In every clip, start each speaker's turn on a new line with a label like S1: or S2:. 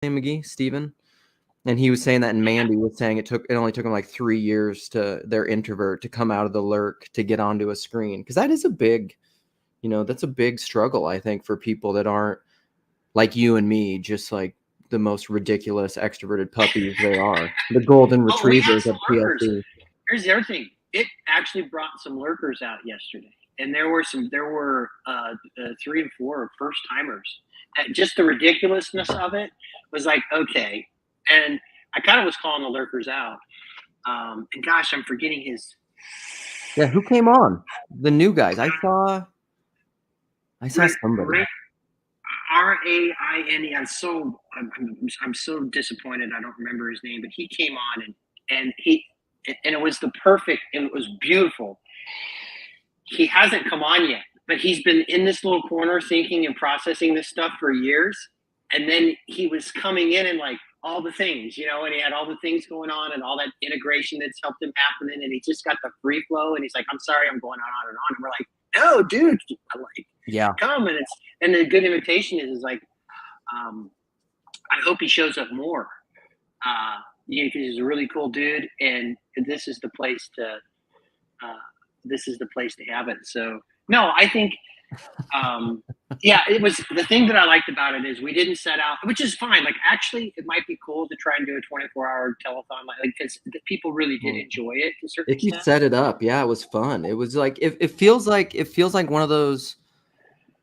S1: name McGee, Steven? And he was saying that, and Mandy was saying it only took him like 3 years to their introvert to come out of the lurk to get onto a screen, because that is a big, that's a big struggle, I think, for people that aren't like you and me, just like the most ridiculous extroverted puppies they are, the golden
S2: Oh, we had
S1: retrievers
S2: some
S1: of
S2: lurkers.
S1: TLC.
S2: Here's the other thing. It actually brought some lurkers out yesterday, and there were 3 and 4 first timers. Just the ridiculousness of it was like, okay, and I kind of was calling the lurkers out. And gosh, I'm forgetting his.
S1: Yeah, who came on? The new guys. I saw somebody.
S2: Raine. I'm so disappointed. I don't remember his name, but he came on and it was the perfect. And it was beautiful. He hasn't come on yet, but he's been in this little corner thinking and processing this stuff for years. And then he was coming in and like all the things, and he had all the things going on and all that integration that's helped him happen. And he just got the free flow. And he's like, I'm sorry, I'm going on and on. And we're like, no, dude,
S1: Yeah,
S2: come. And the good invitation is like, I hope he shows up more. Because he's a really cool dude, and this is the place to have it. So no, I think it was the thing that I liked about it is we didn't set out, which is fine. Like, actually, it might be cool to try and do a 24-hour telethon, because people really did enjoy it to a certain
S1: if you
S2: extent.
S1: set it up, yeah, it was fun. It was like it feels like one of those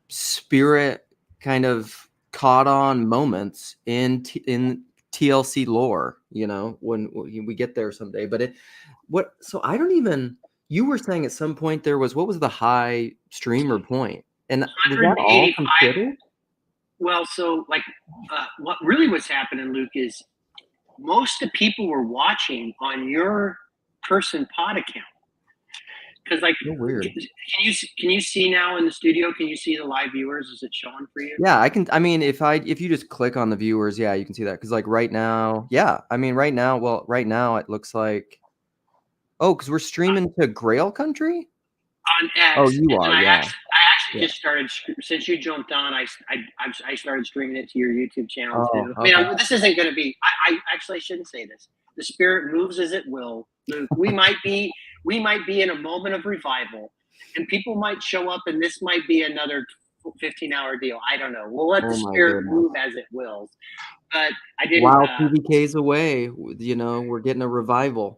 S1: spirit kind of caught on moments in TLC lore, when we get there someday. But so I don't even. You were saying at some point there was, what was the high streamer point? And was that all considered?
S2: Well, so what really was happening, Luke, is most of the people were watching on your person pod account. Because
S1: weird.
S2: Can you see now in the studio? Can you see the live viewers? Is it showing for you?
S1: Yeah, I can. I mean, if you just click on the viewers, yeah, you can see that. Because right now, yeah, I mean, right now it looks like. Oh, because we're streaming to Grail Country?
S2: On X.
S1: Oh, you are, yeah.
S2: I actually just started, since you jumped on, I started streaming it to your YouTube channel too.
S1: Okay.
S2: I mean, this isn't going to be, I actually shouldn't say this. The spirit moves as it will, Luke. We might be in a moment of revival, and people might show up, and this might be another 15-hour deal. I don't know. We'll let the spirit move as it wills. But I didn't.
S1: While PBK's away, we're getting a revival.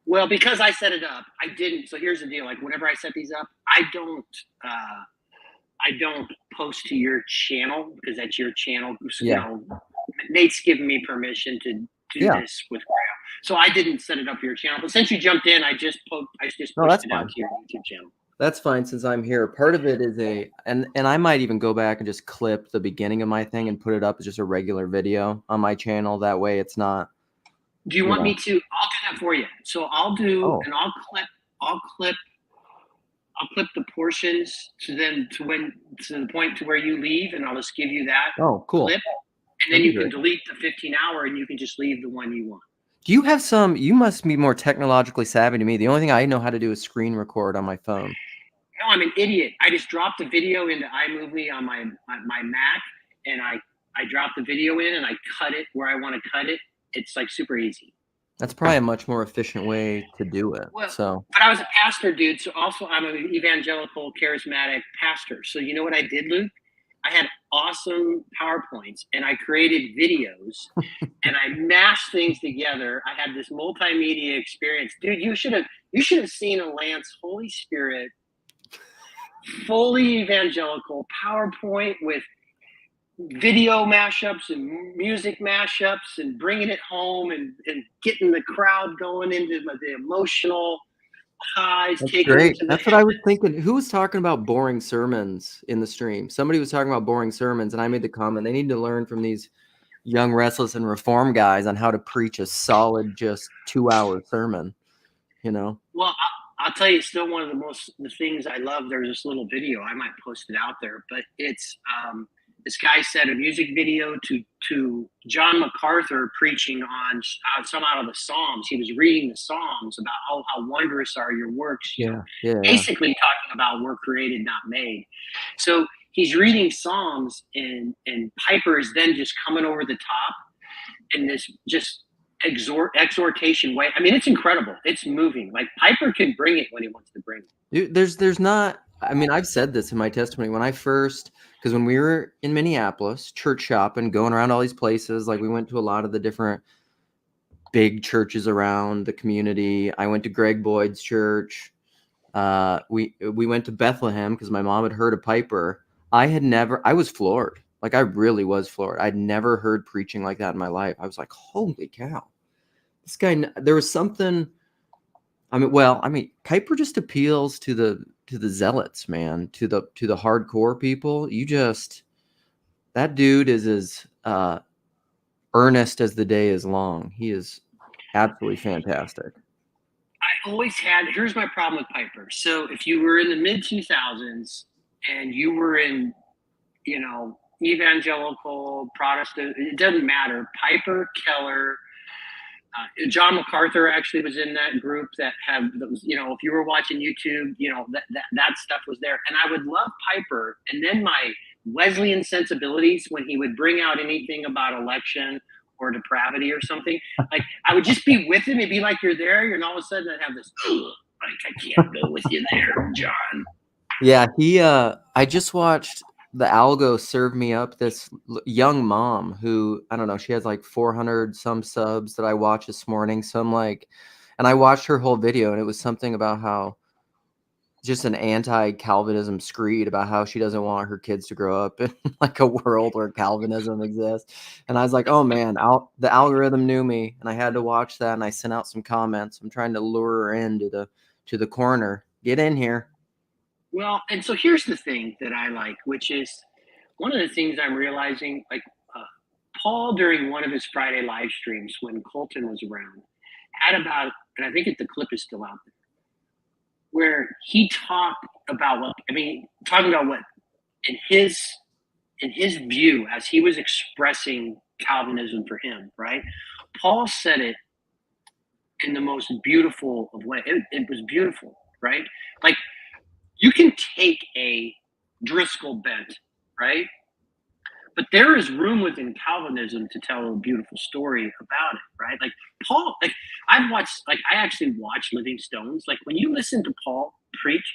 S2: Well, because I set it up, I didn't. So here's the deal: like, whenever I set these up, I don't post to your channel, because that's your channel.
S1: Yeah.
S2: Nate's given me permission to do this with Grail, so I didn't set it up for your channel. But since you jumped in, I just pushed it out to your YouTube channel.
S1: That's fine, since I'm here. Part of it is and I might even go back and just clip the beginning of my thing and put it up as just a regular video on my channel. That way, it's not.
S2: Do you want me to? I'll do that for you. So I'll do, and I'll clip the portions to the point to where you leave, and I'll just give you that clip, and then you can delete the 15-hour, and you can just leave the one you want.
S1: Do you have some? You must be more technologically savvy to me. The only thing I know how to do is screen record on my phone.
S2: No, I'm an idiot. I just dropped the video into iMovie on my Mac, and I drop the video in, and I cut it where I want to cut it. It's like super easy.
S1: That's probably a much more efficient way to do it.
S2: But I was a pastor, dude. So also I'm an evangelical, charismatic pastor. So you know what I did, Luke? I had awesome PowerPoints, and I created videos, and I mashed things together. I had this multimedia experience, dude. You should have seen a Lance Holy Spirit, fully evangelical PowerPoint with video mashups and music mashups, and bringing it home and getting the crowd going into the emotional highs.
S1: That's great. That's what I was thinking. Who was talking about boring sermons in the stream? Somebody was talking about boring sermons, and I made the comment, they need to learn from these young, restless, and reform guys on how to preach a solid, just 2-hour sermon. Well,
S2: I'll tell you, still one of the things I love. There's this little video, I might post it out there, but it's this guy said a music video to John MacArthur preaching on some out of the Psalms. He was reading the Psalms about how wondrous are your works. Basically talking about we're created, not made. So he's reading Psalms, and Piper is then just coming over the top in this just exhortation way. I mean, it's incredible. It's moving. Like Piper can bring it when he wants to bring it.
S1: Dude, there's not. I mean, I've said this in my testimony when I first, because when we were in Minneapolis, church shopping, going around all these places, like we went to a lot of the different big churches around the community. I went to Greg Boyd's church. We went to Bethlehem because my mom had heard of Piper. I was floored. Like I really was floored. I'd never heard preaching like that in my life. I was like, holy cow. This guy, there was something. I mean, Piper just appeals to the zealots, man, to the hardcore people. That dude is as earnest as the day is long. He is absolutely fantastic.
S2: I always had. Here's my problem with Piper. So if you were in the mid 2000s and you were in, evangelical, Protestant, it doesn't matter. Piper, Keller, John MacArthur actually was in that group that was, if you were watching YouTube, that stuff was there. And I would love Piper. And then my Wesleyan sensibilities, when he would bring out anything about election or depravity or something, like I would just be with him. It'd be like you're there, and all of a sudden I'd have this, like I can't go with you there, John.
S1: Yeah, I just watched the algo serve me up this young mom who, I don't know, she has like 400 some subs that I watched this morning. So I'm like, and I watched her whole video, and it was something about how just an anti-Calvinism screed about how she doesn't want her kids to grow up in like a world where Calvinism exists. And I was like, oh man, the algorithm knew me, and I had to watch that, and I sent out some comments. I'm trying to lure her into the corner. Get in here.
S2: Well, and so here's the thing that I like, which is one of the things I'm realizing, like Paul during one of his Friday live streams when Colton was around, had about, and I think the clip is still out there, where he talked about talking about what in his view as he was expressing Calvinism for him, right? Paul said it in the most beautiful of ways. It was beautiful, right? Like you can take a Driscoll bent, right? But there is room within Calvinism to tell a beautiful story about it, right? Like Paul, I actually watch Living Stones. Like when you listen to Paul preach,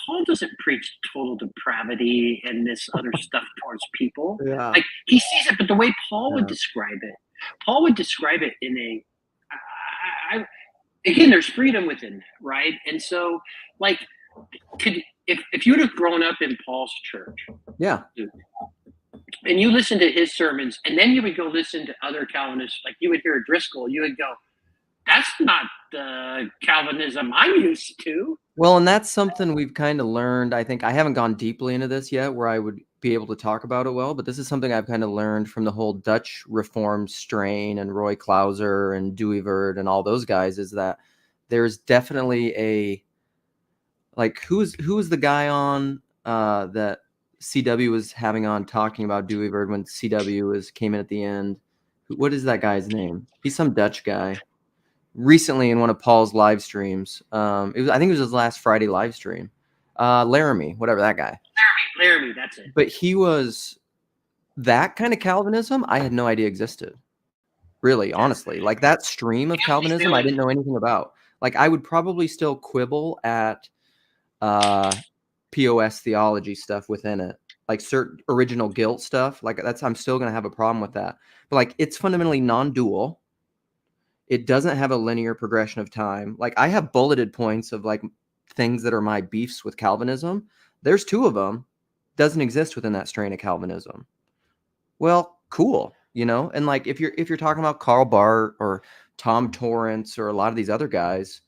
S2: Paul doesn't preach total depravity and this other stuff towards people.
S1: Yeah.
S2: Like he sees it, but the way Paul would describe it in a, again, there's freedom within that, right? And so, like, if you'd have grown up in Paul's church,
S1: yeah,
S2: and you listen to his sermons, and then you would go listen to other Calvinists, like you would hear Driscoll, you would go, that's not the Calvinism I'm used to.
S1: Well, and that's something we've kind of learned. I think I haven't gone deeply into this yet where I would be able to talk about it well, but this is something I've kind of learned from the whole Dutch Reformed strain and Roy Clauser and Duivert and all those guys, is that there's definitely who was the guy on that CW was having on talking about Duivert when CW came in at the end. What is that guy's name? He's some Dutch guy. Recently in one of Paul's live streams, I think it was his last Friday live stream. Laramie, whatever that guy.
S2: Laramie, that's it.
S1: But he was that kind of Calvinism I had no idea existed. Really, honestly. Like that stream of Calvinism I didn't know anything about. Like I would probably still quibble at POS theology stuff within it. Like certain original guilt stuff. Like I'm still gonna have a problem with that. But like it's fundamentally non-dual. It doesn't have a linear progression of time. Like I have bulleted points of like things that are my beefs with Calvinism. There's 2 of them. Doesn't exist within that strain of Calvinism. Well, cool. And like if you're talking about Karl Barth or Tom Torrance or a lot of these other guys,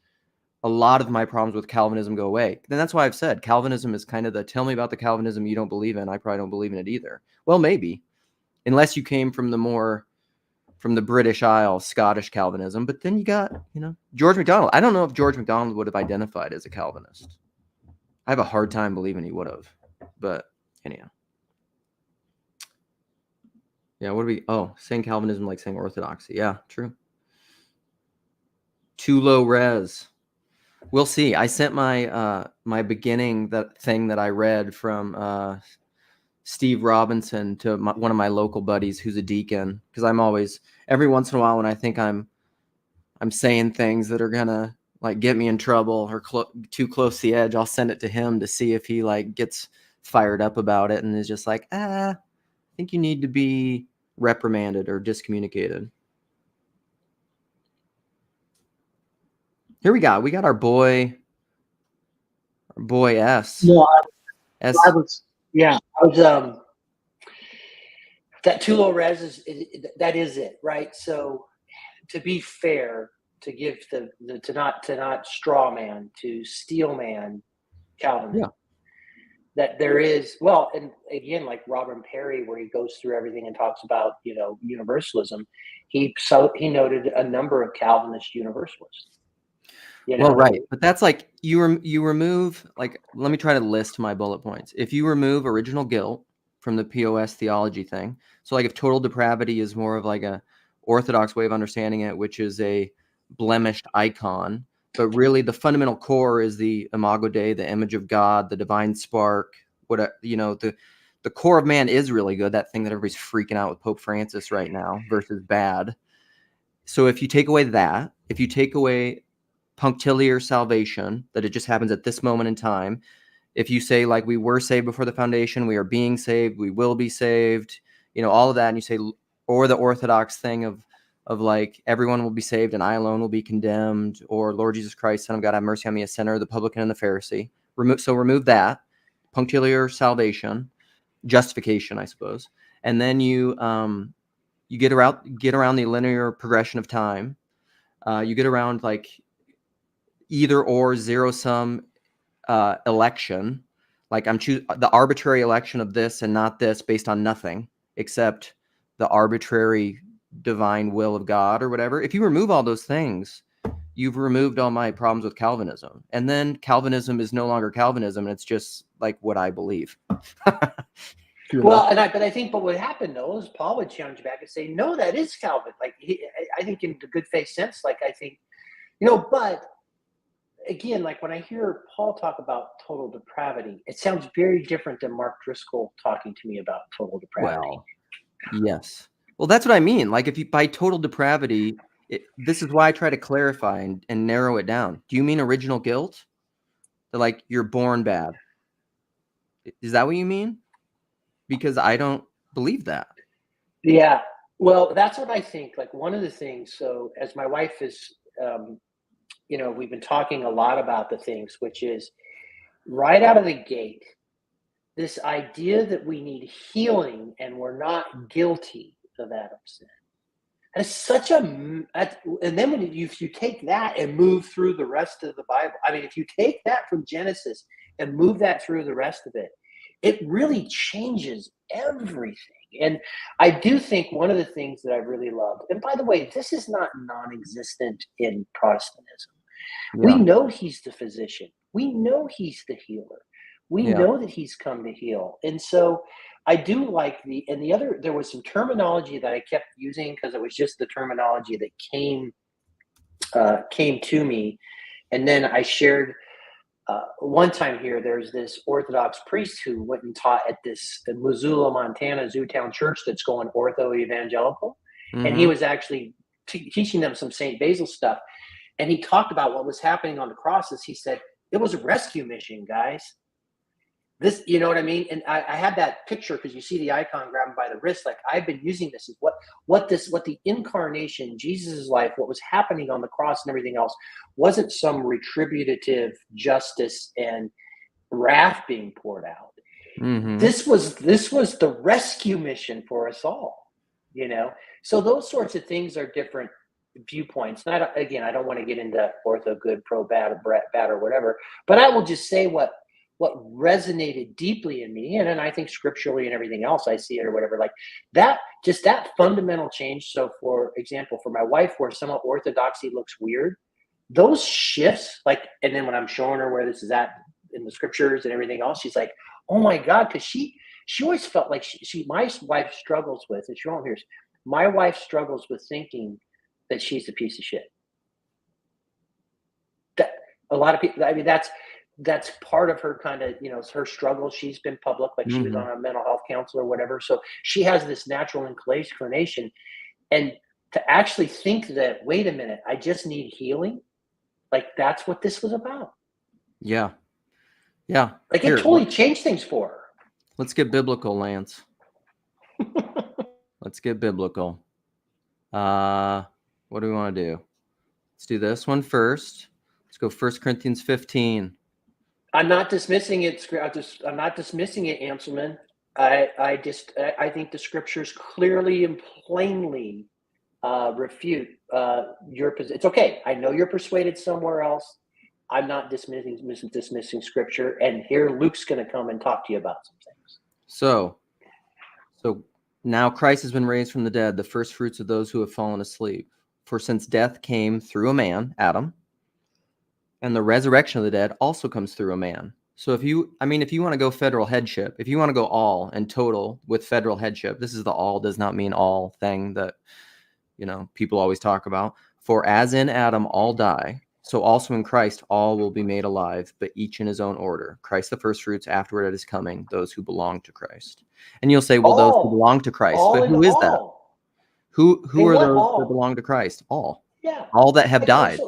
S1: a lot of my problems with Calvinism go away. Then that's why I've said Calvinism is kind of tell me about the Calvinism you don't believe in. I probably don't believe in it either. Well, maybe, unless you came from the British Isles, Scottish Calvinism. But then you got, George MacDonald. I don't know if George MacDonald would have identified as a Calvinist. I have a hard time believing he would have. But anyhow. Yeah, saying Calvinism like saying Orthodoxy. Yeah, true. Too low res. We'll see. I sent my my beginning thing that I read from Steve Robinson to one of my local buddies who's a deacon, because I'm always, every once in a while when I think I'm saying things that are gonna like get me in trouble or too close to the edge, I'll send it to him to see if he like gets fired up about it and is just like, I think you need to be reprimanded or discommunicated. Here we got our boy S.
S2: No,
S1: S.
S2: I was that too low res is that is it, right? So to be fair, to give to not straw man, to steel man Calvin.
S1: Yeah.
S2: That there is, well, and again, like Robin Perry, where he goes through everything and talks about, universalism, he noted a number of Calvinist universalists.
S1: Well, right, but that's like you remove, like, let me try to list my bullet points. If you remove original guilt from the POS theology thing, so like if total depravity is more of like a orthodox way of understanding it, which is a blemished icon, but really the fundamental core is the imago Dei, the image of God, the divine spark. The core of man is really good. That thing that everybody's freaking out with Pope Francis right now versus bad. So if you take away that, if you take away punctiliar salvation, that it just happens at this moment in time, if you say like we were saved before the foundation, we are being saved, we will be saved, all of that, and you say, or the orthodox thing of like everyone will be saved and I alone will be condemned, or Lord Jesus Christ, Son of God, have mercy on me, a sinner, the publican and the Pharisee. Remove that punctiliar salvation, justification, I suppose, and then you get around the linear progression of time. You get around like either or zero sum election, like I'm choosing the arbitrary election of this and not this based on nothing except the arbitrary divine will of God or whatever. If you remove all those things, you've removed all my problems with Calvinism, and then Calvinism is no longer Calvinism. It's just like what I believe.
S2: Well, but I think, but what happened though is Paul would challenge back and say, no, that is Calvin. Like I think in the good faith sense, like I think, but again, like when I hear Paul talk about total depravity, it sounds very different than Mark Driscoll talking to me about total depravity.
S1: Well, yes. Well, that's what I mean. Like if you, by total depravity, this is why I try to clarify and narrow it down. Do you mean original guilt? That like you're born bad? Is that what you mean? Because I don't believe that.
S2: Yeah. Well, that's what I think. Like one of the things, so as my wife is, we've been talking a lot about the things, which is right out of the gate, this idea that we need healing and we're not guilty of Adam's sin. That's such and then when if you take that and move through the rest of the Bible, I mean, if you take that from Genesis and move that through the rest of it, it really changes everything. And I do think one of the things that I really loved, and by the way, this is not non-existent in Protestantism. Yeah. We know he's the physician. We know he's the healer. We know that he's come to heal. And so I do like there was some terminology that I kept using because it was just the terminology that came to me. And then I shared one time here, there's this Orthodox priest who went and taught at this Missoula, Montana Zootown church that's going ortho evangelical. Mm-hmm. And he was actually teaching them some St. Basil stuff. And he talked about what was happening on the crosses. He said, it was a rescue mission, guys. This, you know what I mean? And I had that picture because you see the icon grabbing by the wrist. Like I've been using this as what the incarnation, Jesus' life, what was happening on the cross and everything else wasn't some retributive justice and wrath being poured out. Mm-hmm. This was the rescue mission for us all, So those sorts of things are different viewpoints. And I don't want to get into ortho good, pro bad, or bad or whatever, but I will just say what resonated deeply in me, and then I think scripturally and everything else I see it or whatever, like that, just that fundamental change. So for example, for my wife, where some orthodoxy looks weird, those shifts, like, and then when I'm showing her where this is at in the scriptures and everything else, she's like, oh my God, because she always felt like my wife struggles with, and she won't hear, my wife struggles with thinking that she's a piece of shit. That a lot of people, I mean, that's part of her kind of, her struggle. She's been public, like she was
S1: Mhm.
S2: on a mental health counselor or whatever. So she has this natural inclination. And to actually think that, wait a minute, I just need healing. Like that's what this was about.
S1: Yeah. Yeah.
S2: Like it
S1: Here,
S2: totally changed things for
S1: let's get biblical, Lance.
S2: her.
S1: Let's get biblical. What do we want to do? Let's do this one first. Let's go 1 Corinthians 15.
S2: I'm not dismissing it. I'm not dismissing it, Amselman. I think the scriptures clearly and plainly refute your position. It's okay. I know you're persuaded somewhere else. I'm not dismissing scripture. And here Luke's going to come and talk to you about some things.
S1: So now Christ has been raised from the dead, the first fruits of those who have fallen asleep. For since death came through a man, Adam, and the resurrection of the dead also comes through a man. So if you want to go federal headship, if you want to go all and total with federal headship, this is the all does not mean all thing that, people always talk about. For as in Adam all die, so also in Christ all will be made alive, but each in his own order. Christ the first fruits, afterward at his coming, those who belong to Christ. And you'll say, well, those who belong to Christ, but who is that? Who are those that belong to Christ? All.
S2: Yeah.
S1: All that have died.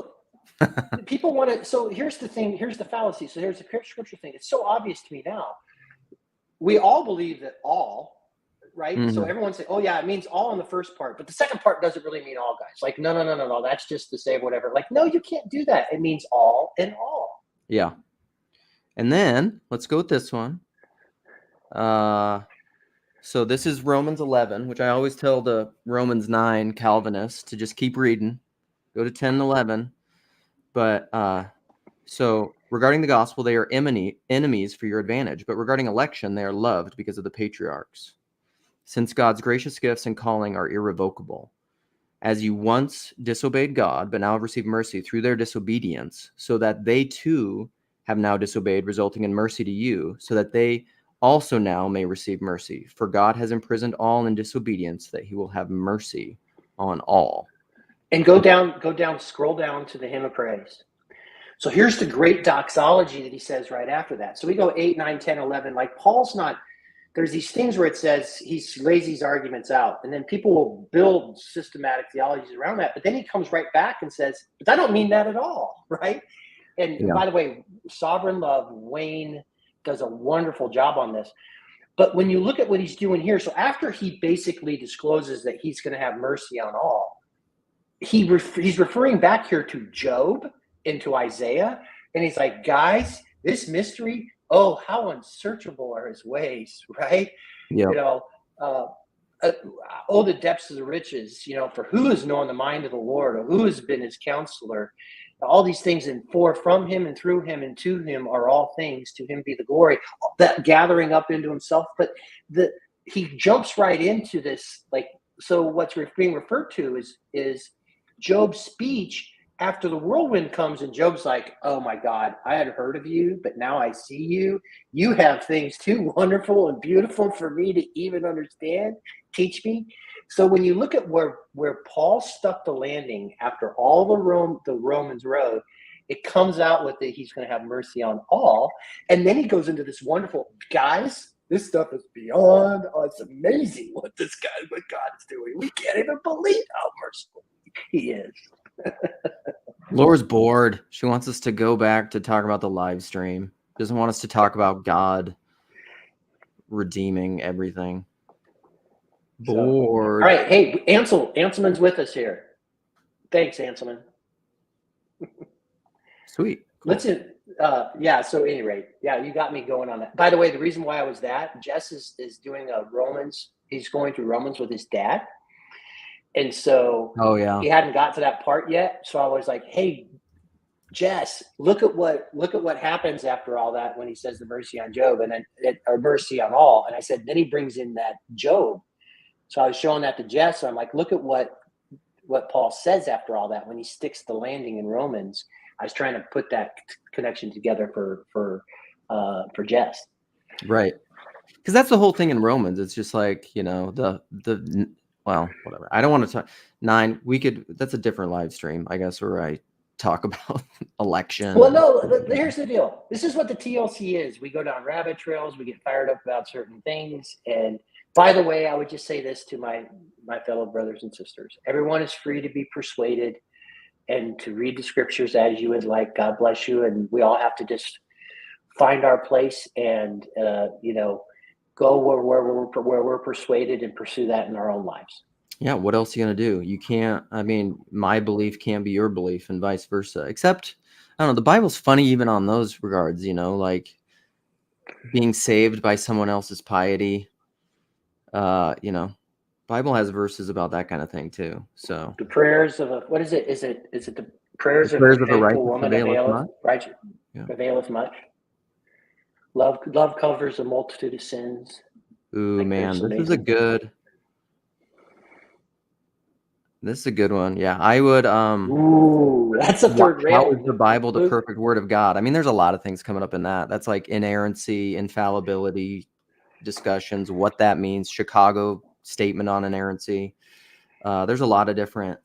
S2: People want to. So here's the thing. Here's the fallacy. So here's the scripture thing. It's so obvious to me now. We all believe that all, right?
S1: Mm-hmm.
S2: So everyone say, "Oh yeah, it means all in the first part," but the second part doesn't really mean all, guys. Like, no. That's just to say whatever. Like, no, you can't do that. It means all and all.
S1: Yeah. And then let's go with this one. So this is Romans 11, which I always tell the Romans 9 Calvinists to just keep reading. Go to 10 and 11. But so regarding the gospel, they are enemies for your advantage. But regarding election, they are loved because of the patriarchs. Since God's gracious gifts and calling are irrevocable. As you once disobeyed God, but now have received mercy through their disobedience, so that they too have now disobeyed, resulting in mercy to you, so that they also now may receive mercy. For God has imprisoned all in disobedience, that he will have mercy on all.
S2: And scroll down to the hymn of praise. So here's the great doxology that he says right after that. So we go 8, 9, 10, 11. Like Paul's not, there's these things where it says he lays these arguments out, and then people will build systematic theologies around that. But then he comes right back and says, but I don't mean that at all, right? And by the way, Sovereign Love, Wayne does a wonderful job on this. But when you look at what he's doing here, so after he basically discloses that he's going to have mercy on all, he's referring back here to Job and to Isaiah, and he's like, guys, this mystery, oh, how unsearchable are his ways, right?
S1: Yeah.
S2: Oh, the depths of the riches, for who has known the mind of the Lord, or who has been his counselor, all these things, and for from him and through him and to him are all things, to him be the glory, that gathering up into himself. But he jumps right into this, like, so what's being referred to is Job's speech after the whirlwind comes, and Job's like, oh my God, I had heard of you, but now I see you. You have things too wonderful and beautiful for me to even understand. Teach me. So when you look at where Paul stuck the landing after all the Romans wrote, it comes out with that he's going to have mercy on all. And then he goes into this wonderful, guys, this stuff is beyond, it's amazing what God is doing. We can't even believe how merciful he is.
S1: Laura's bored. She wants us to go back to talk about the live stream. Doesn't want us to talk about God redeeming everything. Bored.
S2: All right. Hey, Anselman's with us here. Thanks, Anselman.
S1: Sweet.
S2: Cool. Listen, so at any rate, you got me going on that. By the way, the reason why I was that, Jess is doing a Romans. He's going through Romans with his dad. And so he hadn't got to that part yet. So I was like, hey, Jess, look at what happens after all that when he says the mercy on Job and then or mercy on all. And I said, then he brings in that Job. So I was showing that to Jess. So I'm like, look at what Paul says after all that when he sticks the landing in Romans. I was trying to put that connection together for Jess.
S1: Right. Because that's the whole thing in Romans. It's just like, well, whatever. I don't want to talk 9. That's a different live stream. I guess we're right. talk about election.
S2: Well, no, here's the deal. This is what the TLC is. We go down rabbit trails. We get fired up about certain things. And by the way, I would just say this to my fellow brothers and sisters. Everyone is free to be persuaded and to read the scriptures as you would like. God bless you. And we all have to just find our place and, go where we're persuaded and pursue that in our own lives.
S1: Yeah, what else are you going to do? You can't, I mean, my belief can't be your belief and vice versa. Except, I don't know, the Bible's funny even on those regards, like being saved by someone else's piety. Bible has verses about that kind of thing too. So
S2: the prayers of what is it? Is it the prayers of
S1: a
S2: faithful
S1: righteous
S2: woman availeth much? Love covers a multitude of sins.
S1: Ooh, man, this is a good one. Yeah, I would.
S2: Ooh, that's a third rail.
S1: How is the Bible the perfect word of God? I mean, there's a lot of things coming up in that. That's like inerrancy, infallibility discussions, what that means. Chicago statement on inerrancy. There's a lot of different.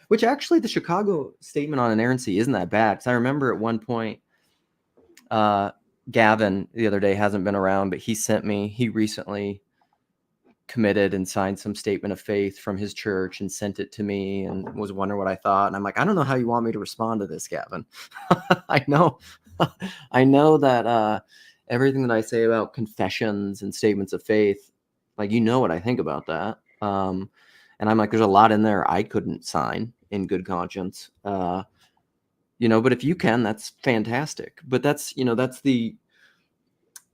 S1: Which actually, the Chicago statement on inerrancy isn't that bad. Because I remember at one point, Gavin the other day hasn't been around, but he recently committed and signed some statement of faith from his church and sent it to me and was wondering what I thought. And I'm like, I don't know how you want me to respond to this, Gavin. I know that everything that I say about confessions and statements of faith, like, what I think about that. And I'm like, there's a lot in there I couldn't sign in good conscience. But if you can, that's fantastic. But that's the,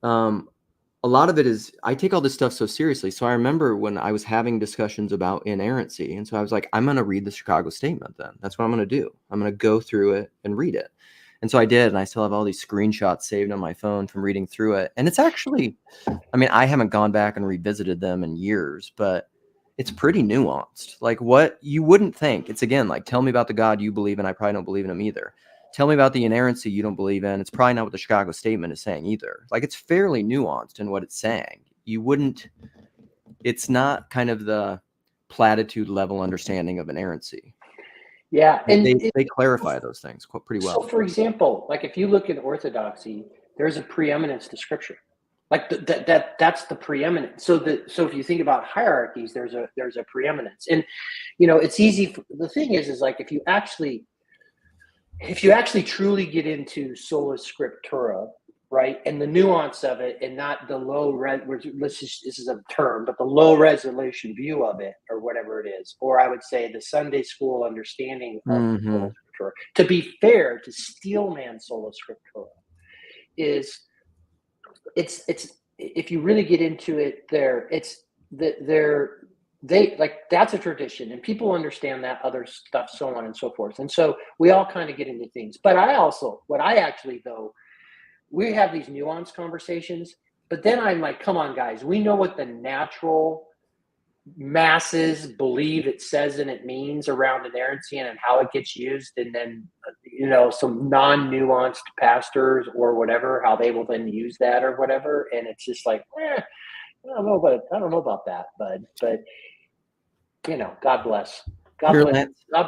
S1: a lot of it is, I take all this stuff so seriously. So I remember when I was having discussions about inerrancy. And so I was like, I'm going to read the Chicago statement then. That's what I'm going to do. I'm going to go through it and read it. And so I did. And I still have all these screenshots saved on my phone from reading through it. And it's actually, I mean, I haven't gone back and revisited them in years, but it's pretty nuanced. Like what you wouldn't think. It's again, like, tell me about the God you believe in. I probably don't believe in him either. Tell me about the inerrancy you don't believe in. It's probably not what the Chicago statement is saying either. Like, it's fairly nuanced in what it's saying. It's not kind of the platitude level understanding of inerrancy.
S2: Yeah. And
S1: they clarify those things pretty well.
S2: So for example, like if you look at orthodoxy, there's a preeminence to scripture. Like that's the preeminence. So if you think about hierarchies, there's a preeminence. And, it's easy. The thing is like, if you actually truly get into sola scriptura, right, and the nuance of it, and not the this is a term, but the low resolution view of it, or whatever it is, or I would say the Sunday school understanding of sola scriptura. To be fair, to Steelman sola scriptura is it's if you really get into it, they like, that's a tradition, and people understand that other stuff, so on and so forth. And so we all kind of get into things. But we have these nuanced conversations, but then I'm like, come on, guys, we know what the natural masses believe it says and it means around inerrancy and how it gets used. And then, some non-nuanced pastors or whatever, how they will then use that or whatever. And it's just like, I don't know about that, bud. But God bless. God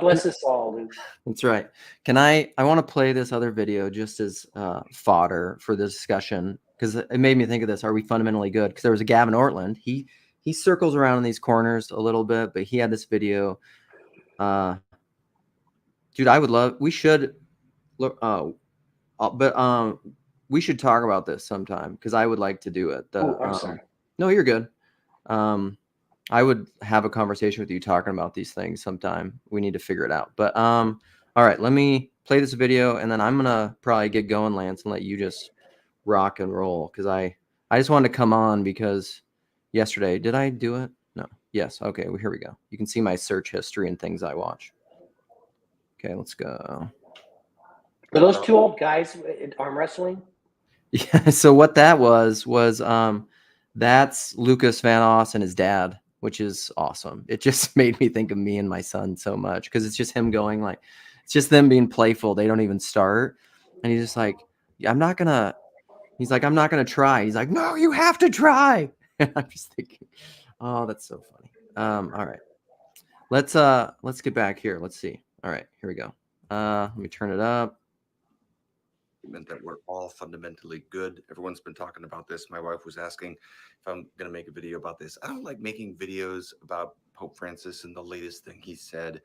S2: bless us all, Luke.
S1: That's right. I want to play this other video just as fodder for this discussion, because it made me think of this. Are we fundamentally good? Because there was a Gavin Ortland. He circles around in these corners a little bit, but he had this video. Dude, we should look. But we should talk about this sometime, because I would like to do it.
S2: I'm sorry.
S1: No, you're good. I would have a conversation with you talking about these things sometime. We need to figure it out. But all right, let me play this video, and then I'm gonna probably get going, Lance, and let you just rock and roll, because I just wanted to come on because yesterday, did I do it? No. Yes. Okay. Well, here we go. You can see my search history and things I watch. Okay, let's go.
S2: Are those two old guys in arm wrestling?
S1: Yeah. So what that was that's Lucas Van Os and his dad, which is awesome. It just made me think of me and my son so much, because it's just him going like, it's just them being playful. They don't even start. And he's just like, I'm not going to try. He's like, no, you have to try. And I'm just thinking, oh, that's so funny. All right, let's get back here. Let's see. All right, here we go. Let me turn it up.
S3: That we're all fundamentally good. Everyone's been talking about this. My wife was asking if I'm going to make a video about this. I don't like making videos about Pope Francis and the latest thing he said.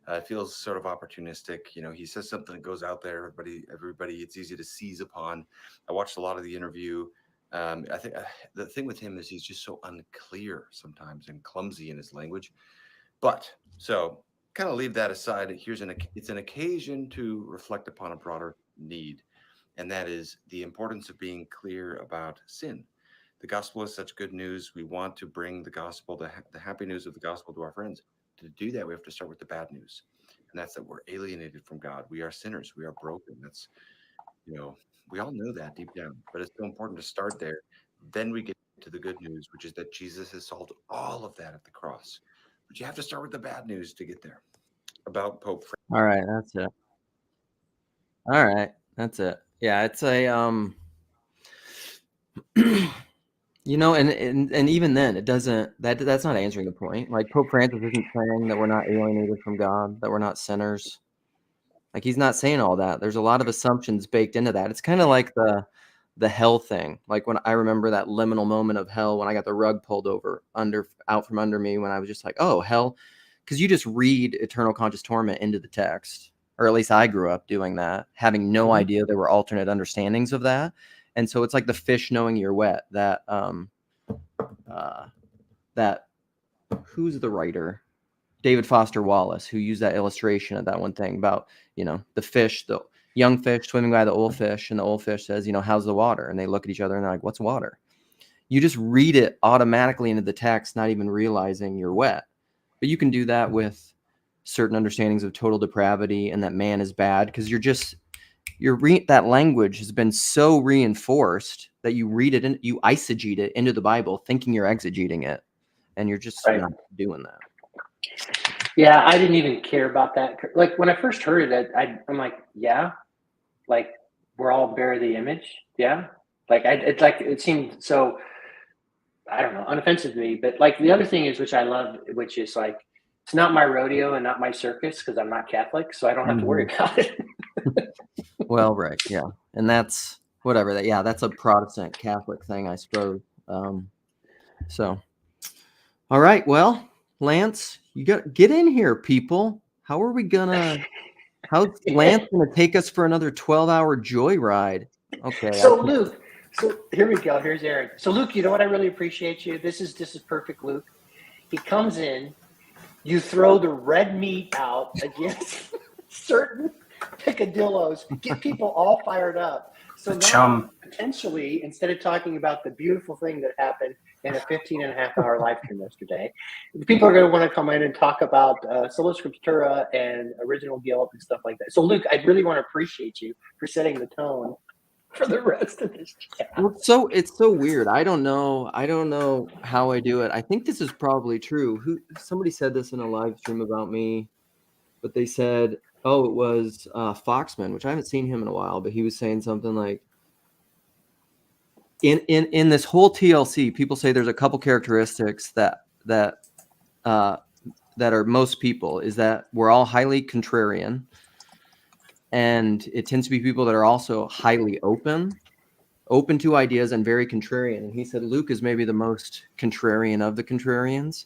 S3: It feels sort of opportunistic. He says something that goes out there. Everybody, it's easy to seize upon. I watched a lot of the interview. I think the thing with him is he's just so unclear sometimes and clumsy in his language. But so kind of leave that aside. It's an occasion to reflect upon a broader need, and that is the importance of being clear about sin. The gospel is such good news. We want to bring the gospel, the happy news of the gospel to our friends. To do that, we have to start with the bad news, and that's that we're alienated from God. We are sinners. We are broken. We all know that deep down, but it's so important to start there. Then we get to the good news, which is that Jesus has solved all of that at the cross. But you have to start with the bad news to get there. About Pope Francis.
S1: All right, that's it. All right, that's it. Yeah, it's a and even then, it doesn't. That's not answering the point. Like Pope Francis isn't saying that we're not alienated from God, that we're not sinners. Like he's not saying all that. There's a lot of assumptions baked into that. It's kind of like the hell thing. Like when I remember that liminal moment of hell when I got the rug pulled out from under me when I was just like, oh, hell, because you just read eternal conscious torment into the text, or at least I grew up doing that, having no idea there were alternate understandings of that. And so it's like the fish knowing you're wet. That who's the writer? David Foster Wallace, who used that illustration of that one thing about, the fish, the young fish swimming by the old fish, and the old fish says, how's the water? And they look at each other and they're like, what's water? You just read it automatically into the text, not even realizing you're wet. But you can do that with certain understandings of total depravity and that man is bad, because that language has been so reinforced that you read it and you eisegete it into the Bible thinking you're exegeting it, and you're just not doing that.
S2: Yeah, I didn't even care about that. Like when I first heard it, I'm like, yeah, like we're all bear the image. Yeah, like it seemed so, I don't know, unoffensive to me. But like the other thing is, which I love, which is like, it's not my rodeo and not my circus because I'm not Catholic, so I don't have to worry about it.
S1: Well, right, yeah, and that's whatever that. Yeah, that's a Protestant Catholic thing, I suppose. So, all right, well, Lance, you get in here, people. How's Lance gonna take us for another 12-hour joyride? Okay.
S2: So Luke, here we go. Here's Aaron. So Luke, you know what? I really appreciate you. This is perfect, Luke. He comes in, you throw the red meat out against certain picadillos, get people all fired up. So now, potentially, instead of talking about the beautiful thing that happened in a 15-and-a-half-hour live stream yesterday, people are going to want to come in and talk about Sola Scriptura and original guilt and stuff like that. So, Luke, I really want to appreciate you for setting the tone for the rest of this chat.
S1: Well, it's so weird. I don't know how I do it. I think this is probably true. Somebody said this in a live stream about me, but they said, oh, it was Foxman, which I haven't seen him in a while, but he was saying something like, in this whole TLC, people say there's a couple characteristics that are most people, is that we're all highly contrarian, and it tends to be people that are also highly open to ideas and very contrarian. And he said Luke is maybe the most contrarian of the contrarians,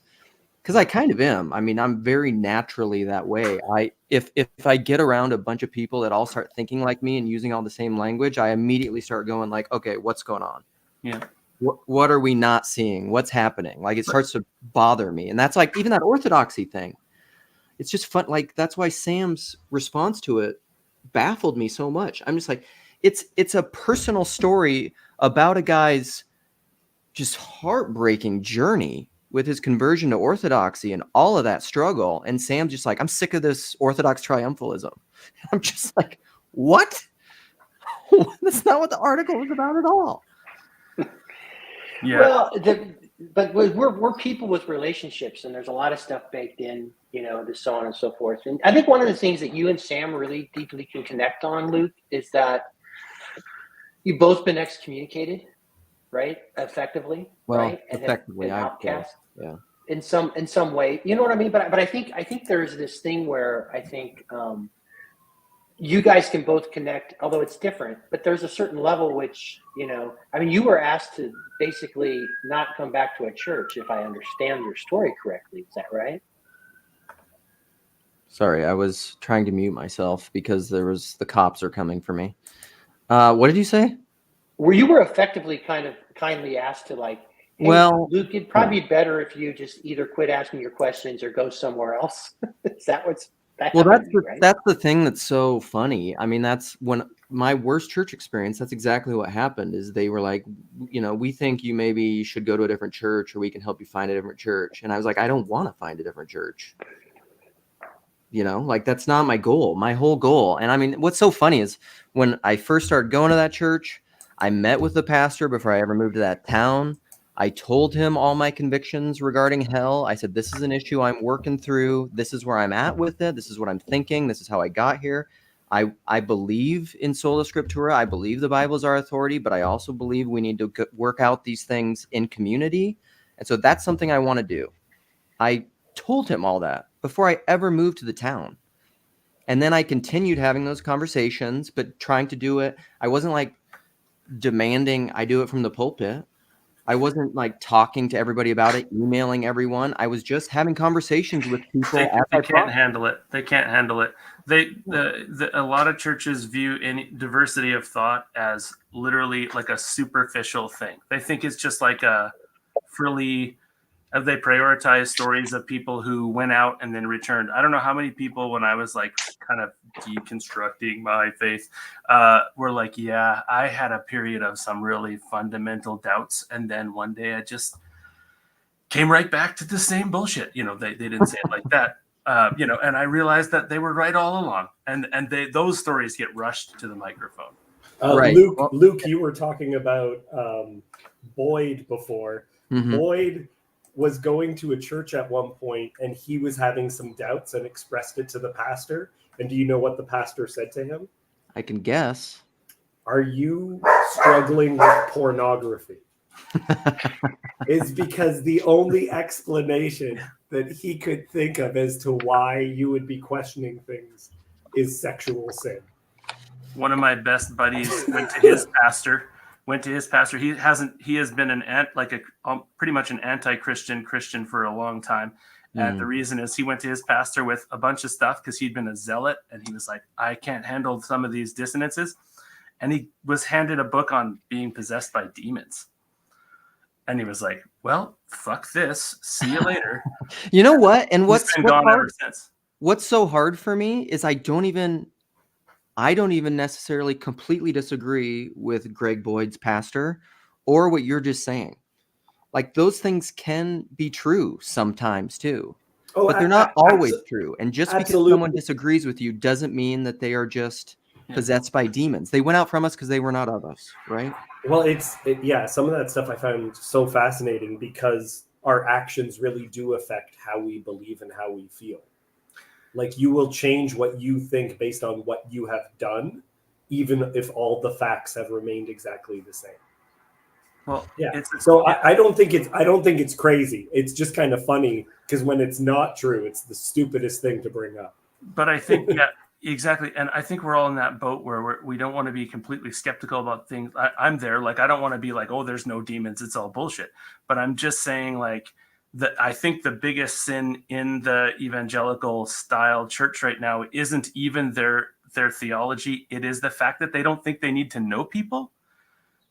S1: because I kind of am. I mean, I'm very naturally that way. If I get around a bunch of people that all start thinking like me and using all the same language, I immediately start going like, okay, what's going on?
S4: Yeah.
S1: What are we not seeing? What's happening? Like, it starts to bother me. And that's like even that orthodoxy thing. It's just fun. Like, that's why Sam's response to it baffled me so much. I'm just like, it's a personal story about a guy's just heartbreaking journey with his conversion to orthodoxy and all of that struggle. And Sam's just like, I'm sick of this Orthodox triumphalism. I'm just like, what? That's not what the article was about at all.
S4: Yeah.
S2: Well, but we're people with relationships, and there's a lot of stuff baked in, this so on and so forth. And I think one of the things that you and Sam really deeply can connect on, Luke, is that you've both been excommunicated, right? Effectively,
S1: well,
S2: right?
S1: And effectively,
S2: outcast.
S1: Yeah.
S2: In some way, you know what I mean. But I think there's this thing where I think you guys can both connect, although it's different, but there's a certain level which, you know, I mean, you were asked to basically not come back to a church, if I understand your story correctly. Is that right?
S1: Sorry, I was trying to mute myself because the cops are coming for me. What did you say?
S2: Where you were effectively kind of kindly asked to like, hey,
S1: Well,
S2: Luke, it'd probably be better if you just either quit asking your questions or go somewhere else. Is that that
S1: well,
S2: happened to you, right?
S1: that's the thing that's so funny. I mean, that's when my worst church experience, that's exactly what happened. Is they were like, you know, we think you maybe should go to a different church, or we can help you find a different church. And I was like, I don't want to find a different church. You know, like that's not my goal. My whole goal. And I mean, what's so funny is when I first started going to that church, I met with the pastor before I ever moved to that town. I told him all my convictions regarding hell. I said, this is an issue I'm working through. This is where I'm at with it. This is what I'm thinking. This is how I got here. I believe in sola scriptura. I believe the Bible is our authority, but I also believe we need to work out these things in community. And so that's something I want to do. I told him all that before I ever moved to the town. And then I continued having those conversations, but trying to do it. I wasn't like demanding I do it from the pulpit. I wasn't like talking to everybody about it, emailing everyone. I was just having conversations with people.
S4: They can't handle it. They can't handle it. A lot of churches view any diversity of thought as literally like a superficial thing. They think it's just like a frilly. They prioritize stories of people who went out and then returned. I don't know how many people, when I was like kind of deconstructing my faith, were like, yeah, I had a period of some really fundamental doubts. And then one day I just came right back to the same bullshit. You know, they didn't say it like that. You know, and I realized that they were right all along. And those stories get rushed to the microphone.
S1: Right.
S5: Luke, you were talking about Boyd before.
S1: Mm-hmm.
S5: Boyd was going to a church at one point and he was having some doubts and expressed it to the pastor. And do you know what the pastor said to him?
S1: I can guess.
S5: Are you struggling with pornography? Is because the only explanation that he could think of as to why you would be questioning things is sexual sin.
S4: One of my best buddies went to his pastor. He has been pretty much an anti-Christian Christian for a long time. And the reason is he went to his pastor with a bunch of stuff because he'd been a zealot. And he was like, I can't handle some of these dissonances. And he was handed a book on being possessed by demons. And he was like, well, fuck this. See you later.
S1: You know what? And
S4: He's been gone ever since.
S1: What's so hard for me is I don't even necessarily completely disagree with Greg Boyd's pastor or what you're just saying. Like those things can be true sometimes too, but they're not always true. And just because someone disagrees with you doesn't mean that they are just possessed by demons. They went out from us because they were not of us, right?
S5: Well, some of that stuff I found so fascinating because our actions really do affect how we believe and how we feel. Like you will change what you think based on what you have done, even if all the facts have remained exactly the same.
S4: Well,
S5: yeah. I don't think it's crazy. It's just kind of funny because when it's not true, it's the stupidest thing to bring up.
S4: But I think, yeah, exactly. And I think we're all in that boat where we don't want to be completely skeptical about things. I'm there. Like, I don't want to be like, oh, there's no demons. It's all bullshit. But I'm just saying like, I think the biggest sin in the evangelical style church right now isn't even their theology. It is the fact that they don't think they need to know people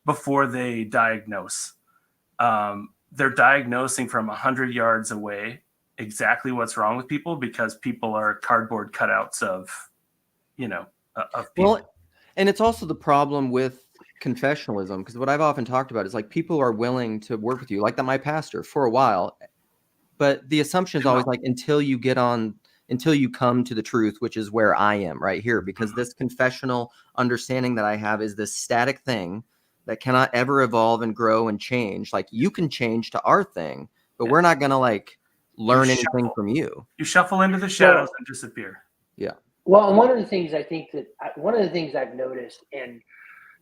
S4: before they diagnose. They're diagnosing from 100 yards away exactly what's wrong with people because people are cardboard cutouts of people.
S1: Well, and it's also the problem with confessionalism, because what I've often talked about is like people are willing to work with you, like that my pastor for a while, but the assumption is always like until you come to the truth, which is where I am right here, because this confessional understanding that I have is this static thing that cannot ever evolve and grow and change. Like you can change to our thing, but we're not going to like learn anything from you.
S4: You shuffle into the shadows and disappear.
S1: Yeah.
S2: Well, and one of the things I've noticed, and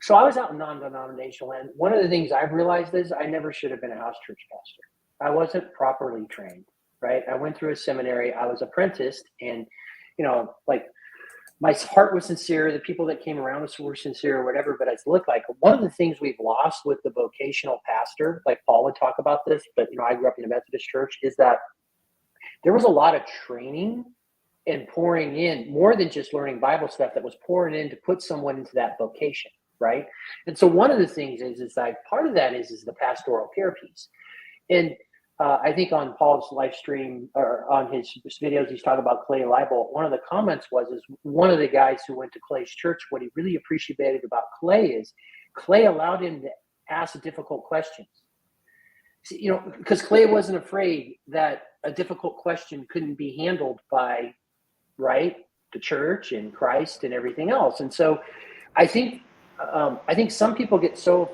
S2: so I was out in non-denominational, and one of the things I've realized is I never should have been a house church pastor. I wasn't properly trained, right? I went through a seminary, I was apprenticed, and, like my heart was sincere. The people that came around us were sincere or whatever, but it's looked like one of the things we've lost with the vocational pastor, like Paul would talk about this, but I grew up in a Methodist church, is that there was a lot of training and pouring in more than just learning Bible stuff that was pouring in to put someone into that vocation, right? And so one of the things is like part of that is the pastoral care piece. And I think on Paul's live stream or on his videos, he's talking about Clay Leibel. One of the comments is one of the guys who went to Clay's church, what he really appreciated about Clay is Clay allowed him to ask difficult questions. See, because Clay wasn't afraid that a difficult question couldn't be handled by, right, the church and Christ and everything else. And so I think some people get so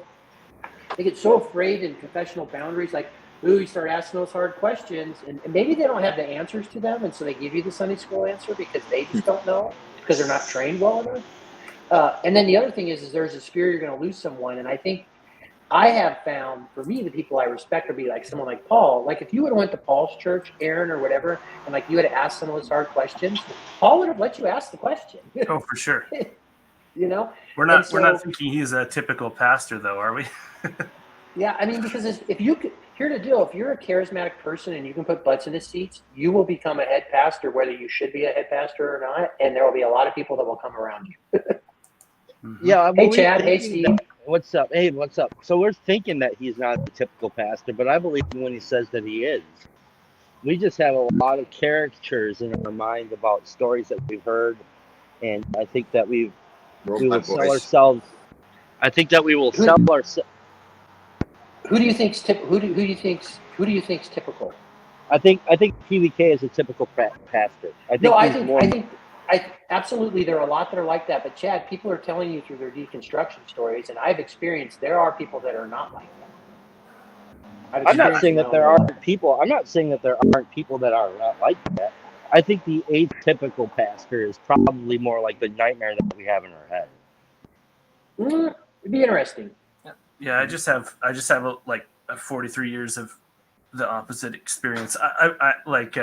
S2: afraid in confessional boundaries, like, ooh, you start asking those hard questions, and maybe they don't have the answers to them, and so they give you the Sunday school answer because they just don't know, because they're not trained well enough. And then the other thing is there's a fear you're going to lose someone, and I think I have found, for me, the people I respect would be like someone like Paul. Like if you would have went to Paul's church, Aaron or whatever, and like you had asked some of those hard questions, Paul would have let you ask the question.
S4: Oh, for sure.
S2: We're
S4: not thinking he's a typical pastor, though, are we?
S2: Yeah, I mean, because if you could, here's the deal: if you're a charismatic person and you can put butts in the seats, you will become a head pastor, whether you should be a head pastor or not, and there will be a lot of people that will come around you.
S6: Yeah.
S2: Hey, Chad. Hey, Steve.
S6: What's up? Hey, what's up? So we're thinking that he's not a typical pastor, but I believe when he says that he is. We just have a lot of caricatures in our mind about stories that we've heard, and I think that we will sell ourselves. I think that we will sell ourselves.
S2: Who do you think's who do you think's typical?
S6: I think PBK is a typical pastor.
S2: I absolutely, there are a lot that are like that. But Chad, people are telling you through their deconstruction stories, and I've experienced there are people that are not like that.
S6: I'm not saying that there aren't people. I'm not saying that there aren't people that are not like that. I think the atypical pastor is probably more like the nightmare that we have in our head.
S2: It'd be interesting.
S4: Yeah, I just have like 43 years of the opposite experience. I like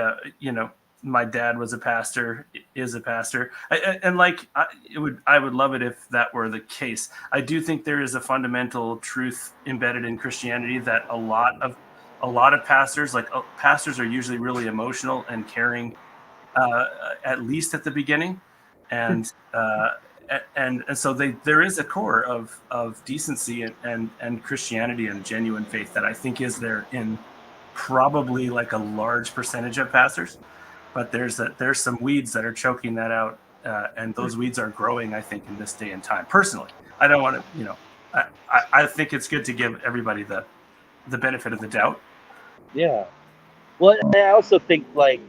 S4: my dad was a pastor, is a pastor, I would love it if that were the case. I do think there is a fundamental truth embedded in Christianity that a lot of pastors, pastors are usually really emotional and caring, at least at the beginning, and so there is a core of decency and Christianity and genuine faith that I think is there in probably like a large percentage of pastors, but there's some weeds that are choking that out, and those weeds are growing, I think, in this day and time. Personally, I don't want to, I think it's good to give everybody the benefit of the doubt.
S6: Yeah. Well, I also think that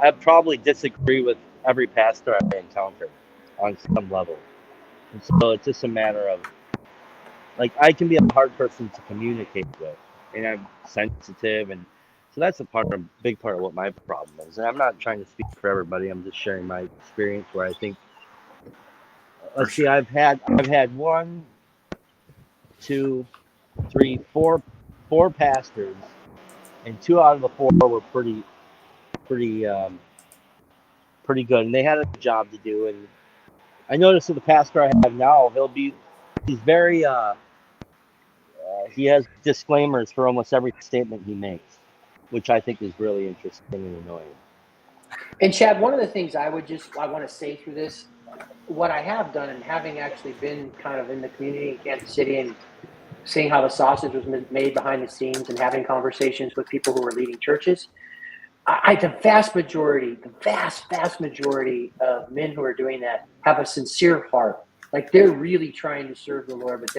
S6: I probably disagree with every pastor I encounter on some level. And so it's just a matter of, I can be a hard person to communicate with, and I'm sensitive, and so that's a big part of what my problem is. And I'm not trying to speak for everybody. I'm just sharing my experience where I think, let's see, I've had 1, 2, 3, 4 pastors, and 2 out of the 4 were pretty good, and they had a job to do. And I noticed that the pastor I have now, he's very he has disclaimers for almost every statement he makes, which I think is really interesting and annoying.
S2: And Chad, one of the things I want to say through this, what I have done, and having actually been kind of in the community in Kansas City and seeing how the sausage was made behind the scenes and having conversations with people who were leading churches, the vast majority of men who are doing that have a sincere heart. Like they're really trying to serve the Lord, but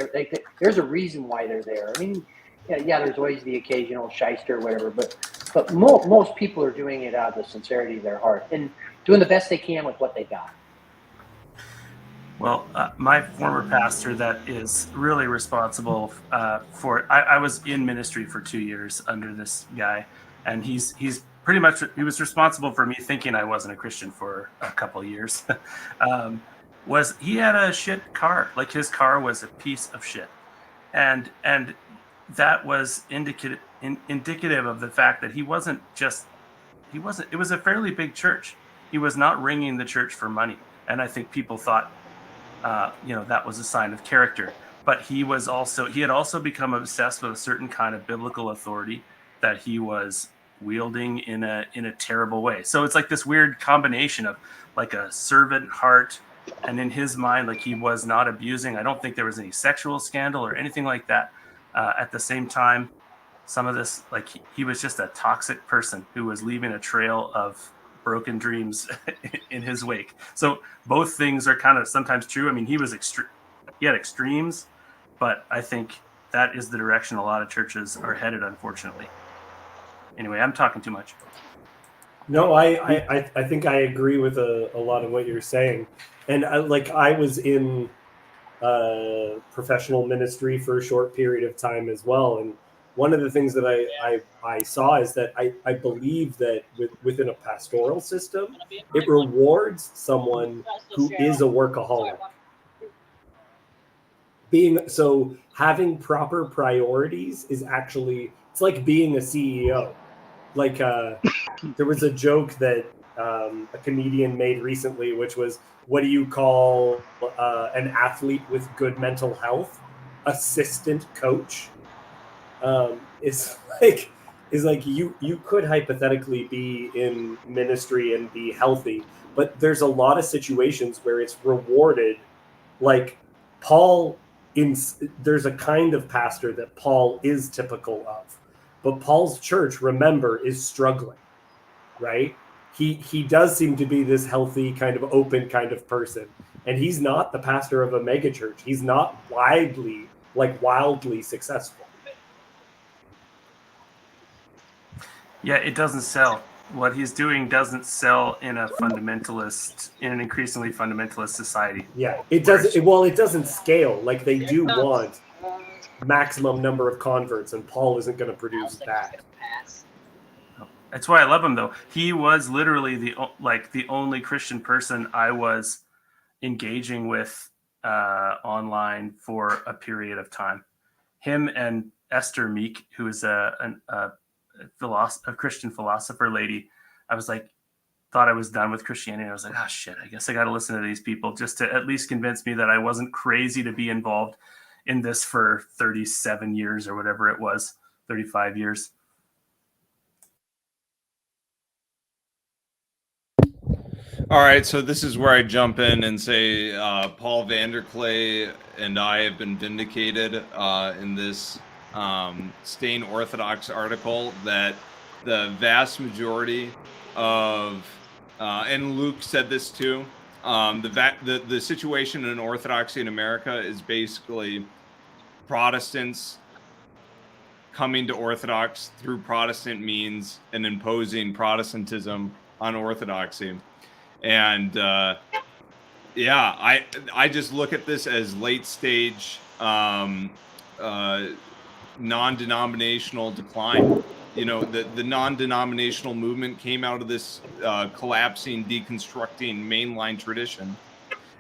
S2: there's a reason why they're there. I mean, yeah, there's always the occasional shyster or whatever, but most people are doing it out of the sincerity of their heart and doing the best they can with what they got.
S4: Well, my former pastor that is really responsible for it. I was in ministry for 2 years under this guy, and he's pretty much, he was responsible for me thinking I wasn't a Christian for a couple of years. He had a shit car. Like his car was a piece of shit, and that was indicative of the fact that it was a fairly big church, He was not ringing the church for money. And I think people thought, that was a sign of character. But he had also become obsessed with a certain kind of biblical authority that he was wielding in a terrible way. So it's like this weird combination of like a servant heart, and in his mind, like he was not abusing. I don't think there was any sexual scandal or anything like that. At the same time, some of this, like he was just a toxic person who was leaving a trail of broken dreams in his wake. So both things are kind of sometimes true. I mean, he had extremes, but I think that is the direction a lot of churches are headed, unfortunately. Anyway, I'm talking too much.
S5: No, I think I agree with a lot of what you're saying. And I was in professional ministry for a short period of time as well. And one of the things that I saw is that I believe that within a pastoral system, it rewards someone who is a workaholic. Having proper priorities is actually, it's like being a CEO. Like there was a joke that a comedian made recently, which was, what do you call an athlete with good mental health? Assistant coach. Is like you could hypothetically be in ministry and be healthy, but there's a lot of situations where it's rewarded. Like Paul, there's a kind of pastor that Paul is typical of, but Paul's church, remember, is struggling, right? He does seem to be this healthy, kind of open kind of person, and he's not the pastor of a mega church. He's not wildly successful.
S4: Yeah, it doesn't sell. What he's doing doesn't sell in an increasingly fundamentalist society.
S5: Yeah, it doesn't. It doesn't scale. Like they do want maximum number of converts, and Paul isn't going to produce that.
S4: That's why I love him, though. He was literally the only Christian person I was engaging with online for a period of time. Him and Esther Meek, who is a Christian philosopher lady. I was like, thought I was done with Christianity. I was like, shit, I guess I got to listen to these people just to at least convince me that I wasn't crazy to be involved in this for 37 years or whatever it was, 35 years.
S7: All right, so this is where I jump in and say Paul Vanderklay and I have been vindicated in this Staying Orthodox article that the vast majority of, and Luke said this too, the situation in Orthodoxy in America is basically Protestants coming to Orthodox through Protestant means and imposing Protestantism on Orthodoxy. And I just look at this as late stage non-denominational decline. You know, the non-denominational movement came out of this collapsing, deconstructing mainline tradition.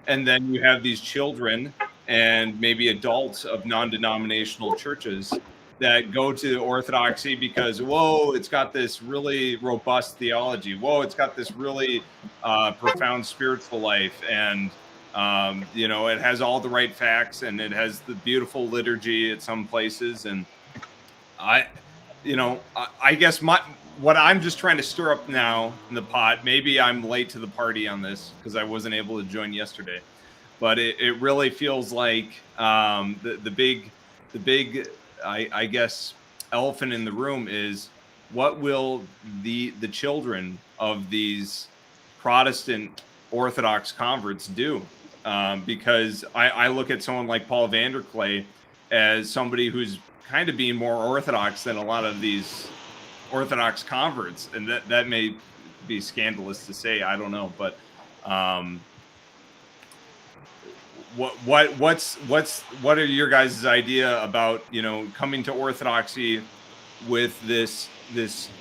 S7: And then you have these children and maybe adults of non-denominational churches that go to Orthodoxy because, whoa, it's got this really robust theology. Whoa, it's got this really profound spiritual life. And, it has all the right facts and it has the beautiful liturgy at some places. And I guess what I'm just trying to stir up now in the pot, maybe I'm late to the party on this because I wasn't able to join yesterday, but it really feels like the big, I guess, elephant in the room is what will the children of these Protestant Orthodox converts do? Because I look at someone like Paul Vanderklay as somebody who's kind of being more Orthodox than a lot of these Orthodox converts, and that may be scandalous to say. I don't know, but what are your guys' idea about coming to Orthodoxy with this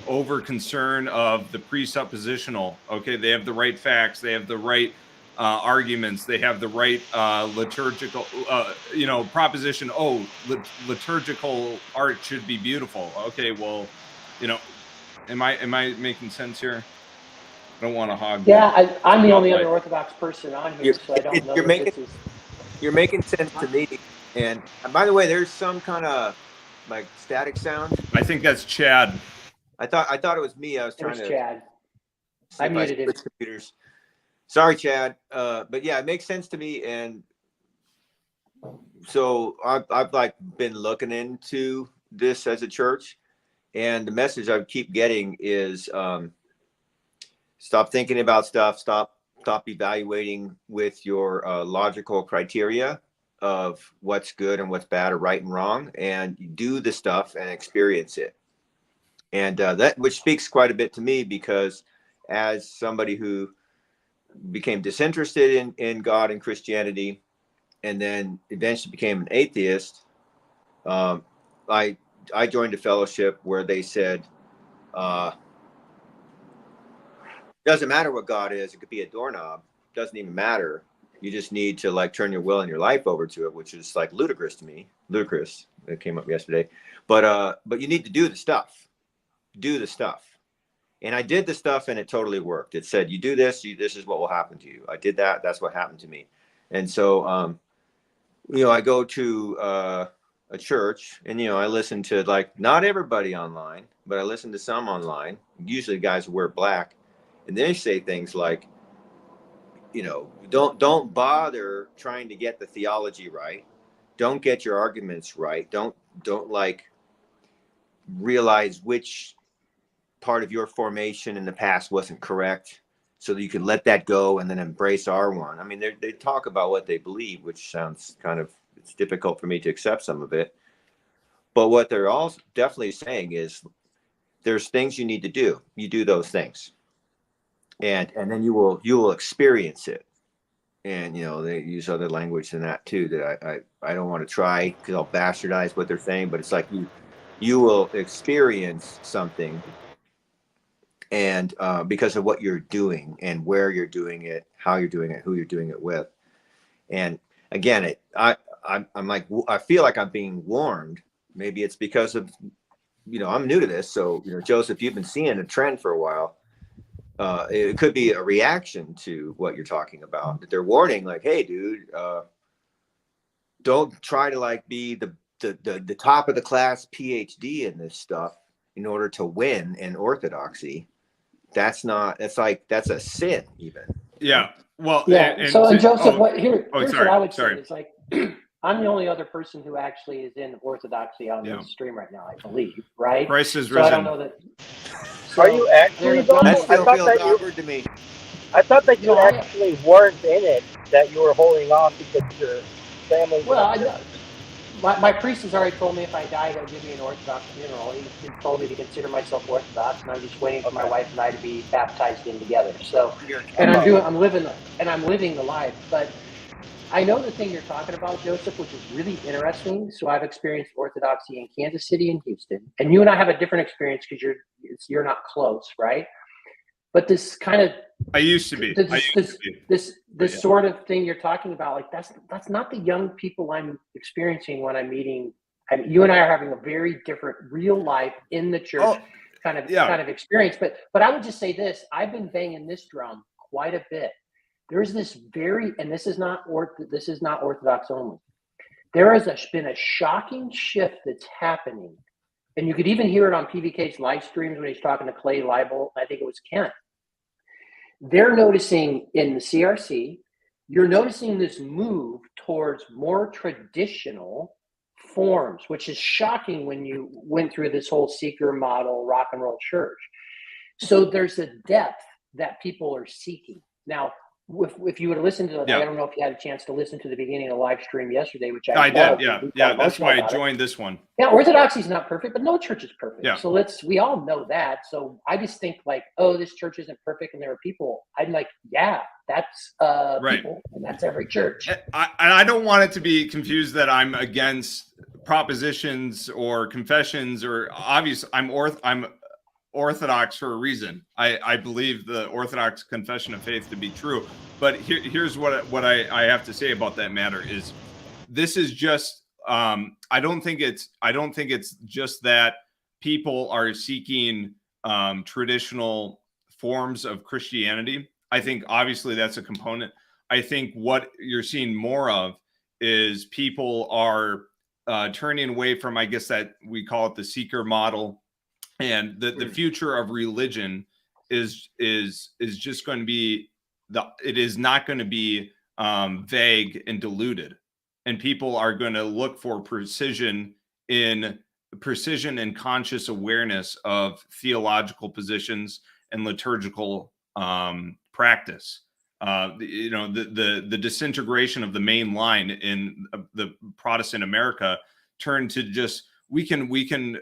S7: over concern of the presuppositional? Okay, they have the right facts, they have the right arguments, they have the right liturgical proposition. Liturgical art should be beautiful. Okay, well, am I making sense here? I don't want to hog.
S2: Yeah, I'm the only
S7: spotlight.
S2: other Orthodox person on here, so I don't know
S8: You're
S2: that
S8: making
S2: this is.
S8: you're making sense to me. And by the way, there's some kind of like static sound.
S7: I think that's Chad.
S8: I thought it was me. I was trying
S2: There's
S8: to
S2: Chad.
S8: see
S2: I
S8: if
S2: muted him.
S8: switch computers. Sorry, Chad. But yeah, it makes sense to me. And so I've like been looking into this as a church, and the message I keep getting is stop thinking about stuff. Stop evaluating with your logical criteria of what's good and what's bad or right and wrong, and do the stuff and experience it. And that, which speaks quite a bit to me, because as somebody who became disinterested in God and Christianity, and then eventually became an atheist, I joined a fellowship where they said, doesn't matter what God is. It could be a doorknob. Doesn't even matter. You just need to like turn your will and your life over to it, which is like ludicrous to me. Ludicrous. It came up yesterday. But you need to do the stuff. Do the stuff. And I did the stuff, and it totally worked. It said, you do this, this is what will happen to you. I did that. That's what happened to me. And so, I go to a church, and, I listen to like not everybody online, but I listen to some online, usually guys who wear black. And they say things like, don't bother trying to get the theology right. Don't get your arguments right. Don't like realize which part of your formation in the past wasn't correct, so that you can let that go and then embrace our one. I mean, they talk about what they believe, which sounds kind of, it's difficult for me to accept some of it. But what they're all definitely saying is there's things you need to do. You do those things. And then you will experience it. And they use other language than that too, that I don't want to try, because I'll bastardize what they're saying. But it's like you will experience something, and because of what you're doing and where you're doing it, how you're doing it, who you're doing it with. And again, I'm like, I feel like I'm being warned. Maybe it's because of I'm new to this, so Joseph, you've been seeing a trend for a while. It could be a reaction to what you're talking about, that they're warning, like, hey dude, don't try to like be the top of the class PhD in this stuff in order to win in orthodoxy. That's a sin even.
S7: Yeah. Well,
S2: Yeah. And Joseph, here's
S7: sorry,
S2: what I would
S7: sorry.
S2: say is like, I'm the only other person who actually is in orthodoxy on this stream right now, I believe, right?
S7: Christ is
S2: so I don't
S7: risen.
S2: know that.
S6: Are you actually though?
S8: That still
S6: I
S8: feels awkward to me.
S6: thought that you actually weren't in it, that you were holding off because your family.
S2: Well, my priest has already told me if I die, he'll give me an Orthodox funeral. He told me to consider myself Orthodox, and I'm just waiting for my wife and I to be baptized in together. So, and I'm living the life. But I know the thing you're talking about, Joseph, which is really interesting. So I've experienced Orthodoxy in Kansas City and Houston, and you and I have a different experience because you're not close, right? But this kind of
S7: I used to be.
S2: This sort of thing you're talking about, like that's not the young people I'm experiencing when I'm meeting. You and I are having a very different real life in the church kind of experience. But I would just say this: I've been banging this drum quite a bit. There's this and this is not Orthodox only. There has been a shocking shift that's happening, and you could even hear it on PVK's live streams when he's talking to Clay Leibel. I think it was Kent. They're noticing in the CRC, you're noticing this move towards more traditional forms, which is shocking when you went through this whole seeker model rock and roll church. So there's a depth that people are seeking. Now, if you would have listened to it, I don't know if you had a chance to listen to the beginning of the live stream yesterday, which I
S7: did. Yeah. That's why I joined this one.
S2: Yeah, Orthodoxy is not perfect, but no church is perfect.
S7: Yeah.
S2: So we all know that. So I just think like, oh, this church isn't perfect, and there are people. I'm like, yeah, that's
S7: right.
S2: People, and that's every church.
S7: I don't want it to be confused that I'm against propositions or confessions, or obviously I'm Orthodox for a reason. I believe the Orthodox confession of faith to be true. But here's what I have to say about that matter is, this is just I don't think it's just that people are seeking traditional forms of Christianity. I think obviously that's a component. I think what you're seeing more of is people are turning away from, I guess that we call it the seeker model, and the future of religion is just going to be it is not going to be vague and diluted, and people are going to look for precision and conscious awareness of theological positions and liturgical practice. The disintegration of the main line in the Protestant America turned to just we can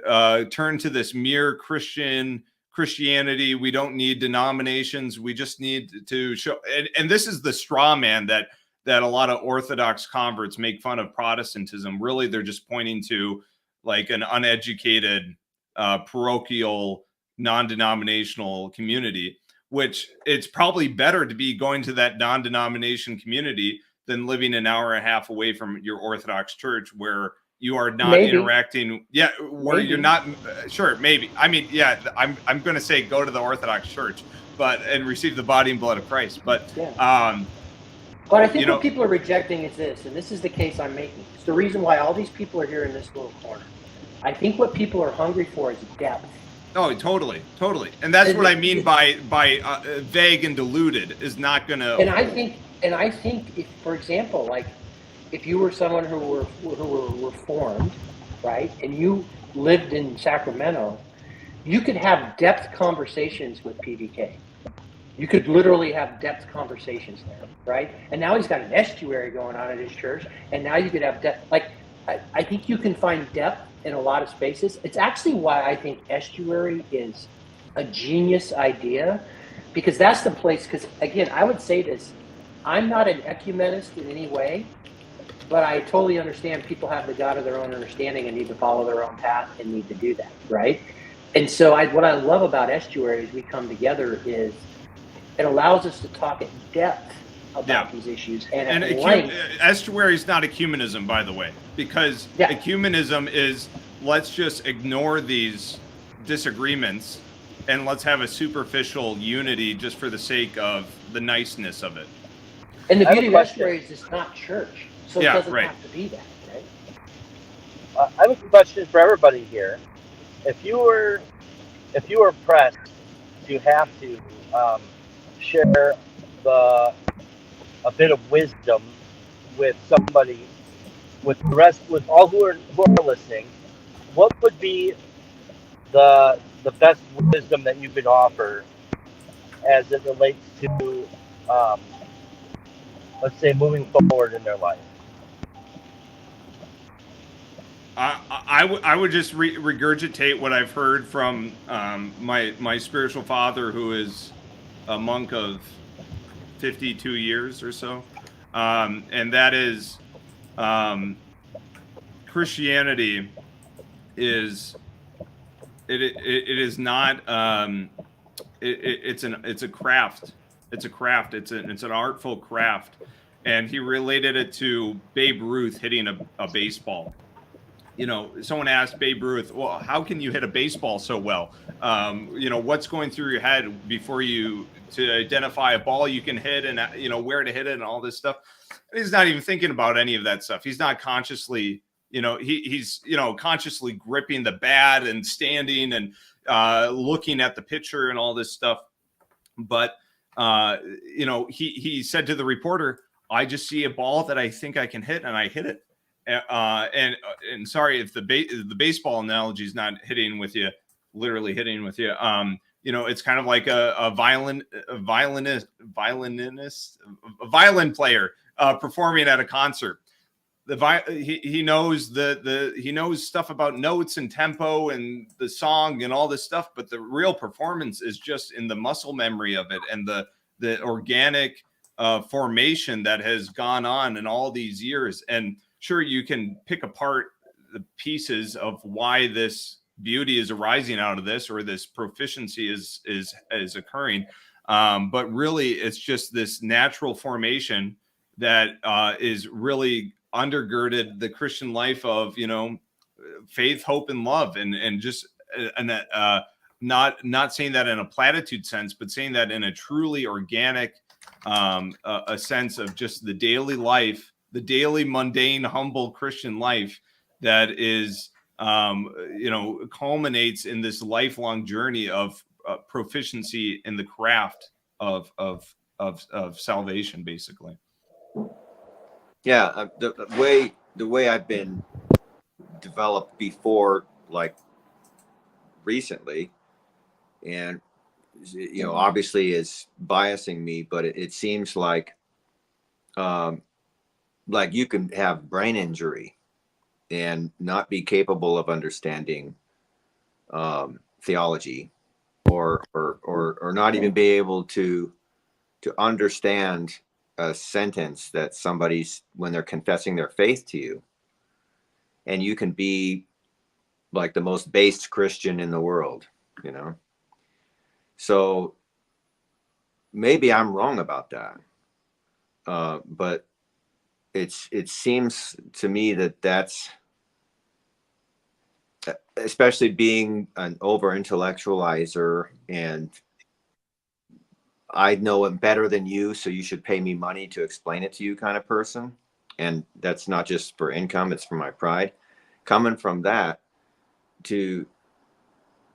S7: turn to this mere Christianity. We don't need denominations. We just need to show. And this is the straw man that a lot of Orthodox converts make fun of Protestantism. Really, they're just pointing to like an uneducated, parochial, non-denominational community, which it's probably better to be going to that non-denomination community than living an hour and a half away from your Orthodox church where you are not interacting. Yeah. Where you're not sure. Maybe. I mean, yeah, I'm going to say go to the Orthodox church, and receive the body and blood of Christ. But,
S2: but I think what people are rejecting is this, and this is the case I'm making. It's the reason why all these people are here in this little corner. I think what people are hungry for is depth.
S7: Oh, totally. And that's what I mean by vague and diluted is not going to.
S2: And I think, if, for example, like if you were someone who were Reformed, right, and you lived in Sacramento, you could have depth conversations with PVK. You could literally have depth conversations there, right? And now he's got an estuary going on at his church, and now you could have depth. Like, I think you can find depth in a lot of spaces. It's actually why I think estuary is a genius idea, because that's the place. Because again, I would say this: I'm not an ecumenist in any way, but I totally understand people have the God of their own understanding and need to follow their own path and need to do that, right? And so what I love about estuaries, we come together, is it allows us to talk at depth about these issues. And
S7: estuary is not ecumenism, by the way, because ecumenism is let's just ignore these disagreements and let's have a superficial unity just for the sake of the niceness of it.
S2: And the beauty of estuaries is not church, so it doesn't have to be that, right?
S6: I have a question for everybody here. If you were pressed to have to share a bit of wisdom with somebody, with all who are listening, what would be the best wisdom that you could offer as it relates to, let's say, moving forward in their life?
S7: I would just regurgitate what I've heard from my spiritual father, who is a monk of 52 years or so, and that is Christianity is it is not it's a craft. It's an artful craft, and he related it to Babe Ruth hitting a baseball. You know, someone asked Babe Ruth, well, how can you hit a baseball so well? What's going through your head before you to identify a ball you can hit and, where to hit it and all this stuff. And he's not even thinking about any of that stuff. He's not consciously, he's consciously gripping the bat and standing and looking at the pitcher and all this stuff. But, he said to the reporter, I just see a ball that I think I can hit and I hit it. And sorry if the baseball analogy is not literally hitting with you. It's kind of like a violin player performing at a concert. He knows he knows stuff about notes and tempo and the song and all this stuff, but the real performance is just in the muscle memory of it and the organic formation that has gone on in all these years. And sure, you can pick apart the pieces of why this beauty is arising out of this or this proficiency is occurring, but really it's just this natural formation that is really undergirded the Christian life of faith, hope, and love, and just not saying that in a platitude sense, but saying that in a truly organic a sense of just the daily life, the daily mundane, humble Christian life that is, culminates in this lifelong journey of proficiency in the craft of salvation, basically.
S8: Yeah, the way I've been developed before, like recently, and obviously is biasing me, but it seems like you can have brain injury and not be capable of understanding theology, or not even be able to understand a sentence that somebody's, when they're confessing their faith to you, and you can be like the most based Christian in the world, So maybe I'm wrong about that, but it seems to me that's, especially being an over intellectualizer, and I know it better than you, so you should pay me money to explain it to you kind of person. And that's not just for income, it's for my pride. Coming from that to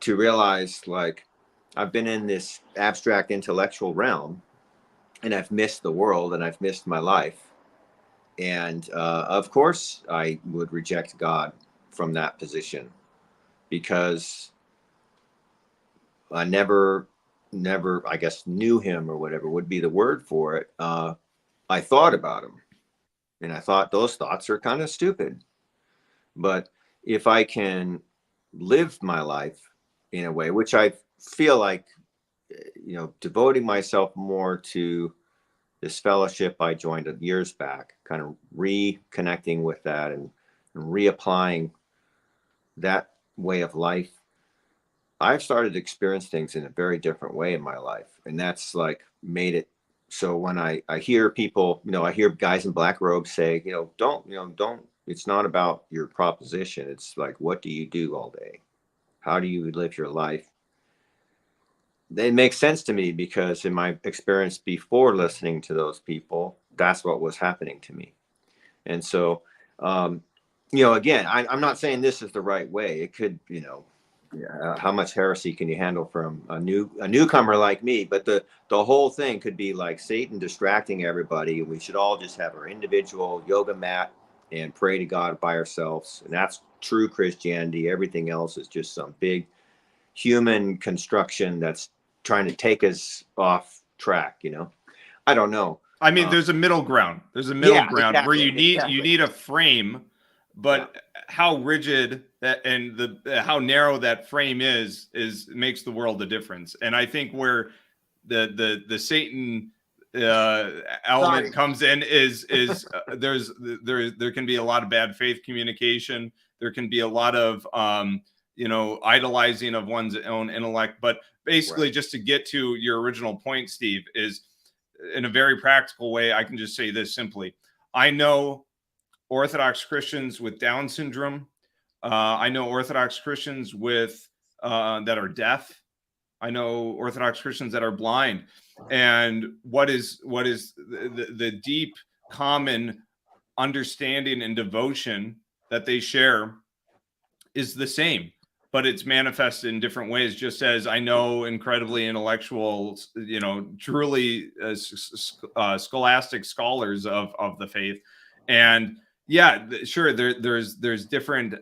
S8: realize, like, I've been in this abstract intellectual realm, and I've missed the world, and I've missed my life. And of course, I would reject God from that position, because I never, I guess, knew him, or whatever would be the word for it. I thought about him, and I thought those thoughts are kind of stupid. But if I can live my life in a way, which I feel like, devoting myself more to this fellowship I joined years back, kind of reconnecting with that, and reapplying that way of life, I've started to experience things in a very different way in my life. And that's like made it so when I hear people, I hear guys in black robes say, don't, it's not about your proposition. It's like, what do you do all day? How do you live your life? It makes sense to me, because in my experience before listening to those people, that's what was happening to me. And so, again, I'm not saying this is the right way. It could, how much heresy can you handle from a newcomer like me? But the whole thing could be like Satan distracting everybody. We should all just have our individual yoga mat and pray to God by ourselves. And that's true Christianity. Everything else is just some big human construction that's trying to take us off track. I don't know.
S7: I mean, there's a middle ground. There's a middle ground
S8: exactly,
S7: where you need a frame, but how rigid that and how narrow that frame is makes the world a difference. And I think where the Satan element comes in is there can be a lot of bad faith communication. There can be a lot of idolizing of one's own intellect. But basically, just to get to your original point, Steve, is in a very practical way, I can just say this simply. I know Orthodox Christians with Down syndrome. I know Orthodox Christians with that are deaf. I know Orthodox Christians that are blind. And what is the deep common understanding and devotion that they share is the same, but it's manifested in different ways. Just as I know incredibly intellectual, truly scholastic scholars of the faith, and sure, there's different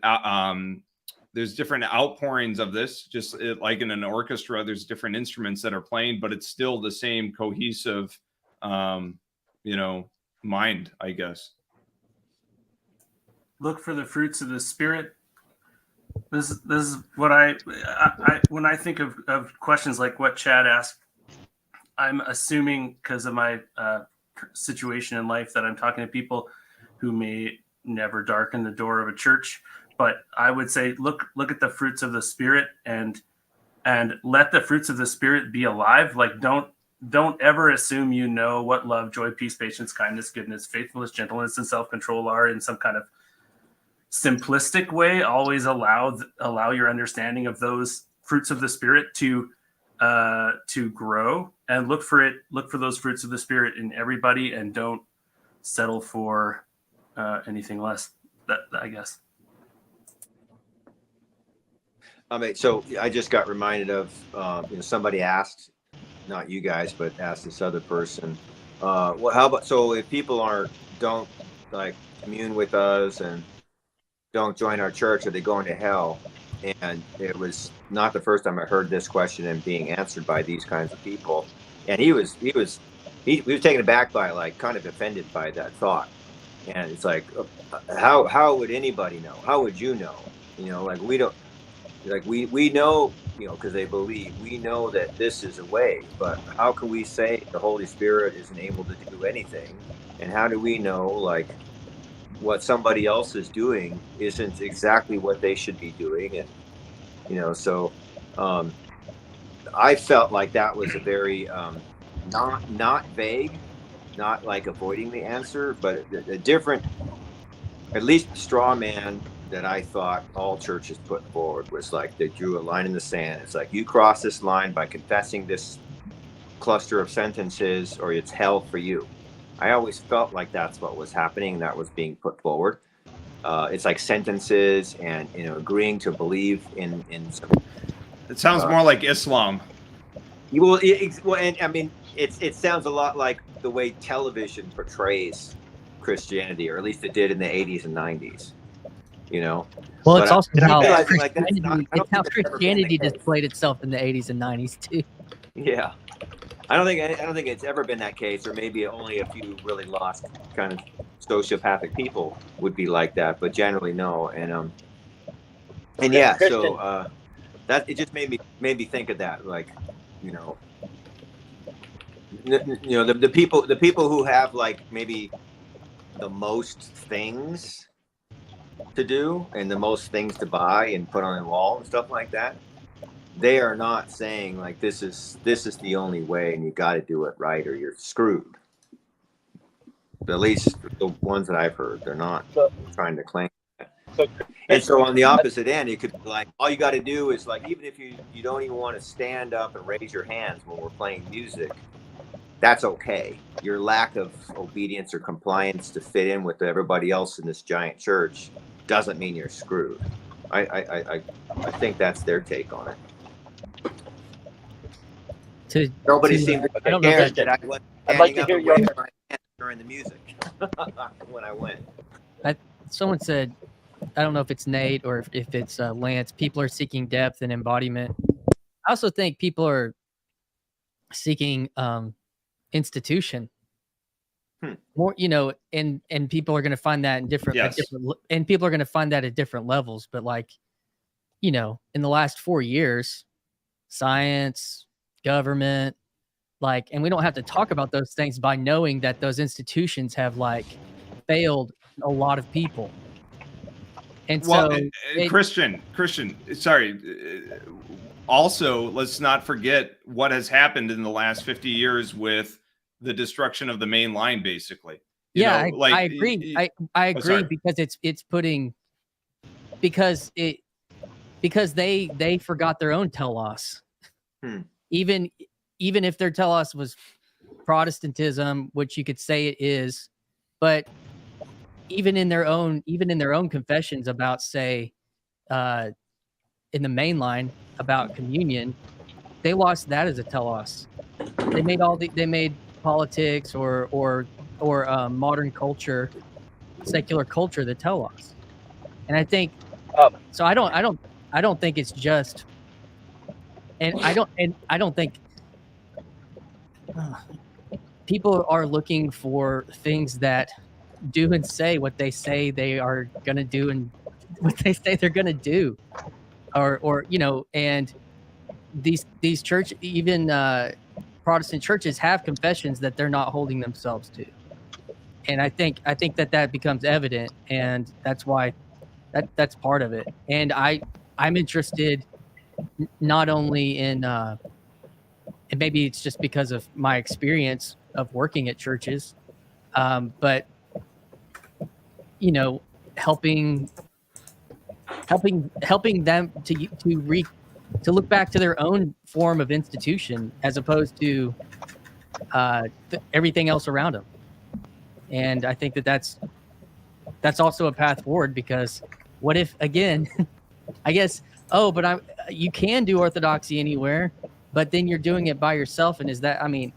S7: outpourings of this. Just like in an orchestra, there's different instruments that are playing, but it's still the same cohesive, mind, I guess.
S4: Look for the fruits of the Spirit. This is what I when I think of questions like what Chad asked, I'm assuming, because of my situation in life, that I'm talking to people who may never darken the door of a church. But I would say, look at the fruits of the Spirit, and let the fruits of the Spirit be alive. Like, don't ever assume what love, joy, peace, patience, kindness, goodness, faithfulness, gentleness, and self-control are in some kind of simplistic way. Always allow your understanding of those fruits of the Spirit to grow, and look for those fruits of the Spirit in everybody, and don't settle for anything less. That I guess.
S8: So I just got reminded of somebody asked, not you guys, but asked this other person, well, how about, so if people don't like commune with us and don't join our church, are they going to hell? And it was not the first time I heard this question and being answered by these kinds of people. And he was taken aback by, like, kind of offended by that thought. And it's like, how would anybody know? How would you know? Like, we don't, like, we know, because they believe, we know that this is a way, but how can we say the Holy Spirit isn't able to do anything? And how do we know, like, what somebody else is doing isn't exactly what they should be doing? And so I felt like that was a very not vague, not like avoiding the answer, but a different, at least straw man that I thought all churches put forward was like, they drew a line in the sand. It's like, you cross this line by confessing this cluster of sentences, or it's hell for you. I always felt like that's what was happening, that was being put forward. It's like sentences and agreeing to believe in some.
S7: It sounds more like Islam.
S8: Well, and I mean, it sounds a lot like the way television portrays Christianity, or at least it did in the 80s and 90s.
S9: Well,
S8: But
S9: it's also how
S8: Christianity,
S9: Christianity displayed itself in the 80s and 90s too.
S8: Yeah, I don't think it's ever been that case, or maybe only a few really lost kind of sociopathic people would be like that, but generally no. And yeah, so that, it just made me think of that, like, the people who have, like, maybe the most things to do and the most things to buy and put on a wall and stuff like that, they are not saying, like, this is the only way and you got to do it right or you're screwed. But at least the ones that I've heard, they're not trying to claim that. And so on the opposite end, it could be like, all you got to do is, like, even if you don't even want to stand up and raise your hands when we're playing music, that's okay. Your lack of obedience or compliance to fit in with everybody else in this giant church doesn't mean you're screwed. I think that's their take on it. Nobody seemed to care that I wasn't standing up and waving my hands during the music when I went.
S9: Someone said, I don't know if it's Nate or if it's Lance, people are seeking depth and embodiment. I also think people are seeking institution. More, and people are going to find that in different, and people are going to find that at different levels. But, like, in the last 4 years, science, government, like, and we don't have to talk about those things by knowing that those institutions have, like, failed a lot of people. And
S7: well,
S9: so
S7: Christian, sorry. Also, let's not forget what has happened in the last 50 years with the destruction of the main line, basically.
S9: I agree. I agree, because it's putting, because they forgot their own telos. Even if their telos was Protestantism, which you could say it is, but even in their own confessions about, say, in the main line about communion, they lost that as a telos. They made politics or modern culture, secular culture, the telos. And I think so. I don't think it's just, and I don't think people are looking for things that do and say what they say they are going to do and what they say they're going to do, or and these church, even Protestant churches, have confessions that they're not holding themselves to, and I think that becomes evident, and that's why that's part of it. And I'm interested not only in and maybe it's just because of my experience of working at churches, but helping them to to look back to their own form of institution as opposed to everything else around them. And I think that that's also a path forward, because what if, again, I guess, but you can do orthodoxy anywhere, but then you're doing it by yourself. And is that, I mean,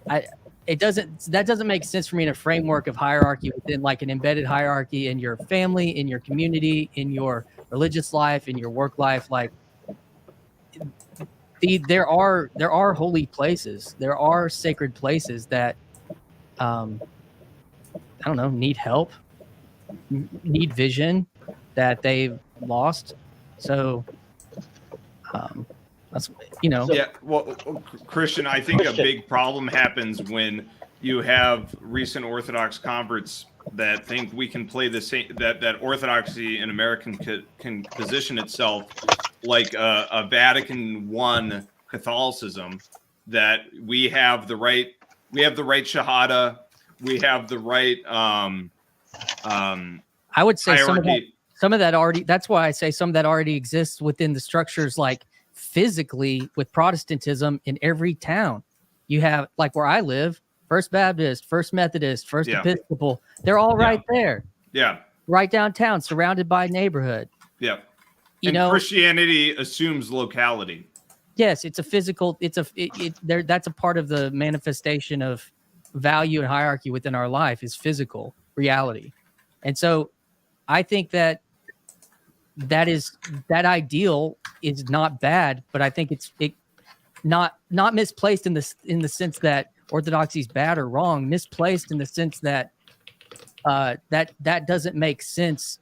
S9: that doesn't make sense for me in a framework of hierarchy within like an embedded hierarchy in your family, in your community, in your religious life, in your work life. Like there are holy places, there are sacred places that, I don't know, need help, need vision that they've lost. So, that's,
S7: Yeah, well, Christian, I think a big problem happens when you have recent Orthodox converts that think we can play the same, that Orthodoxy in American can position itself like a Vatican I Catholicism, that we have the right Shahada, we have the right
S9: I would say
S7: hierarchy.
S9: some of that already, that's why I say some of that already exists within the structures, like physically with Protestantism in every town. You have, like where I live, First Baptist, First Methodist, First Episcopal. They're all right there.
S7: Yeah.
S9: Right downtown, surrounded by neighborhood.
S7: Yeah. And Christianity assumes locality.
S9: Yes, it's a physical, that's a part of the manifestation of value and hierarchy within our life, is physical reality. And so I think that ideal is not bad, but I think it's not misplaced in the sense that orthodoxy is bad or wrong. Misplaced in the sense that that doesn't make sense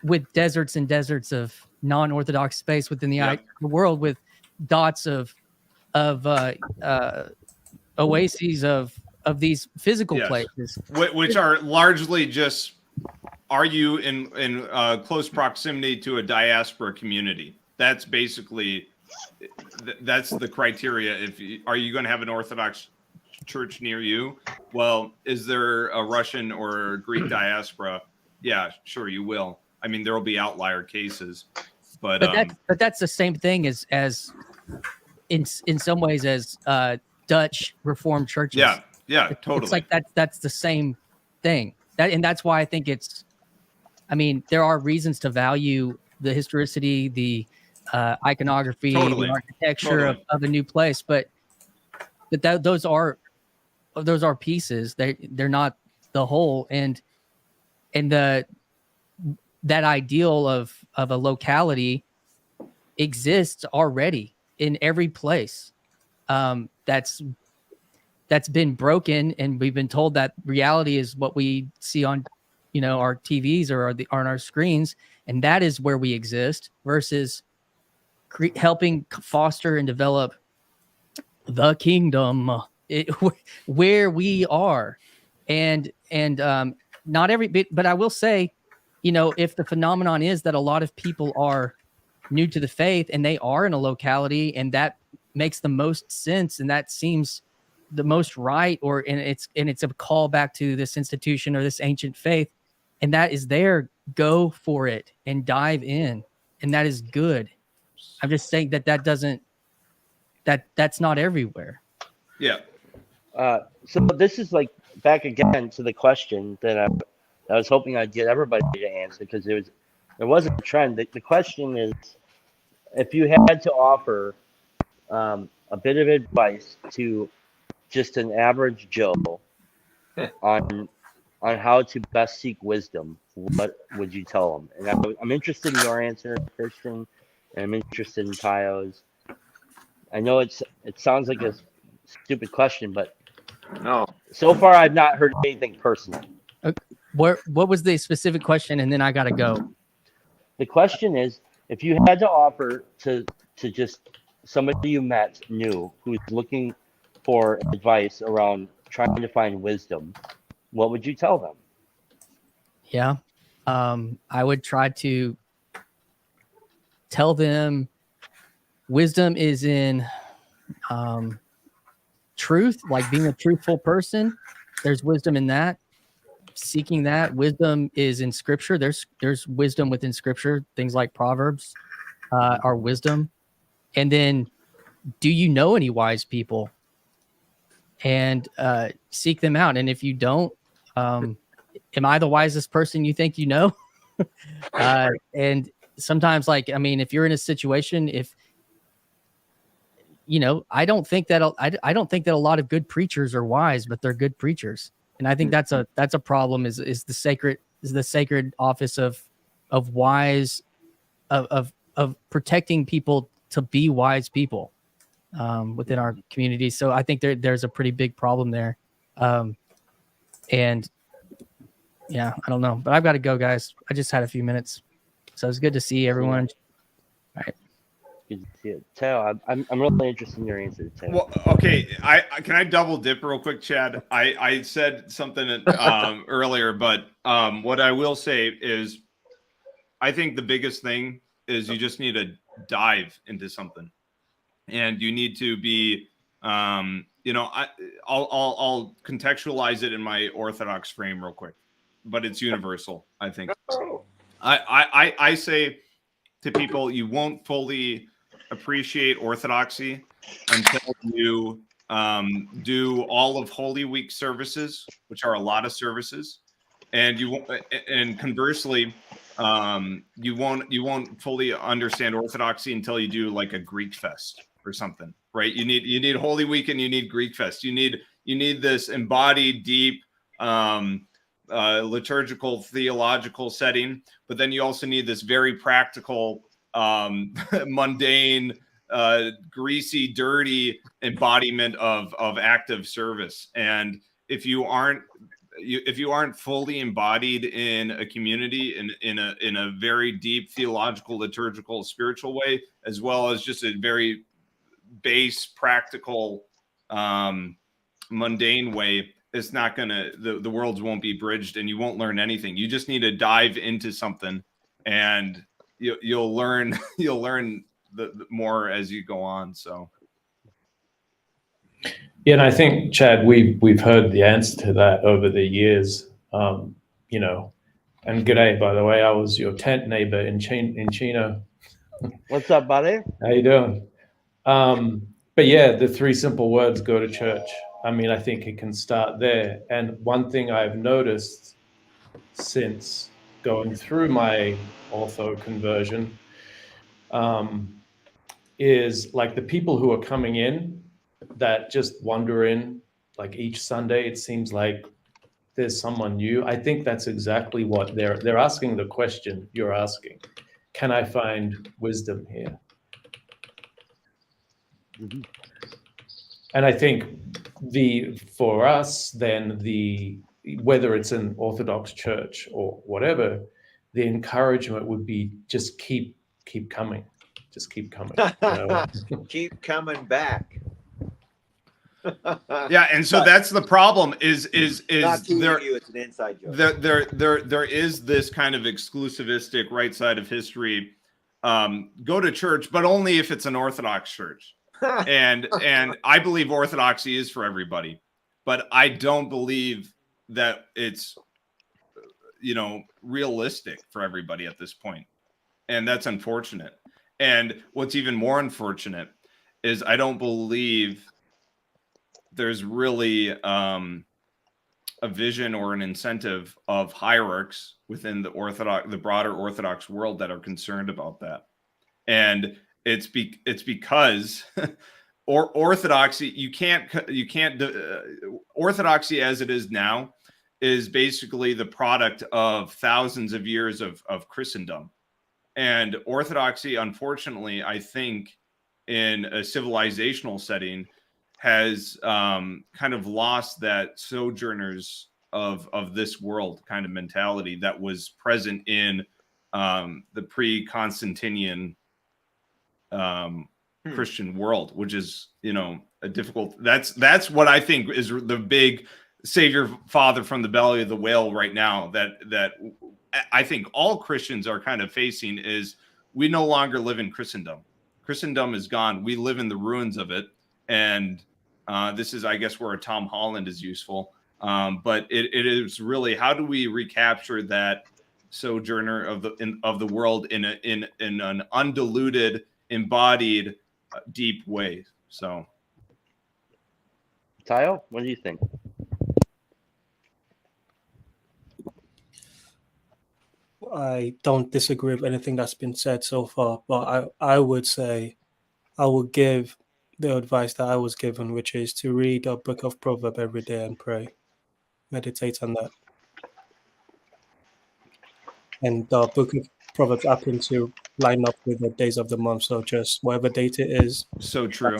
S9: with deserts and deserts of non-orthodox space within the world, with dots of oases of these physical places,
S7: which are largely just, are you in close proximity to a diaspora community? That's basically, that's the criteria. Are you going to have an Orthodox church near you? Well, is there a Russian or Greek diaspora? Yeah, sure, you will. I mean, there will be outlier cases, but
S9: that's the same thing as in some ways as Dutch Reformed churches.
S7: Yeah, totally.
S9: It's like that's the same thing. That's why I think it's, I mean, there are reasons to value the historicity, the iconography, the architecture of a new place, but those are pieces. They're not the whole, and that ideal of a locality exists already in every place. That's been broken, and we've been told that reality is what we see on, our TVs or on our screens, and that is where we exist, versus helping foster and develop the kingdom where we are, and not every bit. But I will say, if the phenomenon is that a lot of people are new to the faith and they are in a locality, and that makes the most sense, and that seems the most right, and it's a call back to this institution or this ancient faith, and that is there, go for it and dive in, and that is good. I'm just saying that's not everywhere.
S7: Yeah.
S6: So this is like back again to the question that I was hoping I'd get everybody to answer, because there wasn't a trend. The question is, if you had to offer a bit of advice to just an average Joe on how to best seek wisdom, what would you tell them? And I'm interested in your answer, Christian, and I'm interested in Tayo's. I know it sounds like a stupid question, but
S8: no,
S6: so far I've not heard anything personal.
S9: What was the specific question? And then I gotta go.
S6: The question is, if you had to offer to just somebody you met new who's looking for advice around trying to find wisdom, what would you tell them?
S9: Yeah. I would try to tell them wisdom is in truth, like being a truthful person. There's wisdom in that. seeking that wisdom is in Scripture. There's wisdom within Scripture. Things like Proverbs are wisdom. And then, do you know any wise people? And seek them out. And if you don't, am I the wisest person you think you know? And sometimes, like, I mean, if you're in a situation, if I don't think that I don't think that a lot of good preachers are wise, but they're good preachers. And I think that's a problem. Is the sacred office of wise of protecting people to be wise people within our community. So I think there's a pretty big problem there. And yeah, I don't know, but I've got to go, guys. I just had a few minutes, so it's good to see everyone. All right.
S6: Good to see it. Tao, I'm really interested in your answer, Tao.
S7: Well, okay. I can I double dip real quick, Chad? I said something earlier, but what I will say is, I think the biggest thing is you just need to dive into something, and you need to be, I'll contextualize it in my Orthodox frame real quick, but it's universal. I think I say to people, you won't fully appreciate Orthodoxy until you do all of Holy Week services, which are a lot of services, and conversely, you won't fully understand Orthodoxy until you do like a Greek fest or something, right? You need Holy Week and you need Greek fest. You need this embodied, deep, liturgical, theological setting, but then you also need this very practical, mundane, greasy, dirty embodiment of active service. And if you aren't fully embodied in a community in a very deep theological, liturgical, spiritual way, as well as just a very base, practical, mundane way, it's not gonna, the worlds won't be bridged, and you won't learn anything. You just need to dive into something, and you'll learn the more as you go on. So
S10: yeah, and I think, Chad, we've heard the answer to that over the years. And g'day, by the way. I was your tent neighbor in Chino.
S6: What's up, buddy?
S10: How you doing? But yeah, the 3 simple words: go to church. I mean, I think it can start there. And one thing I've noticed since going through my ortho conversion is like the people who are coming in that just wander in, like each Sunday, it seems like there's someone new. I think that's exactly what they're asking the question you're asking. Can I find wisdom here?
S6: Mm-hmm.
S10: And I think for us, then whether it's an Orthodox church or whatever, the encouragement would be just keep coming. Just keep coming.
S8: Keep coming back.
S7: yeah, and so that's the problem. Is
S8: not
S7: there?
S8: you, it's an inside joke.
S7: There is this kind of exclusivistic right side of history. Go to church, but only if it's an Orthodox church. and I believe Orthodoxy is for everybody, but I don't believe that it's realistic for everybody at this point, and that's unfortunate. And what's even more unfortunate is I don't believe there's really a vision or an incentive of hierarchs within the broader Orthodox world that are concerned about that. And it's because Orthodoxy, Orthodoxy as it is now is basically the product of thousands of years of Christendom. And Orthodoxy, unfortunately, I think in a civilizational setting has kind of lost that sojourners of this world kind of mentality that was present in the pre-Constantinian Christian world, which is, a difficult, that's what I think is the big savior father from the belly of the whale right now that I think all Christians are kind of facing is we no longer live in Christendom. Christendom is gone. We live in the ruins of it. And this is, I guess, where a Tom Holland is useful. But it is really, how do we recapture that sojourner of the world in an undiluted, embodied, deep way? So,
S6: Tayo, what do you think?
S11: I don't disagree with anything that's been said so far, but I would say I would give the advice that I was given, which is to read a book of Proverbs every day and pray, meditate on that. And the book of Proverbs happen to line up with the days of the month, so just whatever date it is.
S7: so true.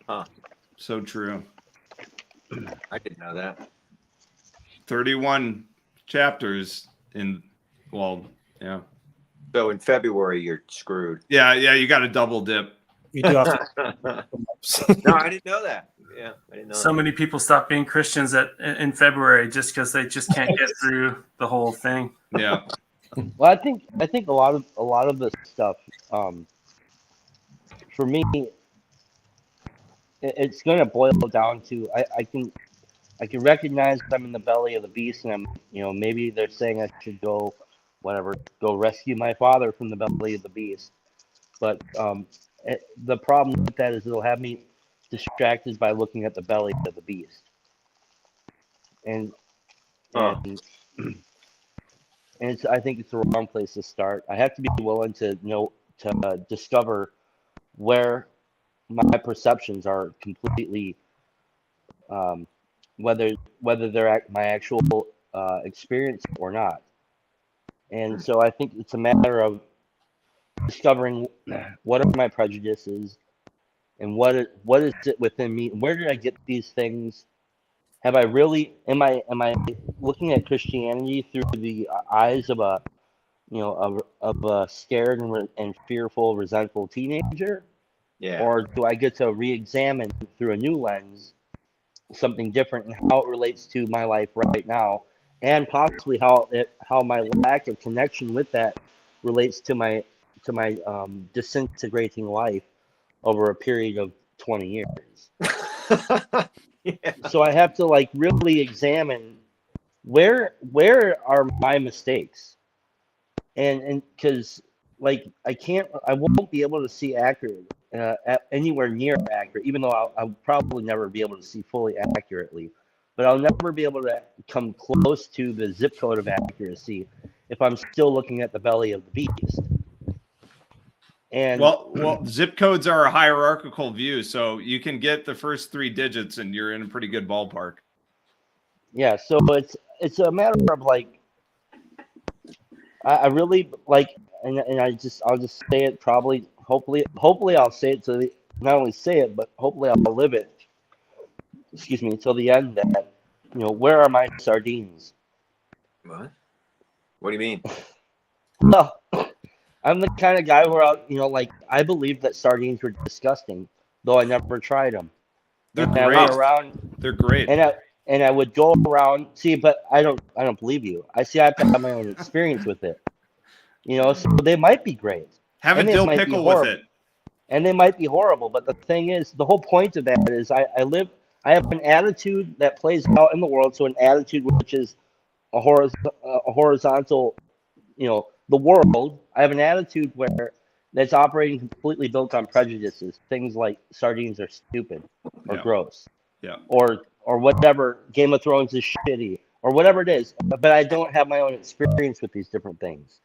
S8: Huh.
S7: So true.
S8: I didn't know that.
S7: 31 chapters in, well, yeah.
S8: So in February, you're screwed.
S7: Yeah, you got to double dip.
S11: You do have
S8: No,
S11: to.
S8: I didn't know that. Yeah, I didn't know
S4: So
S8: that.
S4: many people stop being Christians in February just because they just can't get through the whole thing.
S7: Yeah.
S6: Well, I think a lot of the stuff, for me, it's going to boil down to I can recognize that I'm in the belly of the beast, and I'm, maybe they're saying I should go rescue my father from the belly of the beast. But the problem with that is it'll have me distracted by looking at the belly of the beast, and I think it's the wrong place to start. I have to be willing to discover where my perceptions are completely, whether they're my actual experience or not. And so I think it's a matter of discovering what are my prejudices and what is it within me. Where did I get these things? Have I really? Am I looking at Christianity through the eyes of a scared and fearful, resentful teenager?
S8: Yeah.
S6: Or do I get to re-examine through a new lens something different and how it relates to my life right now, and possibly how my lack of connection with that relates to my disintegrating life over a period of 20 years.
S8: Yeah.
S6: So I have to really examine where are my mistakes, and because I won't be able to see accurate anywhere near accurate, even though I'll probably never be able to see fully accurately, but I'll never be able to come close to the zip code of accuracy if I'm still looking at the belly of the beast. And
S7: well, zip codes are a hierarchical view, so you can get the first 3 digits and you're in a pretty good ballpark.
S6: Yeah, so it's a matter of I really and I'll just say it, probably hopefully I'll say it to not only say it, but hopefully I'll live it. Excuse me, until the end. That where are my sardines?
S8: What? What do you mean?
S6: Well, I'm the kind of guy where I believe that sardines were disgusting, though I never tried them.
S7: They're
S6: And
S7: great.
S6: I went around,
S7: They're great.
S6: and I would go around. See, but I don't believe you. I have to have my own experience with it. So they might be great.
S7: Have a dill pickle with it.
S6: And they might be horrible, but the thing is, the whole point of that is I have an attitude that plays out in the world. So an attitude which is a horizontal, the world. I have an attitude that's operating completely built on prejudices. Things like sardines are stupid or gross.
S7: Yeah.
S6: Or whatever, Game of Thrones is shitty or whatever it is. But I don't have my own experience with these different things.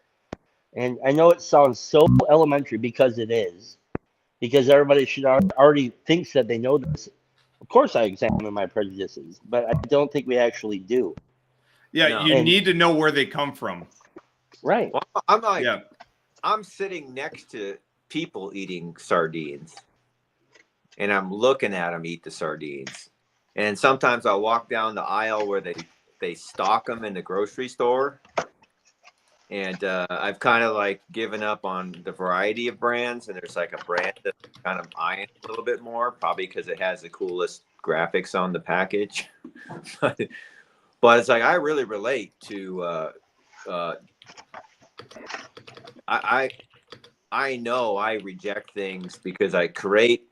S6: And I know it sounds so elementary because it is. Because everybody should already thinks that they know this. Of course I examine my prejudices, but I don't think we actually do.
S7: Yeah, you need to know where they come from.
S6: Right.
S8: Well, I'm sitting next to people eating sardines, and I'm looking at them eat the sardines. And sometimes I'll walk down the aisle where they stock them in the grocery store. And I've kind of given up on the variety of brands, and there's a brand that kind of eyeing a little bit more, probably because it has the coolest graphics on the package. But it's I really relate to. I know I reject things because I create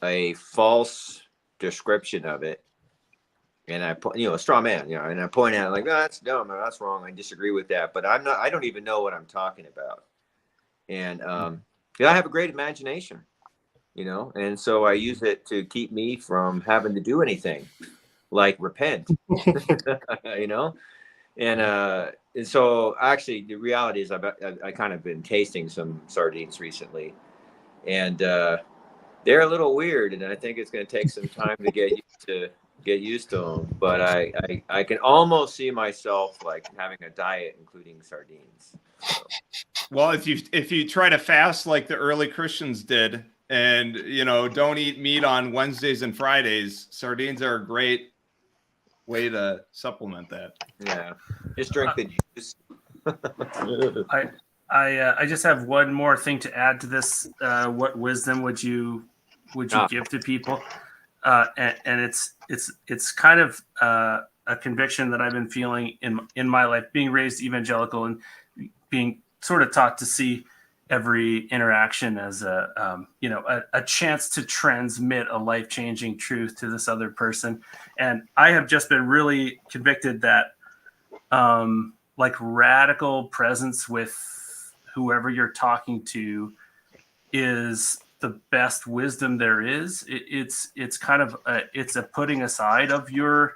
S8: a false description of it, And I, a straw man, and I point out like, oh, that's dumb, or that's wrong. I disagree with that, but I don't even know what I'm talking about. And I have a great imagination, and so I use it to keep me from having to do anything like repent, and so actually the reality is I kind of been tasting some sardines recently, and they're a little weird, and I think it's going to take some time to get used to them. But I can almost see myself like having a diet including sardines. So.
S7: Well, if you try to fast like the early Christians did, and don't eat meat on Wednesdays and Fridays, sardines are a great way to supplement that.
S8: Yeah, just drink the juice.
S4: I just have one more thing to add to this. What wisdom would you give to people? And it's kind of a conviction that I've been feeling in my life, being raised evangelical and being sort of taught to see every interaction as a chance to transmit a life-changing truth to this other person. And I have just been really convicted that like radical presence with whoever you're talking to is the best wisdom there is. It's kind of it's a putting aside of your,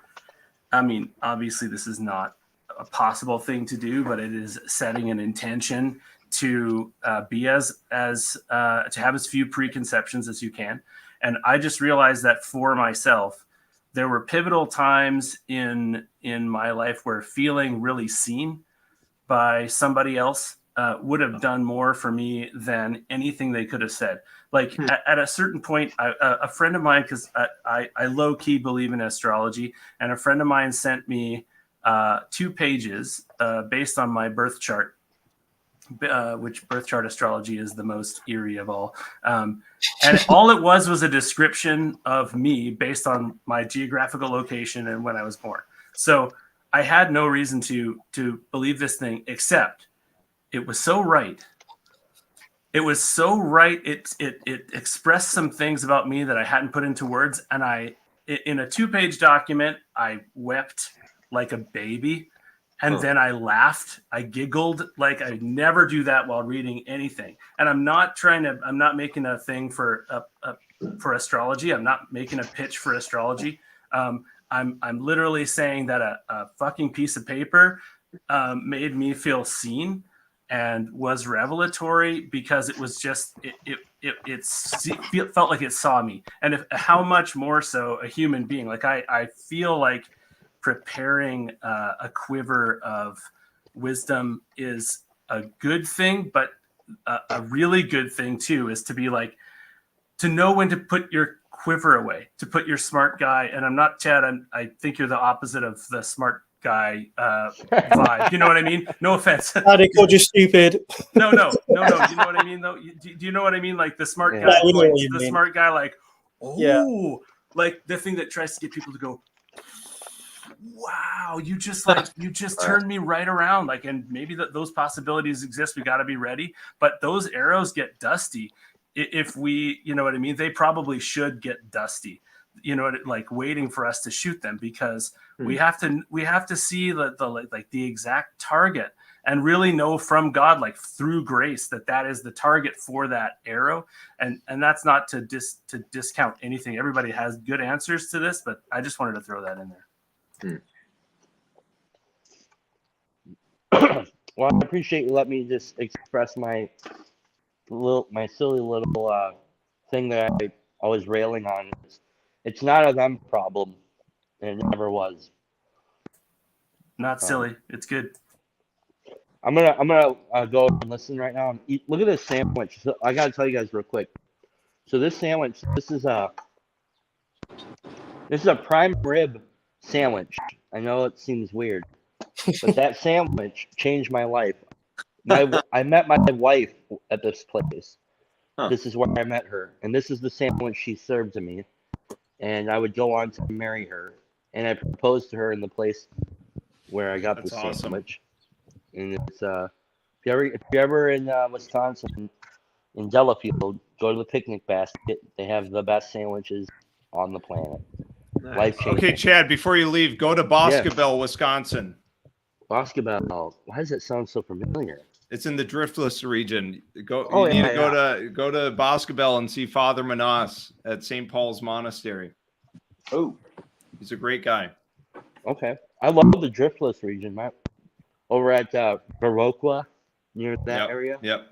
S4: I mean, obviously this is not a possible thing to do, but it is setting an intention to be to have as few preconceptions as you can. And I just realized that for myself, there were pivotal times in my life where feeling really seen by somebody else would have done more for me than anything they could have said. Like at a certain point, a friend of mine, because I low key believe in astrology, and a friend of mine sent me 2 pages based on my birth chart, which birth chart astrology is the most eerie of all. And all it was a description of me based on my geographical location and when I was born. So I had no reason to believe this thing, except it was so right. It was so right. It expressed some things about me that I hadn't put into words. And in a 2-page document, I wept like a baby. And then I laughed. I giggled like I never do that while reading anything. And I'm not making a thing for astrology. I'm not making a pitch for astrology. I'm literally saying that a fucking piece of paper made me feel seen and was revelatory, because it was just it felt like it saw me. And how much more so a human being. Like I feel like preparing a quiver of wisdom is a good thing, but a really good thing too is to be like, to know when to put your quiver away, to put your smart guy. And I'm not Chad. I think you're the opposite of the smart guy vibe. You know what I mean? No offense.
S11: They called you stupid.
S4: No. You know what I mean, though? Do you know what I mean? Like the smart guy, smart guy, like, like the thing that tries to get people to go, wow, you just turned me right around. Like, and maybe those possibilities exist. We got to be ready. But those arrows get dusty. If we, you know what I mean? They probably should get dusty, like waiting for us to shoot them, because we have to see the exact target and really know from God, like through grace, that is the target for that arrow. And that's not to discount anything. Everybody has good answers to this, but I just wanted to throw that in there.
S6: Well, I appreciate you letting me just express my silly little thing that I always railing on. It's not a them problem, and it never was.
S4: Not silly. It's good.
S6: I'm gonna go and listen right now and eat. Look at this sandwich. So I gotta tell you guys real quick. So this sandwich, this is a prime rib sandwich. I know it seems weird, but that sandwich changed my life. I met my wife at this place. This is where I met her, and this is the sandwich she served to me. And I would go on to marry her, and I proposed to her in the place where I got the sandwich. And it's if you're ever in Wisconsin, in Delafield, go to the Picnic Basket. They have the best sandwiches on the planet. Life changing.
S7: Okay, Chad, before you leave, go to Boscobel, Wisconsin.
S6: Boscobel. Why does it sound so familiar?
S7: It's in the Driftless region. Go.
S6: Oh,
S7: You need
S6: yeah,
S7: to go to Boscobel and see Father Manas at St. Paul's Monastery.
S8: Oh,
S7: He's a great guy.
S6: Okay. I love the Driftless region, Matt. Over at Viroqua, near that area.
S7: Yep.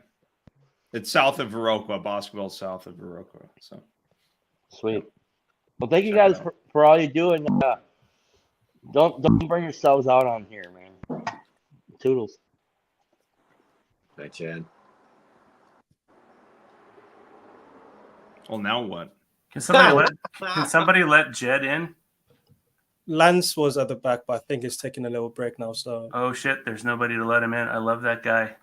S7: It's south of Viroqua. Boscobel south of Viroqua. So
S6: Sweet. Well, thank you guys for all you do, and don't burn yourselves out on here, man. Toodles.
S8: Hi, Chad.
S7: Well, now what?
S4: Can somebody let Jed in?
S11: Lance was at the back, but I think he's taking a little break now. So,
S4: Oh shit, there's nobody to let him in. I love that guy.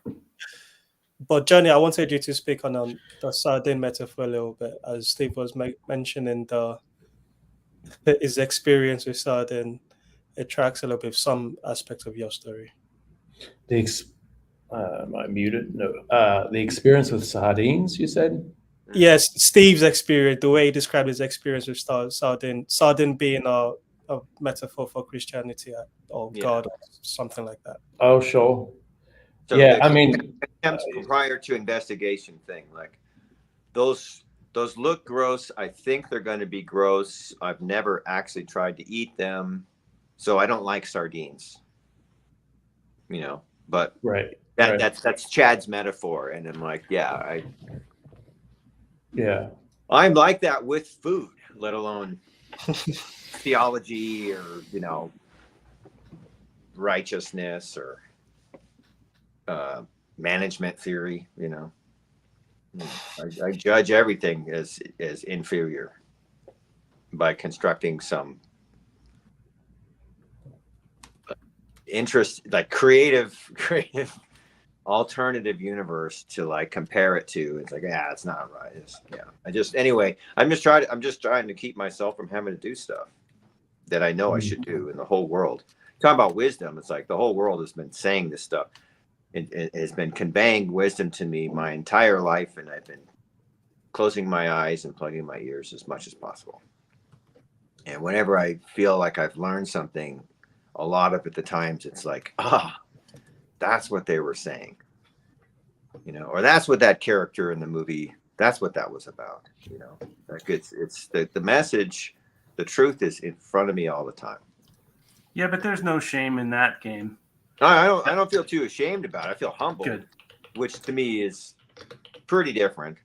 S11: but Johnny, I wanted you to speak on the sardine metaphor a little bit, as Steve was mentioning his experience with sardine. It tracks a little bit with some aspects of your story.
S10: Am I muted? No. The experience with sardines, you said?
S11: Yes, Steve's experience, the way he described his experience with sardine being a metaphor for Christianity or God or something like that.
S10: Oh, sure.
S8: So
S10: yeah,
S8: the
S10: I mean,
S8: attempts prior to investigation thing, like those look gross. I think they're going to be gross. I've never actually tried to eat them, so I don't like sardines. You know, but that's Chad's metaphor, and I'm like, I'm like that with food, let alone theology or righteousness or management theory. I judge everything as inferior by constructing some interest, like creative alternative universe to like compare it to. It's like, it's not right. I'm just trying to keep myself from having to do stuff that I know I should do in the whole world. Talking about wisdom, it's like the whole world has been saying this stuff. It has been conveying wisdom to me my entire life, and I've been closing my eyes and plugging my ears as much as possible. And whenever I feel like I've learned something, a lot of the times it's like, that's what they were saying, or that's what that character in the movie, that's what that was about. Like it's the message, the truth is in front of me all the time.
S4: Yeah, but there's no shame in that game.
S8: I don't feel too ashamed about it. I feel humbled.
S4: Good.
S8: Which to me is pretty different,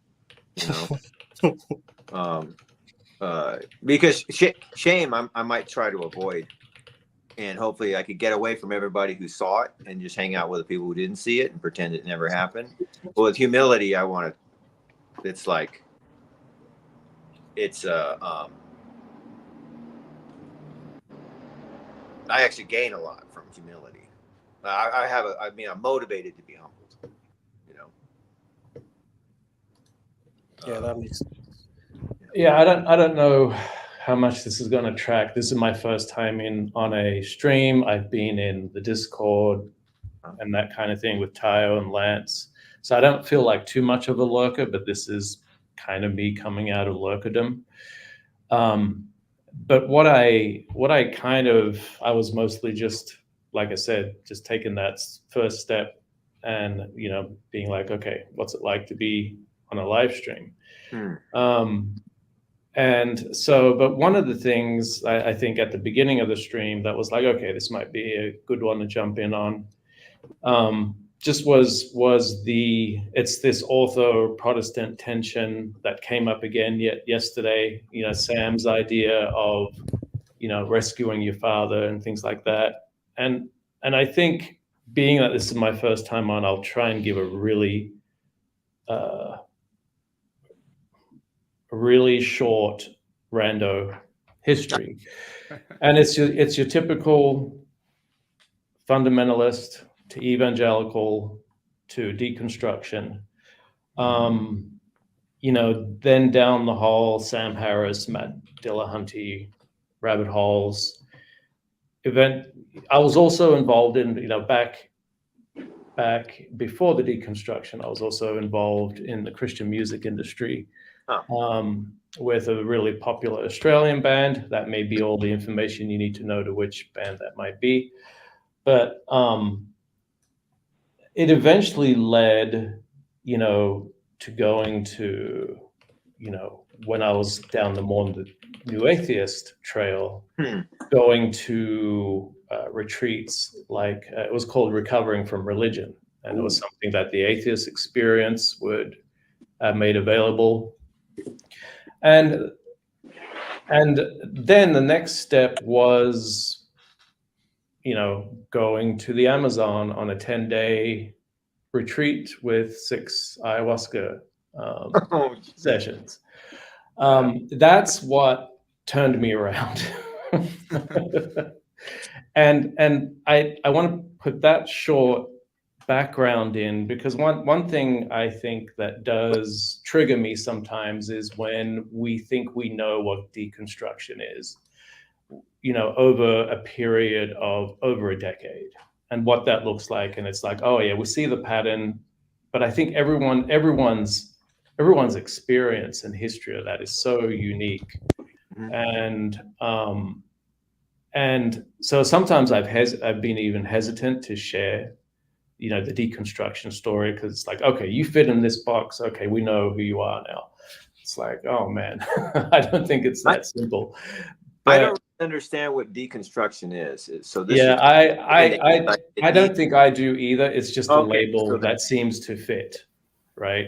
S8: because shame I might try to avoid, and hopefully I could get away from everybody who saw it and just hang out with the people who didn't see it and pretend it never happened. But with humility, it's like, I actually gain a lot from humility. I'm motivated to be humbled,
S11: Yeah, that makes sense.
S10: Yeah, I don't know how much this is going to track. This is my first time on a stream. I've been in the Discord and that kind of thing with Tayo and Lance. So I don't feel like too much of a lurker, but this is kind of me coming out of lurkerdom. But what I was mostly just, like I said, just taking that first step and, being like, okay, what's it like to be on a live stream? And so, but one of the things I think at the beginning of the stream that was like, okay, this might be a good one to jump in on, just was it's this Ortho-Protestant tension that came up again yesterday, Sam's idea of, rescuing your father and things like that. And I think being that this is my first time on, I'll try and give a really short rando history. And it's your typical fundamentalist to evangelical to deconstruction. Then down the hall, Sam Harris, Matt Dillahunty, rabbit holes. I was also involved in, back before the deconstruction, I was also involved in the Christian music industry with a really popular Australian band. That may be all the information you need to know to which band that might be. But it eventually led, to going to, when I was down the New Atheist trail, going to retreats like it was called Recovering from Religion. And it was something that the Atheist Experience would have made available. And then the next step was, going to the Amazon on a 10-day retreat with 6 ayahuasca sessions. That's what turned me around. and I want to put that short background in because one thing I think that does trigger me sometimes is when we think we know what deconstruction is, over a period of over a decade and what that looks like. And it's like, oh yeah, we see the pattern, but I think everyone's experience and history of that is so unique. And so sometimes I've been even hesitant to share, the deconstruction story, because it's like, okay, you fit in this box. Okay, we know who you are now. It's like, oh man, I don't think it's that simple. But
S8: I don't understand what deconstruction is. So this
S10: yeah,
S8: is
S10: I don't think I do either. It's just a label
S8: so
S10: that seems to fit, right?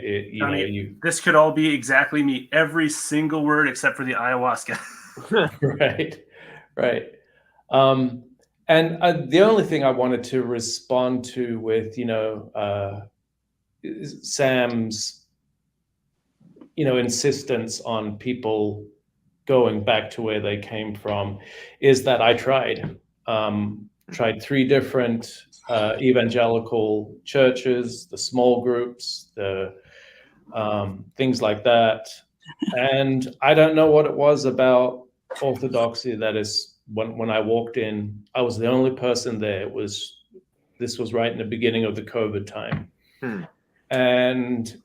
S4: This could all be exactly me. Every single word except for the ayahuasca.
S10: Right. And the only thing I wanted to respond to with, Sam's, insistence on people going back to where they came from is that I tried 3 different evangelical churches, the small groups, the things like that. And I don't know what it was about Orthodoxy that is, when I walked in, I was the only person there. This was right in the beginning of the COVID time. And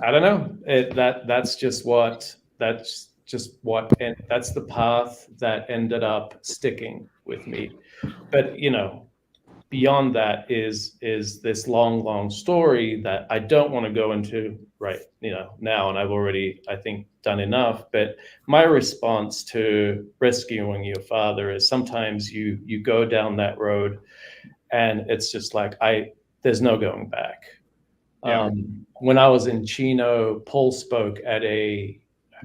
S10: I don't know. That's the path that ended up sticking with me. But beyond that is this long story that I don't want to go into now, and I've already, I think, done enough. But my response to rescuing your father is sometimes you go down that road, and it's just like there's no going back. Yeah. When I was in Chino, Paul spoke at I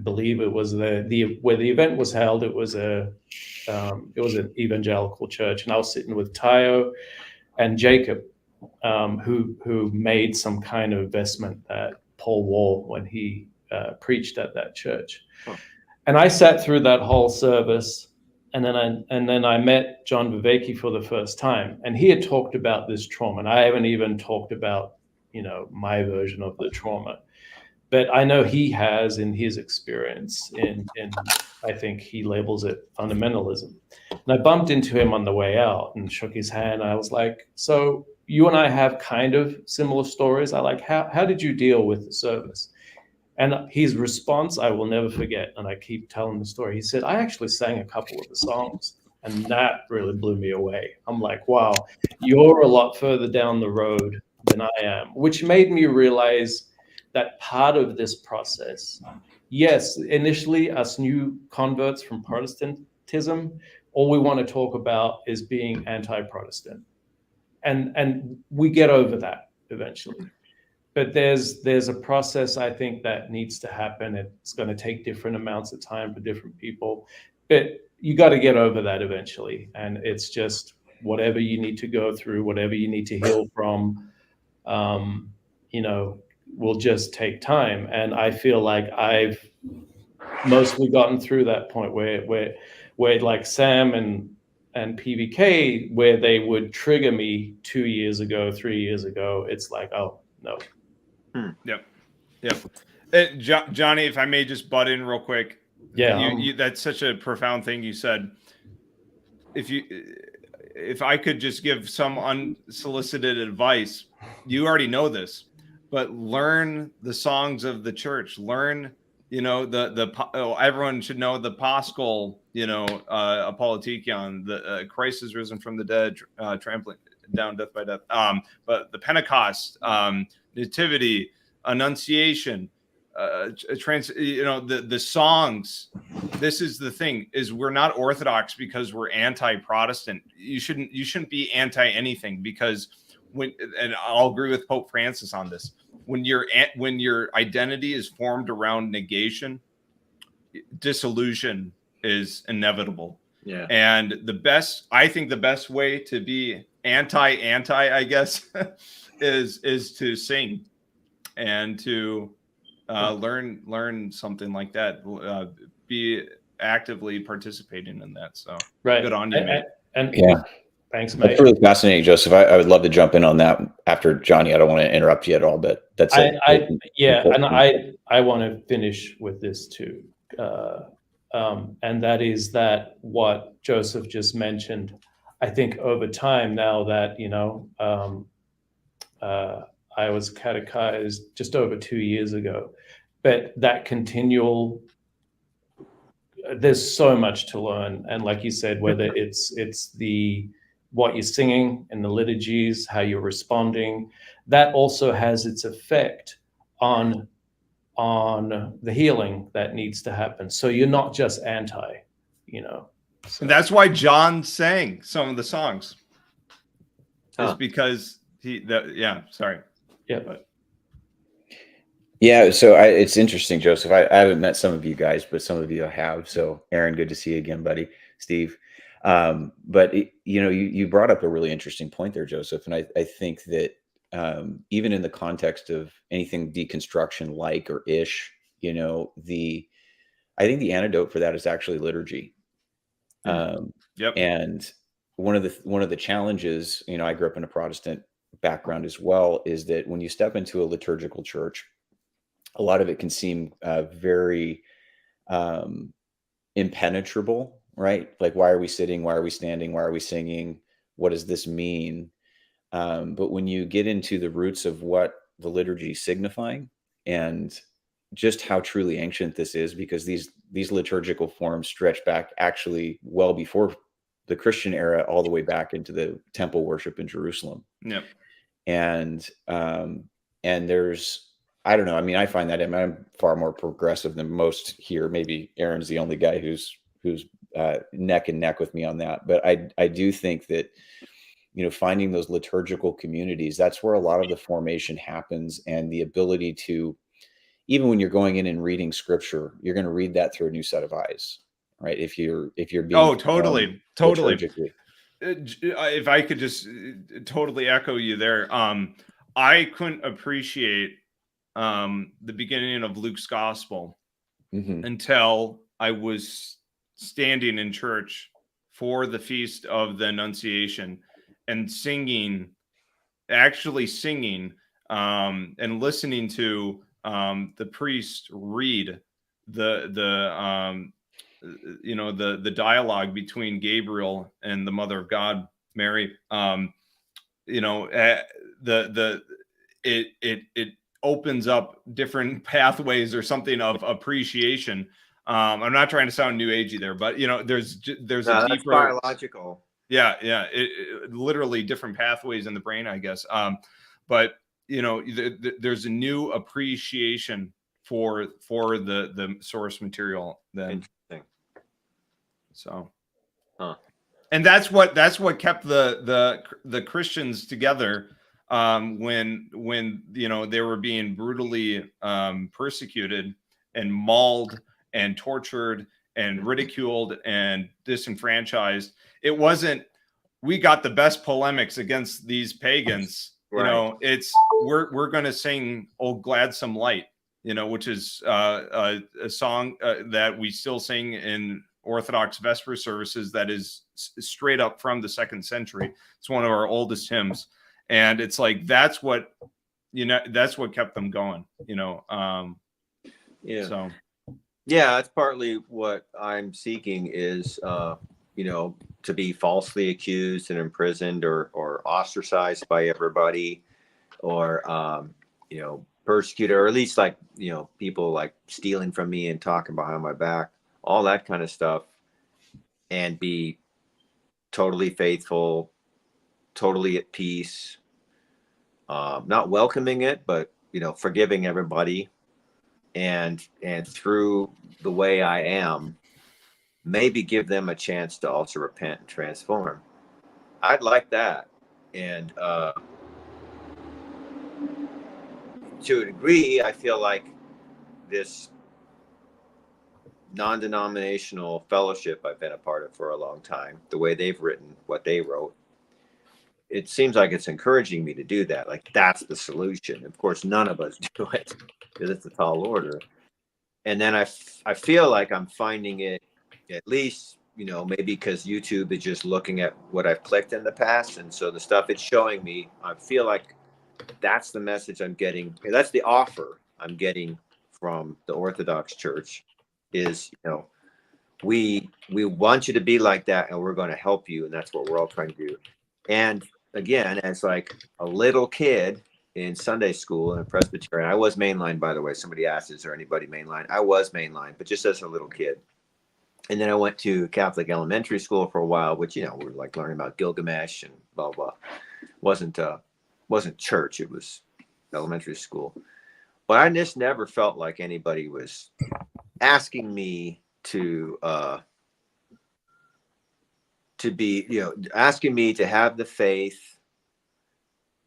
S10: believe it was where the event was held. It was an evangelical church, and I was sitting with Tayo and Jacob, who made some kind of investment that Paul wore when he preached at that church. And I sat through that whole service, and then I met John Viveki for the first time, and he had talked about this trauma, and I haven't even talked about my version of the trauma, but I know he has in his experience in I think he labels it fundamentalism. And I bumped into him on the way out and shook his hand. I was like, so you and I have kind of similar stories. I like, how did you deal with the service? And his response, I will never forget. And I keep telling the story. He said, I actually sang a couple of the songs, and that really blew me away. I'm like, wow, you're a lot further down the road than I am, which made me realize that part of this process, yes, initially us new converts from Protestantism, all we want to talk about is being anti-Protestant. And we get over that eventually. But there's a process, I think, that needs to happen. It's going to take different amounts of time for different people. But you got to get over that eventually. And it's just whatever you need to go through, whatever you need to heal from, will just take time. And I feel like I've mostly gotten through that point where like Sam and PVK, where they would trigger me 2 years ago, 3 years ago, it's like, oh no.
S7: Yep. Johnny, if I may just butt in real quick. Yeah. That's such a profound thing you said. If I could just give some unsolicited advice, you already know this. but learn the songs of the church. Learn, everyone should know the Paschal, Apologion, the Christ is risen from the dead, trampling down death by death. But the Pentecost, Nativity, Annunciation, the songs. This is the thing: is we're not Orthodox because we're anti-Protestant. You shouldn't be anti anything, because and I'll agree with Pope Francis on this. When your identity is formed around negation, disillusion is inevitable.
S8: Yeah.
S7: And I think the best way to be anti, I guess, is to sing and to learn something like that. Be actively participating in that. So
S10: Right.
S7: Good on you, mate.
S10: And
S12: yeah.
S10: Thanks, mate.
S12: That's really fascinating, Joseph. I would love to jump in on that after Johnny. I don't want to interrupt you at all, but that's
S10: and I want to finish with this too, and that is that what Joseph just mentioned. I think over time now that I was catechized just over 2 years ago, but that continual. There's so much to learn, and like you said, whether it's what you're singing in the liturgies, how you're responding, that also has its effect on the healing that needs to happen. So you're not just anti, So.
S7: And that's why John sang some of the songs. It's because sorry.
S10: Yeah.
S12: Yeah, so it's interesting, Joseph. I haven't met some of you guys, but some of you I have. So Aaron, good to see you again, buddy. Steve. But you brought up a really interesting point there, Joseph. And I think that even in the context of anything deconstruction like or ish, I think the antidote for that is actually liturgy.
S7: Yep.
S12: And one of the challenges, I grew up in a Protestant background as well, is that when you step into a liturgical church, a lot of it can seem very impenetrable, right? Like, why are we sitting? Why are we standing? Why are we singing? What does this mean? But when you get into the roots of what the liturgy is signifying and just how truly ancient this is, because these liturgical forms stretch back actually well before the Christian era, all the way back into the temple worship in Jerusalem.
S7: Yep.
S12: And there's, I don't know. I mean, I find that I'm far more progressive than most here. Maybe Aaron's the only guy who's neck and neck with me on that. But I do think that, finding those liturgical communities, that's where a lot of the formation happens, and the ability to, even when you're going in and reading scripture, you're going to read that through a new set of eyes, right? If you're being
S7: totally.
S12: liturgically.
S7: If I could just totally echo you there, I couldn't appreciate the beginning of Luke's gospel until I was standing in church for the feast of the Annunciation and actually singing and listening to the priest read the dialogue between Gabriel and the Mother of God, Mary. It opens up different pathways or something of appreciation. I'm not trying to sound new agey there, but there's a deeper
S8: biological.
S7: Yeah. It literally different pathways in the brain, I guess. But there's a new appreciation for the source material then.
S8: Interesting.
S7: So, and that's what kept the Christians together when they were being brutally persecuted and mauled and tortured and ridiculed and disenfranchised. It wasn't, we got the best polemics against these pagans.
S8: Right.
S7: It's we're going to sing "Oh Gladsome Light," which is a song that we still sing in Orthodox Vesper services. That is straight up from the 2nd century. It's one of our oldest hymns, and it's like that's what kept them going. So.
S8: Yeah, that's partly what I'm seeking is, to be falsely accused and imprisoned or ostracized by everybody, or you know, persecuted, or at least like, you know, people like stealing from me and talking behind my back, all that kind of stuff, and be totally faithful, totally at peace, not welcoming it, but, you know, forgiving everybody. And through the way I am, maybe give them a chance to also repent and transform. I'd like that. And to a degree, I feel like this non-denominational fellowship I've been a part of for a long time, the way they've written what they wrote, it seems like it's encouraging me to do that. Like, that's the solution. Of course, none of us do it because it's a tall order. And then I feel like I'm finding it, at least, you know, maybe because YouTube is just looking at what I've clicked in the past. And so the stuff it's showing me, I feel like that's the message I'm getting. That's the offer I'm getting from the Orthodox Church is, you know, we want you to be like that, and we're going to help you. And that's what we're all trying to do. And again, as like a little kid in Sunday school in a Presbyterian, I was mainline, by the way. Somebody asked, is there anybody mainline? I was mainline, but just as a little kid. And then I went to Catholic elementary school for a while, which, you know, we were like learning about Gilgamesh and blah, blah. Wasn't church. It was elementary school. But I just never felt like anybody was asking me to be, you know, asking me to have the faith,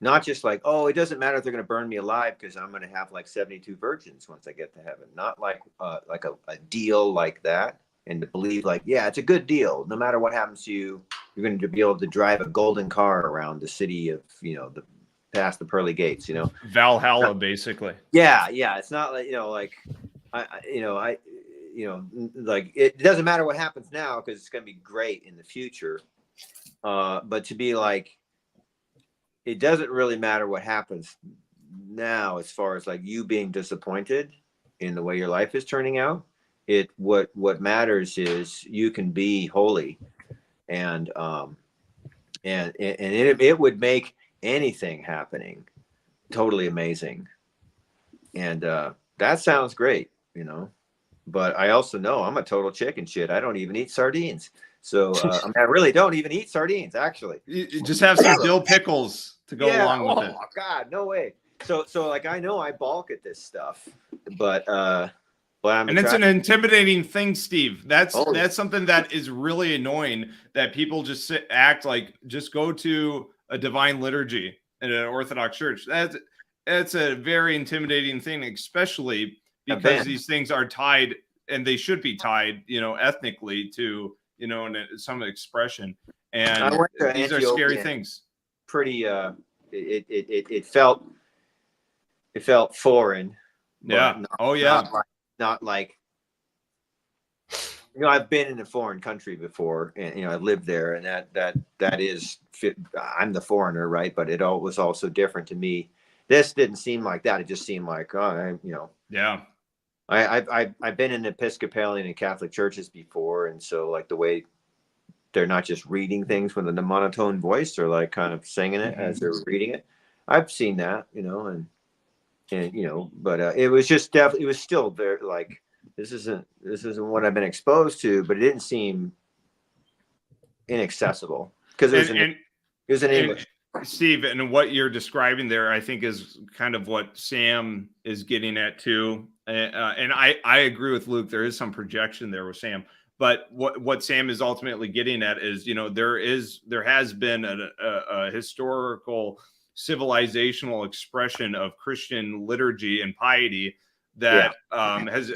S8: not just like, oh, it doesn't matter if they're going to burn me alive because I'm going to have like 72 virgins once I get to heaven. Not like a deal like that, and to believe like, yeah, it's a good deal. No matter what happens to you, you're going to be able to drive a golden car around the city of, you know, past the pearly gates, you know,
S7: Valhalla, basically.
S8: Yeah. It's not like, you know, like like it doesn't matter what happens now because it's going to be great in the future. But to be like, it doesn't really matter what happens now as far as like you being disappointed in the way your life is turning out. What matters is you can be holy, and it would make anything happening totally amazing. And that sounds great, you know. But I also know I'm a total chicken shit. I don't even eat sardines. So I mean, I really don't even eat sardines, actually.
S7: You just have some dill pickles to go along with it.
S8: Oh God, no way. So like I know I balk at this stuff, but I'm
S7: it's an intimidating thing, Steve. That's
S8: Totally.
S7: That's something that is really annoying, that people just act like just go to a divine liturgy in an Orthodox church. That's a very intimidating thing, especially because these things are tied, and they should be tied, you know, ethnically to, you know, some expression. And
S8: I went to
S7: these are
S8: Antioch,
S7: scary things.
S8: Pretty it felt foreign.
S7: Yeah.
S8: Not like, you know, I've been in a foreign country before, and, you know, I've lived there, and that is I'm the foreigner, right? But it was also different to me. This didn't seem like that. It just seemed like,
S7: yeah.
S8: I've been in Episcopalian and Catholic churches before, and so like the way they're not just reading things with a monotone voice, they're like kind of singing it as they're reading it. I've seen that, you know, and you know, but it was just definitely, it was still there. Like, this isn't what I've been exposed to, but it didn't seem inaccessible because it was in English.
S7: Steve, and what you're describing there, I think, is kind of what Sam is getting at too. And I agree with Luke. There is some projection there with Sam, but what Sam is ultimately getting at is, you know, there has been a historical civilizational expression of Christian liturgy and piety that has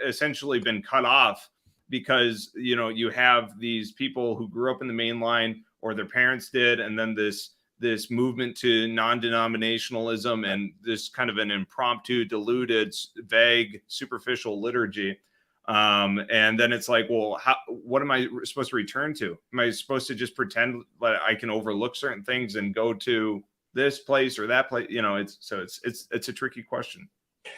S7: essentially been cut off because, you know, you have these people who grew up in the main line, or their parents did, and then this movement to non-denominationalism and this kind of an impromptu, diluted, vague, superficial liturgy. And then it's like, well, what am I supposed to return to? Am I supposed to just pretend that I can overlook certain things and go to this place or that place? You know, it's a tricky question.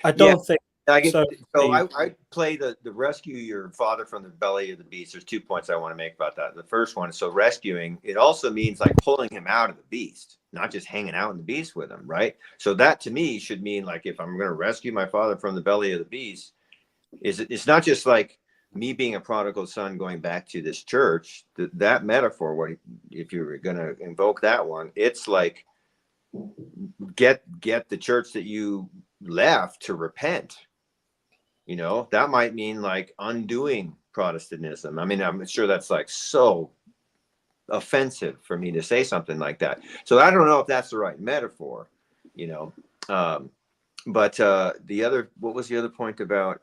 S11: I don't think
S8: I get,
S11: So,
S8: so I play the rescue your father from the belly of the beast. There's 2 points I want to make about that. The first one is, so rescuing, it also means like pulling him out of the beast, not just hanging out in the beast with him, right? So that to me should mean like, if I'm going to rescue my father from the belly of the beast, it's not just like me being a prodigal son going back to this church. That metaphor, what if you're going to invoke that one, it's like get the church that you left to repent. You know, that might mean like undoing Protestantism. I mean, I'm sure that's like so offensive for me to say something like that. So I don't know if that's the right metaphor, you know. But the other, what was the other point about?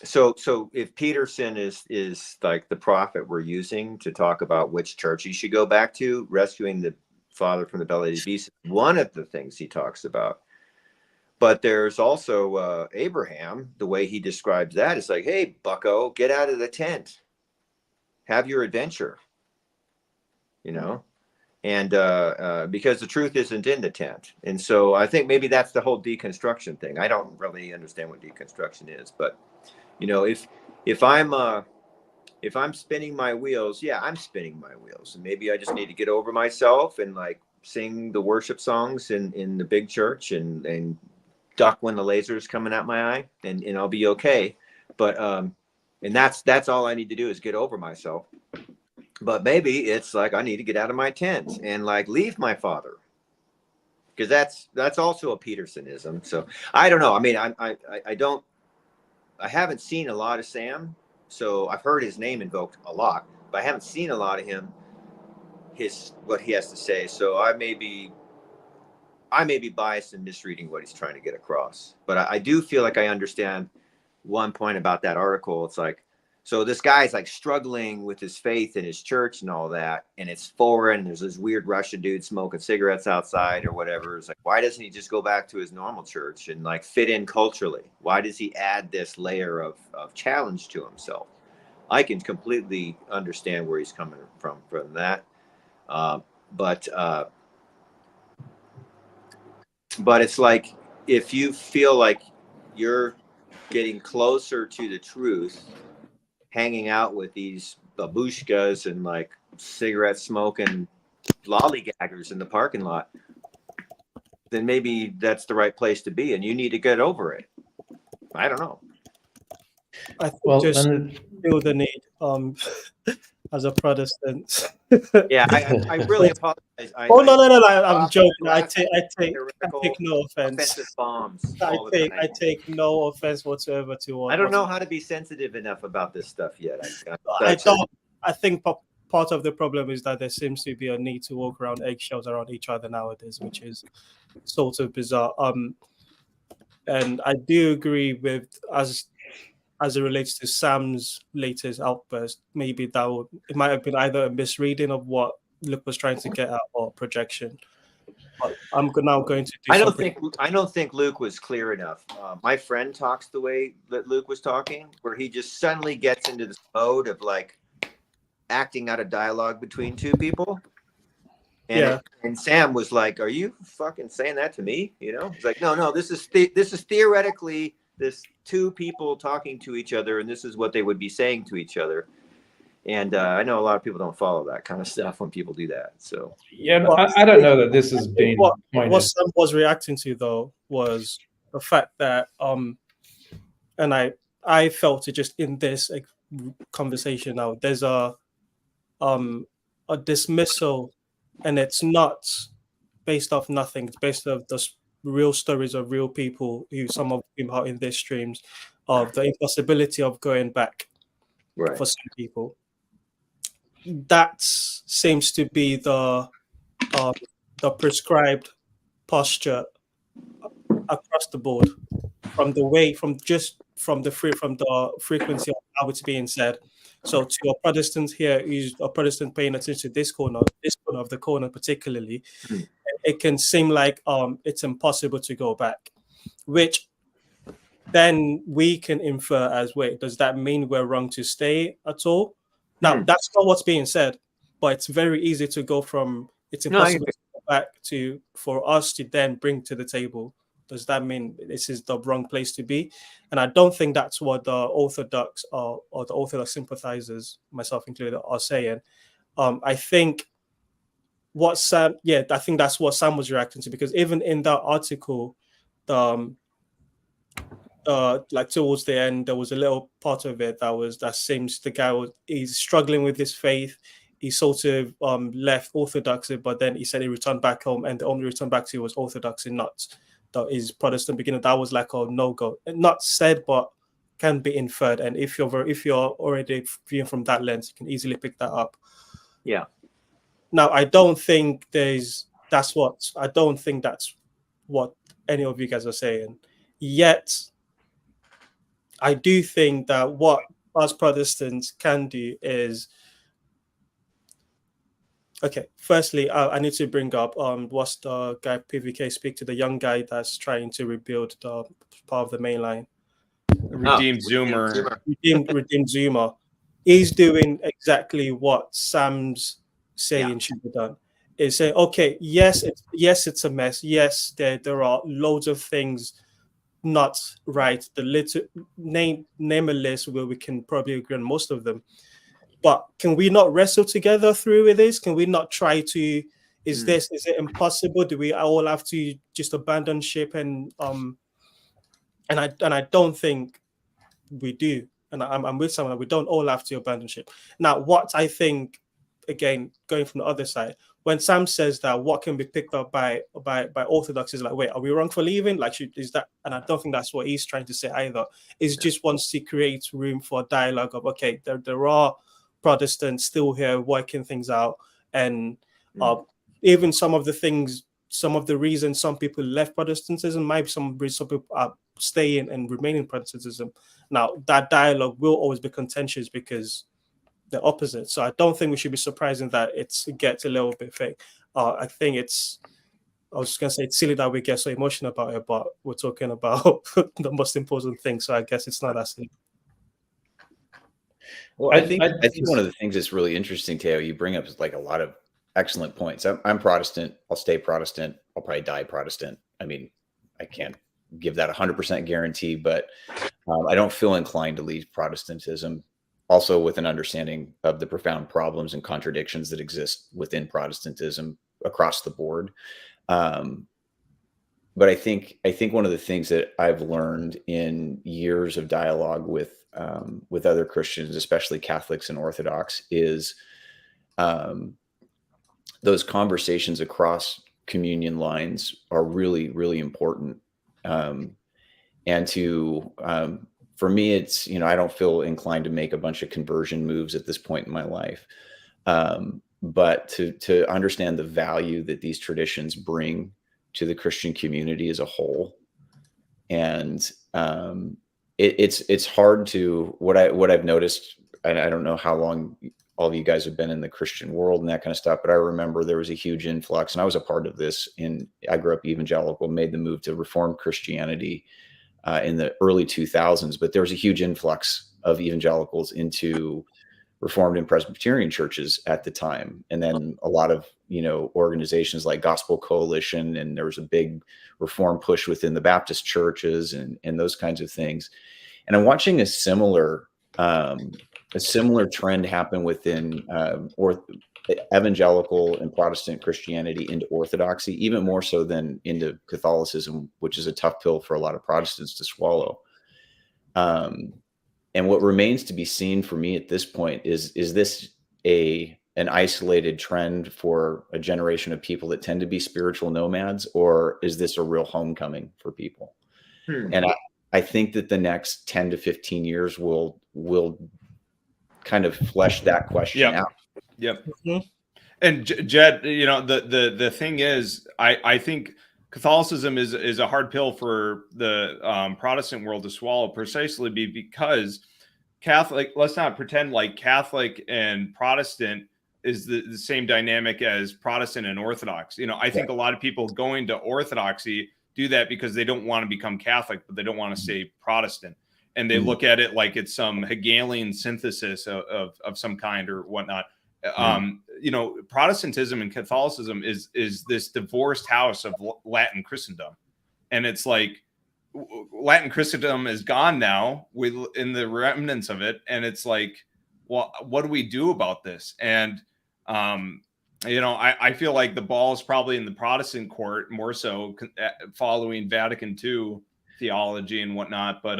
S8: So if Peterson is like the prophet we're using to talk about which church he should go back to, rescuing the father from the belly of the beast, one of the things he talks about. But there's also Abraham, the way he describes that is like, hey, bucko, get out of the tent. Have your adventure, you know? And because the truth isn't in the tent. And so I think maybe that's the whole deconstruction thing. I don't really understand what deconstruction is, but, you know, if I'm spinning my wheels, yeah, I'm spinning my wheels. And maybe I just need to get over myself and like sing the worship songs in the big church and duck when the laser is coming at my eye, and I'll be okay. But and that's all I need to do is get over myself. But maybe it's like I need to get out of my tent and like leave my father, because that's also a Petersonism. So I don't know. I mean, I haven't seen a lot of Sam, so I've heard his name invoked a lot, but I haven't seen a lot of him, what he has to say. So I may be biased in misreading what he's trying to get across. But I do feel like I understand one point about that article. It's like, so this guy's like struggling with his faith in his church and all that, and it's foreign. There's this weird Russian dude smoking cigarettes outside or whatever. It's like, why doesn't he just go back to his normal church and like fit in culturally? Why does he add this layer of challenge to himself? I can completely understand where he's coming from that. But it's like, if you feel like you're getting closer to the truth, hanging out with these babushkas and like cigarette smoking lollygaggers in the parking lot, then maybe that's the right place to be, and you need to get over it. I don't know.
S11: I think just feel the need as a Protestant.
S8: Yeah, I really apologize.
S11: No, I'm joking. I take no offense.
S8: Offensive bombs.
S11: I take no offense whatsoever to what.
S8: I don't know how to be sensitive enough about this stuff yet.
S11: I think part of the problem is that there seems to be a need to walk around eggshells around each other nowadays, which is sort of bizarre. And I do agree with as it relates to Sam's latest outburst, maybe it might have been either a misreading of what Luke was trying to get at or projection. But I'm now going to do
S8: I don't think Luke was clear enough. My friend talks the way that Luke was talking, where he just suddenly gets into this mode of like acting out a dialogue between two people. And and Sam was like, "Are you fucking saying that to me?" You know, he's like, "No, this is theoretically this two people talking to each other, and this is what they would be saying to each other." And I know a lot of people don't follow that kind of stuff when people do that. So
S10: yeah, I don't know that this has been
S11: what Sam was reacting to though was the fact that and I felt it just in this conversation now. There's a dismissal, and it's not based off nothing. It's based off the real stories of real people who some of them are in their streams of the impossibility of going back for some people. That seems to be the prescribed posture across the board, from the frequency of how it's being said. So to a Protestant here, who's a Protestant paying attention to this corner of the corner particularly, it can seem like it's impossible to go back, which then we can infer as, wait, does that mean we're wrong to stay at all? Now, that's not what's being said, but it's very easy to go from it's impossible to go back to for us to then bring to the table? Does that mean this is the wrong place to be? And I don't think that's what the Orthodox or the Orthodox sympathizers, myself included, are saying. I think I think that's what Sam was reacting to, because even in that article, like towards the end, there was a little part of it that seems the guy he's struggling with his faith. He sort of left Orthodoxy, but then he said he returned back home, and the only return back to was Orthodoxy, not his Protestant beginning. That was like a no-go. Not said, but can be inferred. And if you're already viewing from that lens, you can easily pick that up.
S8: Yeah.
S11: Now, I don't think that's what any of you guys are saying. Yet, I do think that what us Protestants can do is, okay, firstly, I need to bring up what's the guy PVK speak to, the young guy that's trying to rebuild the part of the main line.
S7: Redeemed Zoomer.
S11: Redeemed Zoomer. He's doing exactly what Sam's saying should be done. Is saying, okay, yes, it's a mess. Yes, there are loads of things not right. The little name a list where we can probably agree on most of them. But can we not wrestle together through with this? Can we not try to? Is it impossible? Do we all have to just abandon ship? And I don't think we do. And I'm with someone. We don't all have to abandon ship. Now, what I think, again, going from the other side, when Sam says that what can be picked up by Orthodox is like, wait, are we wrong for leaving? Like, is that? And I don't think that's what he's trying to say either. He just wants to create room for dialogue of, okay, there are Protestants still here working things out, and even some of the reasons some people left Protestantism might be some people are staying and remaining Protestantism. Now, that dialogue will always be contentious because they're opposite. So I don't think we should be surprised that it gets a little bit fake. I think I was just going to say it's silly that we get so emotional about it, but we're talking about the most important thing. So I guess it's not that silly.
S12: Well, I think one of the things that's really interesting, Teo, you bring up is like a lot of excellent points. I'm Protestant. I'll stay Protestant. I'll probably die Protestant. I mean, I can't give that 100% guarantee, but I don't feel inclined to leave Protestantism. Also, with an understanding of the profound problems and contradictions that exist within Protestantism across the board. But I think one of the things that I've learned in years of dialogue with other Christians, especially Catholics and Orthodox, is those conversations across communion lines are really, really important. And for me, it's, I don't feel inclined to make a bunch of conversion moves at this point in my life. But to understand the value that these traditions bring to the Christian community as a whole. And it's hard to, what I've noticed, and I don't know how long all of you guys have been in the Christian world and that kind of stuff, but I remember there was a huge influx, and I was a part of this. I grew up evangelical, made the move to Reformed Christianity in the early 2000s, but there was a huge influx of evangelicals into Reformed and Presbyterian churches at the time. And then a lot of, organizations like Gospel Coalition, and there was a big reform push within the Baptist churches and those kinds of things. And I'm watching a similar trend happen within evangelical and Protestant Christianity into Orthodoxy, even more so than into Catholicism, which is a tough pill for a lot of Protestants to swallow. And what remains to be seen for me at this point is this an isolated trend for a generation of people that tend to be spiritual nomads, or is this a real homecoming for people? And I think that the next 10 to 15 years will kind of flesh that question out.
S7: Yep. Mm-hmm. And Jed, the thing is, I think Catholicism is a hard pill for the Protestant world to swallow, precisely because Catholic, let's not pretend like Catholic and Protestant is the same dynamic as Protestant and Orthodox. I think a lot of people going to Orthodoxy do that because they don't want to become Catholic, but they don't want to stay Protestant. And they look at it like it's some Hegelian synthesis of some kind or whatnot. You know, Protestantism and Catholicism is this divorced house of Latin Christendom, and it's like Latin Christendom is gone now in the remnants of it, and it's like, well, what do we do about this? And you know, I feel like the ball is probably in the Protestant court more so, following Vatican II theology and whatnot. But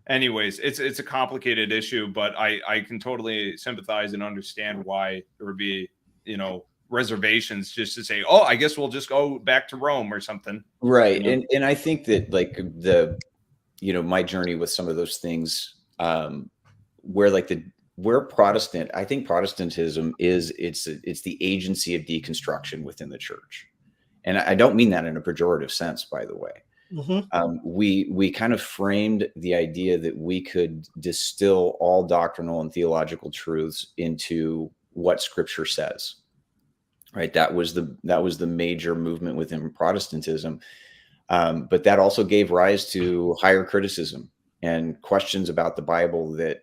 S7: anyways, it's a complicated issue, but I can totally sympathize and understand why there would be, you know, reservations just to say, oh, I guess we'll just go back to Rome or something.
S12: Right.
S7: You know?
S12: And I think that like you know, my journey with some of those things, where I think Protestantism it's the agency of deconstruction within the church. And I don't mean that in a pejorative sense, by the way. We kind of framed the idea that we could distill all doctrinal and theological truths into what Scripture says. Right. That was the major movement within Protestantism. But that also gave rise to higher criticism and questions about the Bible that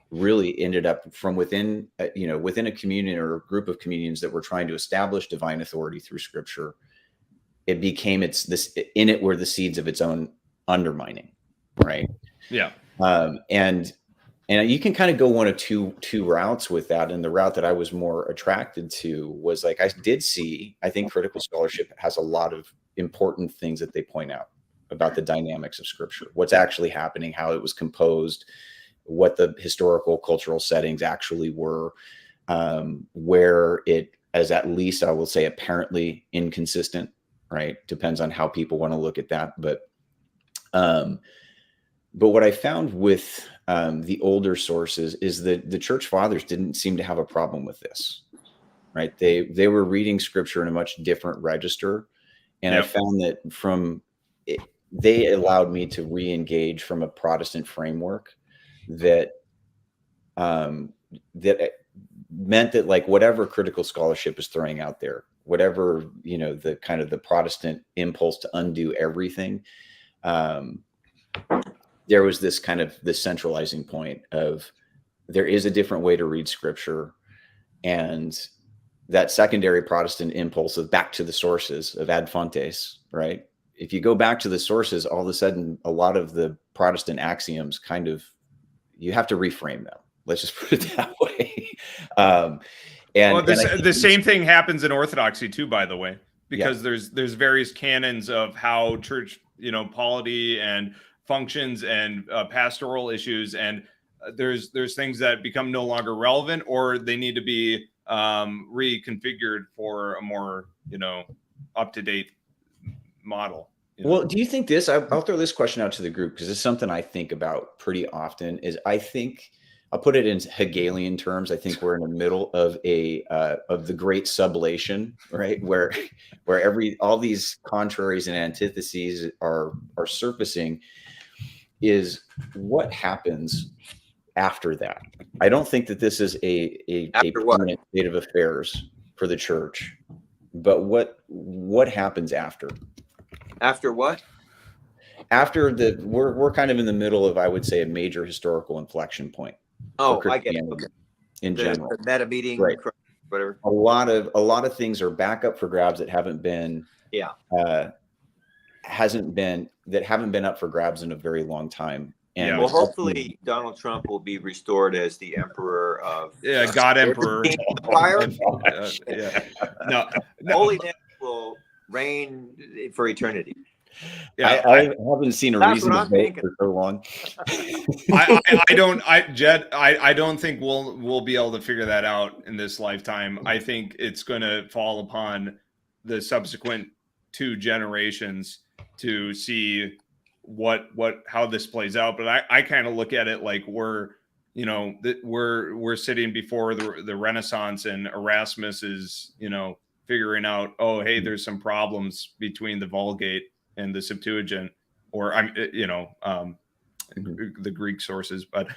S12: really ended up from within a communion or a group of communions that were trying to establish divine authority through Scripture. It became in it were the seeds of its own undermining, right?
S7: Yeah.
S12: And you can kind of go one of two routes with that. And the route that I was more attracted to was like, I think critical scholarship has a lot of important things that they point out about the dynamics of Scripture, what's actually happening, how it was composed, what the historical cultural settings actually were, where it is at least, I will say, apparently inconsistent, right? Depends on how people want to look at that. But what I found with the older sources is that the church fathers didn't seem to have a problem with this, right? They were reading Scripture in a much different register. And I found that they allowed me to re-engage from a Protestant framework that meant that like whatever critical scholarship is throwing out there, whatever, you know, the kind of the Protestant impulse to undo everything, there was this kind of the centralizing point of there is a different way to read Scripture, and that secondary Protestant impulse of back to the sources of ad fontes, right? If you go back to the sources, all of a sudden, a lot of the Protestant axioms kind of, you have to reframe them. Let's just put it that way.
S7: The same thing happens in Orthodoxy too, by the way, because there's various canons of how church, you know, polity and functions and pastoral issues, and there's things that become no longer relevant, or they need to be reconfigured for a more, you know, up-to-date model. You know?
S12: Well, do you think this? I'll throw this question out to the group because it's something I think about pretty often. I think I'll put it in Hegelian terms. I think we're in the middle of the great sublation, right? Where all these contraries and antitheses are surfacing. Is what happens after that. I don't think that this is a permanent state of affairs for the church, but what happens after?
S8: After what?
S12: After we're kind of in the middle of, I would say, a major historical inflection point.
S8: Oh, I get it. Okay.
S12: In general,
S8: the meta meeting,
S12: right?
S8: Whatever.
S12: A lot of things are back up for grabs that haven't been up for grabs in a very long time. And
S8: well, hopefully Donald Trump will be restored as the emperor of
S7: God Emperor.
S8: Empire.
S7: No,
S8: holiness will reign for eternity.
S12: Yeah, I haven't seen a reason to vote for so long.
S7: I don't think we'll be able to figure that out in this lifetime. I think it's going to fall upon the subsequent 2 generations to see how this plays out. But I kind of look at it like we're sitting before the Renaissance, and Erasmus is, you know, figuring out, oh, hey, there's some problems between the Vulgate and the Septuagint, or the Greek sources. But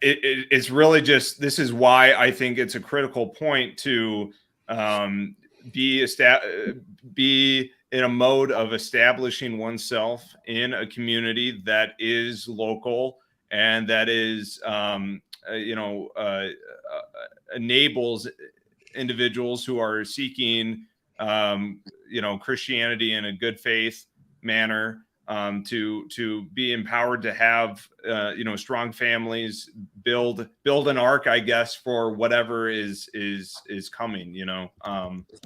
S7: it's really just, this is why I think it's a critical point to be in a mode of establishing oneself in a community that is local and that is enables individuals who are seeking, Christianity in a good faith manner, to be empowered to have, strong families, build an ark, I guess, for whatever is coming.
S8: Isn't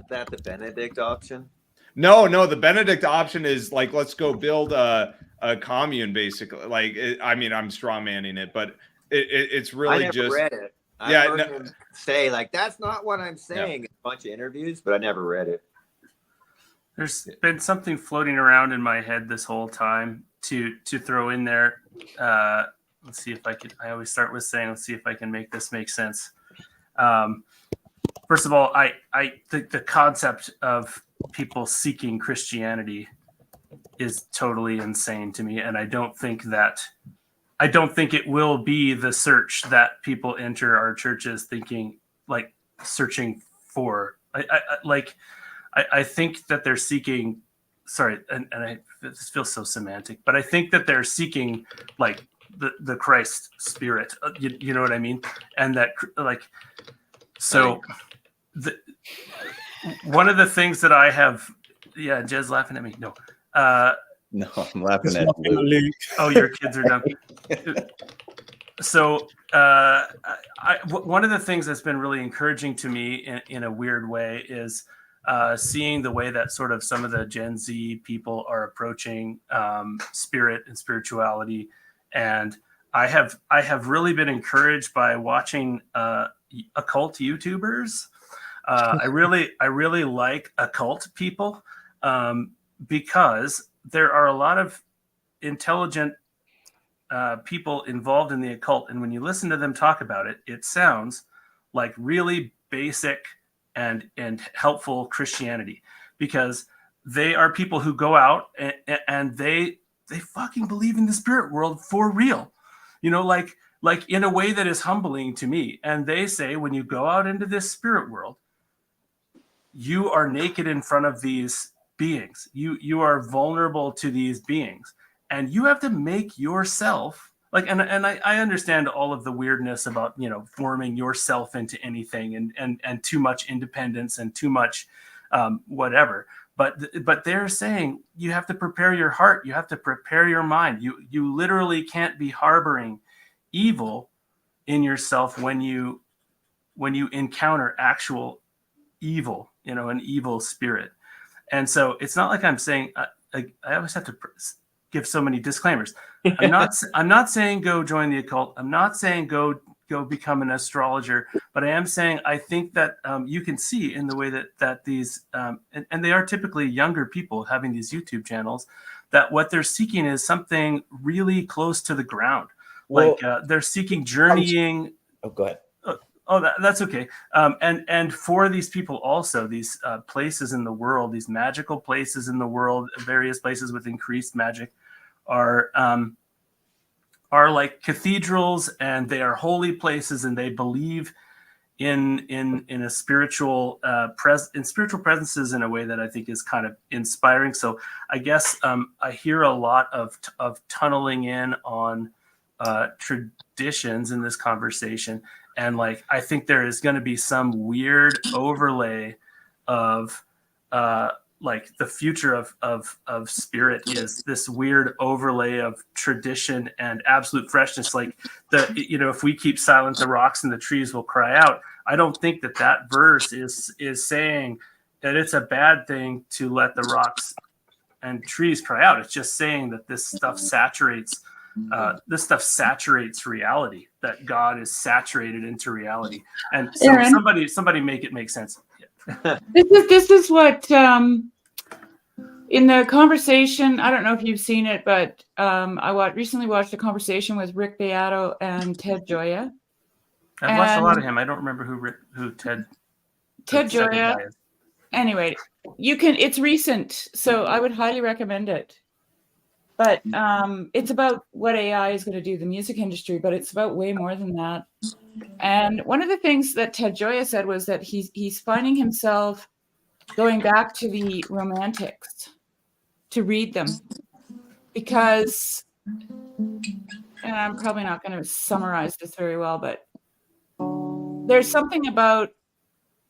S8: that the Benedict option?
S7: No, the Benedict option is like, let's go build a commune, basically. Like, I'm straw manning it, but it's really
S8: I never read it. I heard him say, like, that's not what I'm saying in a bunch of interviews, but I never read it.
S4: There's been something floating around in my head this whole time to throw in there. Let's see if I can. I always start with saying, let's see if I can make this make sense. First of all, I think the concept of people seeking Christianity is totally insane to me, and I don't think it will be the search that people enter our churches thinking, like, searching for. I think that they're seeking. Sorry, this feels so semantic, but I think that they're seeking, like, the Christ spirit. You know what I mean? And that, like, so one of the things that I have, Jez laughing at me. No.
S12: No, I'm laughing at Luke.
S4: Oh, your kids are dumb. So one of the things that's been really encouraging to me in a weird way is seeing the way that sort of some of the Gen Z people are approaching spirit and spirituality. And I have really been encouraged by watching occult YouTubers. I really like occult people because there are a lot of intelligent people involved in the occult, and when you listen to them talk about it, it sounds like really basic and helpful Christianity, because they are people who go out and they fucking believe in the spirit world for real, like in a way that is humbling to me. And they say, when you go out into this spirit world, you are naked in front of these beings. You are vulnerable to these beings, and you have to make yourself and I understand all of the weirdness about, forming yourself into anything and too much independence and too much whatever. But they're saying you have to prepare your heart. You have to prepare your mind. You literally can't be harboring evil in yourself when you encounter actual evil, an evil spirit. And so it's not like I'm saying, I always have to give so many disclaimers. I'm not saying go join the occult. I'm not saying go become an astrologer, but I am saying I think that you can see in the way that these and they are typically younger people having these YouTube channels, that what they're seeking is something really close to the ground. Well, they're seeking journeying.
S12: Oh, go ahead.
S4: That's okay. And for these people also, these places in the world, these magical places in the world, various places with increased magic, are like cathedrals, and they are holy places, and they believe in a spiritual spiritual presences in a way that I think is kind of inspiring. So I guess I hear a lot of tunneling in on traditions in this conversation. And I think there is going to be some weird overlay of the future of spirit is this weird overlay of tradition and absolute freshness. If we keep silent, the rocks and the trees will cry out. I don't think that verse is saying that it's a bad thing to let the rocks and trees cry out. It's just saying that this stuff saturates reality, that God is saturated into reality. And so
S13: Aaron,
S4: somebody make it make sense. Yeah.
S13: This is what in the conversation, I don't know if you've seen it, but I recently watched a conversation with Rick Beato and Ted Gioia.
S4: I've watched a lot of him. I don't remember who Ted
S13: Gioia is. Anyway, it's recent, so I would highly recommend it. But it's about what AI is going to do to the music industry, but it's about way more than that. And one of the things that Ted Gioia said was that he's finding himself going back to the Romantics to read them, because, and I'm probably not going to summarize this very well, but there's something about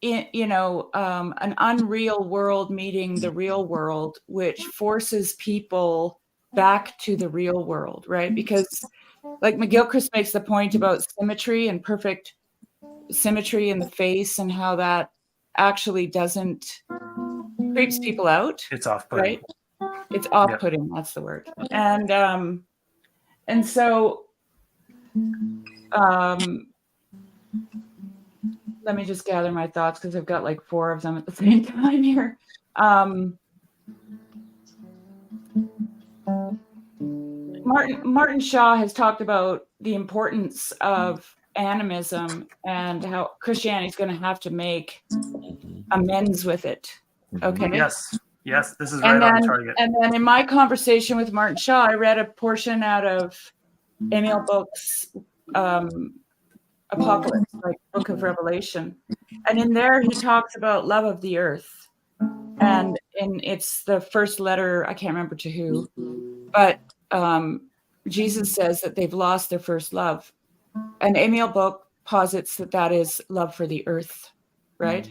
S13: an unreal world meeting the real world, which forces people back to the real world, right? Because like McGilchrist makes the point about symmetry and perfect symmetry in the face and how that actually doesn't creeps people out.
S4: It's off-putting.
S13: Right? It's off-putting. Yep. That's the word. And so let me just gather my thoughts because I've got like 4 of them at the same time here. Martin Shaw has talked about the importance of animism and how Christianity is going to have to make amends with it. Okay.
S4: Yes, this is right on target.
S13: And then in my conversation with Martin Shaw, I read a portion out of Emil Book's Apocalypse, like Book of Revelation. And in there, he talks about love of the earth. And it's the first letter, I can't remember to who, but Jesus says that they've lost their first love. And Emil Book posits that is love for the earth, right?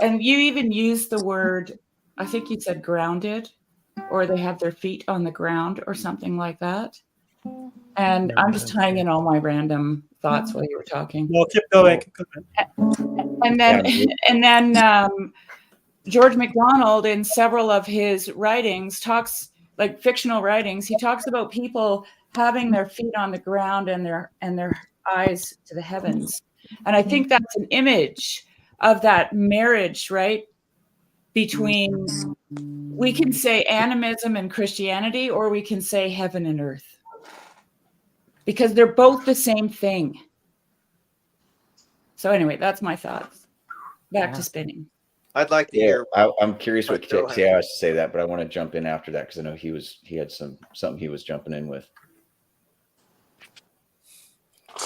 S13: And you even use the word, I think you said grounded, or they have their feet on the ground or something like that. And I'm just tying in all my random thoughts while you were talking.
S11: Well, keep going.
S13: And then George MacDonald, in several of his writings, talks, like fictional writings, he talks about people having their feet on the ground and their eyes to the heavens. And I think that's an image of that marriage, right? Between, we can say animism and Christianity, or we can say heaven and earth, because they're both the same thing. So anyway, that's my thoughts. Back to spinning.
S8: I'd like to hear.
S12: I'm curious what Tiao has to say that, but I want to jump in after that because I know he had something he was jumping in with.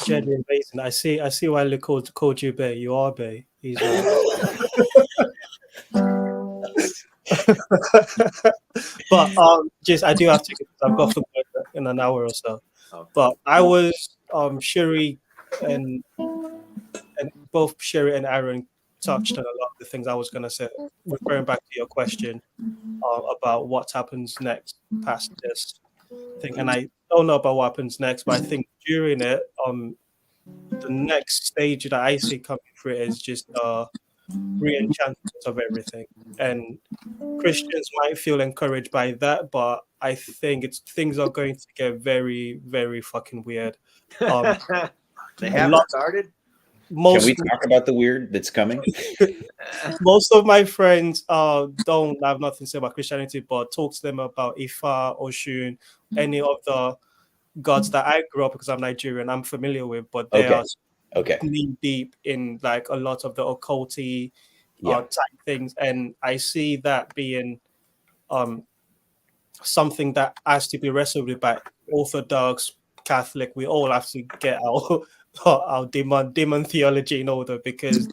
S11: Genuine amazing. I see why they called you Bay. You are Bay. He's but just I do have to. I've got to go in an hour or so. But I was Sherry and both Sherry and Aaron touched on a lot of the things I was going to say. Referring back to your question about what happens next past this thing, and I don't know about what happens next, but I think during it, the next stage that I see coming through is just re-enchantment of everything, and Christians might feel encouraged by that, but I think things are going to get very, very fucking weird.
S8: They haven't started.
S12: Can we talk about the weird that's coming?
S11: Most of my friends don't have nothing to say about Christianity, but talk to them about Ifa, Oshun, any of the gods that I grew up, because I'm Nigerian, I'm familiar with, but they are knee deep in like a lot of the occulty type things, and I see that being something that has to be wrestled with by Orthodox, Catholic. We all have to get our demon theology in order, because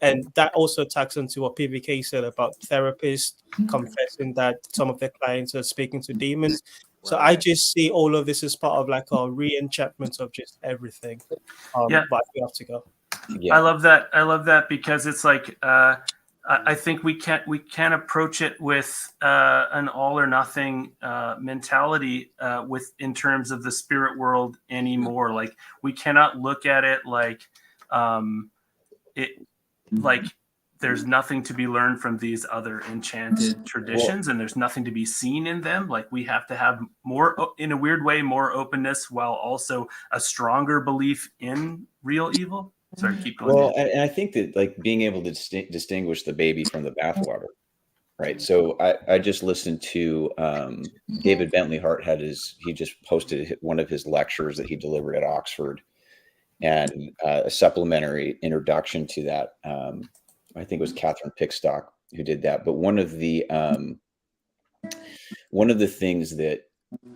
S11: and that also tags into what PVK said about therapists confessing that some of their clients are speaking to demons. So I just see all of this as part of like a re-enchantment of just everything. But we have to go.
S4: I love that because it's like I think we can't approach it with an all or nothing mentality in terms of the spirit world anymore. Like we cannot look at it like there's nothing to be learned from these other enchanted traditions, and there's nothing to be seen in them. Like we have to have more, in a weird way, more openness, while also a stronger belief in real evil. Sorry, keep going.
S12: Well, and I think that like being able to distinguish the baby from the bathwater, right? So I just listened to David Bentley Hart he just posted one of his lectures that he delivered at Oxford, and a supplementary introduction to that. I think it was Catherine Pickstock who did that. But one of the things that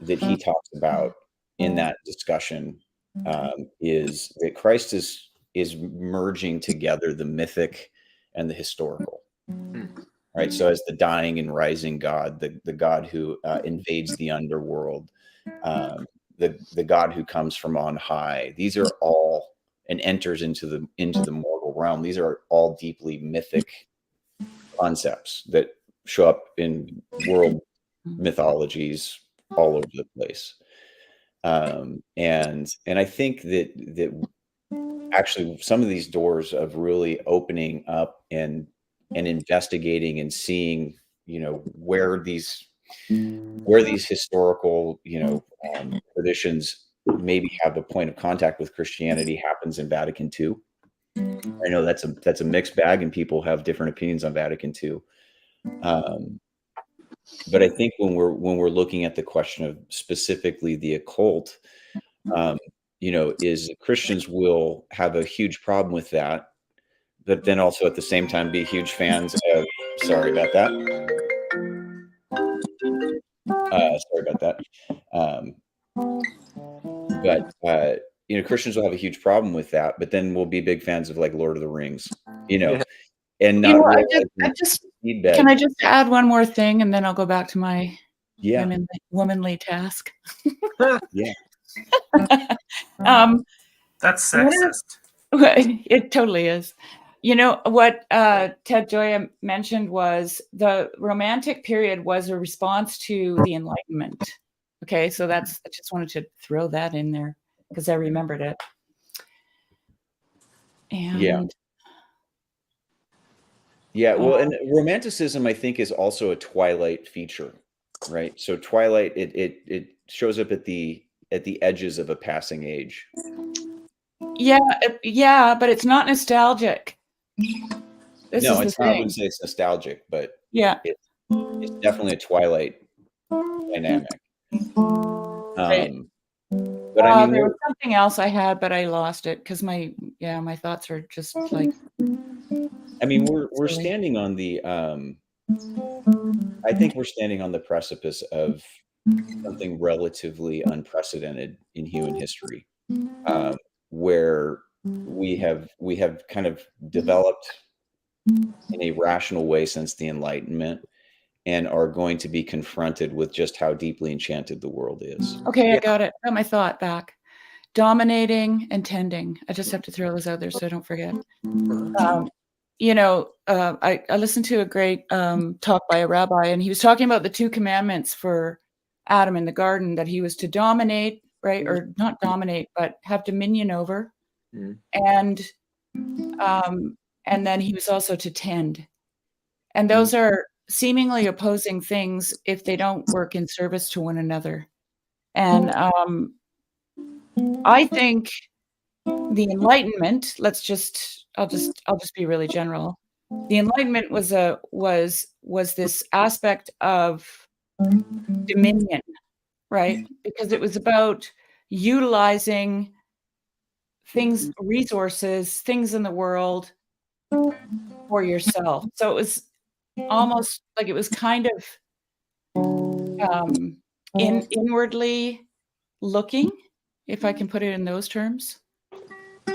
S12: he talks about in that discussion is that Christ is merging together the mythic and the historical, right? So as the dying and rising God, the God who invades the underworld, the God who comes from on high, these are all and enters into the mortal realm. These are all deeply mythic concepts that show up in world mythologies all over the place. And I think that actually some of these doors of really opening up and investigating and seeing, where these historical, traditions maybe have a point of contact with Christianity happens in Vatican II. I know that's a mixed bag, and people have different opinions on Vatican II. But I think when we're looking at the question of specifically the occult, is Christians will have a huge problem with that, but then also at the same time be huge fans of. Sorry about that. But Christians will have a huge problem with that, but then we'll be big fans of like Lord of the Rings, and not
S13: can I just add one more thing, and then I'll go back to my womanly task.
S12: Yeah.
S13: That's
S4: sexist.
S13: It totally is. What Ted Gioia mentioned was the Romantic period was a response to the Enlightenment. Okay, so I just wanted to throw that in there because I remembered it. And
S12: well, and Romanticism, I think, is also a Twilight feature, right? So Twilight, it shows up at the edges of a passing age.
S13: Yeah, but it's not nostalgic.
S12: It's not. I wouldn't say it's nostalgic, but it's definitely a Twilight dynamic.
S13: Right.
S12: But I mean,
S13: there was something else I had, but I lost it because my thoughts are just like.
S12: I mean, we're standing on the. I think we're standing on the precipice of something relatively unprecedented in human history, where we have kind of developed in a rational way since the Enlightenment, and are going to be confronted with just how deeply enchanted the world is.
S13: Okay, I got it. Got my thought back. Dominating and tending. I just have to throw those out there so I don't forget. I listened to a great talk by a rabbi, and he was talking about the 2 commandments for Adam in the garden, that he was to dominate, right? Or not dominate, but have dominion over. And then he was also to tend. And those are seemingly opposing things if they don't work in service to one another. And I think the Enlightenment, I'll just be really general. The Enlightenment was this aspect of dominion, right? Because it was about utilizing resources, things in the world for yourself. So it was almost like it was kind of inwardly looking, if I can put it in those terms.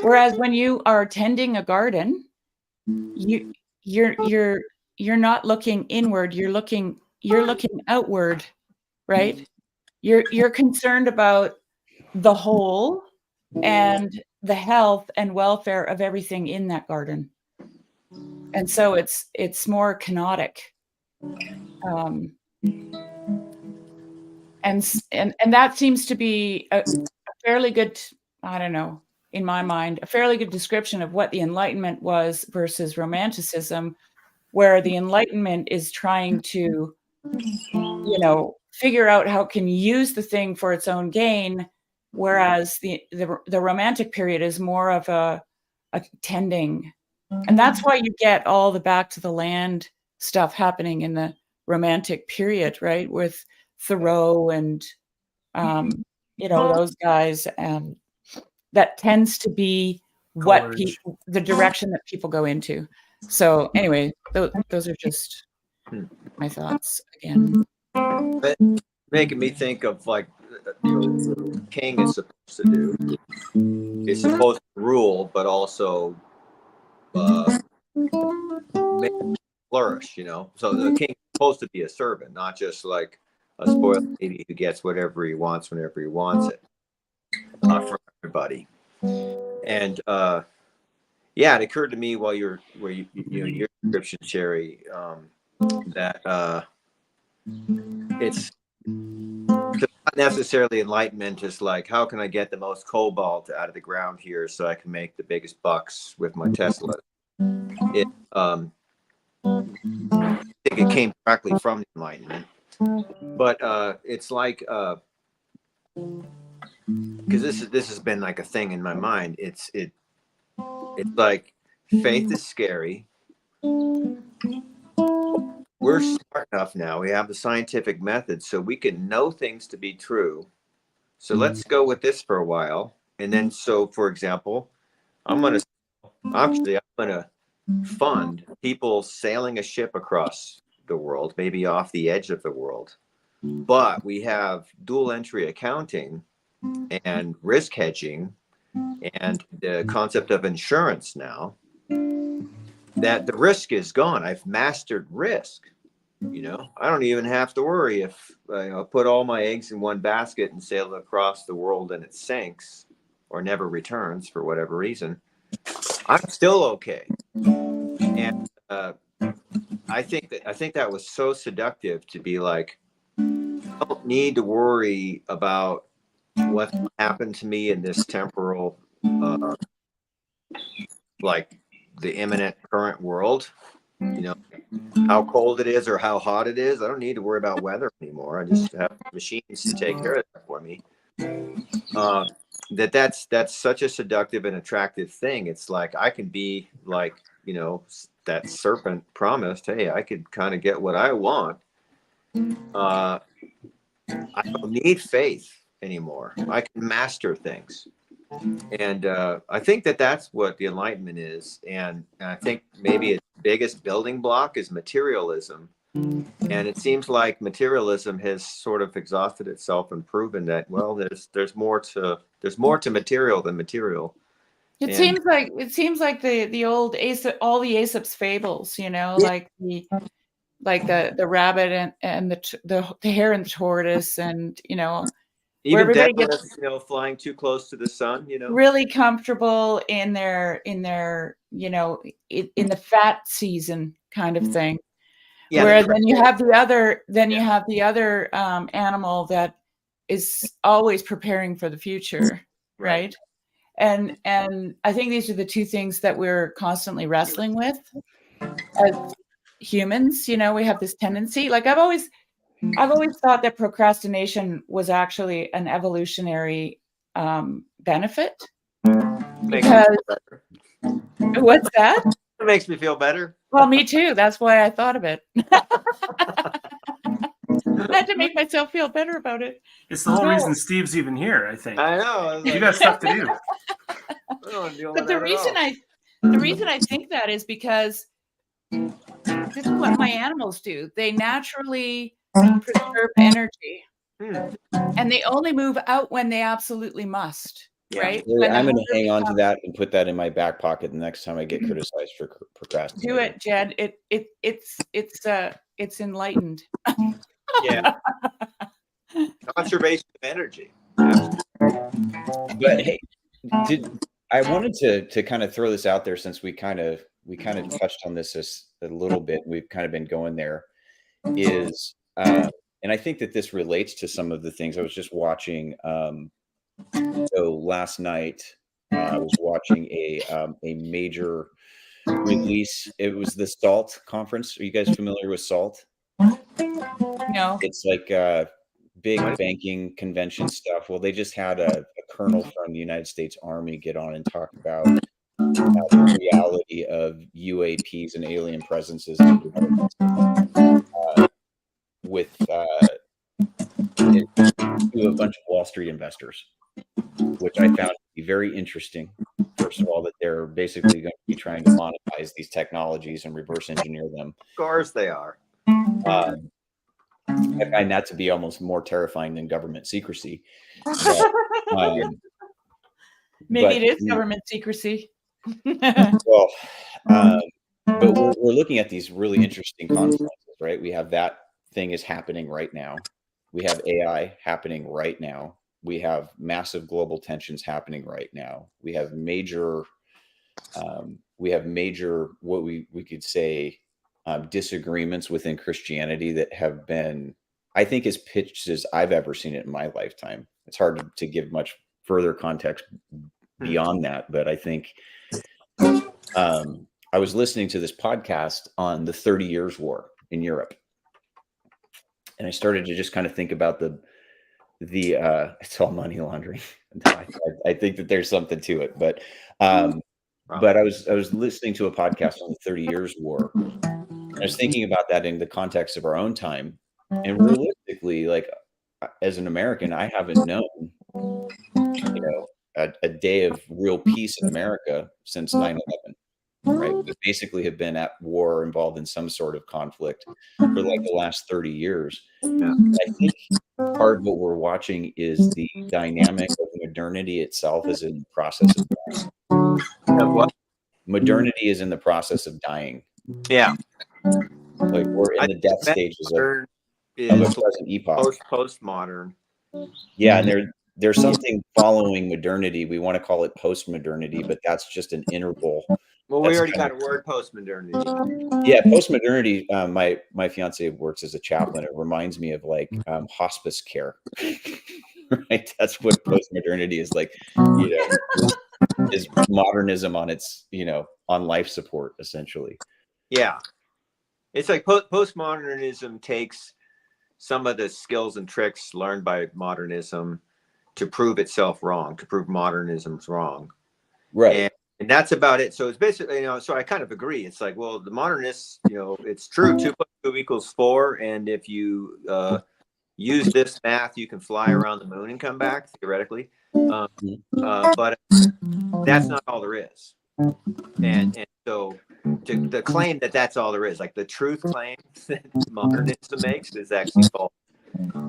S13: Whereas when you are tending a garden, you're not looking inward, you're looking outward, right? You're concerned about the whole and the health and welfare of everything in that garden. And so it's more kenotic. And that seems to be a fairly good, I don't know, in my mind, a fairly good description of what the Enlightenment was versus Romanticism, where the Enlightenment is trying to, figure out how it can use the thing for its own gain, whereas the Romantic period is more of a tending. And that's why you get all the back to the land stuff happening in the Romantic period, right? With Thoreau and, those guys. And that tends to be the direction that people go into. So anyway, those are just my thoughts again.
S8: But making me think of like the king is supposed to do. He's supposed to rule, but also make flourish. So the king is supposed to be a servant, not just like a spoiled baby who gets whatever he wants whenever he wants it. For everybody. And yeah, it occurred to me while your description, Sherry, that it's not necessarily enlightenment. Is like, how can I get the most cobalt out of the ground here so I can make the biggest bucks with my Tesla? It I think it came directly from the Enlightenment, but it's like because this has been like a thing in my mind. It's like faith is scary. We're smart enough now. We have the scientific method, so we can know things to be true. So let's go with this for a while, and then so for example, I'm gonna fund people sailing a ship across the world, maybe off the edge of the world. But we have dual entry accounting and risk hedging and the concept of insurance now, that the risk is gone. I've mastered risk. I don't even have to worry if I put all my eggs in one basket and sail across the world and it sinks or never returns for whatever reason. I'm still okay. And I think that was so seductive to be like, I don't need to worry about what happened to me in this temporal, like the imminent current world. How cold it is or how hot it is. I don't need to worry about weather anymore. I just have machines to take care of that for me. That's such a seductive and attractive thing. It's like I can be like, that serpent promised, hey, I could kind of get what I want. I don't need faith anymore. I can master things. And I think that's what the Enlightenment is. And I think maybe its biggest building block is materialism. And it seems like materialism has sort of exhausted itself and proven that, well, there's more to material than material.
S13: It seems like the old all the Aesop's fables, like the rabbit and the hare and the tortoise, and
S8: even
S13: everybody
S8: gets flying too close to the sun,
S13: really comfortable in their in the fat season kind of thing. Yeah, where then you have the other animal that is always preparing for the future, right? And I think these are the two things that we're constantly wrestling with as humans. We have this tendency. Like I've always thought that procrastination was actually an evolutionary benefit. Because what's that?
S8: It makes me feel better.
S13: Well, me too. That's why I thought of it. I had to make myself feel better about it.
S4: It's the whole reason Steve's even here, I think.
S8: I know.
S4: You got stuff to do.
S13: But the reason I think that is because this is what my animals do. They naturally preserve energy. And they only move out when they absolutely must. Right?
S12: I'm going to hang on to that and put that in my back pocket the next time I get criticized for procrastinating.
S13: Do it, Jed. It's enlightened.
S8: Yeah. Conservation of energy.
S12: But hey, I wanted to kind of throw this out there, since we kind of touched on this a little bit. We've kind of been going there. And I think that this relates to some of the things I was just watching. So last night I was watching a major release. It was the SALT conference. Are you guys familiar with SALT?
S13: No.
S12: It's like big banking convention stuff. Well, they just had a colonel from the United States Army get on and talk about the reality of UAPs and alien presences with to a bunch of Wall Street investors, which I found to be very interesting. First of all, that they're basically going to be trying to monetize these technologies and reverse engineer them.
S8: Of course they are.
S12: I find that to be almost more terrifying than government secrecy. But,
S13: maybe it is government secrecy.
S12: Well, but we're looking at these really interesting consequences, right? We have that thing is happening right now. We have AI happening right now. We have massive global tensions happening right now. We have major what we could say disagreements within Christianity that have been, I think, as pitched as I've ever seen it in my lifetime. It's hard to give much further context beyond that, but I think I was listening to this podcast on the 30 Years' War in Europe, and I started to just kind of think about the it's all money laundering. I think that there's something to it, but I was listening to a podcast on the 30 Years' War. I was thinking about that in the context of our own time, and realistically, like as an American, I haven't known, a day of real peace in America since 9/11. Right, we basically have been at war, involved in some sort of conflict for like the last 30 years. I think part of what we're watching is the dynamic of modernity itself is in the process of dying.
S8: What?
S12: Modernity is in the process of dying.
S8: Yeah.
S12: Like we're in the death stages of a present epoch.
S8: Postmodern.
S12: Yeah, and there's something following modernity. We want to call it postmodernity, but that's just an interval.
S8: Well, we already got a word, postmodernity.
S12: Yeah, postmodernity. My fiance works as a chaplain. It reminds me of like hospice care, right? That's what postmodernity is like. Is modernism on its on life support essentially.
S8: Yeah, it's like postmodernism takes some of the skills and tricks learned by modernism to prove itself wrong, to prove modernism's wrong,
S12: right?
S8: And that's about it. So it's basically, so I kind of agree. It's like, well, the modernists, it's true. 2 + 2 = 4. And if you use this math, you can fly around the moon and come back, theoretically. But that's not all there is. And so the claim that that's all there is, like the truth claim that modernism makes, is actually false.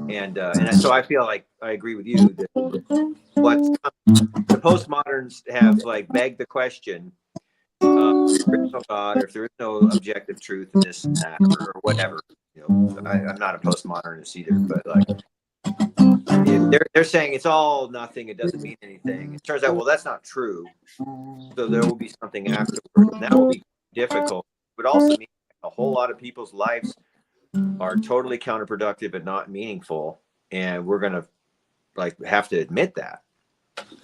S8: And so I feel like I agree with you that the postmoderns have like begged the question, if there is no God, or if there is no objective truth in this and that, or whatever. I'm not a postmodernist either, but like they're saying it's all nothing, it doesn't mean anything. It turns out, well, that's not true. So there will be something afterward, and that will be difficult. But also mean a whole lot of people's lives are totally counterproductive and not meaningful, and we're gonna have to admit that.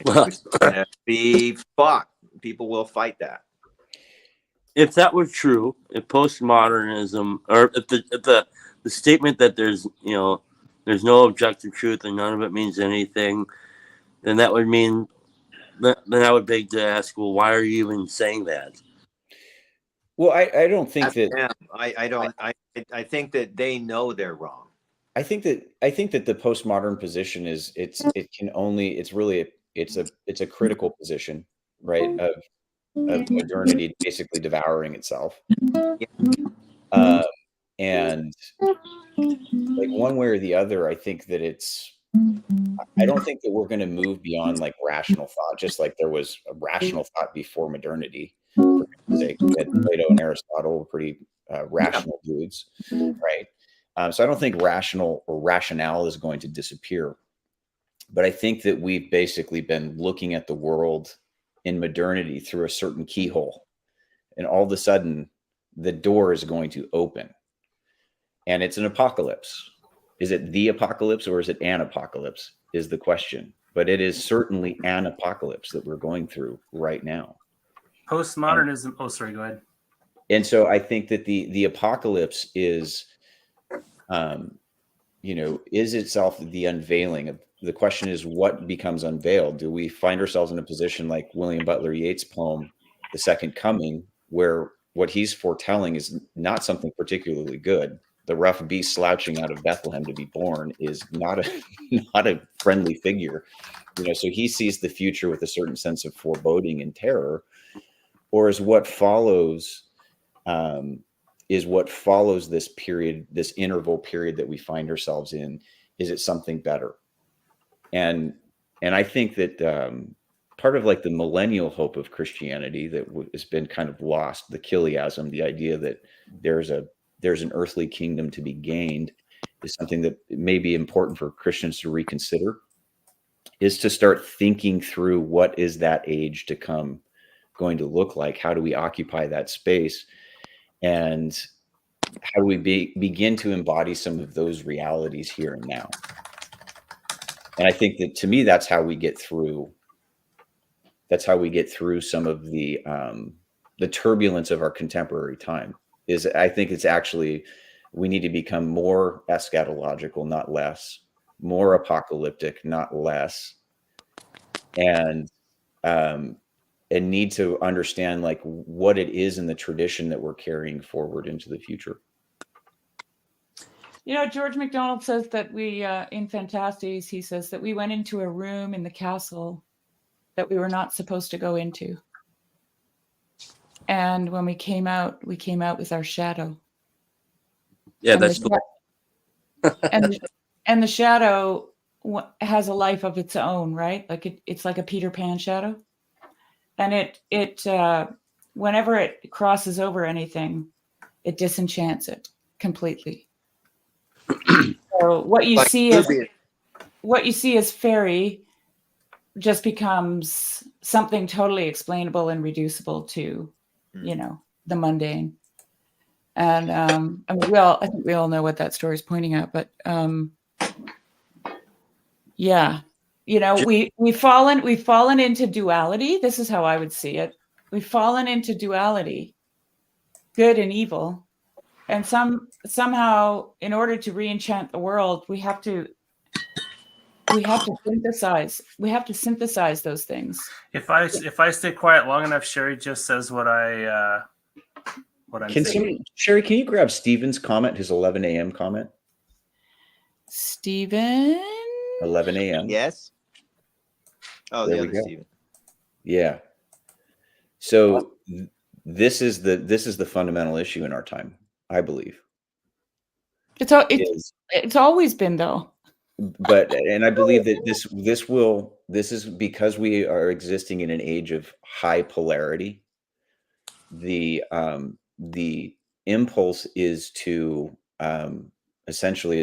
S8: It's gonna be fucked. People will fight that.
S14: If that were true, if postmodernism, or if the statement that there's there's no objective truth and none of it means anything, then that would mean then I would beg to ask, well, why are you even saying that?
S12: Well, I don't think that
S8: I think that they know they're wrong.
S12: I think that the postmodern position is it's a critical position, right? Of modernity basically devouring itself. And like one way or the other, I think that I don't think that we're going to move beyond like rational thought, just like there was a rational thought before modernity. For sake, Plato and Aristotle were pretty rational dudes, right? So I don't think rationale is going to disappear. But I think that we've basically been looking at the world in modernity through a certain keyhole. And all of a sudden, the door is going to open. And it's an apocalypse. Is it the apocalypse or is it an apocalypse is the question. But it is certainly an apocalypse that we're going through right now.
S4: Postmodernism. Sorry, go ahead.
S12: And so I think that the apocalypse is, is itself the unveiling of. The question is, what becomes unveiled? Do we find ourselves in a position like William Butler Yeats' poem, The Second Coming, where what he's foretelling is not something particularly good? The rough beast slouching out of Bethlehem to be born is not a friendly figure. So he sees the future with a certain sense of foreboding and terror. Or is what follows this period, this interval period that we find ourselves in, is it something better? And I think that part of like the millennial hope of Christianity that has been kind of lost, the chiliasm, the idea that there's an earthly kingdom to be gained, is something that may be important for Christians to reconsider. is to start thinking through what is that age to come going to look like? How do we occupy that space? And how do we begin to embody some of those realities here and now? And I think that, to me, that's how we get through. That's how we get through some of the turbulence of our contemporary time. Is, I think it's actually, we need to become more eschatological, not less, more apocalyptic, not less, and need to understand like what it is in the tradition that we're carrying forward into the future.
S13: You know, George MacDonald says that we, in Fantastes, he says that we went into a room in the castle that we were not supposed to go into. And when we came out with our shadow.
S14: Yeah,
S13: and
S14: that's
S13: the, and the shadow has a life of its own, right? Like it's like a Peter Pan shadow. And it whenever it crosses over anything, it disenchants it completely. So what you see as fairy just becomes something totally explainable and reducible to, the mundane. And I think we all know what that story is pointing at, but yeah, we've fallen into duality. This is how I would see it. We've fallen into duality, good and evil. And somehow, in order to re-enchant the world, we have to synthesize. We have to synthesize those things.
S4: If I stay quiet long enough, Sherry just says what I'm saying.
S12: Sherry, can you grab Steven's comment, his 11 a.m. comment?
S13: Steven?
S12: 11 a.m.
S8: Yes. Oh,
S12: there
S8: the
S12: we
S8: other
S12: go.
S8: Steven.
S12: Yeah. So this is the fundamental issue in our time, I believe.
S13: It's always been, though.
S12: And I believe that this is because we are existing in an age of high polarity. The impulse is to essentially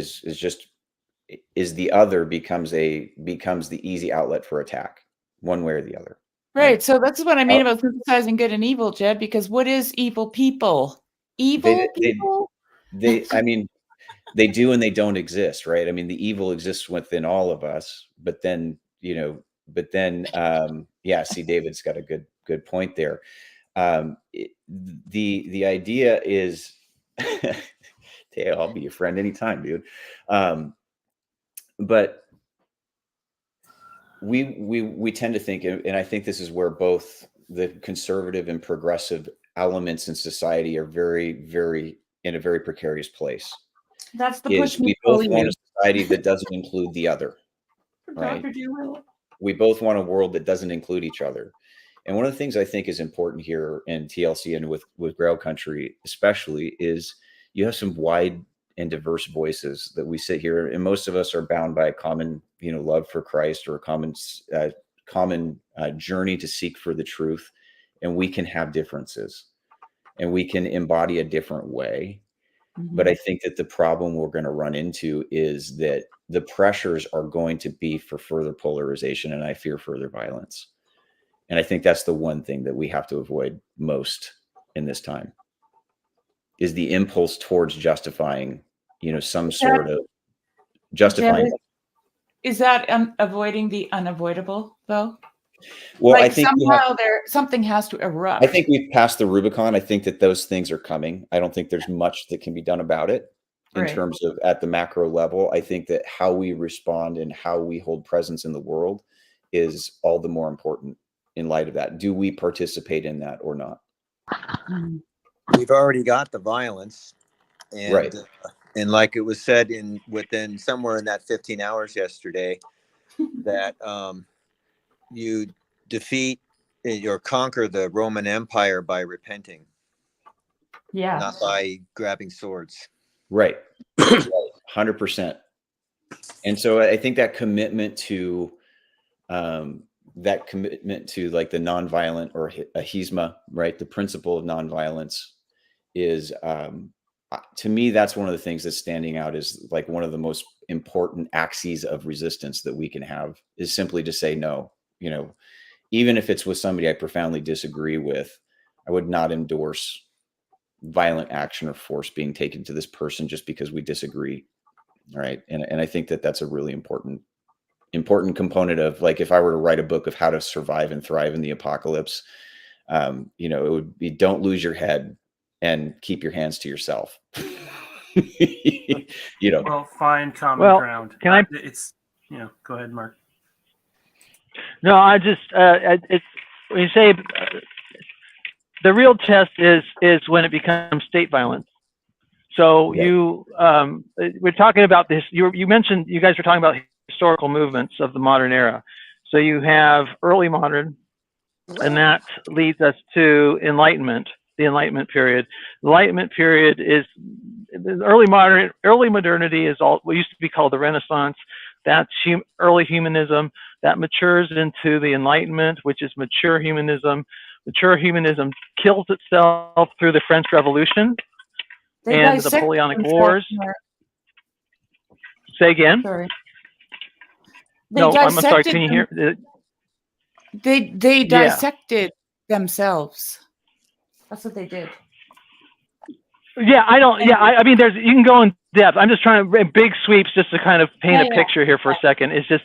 S12: is the other becomes the easy outlet for attack, one way or the other.
S13: Right. So that's what I mean about synthesizing good and evil, Jed, because what is evil people? People?
S12: I mean, they do and they don't exist, right? I mean, the evil exists within all of us, but then, see, David's got a good point there. The idea is, hey, I'll be your friend anytime, dude. But we tend to think, and I think this is where both the conservative and progressive elements in society are very, very in a very precarious place.
S13: That's the push me
S12: we both want a society that doesn't include the other, right? We both want a world that doesn't include each other. And one of the things I think is important here in TLC and with Grail Country especially is you have some wide and diverse voices that we sit here, and most of us are bound by a common, love for Christ or a common journey to seek for the truth. And we can have differences and we can embody a different way. Mm-hmm. But I think that the problem we're going to run into is that the pressures are going to be for further polarization, and I fear further violence. And I think that's the one thing that we have to avoid most in this time is the impulse towards justifying, some sort of justifying.
S13: Is that avoiding the unavoidable, though?
S12: Well,
S13: like
S12: I think
S13: something has to erupt.
S12: I think we've passed the Rubicon. I think that those things are coming. I don't think there's much that can be done about it in terms of at the macro level. I think that how we respond and how we hold presence in the world is all the more important in light of that. Do we participate in that or not?
S8: We've already got the violence. And,
S12: right.
S8: And like it was said within somewhere in that 15 hours yesterday, that you defeat or conquer the Roman Empire by repenting.
S13: Yeah.
S8: Not by grabbing swords.
S12: Right. 100%. And so I think that commitment to like the nonviolent or ahisma, right? The principle of nonviolence is, to me, that's one of the things that's standing out is like one of the most important axes of resistance that we can have is simply to say no. You know, even if it's with somebody I profoundly disagree with, I would not endorse violent action or force being taken to this person just because we disagree. All right. And I think that that's a really important component of, like, if I were to write a book of how to survive and thrive in the apocalypse, you know, it would be, don't lose your head and keep your hands to yourself. You know,
S4: Well, find common ground.
S15: Can I?
S4: It's, you know, go ahead, Mark.
S15: No, I just it's when you say the real test is when it becomes state violence. So you we're talking about this. You mentioned, you guys were talking about historical movements of the modern era. So you have early modern, and that leads us to Enlightenment, the Enlightenment period. The Enlightenment period is early modernity is all what used to be called the Renaissance. That's early humanism that matures into the Enlightenment, which is mature humanism. Mature humanism kills itself through the French Revolution and the Napoleonic Wars. Say again?
S13: Sorry.
S15: No, I'm sorry. Can you hear?
S13: They dissected themselves. That's what they did.
S15: Yeah, I don't. Yeah, I mean, you can go in depth. I'm just trying to big sweeps just to kind of paint a picture here for a second. It's just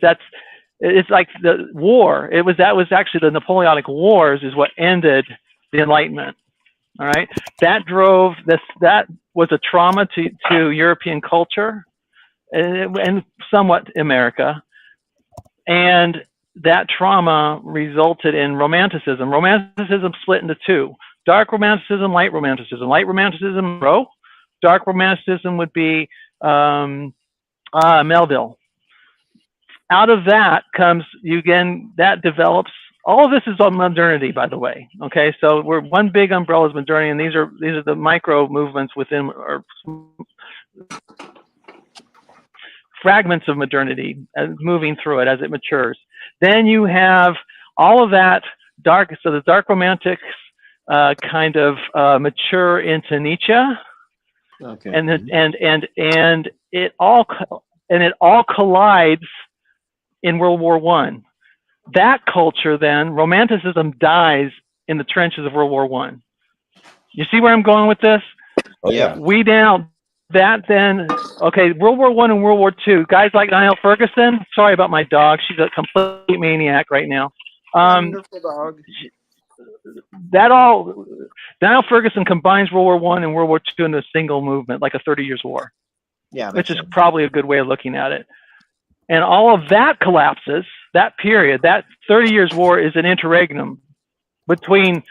S15: it's like the war. That was actually the Napoleonic Wars is what ended the Enlightenment. All right, that drove this. That was a trauma to European culture and somewhat America, and that trauma resulted in Romanticism. Romanticism split into two: dark Romanticism, light Romanticism. Light Romanticism, dark Romanticism would be Melville. Out of that comes, that develops. All of this is on modernity, by the way. Okay, so we're one big umbrella is modernity, and these are the micro movements within, or fragments of modernity moving through it as it matures. Then you have all of that dark. So the dark romantics kind of mature into Nietzsche,
S12: okay,
S15: and it all collides in World War I. That culture, then, Romanticism dies in the trenches of World War I. You see where I'm going with this?
S12: Oh, yeah.
S15: World War I and World War II, guys like Niall Ferguson. Sorry about my dog; she's a complete maniac right now.
S8: Wonderful dog.
S15: Niall Ferguson combines World War I and World War II into a single movement, like a 30 Years war.
S8: Yeah,
S15: which is probably a good way of looking at it. And all of that collapses. That period, that 30 Years war, is an interregnum between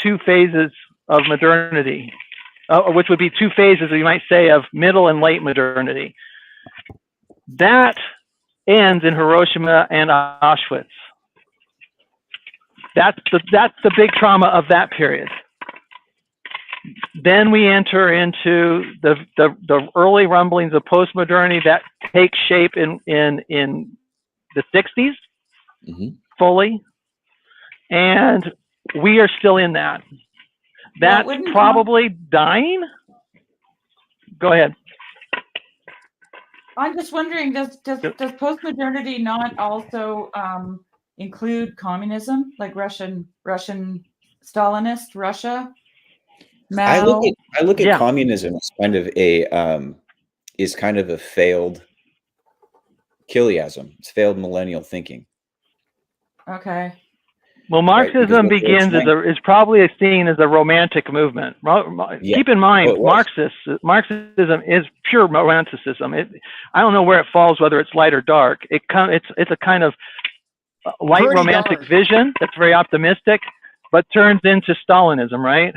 S15: two phases of modernity, which would be two phases, you might say, of middle and late modernity. That ends in Hiroshima and Auschwitz. That's the big trauma of that period. Then we enter into the early rumblings of postmodernity that take shape in the 60s, fully, and we are still in that. That's probably dying. Go ahead.
S13: I'm just wondering, does postmodernity not also include communism, like Russian Stalinist Russia? Mao?
S12: I look at communism as kind of a failed Chiliasm. It's failed millennial thinking.
S13: Okay.
S15: Well, Marxism is probably seen as a romantic movement. Keep in mind, Marxism is pure romanticism. I don't know where it falls, whether it's light or dark. It's a kind of light romantic vision that's very optimistic, but turns into Stalinism, right?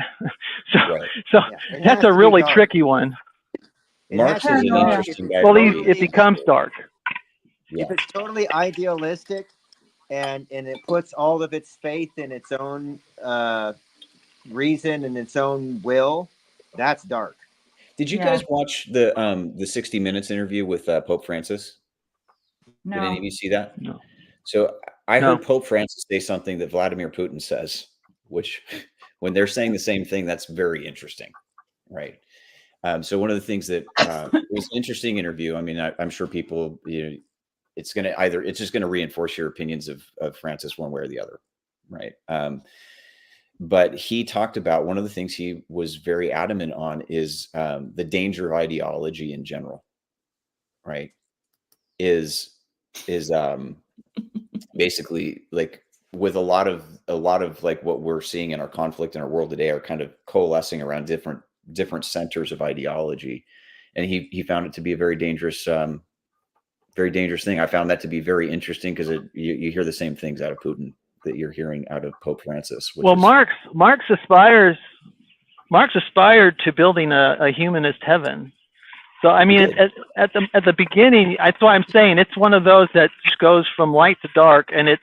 S15: So that's a really tricky one.
S12: Marx is an interesting guy.
S15: Well, it becomes dark.
S8: If it's totally idealistic and it puts all of its faith in its own reason and its own will, that's dark.
S12: Did you guys watch the 60 Minutes interview with Pope Francis?
S13: No.
S12: Did any of you see that?
S15: No.
S12: So I heard Pope Francis say something that Vladimir Putin says, which when they're saying the same thing, that's very interesting, right? So one of the things that it was an interesting interview. I mean, I'm sure people, it's just going to reinforce your opinions of Francis one way or the other, right? But he talked about one of the things he was very adamant on is the danger of ideology in general, right? Is basically like with a lot of like what we're seeing in our conflict in our world today are kind of coalescing around different centers of ideology, and he found it to be a very dangerous thing. I found that to be very interesting because you hear the same things out of Putin that you're hearing out of Pope Francis.
S15: Well, Marx aspired to building a humanist heaven. So I mean, at the beginning, that's why I'm saying it's one of those that just goes from light to dark, and it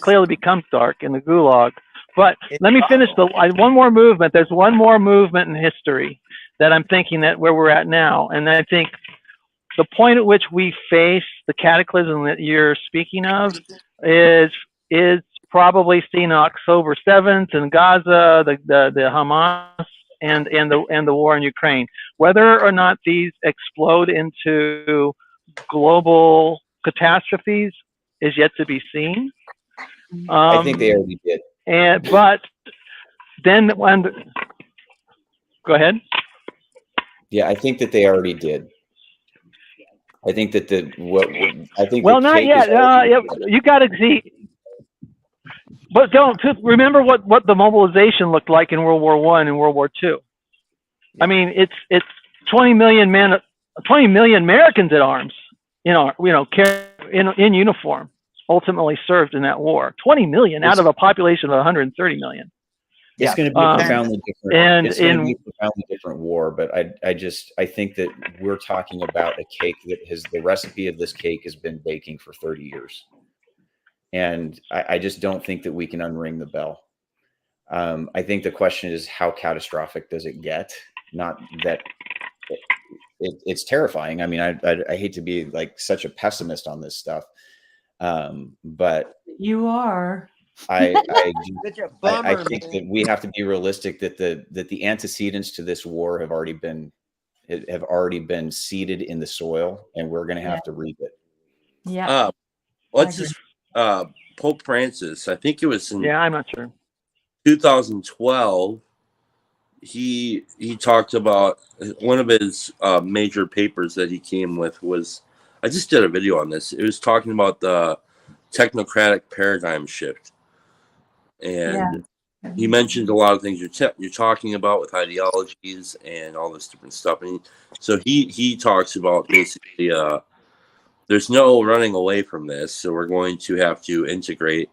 S15: clearly becomes dark in the Gulag. But let me finish one more movement. There's one more movement in history that I'm thinking that where we're at now, and I think the point at which we face the cataclysm that you're speaking of is probably seen on October 7th in Gaza, the Hamas, and the war in Ukraine. Whether or not these explode into global catastrophes is yet to be seen.
S12: I think they already did.
S15: But then go ahead.
S12: Yeah, I think that they already did. I think that
S15: not yet. You got to see. But don't remember what the mobilization looked like in World War I and World War II. I mean, it's 20 million Americans at arms, in uniform, ultimately served in that war. 20 million out of a population of 130 million.
S12: It's going to be a profoundly different. It's going to be a profoundly different war, but I think that we're talking about a cake that the recipe of this cake has been baking for 30 years. And I just don't think that we can unring the bell. I think the question is, how catastrophic does it get? Not that it's terrifying. I mean, I hate to be like such a pessimist on this stuff, but
S16: you are.
S12: I think that we have to be realistic that the antecedents to this war have already been seeded in the soil, and we're going to have to reap it.
S16: Yeah.
S14: Let's just Pope Francis. I think it was in
S15: I'm not sure.
S14: 2012. He talked about one of his major papers that he came with was, I just did a video on this. It was talking about the technocratic paradigm shift, and he mentioned a lot of things you're talking about with ideologies and all this different stuff. And so he talks about basically there's no running away from this, so we're going to have to integrate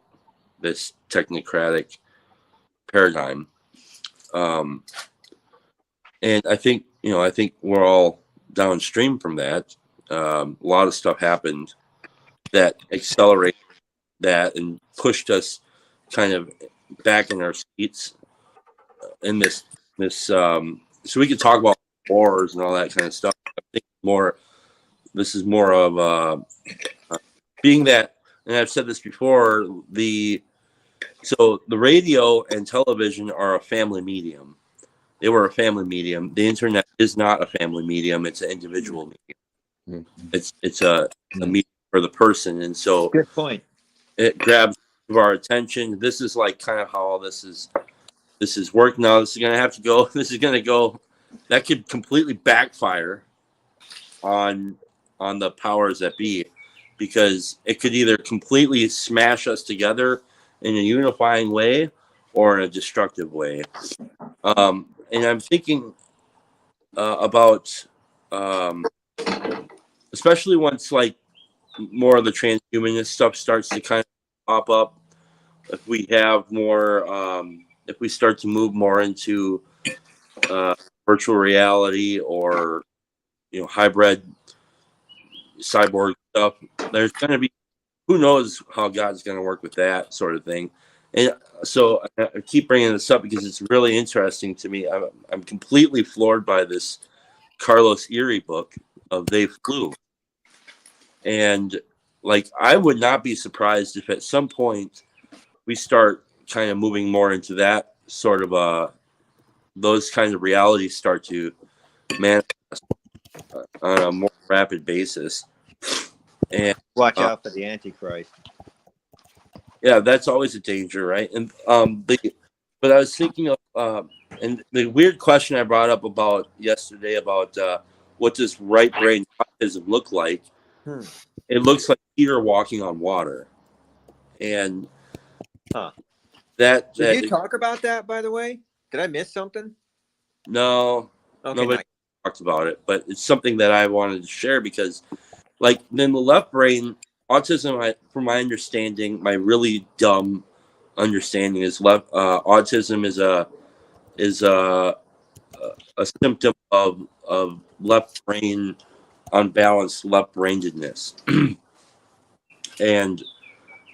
S14: this technocratic paradigm. And I think we're all downstream from that. A lot of stuff happened that accelerated that and pushed us kind of back in our seats in this so we could talk about wars and all that kind of stuff. I think this is more of being that, and I've said this before, so the radio and television are a family medium. They were a family medium. The internet is not a family medium. It's an individual medium. It's a medium for the person. And so
S8: good point.
S14: It grabs our attention. This is like kind of how all this is working now. This is going to have to go. This is going to go. That could completely backfire on the powers that be, because it could either completely smash us together in a unifying way or in a destructive way. And I'm thinking about, especially once like more of the transhumanist stuff starts to kind of pop up. If we have more, if we start to move more into virtual reality or hybrid cyborg stuff, there's going to be, who knows how God's going to work with that sort of thing. And so I keep bringing this up because it's really interesting to me. I'm completely floored by this Carlos Erie book of They Flew. And like, I would not be surprised if at some point we start kind of moving more into that sort of those kinds of realities start to manifest on a more rapid basis. And
S8: Watch out for the Antichrist.
S14: yeah, that's always a danger, right? And but I was thinking of and the weird question I brought up about yesterday about what does right brain autism look like? It looks like Peter walking on water, and
S8: Did you
S14: that
S8: talk about that, by the way? Did I miss something?
S14: no,
S8: Okay,
S14: nobody
S8: nice.
S14: talked about it, but it's something that I wanted to share because, like, then the left brain autism, from my understanding, my really dumb understanding is autism is a symptom of left brain unbalanced left brainedness, and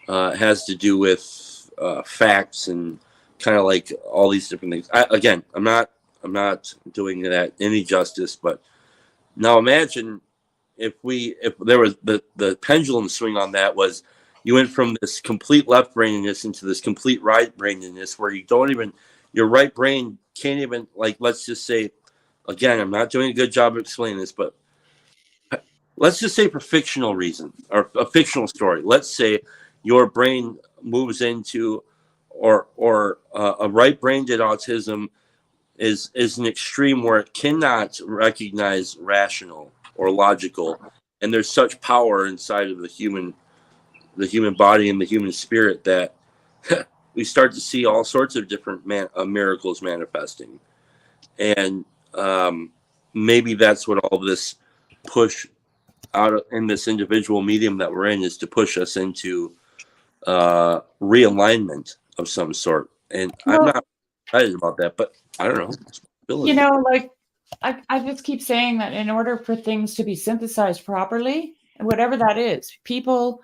S14: has to do with facts and kind of like all these different things. I'm not doing that any justice, but now imagine if there was the pendulum swing on that was you went from this complete left brainedness into this complete right brainedness where you don't even your right brain can't even, like, let's just say, again, I'm not doing a good job of explaining this, but let's just say for fictional reason or a fictional story, let's say your brain moves into or a right-brained autism is an extreme where it cannot recognize rational or logical, and there's such power inside of the human body and the human spirit that we start to see all sorts of different miracles manifesting, and maybe that's what all of this push out in this individual medium that we're in is to push us into realignment of some sort. And I'm not excited about that, but I don't know.
S13: You know, like I just keep saying that in order for things to be synthesized properly, whatever that is, people,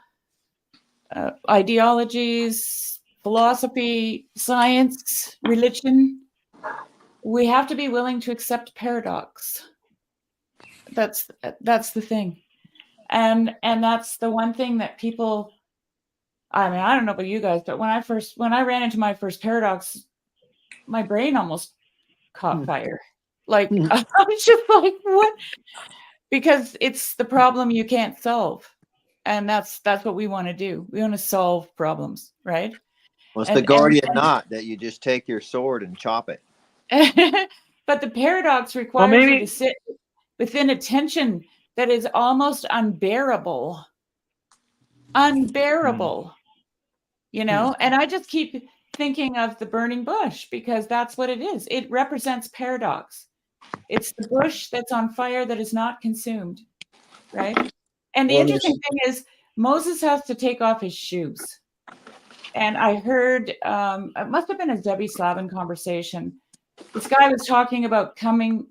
S13: ideologies, philosophy, science, religion, we have to be willing to accept paradox. That's the thing. And that's the one thing that people, I mean, I don't know about you guys, but when I ran into my first paradox, my brain almost caught fire. Like, I was just like, what? Because it's the problem you can't solve. And that's what we want to do. We want to solve problems, right?
S8: Well, it's the Gordian knot that you just take your sword and chop it.
S13: But the paradox requires you to sit within a tension that is almost unbearable. Unbearable. You know? And I just keep thinking of the burning bush because that's what it is. It represents paradox. It's the bush that's on fire that is not consumed, right? And the interesting thing is Moses has to take off his shoes. And I heard, it must have been a Debbie Slavin conversation. This guy was talking about coming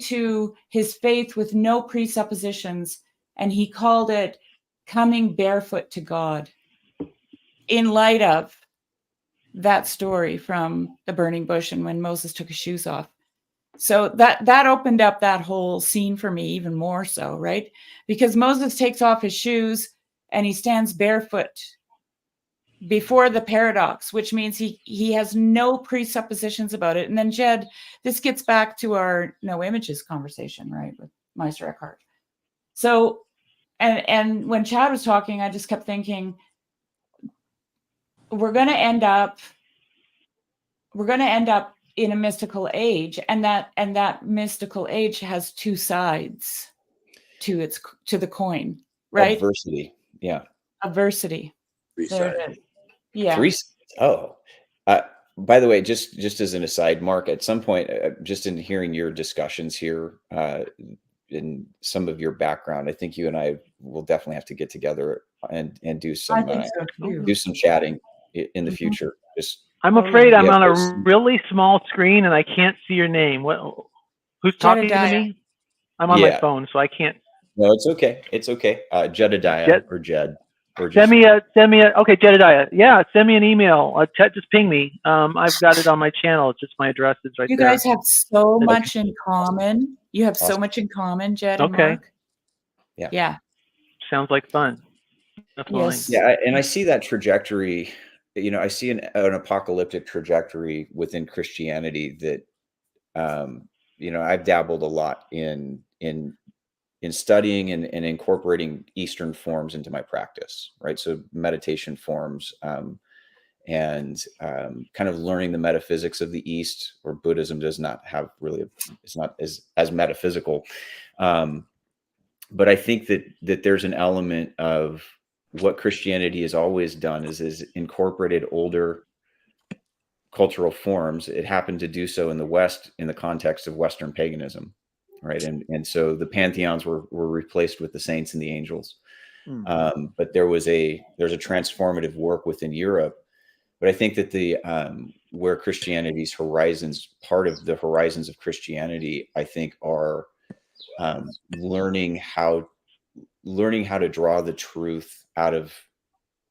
S13: to his faith with no presuppositions, and he called it coming barefoot to God in light of that story from the burning bush and when Moses took his shoes off. So that opened up that whole scene for me even more so, right? Because Moses takes off his shoes and he stands barefoot before the paradox, which means he has no presuppositions about it. And then Jed, this gets back to our no images conversation, right, with Meister Eckhart. So, and when Chad was talking, I just kept thinking, we're going to end up in a mystical age, and that mystical age has two sides to the coin, right?
S12: Adversity, yeah.
S13: Adversity. There it is. Yeah.
S12: By the way, just as an aside, Mark, at some point, just in hearing your discussions here, in some of your background, I think you and I will definitely have to get together and do some chatting in the future.
S15: I'm afraid I'm on a really small screen and I can't see your name. Who's talking to me? I'm on my phone, so I can't.
S12: No, it's okay. It's okay. Jedediah or Jed. Or
S15: send me a okay, Jedediah. Yeah, send me an email. Just ping me. I've got it on my channel. It's just my address is right there.
S13: You guys have so much in common. You have so much in common, Jed and Mark. Yeah.
S15: Sounds like fun.
S13: Yes.
S12: Yeah, and I see that trajectory. You know, I see an apocalyptic trajectory within Christianity that I've dabbled a lot in studying and incorporating Eastern forms into my practice, right? So meditation forms, and kind of learning the metaphysics of the East, where Buddhism does not have really, it's not as metaphysical. But I think that there's an element of what Christianity has always done is incorporated older cultural forms. It happened to do so in the West in the context of Western paganism, right? And so the pantheons were replaced with the saints and the angels. But there's a transformative work within Europe. But I think that where Christianity's horizons, part of the horizons of Christianity, I think are learning how to draw the truth out of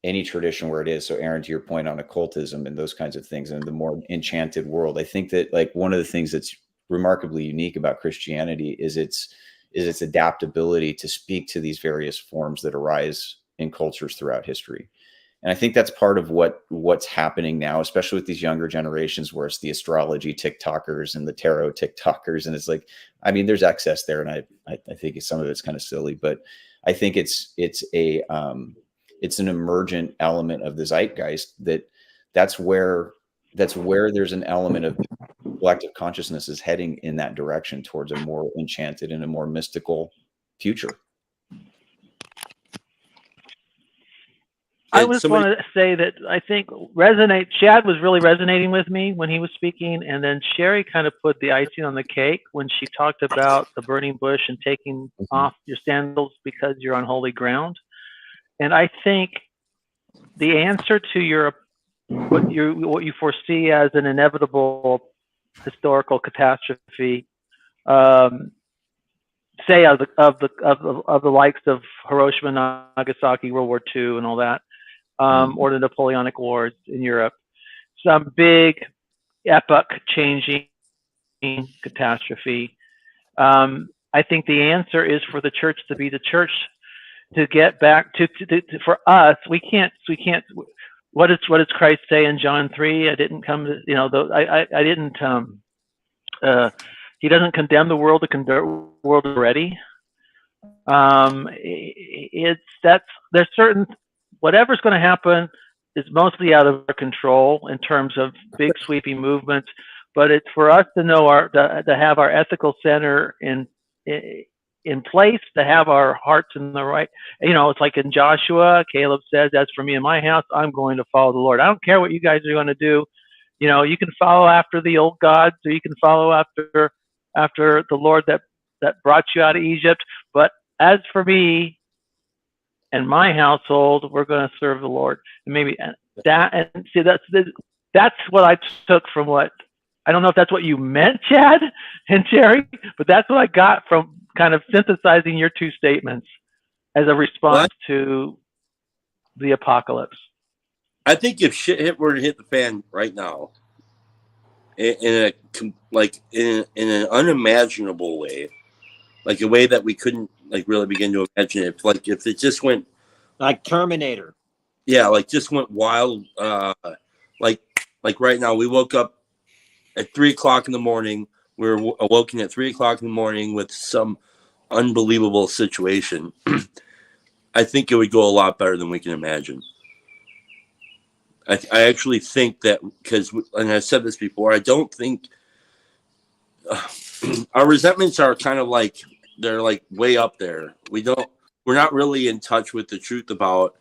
S12: any tradition where it is. So Aaron, to your point on occultism and those kinds of things, and the more enchanted world, I think that like one of the things that's remarkably unique about Christianity is its adaptability to speak to these various forms that arise in cultures throughout history. And I think that's part of what's happening now, especially with these younger generations, where it's the astrology TikTokers and the tarot TikTokers. And it's like, I mean, there's excess there. And I think some of it's kind of silly, but I think it's an emergent element of the zeitgeist that's where there's an element of collective consciousness is heading in that direction towards a more enchanted and a more mystical future.
S15: I just want to say that I think Chad was really resonating with me when he was speaking, and then Sherry kind of put the icing on the cake when she talked about the burning bush and taking off your sandals because you're on holy ground. And I think the answer to what you foresee as an inevitable historical catastrophe, say of the likes of Hiroshima, Nagasaki, World War II, and all that, or the Napoleonic Wars in Europe, some big epoch-changing catastrophe. I think the answer is for the church to be the church, to get back to for us. We can't. What does Christ say in John 3? I didn't come to, I didn't. He doesn't condemn the world. The world already. There's certain, whatever's going to happen is mostly out of our control in terms of big sweeping movements. But it's for us to know to have our ethical center in place, to have our hearts in the right. It's like in Joshua, Caleb says, "As for me and my house, I'm going to follow the Lord. I don't care what you guys are going to do. You can follow after the old gods, or you can follow after the Lord that brought you out of Egypt. But as for me and my household, we're going to serve the Lord." And maybe that, and see, that's what I took from what, I don't know if that's what you meant, Chad and Jerry, but that's what I got from kind of synthesizing your two statements as a response to the apocalypse.
S14: I think if shit were to hit the fan right now, in an unimaginable way, like a way that we couldn't really begin to imagine, if it just went
S8: like Terminator,
S14: just went wild, like right now, we woke up at 3 o'clock in the morning. We were awoken at 3 o'clock in the morning with some unbelievable situation. I think it would go a lot better than we can imagine. I actually think that, because, and I've said this before, I don't think our resentments are kind of like, they're like way up there. We're not really in touch with the truth about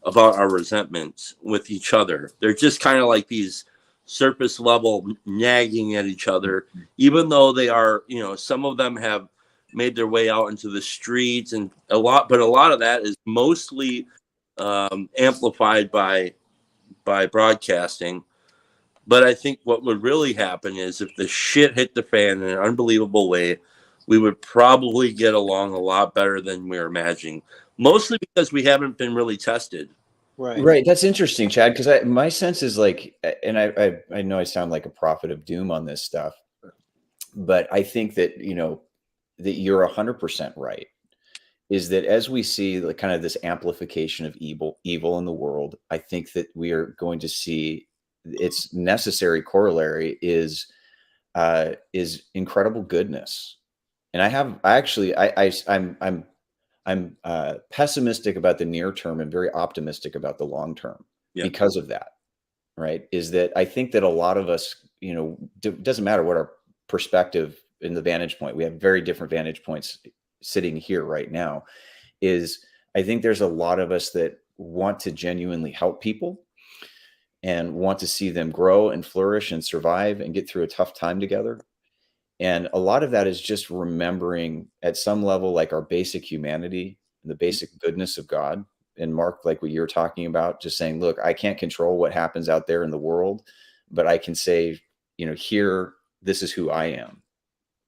S14: our resentments with each other. They're just kind of like these surface level nagging at each other, even though they are, some of them have made their way out into the streets, and a lot of that is mostly amplified by broadcasting. But I think what would really happen is, if the shit hit the fan in an unbelievable way, we would probably get along a lot better than we're imagining, mostly because we haven't been really tested.
S12: Right. That's interesting, Chad, because my sense is like, and I know I sound like a prophet of doom on this stuff, but I think that, that you're 100% right, is that as we see the kind of this amplification of evil in the world, I think that we are going to see its necessary corollary is is incredible goodness. And I'm pessimistic about the near term and very optimistic about the long term because of that. Right? Is that I think that a lot of us, doesn't matter what our perspective in the vantage point, we have very different vantage points sitting here right now. I think there's a lot of us that want to genuinely help people and want to see them grow and flourish and survive and get through a tough time together. And a lot of that is just remembering at some level, like our basic humanity and the basic goodness of God. And Mark, like what you're talking about, just saying, look, I can't control what happens out there in the world, but I can say, here, this is who I am.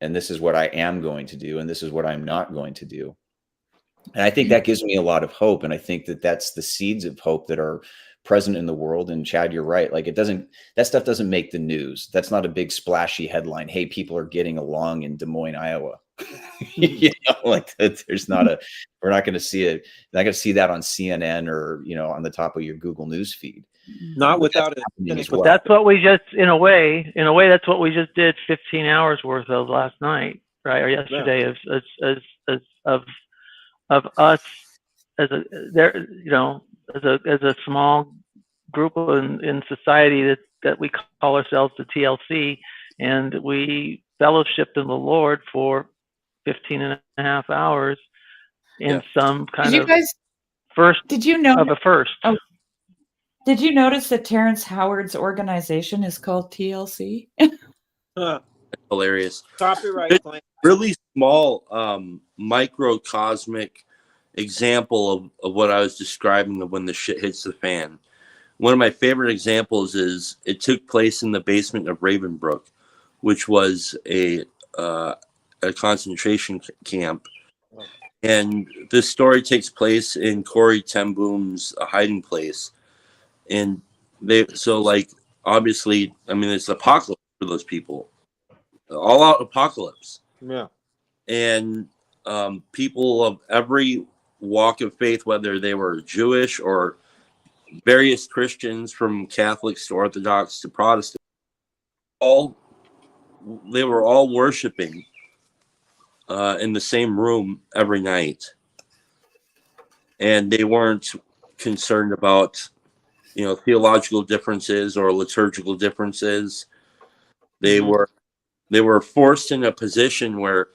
S12: And this is what I am going to do. And this is what I'm not going to do. And I think that gives me a lot of hope. And I think that that's the seeds of hope that are present in the world. And Chad, you're right. Like that stuff doesn't make the news. That's not a big splashy headline. Hey, people are getting along in Des Moines, Iowa. There's not we're not going to see it. Not going to see that on CNN or, on the top of your Google News feed.
S8: Not without it.
S15: But that's what we just, in a way, that's what we just did 15 hours worth of last night, right? Or yesterday of us as a small group in society that we call ourselves the TLC, and we fellowshipped in the Lord for 15 and a half hours in some kind of first.
S13: Did you know
S15: of a first?
S13: Oh, did you notice that Terrence Howard's organization is called TLC?
S14: Hilarious.
S8: Copyright claim.
S14: Really small microcosmic example of what I was describing of when the shit hits the fan. One of my favorite examples is it took place in the basement of Ravenbrook, which was a concentration camp. And this story takes place in Corrie ten Boom's hiding place. And obviously, it's apocalypse for those people. All out apocalypse.
S8: Yeah.
S14: And people of every walk of faith, whether they were Jewish or various Christians, from Catholics to Orthodox to Protestant, they were all worshiping in the same room every night, and they weren't concerned about theological differences or liturgical differences. They were forced in a position where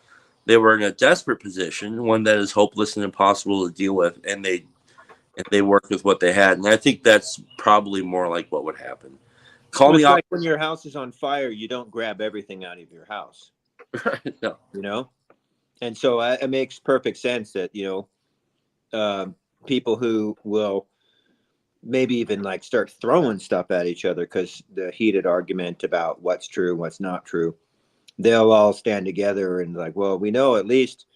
S14: they were in a desperate position, one that is hopeless and impossible to deal with, and they worked with what they had. And I think that's probably more like what would happen.
S8: It's like when your house is on fire, you don't grab everything out of your house.
S14: No.
S8: And so it makes perfect sense that, people who will maybe even start throwing stuff at each other because the heated argument about what's true and what's not true, they'll all stand together and well, we know at least,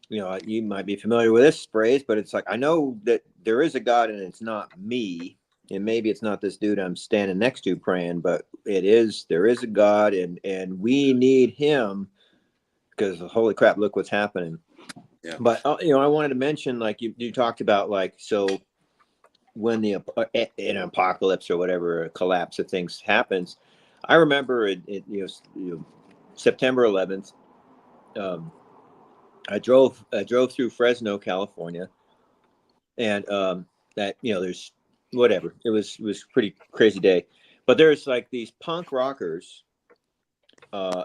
S8: you might be familiar with this phrase, but it's I know that there is a God and it's not me. And maybe it's not this dude I'm standing next to praying, but there is a God and we need him because holy crap, look what's happening.
S14: Yeah.
S8: But, I wanted to mention, you talked about so when an apocalypse or whatever, a collapse of things happens. I remember September 11th, I drove through Fresno, California, and there's whatever. It was a pretty crazy day, but there's these punk rockers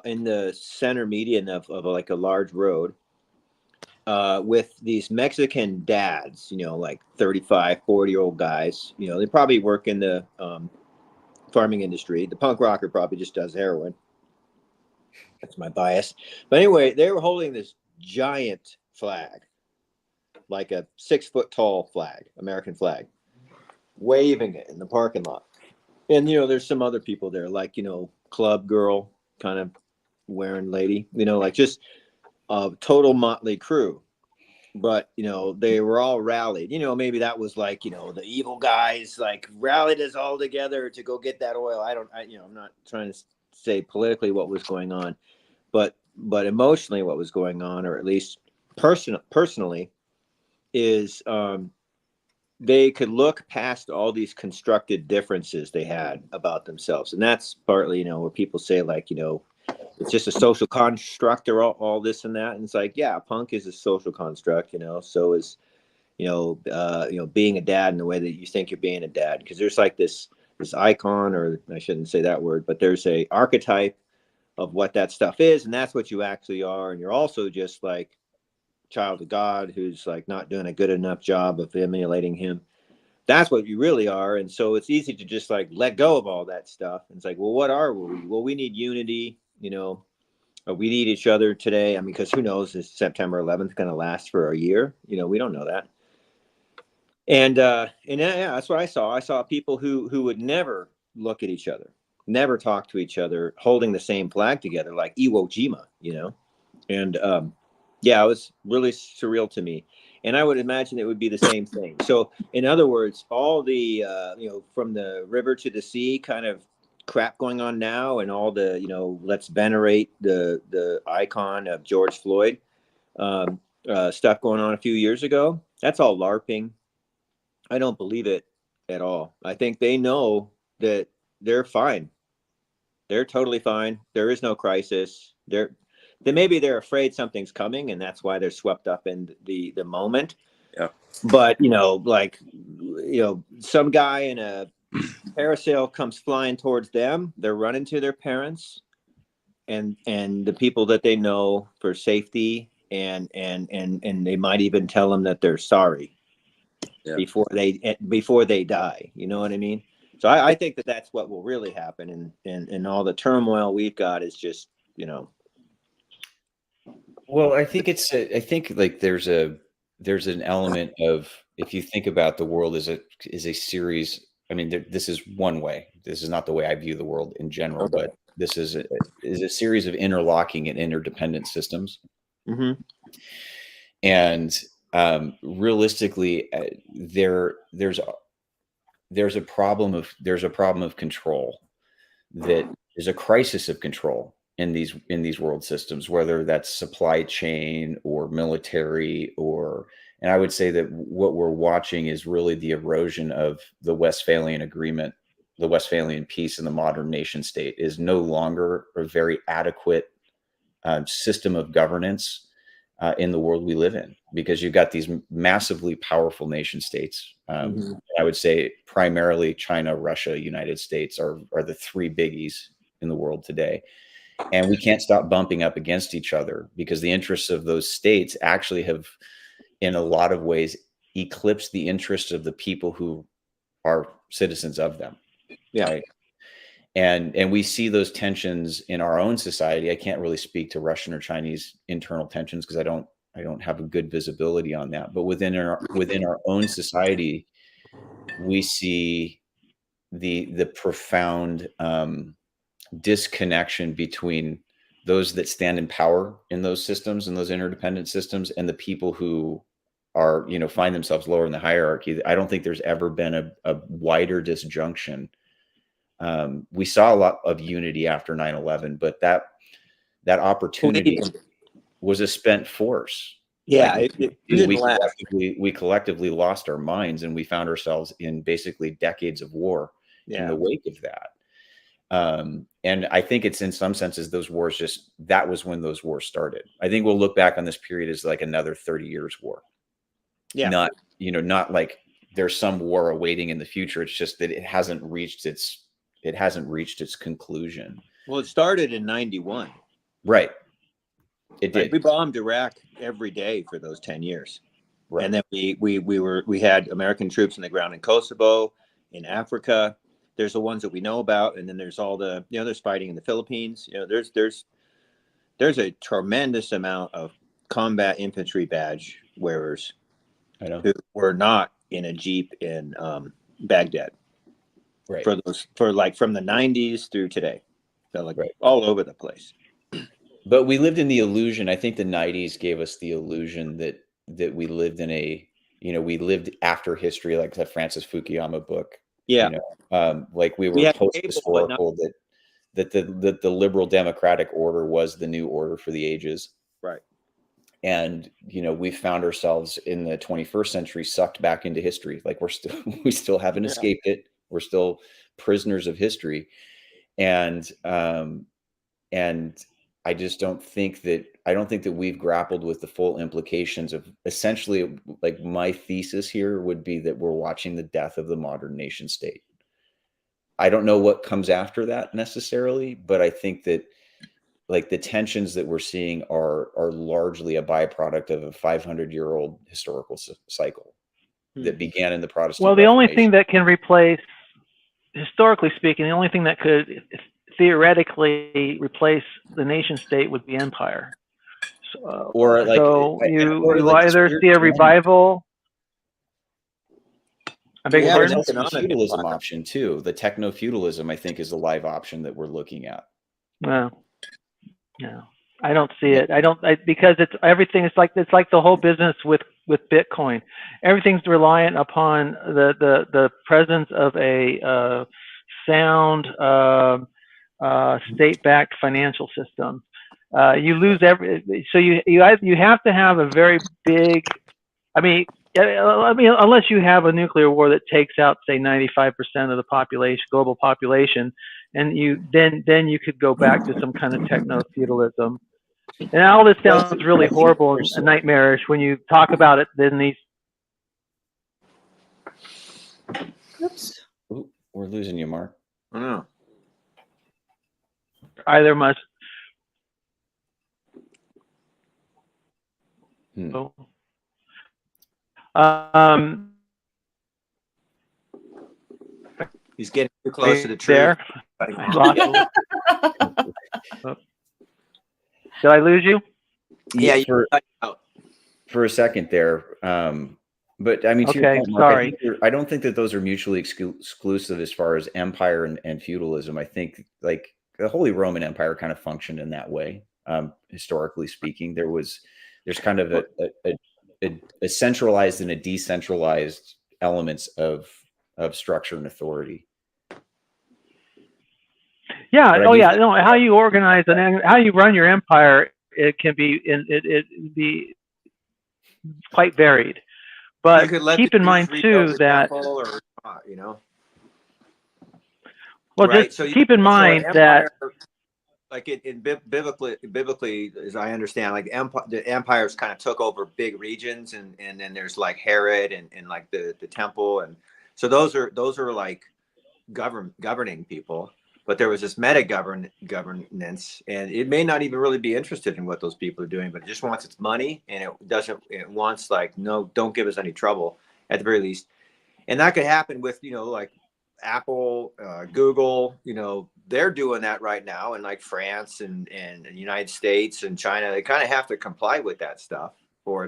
S8: in the center median of a large road with these Mexican dads, 35, 40-year-old guys. They probably work in the farming industry. The punk rocker probably just does heroin. That's my bias. But anyway, they were holding this giant flag, like a 6-foot tall flag, American flag, waving it in the parking lot. And, there's some other people there, club girl kind of wearing lady, just a total motley crew. But, they were all rallied. Maybe that was the evil guys rallied us all together to go get that oil. I'm not trying to say politically what was going on, but emotionally what was going on, or at least personally, is they could look past all these constructed differences they had about themselves. And that's partly, where people say it's just a social construct or all this and that. And it's like, yeah, punk is a social construct, you know, so is, being a dad in the way that you think you're being a dad. Because there's like this icon, or I shouldn't say that word, but there's a archetype of what that stuff is. And that's what you actually are. And you're also just like child of God who's like not doing a good enough job of emulating him. That's what you really are. And so it's easy to just like let go of all that stuff. And it's like, well, what are we? Well, we need unity, you know. We need each other today. I mean, because who knows, is September 11th going to last for a year? You know, we don't know that. And yeah, that's what I saw. I saw people who would never look at each other, never talk to each other, holding the same flag together, like Iwo Jima, you know. And yeah, it was really surreal to me. And I would imagine it would be the same thing. So, in other words, all the from the river to the sea kind of crap going on now, and all the let's venerate the icon of George Floyd stuff going on a few years ago. That's all LARPing. I don't believe it at all. I think they know that they're fine. They're totally fine. There is no crisis. Maybe they're afraid something's coming, and that's why they're swept up in the moment.
S14: Yeah.
S8: But some guy in a parasail comes flying towards them. They're running to their parents and the people that they know for safety, and they might even tell them that they're sorry. Yeah. Before they die, you know what I mean? So I think that's what will really happen, and all the turmoil we've got is just
S12: Well, I think like there's an element of, if you think about the world as a series. I mean, this is one way. This is not the way I view the world in general, okay. But this is a series of interlocking and interdependent systems.
S8: Mm-hmm.
S12: And realistically, there's a problem of control. That is a crisis of control in these world systems, whether that's supply chain or military, and I would say that what we're watching is really the erosion of the Westphalian Agreement, the Westphalian peace, and the modern nation state is no longer a very adequate system of governance in the world we live in, because you've got these massively powerful nation states.
S8: Mm-hmm.
S12: I would say primarily China, Russia, United States are the three biggies in the world today. And we can't stop bumping up against each other, because the interests of those states actually have, in a lot of ways, eclipsed the interests of the people who are citizens of them.
S8: Yeah.
S12: Right? And we see those tensions in our own society. I can't really speak to Russian or Chinese internal tensions, because I don't have a good visibility on that. But within our own society, we see the profound disconnection between those that stand in power in those systems and those interdependent systems, and the people who are find themselves lower in the hierarchy. I don't think there's ever been a wider disjunction. We saw a lot of unity after 9/11, but that opportunity was a spent force.
S8: Yeah,
S12: like,
S8: we
S12: collectively lost our minds, and we found ourselves in basically decades of war in the wake of that. And I think it's, in some senses, those wars that was when those wars started. I think we'll look back on this period as like another 30 years war.
S8: Yeah.
S12: Not like there's some war awaiting in the future. It's just that it hasn't reached its conclusion.
S8: Well, it started in 91.
S12: Right. It did.
S8: We bombed Iraq every day for those 10 years.
S12: Right.
S8: And then we had American troops on the ground in Kosovo, in Africa. There's the ones that we know about, and then there's all the there's fighting in the Philippines. There's a tremendous amount of combat infantry badge wearers who were not in a Jeep in Baghdad.
S12: Right.
S8: For from the 90s through today. So all over the place.
S12: But we lived in the illusion. I think the 90s gave us the illusion that we lived in we lived after history, like that Francis Fukuyama book.
S8: Yeah.
S12: Like we were post-historical, that the liberal democratic order was the new order for the ages.
S8: Right.
S12: And, we found ourselves in the 21st century sucked back into history. Like we still haven't escaped it. We're still prisoners of history. And I just don't think that we've grappled with the full implications of essentially, like, my thesis here would be that we're watching the death of the modern nation state. I don't know what comes after that necessarily, but I think that, like, the tensions that we're seeing are largely a byproduct of a 500-year-old historical cycle that began in the Protestant
S15: Well, the only
S12: Reformation.
S15: thing that can replace, historically speaking, the only thing that could theoretically replace the nation state would be empire. So,
S12: Or like,
S15: so
S12: or
S15: you
S12: like
S15: either see a
S12: spiritual
S15: revival. I beg
S8: We
S15: your
S8: have an
S15: pardon?
S12: the
S8: economic
S12: feudalism
S8: empire.
S12: option too. The techno-feudalism, I think, is a live option that we're looking at.
S15: No, no, I don't see it. Because it's everything. It's like the whole business with Bitcoin. Everything's reliant upon the presence of a sound state-backed financial system. You lose so you have to have a very big. I mean, unless you have a nuclear war that takes out, say, 95% of the population, global population, and then you could go back to some kind of techno-feudalism. And all this sounds really horrible and nightmarish when you talk about it. Then these.
S13: Oops.
S12: Ooh, we're losing you, Mark.
S8: I know.
S15: Either must.
S12: Hmm.
S8: He's getting too close to the truth.
S15: There. Did I lose you?
S8: Yeah, you
S12: for a second there. But I mean, to your
S15: Okay,
S12: point, Mark,
S15: sorry.
S12: I don't think that those are mutually exclusive as far as empire and feudalism. I think, like, the Holy Roman Empire kind of functioned in that way. Historically speaking, there's kind of a centralized and a decentralized elements of structure and authority.
S15: Yeah.
S12: But I
S15: Oh,
S12: do
S15: yeah.
S12: think-
S15: No. How you organize and how you run your empire, it can be be quite varied. But
S8: you could let
S15: keep
S8: the
S15: in
S8: Jews
S15: mind
S8: rebuild
S15: too
S8: the
S15: that.
S8: temple or not, you know.
S15: Well,
S8: Right.
S15: just
S8: So
S15: keep in mind that.
S8: Like biblically, as I understand, like the empires kind of took over big regions, and then there's like Herod and like the temple, and so those are like governing people. But there was this meta governance, and it may not even really be interested in what those people are doing, but it just wants its money, and it wants, like, no, don't give us any trouble at the very least. And that could happen with, like Apple, Google, they're doing that right now in like France and the United States and China. They kind of have to comply with that stuff, or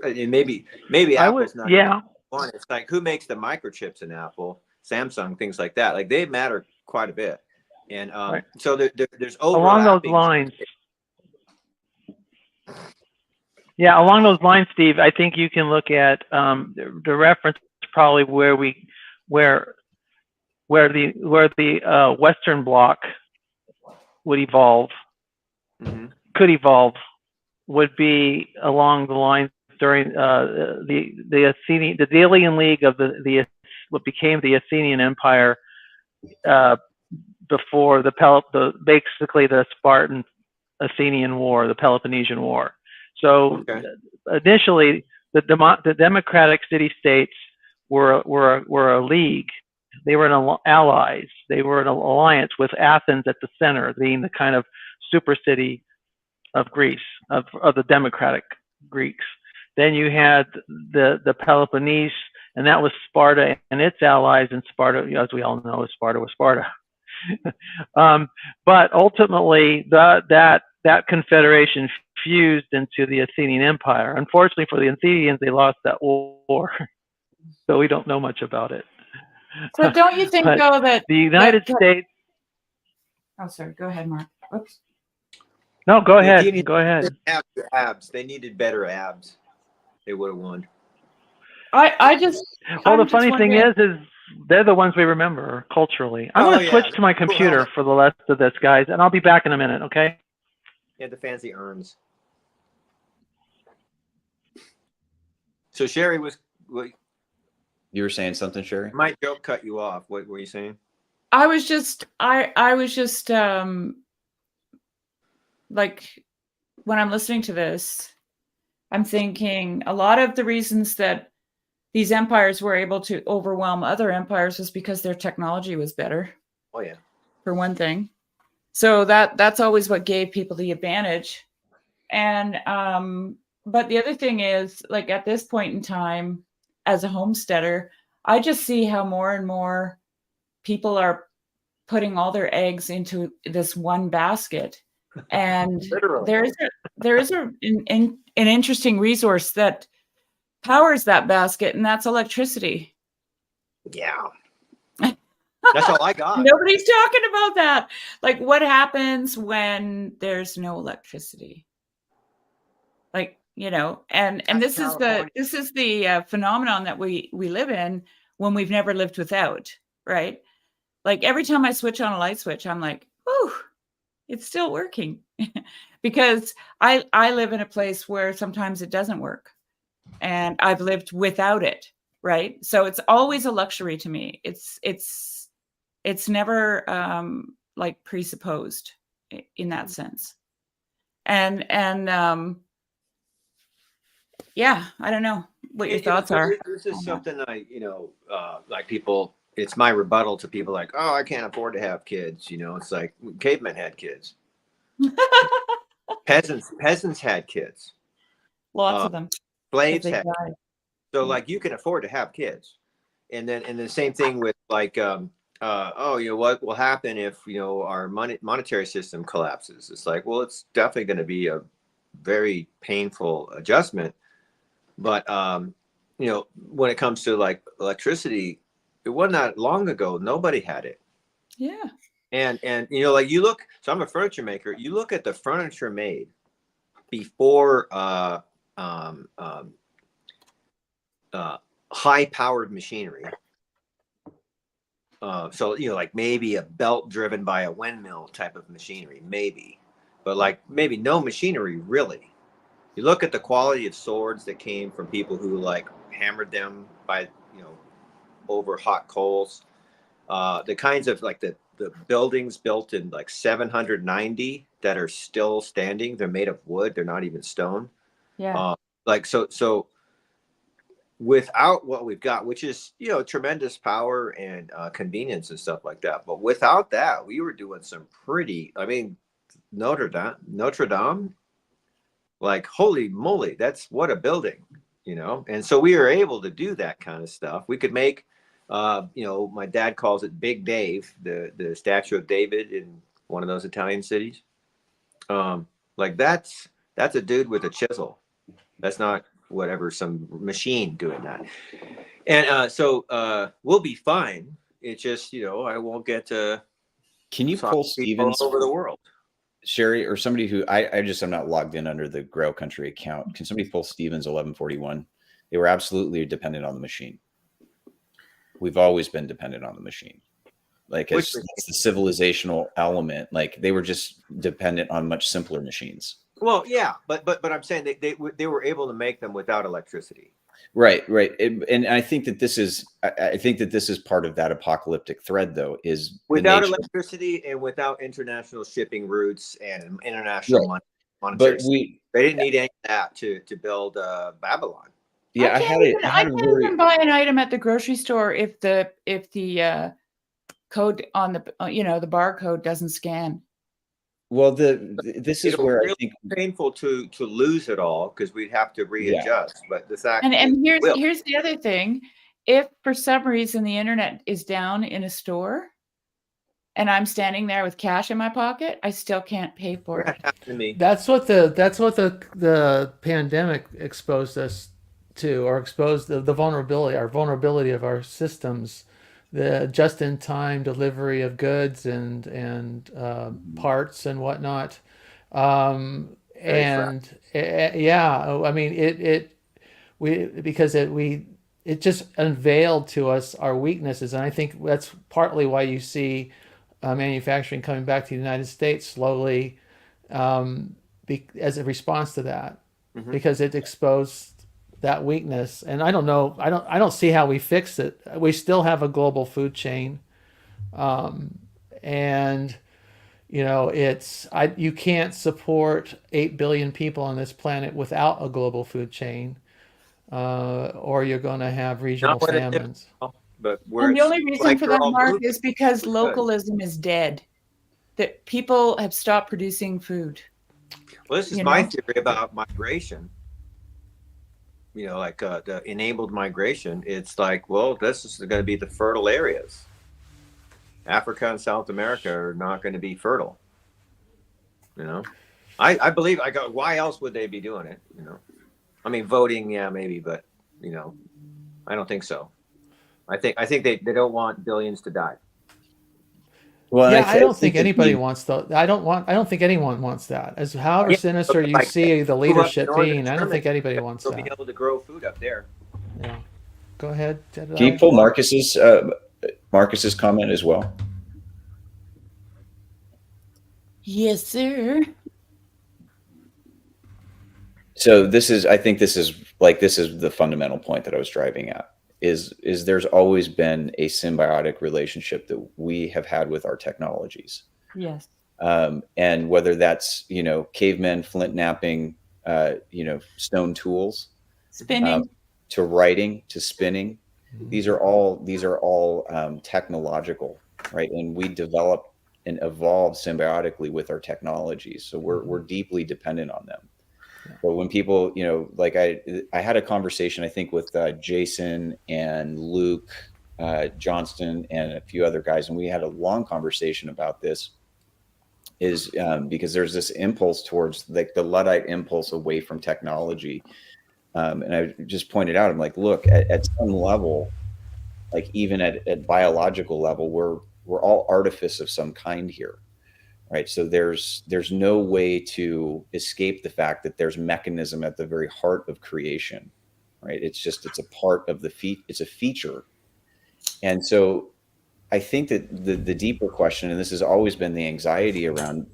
S8: and maybe Apple's not even one. It's like, who makes the microchips in Apple, Samsung, things like that. Like, they matter quite a bit. And so there's
S15: along those lines. Yeah, along those lines, Steve, I think you can look at the reference probably where the Western Bloc would evolve, could evolve, would be along the lines during the Athenian, the Delian League of what became the Athenian Empire before basically the Spartan Athenian War, the Peloponnesian War. So initially, the democratic city-states were a league. They were allies. They were an alliance with Athens at the center, being the kind of super city of Greece, of the democratic Greeks. Then you had the Peloponnese, and that was Sparta and its allies. And Sparta, as we all know, Sparta was Sparta. But ultimately, that confederation fused into the Athenian Empire. Unfortunately for the Athenians, they lost that war, so we don't know much about it.
S13: So don't you think, though, that
S15: the United States?
S13: Oh, sorry. Go ahead, Mark. Oops.
S15: No, go ahead. Go ahead.
S8: Abs. They needed better abs. They would have won.
S13: I just.
S15: Well, the funny thing is they're the ones we remember culturally. I'm going to switch to my computer for the rest of this, guys, and I'll be back in a minute. Okay.
S8: Yeah, the fancy urns. So Sherry was.
S12: You were saying something, Sherry?
S8: My joke cut you off. What were you saying?
S13: I was just like when I'm listening to this, I'm thinking a lot of the reasons that these empires were able to overwhelm other empires was because their technology was better.
S8: Oh yeah.
S13: For one thing. So that's always what gave people the advantage. And but the other thing is, like, at this point in time, as a homesteader, I just see how more and more people are putting all their eggs into this one basket. And
S8: Literally.
S13: there is an interesting resource that powers that basket, and that's electricity.
S8: Yeah. That's all I got.
S13: Nobody's talking about that. Like, what happens when there's no electricity? Like, you know, and this is the phenomenon that we live in when we've never lived without, right? Like, every time I switch on a light switch, I'm like, whew, it's still working. Because I live in a place where sometimes it doesn't work, and I've lived without it, right? So it's always a luxury to me. It's never like presupposed in that sense. And yeah, I don't know what your thoughts are.
S8: This is something like people, it's my rebuttal to people like, oh, I can't afford to have kids. You know, it's like cavemen had kids. Peasants had kids.
S13: Lots of them.
S8: Slaves had kids. So like you can afford to have kids. And the same thing with like what will happen if our monetary system collapses? It's like, well, it's definitely going to be a very painful adjustment, but when it comes to like electricity, it wasn't that long ago nobody had it.
S13: Yeah.
S8: And like you look, so I'm a furniture maker, you look at the furniture made before high powered machinery. So like maybe a belt driven by a windmill type of machinery, maybe, but like maybe no machinery really. You look at the quality of swords that came from people who like hammered them by over hot coals. The kinds of like the buildings built in like 790 that are still standing. They're made of wood. They're not even stone.
S13: Yeah.
S8: So without what we've got, which is tremendous power and convenience and stuff like that, but without that, we were doing some pretty. I mean, Notre Dame, like holy moly, that's what a building, And so we were able to do that kind of stuff. We could make, my dad calls it Big Dave, the statue of David in one of those Italian cities. Like that's a dude with a chisel. That's not whatever, some machine doing that. And so we'll be fine. It's just, I won't get to.
S12: Can you pull Stevens
S8: all over the world?
S12: Sherry, or somebody who I'm not logged in under the Grail Country account. Can somebody pull Stevens 1141? They were absolutely dependent on the machine. We've always been dependent on the machine. Like it's the civilizational element. Like they were just dependent on much simpler machines.
S8: Well, yeah, but I'm saying they were able to make them without electricity.
S12: Right. And I think that this is part of that apocalyptic thread, though, is
S8: without electricity and without international shipping routes and international money.
S12: But
S8: they didn't need any of that to build Babylon.
S12: Yeah,
S13: I can't even buy an item at the grocery store if the code on the the barcode doesn't scan.
S12: Well, this is where
S8: really
S12: I think
S8: painful to lose it all because we'd have to readjust. But the fact
S13: and here's the other thing: if for some reason the internet is down in a store, and I'm standing there with cash in my pocket, I still can't pay for it.
S17: That's what the pandemic exposed us to, or exposed the vulnerability, our vulnerability of our systems, the just-in-time delivery of goods and parts and whatnot, I mean it just unveiled to us our weaknesses, and I think that's partly why you see manufacturing coming back to the United States slowly as a response to that, because it exposed that weakness. And I don't know, I don't see how we fix it. We still have a global food chain, and You know, you can't support 8 billion people on this planet without a global food chain, or you're going to have regional
S8: Not when it's
S17: famines.
S8: difficult, but where
S13: And the
S8: it's
S13: only reason
S8: like
S13: for
S8: they're
S13: that,
S8: all
S13: Mark,
S8: moving,
S13: is because
S8: we're good.
S13: localism is dead. That people have stopped producing food.
S8: Well, this is my theory about migration. You know, like the enabled migration. It's like, well, this is going to be the fertile areas. Africa and South America are not going to be fertile. You know, I believe. I go. Why else would they be doing it? You know, I mean, voting, yeah, maybe, but you know, I don't think so. I think they don't want billions to die.
S12: Well,
S17: Yeah, I don't think
S12: that
S17: anybody wants that. I don't think anyone wants that. As however
S8: Yeah,
S17: sinister you
S8: like,
S17: see the
S8: grew up in
S17: leadership
S8: northern
S17: being, I don't think
S8: Germany,
S17: anybody wants
S8: they'll be
S17: that.
S8: able to grow food up there.
S17: Yeah. Go ahead,
S12: Can you pull Marcus's comment as well?
S13: Yes, sir.
S12: So I think this is the fundamental point that I was driving at is there's always been a symbiotic relationship that we have had with our technologies.
S13: Yes.
S12: And whether that's, you know, cavemen flint knapping, you know, stone tools,
S13: spinning,
S12: to writing, to spinning, these are all technological, right? And we develop and evolve symbiotically with our technologies. So we're deeply dependent on them. But when people, you know, like I had a conversation, I think, with Jason and Luke Johnston and a few other guys, and we had a long conversation about this. Because there's this impulse towards, like, the Luddite impulse away from technology, and I just pointed out, I'm like, look, at some level, like even at biological level, we're all artifice of some kind here. Right. So there's no way to escape the fact that there's mechanism at the very heart of creation. Right. It's a part of it's a feature. And so I think that the deeper question, and this has always been the anxiety around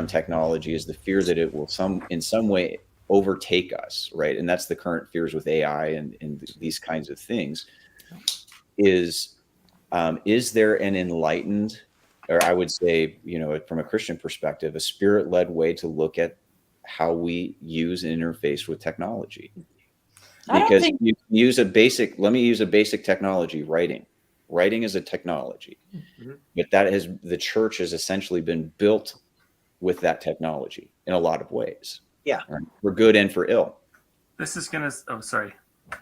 S12: technology, is the fear that it will in some way overtake us. Right. And that's the current fears with AI and these kinds of things. Is there an enlightened, or I would say, you know, from a Christian perspective, a spirit-led way to look at how we use and interface with technology? Because you use let me use a basic technology, writing. Writing is a technology, but the church has essentially been built with that technology in a lot of ways.
S8: Yeah.
S12: Right? For good and for ill.
S4: This is gonna. Oh, sorry.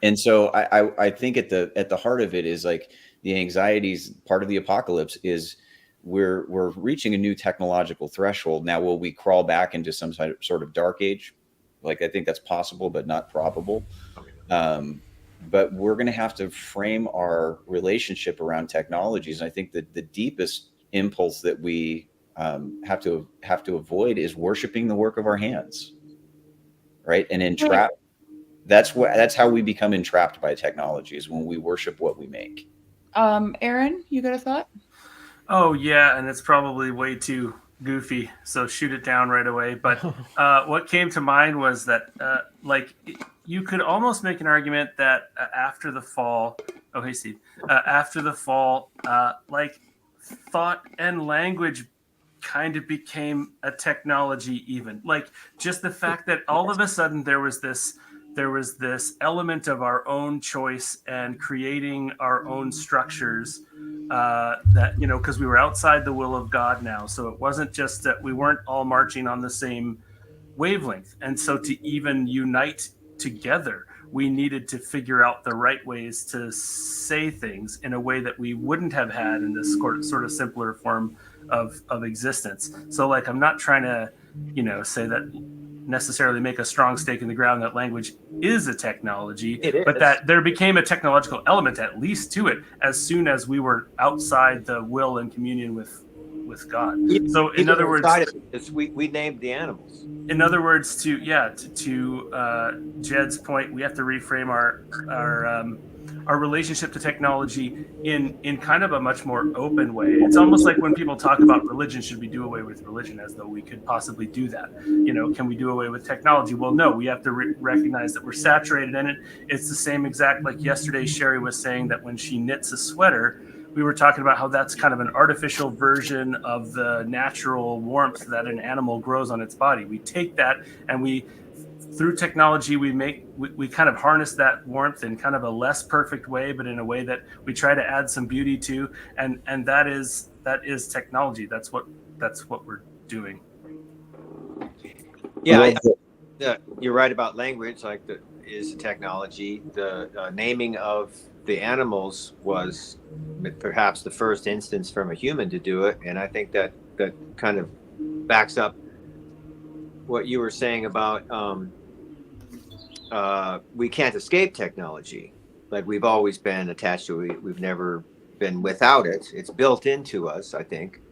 S12: And so I think at the heart of it is, like, the anxieties, part of the apocalypse is we're reaching a new technological threshold. Now, will we crawl back into some sort of dark age? Like, I think that's possible, but not probable. But we're going to have to frame our relationship around technologies. And I think that the deepest impulse that we have to avoid is worshiping the work of our hands, right? And entrap. That's how we become entrapped by technology, is when we worship what we make.
S13: Aaron, you got a thought?
S4: Oh yeah, and it's probably way too goofy, so shoot it down right away. But what came to mind was that, like, you could almost make an argument that after the fall, after the fall, like, thought and language kind of became a technology. Even, like, just the fact that all of a sudden there was this element of our own choice and creating our own structures, that, you know, because we were outside the will of God now. So it wasn't just that we weren't all marching on the same wavelength. And so to even unite together, we needed to figure out the right ways to say things in a way that we wouldn't have had in this sort of simpler form of existence. So, like, I'm not trying to, you know, say that necessarily make a strong stake in the ground that language is a technology, but that there became a technological element, at least, to it, as soon as we were outside the will and communion with God. So in other words,
S8: we named the animals.
S4: In other words, to Jed's point, we have to reframe our relationship to technology in kind of a much more open way. It's almost like when people talk about religion, should we do away with religion, as though we could possibly do that. You know, can we do away with technology? Well, no, we have to recognize that we're saturated in it. It's the same exact, like yesterday Sherry was saying that when she knits a sweater, we were talking about how that's kind of an artificial version of the natural warmth that an animal grows on its body. We take that and through technology, we kind of harness that warmth in kind of a less perfect way, but in a way that we try to add some beauty to, and that is technology. That's what we're doing.
S8: Yeah, you're right about language. Like is technology. The naming of the animals was perhaps the first instance from a human to do it, and I think that kind of backs up what you were saying about we can't escape technology. Like we've always been attached to it. We've never been without it. It's built into us, I think.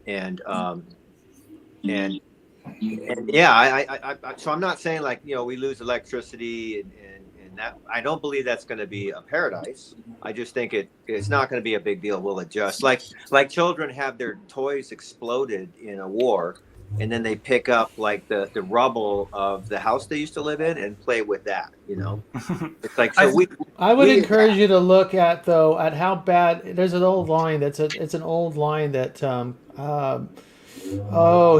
S8: And yeah, I so I'm not saying like, we lose electricity and that. I don't believe that's going to be a paradise. I just think it's not going to be a big deal. We'll adjust. Like children have their toys exploded in a war, and then they pick up like the rubble of the house they used to live in and play with that. It's like
S17: I would encourage you to look at how bad. There's an old line it's an old line that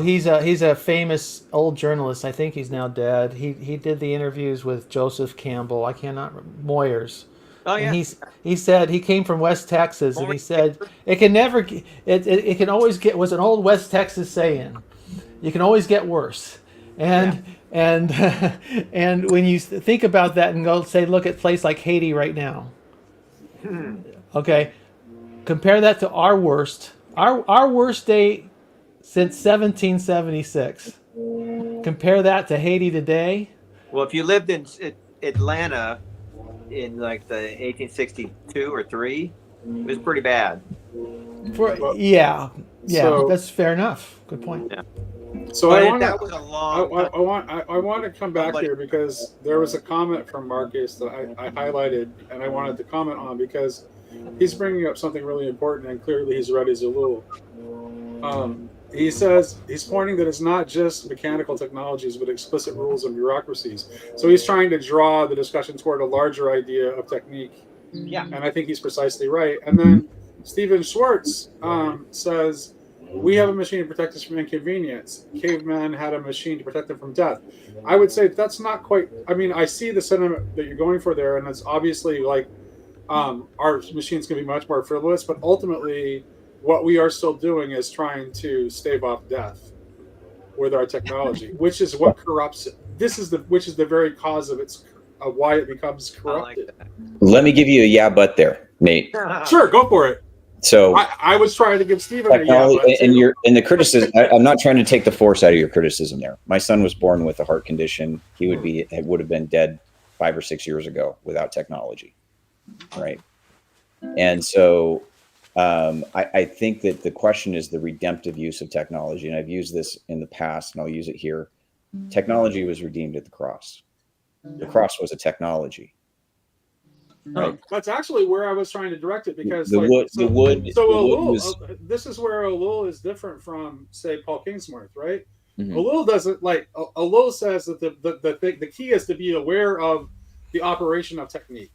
S17: he's a famous old journalist. I think he's now dead. He did the interviews with Joseph Campbell. I cannot Moyers. Oh yeah. And he said he came from West Texas, and he said it can always get, was an old West Texas saying. You can always get worse. And when you think about that and go say, look at a place like Haiti right now. Okay. Compare that to our worst. Our worst day since 1776. Compare that to Haiti today.
S8: Well, if you lived in Atlanta in like the 1862 or 3, it was pretty bad.
S17: Yeah, that's fair enough. Good point.
S8: Yeah.
S18: So
S8: but
S18: I want to come back here because there was a comment from Marcus that I highlighted and I wanted to comment on because he's bringing up something really important and clearly he's read his Elul. He says he's pointing that it's not just mechanical technologies but explicit rules and bureaucracies. So he's trying to draw the discussion toward a larger idea of technique.
S8: Yeah.
S18: And I think he's precisely right. And then Stephen Schwartz says, we have a machine to protect us from inconvenience. Cavemen had a machine to protect them from death. I would say that's not quite... I mean, I see the sentiment that you're going for there, and it's obviously like our machines can be much more frivolous, but ultimately what we are still doing is trying to stave off death with our technology, which is what corrupts it. Which is the very cause of why it becomes corrupted.
S12: Let me give you a yeah, but there, Nate.
S18: Sure, go for it.
S12: So
S18: I was trying to give Stephen a yeah, but
S12: and the criticism. I'm not trying to take the force out of your criticism there. My son was born with a heart condition. He would have been dead 5 or 6 years ago without technology, right? And so I think that the question is the redemptive use of technology, and I've used this in the past, and I'll use it here. Technology was redeemed at the cross. The cross was a technology. Right.
S18: That's actually where I was trying to direct it because
S12: this is where
S18: Elul is different from, say, Paul Kingsworth, right?
S12: Mm-hmm.
S18: Elul doesn't Elul says that the key is to be aware of the operation of technique,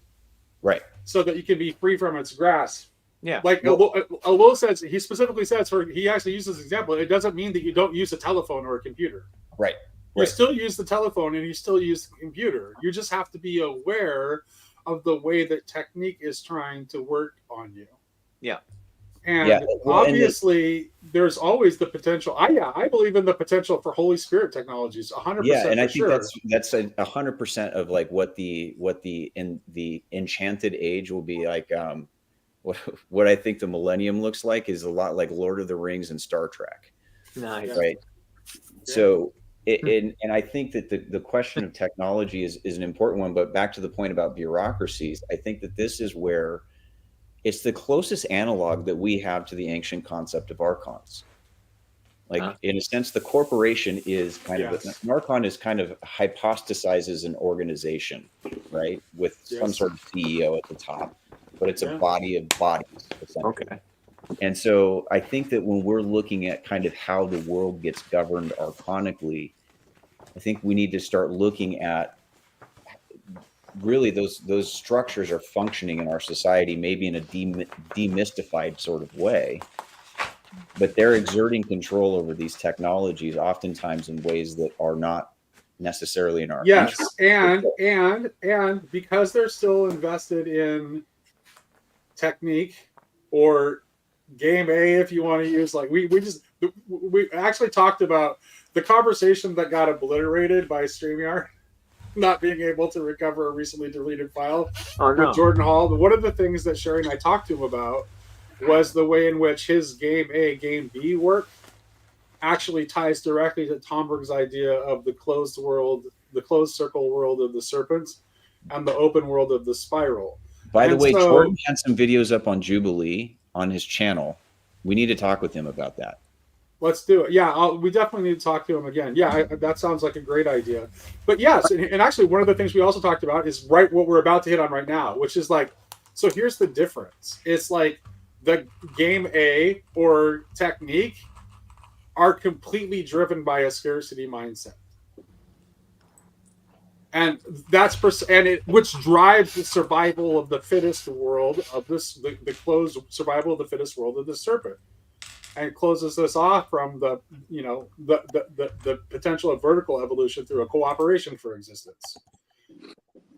S12: right?
S18: So that you can be free from its grasp.
S8: Yeah.
S18: Like Elul says, he specifically says he actually uses this example. It doesn't mean that you don't use a telephone or a computer.
S12: Right.
S18: You still use the telephone and you still use the computer. You just have to be aware of the way that technique is trying to work on you.
S8: Yeah.
S18: And obviously there's always the potential. I believe in the potential for Holy Spirit technologies 100%.
S12: Yeah, and I think that's 100% of like what the enchanted age will be like. What I think the millennium looks like is a lot like Lord of the Rings and Star Trek.
S8: Nice.
S12: Right. Yeah. So and I think that the question of technology is an important one, but back to the point about bureaucracies, I think that this is where it's the closest analog that we have to the ancient concept of archons. Like in a sense, the corporation is kind of an archon is kind of hypostasizes an organization, right? With some sort of CEO at the top, but it's a body of bodies.
S8: Okay.
S12: And so I think that when we're looking at kind of how the world gets governed archonically, I think we need to start looking at really those structures are functioning in our society, maybe in a demystified sort of way, but they're exerting control over these technologies, oftentimes in ways that are not necessarily in our
S18: Yes,
S12: interest.
S18: and because they're still invested in technique or game A, if you want to use, like we actually talked about the conversation that got obliterated by StreamYard not being able to recover a recently deleted file with Jordan Hall. But one of the things that Sherry and I talked to him about was the way in which his game A, game B work actually ties directly to Tomberg's idea of the closed world, the closed circle world of the serpents, and the open world of the spiral.
S12: By the way, Jordan had some videos up on Jubilee on his channel. We need to talk with him about that.
S18: Let's do it. Yeah, we definitely need to talk to him again. Yeah, that sounds like a great idea. But yes, and actually one of the things we also talked about is right what we're about to hit on right now, which is like, so here's the difference. It's like the game A or technique are completely driven by a scarcity mindset. And which drives the survival of the fittest world of this, the closed survival of the fittest world of the serpent. And closes us off from the potential of vertical evolution through a cooperation for existence.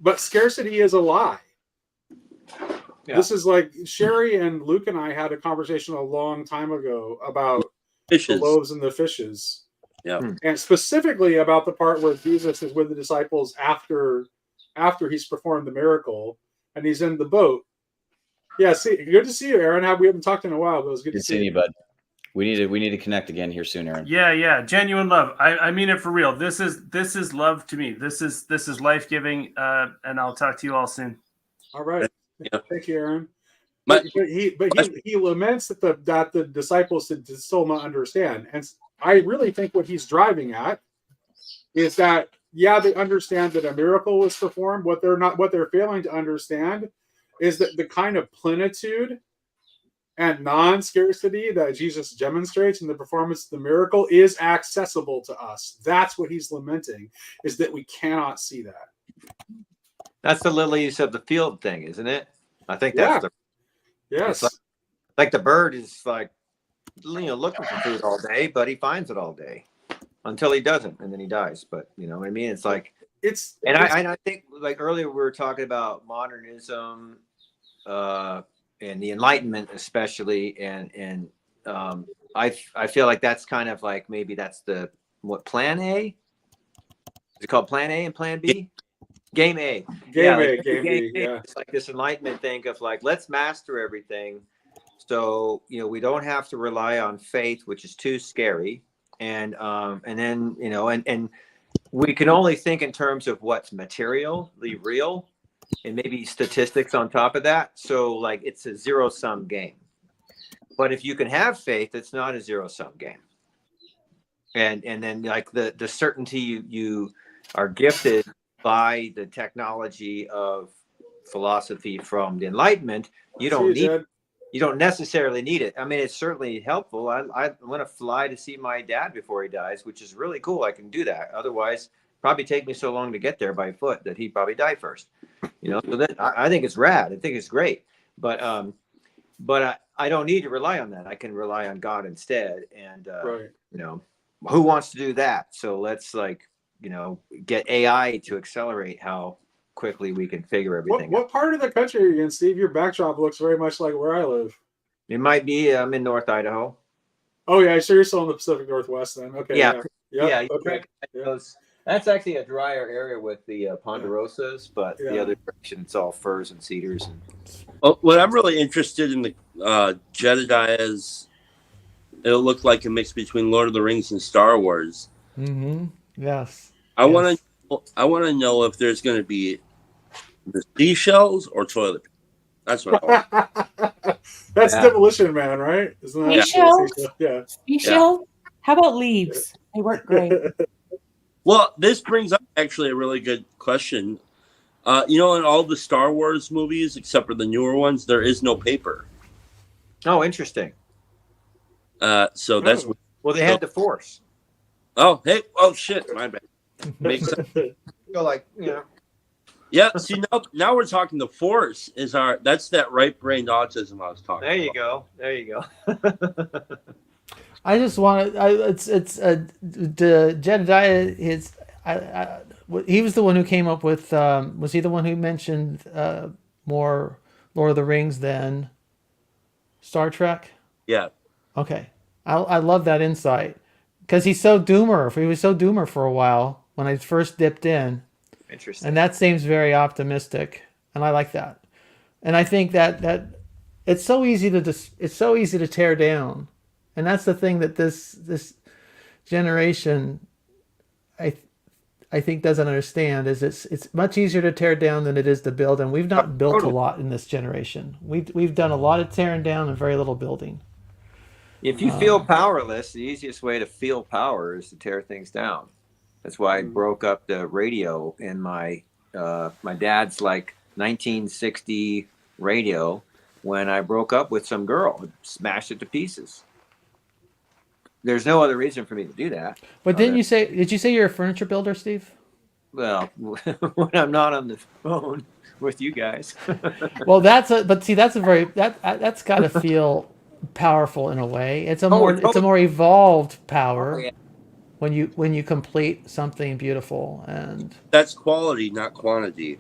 S18: But scarcity is a lie. Yeah. This is like Sherry and Luke and I had a conversation a long time ago about the loaves and the fishes.
S14: Yeah.
S18: And specifically about the part where Jesus is with the disciples after he's performed the miracle and he's in the boat. Yeah, good to see you, Aaron. We haven't talked in a while, but it was good to see you,
S12: bud. We need to connect again here soon, Aaron.
S4: Yeah, genuine love. I mean it for real. This is love to me. This is life giving. And I'll talk to you all soon.
S18: All right. Yeah. Thank you, Aaron. But he laments that the disciples did still not understand, and I really think what he's driving at is that they understand that a miracle was performed. What they're failing to understand is that the kind of plenitude and non-scarcity that Jesus demonstrates in the performance of the miracle is accessible to us. That's what he's lamenting, is that we cannot see that.
S8: That's the lilies of the field thing, isn't it? I think that's
S18: yes.
S8: Like the bird is like, looking for food all day, but he finds it all day until he doesn't, and then he dies. But you know what I mean? It's like I think like earlier we were talking about modernism, and the Enlightenment especially, and I feel like that's kind of like maybe that's the plan A. Is it called plan A and plan B? Game A.
S18: Game A. Yeah.
S8: It's like this Enlightenment thing of like, let's master everything. So, we don't have to rely on faith, which is too scary. And then, and we can only think in terms of what's materially real and maybe statistics on top of that. So like it's a zero-sum game. But if you can have faith, it's not a zero-sum game. And then like the certainty you are gifted by the technology of philosophy from the Enlightenment, you don't necessarily need it. I mean, it's certainly helpful. I want to fly to see my dad before he dies, which is really cool. I can do that. Otherwise, probably take me so long to get there by foot that he'd probably die first. So that I think it's rad. I think it's great. But I don't need to rely on that. I can rely on God instead. And who wants to do that? So let's get AI to accelerate how quickly we can figure everything
S18: out. What part of the country are you in, Steve? Your backdrop looks very much like where I live.
S8: It might be. I'm in North Idaho.
S18: Oh yeah, so you're still in the Pacific Northwest then. Okay.
S8: Yeah.
S18: Okay.
S8: That's actually a drier area with the ponderosas, but the other direction it's all firs and cedars.
S14: What I'm really interested in the Jedediah's, it'll look like a mix between Lord of the Rings and Star Wars.
S17: Mm-hmm. Yes.
S14: I want to know if there's going to be the seashells or toilet paper. That's what I want.
S18: That's Demolition Man, right? Isn't that
S13: seashells?
S18: Yeah.
S13: Seashells? How about leaves? They work great.
S14: Well, this brings up actually a really good question. In all the Star Wars movies, except for the newer ones, there is no paper.
S8: Oh, interesting.
S14: So that's
S8: well, they had the Force.
S14: Oh, hey! Oh, shit! My bad. Makes sense. Yeah, see now we're talking. The force is that's that right-brained autism I was talking
S8: There you
S14: about.
S8: go. There you go.
S17: I just want to. Jedediah. He was the one who came up with. Was he the one who mentioned more Lord of the Rings than Star Trek?
S14: Yeah.
S17: Okay, I love that insight because he's so doomer. He was so doomer for a while when I first dipped in.
S8: Interesting.
S17: And that seems very optimistic, and I like that. And I think that it's so easy to tear down, and that's the thing that this generation I think doesn't understand is it's much easier to tear down than it is to build, and we've not built a lot in this generation. We've done a lot of tearing down and very little building.
S8: If you feel powerless, the easiest way to feel power is to tear things down. That's why I broke up the radio in my dad's like 1960 radio. When I broke up with some girl, smashed it to pieces. There's no other reason for me to do that.
S17: But did you say you're a furniture builder, Steve?
S8: Well, when I'm not on the phone with you guys.
S17: Well, that's got to feel powerful in a way. It's a more evolved power.
S8: Oh, yeah.
S17: When you complete something beautiful, and
S14: that's quality, not quantity.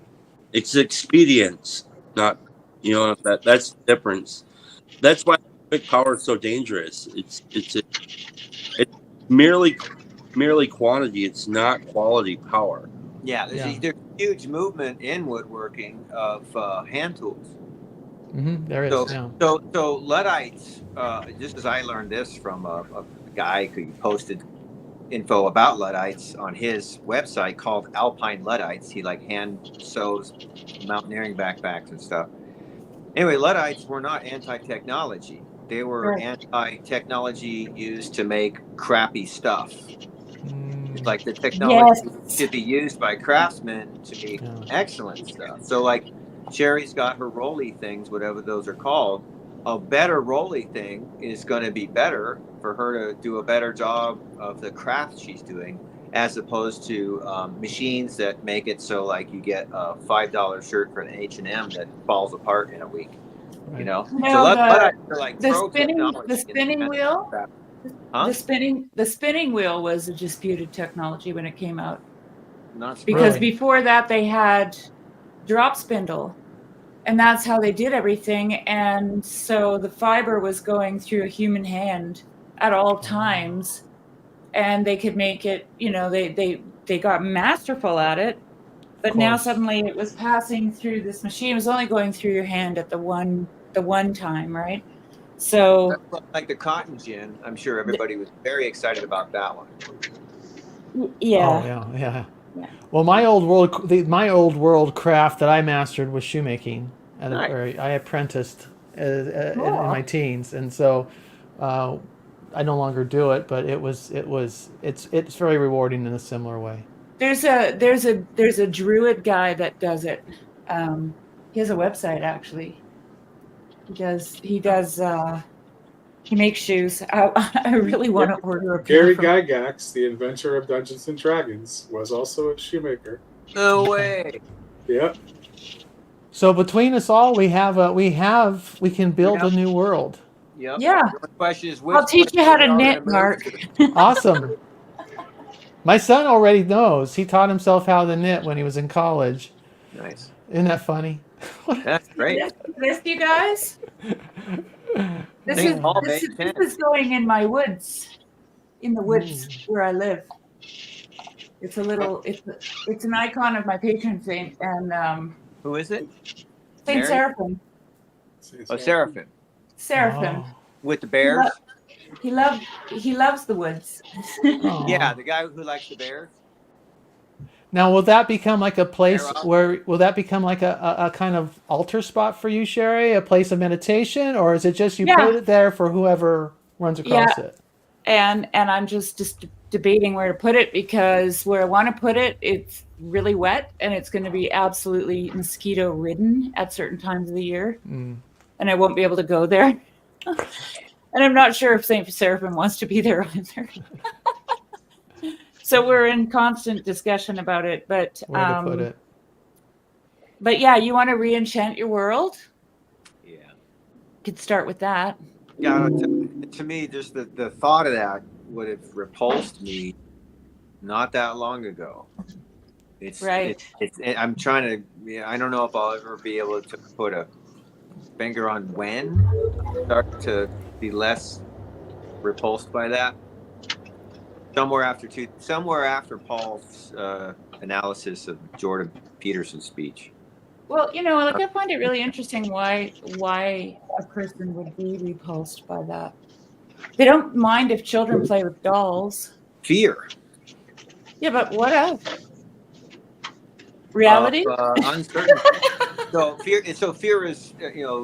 S14: It's expedience, not that's the difference. That's why big power is so dangerous. It's merely quantity. It's not quality power.
S8: Yeah, there's a huge movement in woodworking of hand tools.
S17: There is.
S8: So Luddites, just as I learned this from a guy who posted info about Luddites on his website called Alpine Luddites. He like hand sews mountaineering backpacks and stuff. Anyway, Luddites were not anti-technology. They were anti-technology used to make crappy stuff. It's like the technology should be used by craftsmen to make excellent stuff. So like Sherry's got her rolly things, whatever those are called. A better rolly thing is going to be better for her to do a better job of the craft she's doing, as opposed to machines that make it so like you get a $5 shirt for an H&M that falls apart in a week. You know,
S13: the spinning wheel.
S8: Huh?
S13: The spinning wheel was a disputed technology when it came out.
S8: Not
S13: because before that they had drop spindle, and that's how they did everything. And so the fiber was going through a human hand at all times, and they could make it. They got masterful at it, but now suddenly it was passing through this machine. It was only going through your hand at the one time, right? So
S8: like the cotton gin, I'm sure everybody was very excited about that one.
S13: Yeah.
S17: Oh, yeah. Well, my old world craft that I mastered was shoemaking. I apprenticed in my teens, and so I no longer do it. But it's very rewarding in a similar way.
S13: There's a Druid guy that does it. He has a website actually. He makes shoes. I really want to order a pair.
S18: Gary Gygax, the inventor of Dungeons and Dragons, was also a shoemaker.
S8: No way.
S18: Yep.
S17: So between us all, we can build a new world.
S8: Yep.
S13: Yeah.
S8: The question is,
S13: I'll teach you how to knit, Mark.
S17: Awesome. My son already knows. He taught himself how to knit when he was in college.
S8: Nice.
S17: Isn't that funny?
S8: That's great.
S13: This you guys? This is going in my woods, in the woods where I live. It's an icon of my patron saint, and
S8: who is it?
S13: Saint Seraphim.
S8: Oh, Seraphim.
S13: Seraphim.
S8: With the bears.
S13: He loves the woods.
S8: Yeah, the guy who likes the bears.
S17: Now, will that become like a place will that become like a kind of altar spot for you, Sherry? A place of meditation? Or is it just you put it there for whoever runs across it?
S13: And I'm just debating where to put it, because where I want to put it, it's really wet and it's going to be absolutely mosquito ridden at certain times of the year. And I won't be able to go there. And I'm not sure if St. Seraphim wants to be there either. So we're in constant discussion about it, but
S17: where to put it?
S13: But yeah, you want to re-enchant your world?
S8: Yeah.
S13: Could start with that.
S8: Yeah. To me, just the thought of that would have repulsed me not that long ago.
S13: Right.
S8: I'm trying to. Yeah, I don't know if I'll ever be able to put a finger on when I start to be less repulsed by that. Somewhere after Paul's analysis of Jordan Peterson's speech.
S13: Well, like I find it really interesting why a person would be repulsed by that. They don't mind if children play with dolls.
S8: Fear.
S13: Yeah, but what else? Reality?
S8: Uncertainty. So fear is,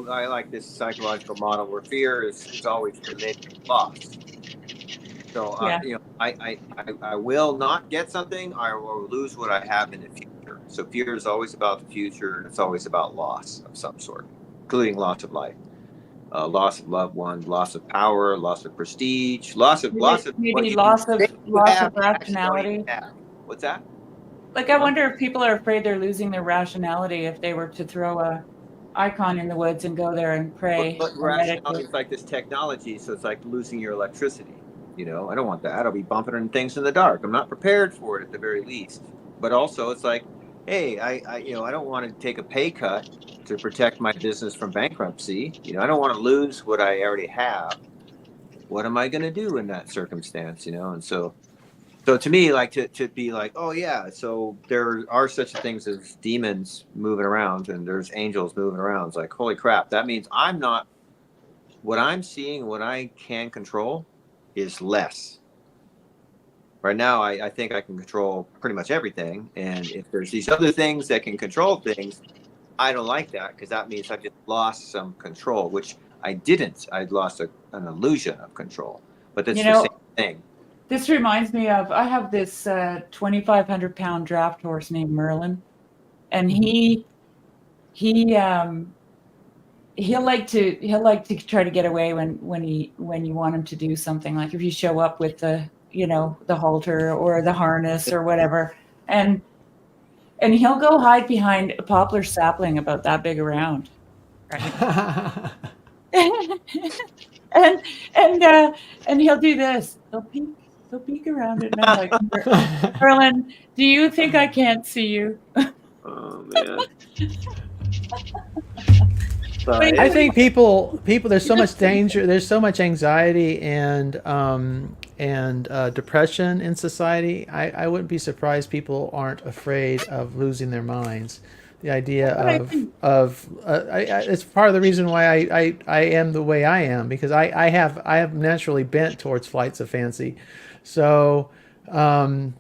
S8: I like this psychological model where fear is always related to loss. So
S13: Yeah.
S8: I will not get something. I will lose what I have in the future. So fear is always about the future, and it's always about loss of some sort, including loss of life, loss of loved ones, loss of power, loss of prestige, loss of what
S13: maybe
S8: you
S13: loss of
S8: think you have, you actually don't even
S13: rationality.
S8: have. What's that?
S13: Like I wonder if people are afraid they're losing their rationality if they were to throw a icon in the woods and go there and pray.
S8: But
S13: and
S8: rationality
S13: meditate.
S8: is like this technology, so it's like losing your electricity. I don't want that. I'll be bumping into things in the dark. I'm not prepared for it at the very least. But also, it's like, hey, I don't want to take a pay cut to protect my business from bankruptcy. I don't want to lose what I already have. What am I going to do in that circumstance? And so to me, like to be like, oh yeah, so there are such things as demons moving around and there's angels moving around. It's like, holy crap, that means I'm not, what I'm seeing, what I can control is less. Right now, I think I can control pretty much everything. And if there's these other things that can control things, I don't like that because that means I've just lost some control, which I didn't. I'd lost an illusion of control, but that's the same thing.
S13: This reminds me of, I have this 2,500-pound draft horse named Merlin, and he'll like to try to get away when you want him to do something, like if you show up with the halter or the harness or whatever, and he'll go hide behind a poplar sapling about that big around, right? and he'll do this. He'll peek around it, and I'm like, Merlin, do you think I can't see you?
S8: Oh man.
S17: I think people. There's so much danger. There's so much anxiety and depression in society. I wouldn't be surprised people aren't afraid of losing their minds. The idea it's part of the reason why I am the way I am, because I have naturally bent towards flights of fancy. So as Ram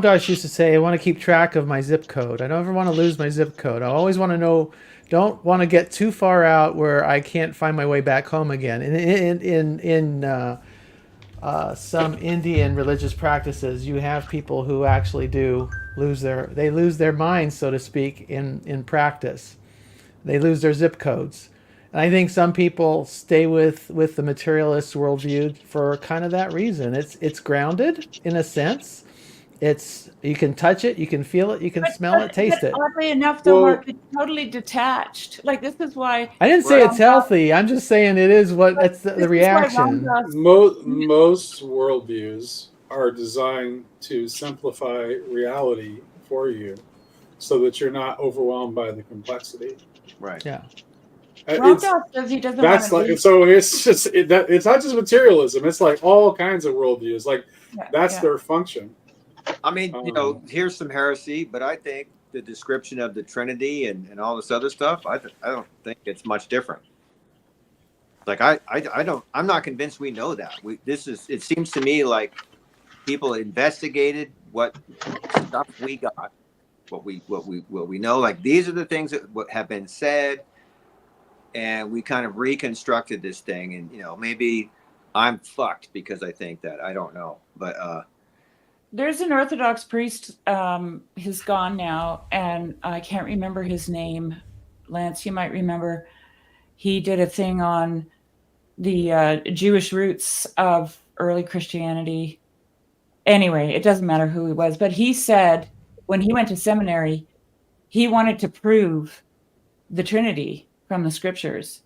S17: Dass used to say, I want to keep track of my zip code. I don't ever want to lose my zip code. I always want to know, don't want to get too far out where I can't find my way back home again. And in some Indian religious practices, you have people who actually do lose their minds, so to speak, in practice. They lose their zip codes. And I think some people stay with the materialist worldview for kind of that reason. It's grounded in a sense. You can touch it, you can feel it, you can smell it, taste it.
S13: Oddly enough, though, Mark, it's totally detached. Like, this is why
S17: I didn't say it's healthy. I'm just saying it is what that's the reaction.
S18: Most worldviews are designed to simplify reality for you, so that you're not overwhelmed by the complexity.
S8: Right.
S17: Yeah.
S13: Ram Dass says he doesn't want to leave.
S18: So it's just it's not just materialism. It's like all kinds of worldviews. Like that's their function.
S8: I mean, here's some heresy, but I think the description of the Trinity and all this other stuff, I don't think it's much different. Like I'm not convinced we know that. It seems to me like people investigated what stuff we got, what we know. Like, these are the things that have been said, and we kind of reconstructed this thing. And maybe I'm fucked because I think that. I don't know, but
S13: there's an Orthodox priest, he's gone now, and I can't remember his name. Lance, you might remember. He did a thing on the Jewish roots of early Christianity. Anyway, it doesn't matter who he was, but he said when he went to seminary, he wanted to prove the Trinity from the scriptures,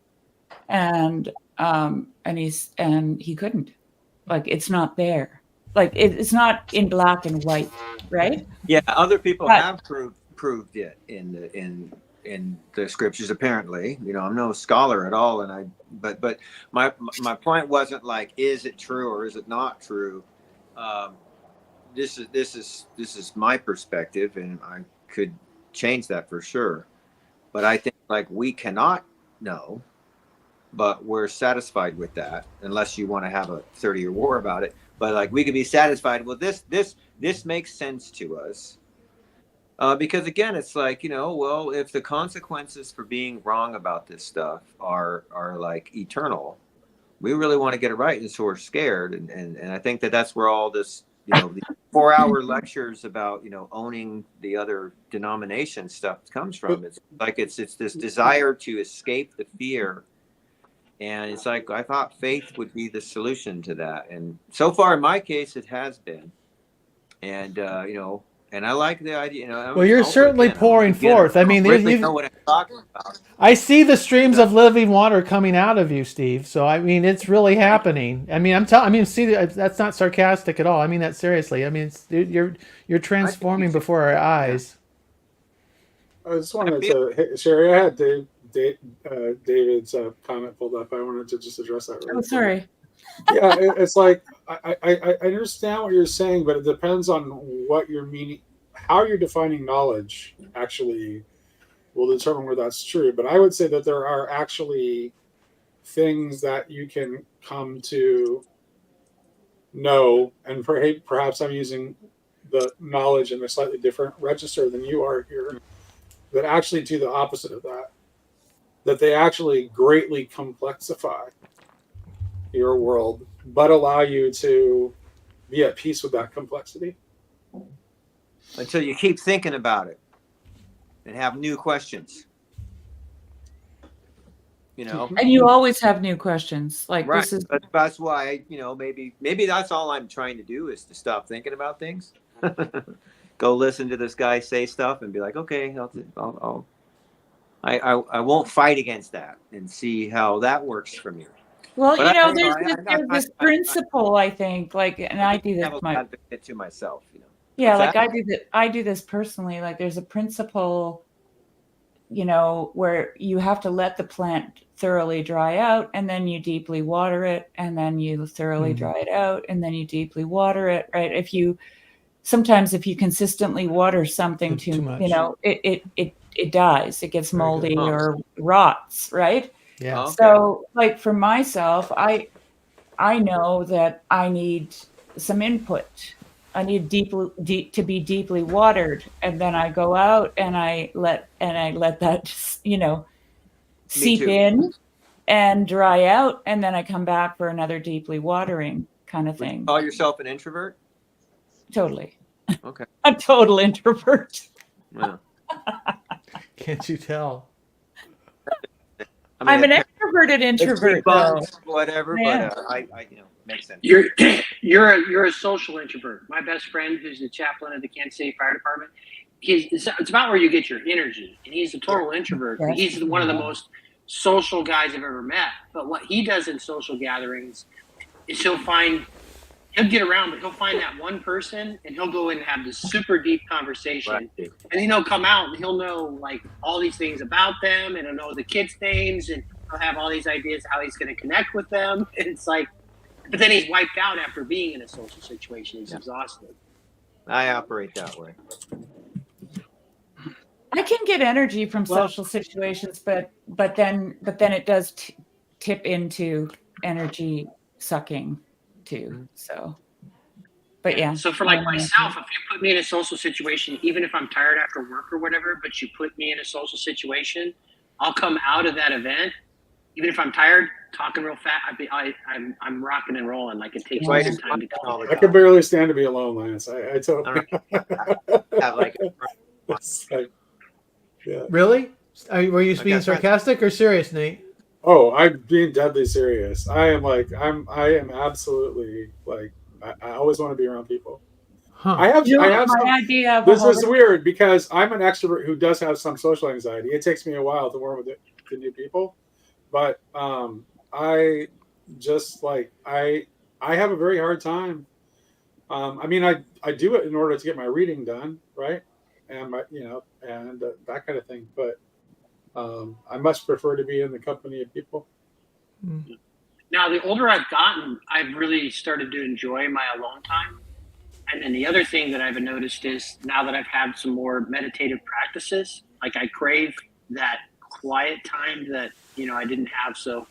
S13: and he couldn't. Like, it's not there. Like, it's not in black and white, right?
S8: Yeah, other people
S13: But-
S8: have proved it in the scriptures. Apparently, I'm no scholar at all, but my point wasn't like, is it true or is it not true? This is my perspective, and I could change that for sure. But I think like we cannot know, but we're satisfied with that, unless you want to have a 30-year war about it. But like we could be satisfied with this makes sense to us. Because again, it's like, well, if the consequences for being wrong about this stuff are like eternal, we really want to get it right, and so we're scared. And I think that's where all this, the 4-hour lectures about, owning the other denomination stuff comes from. It's like it's this desire to escape the fear. And it's like, I thought faith would be the solution to that. And so far in my case, it has been. And, and I like the idea.
S17: Well, you're certainly pouring forth. I mean,
S8: really know what I'm talking about.
S17: I see the streams of living water coming out of you, Steve. So I mean, it's really happening. I mean, see, that's not sarcastic at all. I mean that seriously. I mean, you're transforming before our eyes.
S18: I just wanted to, hey, Sherry, I had David's comment pulled up. I wanted to just address that.
S13: Oh, sorry.
S18: Yeah, it's like I understand what you're saying, but it depends on what you're meaning. How you're defining knowledge actually will determine where that's true. But I would say that there are actually things that you can come to know, and perhaps I'm using the knowledge in a slightly different register than you are here, that actually do the opposite of that they actually greatly complexify your world, but allow you to be at peace with that complexity.
S8: Until you keep thinking about it and have new questions.
S13: And you always have new questions. Like,
S8: right.
S13: This is
S8: that's why, maybe that's all I'm trying to do, is to stop thinking about things. Go listen to this guy say stuff and be like, okay, I won't fight against that, and see how that works for me.
S13: Well,
S8: But
S13: there's this principle, I think, like, and I do this
S8: advocate to myself,
S13: Yeah,
S8: What's
S13: like
S8: that?
S13: I do this personally. Like, there's a principle, where you have to let the plant thoroughly dry out, and then you deeply water it, and then you thoroughly dry it out, and then you deeply water it, right? Sometimes if you consistently water something too much, it dies, it gets moldy or rots, right?
S17: Yeah.
S8: Okay.
S13: So, like, for myself, I know that I need some input. I need to be deeply watered, and then I go out and I let that seep in and dry out, and then I come back for another deeply watering kind of
S8: Would you
S13: thing.
S8: call yourself an introvert?
S13: Totally.
S8: Okay.
S13: A total introvert.
S8: Yeah.
S17: Can't you tell?
S13: I'm an extroverted introvert, though.
S8: Whatever,
S13: Yeah.
S8: but I makes sense.
S2: You're a social introvert. My best friend, who's the chaplain of the Kansas City Fire Department, it's about where you get your energy, and he's a total introvert.
S13: Yes.
S2: He's one of the most social guys I've ever met. But what he does in social gatherings is he'll get around, but he'll find that one person, and he'll go in and have this super deep conversation.
S8: Right.
S2: And then he'll come out and he'll know like all these things about them, and he'll know the kids' names, and he'll have all these ideas how he's going to connect with them. And it's like, but then he's wiped out after being in a social situation. He's exhausted.
S8: I operate that way.
S13: I can get energy from social situations, but then it does tip into energy sucking too. So, but yeah.
S2: So for like myself, if you put me in a social situation, even if I'm tired after work or whatever, but you put me in a social situation, I'll come out of that event, even if I'm tired, talking real fast. I'm rocking and rolling. Like, it takes me some time to come.
S18: I could barely stand to be alone, Lance. I totally. Yeah.
S17: Really? Were you being sarcastic or serious, Nate?
S18: Oh, I'm being deadly serious. I am absolutely like I always want to be around people.
S17: Huh.
S18: I have
S13: my
S18: some.
S13: idea of
S18: This
S13: a
S18: is
S13: holiday.
S18: weird because I'm an extrovert who does have some social anxiety. It takes me a while to warm with to new people, but I just like I have a very hard time. I mean, I do it in order to get my reading done, right, and my and that kind of thing. But I much prefer to be in the company of people.
S2: Now, the older I've gotten, I've really started to enjoy my alone time. And then the other thing that I've noticed is now that I've had some more meditative practices, like I crave that quiet time that I didn't have. So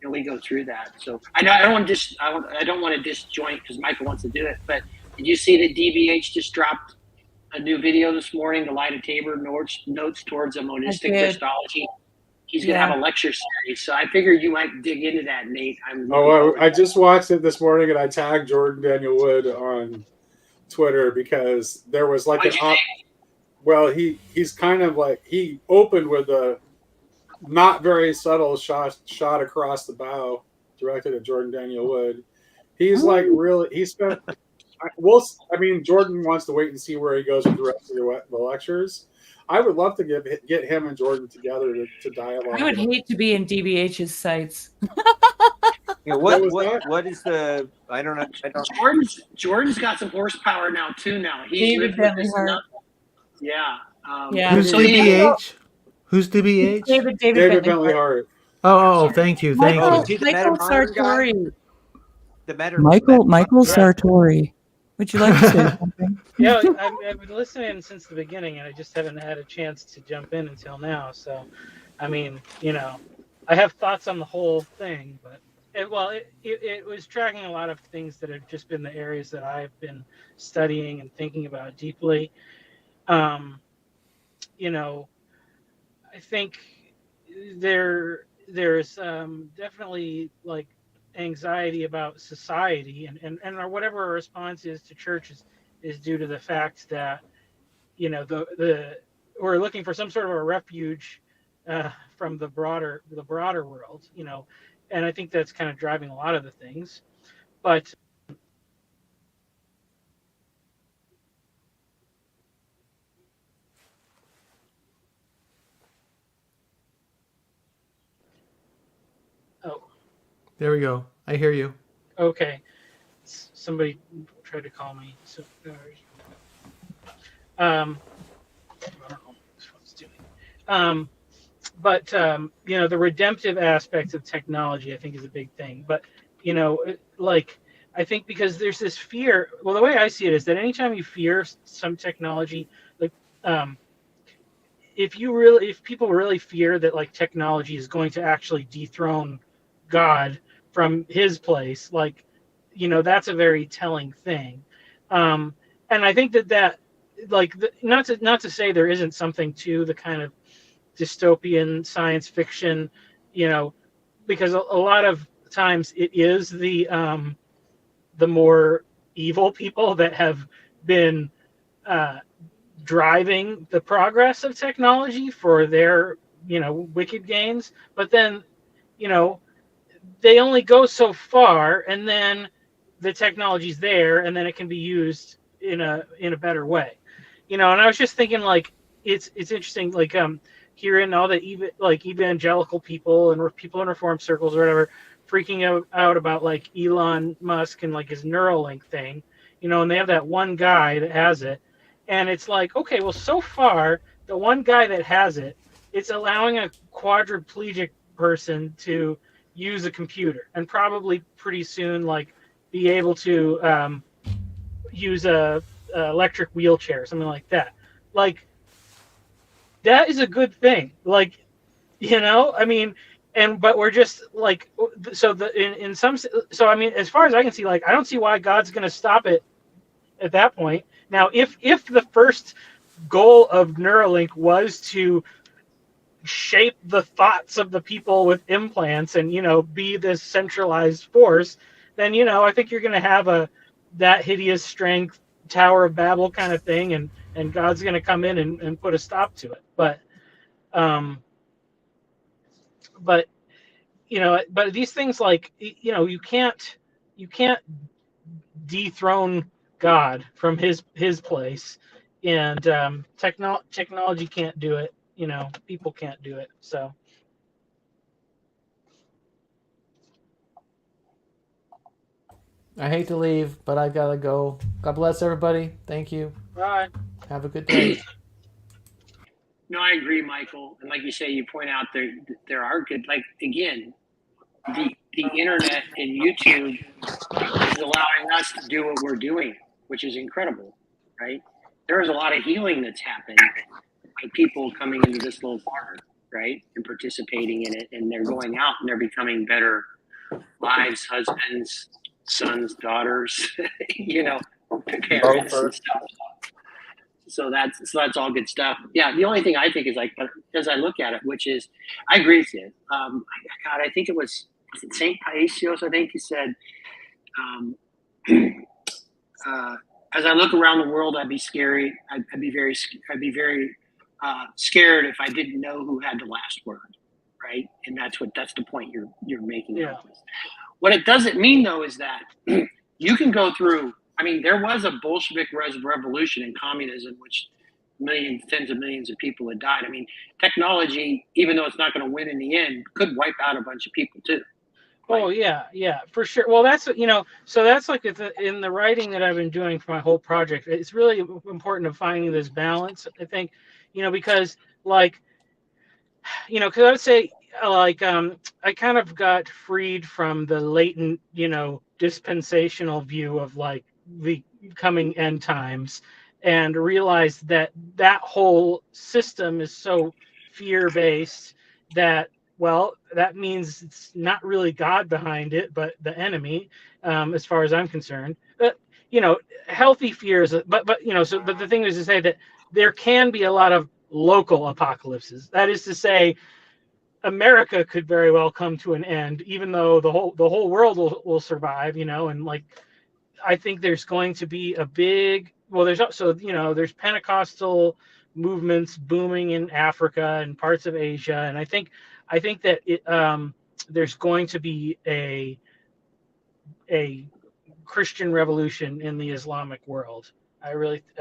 S2: we go through that. So I know I don't want to disjoint because Michael wants to do it. But did you see that DBH just dropped a new video this morning? The Light of Tabor notes towards a monistic
S13: did.
S2: Christology. He's going to
S13: Yeah.
S2: have a lecture series, so I figured you might dig into that, Nate. I'm looking
S18: Oh,
S2: forward
S18: I
S2: to
S18: just watched it this morning, and I tagged Jordan Daniel Wood on Twitter because there was like
S2: What'd
S18: an
S2: you think?
S18: well, he's kind of like he opened with a not very subtle shot across the bow directed at Jordan Daniel Wood. He's like really he spent. I mean, Jordan wants to wait and see where he goes with the rest of the lectures. I would love to get him and Jordan together to dialogue.
S13: I would hate to be in DBH's sites.
S8: What is the? I don't know.
S2: Jordan's got some horsepower now too. Now he's
S13: David
S2: lived with
S13: Bentley
S2: this
S13: Hart.
S2: enough. Yeah.
S13: Yeah.
S17: Who's
S2: so he-
S17: DBH? Who's DBH?
S13: David
S18: Bentley Hart.
S17: Oh, thank you, thank
S13: Michael,
S17: you.
S8: Is he the
S13: Michael
S8: Meta guy?
S13: Sartori.
S8: The
S19: Michael Sartori. Would you like to say something?
S20: Yeah, I've been listening since the beginning, and I just haven't had a chance to jump in until now. So, I mean, I have thoughts on the whole thing, but it was tracking a lot of things that have just been the areas that I've been studying and thinking about deeply. I think there's definitely like anxiety about society and whatever our response is to church is due to the fact that we're looking for some sort of a refuge from the broader world, and I think that's kind of driving a lot of the things. But
S17: There we go. I hear you.
S20: okay, somebody tried to call me. So, I don't know what this one's doing. But the redemptive aspects of technology, I think, is a big thing. But I think because there's this fear. Well, the way I see it is that anytime you fear some technology, like if people really fear that like technology is going to actually dethrone God from his place, like that's a very telling thing. And I think that like not to say there isn't something to the kind of dystopian science fiction, because a lot of times it is the more evil people that have been driving the progress of technology for their wicked gains. But then they only go so far, and then the technology's there, and then it can be used in a better way. And I was just thinking, like, it's interesting, like hearing all the evangelical people and people in reform circles or whatever freaking out about like Elon Musk and like his Neuralink thing, and they have that one guy that has it, and it's like, okay, well, so far the one guy that has it, it's allowing a quadriplegic person to use a computer and probably pretty soon like be able to use a electric wheelchair, something like that. Like that is a good thing. Like, I mean, but we're just like, so so I mean, as far as I can see, like, I don't see why God's going to stop it at that point. Now, if the first goal of Neuralink was to shape the thoughts of the people with implants and be this centralized force, then I think you're going to have that hideous strength Tower of Babel kind of thing, and God's going to come in and put a stop to it. But but these things, like, you can't dethrone God from his place, and technology can't do it. People can't do it. So
S17: I hate to leave, but I gotta go. God bless everybody. Thank you.
S20: bye.
S17: Have a good day.
S2: No, I agree, Michael. And like you say, you point out there are good. Like again, the internet and YouTube is allowing us to do what we're doing, which is incredible, right? There is a lot of healing that's happened by people coming into this little corner, right, and participating in it, and they're going out and they're becoming better wives, husbands, sons, daughters, parents and stuff. So that's all good stuff. Yeah, the only thing I think is like, as I look at it, which is, I agree with you. God, I think it was St. Paisios. I think he said, as I look around the world, I'd be scary. I'd be very scared if I didn't know who had the last word, right? And that's the point you're making.
S20: Yeah.
S2: What it doesn't mean though is that you can go through. I mean, there was a Bolshevik revolution in communism, which tens of millions of people had died. I mean, technology, even though it's not going to win in the end, could wipe out a bunch of people too.
S20: Oh yeah, for sure. Well, that's so that's like in the writing that I've been doing for my whole project. It's really important to finding this balance. I think, because like, because I would say like I kind of got freed from the latent, dispensational view of like the coming end times, and realized that whole system is so fear-based that, well, that means it's not really God behind it, but the enemy, as far as I'm concerned. But healthy fears, but but the thing is to say that there can be a lot of local apocalypses. That is to say, America could very well come to an end, even though the whole world will survive. And like, I think there's going to be a big, well, there's also, there's Pentecostal movements booming in Africa and parts of Asia. And I think that there's going to be a Christian revolution in the Islamic world. I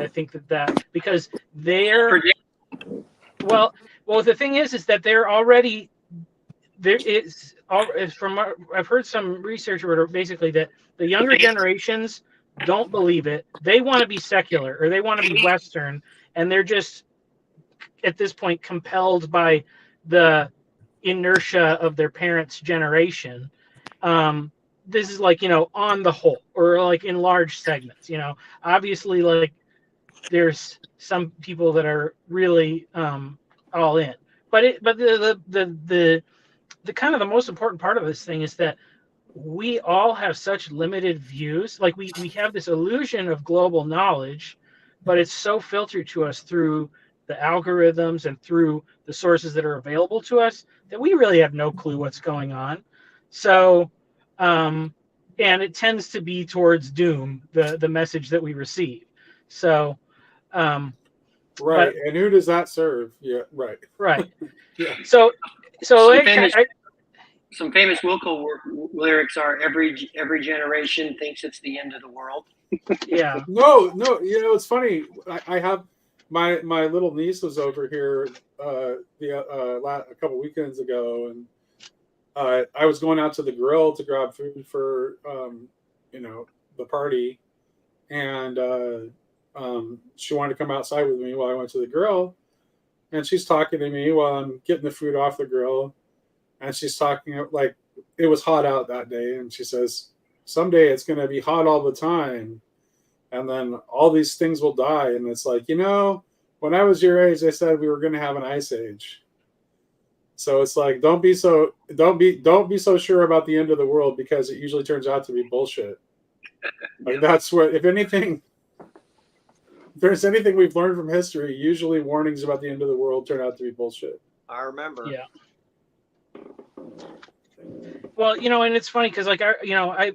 S20: think that because well, the thing is that they're already, I've heard some research where basically that the younger generations don't believe it. They want to be secular, or they want to be Western, and they're just at this point compelled by the inertia of their parents' generation. This is like, on the whole, or like in large segments. Obviously, like, there's some people that are really all in, but the kind of the most important part of this thing is that we all have such limited views. Like, we have this illusion of global knowledge, but it's so filtered to us through the algorithms and through the sources that are available to us that we really have no clue what's going on. So, and it tends to be towards doom, the message that we receive. So,
S18: right.
S20: But,
S18: and who does that serve? Yeah, right.
S20: Right.
S18: Yeah.
S20: So
S2: some famous Wilco lyrics are every generation thinks it's the end of the world.
S20: Yeah.
S18: No, it's funny. I have my little niece was over here a couple weekends ago, and I was going out to the grill to grab food for the party, and she wanted to come outside with me while I went to the grill, and she's talking to me while I'm getting the food off the grill, and she's talking like it was hot out that day, and she says, someday it's going to be hot all the time, and then all these things will die. And it's like, when I was your age, they said we were going to have an ice age. So it's like, don't be so sure about the end of the world, because it usually turns out to be bullshit. Like, that's what, if there's anything we've learned from history, usually warnings about the end of the world turn out to be bullshit.
S8: I remember.
S20: Yeah. Well, and it's funny because, like,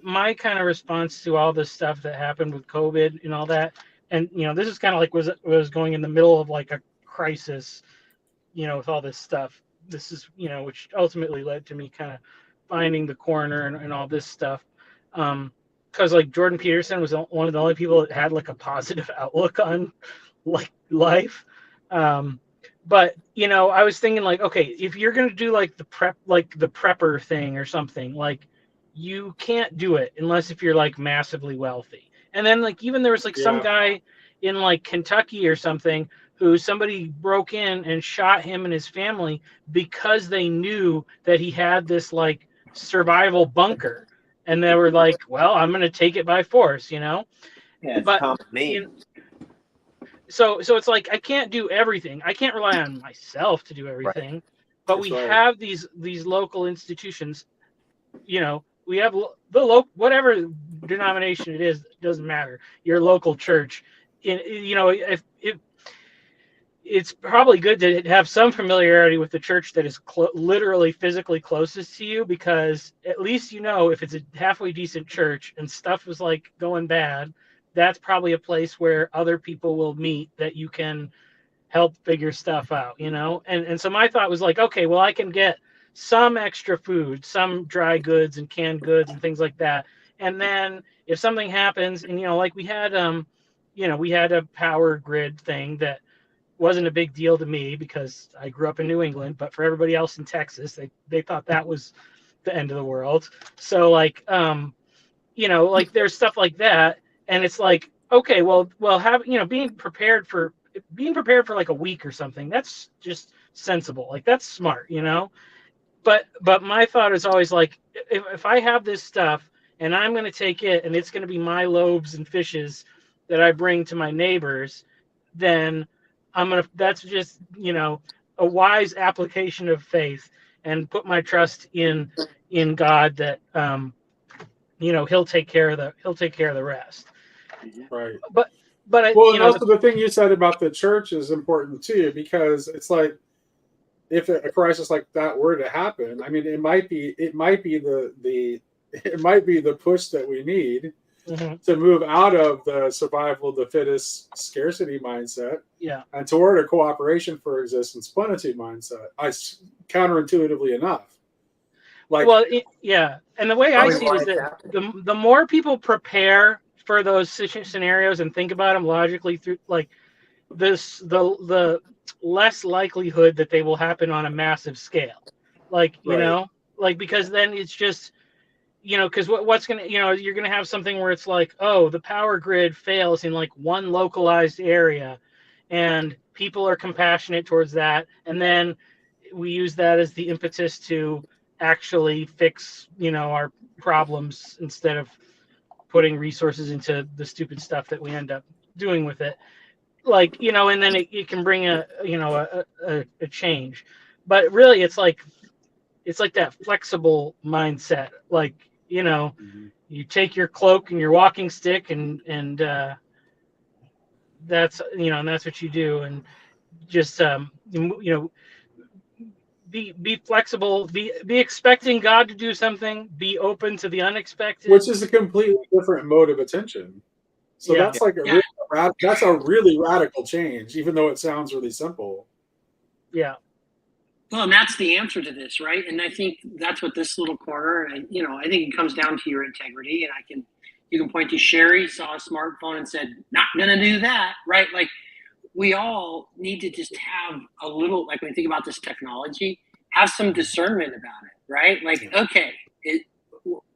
S20: my kind of response to all this stuff that happened with COVID and all that, and this is kind of like was going in the middle of like a crisis, with all this stuff. This is which ultimately led to me kind of finding the coroner and all this stuff. because like Jordan Peterson was one of the only people that had like a positive outlook on like life. But you know, I was thinking like, okay, if you're gonna do like the prepper thing or something, like you can't do it unless if you're like massively wealthy. And then like even there was like some guy in like Kentucky or something who somebody broke in and shot him and his family because they knew that he had this like survival bunker, and they were like, well, I'm gonna take it by force, you know.
S8: Yeah, it's
S20: But
S8: common name.
S20: you know, so it's like I can't do everything. I can't rely on myself to do everything. But
S18: That's
S20: we
S18: right.
S20: have these local institutions. You know, we have the local, whatever denomination it is, doesn't matter. Your local church. You know, if it's probably good to have some familiarity with the church that is literally physically closest to you, because at least you know if it's a halfway decent church and stuff was like going bad, that's probably a place where other people will meet that you can help figure stuff out, you know? And so my thought was like, okay, well, I can get some extra food, some dry goods and canned goods and things like that. And then if something happens, and, you know, like we had a power grid thing that wasn't a big deal to me because I grew up in New England, but for everybody else in Texas, they thought that was the end of the world. So like, you know, like there's stuff like that. And it's like, okay, well, being prepared for like a week or something, that's just sensible. Like that's smart, you know? But my thought is always like, if I have this stuff and I'm going to take it and it's going to be my loaves and fishes that I bring to my neighbors, then that's just, you know, a wise application of faith, and put my trust in God that, you know, he'll take care of the rest.
S18: Right.
S20: But
S18: well, and also the thing you said about the church is important too, because it's like, if a crisis like that were to happen, I mean, it might be the push that we need to move out of the survival of the fittest scarcity mindset, and toward a cooperation for existence plenitude mindset. Counterintuitively enough, like,
S20: well, and the way I see it is that the more people prepare for those scenarios and think about them logically through like this, the less likelihood that they will happen on a massive scale. Like, you know, like, because then it's just, you know, because what's going to, you know, you're going to have something where it's like, oh, the power grid fails in like one localized area and people are compassionate towards that. And then we use that as the impetus to actually fix, you know, our problems instead of putting resources into the stupid stuff that we end up doing with it. Like, you know, and then it can bring a change. But really it's like that flexible mindset. Like, you know, you take your cloak and your walking stick and that's, you know, and that's what you do. And just you know, be flexible, be expecting God to do something, be open to the unexpected,
S18: which is a completely different mode of attention. So that's like that's a really radical change, even though it sounds really simple.
S20: Yeah.
S2: Well, and that's the answer to this, right? And I think that's what this little corner, you know, I think it comes down to your integrity. And you can point to Sherry, saw a smartphone and said, not going to do that, right? Like, we all need to just have a little, like when you think about this technology, have some discernment about it, right? Like, okay,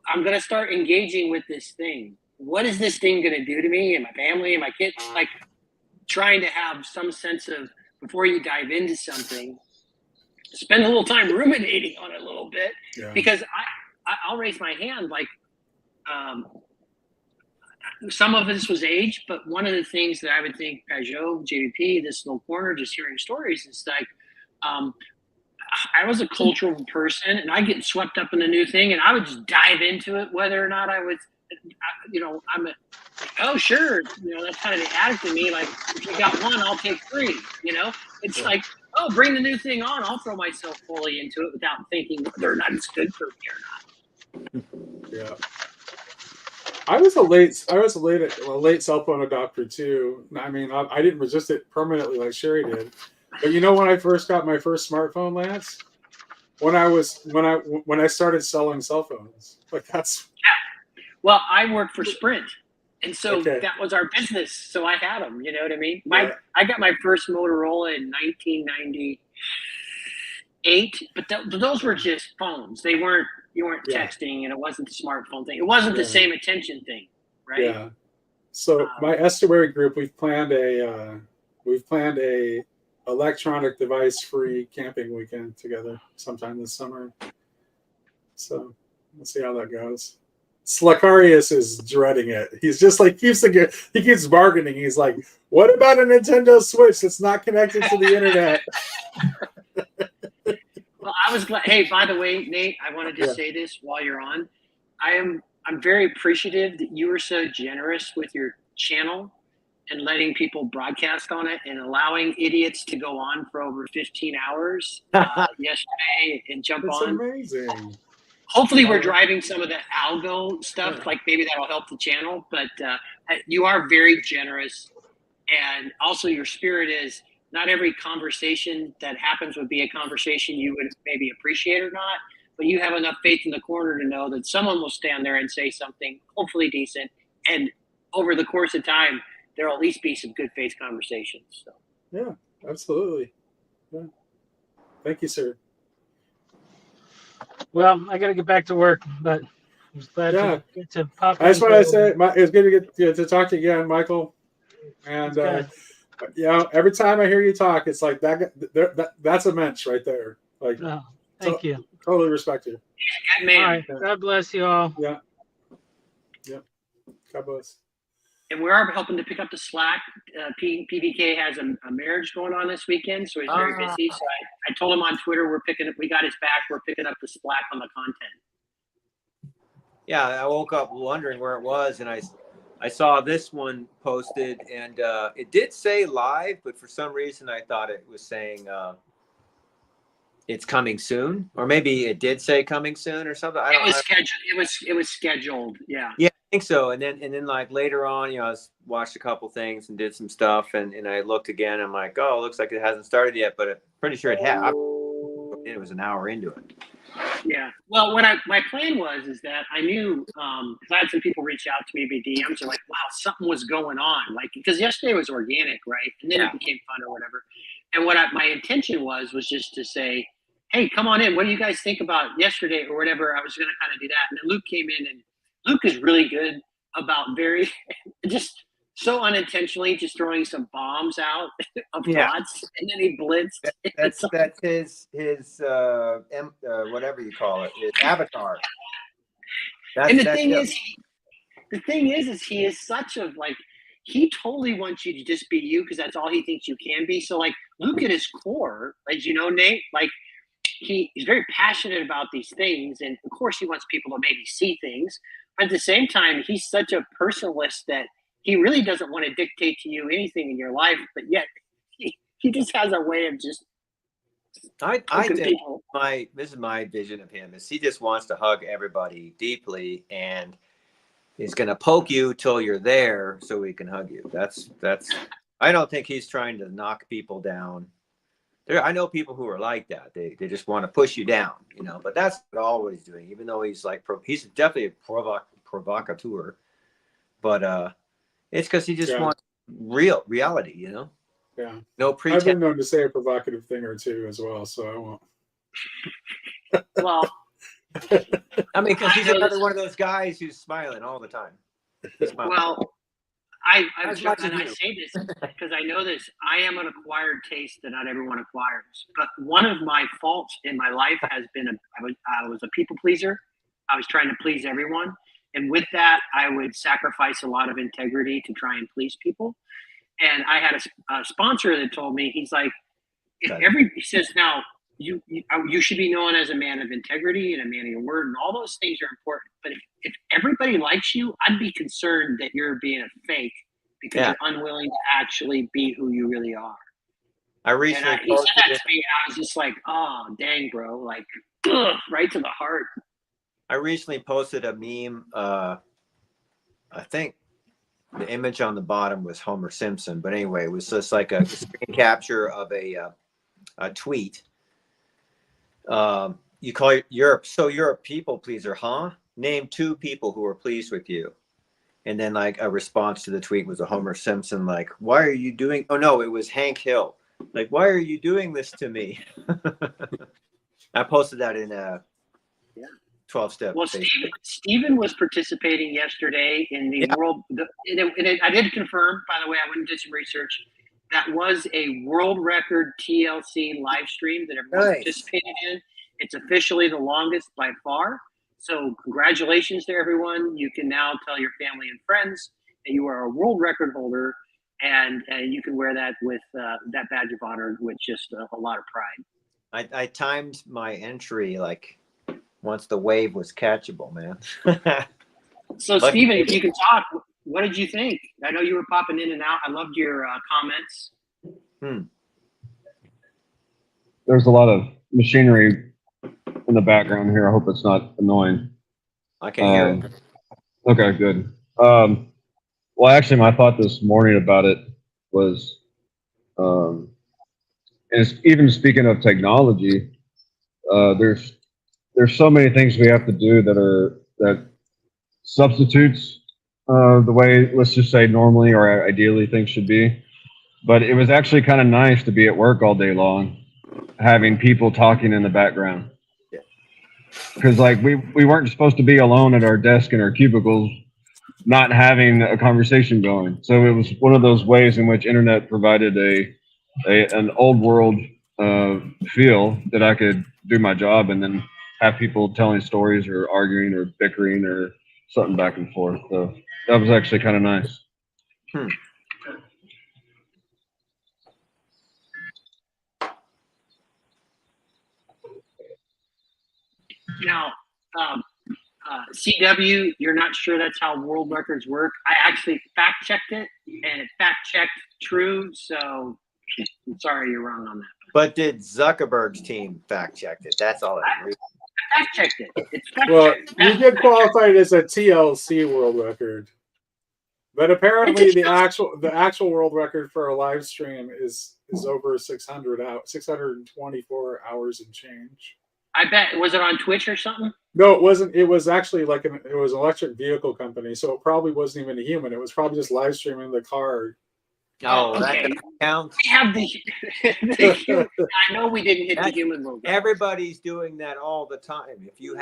S2: I'm going to start engaging with this thing. What is this thing going to do to me and my family and my kids? Like, trying to have some sense of, before you dive into something, spend a little time ruminating on it a little bit, because I'll raise my hand. Like, some of this was age, but one of the things that I would think Pajot, JVP, this little corner, just hearing stories, is like, I was a cultural person and I get swept up in a new thing and I would just dive into it, whether or not I was, you know, oh, sure. You know, that's kind of the addict in me. Like, if you got one, I'll take three, you know, it's like, oh, bring the new thing on. I'll throw myself fully into it without thinking whether or not it's good for me or not.
S18: Yeah. I was a late cell phone adopter too. I mean, I didn't resist it permanently like Sherry did. But you know, when I first got my first smartphone, Lance, when I started selling cell phones, like that's
S2: Well, I worked for Sprint, and so
S18: Okay.
S2: that was our business. So I had them. You know what I mean?
S18: Yeah.
S2: I got my first Motorola in 1998, but those were just phones. You weren't
S18: Yeah.
S2: texting, and it wasn't the smartphone thing. It wasn't the
S18: Yeah.
S2: same attention thing, right?
S18: Yeah. So my estuary group, we've planned a electronic device free camping weekend together sometime this summer. So we'll see how that goes. Slacarius is dreading it. He's just like he keeps bargaining. He's like, "What about a Nintendo Switch that's not connected to the internet?"
S2: Well, I was glad. Hey, by the way, Nate, I wanted to say this while you're on. I'm very appreciative that you were so generous with your channel and letting people broadcast on it and allowing idiots to go on for over 15 hours yesterday and jump
S18: It's
S2: on.
S18: amazing.
S2: Hopefully, we're driving some of the algo stuff. Like maybe that'll help the channel. But you are very generous, and also your spirit is. Not every conversation that happens would be a conversation you would maybe appreciate or not, but you have enough faith in the corner to know that someone will stand there and say something hopefully decent, and over the course of time, there'll at least be some good faith conversations. So.
S18: Yeah, absolutely. Yeah. Thank you, sir.
S20: Well, I got to get back to work, but I was glad to get to pop in.
S18: I just want to say it's good to get to talk to you again, Michael. And every time I hear you talk, it's like that's immense right there. Like,
S20: thank you.
S18: Totally respect you.
S2: Good man.
S20: All right. God bless you all.
S18: Yeah. God bless.
S2: And we are helping to pick up the slack. PBK has a marriage going on this weekend, so he's very busy. So I told him on Twitter we got his back. We're picking up the slack on the content.
S8: Yeah, I woke up wondering where it was, and I saw this one posted, and it did say live, but for some reason I thought it was saying it's coming soon, or maybe it did say coming soon or something.
S2: It was scheduled. Yeah.
S8: Yeah, I think so. And then like later on, I watched a couple things and did some stuff, and I looked again. I'm like, oh, it looks like it hasn't started yet, but I'm pretty sure it had. It was an hour into it.
S2: Yeah. Well, my plan is that I knew because I had some people reach out to me via DMs. They're like, "Wow, something was going on." Like because yesterday was organic, right? And then it became fun or whatever. And my intention was just to say, "Hey, come on in. What do you guys think about yesterday or whatever?" I was going to kind of do that. And then Luke came in, and Luke is really good about just so unintentionally just throwing some bombs out of thoughts, and then he blitzed.
S8: That's his whatever you call it, his avatar.
S2: And the thing is he is such a he totally wants you to just be you because that's all he thinks you can be. So like Luke at his core, as you know, Nate, like he's very passionate about these things, and of course he wants people to maybe see things, but at the same time he's such a personalist that he really doesn't want to dictate to you anything in your life, but yet he just has a way of just.
S8: I think this is my vision of him is he just wants to hug everybody deeply, and he's going to poke you till you're there so he can hug you. That's. I don't think he's trying to knock people down. I know people who are like that. They just want to push you down, But that's what always doing. Even though he's he's definitely a provocateur, but it's because he just wants reality,
S18: Yeah.
S8: No pretense.
S18: I've been known to say a provocative thing or two as well, so I won't.
S2: Well,
S8: I mean, because he's another one of those guys who's smiling all the time.
S2: Well, I say this because I know this. I am an acquired taste that not everyone acquires. But one of my faults in my life has been I was a people pleaser. I was trying to please everyone. And with that, I would sacrifice a lot of integrity to try and please people. And I had a sponsor that told me, he's like, he says, now you should be known as a man of integrity and a man of your word, and all those things are important. But if everybody likes you, I'd be concerned that you're being a fake because you're unwilling to actually be who you really are.
S8: I recently
S2: he said that to me, and I was just like, oh, dang, bro, like, right to the heart.
S8: I recently posted a meme. I think the image on the bottom was Homer Simpson, but anyway, it was just like a screen capture of a tweet. You call Europe, so you're a people pleaser, huh? Name 2 people who were pleased with you. And then like a response to the tweet was a Homer Simpson, like, why are you doing, oh no, it was Hank Hill. Like, why are you doing this to me? I posted that in a 12-step.
S2: Well, Steven was participating yesterday in the world. I did confirm, by the way, I went and did some research. That was a world record TLC live stream that everyone participated in. It's officially the longest by far. So congratulations to everyone. You can now tell your family and friends that you are a world record holder, and you can wear that with that badge of honor with just a lot of pride.
S8: I timed my entry like once the wave was catchable, man.
S2: So, Steven, if you can talk, what did you think? I know you were popping in and out. I loved your comments.
S17: There's a lot of machinery in the background here. I hope it's not annoying.
S8: I can hear it.
S17: Okay, good. Well, actually, my thought this morning about it was, is even speaking of technology, there's so many things we have to do that substitutes the way, let's just say, normally or ideally things should be. But it was actually kind of nice to be at work all day long, having people talking in the background. Because like we weren't supposed to be alone at our desk in our cubicles, not having a conversation going. So it was one of those ways in which internet provided an old world feel that I could do my job and then have people telling stories or arguing or bickering or something back and forth. So that was actually kind of nice.
S2: Now, CW, you're not sure that's how world records work. I actually fact checked it, and it fact checked true. So I'm sorry you're wrong on that.
S8: But did Zuckerberg's team fact check it? That's all I agree.
S2: Fact checked it. It's fact
S18: Well,
S2: checked.
S18: you did qualify it as a TLC world record, but apparently the actual world record for a live stream is over 624 hours and change.
S2: I bet. Was it on Twitch or something?
S18: No, it wasn't. It was actually like it was an electric vehicle company, so it probably wasn't even a human. It was probably just live streaming the car.
S8: Oh,
S2: okay.
S8: that counts.
S2: We have the human. I know we didn't hit the human world record.
S8: Everybody's doing that all the time. If you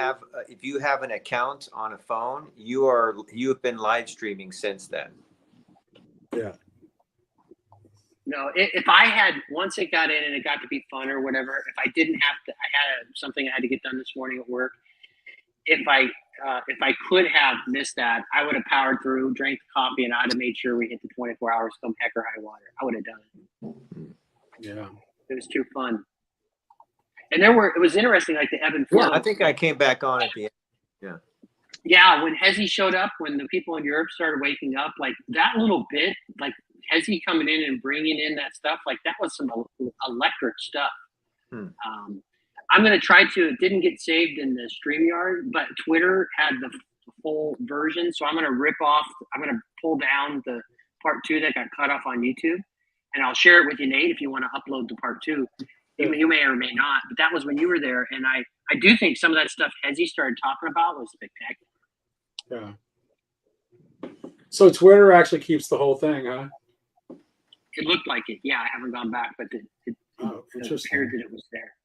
S8: have an account on a phone, you've been live streaming since then.
S18: Yeah.
S2: No, if I had, once it got in and it got to be fun or whatever, if I didn't have to, I had something I had to get done this morning at work. If I could have missed that, I would have powered through, drank the coffee, and I'd have made sure we hit the 24 hours come heck or high water. I would have done it.
S18: Yeah.
S2: It was too fun. And it was interesting, like the ebb and flow.
S8: Yeah, I think I came back on at the end. Yeah.
S2: Yeah, when Hezi showed up, when the people in Europe started waking up, like that little bit, like Hezi coming in and bringing in that stuff, like that was some electric stuff. I'm going to try to, it didn't get saved in the StreamYard, but Twitter had the full version. So I'm going to I'm going to pull down the part 2 that got cut off on YouTube, and I'll share it with you, Nate, if you want to upload the part 2. You may or may not, but that was when you were there. And I do think some of that stuff Hezi started talking about was spectacular.
S18: Yeah. So Twitter actually keeps the whole thing, huh?
S2: It looked like it. Yeah, I haven't gone back, but it appeared that it was there.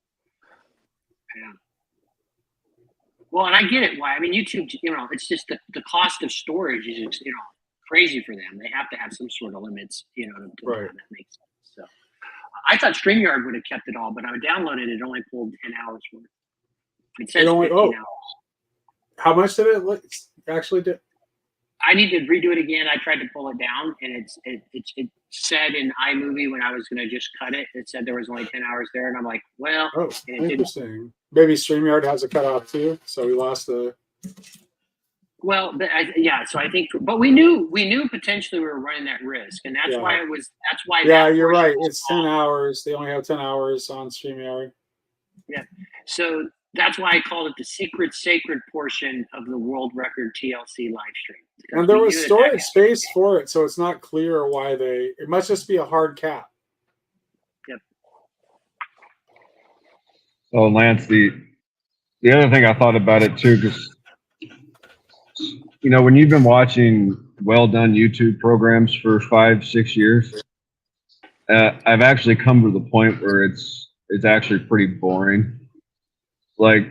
S2: Yeah. Well, and I get it. Why? I mean, YouTube, it's just the cost of storage is, crazy for them. They have to have some sort of limits, to
S18: right.
S2: That makes sense. So I thought StreamYard would have kept it all, but I downloaded it. It only pulled 10 hours worth. It says 15 hours.
S18: How much did it actually do?
S2: I need to redo it again. I tried to pull it down, and it said in iMovie when I was going to just cut it, it said there was only 10 hours there, and I'm like, well,
S18: interesting. Maybe StreamYard has a cutoff too, so we lost the.
S2: Well, so I think, but we knew potentially we were running that risk, and that's why it was. That's why.
S18: Yeah, you're right. It's 10 hours. They only have 10 hours on StreamYard.
S2: Yeah, so that's why I called it the secret sacred portion of the world record TLC live stream.
S18: And there was storage space for it, so it's not clear why it must just be a hard cap.
S2: Yep.
S17: Oh, Lance, the other thing I thought about it too, because you know, when you've been watching well done YouTube programs for 5-6 years, I've actually come to the point where it's actually pretty boring. Like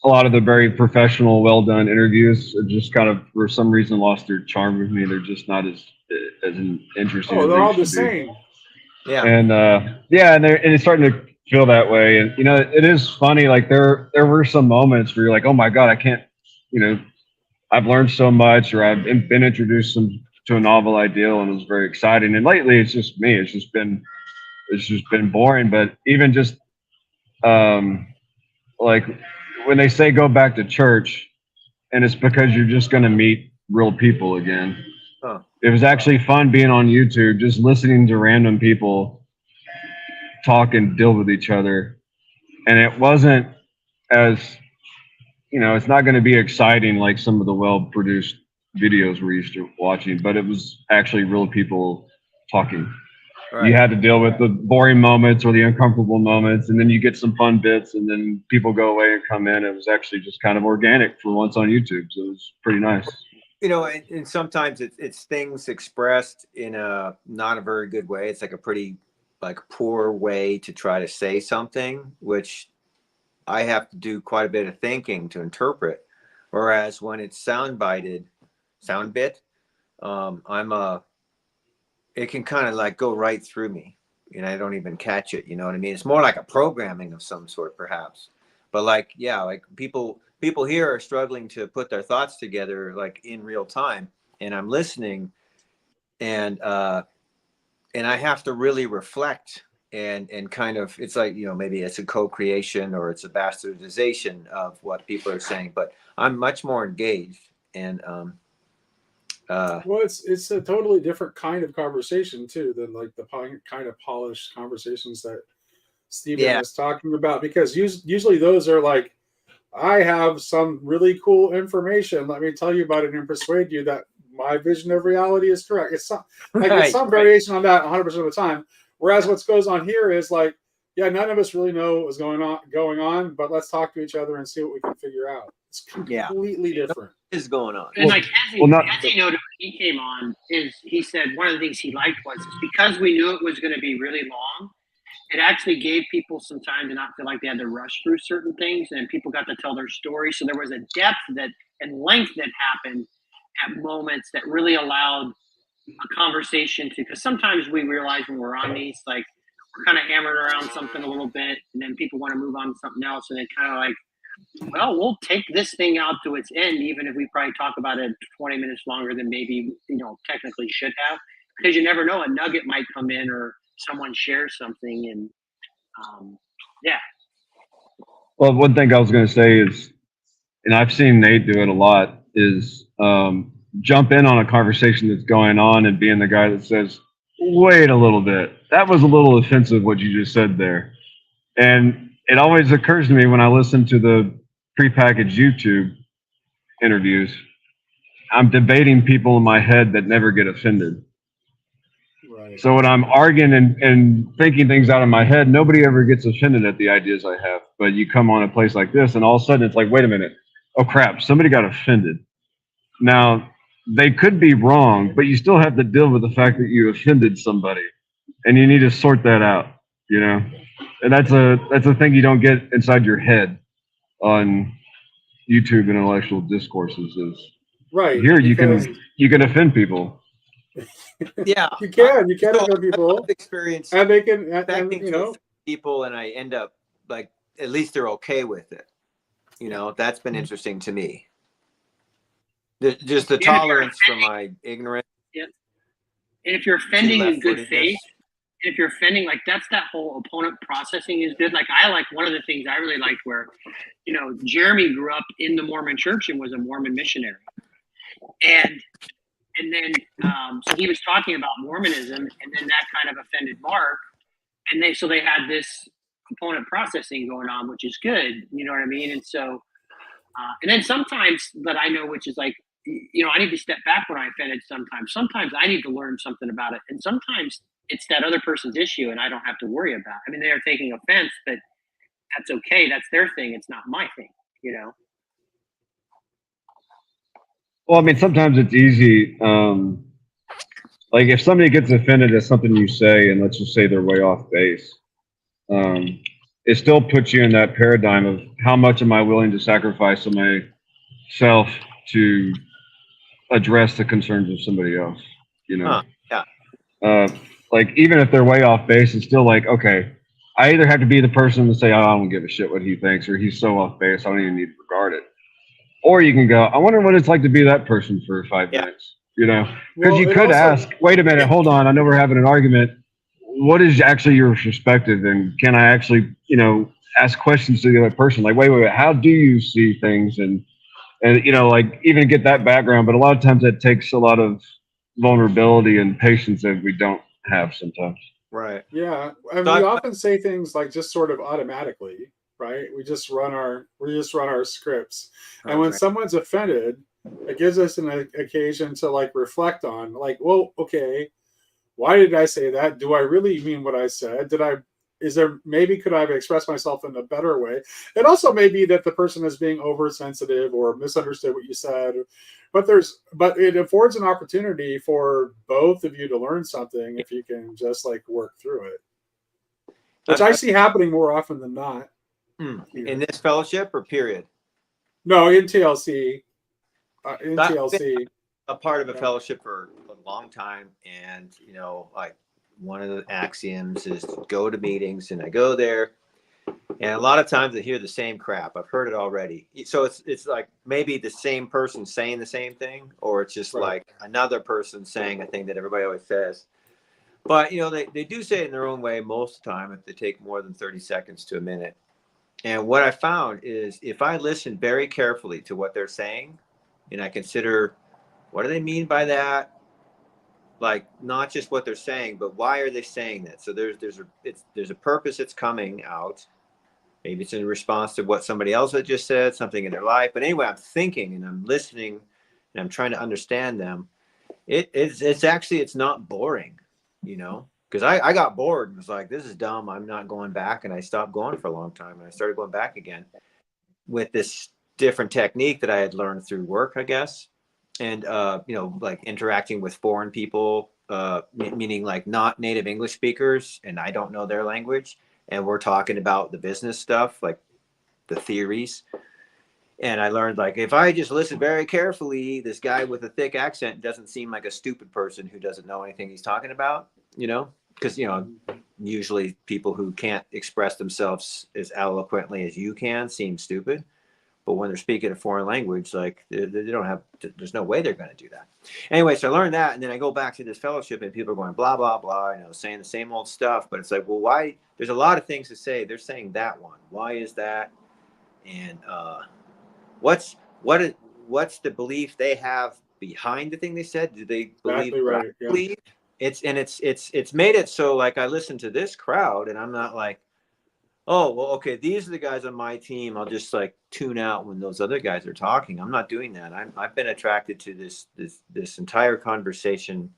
S17: a lot of the very professional, well done interviews are just kind of for some reason lost their charm with me. They're just not as interesting
S18: Oh,
S17: as
S18: they're
S17: they
S18: all
S17: used
S18: the
S17: to be.
S18: same.
S8: Yeah.
S17: And yeah, and it's starting to feel that way. And you know, it is funny. Like there were some moments where you're like, oh my god, I can't. You know, I've learned so much, or I've been introduced to a novel ideal, and it was very exciting. And lately, it's just me. It's just been boring. But even just like when they say go back to church, and it's because you're just going to meet real people again.
S8: Huh.
S17: It was actually fun being on YouTube, just listening to random people talk and deal with each other. And it wasn't as, you know, it's not going to be exciting like some of the well-produced videos we're used to watching, but it was actually real people talking.
S8: Right.
S17: You had to deal with the boring moments or the uncomfortable moments, and then you get some fun bits, and then people go away and come in. It was actually just kind of organic for once on YouTube, so it was pretty nice.
S8: You know, and sometimes it's things expressed in a not a very good way. It's like a pretty like poor way to try to say something, which I have to do quite a bit of thinking to interpret. Whereas when it's sound bit, it can kind of like go right through me, and I don't even catch it. You know what I mean? It's more like a programming of some sort, perhaps. But like, yeah, like people here are struggling to put their thoughts together like in real time, and I'm listening, and I have to really reflect and kind of, it's like, you know, maybe it's a co-creation or it's a bastardization of what people are saying, but I'm much more engaged. And
S18: well, it's a totally different kind of conversation too than like the kind of polished conversations that Stephen is talking about, because usually those are like, I have some really cool information, let me tell you about it and persuade you that my vision of reality is correct. It's some like it's some variation on that 100% of the time. Whereas what goes on here is like, yeah, none of us really know what's going on, but let's talk to each other and see what we can figure out. It's completely different.
S8: What is going on?
S2: And like Ezzy noted when he came on, he said one of the things he liked was because we knew it was going to be really long, it actually gave people some time to not feel like they had to rush through certain things, and people got to tell their story. So there was a depth and length that happened at moments that really allowed a conversation to, because sometimes we realize when we're on these, like we're kind of hammering around something a little bit, and then people want to move on to something else, and it kind of like, well, we'll take this thing out to its end, even if we probably talk about it 20 minutes longer than maybe, you know, technically should have, because you never know, a nugget might come in or someone shares something. And yeah.
S17: Well, one thing I was going to say is, and I've seen Nate do it a lot, is jump in on a conversation that's going on and being the guy that says, wait a little bit, that was a little offensive what you just said there. And it always occurs to me when I listen to the prepackaged YouTube interviews, I'm debating people in my head that never get offended.
S18: Right.
S17: So when I'm arguing and thinking things out of my head, nobody ever gets offended at the ideas I have. But you come on a place like this, and all of a sudden it's like, wait a minute, oh crap, somebody got offended. Now, they could be wrong, but you still have to deal with the fact that you offended somebody, and you need to sort that out, you know. And that's a thing you don't get inside your head on YouTube intellectual discourses. Is
S18: right
S17: here you can offend people.
S8: Yeah,
S18: you can offend people.
S8: I've experienced
S18: and they can,
S8: expecting
S18: you
S8: to
S18: know,
S8: offend people, and I end up like, at least they're okay with it. You know, that's been interesting to me. Just the tolerance for my ignorance.
S2: Yeah. And if you're offending in good faith, if you're offending, like that's that whole opponent processing is good. Like I like one of the things I really liked where, you know, Jeremy grew up in the Mormon church and was a Mormon missionary. And then so he was talking about Mormonism, and then that kind of offended Mark. And they had this opponent processing going on, which is good. You know what I mean? And so, and then sometimes that I know, which is like, you know, I need to step back when I offended sometimes. Sometimes I need to learn something about it. And sometimes it's that other person's issue and I don't have to worry about it. I mean, they're taking offense, but that's okay. That's their thing. It's not my thing, you know?
S17: Well, I mean, sometimes it's easy. Like if somebody gets offended at something you say, and let's just say they're way off base, it still puts you in that paradigm of how much am I willing to sacrifice of myself to address the concerns of somebody else, you know?
S8: Yeah.
S17: Like even if they're way off base, it's still like, okay, I either have to be the person to say, oh, I don't give a shit what he thinks, or he's so off base, I don't even need to regard it. Or you can go, I wonder what it's like to be that person for 5 minutes, you know? Because
S18: Well,
S17: you
S18: it
S17: could
S18: also-
S17: ask, wait a minute, hold on, I know we're having an argument. What is actually your perspective, and can I actually, you know, ask questions to the other person? Like, wait, how do you see things? And you know, like even get that background. But a lot of times that takes a lot of vulnerability and patience that we don't have sometimes.
S8: Right.
S18: Yeah, and we often say things like just sort of automatically, right? We just run our scripts, and when
S8: Okay.
S18: someone's offended, it gives us an occasion to like reflect on, like, well, okay, why did I say that? Do I really mean what I said? Could I have expressed myself in a better way? It also may be that the person is being oversensitive or misunderstood what you said, but it affords an opportunity for both of you to learn something if you can just like work through it, which I see happening more often than not.
S8: In this fellowship or period?
S18: No, in TLC. In
S8: I've
S18: TLC.
S8: been a part of a fellowship for a long time, and you know, like one of the axioms is go to meetings, and I go there, and a lot of times I hear the same crap. I've heard it already. So it's like maybe the same person saying the same thing, or it's just like another person saying a thing that everybody always says. But you know, they do say it in their own way most of the time if they take more than 30 seconds to a minute. And what I found is if I listen very carefully to what they're saying, and I consider what do they mean by that, like not just what they're saying, but why are they saying that? So there's a purpose it's coming out. Maybe it's in response to what somebody else had just said, something in their life. But anyway, I'm thinking and I'm listening and I'm trying to understand them. It's not boring, you know, because I got bored and was like, this is dumb. I'm not going back. And I stopped going for a long time. And I started going back again with this different technique that I had learned through work, I guess. And, you know, like interacting with foreign people, meaning like not native English speakers, and I don't know their language. And we're talking about the business stuff, like the theories. And I learned like if I just listen very carefully, this guy with a thick accent doesn't seem like a stupid person who doesn't know anything he's talking about, you know, because, you know, usually people who can't express themselves as eloquently as you can seem stupid. But when they're speaking a foreign language, like they don't have, there's no way they're going to do that. Anyway, so I learned that. And then I go back to this fellowship and people are going, blah, blah, blah, you know, saying the same old stuff. But it's like, well, why? There's a lot of things to say. They're saying that one. Why is that? And what's the belief they have behind the thing they said? Do they believe
S18: Exactly
S8: what
S18: right.
S8: I
S18: Yeah.
S8: believe? It's made it so like I listen to this crowd and I'm not like, oh, well, okay, these are the guys on my team. I'll just like tune out when those other guys are talking. I'm not doing that. I've been attracted to this entire conversation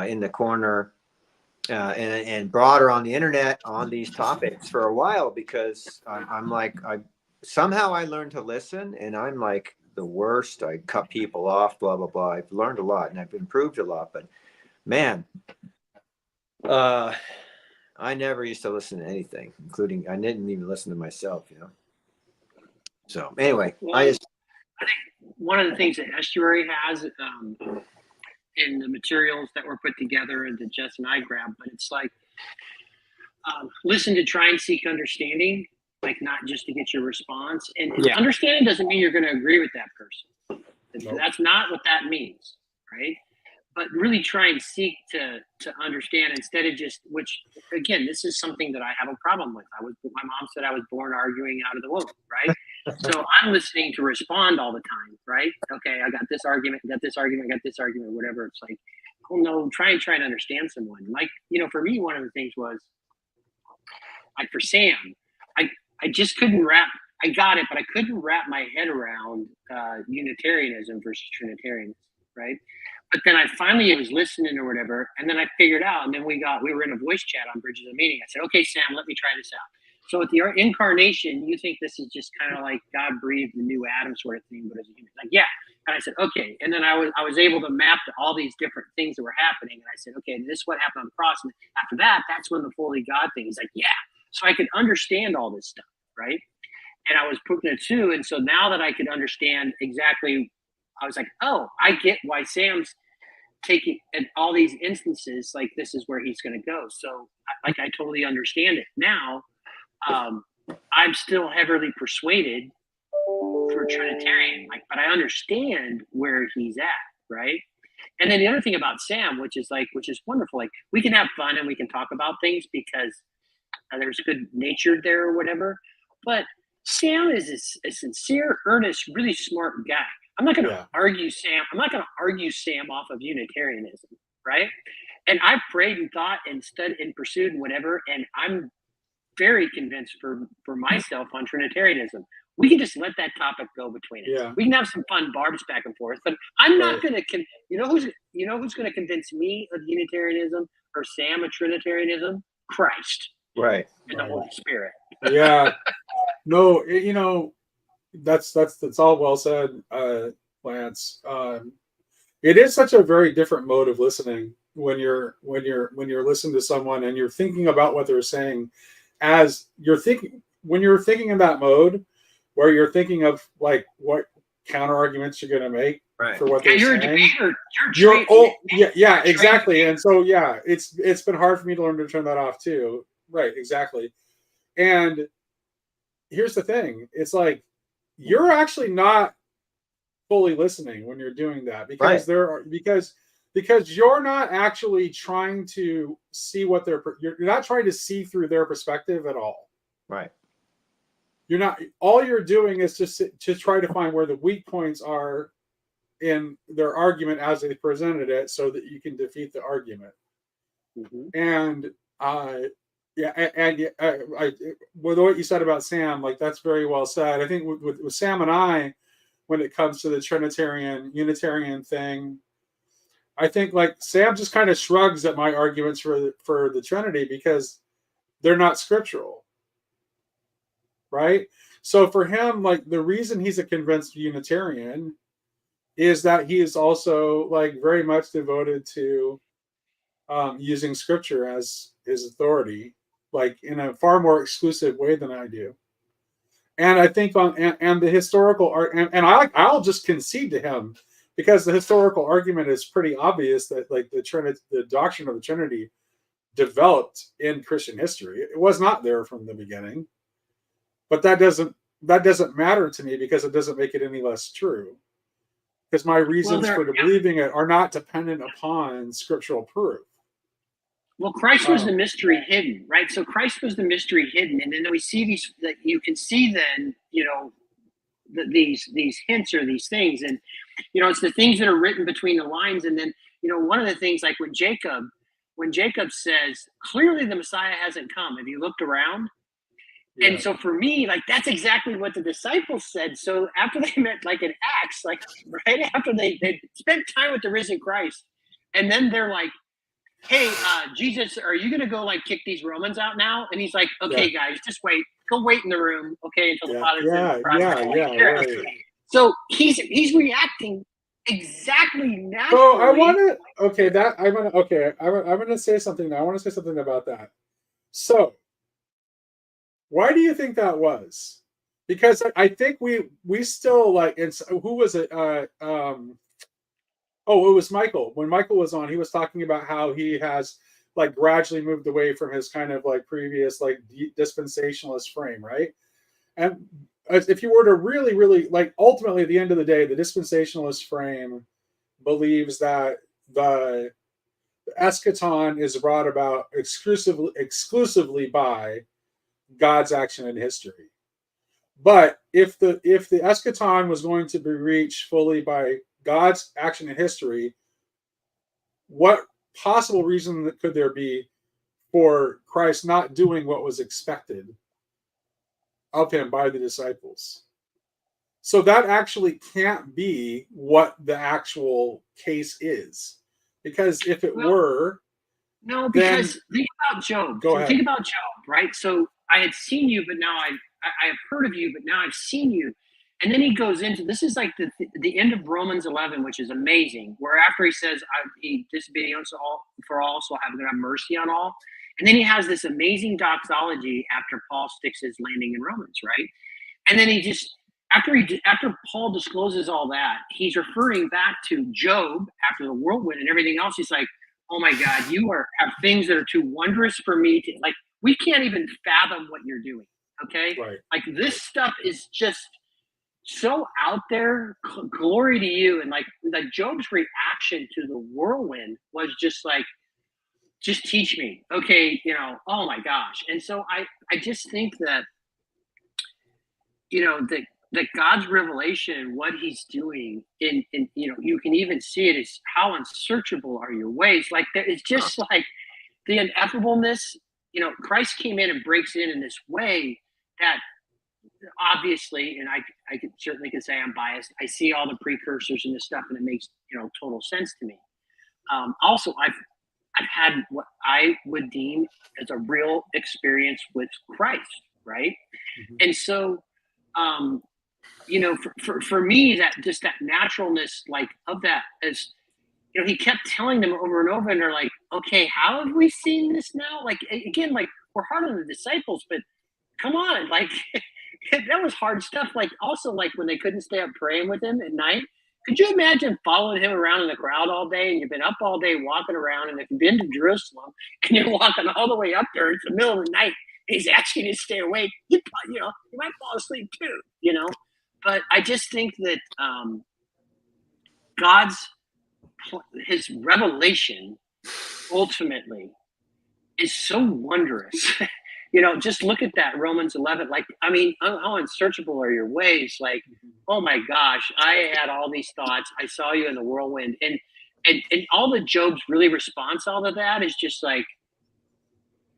S8: in the corner and broader on the internet on these topics for a while because I'm like, somehow I learned to listen and I'm like the worst. I cut people off, blah, blah, blah. I've learned a lot and I've improved a lot, but man, I never used to listen to anything, including I didn't even listen to myself, you know. So anyway,
S2: I think one of the things that Estuary has in the materials that were put together and that Jess and I grabbed, but it's like listen to try and seek understanding, like not just to get your response. And understanding doesn't mean you're going to agree with that person. Nope. That's not what that means, right? But really try and seek to understand instead of just, which again, this is something that I have a problem with. My mom said I was born arguing out of the womb, right? So I'm listening to respond all the time, right? Okay, I got this argument, got this argument, got this argument, whatever. It's like, oh no, try and understand someone. Like, you know, for me, one of the things was, like for Sam, I just couldn't I got it, but I couldn't wrap my head around Unitarianism versus Trinitarianism, right? But then I finally was listening or whatever, and then I figured out, and then we were in a voice chat on Bridges of Meaning. I said, okay, Sam, let me try this out. So with the incarnation, you think this is just kind of like God breathed the new Adam sort of thing, but as a human, like, yeah. And I said, okay. And then I was able to map to all these different things that were happening. And I said, okay, this is what happened on the cross. And after that, that's when the fully God thing is like, yeah. So I could understand all this stuff, right? And I was putting it too. And so now that I could understand exactly, I was like, oh, I get why Sam's taking in all these instances, like this is where he's going to go. So like, I totally understand it now. I'm still heavily persuaded for Trinitarian, like, but I understand where he's at, right? And then the other thing about Sam, which is wonderful, like we can have fun and we can talk about things because there's good nature there or whatever. But Sam is a sincere, earnest, really smart guy. I'm not going to argue Sam. I'm not going to argue Sam off of Unitarianism, right? And I've prayed and thought and studied and pursued and whatever, and I'm very convinced for myself on Trinitarianism. We can just let that topic go between us.
S18: Yeah.
S2: We can have some fun barbs back and forth, but I'm not going to. You know who's going to convince me of Unitarianism or Sam of Trinitarianism? Christ,
S8: right,
S2: and the Holy Spirit.
S18: Yeah. No, that's all well said, Lance. It is such a very different mode of listening when you're listening to someone and you're thinking about what they're saying as you're thinking. When you're thinking in that mode where you're thinking of like what counter arguments you're going to make for what they're
S2: you're
S18: saying.
S2: You're
S18: yeah, exactly. And so it's been hard for me to learn to turn that off too. Right, exactly. And here's the thing: it's like you're actually not fully listening when you're doing that because because you're not actually trying to see what you're not trying to see through their perspective at all.
S8: Right.
S18: You're not. All you're doing is just to try to find where the weak points are in their argument as they presented it, so that you can defeat the argument.
S2: Mm-hmm.
S18: And with what you said about Sam, like that's very well said. I think with Sam and I, when it comes to the Trinitarian Unitarian thing, I think like Sam just kind of shrugs at my arguments for the Trinity because they're not scriptural, right? So for him, like the reason he's a convinced Unitarian is that he is also like very much devoted to using scripture as his authority, like in a far more exclusive way than I do. And I think and the historical art, and I'll just concede to him because the historical argument is pretty obvious that like the doctrine of the Trinity developed in Christian history. It was not there from the beginning, but that doesn't matter to me because it doesn't make it any less true. Because my reasons for believing it are not dependent upon scriptural proof.
S2: Well, Christ was the mystery hidden, right? So Christ was the mystery hidden, and then we see these that you can see then, these hints or these things, and it's the things that are written between the lines, and then one of the things like when Jacob says clearly the Messiah hasn't come. Have you looked around? Yeah. And so for me, like that's exactly what the disciples said. So after they met, like in Acts, like right after they spent time with the risen Christ, and then they're like, hey, Jesus, are you going to go like kick these Romans out now? And he's like, okay, guys, just wait. Go wait in the room, okay, until the Father's
S18: right.
S2: So he's reacting exactly naturally.
S18: So I want to, I'm going to say something now. I want to say something about that. So why do you think that was? Because I think we still like, and who was it? It was Michael. When Michael was on, he was talking about how he has like gradually moved away from his kind of like previous like dispensationalist frame, right? And if you were to really, really like ultimately at the end of the day, the dispensationalist frame believes that the eschaton is brought about exclusively by God's action in history. But if the eschaton was going to be reached fully by God's action in history, what possible reason could there be for Christ not doing what was expected of him by the disciples? So that actually can't be what the actual case is, because if it were,
S2: no, because think about Job.
S18: Go ahead.
S2: Think about Job, right? So I had seen you, but now I have heard of you, but now I've seen you. And then he goes into, this is like the end of Romans 11, which is amazing, where after he says, he disobedience for all, so I'm going to have mercy on all. And then he has this amazing doxology after Paul sticks his landing in Romans, right? And then he just, after Paul discloses all that, he's referring back to Job after the whirlwind and everything else. He's like, oh my God, you have things that are too wondrous for me to, like, we can't even fathom what you're doing. Okay.
S5: Right.
S2: Like, this stuff is just so out there. Glory to you. And like Job's reaction to the whirlwind was just like, just teach me. Okay. You know, oh my gosh. And so I just think that, you know, that God's revelation and what he's doing in, you know, you can even see it is how unsearchable are your ways. Like, there is just like the ineffableness, you know, Christ came in and breaks in this way that obviously, and I could certainly can say I'm biased. I see all the precursors and this stuff, and it makes, you know, total sense to me. Also, I've had what I would deem as a real experience with Christ, right? Mm-hmm. And so, you know, for me, that just that naturalness, like, of that, is, you know, he kept telling them over and over, and they're like, okay, how have we seen this now? Like, again, like, we're hard on the disciples, but come on, like, that was hard stuff. Like, also, like, when they couldn't stay up praying with him at night, could you imagine following him around in the crowd all day, and you've been up all day walking around, and if you've been to Jerusalem and you're walking all the way up there, it's the middle of the night, he's asking you to stay awake, you know, you might fall asleep too, you know. But I just think that his revelation ultimately is so wondrous. You know, just look at that Romans 11. Like, I mean, how unsearchable are your ways? Like, oh my gosh, I had all these thoughts. I saw you in the whirlwind, and all the Job's really response, all of that is just like,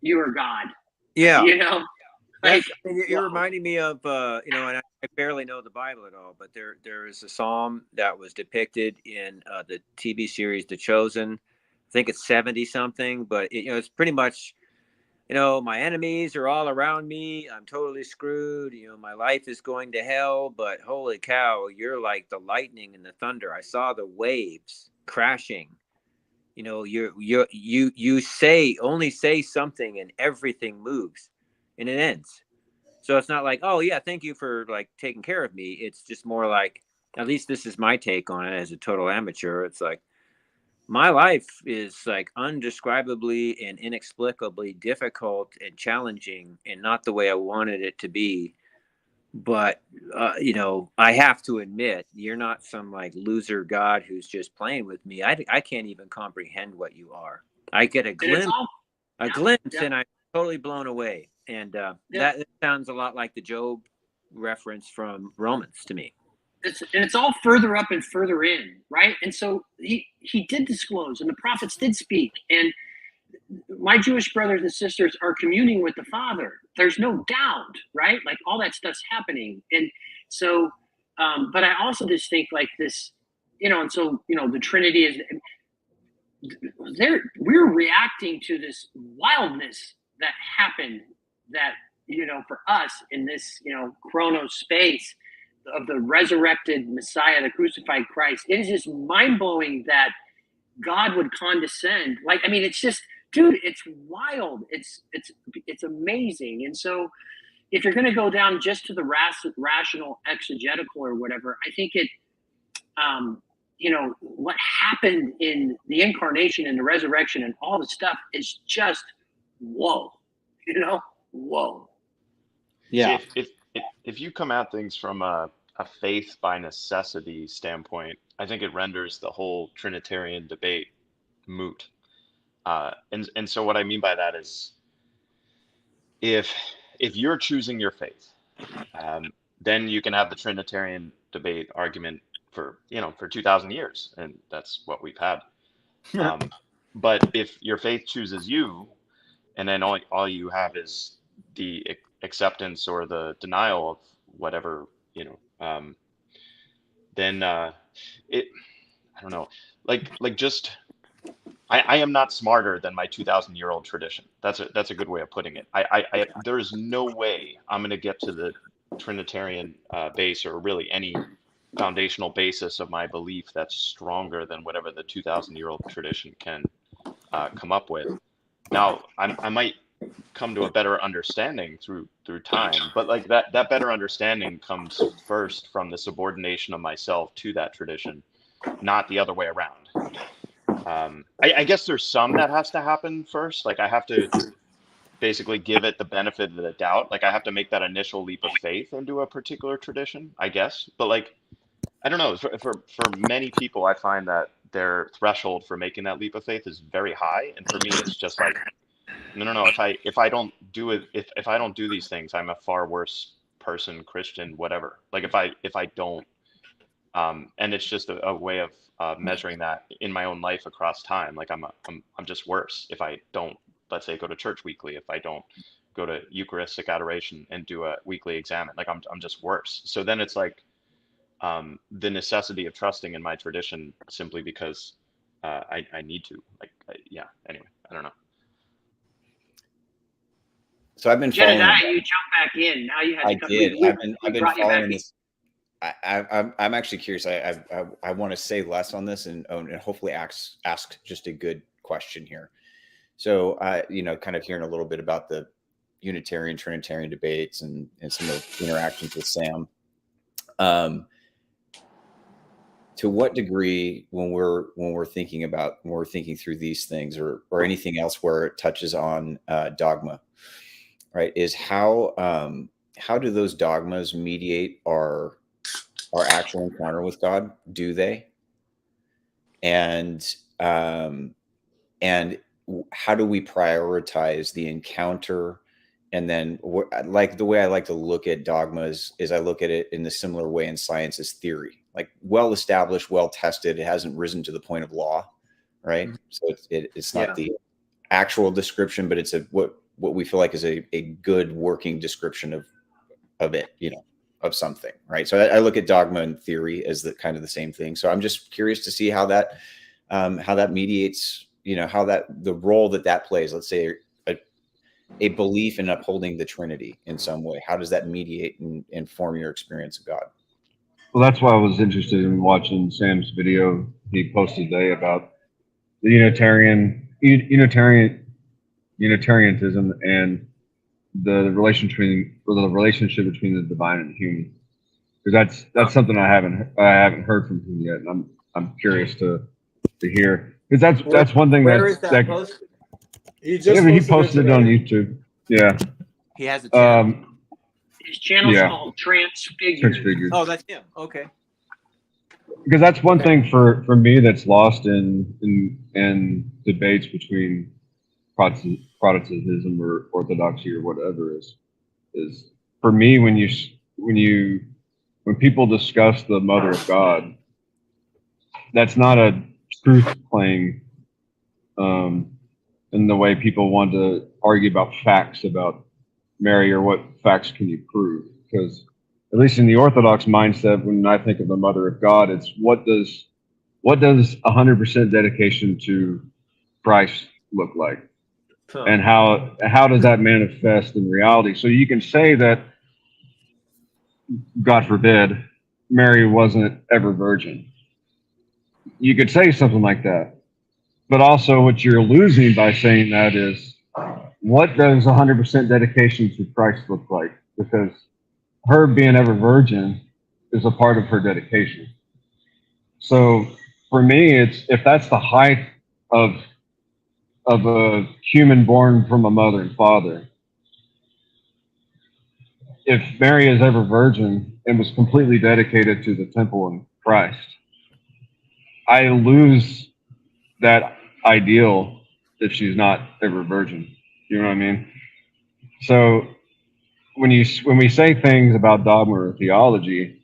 S2: you are God.
S17: Yeah,
S2: you know. Like,
S17: I mean, you're reminding me of, you know, and I barely know the Bible at all, but there is a psalm that was depicted in the TV series The Chosen. I think it's 70 something, but you know, it's pretty much, you know, my enemies are all around me. I'm totally screwed. You know, my life is going to hell, but holy cow, you're like the lightning and the thunder. I saw the waves crashing. You know, you say something and everything moves and it ends. So it's not like, oh yeah, thank you for like taking care of me. It's just more like, at least this is my take on it as a total amateur. It's like, my life is like undescribably and inexplicably difficult and challenging, and not the way I wanted it to be. But you know, I have to admit, you're not some like loser God who's just playing with me. I can't even comprehend what you are. I get a glimpse, and I'm totally blown away. And that sounds a lot like the Job reference from Romans to me.
S2: It's all further up and further in, right? And so he did disclose, and the prophets did speak, and my Jewish brothers and sisters are communing with the Father. There's no doubt, right? Like, all that stuff's happening. And so, but I also just think like this, you know, and so, you know, the Trinity is there. We're reacting to this wildness that happened, that, you know, for us in this, you know, chronos space of the resurrected Messiah, the crucified Christ. It is just mind-blowing that God would condescend. Like, I mean, it's just, dude, it's wild. It's amazing. And so if you're going to go down just to the rational exegetical or whatever, I think it, you know, what happened in the incarnation and the resurrection and all the stuff is just, whoa, you know, whoa.
S12: Yeah.
S1: See, if you come at things from a faith by necessity standpoint, I think it renders the whole Trinitarian debate moot. And so what I mean by that is, if you're choosing your faith, then you can have the Trinitarian debate argument for 2,000 years, and that's what we've had. But if your faith chooses you, and then all you have is the acceptance or the denial of whatever, then I don't know, like just
S17: I am not smarter than my 2,000-year-old tradition. That's a good way of putting it. There is no way I'm going to get to the Trinitarian base, or really any foundational basis of my belief that's stronger than whatever the 2,000-year-old tradition can come up with. Now, I might come to a better understanding through time, but like that better understanding comes first from the subordination of myself to that tradition, not the other way around. I guess there's some that has to happen first. Like I have to basically give it the benefit of the doubt. Like I have to make that initial leap of faith into a particular tradition, I guess. But like, I don't know, for many people, I find that their threshold for making that leap of faith is very high. And for me, it's just like, no, if I don't do it, if I don't do these things, I'm a far worse person, Christian, whatever. Like if I don't, and it's just a way of measuring that in my own life across time. Like I'm just worse if I don't, let's say, go to church weekly, if I don't go to Eucharistic adoration and do a weekly examen. Like I'm just worse. So then it's like the necessity of trusting in my tradition simply because I need to. Like yeah. Anyway, I don't know.
S12: So I've been following.
S2: Jedediah, you jumped back in. Now you had to
S12: I
S2: come.
S12: did. I've been following
S2: this.
S12: I'm actually curious. I want to say less on this and hopefully ask just a good question here. So kind of hearing a little bit about the Unitarian Trinitarian debates and some of the interactions with Sam. To what degree, when we're thinking through these things or anything else where it touches on dogma, right? Is how do those dogmas mediate our actual encounter with God? Do they? And how do we prioritize the encounter? And then, like the way I like to look at dogmas is I look at it in a similar way in science as theory, like well established, well tested. It hasn't risen to the point of law, right? So it's not the actual description, but it's what we feel like is a good working description of it, of something, right? So I look at dogma and theory as the kind of the same thing. So I'm just curious to see how that mediates, how the role that plays. Let's say a belief in upholding the Trinity in some way. How does that mediate and inform your experience of God?
S21: Well, that's why I was interested in watching Sam's video he posted today about the Unitarianism and the relationship between the divine and the human, because that's something I haven't heard from him yet, and I'm curious to hear, because that's one thing
S8: Where is that posted?
S21: He posted it on YouTube. Yeah.
S8: He has a channel.
S2: His channel's called Transfigured.
S8: Oh, that's him. Okay.
S21: Because that's one thing for me that's lost in debates between Protestantism or Orthodoxy or whatever is for me when people discuss the Mother of God, that's not a truth claim in the way people want to argue about facts about Mary or what facts can you prove. Because at least in the Orthodox mindset, when I think of the Mother of God, it's what does 100% dedication to Christ look like? And how does that manifest in reality? So you can say that, God forbid, Mary wasn't ever virgin. You could say something like that. But also what you're losing by saying that is, what does 100% dedication to Christ look like? Because her being ever virgin is a part of her dedication. So for me, it's if that's the height of a human born from a mother and father, if Mary is ever virgin and was completely dedicated to the temple and Christ, I lose that ideal if she's not ever virgin. You know what I mean? So when we say things about dogma or theology,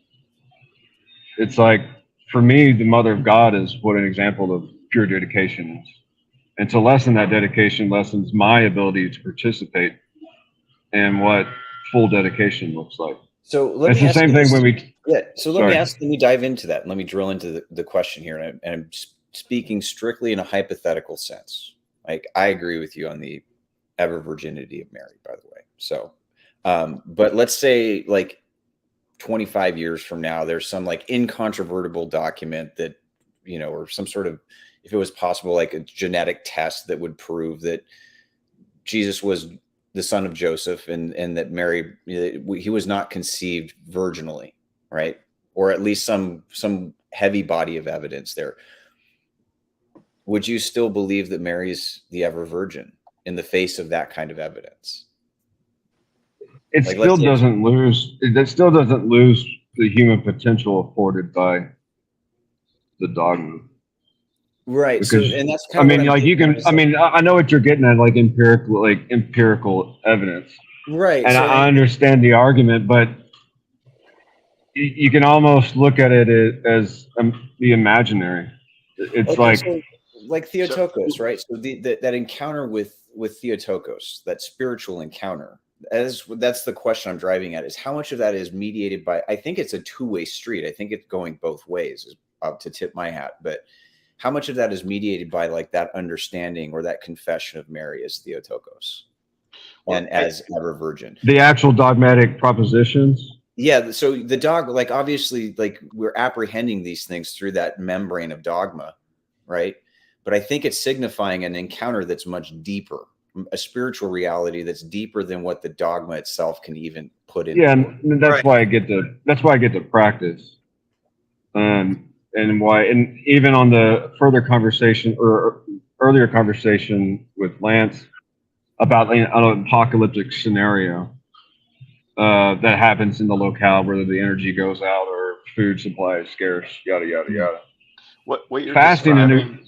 S21: it's like, for me, the Mother of God is what an example of pure dedication is. And to lessen that dedication lessens my ability to participate in what full dedication looks like.
S12: So let me dive into that. Let me drill into the question here. And I'm just speaking strictly in a hypothetical sense, like I agree with you on the ever virginity of Mary, by the way. So, but let's say like 25 years from now, there's some like incontrovertible document that, you know, or some sort of, if it was possible, like a genetic test that would prove that Jesus was the son of Joseph and that Mary, he was not conceived virginally, right? Or at least some heavy body of evidence there. Would you still believe that Mary's the ever virgin in the face of that kind of evidence?
S21: It
S12: Like,
S21: still doesn't lose. It still doesn't lose the human potential afforded by the dogma.
S12: Right.
S21: Because,
S12: So, and that's
S21: I
S12: kind of
S21: mean,
S12: what I'm
S21: like you
S12: getting
S21: can.
S12: at,
S21: I mean, I know what you're getting at, like empirical evidence.
S12: Right.
S21: And
S12: So
S21: I understand the argument, but you can almost look at it as the imaginary. It's
S12: okay,
S21: like,
S12: so like Theotokos, right? So that encounter with Theotokos, that spiritual encounter, that's the question I'm driving at, is how much of that is mediated by, I think it's a two-way street. I think it's going both ways, is to tip my hat, but how much of that is mediated by like that understanding or that confession of Mary as Theotokos and as ever virgin?
S21: the actual dogmatic propositions.
S12: Yeah, so the dog, like obviously, like we're apprehending these things through that membrane of dogma, right? But I think it's signifying an encounter that's much deeper, a spiritual reality that's deeper than what the dogma itself can even put in.
S21: Yeah, and that's why I get to practice, and even on the further conversation or earlier conversation with Lance about an apocalyptic scenario. That happens in the locale, whether the energy goes out or food supply is scarce, yada yada yada.
S3: What you're
S21: Fasting
S3: describing?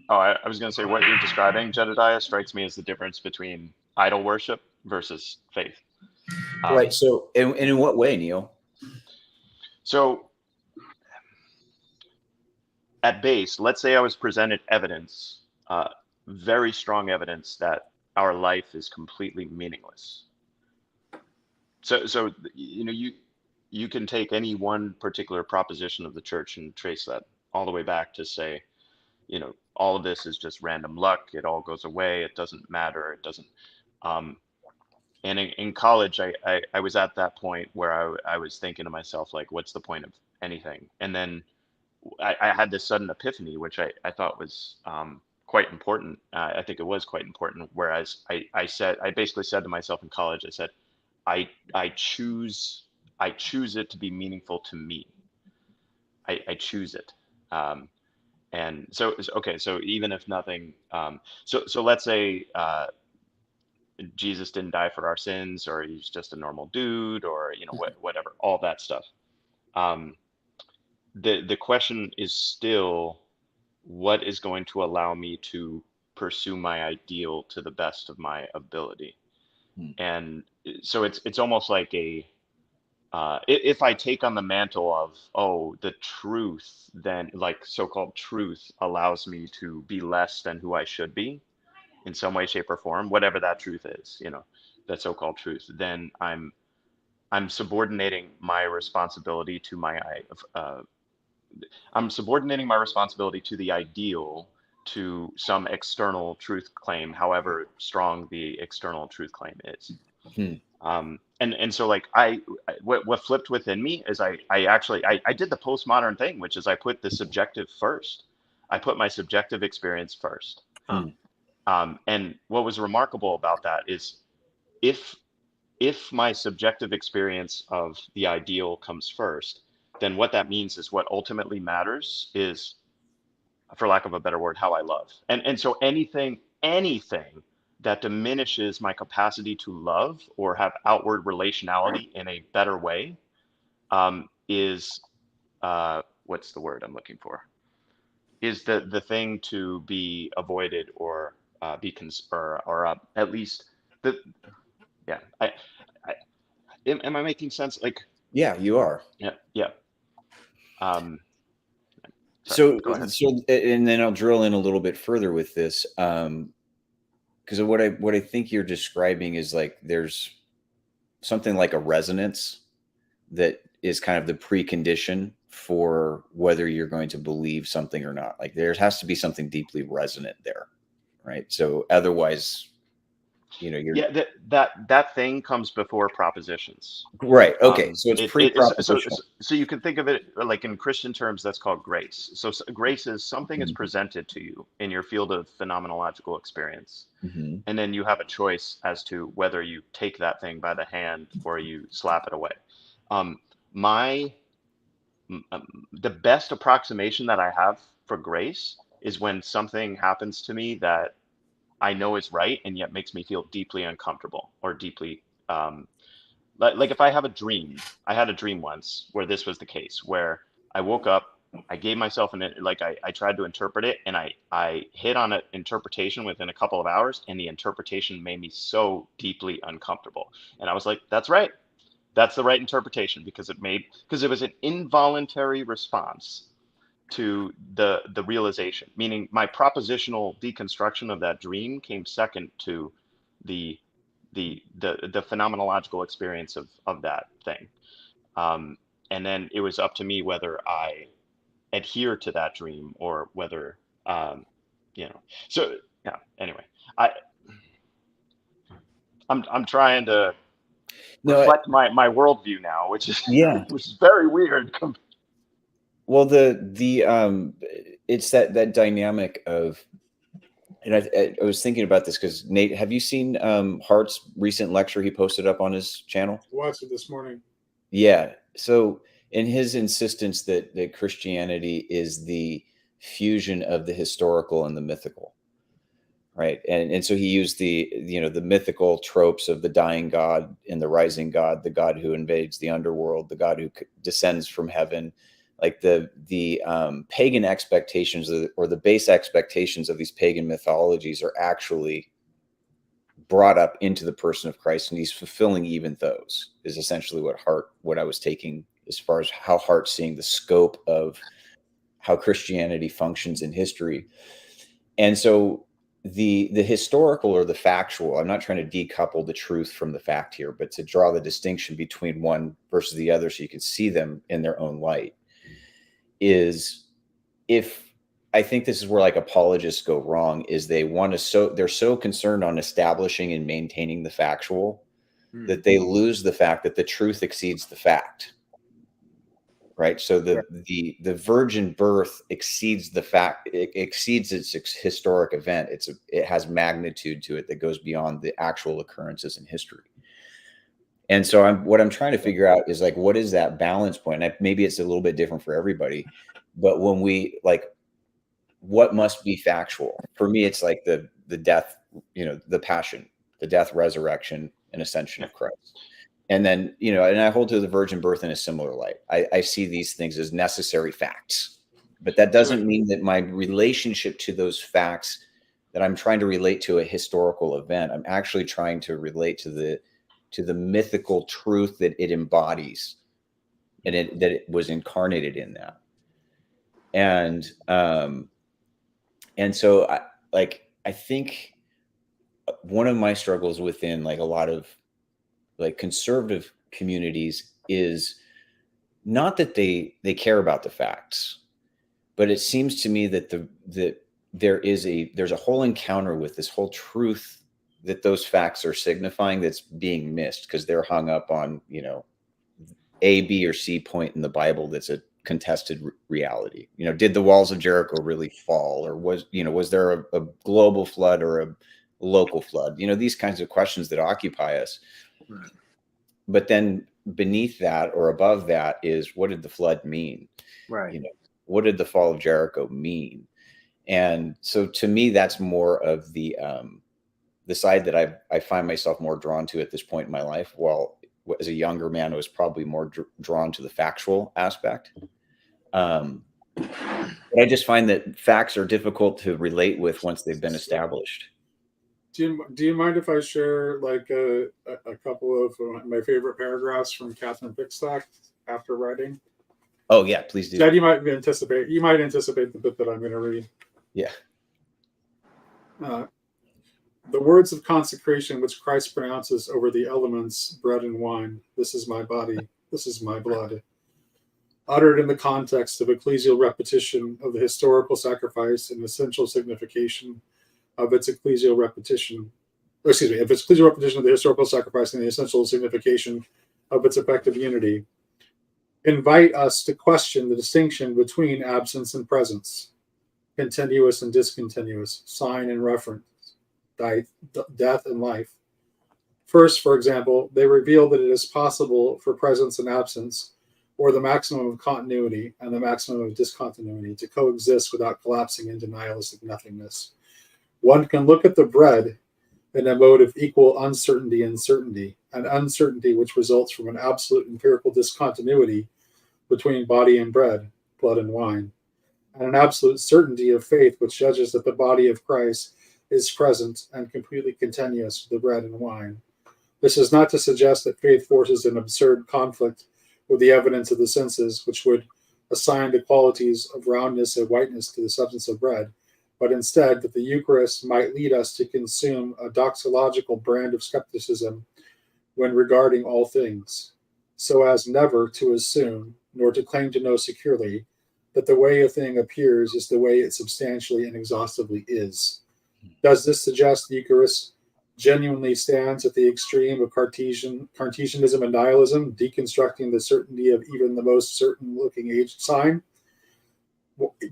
S3: I was going to say what you're describing, Jedediah, strikes me as the difference between idol worship versus faith.
S12: Right. So, and in what way, Neil?
S3: So, at base, let's say I was presented evidence, very strong evidence that our life is completely meaningless. So you know, you can take any one particular proposition of the church and trace that all the way back to say, you know, all of this is just random luck. It all goes away. It doesn't matter. It doesn't. And in college, I was at that point where I was thinking to myself, like, what's the point of anything? And then I had this sudden epiphany, which I thought was quite important. I think it was quite important. Whereas I basically said to myself in college, I said, I choose it to be meaningful to me. I choose it. And so, okay, so even if nothing, so let's say Jesus didn't die for our sins, or he's just a normal dude, or, you know, whatever, all that stuff. The question is still, what is going to allow me to pursue my ideal to the best of my ability? And so it's almost like if I take on the mantle of, oh, the truth, then like so-called truth allows me to be less than who I should be in some way, shape, or form, whatever that truth is, you know, that so-called truth, then I'm subordinating my responsibility to I'm subordinating my responsibility to the ideal, to some external truth claim, however strong the external truth claim is. And so like what flipped within me is I did the postmodern thing, which is I put the subjective first. I put my subjective experience first. And what was remarkable about that is if my subjective experience of the ideal comes first, then what that means is what ultimately matters is, for lack of a better word, how I love. And so anything that diminishes my capacity to love or have outward relationality in a better way is what's the word I'm looking for? Is the thing to be avoided or or at least yeah. Am I making sense? Like,
S12: yeah, you are.
S3: Yeah.
S12: So, and then I'll drill in a little bit further with this, because what I think you're describing is like there's something like a resonance that is kind of the precondition for whether you're going to believe something or not. Like there has to be something deeply resonant there, right? So otherwise, you're
S3: Yeah, that thing comes before propositions.
S12: right. Okay, so it's pre-propositional.
S3: So you can think of it like in Christian terms, that's called grace. So grace is something is presented to you in your field of phenomenological experience, and then you have a choice as to whether you take that thing by the hand or you slap it away. The best approximation that I have for grace is when something happens to me that I know is right and yet makes me feel deeply uncomfortable or deeply like if I have a dream. I had a dream once where this was the case, where I woke up, I gave myself I tried to interpret it, and I hit on an interpretation within a couple of hours, and the interpretation made me so deeply uncomfortable. And I was like, that's right. That's the right interpretation because it was an involuntary response to the realization, meaning my propositional deconstruction of that dream came second to the phenomenological experience of that thing. And then it was up to me whether I adhere to that dream or whether so yeah, anyway, I'm trying to reflect my worldview now, which is which is very weird.
S12: Well, it's that dynamic of, and I was thinking about this because Nate, have you seen Hart's recent lecture he posted up on his channel?
S18: I watched it this morning.
S12: Yeah. So in his insistence that Christianity is the fusion of the historical and the mythical, right? And so he used the mythical tropes of the dying God and the rising God, the God who invades the underworld, the God who descends from heaven. Like the pagan expectations or the base expectations of these pagan mythologies are actually brought up into the person of Christ, and he's fulfilling even those, is essentially what I was taking as far as how Hart's seeing the scope of how Christianity functions in history. And so the historical or the factual, I'm not trying to decouple the truth from the fact here, but to draw the distinction between one versus the other so you can see them in their own light, is if I think this is where like apologists go wrong, is they're so concerned on establishing and maintaining the factual that they lose the fact that the truth exceeds the fact. Right. So the virgin birth exceeds the fact, it exceeds its historic event. It has magnitude to it that goes beyond the actual occurrences in history. And so what I'm trying to figure out is like, what is that balance point? Maybe it's a little bit different for everybody, but when we what must be factual? For me, it's like the death, the passion, the death, resurrection, and ascension of Christ. And then, and I hold to the virgin birth in a similar light. I see these things as necessary facts, but that doesn't mean that my relationship to those facts, that I'm trying to relate to a historical event. I'm actually trying to relate to the mythical truth that it embodies, and that it was incarnated in that. And so I think one of my struggles within like a lot of like conservative communities is not that they care about the facts, but it seems to me that there's a whole encounter with this whole truth that those facts are signifying that's being missed because they're hung up on, A, B, or C point in the Bible that's a contested reality. Did the walls of Jericho really fall, or was there a global flood or a local flood? These kinds of questions that occupy us. Right. But then beneath that or above that is, what did the flood mean?
S2: Right.
S12: What did the fall of Jericho mean? And so to me, that's more of the side that I find myself more drawn to at this point in my life. While as a younger man, I was probably more drawn to the factual aspect. But I just find that facts are difficult to relate with once they've been established.
S18: Do you mind if I share like a couple of my favorite paragraphs from Catherine Pickstock after writing?
S12: Oh yeah, please do.
S18: Dad, you might anticipate the bit that I'm going to read.
S12: Yeah.
S18: The words of consecration which Christ pronounces over the elements, bread and wine. This is my body. This is my blood. uttered in the context of ecclesial repetition of the historical sacrifice and essential signification of its ecclesial repetition, if it's ecclesial repetition of the historical sacrifice and the essential signification of its effective unity, invite us to question the distinction between absence and presence, continuous and discontinuous, sign and reference, death and life. First, for example, they reveal that it is possible for presence and absence, or the maximum of continuity and the maximum of discontinuity, to coexist without collapsing into nihilistic nothingness. One can look at the bread in a mode of equal uncertainty and certainty, an uncertainty which results from an absolute empirical discontinuity between body and bread, blood and wine, and an absolute certainty of faith which judges that the body of Christ is present and completely continuous with the bread and wine. This is not to suggest that faith forces an absurd conflict with the evidence of the senses, which would assign the qualities of roundness and whiteness to the substance of bread, but instead that the Eucharist might lead us to consume a doxological brand of skepticism when regarding all things, so as never to assume, nor to claim to know securely, that the way a thing appears is the way it substantially and exhaustively is. Does this suggest the Eucharist genuinely stands at the extreme of Cartesianism and nihilism, deconstructing the certainty of even the most certain-looking age sign?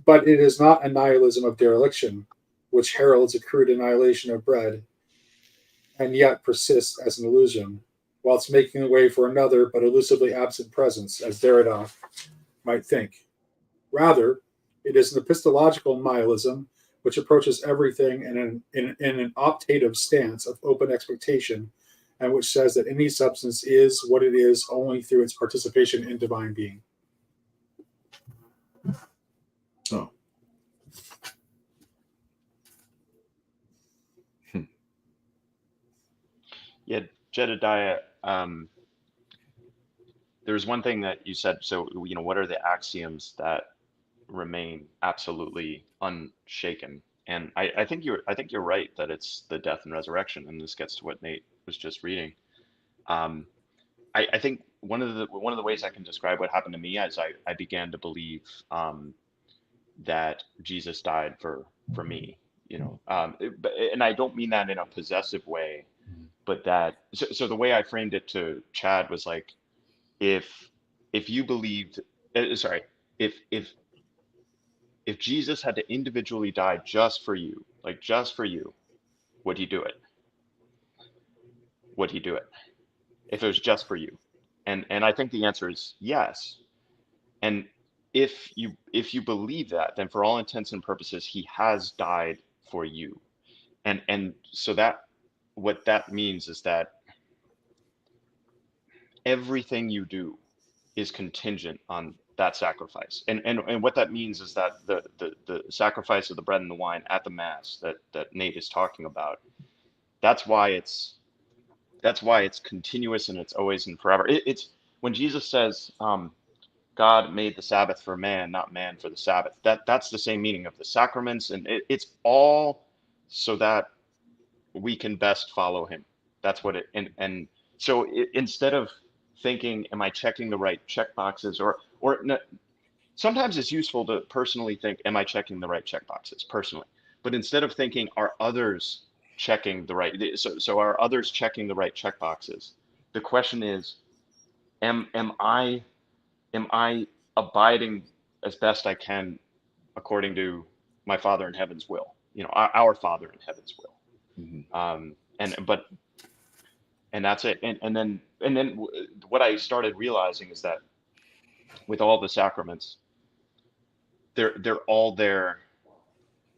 S18: But it is not a nihilism of dereliction, which heralds a crude annihilation of bread, and yet persists as an illusion, whilst making way for another but elusively absent presence, as Derrida might think. Rather, it is an epistemological nihilism which approaches everything in an optative stance of open expectation, and which says that any substance is what it is only through its participation in divine being. Oh.
S3: Yeah, Jedediah, there's one thing that you said. So, what are the axioms that remain absolutely unshaken? And I think you're right that it's the death and resurrection, and this gets to what Nate was just reading. I think one of the ways I can describe what happened to me is I began to believe that Jesus died for me, and I don't mean that in a possessive way, but that so the way I framed it to Chad was like, if you believed, if Jesus had to individually die just for you, would he do it? Would he do it if it was just for you? And I think the answer is yes. And if you believe that, then for all intents and purposes, he has died for you. And so that what that means is that everything you do is contingent on that sacrifice. And what that means is that the sacrifice of the bread and the wine at the Mass that Nate is talking about, that's why it's continuous and it's always and forever. It's when Jesus says, God made the Sabbath for man, not man for the Sabbath. That's the same meaning of the sacraments, and it's all so that we can best follow him. That's what it and so instead of thinking, am I checking the right check boxes, or no, sometimes it's useful to personally think, am I checking the right check boxes personally? But instead of thinking, are others checking the right? So are others checking the right check boxes? The question is, am I abiding as best I can according to my Father in heaven's will? Our Father in heaven's will. Mm-hmm. And that's it. And then what I started realizing is that with all the sacraments, they're all there.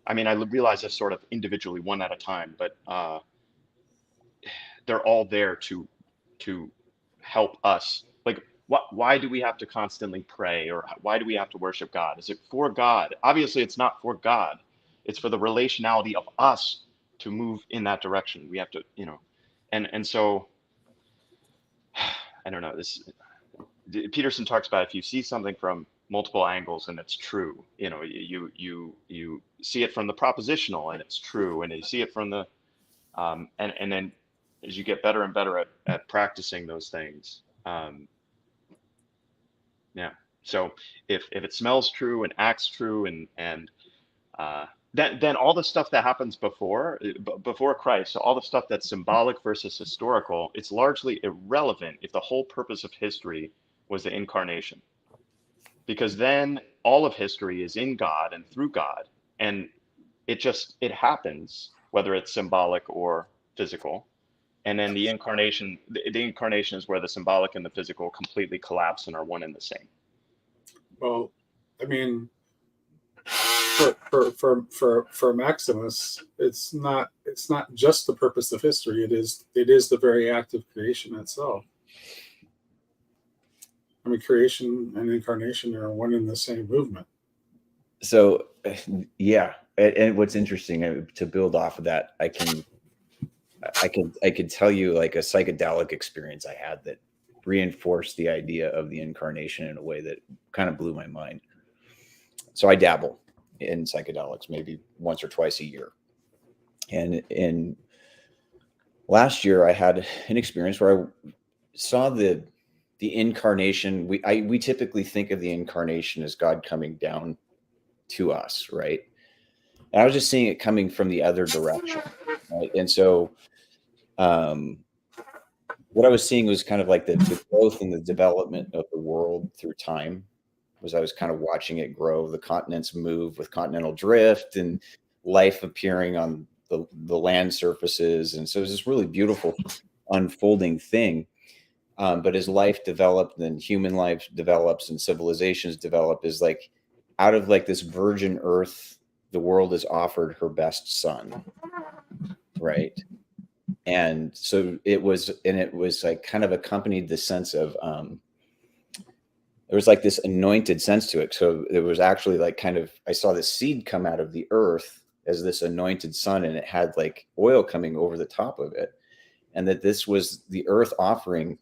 S3: I mean, I realize this sort of individually, one at a time, but they're all there to help us. Like, why do we have to constantly pray, or why do we have to worship God? Is it for God? Obviously, it's not for God. It's for the relationality of us to move in that direction. We have to, and so I don't know. Peterson talks about, if you see something from multiple angles and it's true, you see it from the propositional and it's true, and you see it from the and then as you get better and better at practicing those things, yeah, So if it smells true and acts true, and then all the stuff that happens before Christ, so all the stuff that's symbolic versus historical, it's largely irrelevant if the whole purpose of history was the incarnation, because then all of history is in God and through God, and it happens whether it's symbolic or physical. And then the incarnation is where the symbolic and the physical completely collapse and are one and the same.
S18: Well, I mean, for Maximus, it's not just the purpose of history. It is the very act of creation itself. I mean, creation and incarnation are one in the same movement.
S12: So, yeah, and what's interesting, to build off of that, I could tell you like a psychedelic experience I had that reinforced the idea of the incarnation in a way that kind of blew my mind. So I dabble in psychedelics maybe once or twice a year, and in last year I had an experience where I saw the incarnation. We typically think of the incarnation as God coming down to us, right? And I was just seeing it coming from the other direction, right? And so what I was seeing was kind of like the growth and the development of the world through time. Was I was kind of watching it grow, the continents move with continental drift and life appearing on the land surfaces. And so it was this really beautiful unfolding thing. But as life developed, then human life develops and civilizations develop, is like out of like this virgin earth, the world is offered her best son, right? And so it was like kind of accompanied the sense of, there was like this anointed sense to it. So it was actually like kind of, I saw this seed come out of the earth as this anointed son, and it had like oil coming over the top of it. And that this was the earth offering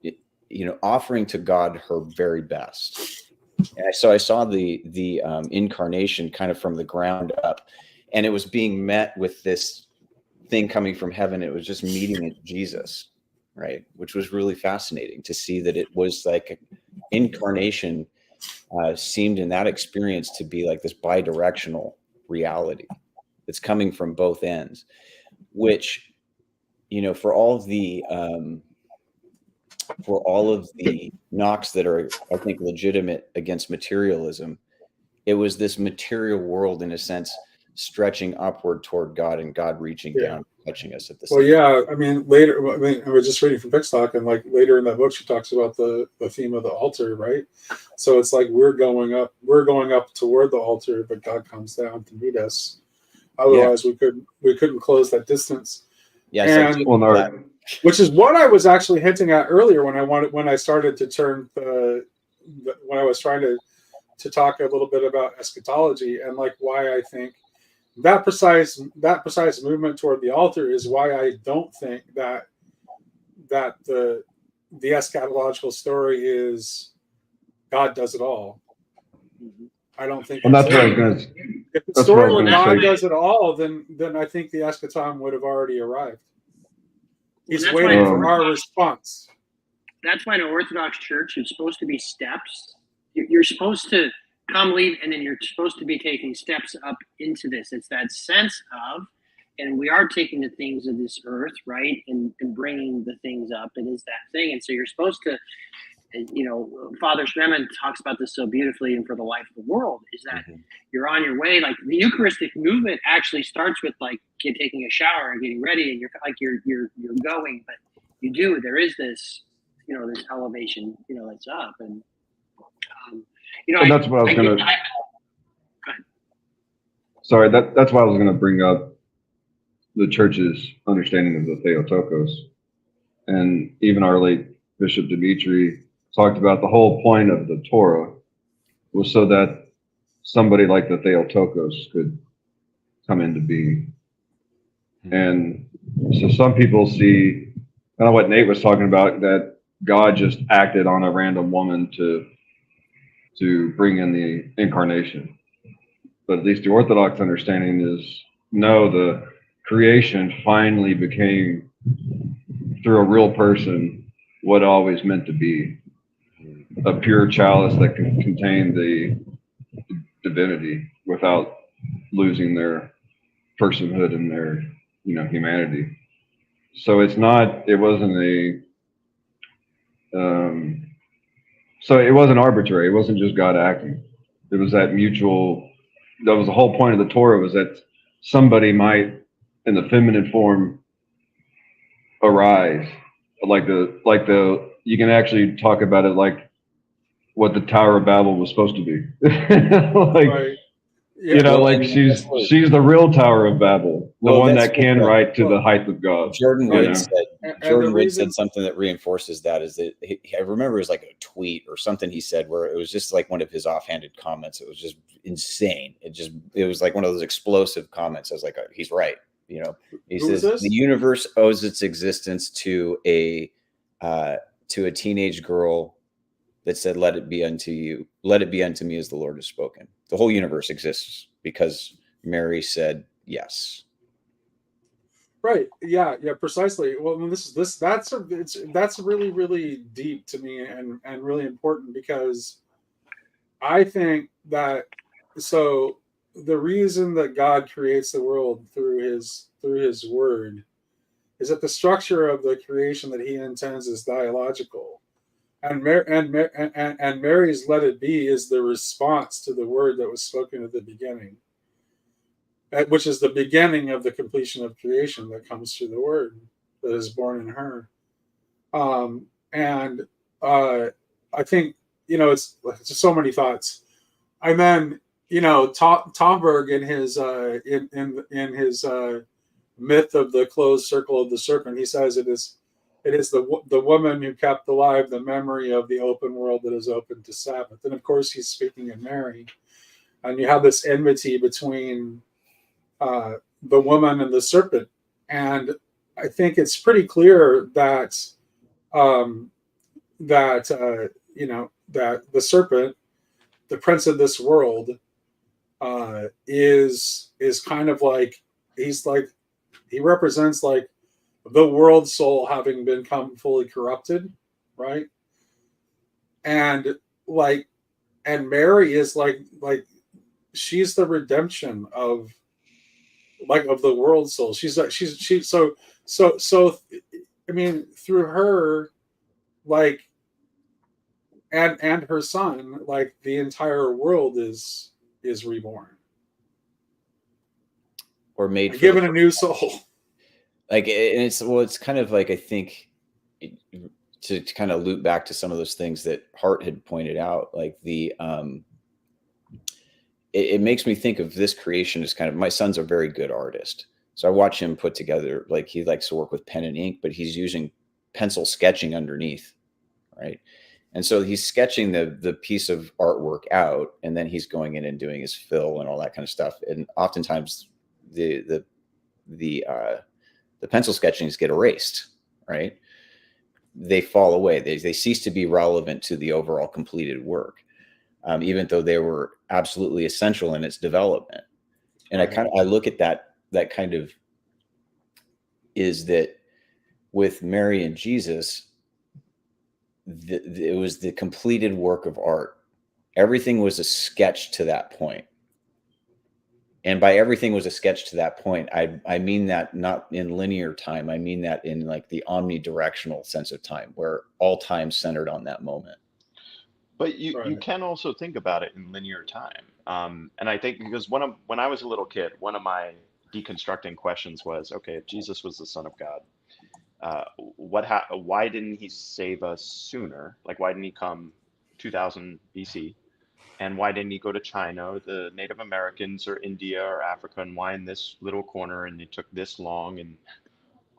S12: to God her very best. And so I saw the incarnation kind of from the ground up, and it was being met with this thing coming from heaven. It was just meeting Jesus, right? Which was really fascinating to see that it was like incarnation seemed in that experience to be like this bi-directional reality that's coming from both ends, which, for all of the knocks that are, I think, legitimate against materialism, it was this material world in a sense stretching upward toward God, and God reaching down, touching us at the same time.
S18: Yeah, I mean, later, I was just reading from Pick's talk, and like later in that book, she talks about the theme of the altar, right? So it's like we're going up toward the altar, but God comes down to meet us. Otherwise, we couldn't close that distance.
S12: Yeah,
S18: which is what I was actually hinting at earlier when I started to turn when I was trying to talk a little bit about eschatology, and like why I think that precise movement toward the altar is why I don't think that the eschatological story is God does it all. I don't think.
S21: Well, that's what I was going to.
S18: If the story where God does it all, then I think the eschaton would have already arrived. He's waiting for our response.
S2: That's why in an Orthodox church, it's supposed to be steps. You're supposed to come, leave, and then you're supposed to be taking steps up into this. It's that sense of, and we are taking the things of this earth, right, and bringing the things up. It is that thing. And so you're supposed to, Father Schmemann talks about this so beautifully, and for the life of the world, is that you're on your way. Like the Eucharistic movement actually starts with like you taking a shower and getting ready, and you're going, but there is this, this elevation, that's up, and
S21: that's what I was going to. Sorry, that's why I was going to bring up the church's understanding of the Theotokos, and even our late Bishop Dimitri talked about the whole point of the Torah was so that somebody like the Theotokos could come into being. And so some people see kind of what Nate was talking about, that God just acted on a random woman to bring in the incarnation. But at least the Orthodox understanding is, no, the creation finally became, through a real person, what it always meant to be. a pure chalice that can contain the divinity without losing their personhood and their, humanity. So it wasn't so it wasn't arbitrary. It wasn't just God acting. It was that was the whole point of the Torah, was that somebody might, in the feminine form, arise. You can actually talk about it like what the Tower of Babel was supposed to be.
S18: Right. Yeah.
S21: Like she's the real Tower of Babel, the one
S12: that's
S21: that can write to the height of God.
S12: Jordan Wood said.
S18: And
S12: Jordan
S18: the
S12: Wood
S18: reason-
S12: said something that reinforces that, is that I remember it was like a tweet or something he said where it was just like one of his offhanded comments. It was just insane. It was like one of those explosive comments. I was like, oh, he's right. He
S18: Who
S12: says
S18: was this?
S12: the universe owes its existence to a teenage girl that said, "Let it be unto you. Let it be unto me as the Lord has spoken." The whole universe exists because Mary said yes.
S18: Right. Yeah. Yeah. Precisely. Well, that's really, really deep to me and really important, because I think that the reason that God creates the world through his word is that the structure of the creation that he intends is dialogical. And Mary's "Let it be" is the response to the word that was spoken at the beginning, which is the beginning of the completion of creation that comes through the word that is born in her. And I think, it's just so many thoughts. And then, Tomberg in his in his myth of the closed circle of the serpent, he says it is the woman who kept alive the memory of the open world that is open to Sabbath. And of course, he's speaking of Mary. And you have this enmity between the woman and the serpent. And I think it's pretty clear that that the serpent, the prince of this world, is kind of like he represents like the world soul having become fully corrupted, right? And Mary is like she's the redemption of the world soul. I mean, through her, and her son, the entire world is reborn
S12: Or made
S18: given a new soul.
S12: And it's kind of like, I think, to kind of loop back to some of those things that Hart had pointed out, like it makes me think of this creation as kind of, my son's a very good artist. So I watch him put together, he likes to work with pen and ink, but he's using pencil sketching underneath, right? And so he's sketching the piece of artwork out, and then he's going in and doing his fill and all that kind of stuff. And oftentimes the pencil sketchings get erased, right? They fall away. They cease to be relevant to the overall completed work, even though they were absolutely essential in its development. And I look at that kind of, is that with Mary and Jesus, it was the completed work of art. Everything was a sketch to that point. And by everything was a sketch to that point, I mean that not in linear time. I mean that in the omnidirectional sense of time, where all time centered on that moment.
S3: But you can also think about it in linear time. And I think because when I was a little kid, one of my deconstructing questions was, okay, if Jesus was the Son of God, why didn't he save us sooner? Why didn't he come 2000 BC? And why didn't he go to China or the Native Americans or India or Africa, and why in this little corner, and it took this long and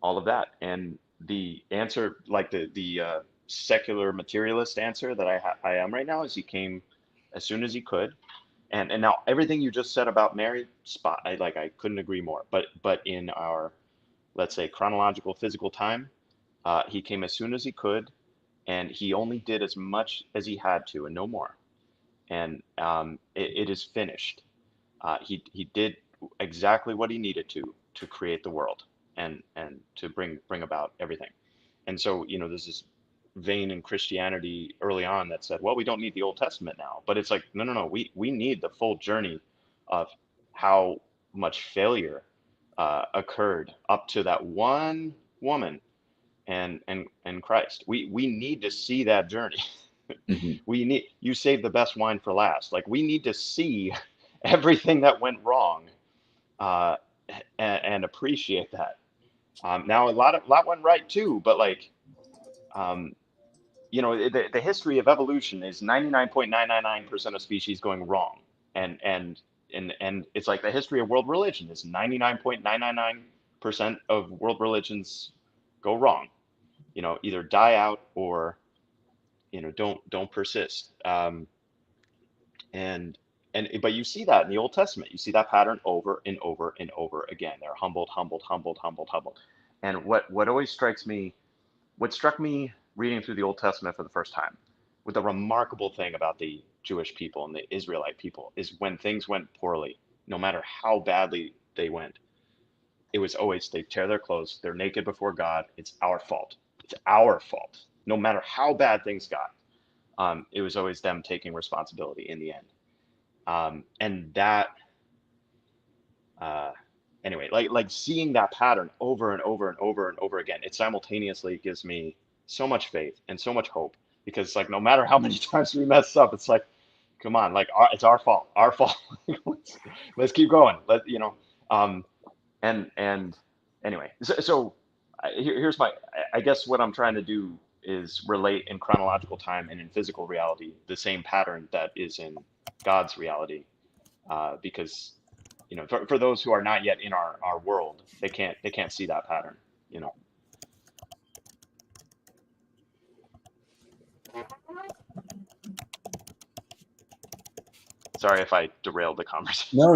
S3: all of that? And the answer, the secular materialist answer that I am right now, is he came as soon as he could. And now everything you just said about Mary, I couldn't agree more. But in our, let's say, chronological physical time, he came as soon as he could, and he only did as much as he had to and no more. And it is finished. He did exactly what he needed to create the world and to bring about everything. And so, there's this vein in Christianity early on that said, well, we don't need the Old Testament now. But it's like, no, we need the full journey of how much failure occurred up to that one woman and Christ. We need to see that journey. You save the best wine for last. Like, we need to see everything that went wrong and appreciate that. Now a lot went right too, but like, you know, the history of evolution is 99.999% of species going wrong, and it's like the history of world religion is 99.999% of world religions go wrong. You know, either die out or, you know, don't persist. But you see that in the Old Testament. You see that pattern over and over and over again. They're humbled. And what always strikes me, what struck me reading through the Old Testament for the first time, with the remarkable thing about the Jewish people and the Israelite people, is when things went poorly, no matter how badly they went, it was always they tear their clothes, they're naked before God. It's our fault. It's our fault. No matter how bad things got, it was always them taking responsibility in the end. And that, anyway, like seeing that pattern over and over and over and over again, it simultaneously gives me so much faith and so much hope, because it's like, no matter how many times we mess up, it's like, come on, like it's our fault. Let's keep going. And anyway, so here's I guess what I'm trying to do is relate in chronological time and in physical reality the same pattern that is in God's reality, because, you know, for those who are not yet in our world, they can't see that pattern, you know. Sorry if I derailed the conversation.
S12: No.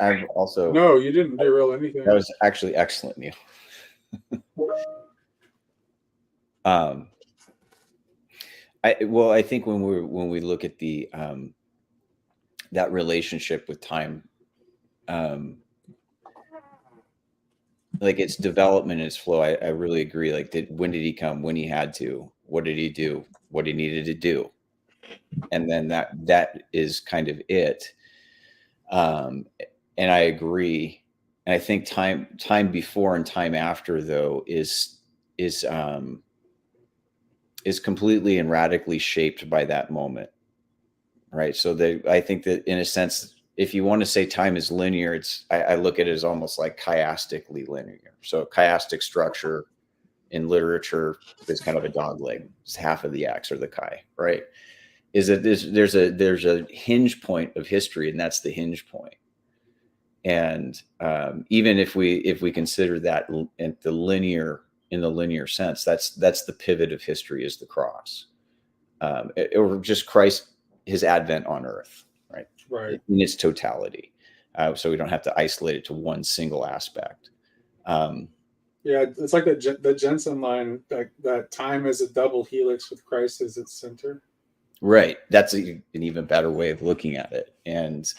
S12: I've also.
S18: No, you didn't derail anything.
S12: That was actually excellent, Neil. I think when we look at the that relationship with time, like its development and its flow, I really agree. Like, when did he come? When he had to? What did he do? What he needed to do? And then that is kind of it. And I agree. And I think time before and time after, though, is completely and radically shaped by that moment, right? So I think that, in a sense, if you want to say time is linear, I look at it as almost like chiastically linear. So chiastic structure in literature is kind of a dog leg. It's half of the X, or the chi, right? Is that there's a hinge point of history, and that's the hinge point. And even if we consider that in the linear sense, that's the pivot of history, is the cross, or just Christ, his advent on earth, right?
S18: Right.
S12: In its totality. So we don't have to isolate it to one single aspect.
S18: Yeah, it's like the Jensen line, that time is a double helix with Christ as its center.
S12: Right. That's an even better way of looking at it. And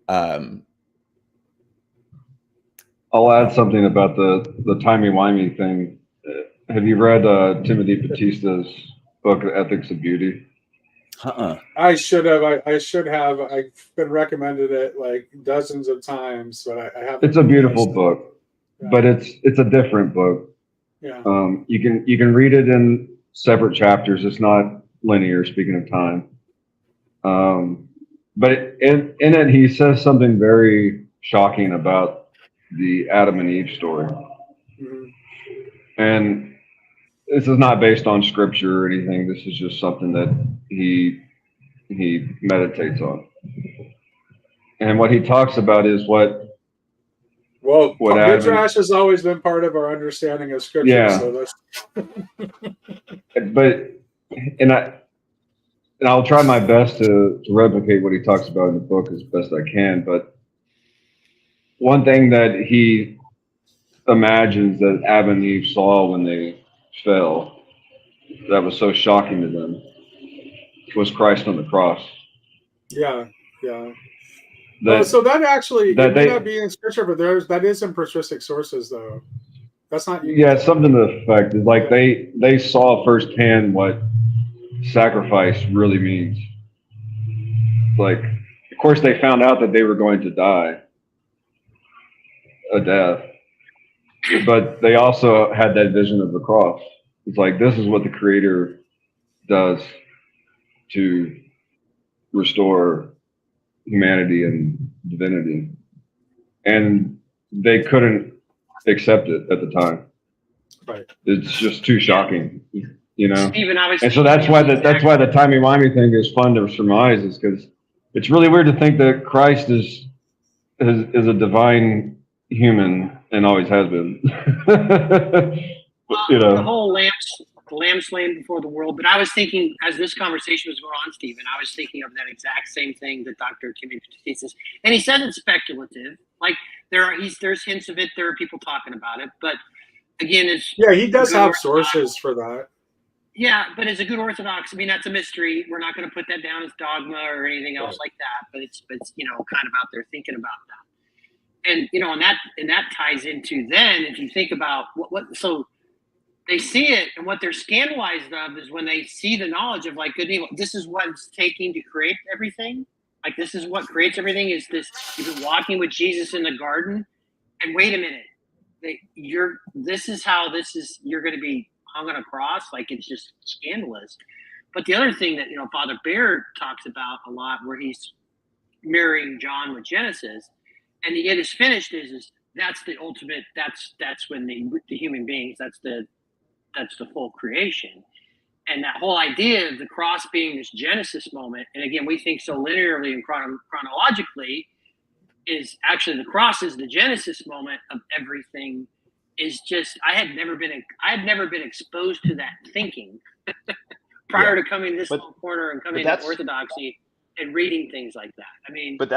S21: I'll add something about the timey-wimey thing. Have you read Timothy Batista's book, Ethics of Beauty?
S18: I should have. I should have. I've been recommended it like dozens of times, but I haven't.
S21: It's a beautiful book, but it's a different book.
S18: Yeah.
S21: You can read it in separate chapters. It's not linear, speaking of time. But in it, he says something very shocking about the Adam and Eve story.
S18: Mm-hmm.
S21: And this is not based on scripture or anything. This is just something that he meditates on. And what he talks about is what
S18: Midrash has always been part of our understanding of scripture.
S21: Yeah.
S18: So that's
S21: And I'll try my best to replicate what he talks about in the book as best I can. But one thing that he imagines that Adam and Eve saw when they fell, that was so shocking to them, was Christ on the cross.
S18: yeah. So that actually, it may not be in scripture, but that is in patristic sources, though. That's not unique.
S21: Yeah, something to the effect is like they saw firsthand what sacrifice really means. Like, of course, they found out that they were going to die a death, but they also had that vision of the cross. It's like, this is what the Creator does to restore humanity and divinity, and they couldn't accept it at the time.
S18: Right.
S21: It's just too shocking, you know.
S2: Stephen, I was
S21: And so that's why the timey-wimey thing is fun to surmise, is because it's really weird to think that Christ is a divine human and always has been. You
S2: the
S21: know.
S2: whole lamb slain before the world. But I was thinking, as this conversation was going on, Stephen, I was thinking of that exact same thing that Dr. Kimmy says, and he said it's speculative. Like there's hints of it. There are people talking about it, but again, it's
S18: he does have sources for that.
S2: Yeah, but as a good Orthodox, I mean, that's a mystery. We're not going to put that down as dogma or anything else like that. But it's kind of out there thinking about that, and and that ties into then if you think about what so. They see it, and what they're scandalized of is when they see the knowledge of like good and evil. This is what it's taking to create everything. Like this is what creates everything. Is this? You've been walking with Jesus in the garden, and wait a minute, this is how you're going to be hung on a cross. Like it's just scandalous. But the other thing that Father Baird talks about a lot, where he's mirroring John with Genesis, and the it is finished is that's the ultimate. That's when the human beings. That's the full creation. And that whole idea of the cross being this Genesis moment, and again, we think so linearly and chronologically, is actually the cross is the Genesis moment of everything. Is just I had never been exposed to that thinking prior to coming this little corner and coming to Orthodoxy and reading things like that. I mean,
S3: but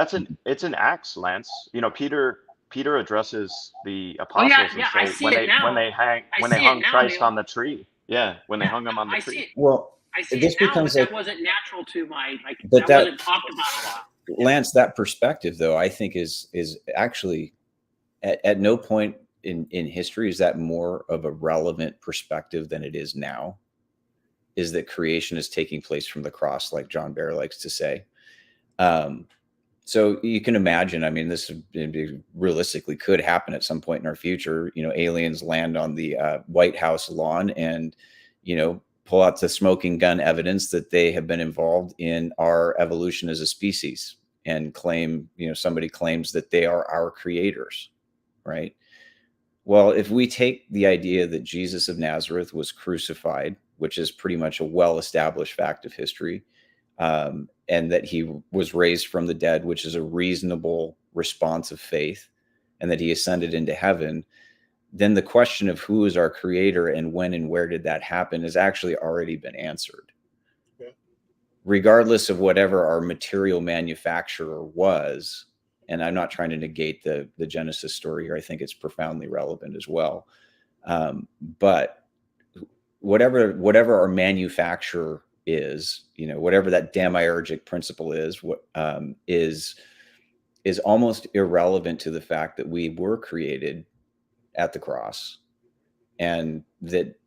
S3: it's an Acts, Lance. Peter addresses the apostles and says when they hung Christ on the tree. Yeah, when they hung him on the tree.
S12: Well,
S2: I see
S12: this
S2: it now,
S12: becomes
S2: but that wasn't natural to my
S12: but
S2: that wasn't talked about a lot.
S12: Lance, that perspective though, I think is actually at no point in history is that more of a relevant perspective than it is now. Is that creation is taking place from the cross, like John Bear likes to say. So you can imagine, I mean, this realistically could happen at some point in our future. Aliens land on the White House lawn and, pull out the smoking gun evidence that they have been involved in our evolution as a species and claim, somebody claims that they are our creators, right? Well, if we take the idea that Jesus of Nazareth was crucified, which is pretty much a well-established fact of history, and that he was raised from the dead, which is a reasonable response of faith, and that he ascended into heaven, then the question of who is our creator and when and where did that happen has actually already been answered. Yeah. Regardless of whatever our material manufacturer was, and I'm not trying to negate the Genesis story here, I think it's profoundly relevant as well. But whatever our manufacturer is, whatever that demiurgic principle is, is almost irrelevant to the fact that we were created at the cross, and that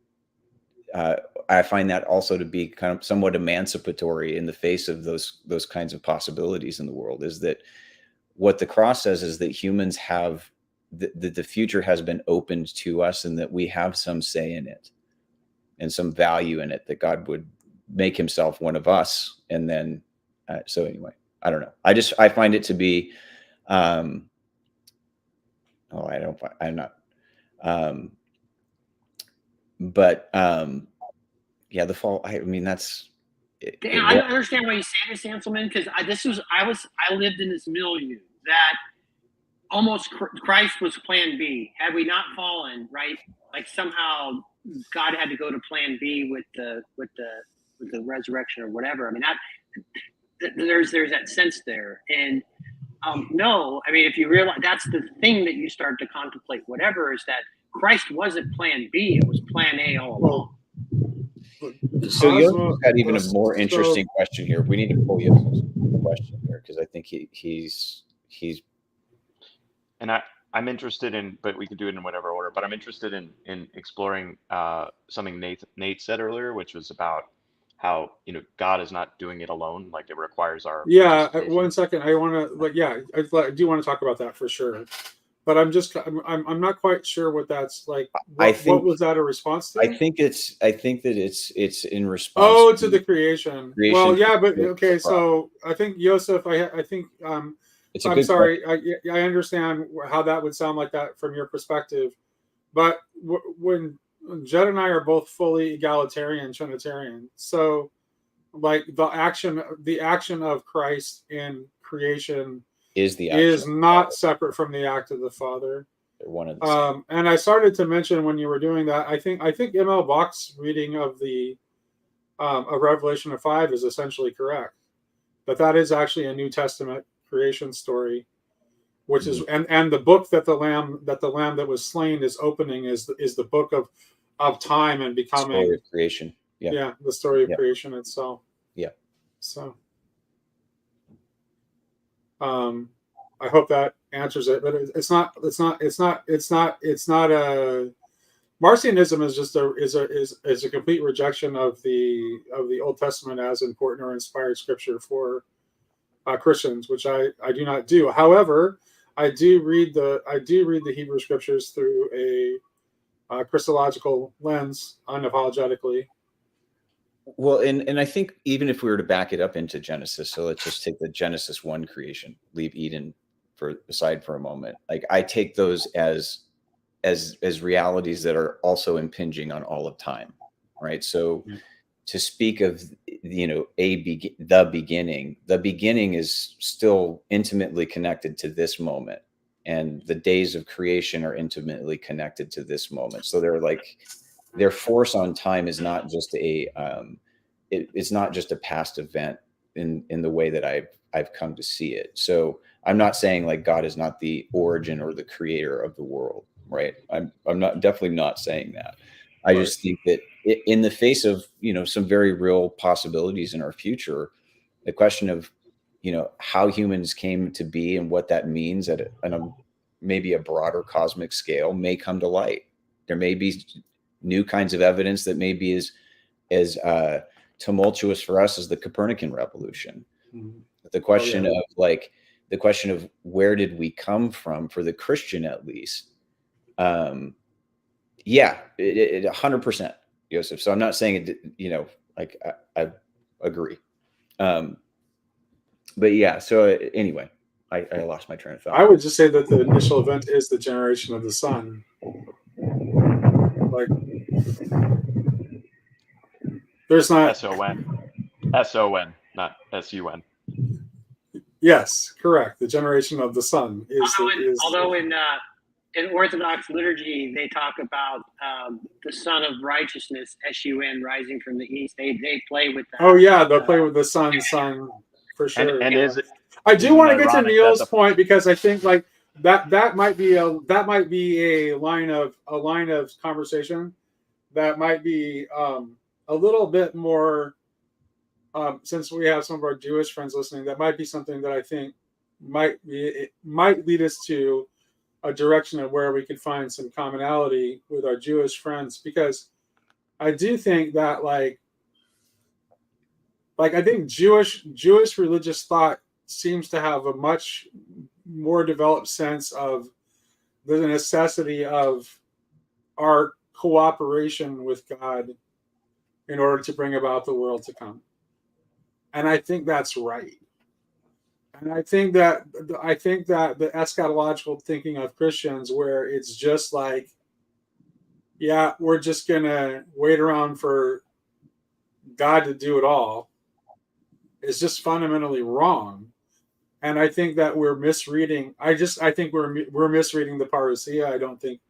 S12: I find that also to be kind of somewhat emancipatory in the face of those kinds of possibilities in the world. Is that what the cross says is that humans have the future has been opened to us, and that we have some say in it and some value in it, that God would make himself one of us. And then, so anyway, I don't know. I find it to be, I'm not, yeah, the fall, I mean, that's,
S2: I don't understand why you say this, Anselman, because I lived in this milieu that almost Christ was plan B. Had we not fallen, right? Like somehow God had to go to plan B with the resurrection or whatever. I mean, there's that sense there. And no, I mean, if you realize that's the thing that you start to contemplate, whatever, is that Christ wasn't plan B, it was plan A all along.
S12: So Yo's got even a more interesting question here. We need to pull Yo's question here, because I think he's
S3: and I'm interested in, but we can do it in whatever order. But I'm interested in exploring something Nate said earlier, which was about how God is not doing it alone. Like it requires our
S18: Yeah,
S3: participation.
S18: 1 second. I want to I do want to talk about that for sure. But I'm not quite sure what that's like. What was that a response to?
S12: I think that it's in response.
S18: Oh, to the creation. Well, yeah, but okay. So I think Yosef, I think
S12: it's a
S18: I'm
S12: good
S18: sorry. I understand how that would sound like that from your perspective, but when Jed and I are both fully egalitarian Trinitarian, so like the action of Christ in creation is not separate from the act of the Father.
S12: They're one of the same.
S18: And I started to mention when you were doing that, I think M.L. Bach's reading of the of Revelation 5 is essentially correct. That is actually a New Testament creation story, which is and the book that the lamb that was slain is opening is the book of time and becoming
S12: story of creation.
S18: Yeah, the story of creation itself.
S12: Yeah.
S18: So I hope that answers it, but it's not a Marcionism is just a complete rejection of the Old Testament as important or inspired scripture for Christians, which I do not do. However, I do read the Hebrew scriptures through a Christological lens unapologetically.
S12: Well, and I think even if we were to back it up into Genesis, so let's just take the Genesis 1 creation, leave Eden aside for a moment. Like I take those as realities that are also impinging on all of time, right? So to speak of the beginning is still intimately connected to this moment, and the days of creation are intimately connected to this moment. So they're like their force on time is not just it's not just a past event in the way that I've come to see it. So I'm not saying like God is not the origin or the creator of the world, right? I'm definitely not saying that. I just think that in the face of some very real possibilities in our future, the question of how humans came to be and what that means at maybe a broader cosmic scale may come to light. There may be new kinds of evidence that may be as tumultuous for us as the Copernican revolution. The question the question of where did we come from for the Christian, at least. Yeah, it 100%, Joseph. So I'm not saying it, like I agree. But yeah, so anyway, I lost my train of thought.
S18: I would just say that the initial event is the generation of the sun. Like, there's not
S3: S-O-N, not S-U-N.
S18: Yes, correct. The generation of the sun is.
S2: Although in Orthodox liturgy they talk about the Son of Righteousness, S-U-N, rising from the east. They play with that.
S18: Oh yeah, they'll play with the sun for sure.
S3: And is it?
S18: I do want to get to Neil's point because I think like that might be a line of conversation that might be a little bit more. Since we have some of our Jewish friends listening, that might be something that I think might lead us to a direction of where we could find some commonality with our Jewish friends, because I do think that like I think Jewish religious thought seems to have a much more developed sense of the necessity of our cooperation with God in order to bring about the world to come. And I think that's right. And I think that the eschatological thinking of Christians, where it's just like, yeah, we're just gonna wait around for God to do it all, is just fundamentally wrong. And I think that we're misreading. I think we're misreading the parousia. I don't think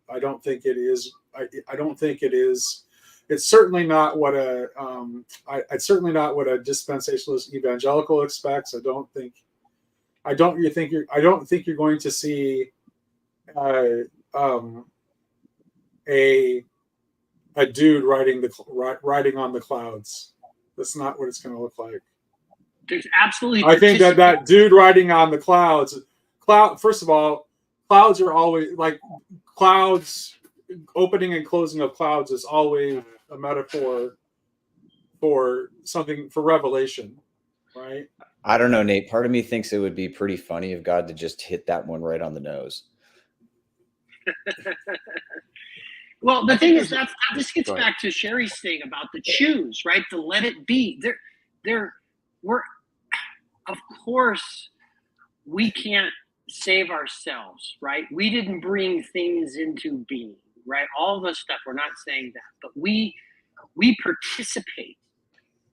S18: it is. I don't think it is. It's certainly not what it's certainly not what a dispensationalist evangelical expects. I don't think you're going to see a dude riding on the clouds. That's not what it's going to look like.
S2: There's absolutely.
S18: I think that dude riding on the clouds. First of all, clouds are always like clouds. Opening and closing of clouds is always a metaphor for something, for revelation, right?
S12: I don't know, Nate. Part of me thinks it would be pretty funny of God to just hit that one right on the nose.
S2: Well, the thing is that this gets back to Sherry's thing about the choose, right? The let it be. We're, of course, we can't save ourselves, right? We didn't bring things into being, right? All the stuff. We're not saying that, but we participate.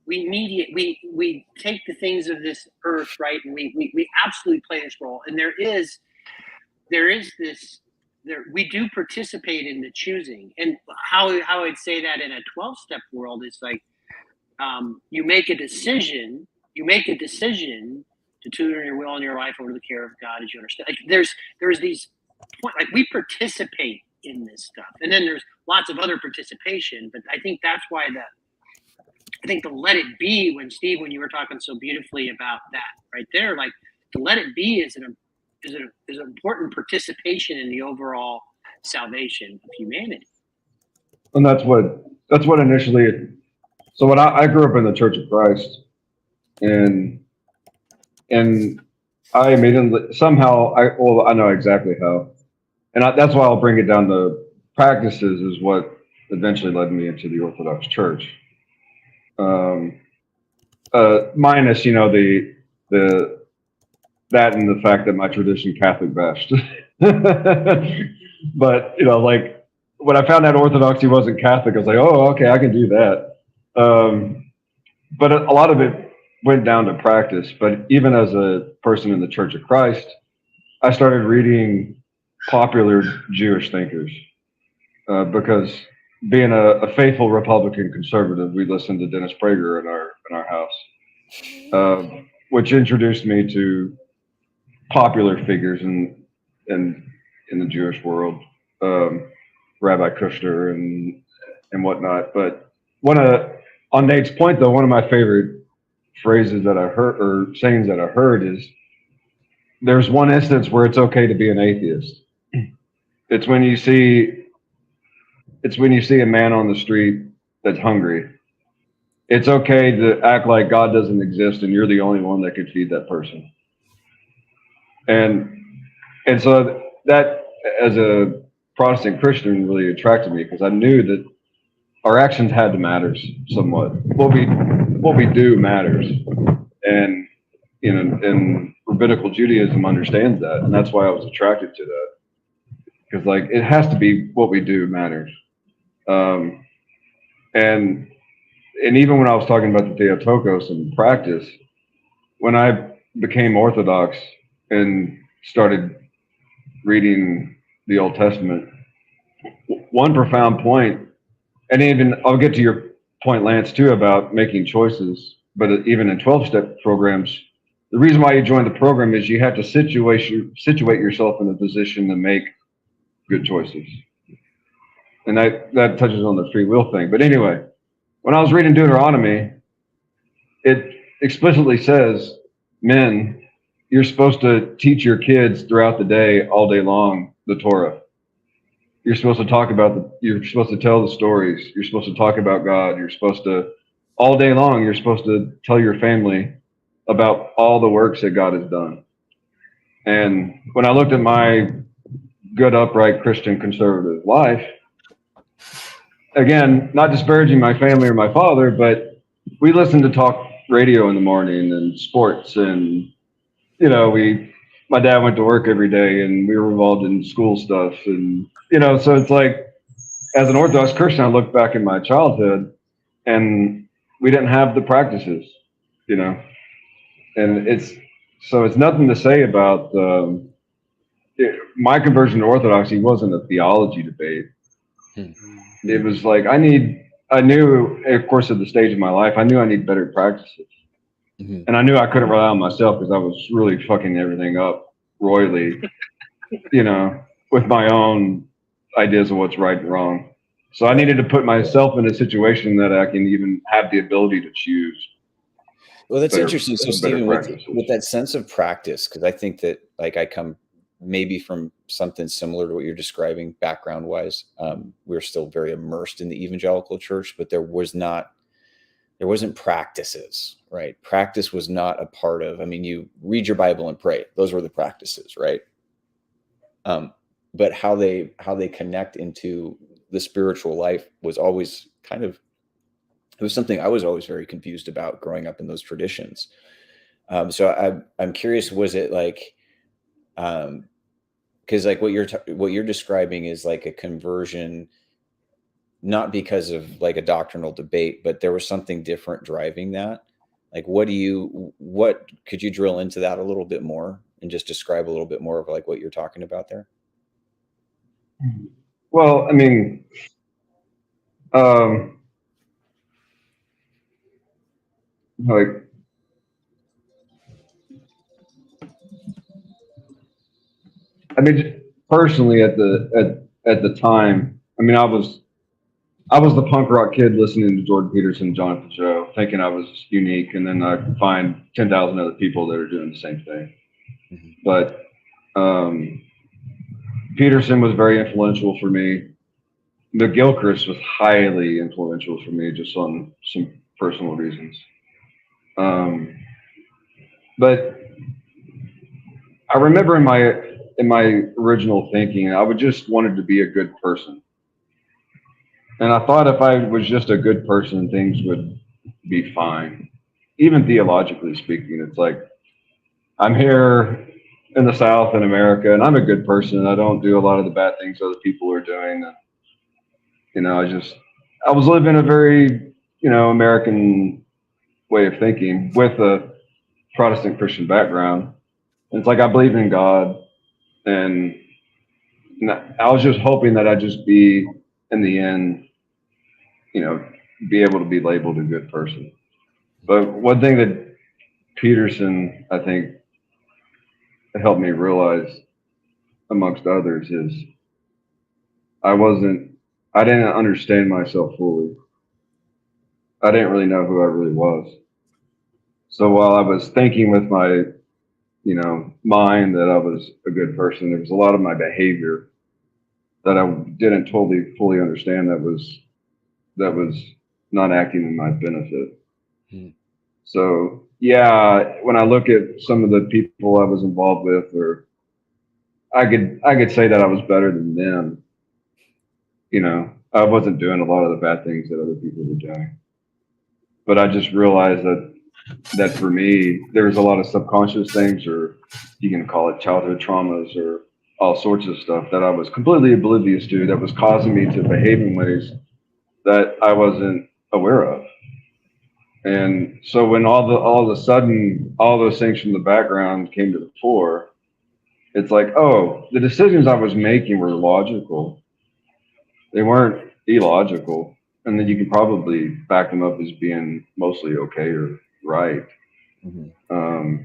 S2: We mediate. We take the things of this earth, right? And we absolutely play this role. And there is this. We do participate in the choosing, and how I'd say that in a 12-step world is like you make a decision to tune your will and your life over the care of God, as you understand. Like there's these point, like we participate in this stuff, and then there's lots of other participation. But I think that's why the let it be, when you were talking so beautifully about that right there, like the let it be is an important participation in the overall salvation of humanity.
S21: And that's what initially. So when I grew up in the Church of Christ, and I immediately somehow I know exactly how, and that's why I'll bring it down to practices is what eventually led me into the Orthodox Church. Minus the that and the fact that my tradition Catholic bashed. But like when I found out Orthodoxy wasn't Catholic, I was like, oh, okay, I can do that. But a lot of it went down to practice. But even as a person in the Church of Christ, I started reading popular Jewish thinkers because being a faithful Republican conservative, we listened to Dennis Prager in our house, which introduced me to popular figures in the Jewish world, Rabbi Kushner and whatnot. But on Nate's point, though, one of my favorite phrases that I heard, or sayings that I heard, is there's one instance where it's okay to be an atheist. It's when you see a man on the street that's hungry. It's okay to act like God doesn't exist and you're the only one that could feed that person. And so that, as a Protestant Christian, really attracted me because I knew that our actions had to matter somewhat. What we do matters, and and Rabbinical Judaism understands that, and that's why I was attracted to that. Because like it has to be what we do matters, and even when I was talking about the Theotokos in practice, when I became Orthodox and started reading the Old Testament, one profound point, and even I'll get to your point, Lance, too, about making choices, but even in 12-step programs, the reason why you join the program is you have to situate yourself in a position to make good choices. And that touches on the free will thing. But anyway, when I was reading Deuteronomy, it explicitly says, men, you're supposed to teach your kids throughout the day, all day long, the Torah. You're supposed to you're supposed to tell the stories. You're supposed to talk about God. You're supposed to, all day long, you're supposed to tell your family about all the works that God has done. And when I looked at my good, upright, Christian, conservative life, again, not disparaging my family or my father, but we listened to talk radio in the morning and sports, and my dad went to work every day and we were involved in school stuff, and so it's like, as an Orthodox Christian, I look back in my childhood and we didn't have the practices, and it's nothing to say about my conversion to Orthodoxy wasn't a theology debate. It was like I knew, of course, at the stage of my life, I knew I need better practices. Mm-hmm. And I knew I couldn't rely on myself because I was really fucking everything up royally, with my own ideas of what's right and wrong. So I needed to put myself in a situation that I can even have the ability to choose.
S12: Well, that's interesting. So, Stephen, with that sense of practice, because I think that, like, I come maybe from something similar to what you're describing background wise. We're still very immersed in the evangelical church, but there wasn't practices, right? Practice was not a part of, I mean, you read your Bible and pray. Those were the practices, right? But how they connect into the spiritual life was always kind of, it was something I was always very confused about growing up in those traditions. So I'm curious, was it like, because like what you're describing is like a conversion, not because of like a doctrinal debate, but there was something different driving that. Like, what could you drill into that a little bit more and just describe a little bit more of like what you're talking about there?
S21: Well, I mean, like, I mean, personally at the time, I mean, I was the punk rock kid listening to Jordan Peterson and Jonathan Joe, thinking I was unique, and then I could find 10,000 other people that are doing the same thing.
S12: Mm-hmm.
S21: But Peterson was very influential for me. McGilchrist was highly influential for me, just on some personal reasons. But I remember in my original thinking, I would just wanted to be a good person. And I thought if I was just a good person, things would be fine. Even theologically speaking, it's like, I'm here in the South in America, and I'm a good person. I don't do a lot of the bad things other people are doing. And, you know, I was living a very, American way of thinking with a Protestant Christian background. And it's like, I believe in God, and I was just hoping that I'd just be, in the end, be able to be labeled a good person. But one thing that Peterson, I think, helped me realize, amongst others, is I didn't understand myself fully. I didn't really know who I really was. So while I was thinking with my, mind that I was a good person, there was a lot of my behavior that I didn't totally fully understand that was not acting in my benefit. So yeah, when I look at some of the people I was involved with, or I could say that I was better than them. I wasn't doing a lot of the bad things that other people were doing. But I just realized that for me, there was a lot of subconscious things, or you can call it childhood traumas, or all sorts of stuff that I was completely oblivious to, that was causing me to behave in ways that I wasn't aware of. And so when all of a sudden, all those things from the background came to the fore, it's like, oh, the decisions I was making were logical. They weren't illogical. And then you can probably back them up as being mostly okay or right.
S12: Mm-hmm.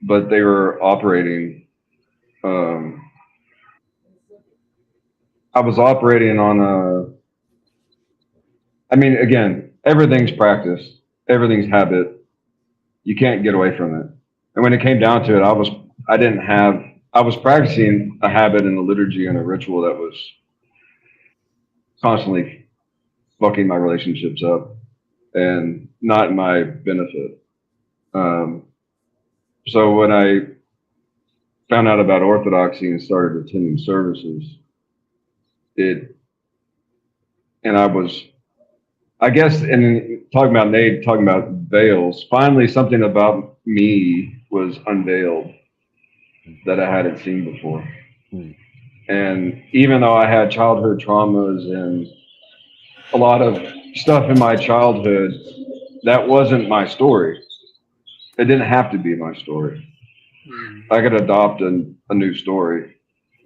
S21: But they were operating, I was operating on again, everything's practice, everything's habit. You can't get away from it. And when it came down to it, I was practicing a habit and a liturgy and a ritual that was constantly fucking my relationships up and not in my benefit. So when I found out about Orthodoxy and started attending services, I guess, and talking about Nate, talking about veils, finally something about me was unveiled that I hadn't seen before. And even though I had childhood traumas and a lot of stuff in my childhood, that wasn't my story. It didn't have to be my story. I could adopt a new story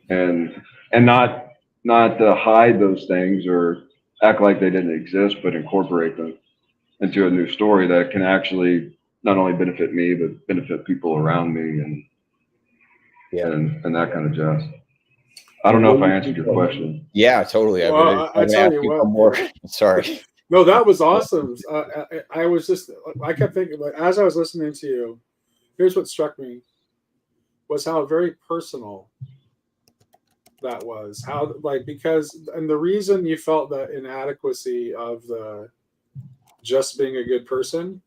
S21: and not hide those things or act like they didn't exist, but incorporate them into a new story that can actually not only benefit me, but benefit people around me and that kind of jazz. I don't know if I answered your question.
S12: Yeah, totally.
S18: Well, I tell you what.
S12: More. Sorry.
S18: No, that was awesome. I kept thinking, like, as I was listening to you, here's what struck me. was how very personal that was. How, like, because, and the reason you felt that inadequacy of the just being a good person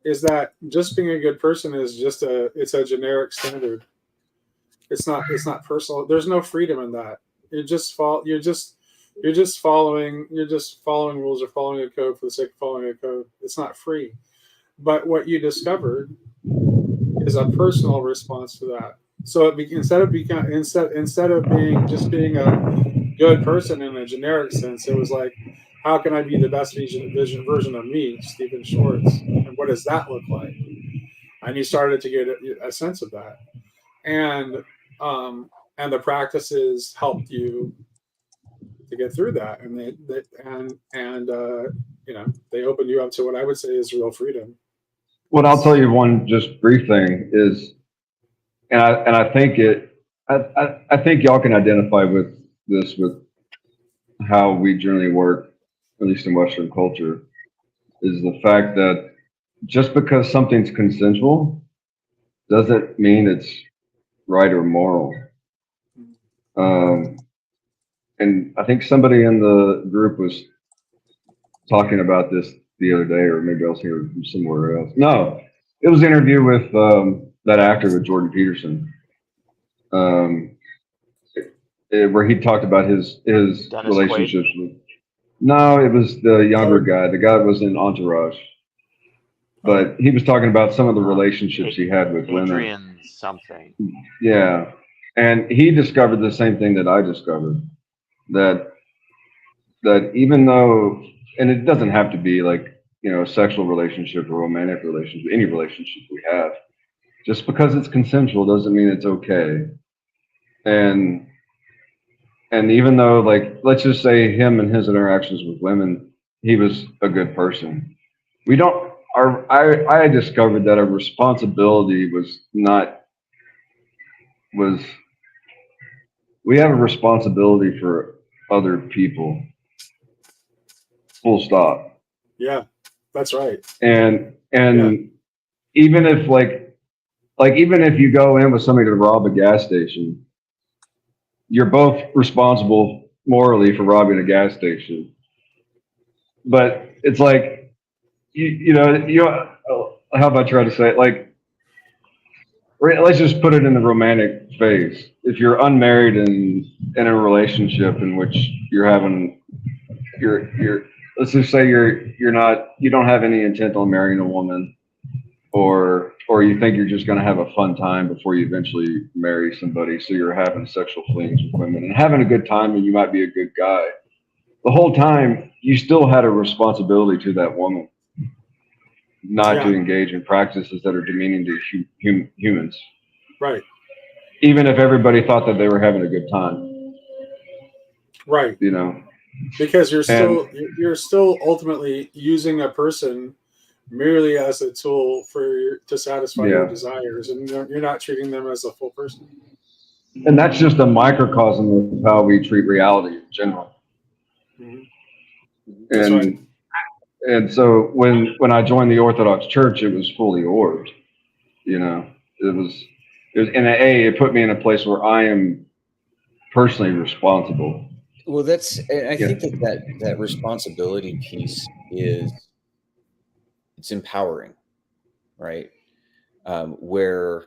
S18: is that just being a good person is just it's a generic standard. It's not personal. There's no freedom in that. You're just following rules or following a code for the sake of following a code. It's not free. But what you discovered is a personal response to that. So instead of being a good person in a generic sense, it was like, how can I be the best version of me, Stephen Schwartz, and what does that look like? And you started to get a sense of that, and the practices helped you to get through that, and they opened you up to what I would say is real freedom.
S21: Well, I'll tell you one just brief thing is, and I think I think y'all can identify with this, with how we generally work, at least in Western culture, is the fact that just because something's consensual doesn't mean it's right or moral. And I think somebody in the group was talking about this the other day, or maybe I was here from somewhere else. No, it was an interview with that actor with Jordan Peterson, where he talked about his relationships with. No, it was the younger guy, the guy that was in Entourage. But he was talking about some of the relationships he had with women.
S3: Adrian something.
S21: Yeah, and he discovered the same thing that I discovered, that even though, and it doesn't have to be like, you know, a sexual relationship or romantic relationship, any relationship we have, just because it's consensual doesn't mean it's okay. And even though, like, let's just say him and his interactions with women, he was a good person. I discovered that our responsibility we have a responsibility for other people. Full stop.
S18: Yeah, that's right.
S21: And even if even if you go in with somebody to rob a gas station, you're both responsible morally for robbing a gas station. But it's like, how about I try to say it? Like, let's just put it in the romantic phase. If you're unmarried and in a relationship in which let's just say you don't have any intent on marrying a woman, or you think you're just going to have a fun time before you eventually marry somebody, so you're having sexual flings with women and having a good time, and you might be a good guy. The whole time, you still had a responsibility to that woman, not to engage in practices that are demeaning to humans.
S18: Right.
S21: Even if everybody thought that they were having a good time.
S18: Right.
S21: You know.
S18: Because you're still ultimately using a person merely as a tool to satisfy your desires, and you're not treating them as a full person.
S21: And that's just a microcosm of how we treat reality in general.
S18: Mm-hmm.
S21: And so when I joined the Orthodox Church, it was fully orbed. You know, it was in it put me in a place where I am personally responsible.
S12: Well, I think that responsibility piece it's empowering, right? Where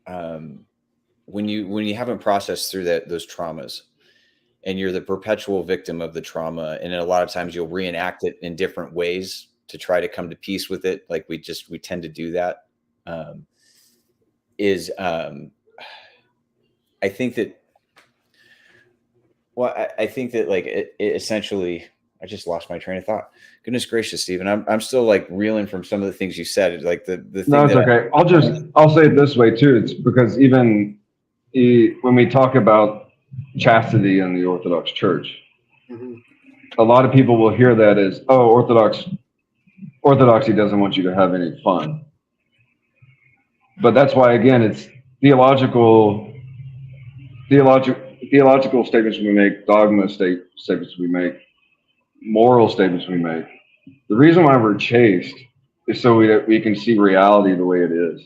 S12: when you haven't processed through those traumas, and you're the perpetual victim of the trauma, and a lot of times you'll reenact it in different ways to try to come to peace with it. Like we tend to do that. I think that. Well, I think that like it essentially, I just lost my train of thought. Goodness gracious, Stephen, I'm still like reeling from some of the things you said. Like the thing.
S21: No, it's okay. I'll say it this way too. It's because even when we talk about chastity in the Orthodox Church, a lot of people will hear that as, oh, Orthodoxy doesn't want you to have any fun. But that's why, again, it's theological statements we make, dogma statements we make, moral statements we make. The reason why we're chaste is so we can see reality the way it is.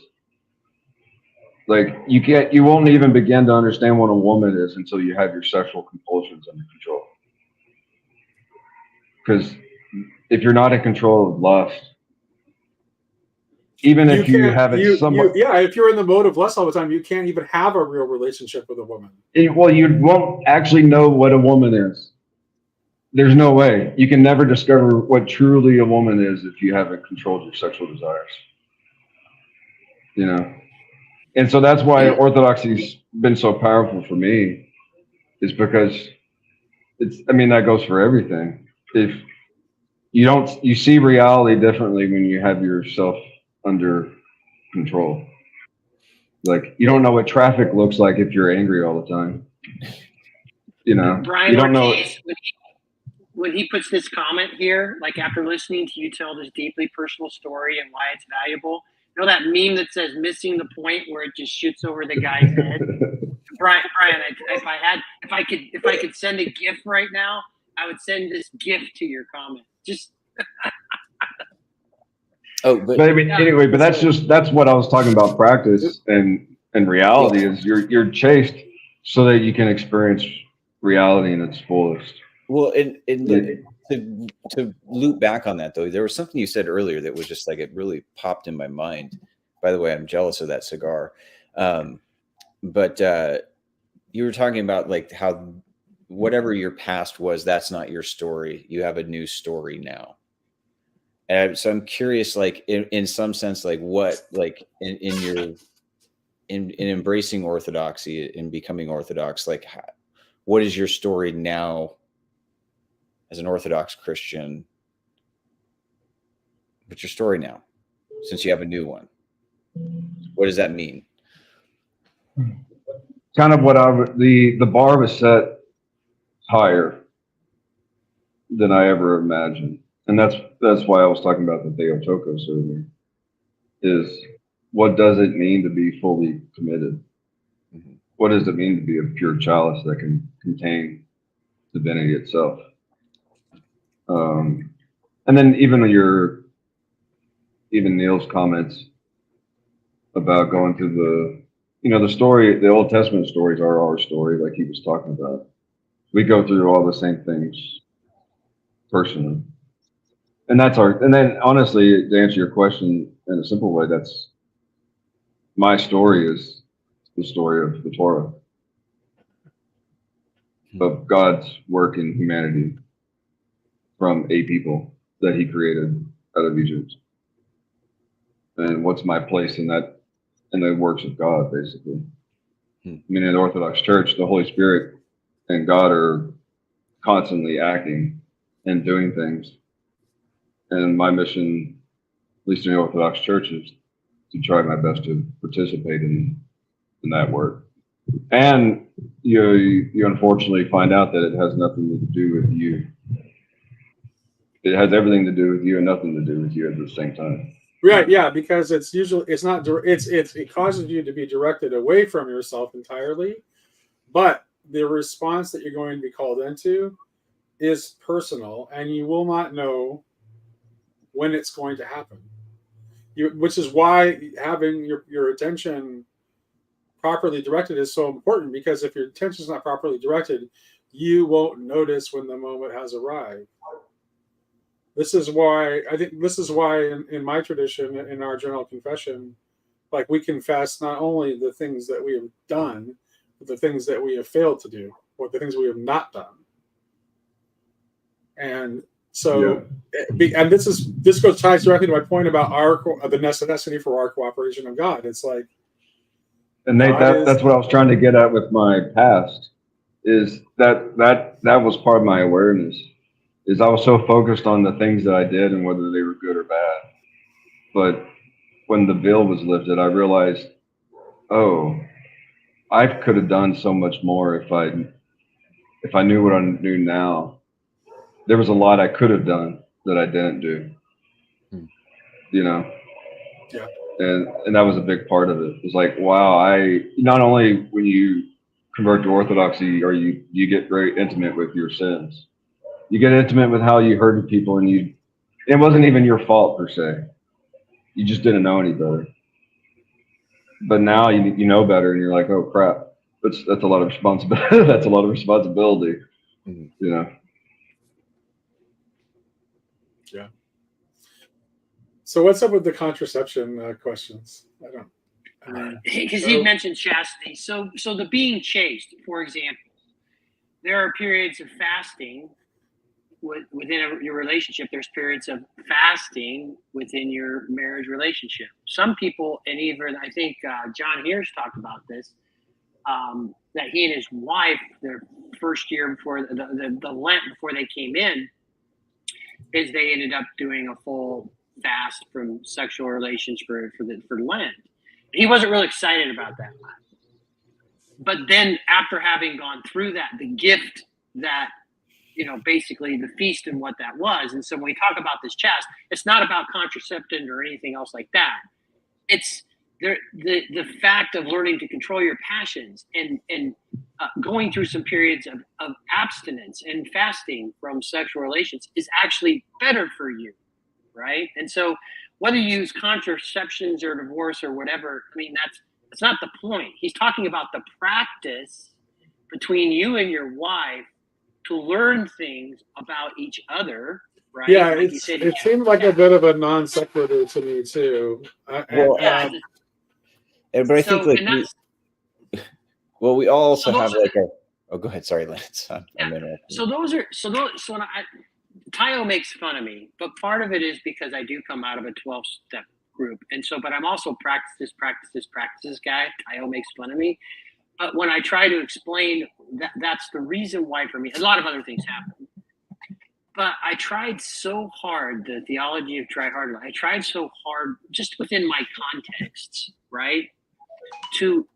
S21: Like you won't even begin to understand what a woman is until you have your sexual compulsions under control. Because if you're not in control of lust, even if you have it somewhat,
S18: if you're in the mode of lust all the time, you can't even have a real relationship with a woman.
S21: well, you won't actually know what a woman is. There's no way. You can never discover what truly a woman is if you haven't controlled your sexual desires. You know? And so that's why orthodoxy's been so powerful for me, is because that goes for everything. If you see reality differently when you have yourself under control. Like, you don't know what traffic looks like if you're angry all the time. You know,
S2: Brian
S21: you don't know.
S2: Ortiz, when he puts this comment here, like after listening to you tell this deeply personal story and why it's valuable, you know that meme that says "missing the point" where it just shoots over the guy's head. Brian, if I could send a GIF right now, I would send this GIF to your comment. Just.
S21: But I mean, anyway, but that's what I was talking about. Practice and reality is you're chased so that you can experience reality in its fullest.
S12: Well, to loop back on that though, there was something you said earlier that was just like, it really popped in my mind. By the way, I'm jealous of that cigar. But you were talking about like how whatever your past was, that's not your story. You have a new story now. And so I'm curious, like in some sense, like what, like in embracing orthodoxy, in becoming Orthodox, like what is your story now as an Orthodox Christian? What's your story now, since you have a new one? What does that mean?
S21: Kind of what the bar was set higher than I ever imagined. And that's why I was talking about the Theotokos earlier, is what does it mean to be fully committed? Mm-hmm. What does it mean to be a pure chalice that can contain divinity itself? And then even Neil's comments about going through the story, the Old Testament stories are our story, like he was talking about. We go through all the same things personally. And then honestly, to answer your question in a simple way, that's my story, is the story of the Torah, of God's work in humanity from a people that he created out of Egypt. And what's my place in that, in the works of God, basically. I mean, in the Orthodox Church, the Holy Spirit and God are constantly acting and doing things. And my mission, at least in the Orthodox Church, is to try my best to participate in that work. And you unfortunately find out that it has nothing to do with you. It has everything to do with you and nothing to do with you at the same time.
S18: Right, yeah, because it causes you to be directed away from yourself entirely, but the response that you're going to be called into is personal, and you will not know when it's going to happen. Which is why having your attention properly directed is so important, because if your attention is not properly directed, you won't notice when the moment has arrived. This is why in my tradition, in our general confession, like, we confess not only the things that we have done, but the things that we have failed to do, or the things we have not done. And so, and this ties directly to my point about the necessity for our cooperation of God. It's like,
S21: and Nate, that's what I was trying to get at with my past, is that was part of my awareness. Is I was so focused on the things that I did and whether they were good or bad. But when the veil was lifted, I realized, oh, I could have done so much more if I knew what I knew now. There was a lot I could have done that I didn't do. You know?
S18: Yeah.
S21: And that was a big part of it. It was like, wow, not only when you convert to Orthodoxy or you get very intimate with your sins. You get intimate with how you hurted people, and it wasn't even your fault per se. You just didn't know any better. but now you know better, and you're like, oh crap, that's a lot of responsibility. That's a lot of responsibility.
S12: Mm-hmm.
S21: You know.
S18: Yeah. So what's up with the contraception questions? I mean,
S2: because you mentioned chastity. So the being chaste, for example, there are periods of fasting within your relationship. There's periods of fasting within your marriage relationship. Some people, and even I think John Heers talked about this, that he and his wife, their first year before the Lent before they came in, is they ended up doing a full fast from sexual relations for Lent. He wasn't really excited about that. But then after having gone through that, the gift that, basically the feast and what that was. And so when we talk about this chast, it's not about contraception or anything else like that. It's the fact of learning to control your passions and going through some periods of abstinence and fasting from sexual relations is actually better for you, right? And so whether you use contraceptions or divorce or whatever, I mean, that's not the point. He's talking about the practice between you and your wife to learn things about each other, right?
S18: Yeah,
S2: like
S18: it seemed like a bit of a non sequitur to me too.
S12: But I think we also have like a. Oh, go ahead. Sorry, Lance. I'm interrupting.
S2: So when Tayo makes fun of me, but part of it is because I do come out of a 12-step group, and so, but I'm also practices guy. Tayo makes fun of me. But when I try to explain that's the reason why for me, a lot of other things happen. But I tried so hard, the theology of try harder, I tried so hard just within my contexts, right? To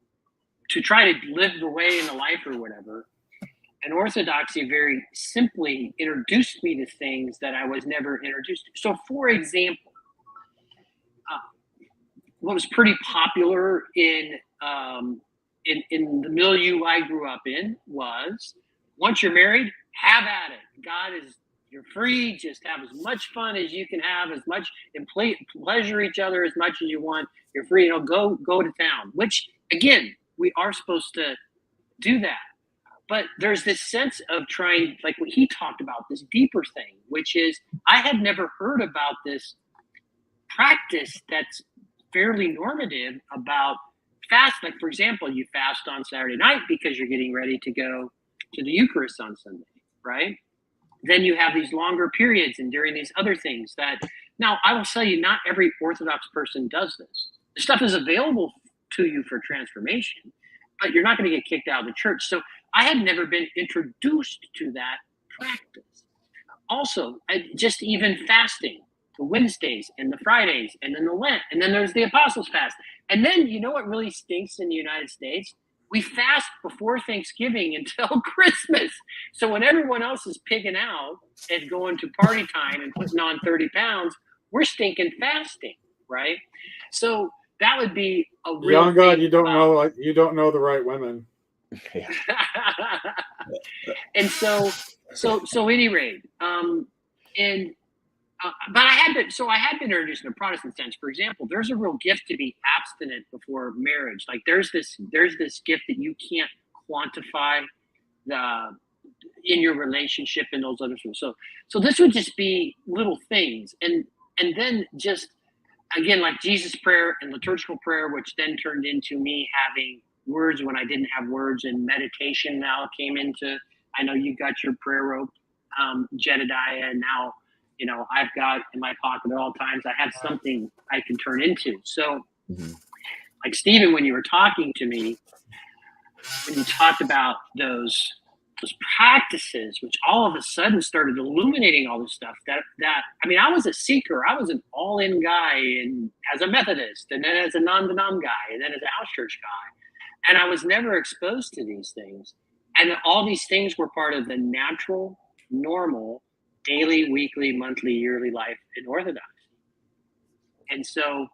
S2: try to live the way in the life or whatever. And Orthodoxy very simply introduced me to things that I was never introduced to. So for example, what was pretty popular in the milieu I grew up in was, once you're married, have at it. You're free. Just have as much fun as you can have, as much, and pleasure each other as much as you want. You're free. Go to town. Which again, we are supposed to do that. But there's this sense of trying, like what he talked about, this deeper thing, which is I had never heard about this practice that's fairly normative about fast. Like, for example, you fast on Saturday night because you're getting ready to go to the Eucharist on Sunday, right? Then you have these longer periods and during these other things that, now I will tell you, not every Orthodox person does this. The stuff is available to you for transformation, but you're not going to get kicked out of the church. So I had never been introduced to that practice. Also, just even fasting, the Wednesdays and the Fridays, and then the Lent, and then there's the Apostles' Fast. And then, you know what really stinks in the United States? We fast before Thanksgiving until Christmas. So when everyone else is pigging out and going to party time and putting on 30 pounds, we're stinking fasting, right? So that would be a real
S18: young God, you don't know the right women.
S12: Yeah.
S2: And so any rate, but I had been introduced in a Protestant sense. For example, there's a real gift to be abstinent before marriage. Like there's this gift that you can't quantify in your relationship and those other things. So this would just be little things, and then just again, like Jesus' prayer and liturgical prayer, which then turned into me having words when I didn't have words, and meditation now came into. I know you've got your prayer rope, Jedediah, and now. I've got in my pocket at all times, I have something I can turn into. So, like Stephen, when you were talking to me, when you talked about those practices, which all of a sudden started illuminating all this stuff that I mean, I was a seeker. I was an all-in guy, and as a Methodist, and then as a non-denom guy, and then as a house church guy. And I was never exposed to these things. And all these things were part of the natural, normal, daily, weekly, monthly, yearly life in Orthodoxy. And so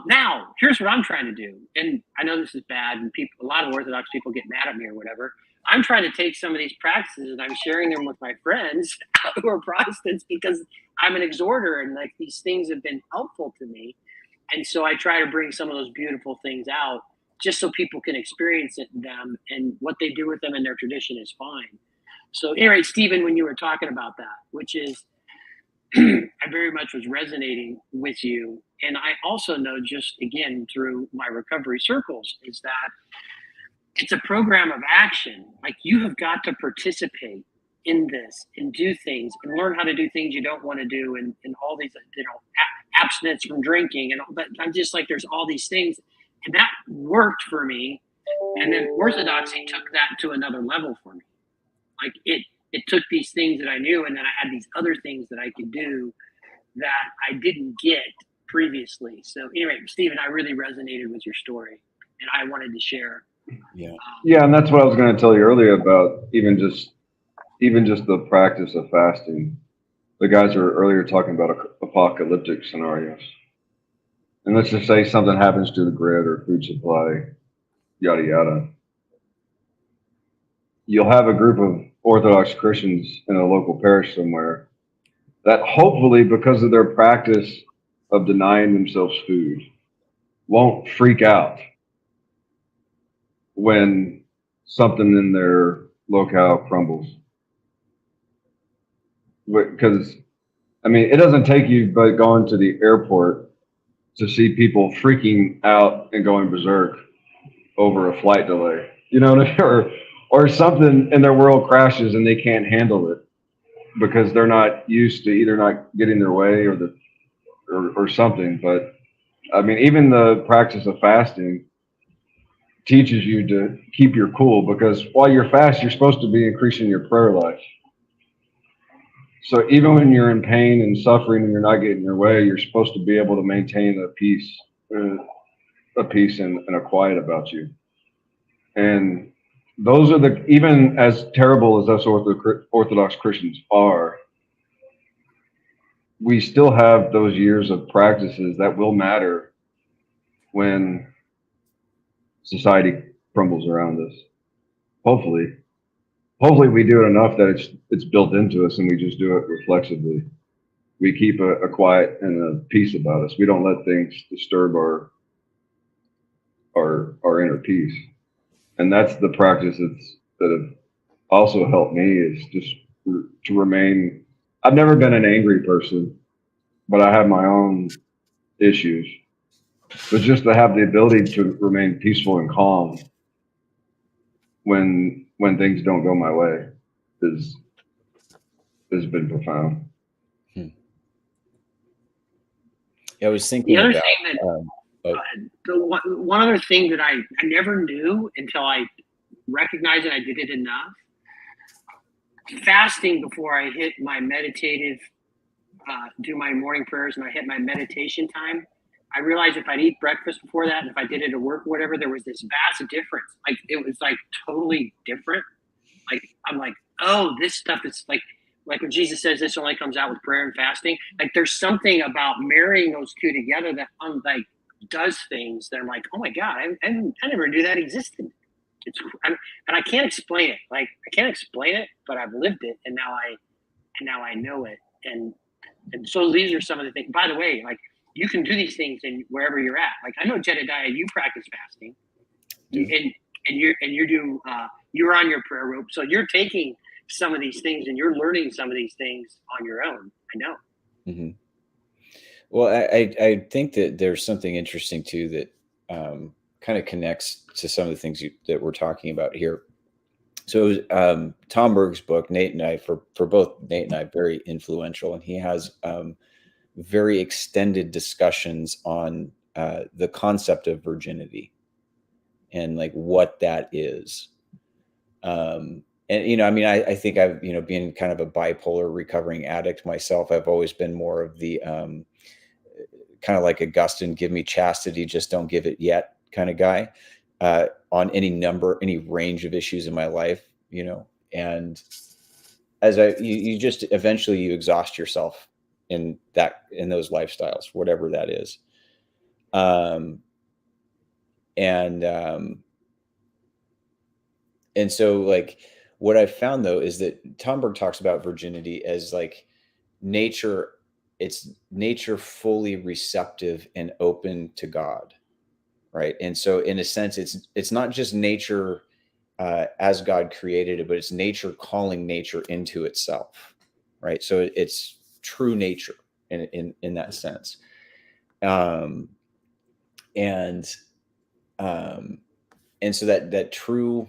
S2: now here's what I'm trying to do. And I know this is bad, and a lot of Orthodox people get mad at me or whatever. I'm trying to take some of these practices and I'm sharing them with my friends who are Protestants, because I'm an exhorter and like these things have been helpful to me. And so I try to bring some of those beautiful things out just so people can experience it, them, and what they do with them in their tradition is fine. So anyway, Stephen, when you were talking about that, which is, I very much was resonating with you. And I also know, just again, through my recovery circles, is that it's a program of action. Like, you have got to participate in this and do things and learn how to do things you don't want to do, and all these, abstinence from drinking and all that. I'm just like, there's all these things, and that worked for me. And then Orthodoxy took that to another level for me. Like, it took these things that I knew, and then I had these other things that I could do that I didn't get previously. So anyway, Stephen, I really resonated with your story, and I wanted to share.
S21: Yeah, and that's what I was going to tell you earlier about even just the practice of fasting. The guys were earlier talking about apocalyptic scenarios. And let's just say something happens to the grid or food supply, yada, yada. You'll have a group of Orthodox Christians in a local parish somewhere that hopefully, because of their practice of denying themselves food, won't freak out when something in their locale crumbles. Because, I mean, it doesn't take you but going to the airport to see people freaking out and going berserk over a flight delay, you know, or something in their world crashes and they can't handle it because they're not used to either not getting their way or something. But I mean, even the practice of fasting teaches you to keep your cool, because while you're fast, you're supposed to be increasing your prayer life. So even when you're in pain and suffering and you're not getting your way, you're supposed to be able to maintain a peace and a quiet about you. And those are even as terrible as us Orthodox Christians are, we still have those years of practices that will matter when society crumbles around us. Hopefully we do it enough that it's built into us and we just do it reflexively. We keep a quiet and a peace about us. We don't let things disturb our inner peace. And that's the practice that have also helped me, is just to remain. I've never been an angry person, but I have my own issues. But just to have the ability to remain peaceful and calm when things don't go my way has been profound.
S12: Yeah, I was thinking
S2: The other
S12: about
S2: thing that one other thing that I never knew until I recognized that I did it enough. Fasting before I hit my meditative, do my morning prayers, and I hit my meditation time, I realized if I'd eat breakfast before that, and if I did it at work or whatever, there was this vast difference. Like, it was like totally different. Like, I'm like, oh, this stuff is like when Jesus says this only comes out with prayer and fasting. Like, there's something about marrying those two together that like does things that I'm like, oh my God, I never knew that existed. And I can't explain it. Like, I can't explain it, but I've lived it, and now I know it. And so these are some of the things. By the way, like, you can do these things in wherever you're at. Like, I know, Jedediah, you practice fasting, and you're on your prayer rope, so you're taking some of these things and you're learning some of these things on your own. I know.
S12: Mm-hmm. Well, I think that there's something interesting too that kind of connects to some of the things that we're talking about here. So Tom Berg's book, Nate and I, for both Nate and I, very influential, and he has very extended discussions on the concept of virginity and like what that is. And, you know, I mean, I think I've, you know, being kind of a bipolar recovering addict myself, I've always been more of the kind of like Augustine, give me chastity, just don't give it yet kind of guy on any range of issues in my life, you know. And as you just eventually you exhaust yourself in those lifestyles, whatever that is. And so like what I've found though is that Tom Berg talks about virginity as like nature it's nature fully receptive and open to God, right? And so in a sense, it's not just nature as God created it, but it's nature calling nature into itself, right? So it's true nature in that sense. And so that true,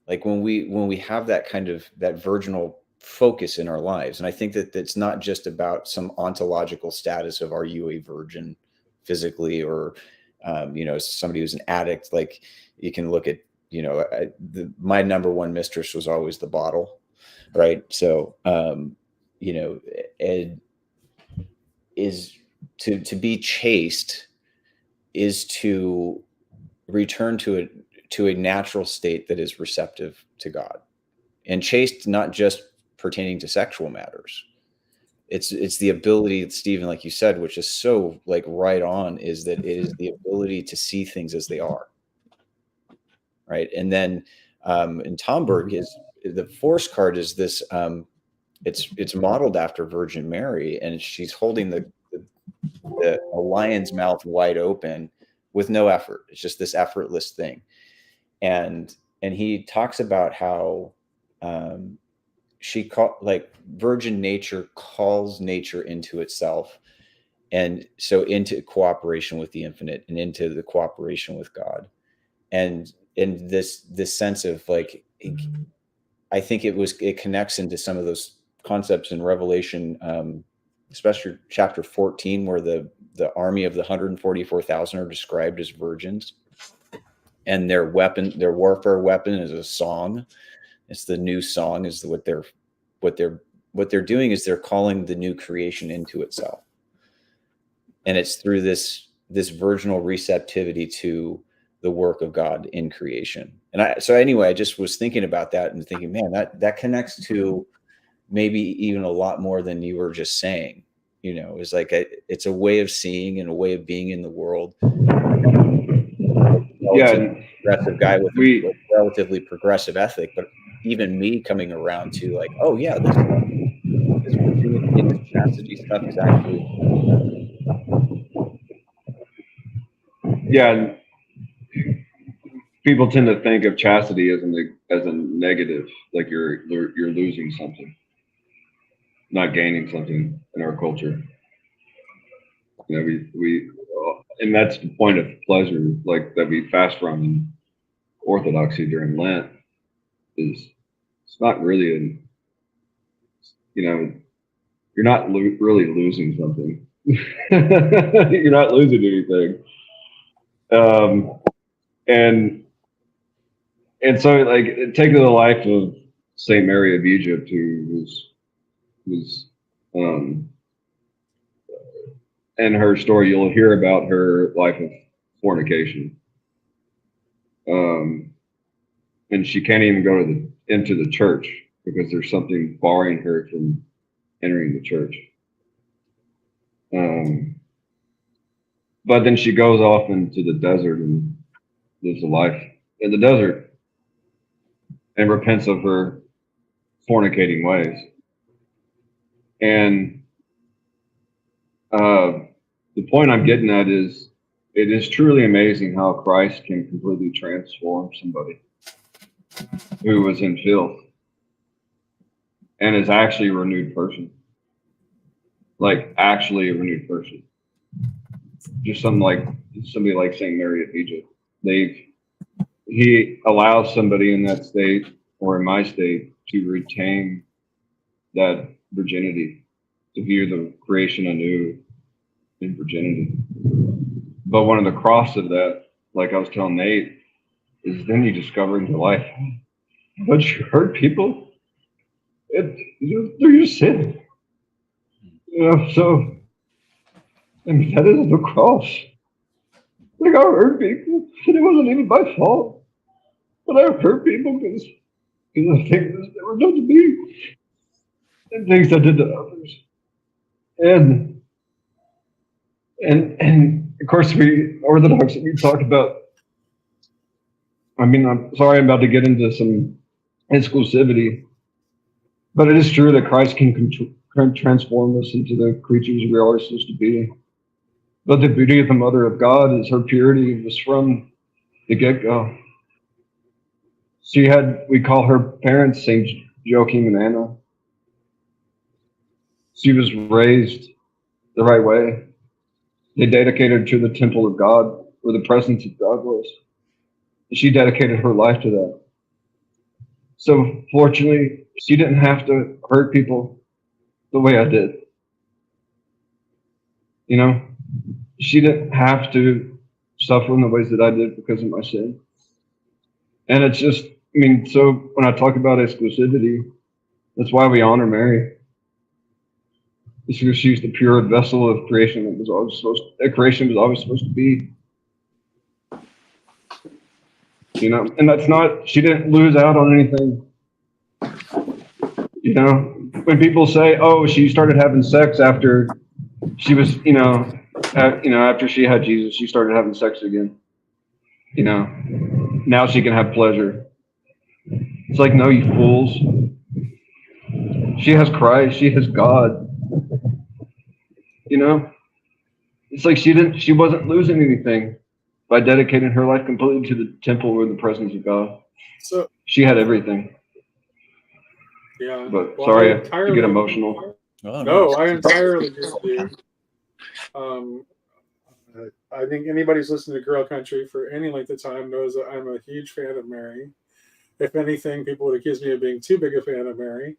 S12: like when we have that kind of that virginal focus in our lives, and I think that it's not just about some ontological status of, are you a virgin physically, or somebody who's an addict. Like, you can look at, my number one mistress was always the bottle, right? So it is to be chaste is to return to a natural state that is receptive to God. And chaste, not just pertaining to sexual matters. It's the ability, Stephen, like you said, which is so like right on, is that it is the ability to see things as they are. Right. And then in Tomberg, is the Force card is this, it's modeled after Virgin Mary, and she's holding a lion's mouth wide open with no effort. It's just this effortless thing. And he talks about how virgin nature calls nature into itself, and so into cooperation with the infinite and into the cooperation with God. And in this sense of like, I think it connects into some of those concepts in Revelation, especially chapter 14, where the army of the 144,000 are described as virgins, and their warfare weapon is a song. It's the new song, is what they're doing, is they're calling the new creation into itself. And it's through this virginal receptivity to the work of God in creation. And so anyway, I just was thinking about that and thinking, man, that connects to maybe even a lot more than you were just saying. It's like it's a way of seeing and a way of being in the world. Progressive guy with a relatively progressive ethic, but even me coming around to like, oh yeah, this virginity and this chastity stuff is actually.
S21: Yeah, people tend to think of chastity as a negative, like you're losing something, not gaining something in our culture. We and that's the point of pleasure, like that we fast from in Orthodoxy during Lent, is it's not really you're not really losing something. You're not losing anything. And so, like, take the life of Saint Mary of Egypt, who was in her story, you'll hear about her life of fornication. And she can't even go into the church because there's something barring her from entering the church. But then she goes off into the desert and lives a life in the desert and repents of her fornicating ways. And the point I'm getting at is, it is truly amazing how Christ can completely transform somebody who was in filth and is actually a renewed person. Like, actually a renewed person. Just somebody like Saint Mary of Egypt. He allows somebody in that state, or in my state, to retain that virginity, to view the creation anew in virginity. But one of the cross of that, like I was telling Nate, is then you discover in your life, but you hurt people, they're your sin. So I mean, that is the cross. Like, I hurt people, and it wasn't even my fault. But I hurt people because of things that were done to me, and things I did to others. And of course, we Orthodox, we talk about. I mean, I'm sorry, I'm about to get into some exclusivity, but it is true that Christ can transform us into the creatures we are supposed to be. But the beauty of the Mother of God is her purity was from the get-go. We call her parents Saint Joachim and Anna. She was raised the right way. They dedicated her to the temple of God, where the presence of God was. She dedicated her life to that. So fortunately, she didn't have to hurt people the way I did. You know, she didn't have to suffer in the ways that I did because of my sin. And it's just, so when I talk about exclusivity, that's why we honor Mary. It's because she's the pure vessel of creation creation was always supposed to be. You know, and that's not, she didn't lose out on anything. You know, when people say, oh, she started having sex after she was, after she had Jesus, she started having sex again. You know, now she can have pleasure. It's like, no, you fools. She has Christ. She has God. You know, it's like she wasn't losing anything by dedicating her life completely to the temple or the presence of God.
S18: So
S21: she had everything.
S18: Yeah.
S21: But
S18: Well,
S21: sorry,
S18: I
S21: I get emotional.
S12: Oh,
S18: No,
S12: no.
S18: I entirely agree with you. I think anybody who's listened to Girl Country for any length of time knows that I'm a huge fan of Mary. If anything, people would accuse me of being too big a fan of Mary.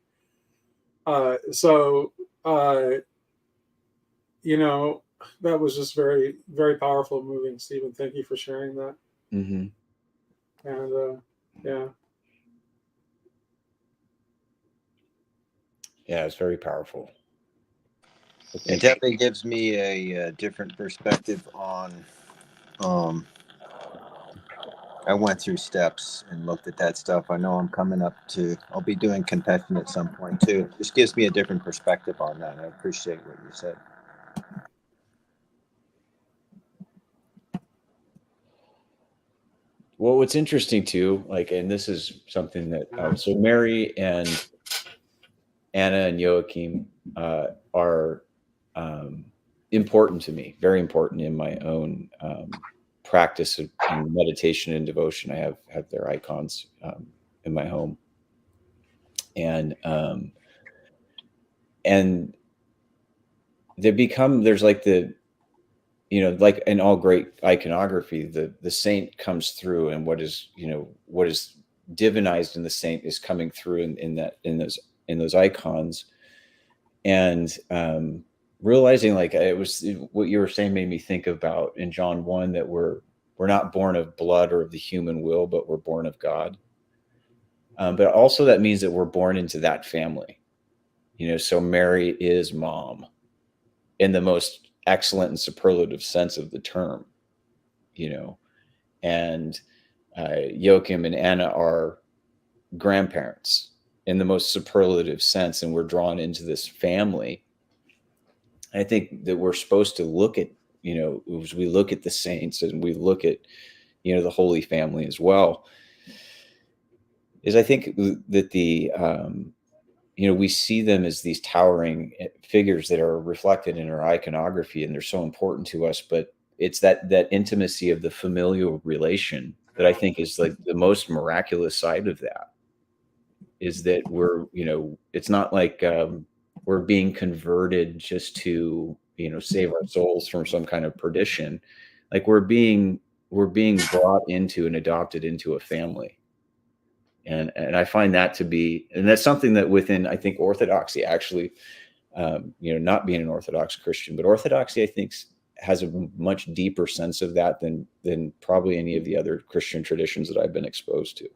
S18: That was just very, very powerful, moving. Stephen, thank you for sharing that.
S12: Mm-hmm.
S18: And yeah.
S12: Yeah, it's very powerful.
S8: It definitely gives me a different perspective on. I went through steps and looked at that stuff. I know I'll be doing confession at some point too. This gives me a different perspective on that. I appreciate what you said.
S12: Well, what's interesting too, and this is something that so Mary and Anna and Joachim are important to me, very important in my own practice of meditation and devotion. I have their icons in my home, and there's like in all great iconography, the saint comes through, and what is divinized in the saint is coming through in those icons. And realizing it was what you were saying made me think about in John 1 that we're not born of blood or of the human will, but we're born of God. But also that means that we're born into that family. So Mary is mom in the most excellent and superlative sense of the term, and Joachim and Anna are grandparents in the most superlative sense, and we're drawn into this family. I think that we're supposed to look at, as we look at the saints and we look at, the Holy Family as well, is I think that we see them as these towering figures that are reflected in our iconography, and they're so important to us. But it's that intimacy of the familial relation that I think is like the most miraculous side of that, is that we're, it's not like we're being converted just to, save our souls from some kind of perdition. Like we're being brought into and adopted into a family. And I find that to be, and that's something that within, I think, Orthodoxy actually, not being an Orthodox Christian, but Orthodoxy, I think, has a much deeper sense of that than probably any of the other Christian traditions that I've been exposed to.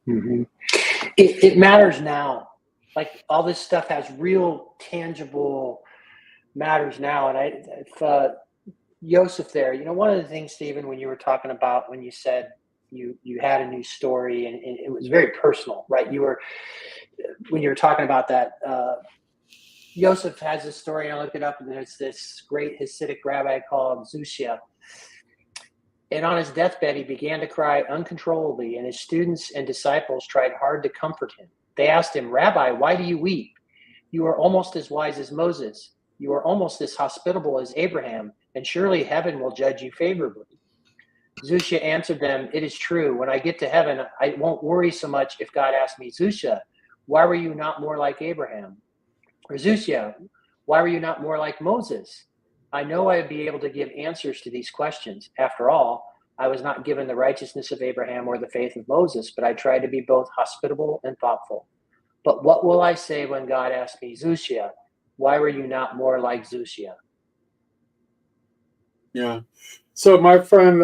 S2: Mm-hmm. It matters now. Like all this stuff has real tangible matters now. And if Joseph there, one of the things, Stephen, when you were talking about, when you said you had a new story and it was very personal, right? When you were talking about that, Joseph has this story, and I looked it up, and there's this great Hasidic rabbi called Zusia. And on his deathbed, he began to cry uncontrollably, and his students and disciples tried hard to comfort him. They asked him, Rabbi, why do you weep? You are almost as wise as Moses. You are almost as hospitable as Abraham, and surely heaven will judge you favorably. Zusha answered them, it is true. When I get to heaven, I won't worry so much if God asks me, Zusha, why were you not more like Abraham? Or Zusha, why were you not more like Moses? I know I would be able to give answers to these questions. After all, I was not given the righteousness of Abraham or the faith of Moses, but I tried to be both hospitable and thoughtful. But what will I say when God asks me, Zusha, why were you not more like Zusha?
S18: Yeah. So my friend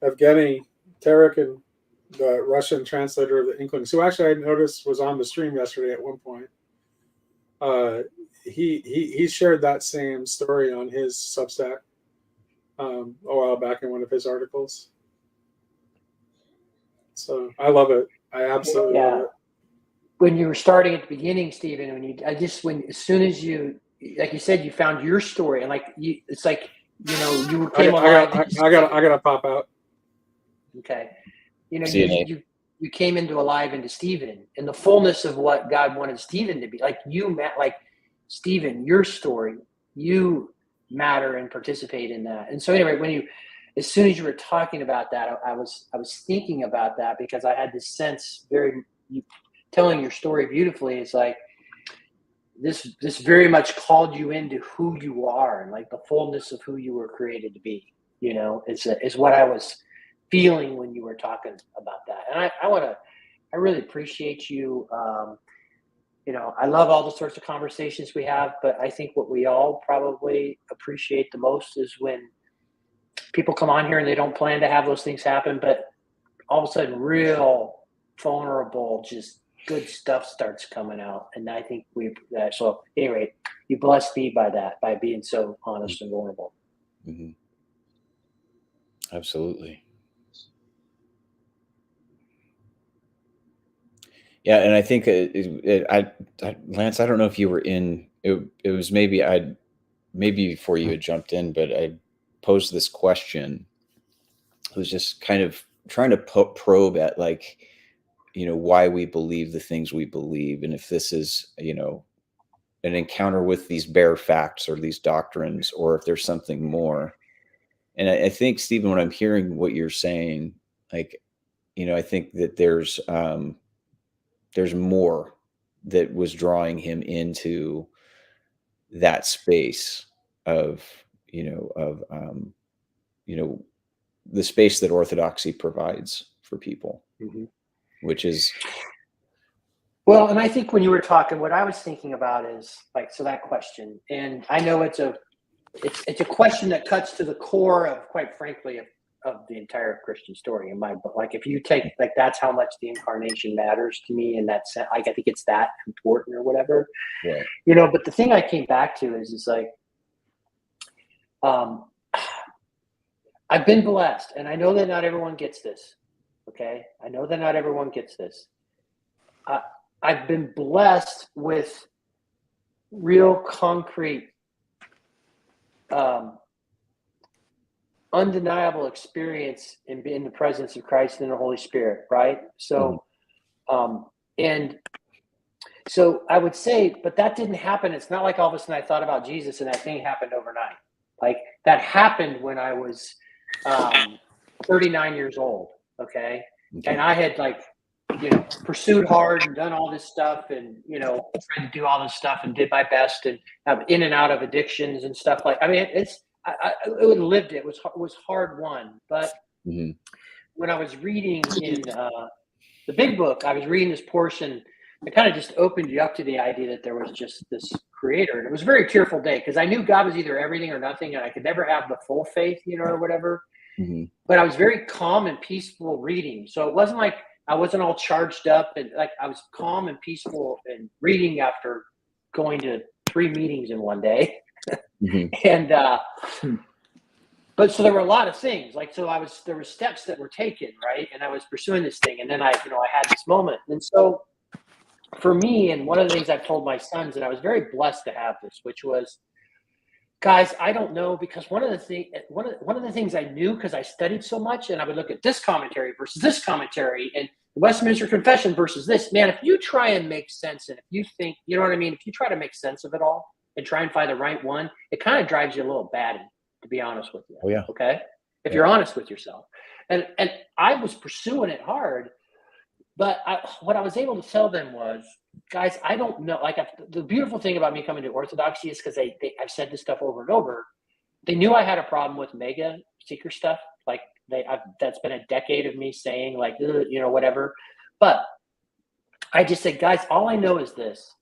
S18: Evgeny Terekin, the Russian translator of the Inklings, who actually I noticed was on the stream yesterday at one point, he shared that same story on his Substack a while back in one of his articles. So I love it. I absolutely love it.
S2: When you were starting at the beginning, Stephen, as soon as you, like you said, you found your story, and it's like, you came alive.
S18: I gotta pop out.
S2: Okay, you came into Stephen in the fullness of what God wanted Stephen to be. Like Stephen, your story, you matter and participate in that. And so anyway, as soon as you were talking about that, I was thinking about that, because I had this sense, you telling your story beautifully. It's like this very much called you into who you are, and like the fullness of who you were created to be. Is what I was feeling when you were talking about that. And I really appreciate you. I love all the sorts of conversations we have, but I think what we all probably appreciate the most is when people come on here and they don't plan to have those things happen, but all of a sudden real vulnerable, just good stuff starts coming out. And I think so anyway, you blessed me by that, by being so honest and vulnerable.
S12: Mm-hmm. Absolutely. Yeah. And I think Lance, I don't know if you were in, it was maybe before you had jumped in, but I posed this question. It was just kind of trying to probe at why we believe the things we believe, and if this is an encounter with these bare facts or these doctrines, or if there's something more. And I think, Stephen, when I'm hearing what you're saying, I think that there's more that was drawing him into that space of the space that Orthodoxy provides for people, mm-hmm. which is.
S2: Well, and I think when you were talking, what I was thinking about is that question, and I know it's a question that cuts to the core of, quite frankly, of the entire Christian story in my book. If you take, that's how much the incarnation matters to me in that sense. I think it's that important or whatever.
S12: Right.
S2: But the thing I came back to is I've been blessed, and I know that not everyone gets this. Okay. I know that not everyone gets this. I've been blessed with real concrete, undeniable experience in being in the presence of Christ and the Holy Spirit, right? So, and so I would say, but that didn't happen. It's not like all of a sudden I thought about Jesus and that thing happened overnight. That happened when I was 39 years old, okay? And I had pursued hard and done all this stuff, and tried to do all this stuff and did my best, and I'm in and out of addictions and stuff. I lived it. It was hard won. But when I was reading in the big book, I was reading this portion that kind of just opened you up to the idea that there was just this creator. And it was a very tearful day, because I knew God was either everything or nothing, and I could never have the full faith, or whatever. Mm-hmm. But I was very calm and peaceful reading. So it wasn't like I wasn't all charged up, and I was calm and peaceful and reading after going to 3 meetings in one day. Mm-hmm. And but so there were a lot of things. There were steps that were taken, right? And I was pursuing this thing, and then I had this moment. And so for me, and one of the things I've told my sons, and I was very blessed to have this, which was, guys, I don't know, because one of the things I knew, because I studied so much, and I would look at this commentary versus this commentary, and Westminster Confession versus this, man, if you try and make sense, and if you think, you know what I mean, if you try to make sense of it all and try and find the right one, it kind of drives you a little batty, to be honest with you.
S12: Oh, yeah.
S2: Okay? If you're honest with yourself. And I was pursuing it hard, but what I was able to tell them was, guys, I don't know. Like, the beautiful thing about me coming to Orthodoxy is because I've said this stuff over and over. They knew I had a problem with mega seeker stuff. Like, that's been a decade of me saying, like, you know, whatever. But I just said, guys, all I know is this.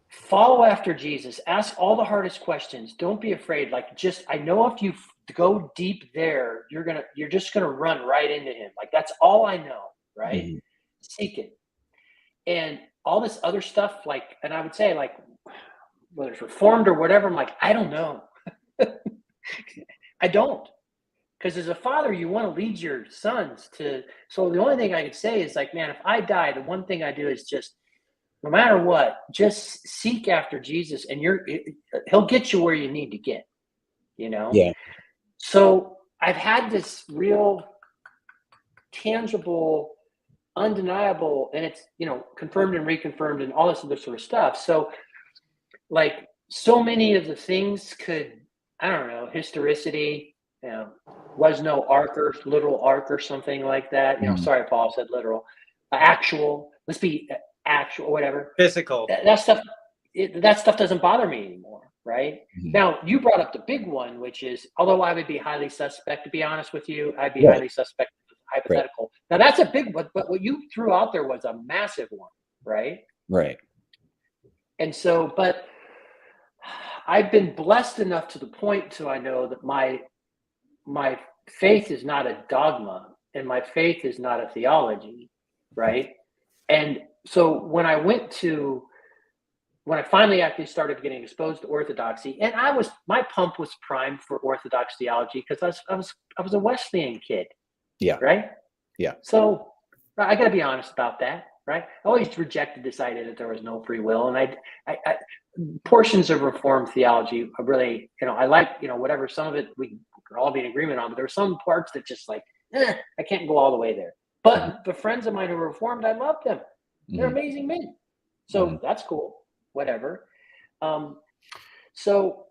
S2: Follow after Jesus. Ask all the hardest questions. Don't be afraid. Like, I know if you go deep there, you're just gonna run right into him. Like, that's all I know, right? Mm-hmm. Seek it. And all this other stuff, like, and I would say, like, whether it's Reformed or whatever, I'm like, I don't know. I don't. Because as a father, you want to lead your sons to. So the only thing I could say is, like, man, if I die, the one thing I do is just, no matter what, just seek after Jesus, and he'll get you where you need to get, you know?
S12: Yeah.
S2: So I've had this real tangible, undeniable, and it's, you know, confirmed and reconfirmed and all this other sort of stuff. So, like, so many of the things could, I don't know, historicity, you know, was no ark or literal ark or something like that. You know, sorry, Paul said literal. Actual, let's be actual, whatever.
S8: Physical.
S2: That stuff doesn't bother me anymore, right? Mm-hmm. Now, you brought up the big one, which is, although I would be highly suspect, to be honest with you, I'd be highly suspect, hypothetical. Right. Now, that's a big one, but what you threw out there was a massive one, right?
S12: Right.
S2: And so, but I've been blessed enough to the point to, I know that my faith is not a dogma and my faith is not a theology, right? And so when I finally actually started getting exposed to Orthodoxy, and my pump was primed for Orthodox theology because I was a Wesleyan kid.
S12: Yeah.
S2: Right?
S12: Yeah. So
S2: I got to be honest about that, right? I always rejected this idea that there was no free will, and I portions of Reformed theology are really, you know, I like, you know, whatever, some of it we could all be in agreement on, but there are some parts that just like, I can't go all the way there. But the friends of mine who were Reformed, I love them. They're amazing men. So that's cool. Whatever. So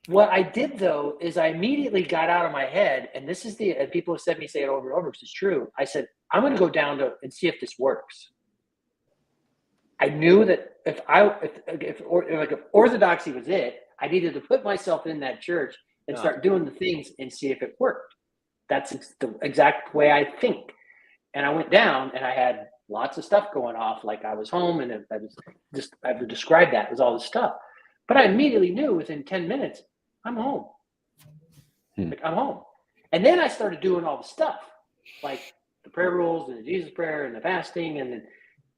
S2: what I did, though, is I immediately got out of my head, and this is and people have said me say it over and over because it's true. I said, I'm going to go down and see if this works. I knew that if Orthodoxy was it, I needed to put myself in that church and start doing the things and see if it worked. That's the exact way I think. And I went down and I had lots of stuff going off. Like, I was home, and I would describe that as all this stuff. But I immediately knew within 10 minutes, I'm home. Like, I'm home. And then I started doing all the stuff, like the prayer rules and the Jesus prayer and the fasting and then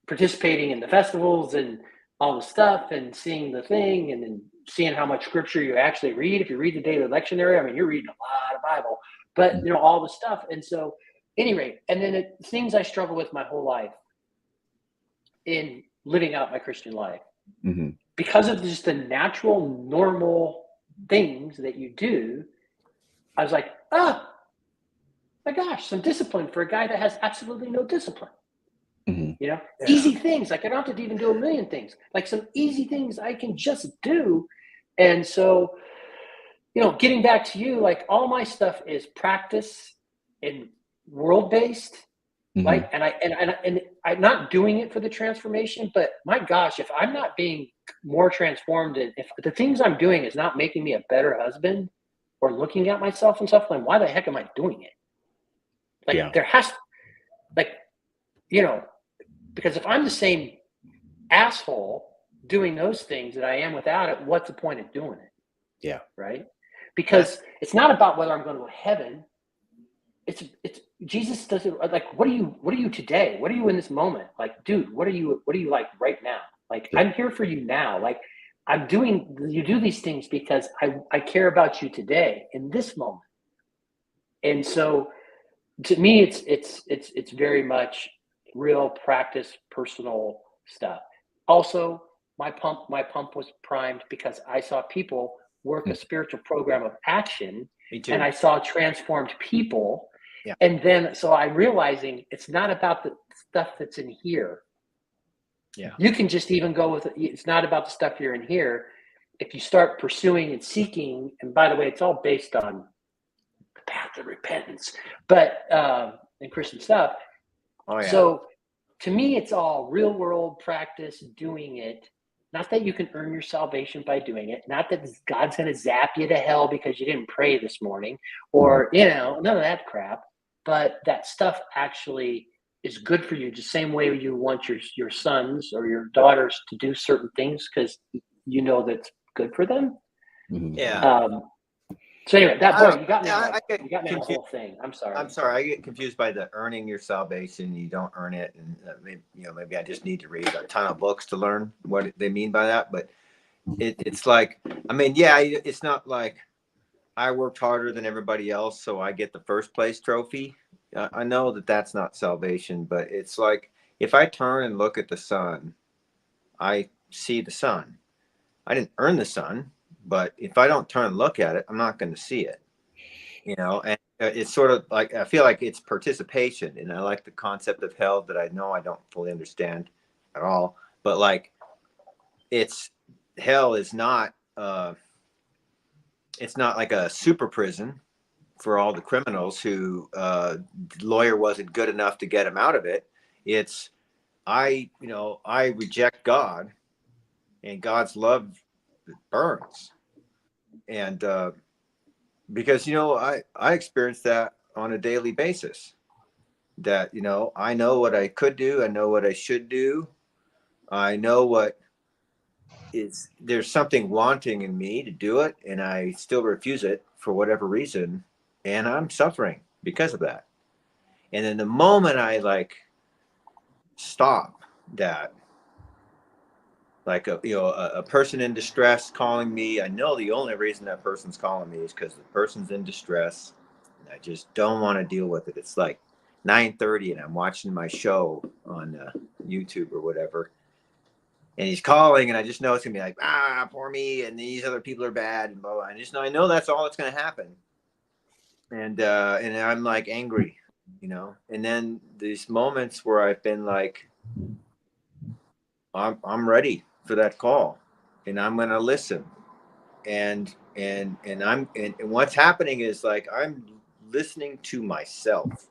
S2: participating in the festivals and all the stuff and seeing the thing and then seeing how much scripture you actually read. If you read the daily lectionary, I mean, you're reading a lot of Bible, but, you know, all the stuff. And so, anyway, and then things I struggle with my whole life in living out my Christian life. Mm-hmm. Because of just the natural, normal things that you do, I was like, oh, my gosh, some discipline for a guy that has absolutely no discipline. Mm-hmm. You know, easy things. Like, I don't have to even do a million things. Like, some easy things I can just do. And so, you know, getting back to you, like, all my stuff is practice and world-based. Mm-hmm. Right. And I'm not doing it for the transformation, but my gosh, if I'm not being more transformed, and if the things I'm doing is not making me a better husband or looking at myself and stuff, then why the heck am I doing it? Like, there has to, like, you know, because if I'm the same asshole doing those things that I am without it, what's the point of doing it?
S12: Yeah.
S2: Right. Because it's not about whether I'm going to go to heaven. It's Jesus doesn't, like, what are you today? What are you in this moment? Like, dude, what are you like right now? Like, I'm here for you now. Like, you do these things because I care about you today in this moment. And so to me, it's very much real practice, personal stuff. Also, my pump was primed because I saw people work a spiritual program of action, and I saw transformed people.
S8: Yeah.
S2: And then, so I'm realizing it's not about the stuff that's in here.
S8: Yeah.
S2: You can just even go with it. It's not about the stuff you're in here. If you start pursuing and seeking, and by the way, it's all based on the path of repentance, but in Christian stuff.
S8: Oh yeah.
S2: So to me, it's all real world practice, doing it. Not that you can earn your salvation by doing it. Not that God's going to zap you to hell because you didn't pray this morning, or none of that crap. But that stuff actually is good for you, the same way you want your sons or your daughters to do certain things because you know that's good for them.
S8: Yeah.
S2: So anyway, that boy, you got me.
S8: I get
S2: You got me on the
S8: confused.
S2: whole thing. I'm sorry.
S8: I'm sorry. I get confused by the earning your salvation. You don't earn it, and maybe I just need to read a ton of books to learn what they mean by that. But it's like, I mean, yeah, it's not like I worked harder than everybody else, so I get the first place trophy. I know that that's not salvation, but it's like if I turn and look at the sun, I see the sun. I didn't earn the sun, but if I don't turn and look at it, I'm not going to see it. And it's sort of like, I feel like it's participation, and I like the concept of hell that I know I don't fully understand at all, but like hell is not it's not like a super prison for all the criminals who the lawyer wasn't good enough to get him out of it. It's I reject God, and God's love burns, and because I experience that on a daily basis, that I know what I could do, I know what I should do, I know what there's something wanting in me to do it, and I still refuse it for whatever reason, and I'm suffering because of that. And then the moment I stop that, like a person in distress calling me, I know the only reason that person's calling me is because the person's in distress, and I just don't want to deal with it. It's like 9:30 and I'm watching my show on YouTube or whatever, and he's calling, and I just know it's gonna be like, poor me, and these other people are bad, and blah blah. I know that's all that's gonna happen, and I'm like angry, and then these moments where I've been like, I'm ready for that call, and I'm gonna listen, and what's happening is like I'm listening to myself,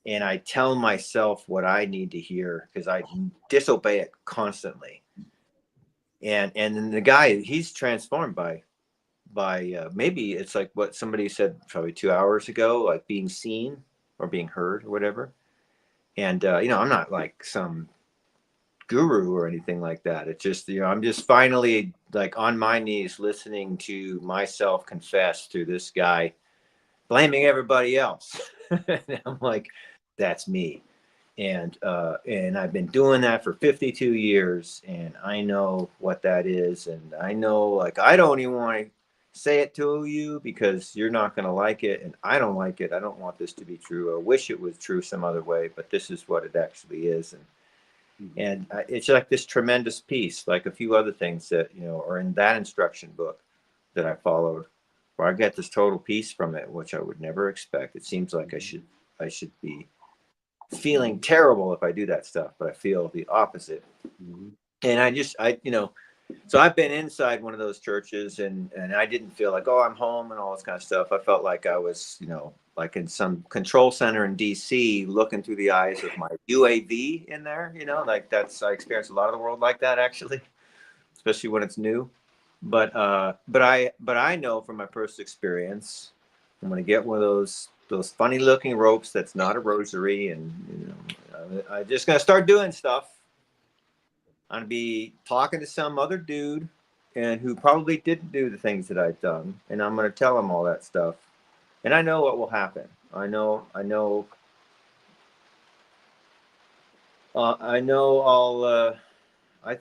S8: and I tell myself what I need to hear because I disobey it constantly, and then the guy, he's transformed by maybe it's like what somebody said probably 2 hours ago, like being seen or being heard or whatever, and I'm not like some guru or anything like that. It's just I'm just finally like on my knees listening to myself confess to this guy blaming everybody else. And I'm like, that's me, and I've been doing that for 52 years, and I know what that is, and I know, like, I don't even want to say it to you because you're not going to like it, and I don't like it. I don't want this to be true. I wish it was true some other way, but this is what it actually is. And it's like this tremendous peace, like a few other things that are in that instruction book that I followed, where I get this total peace from it, which I would never expect. It seems like I should be feeling terrible if I do that stuff, but I feel the opposite. And so I've been inside one of those churches, and I didn't feel like, oh, I'm home and all this kind of stuff. I felt like I was, like in some control center in DC, looking through the eyes of my UAV in there, like I experience a lot of the world like that, actually, especially when it's new. But I know from my personal experience, I'm going to get one of those funny looking ropes that's not a rosary, and I'm just going to start doing stuff. I'm going to be talking to some other dude and who probably didn't do the things that I've done, and I'm going to tell him all that stuff. And I know what will happen. I know I'll I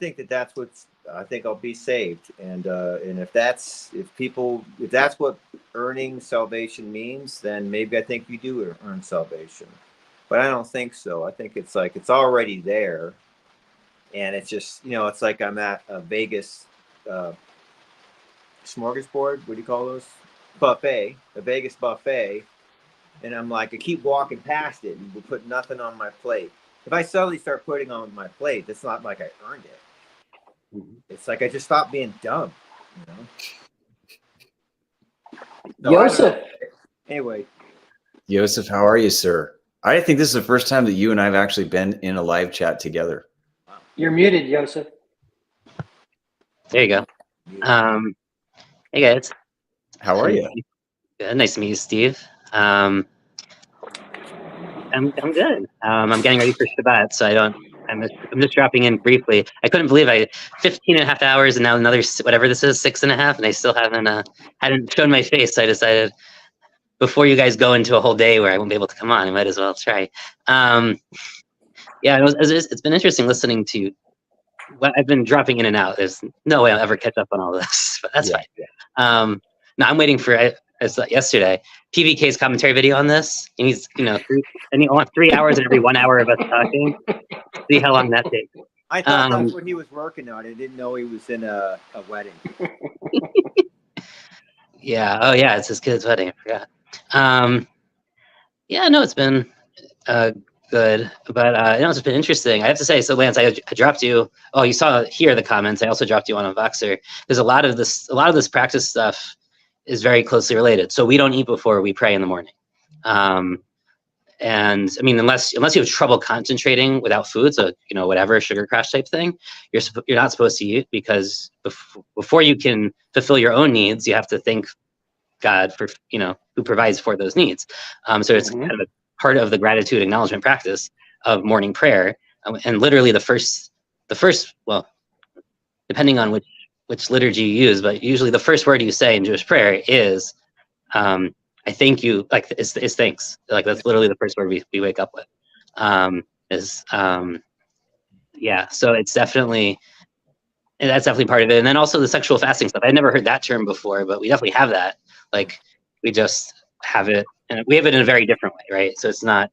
S8: think I'll be saved. And if that's what earning salvation means, then maybe I think you do earn salvation. But I don't think so. I think it's like it's already there. And it's just, it's like I'm at a Vegas smorgasbord. What do you call those? Buffet, a Vegas buffet. and I'm like, I keep walking past it and we put nothing on my plate. If I suddenly start putting on my plate, it's not like I earned it. It's like I just stopped being dumb, you know. So
S9: Joseph.
S8: Anyway,
S12: Joseph, how are you, sir? I think this is the first time that you and I have actually been in a live chat together.
S9: You're muted, Joseph.
S22: There you go. Hey guys.
S12: How are you?
S22: Good. Nice to meet you, Steve. I'm good. I'm getting ready for Shabbat, so I'm just dropping in briefly. I couldn't believe 15 and a half hours and now another, whatever this is, 6.5, and I still hadn't shown my face. So I decided before you guys go into a whole day where I won't be able to come on, I might as well try. Yeah, it's been interesting listening to what I've been dropping in and out. There's no way I'll ever catch up on all this, but that's fine. No, I'm waiting for yesterday PVK's commentary video on this. And he's, he wants 3 hours and every 1 hour of us talking. See how long that takes.
S8: I thought that's what he was working on. I didn't know he was in a wedding.
S22: Yeah. Oh, yeah. It's his kid's wedding. I forgot. Yeah. No, it's been good, but it's been interesting. I have to say. So, Lance, I dropped you. Oh, you saw here the comments. I also dropped you on a Voxer. There's a lot of this practice stuff is very closely related. So we don't eat before we pray in the morning. And I mean, unless you have trouble concentrating without food, so whatever sugar crash type thing, you're not supposed to eat, because before you can fulfill your own needs, you have to thank God for who provides for those needs. So it's kind of a part of the gratitude acknowledgement practice of morning prayer, and literally the first well, depending on which liturgy you use, but usually the first word you say in Jewish prayer is I thank you, like is thanks. Like that's literally the first word we wake up with. Yeah, so it's definitely, and that's definitely part of it. And then also the sexual fasting stuff. I'd never heard that term before, but we definitely have that. Like we just have it, and we have it in a very different way, right? So it's not,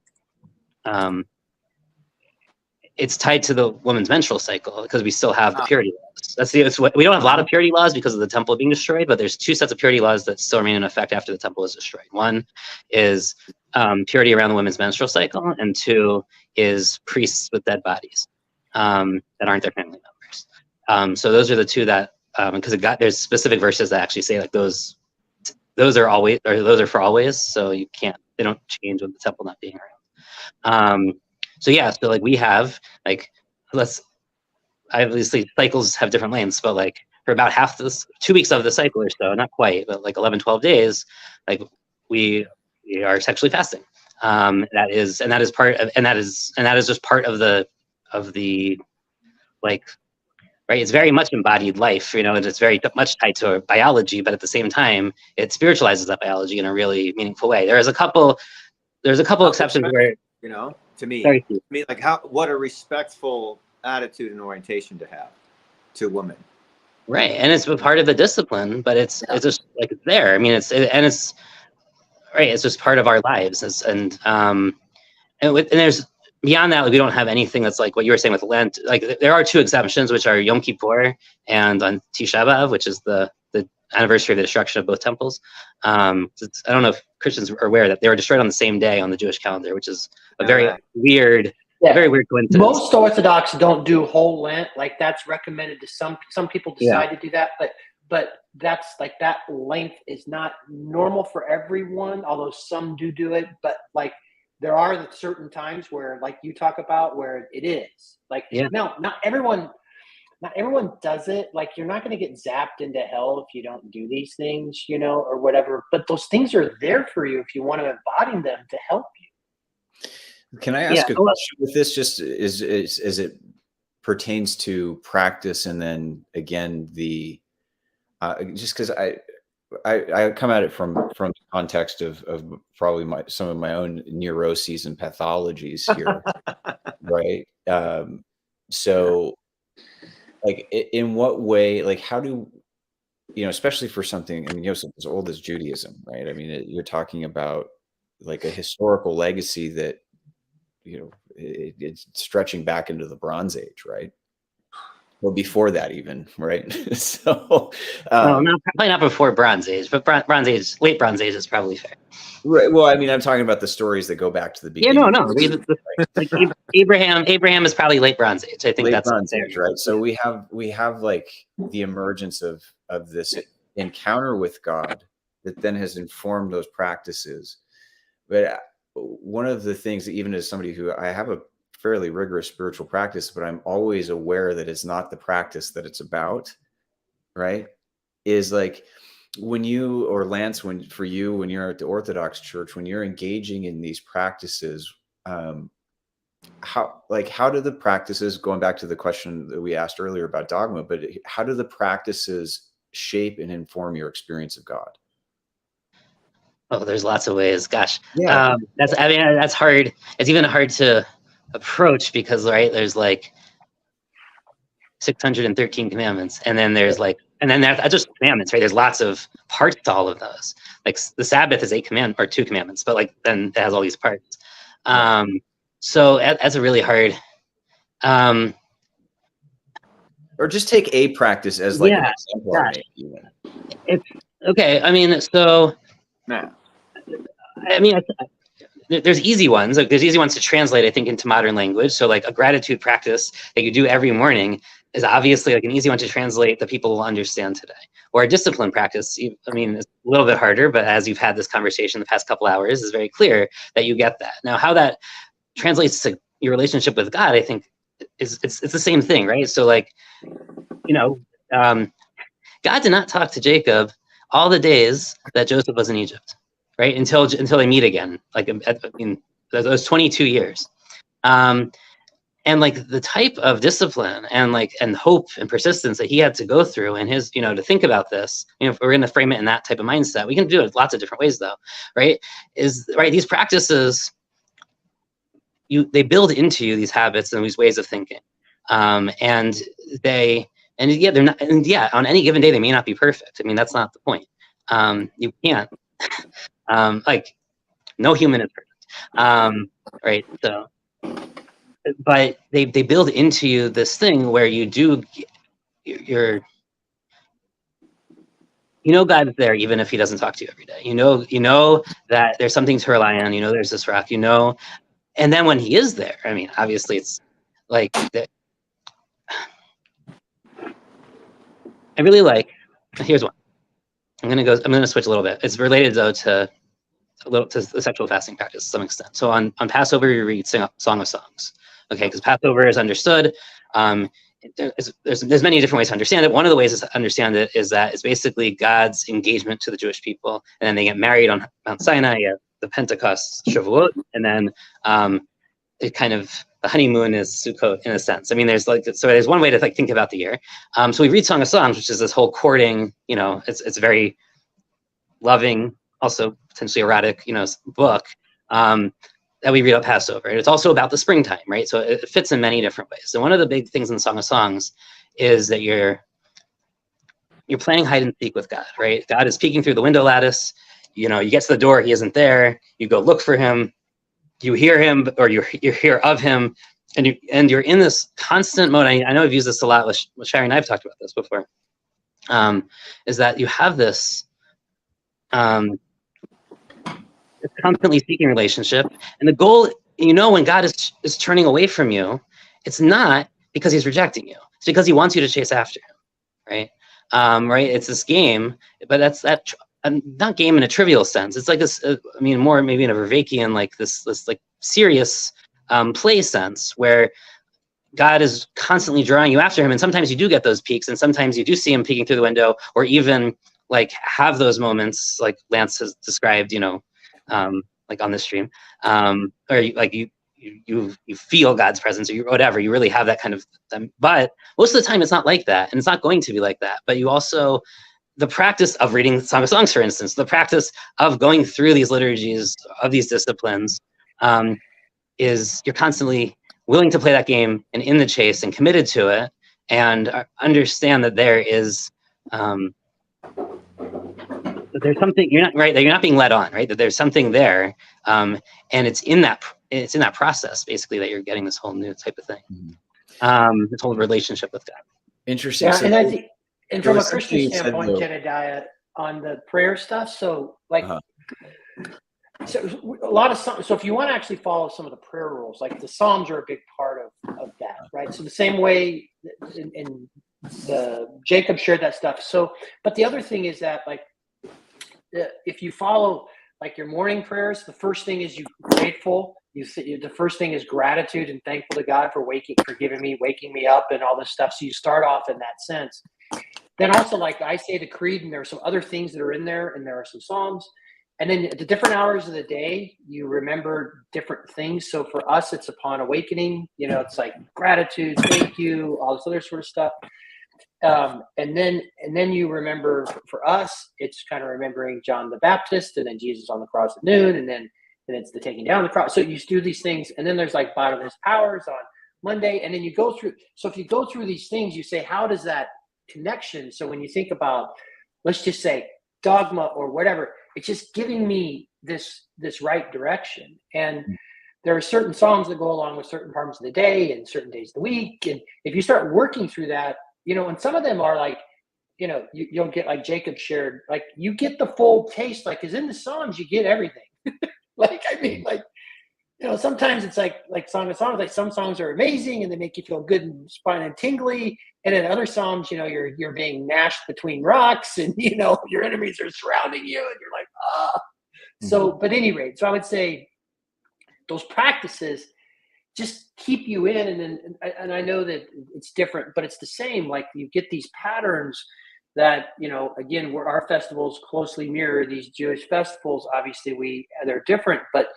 S22: it's tied to the woman's menstrual cycle, because we still have the purity laws. We don't have a lot of purity laws because of the temple being destroyed, but there's 2 sets of purity laws that still remain in effect after the temple is destroyed. One is purity around the women's menstrual cycle, and 2 is priests with dead bodies that aren't their family members. So those are the 2 that, because there's specific verses that actually say like those are always, or those are for always. So they don't change with the temple not being around. So yeah, so like we have obviously cycles have different lengths, but like for about half this 2 weeks of the cycle or so, not quite, but like 11, 12 days, like we are sexually fasting. That is just part of the like, right. It's very much embodied life, and it's very much tied to biology, but at the same time, it spiritualizes that biology in a really meaningful way. There's a couple exceptions where,
S8: to me,
S22: sorry,
S8: like what a respectful attitude and orientation to have to women.
S22: Right, and it's a part of the discipline, but it's just like it's there. I mean, it's right. It's just part of our lives, and there's beyond that. Like, we don't have anything that's like what you were saying with Lent. Like there are 2 exemptions, which are Yom Kippur and on Tisha B'Av, which is the anniversary of the destruction of both temples. I don't know if Christians are aware that they were destroyed on the same day on the Jewish calendar, which is a very weird.
S9: Yeah.
S22: Very weird coincidence.
S9: Most Orthodox don't do whole Lent. Like that's recommended to some people decide to do that, but that's like that length is not normal for everyone, although some do it. But like there are certain times where, like you talk about, where it is. Like no, not everyone does it. Like you're not going to get zapped into hell if you don't do these things, or whatever. But those things are there for you if you want to embody them to help you.
S12: Can I ask a question with this, just as it pertains to practice, and then again just because I come at it from the context of probably some of my own neuroses and pathologies here, right? So, like, in what way, like, how do especially for something, I mean, as old as Judaism, right? I mean, you're talking about like a historical legacy that it's stretching back into the Bronze Age, right? Well, before that even, right? So,
S22: Well, probably not before Bronze Age, but Bronze Age, late Bronze Age is probably fair.
S12: right. Well, I mean, I'm talking about the stories that go back to the
S22: Yeah,
S12: beginning.
S22: no. Like Abraham is probably late Bronze Age. I think
S12: Late
S22: that's
S12: Bronze
S22: fair.
S12: Age, right? So we have like the emergence of this encounter with God that then has informed those practices. But one of the things that, even as somebody who I have a fairly rigorous spiritual practice, but I'm always aware that it's not the practice that it's about, right? Is like when you, or Lance, when you're at the Orthodox Church, when you're engaging in these practices, how do the practices, going back to the question that we asked earlier about dogma, but how do the practices shape and inform your experience of God?
S22: Oh, there's lots of ways. Gosh,
S12: yeah.
S22: That's hard. It's even hard to approach because, right, there's like 613 commandments, and then there's that's just commandments, right? There's lots of parts to all of those. Like the Sabbath is 2 commandments, but like then it has all these parts. So that's a really hard.
S12: Or just take a practice as like an exemplar. Maybe.
S22: It's okay. I mean, so. There's easy ones. Like there's easy ones to translate, I think, into modern language. So like a gratitude practice that you do every morning is obviously like an easy one to translate that people will understand today. Or a discipline practice, I mean, it's a little bit harder, but as you've had this conversation the past couple hours, it's very clear that you get that. Now, how that translates to your relationship with God, I think it's the same thing, right? So like, God did not talk to Jacob all the days that Joseph was in Egypt. Right, until they meet again, like those 22 years, and like the type of discipline and hope and persistence that he had to go through, and his to think about this. If we're going to frame it in that type of mindset, we can do it lots of different ways, though. Right? These practices, they build into you these habits and these ways of thinking, they're not, on any given day they may not be perfect. I mean, that's not the point. You can't. Like no human is perfect, right? So, but they build into you this thing where you're God's there even if he doesn't talk to you every day. You know that there's something to rely on. There's this rock. And then when he is there, I mean, obviously it's like that. I really like. Here's one. I'm gonna switch a little bit. It's related though to the sexual fasting practice to some extent. So on Passover, you read Song of Songs, okay? Because Passover is understood. There's many different ways to understand it. One of the ways to understand it is that it's basically God's engagement to the Jewish people, and then they get married on Mount Sinai at the Pentecost, Shavuot, and then it kind of the honeymoon is Sukkot in a sense. I mean, there's one way to think about the year. So we read Song of Songs, which is this whole courting. It's very loving, also potentially erotic, book that we read at Passover. And it's also about the springtime, right? So it fits in many different ways. So one of the big things in Song of Songs is that you're playing hide and seek with God, right? God is peeking through the window lattice. You get to the door, he isn't there. You go look for him. You hear him, or you hear of him, and you're in this constant mode. I know I've used this a lot with Shari and I've talked about this before. Is that you have this constantly seeking relationship, and the goal, when God is turning away from you, it's not because he's rejecting you. It's because he wants you to chase after him, right? Right? It's this game, but that's not game in a trivial sense. It's like this. More maybe in a Vervaekian, like this like serious play sense where God is constantly drawing you after him, and sometimes you do get those peaks, and sometimes you do see him peeking through the window, or even like have those moments like Lance has described, like on this stream, or you feel God's presence, or whatever. You really have that kind of. But most of the time, it's not like that, and it's not going to be like that. But you also, the practice of reading Song of Songs, for instance, the practice of going through these liturgies of these disciplines, is you're constantly willing to play that game and in the chase and committed to it, and understand that there is. That there's something that you're not being led on, right? That there's something there, and it's in that process basically that you're getting this whole new type of thing, this whole relationship with God.
S12: Interesting.
S9: Yeah,
S12: So
S9: and I think, and from a
S12: something
S9: Christian
S12: you said,
S9: standpoint,
S12: though.
S9: Jedediah, on the prayer stuff, so like,
S12: Uh-huh.
S9: so a lot of so if you want to actually follow some of the prayer rules, like the Psalms are a big part of that, right? So the same way in the Jacob shared that stuff. So, but the other thing is that like, if you follow like your morning prayers, the first thing is you grateful. The first thing is gratitude and thankful to God for waking me up, and all this stuff. So you start off in that sense. Then also, like I say the creed, and there are some other things that are in there, and there are some psalms. And then at the different hours of the day, you remember different things. So for us, it's upon awakening. You know, it's like gratitude, thank you, all this other sort of stuff. And then you remember, for us, it's kind of remembering John the Baptist, and then Jesus on the cross at noon, and then it's the taking down the cross. So you do these things, and then there's like bottomless powers on Monday, and then you go through. So if you go through these things, you say, how does that connection? So when you think about, let's just say dogma or whatever, it's just giving me this right direction. And there are certain psalms that go along with certain parts of the day and certain days of the week. And if you start working through that, you know, and some of them are like, you know, you'll get, like Jacob shared, like you get the full taste, like, because in the Psalms you get everything. Like, I mean, like, you know, sometimes it's like Song of Songs, like some songs are amazing and they make you feel good and spine and tingly. And in other Psalms, you know, you're being gnashed between rocks, and, you know, your enemies are surrounding you and you're like, ah. So, but at any rate, so I would say those practices just keep you in. And I know that it's different, but it's the same. Like you get these patterns that, you know, again, where our festivals closely mirror these Jewish festivals. Obviously they're different, but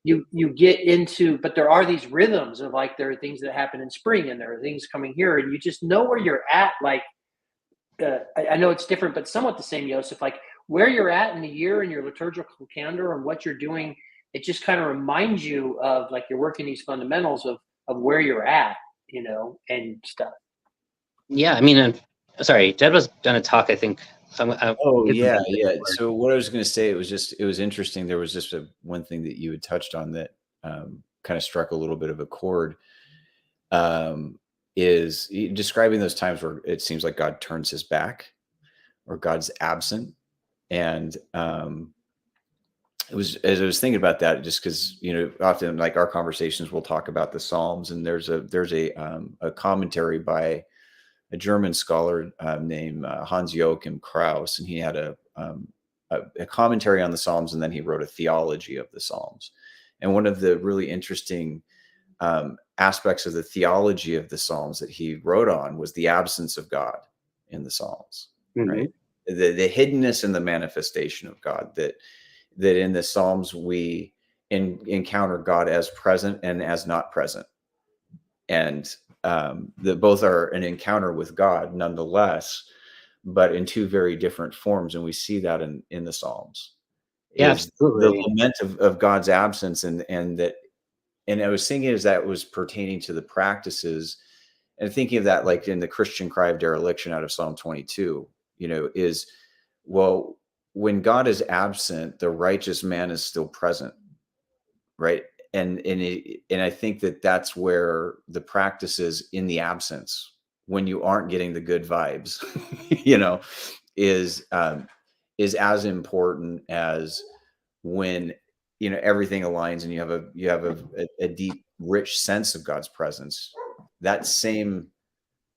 S9: you get into, but there are these rhythms of, like, there are things that happen in spring and there are things coming here, and you just know where you're at. Like, I know it's different, but somewhat the same, Yosef, like where you're at in the year and your liturgical calendar and what you're doing. It just kind of reminds you of, like, you're working these fundamentals of where you're at, you know, and stuff.
S22: Yeah, I mean, sorry, Jed was going to talk, I think. So
S12: Yeah. So what I was going to say, it was interesting. There was just one thing that you had touched on that kind of struck a little bit of a chord. Is describing those times where it seems like God turns his back or God's absent. And it was, as I was thinking about that, just because, you know, often, like, our conversations, we'll talk about the Psalms, and there's a commentary by a German scholar named Hans Joachim Kraus, and he had a commentary on the Psalms, and then he wrote a theology of the Psalms. And one of the really interesting aspects of the theology of the Psalms that he wrote on was the absence of God in the Psalms, right? The hiddenness and the manifestation of God, that in the Psalms we encounter God as present and as not present. And that both are an encounter with God nonetheless, but in two very different forms. And we see that in the Psalms.
S22: Yeah,
S12: is
S22: absolutely.
S12: The lament of God's absence, and I was thinking as that was pertaining to the practices, and thinking of that, like in the Christian cry of dereliction out of Psalm 22, you know, is, well, when God is absent, the righteous man is still present, right? And I think that's where the practices in the absence, when you aren't getting the good vibes, you know, is as important as when, you know, everything aligns and you have a deep, rich sense of God's presence. That same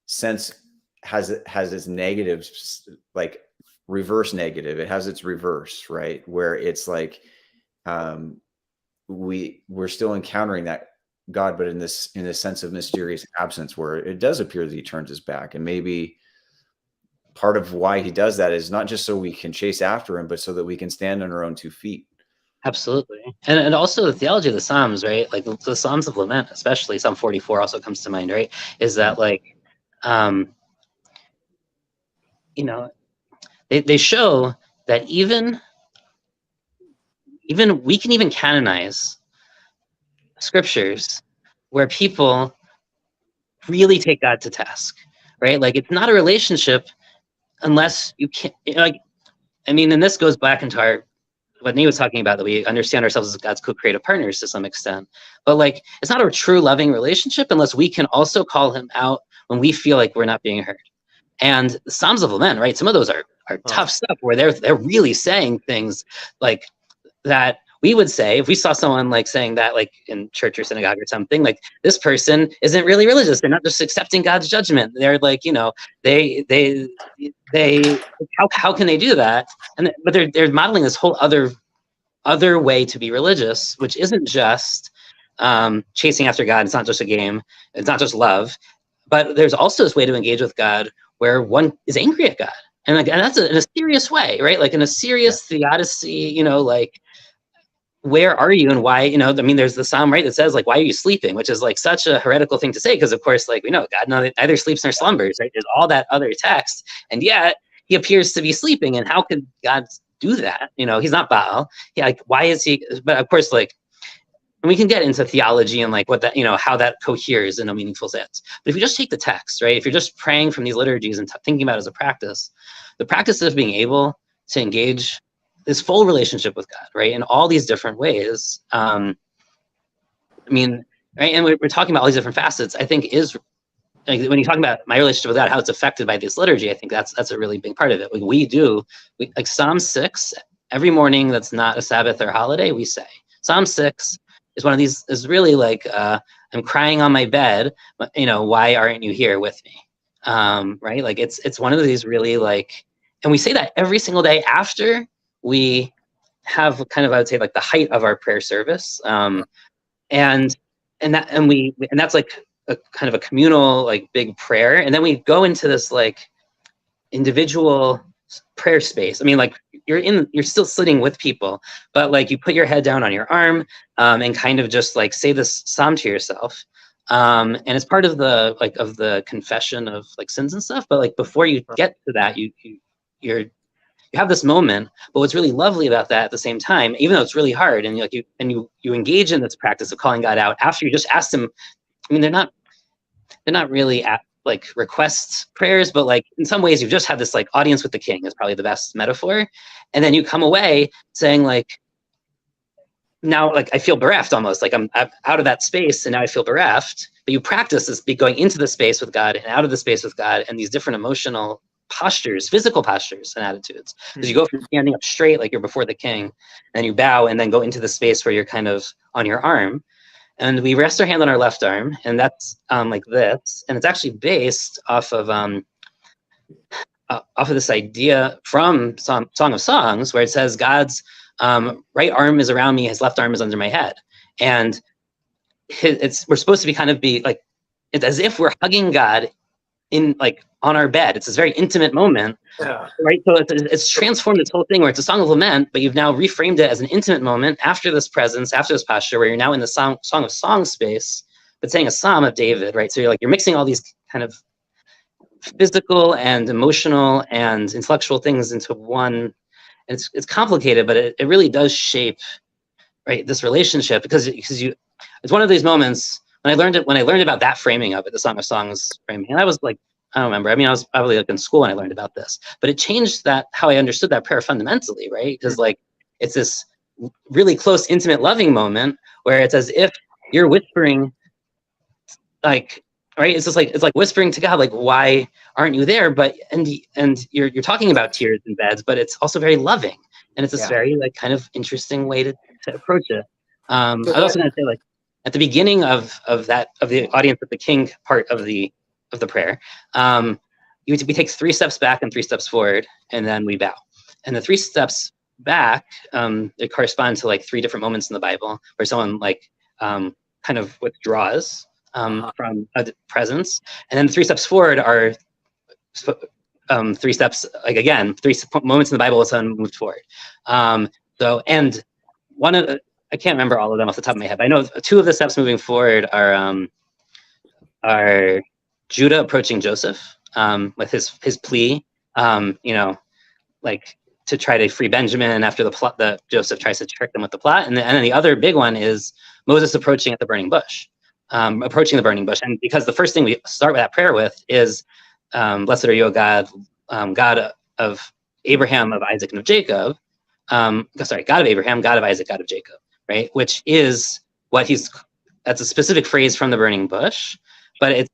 S12: sense has its negatives, like reverse negative. It has its reverse, right? Where it's like, we're still encountering that God, but in this sense of mysterious absence, where it does appear that he turns his back. And maybe part of why he does that is not just so we can chase after him, but so that we can stand on our own 2 feet.
S22: Absolutely. And also the theology of the Psalms, right? Like the Psalms of Lament, especially Psalm 44 also comes to mind, right? Is that, like, you know, they show that even we can even canonize scriptures where people really take God to task, right? Like, it's not a relationship unless you can't, like, I mean, and this goes back into what Nate was talking about, that we understand ourselves as God's co-creative partners to some extent. But, like, it's not a true loving relationship unless we can also call him out when we feel like we're not being heard, And the Psalms of Lament, right? Some of those are tough stuff where they're really saying things like that we would say if we saw someone like saying that like in church or synagogue or something, like this person isn't really religious. They're not just accepting God's judgment. They're like, you know, they how can they do that? But they're modeling this whole other way to be religious, which isn't just chasing after God. It's not just a game. It's not just love, but there's also this way to engage with God where one is angry at God. And that's in a serious way, right? Like in a serious theodicy, you know, like, where are you and why, you know, I mean, there's the Psalm, right, that says like, why are you sleeping? Which is like such a heretical thing to say. Because of course, like we know God neither sleeps nor slumbers, right? There's all that other text. And yet he appears to be sleeping. And how could God do that? You know, he's not Baal. Yeah, like, why is he? But of course, like, and we can get into theology and like what that, you know, how that coheres in a meaningful sense. But if you just take the text, right, if you're just praying from these liturgies and thinking about it as a practice, the practice of being able to engage this full relationship with God, right, in all these different ways. I mean, right, and we're talking about all these different facets. I think is like, when you talk about my relationship with God, how it's affected by this liturgy. I think that's a really big part of it. Like we like Psalm 6 every morning. That's not a Sabbath or holiday. We say Psalm 6 is one of these. Is really like I'm crying on my bed. You know, why aren't you here with me? Right, like it's one of these really like, and we say that every single day after we have kind of, I would say, like the height of our prayer service, and that's like a kind of a communal, like big prayer, and then we go into this like individual prayer space. I mean, like you're still sitting with people, but like you put your head down on your arm, and kind of just like say this psalm to yourself, and it's part of the like of the confession of like sins and stuff. But like before you get to that, you have this moment, but what's really lovely about that at the same time, even though it's really hard, and you engage in this practice of calling God out after you just asked him. I mean, they're not really like request prayers, but like in some ways you've just had this like audience with the king is probably the best metaphor. And then you come away saying like, now like I feel bereft almost, like I'm out of that space and now I feel bereft. But you practice this, be going into the space with God and out of the space with God, and these different emotional postures, physical postures and attitudes. Because you go from standing up straight like you're before the king, and you bow and then go into the space where you're kind of on your arm. And we rest our hand on our left arm, and that's like this. And it's actually based off of this idea from Song of Songs, where it says God's right arm is around me, his left arm is under my head. And we're supposed to be like, it's as if we're hugging God in like on our bed. It's this very intimate moment, right? So it's transformed this whole thing where it's a song of lament, but you've now reframed it as an intimate moment after this presence, after this posture, where you're now in the song of songs space, but saying a psalm of David, right? So you're mixing all these kind of physical and emotional and intellectual things into one. And it's complicated, but it really does shape, right, this relationship, because it's one of these moments. When I learned about that framing of it, the Song of Songs framing, and I was like, I don't remember. I mean, I was probably like in school when I learned about this, but it changed how I understood that prayer fundamentally, right? Because like it's this really close, intimate, loving moment where it's as if you're whispering, like, right? It's just like it's like whispering to God, like, why aren't you there? But and you're talking about tears and beds, but it's also very loving, and it's this very like kind of interesting way to approach it. I was also going to say like, at the beginning of the audience with the king part of the prayer, we take 3 steps back and 3 steps forward, and then we bow. And the 3 steps back, they correspond to like 3 different moments in the Bible where someone like kind of withdraws from a presence, and then the 3 steps forward are 3 steps, like again 3 moments in the Bible where someone moved forward. So and one of the, I can't remember all of them off the top of my head, but I know 2 of the steps moving forward are Judah approaching Joseph with his plea, you know, like to try to free Benjamin after the plot that Joseph tries to trick them with the plot, and then the other big one is Moses approaching the burning bush. And because the first thing we start with that prayer with is, "Blessed are you, O God, God of Abraham, of Isaac, and of Jacob." God of Abraham, God of Isaac, God of Jacob. Right, which is what that's a specific phrase from the burning bush, but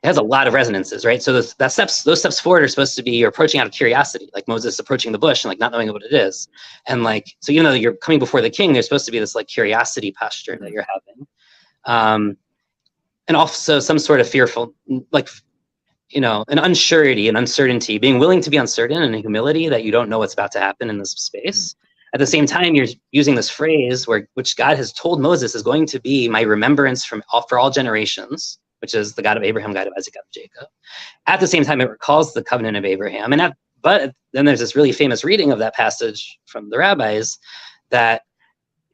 S22: it has a lot of resonances, right? So those steps forward are supposed to be you're approaching out of curiosity, like Moses approaching the bush and like not knowing what it is. And like, so even though you're coming before the king, there's supposed to be this like curiosity posture that you're having. And also some sort of fearful, like, an unsurety and uncertainty, being willing to be uncertain and humility that you don't know what's about to happen in this space. At the same time, you're using this phrase which God has told Moses is going to be my remembrance for all generations, which is the God of Abraham, God of Isaac, God of Jacob. At the same time, it recalls the covenant of Abraham. But then there's this really famous reading of that passage from the rabbis that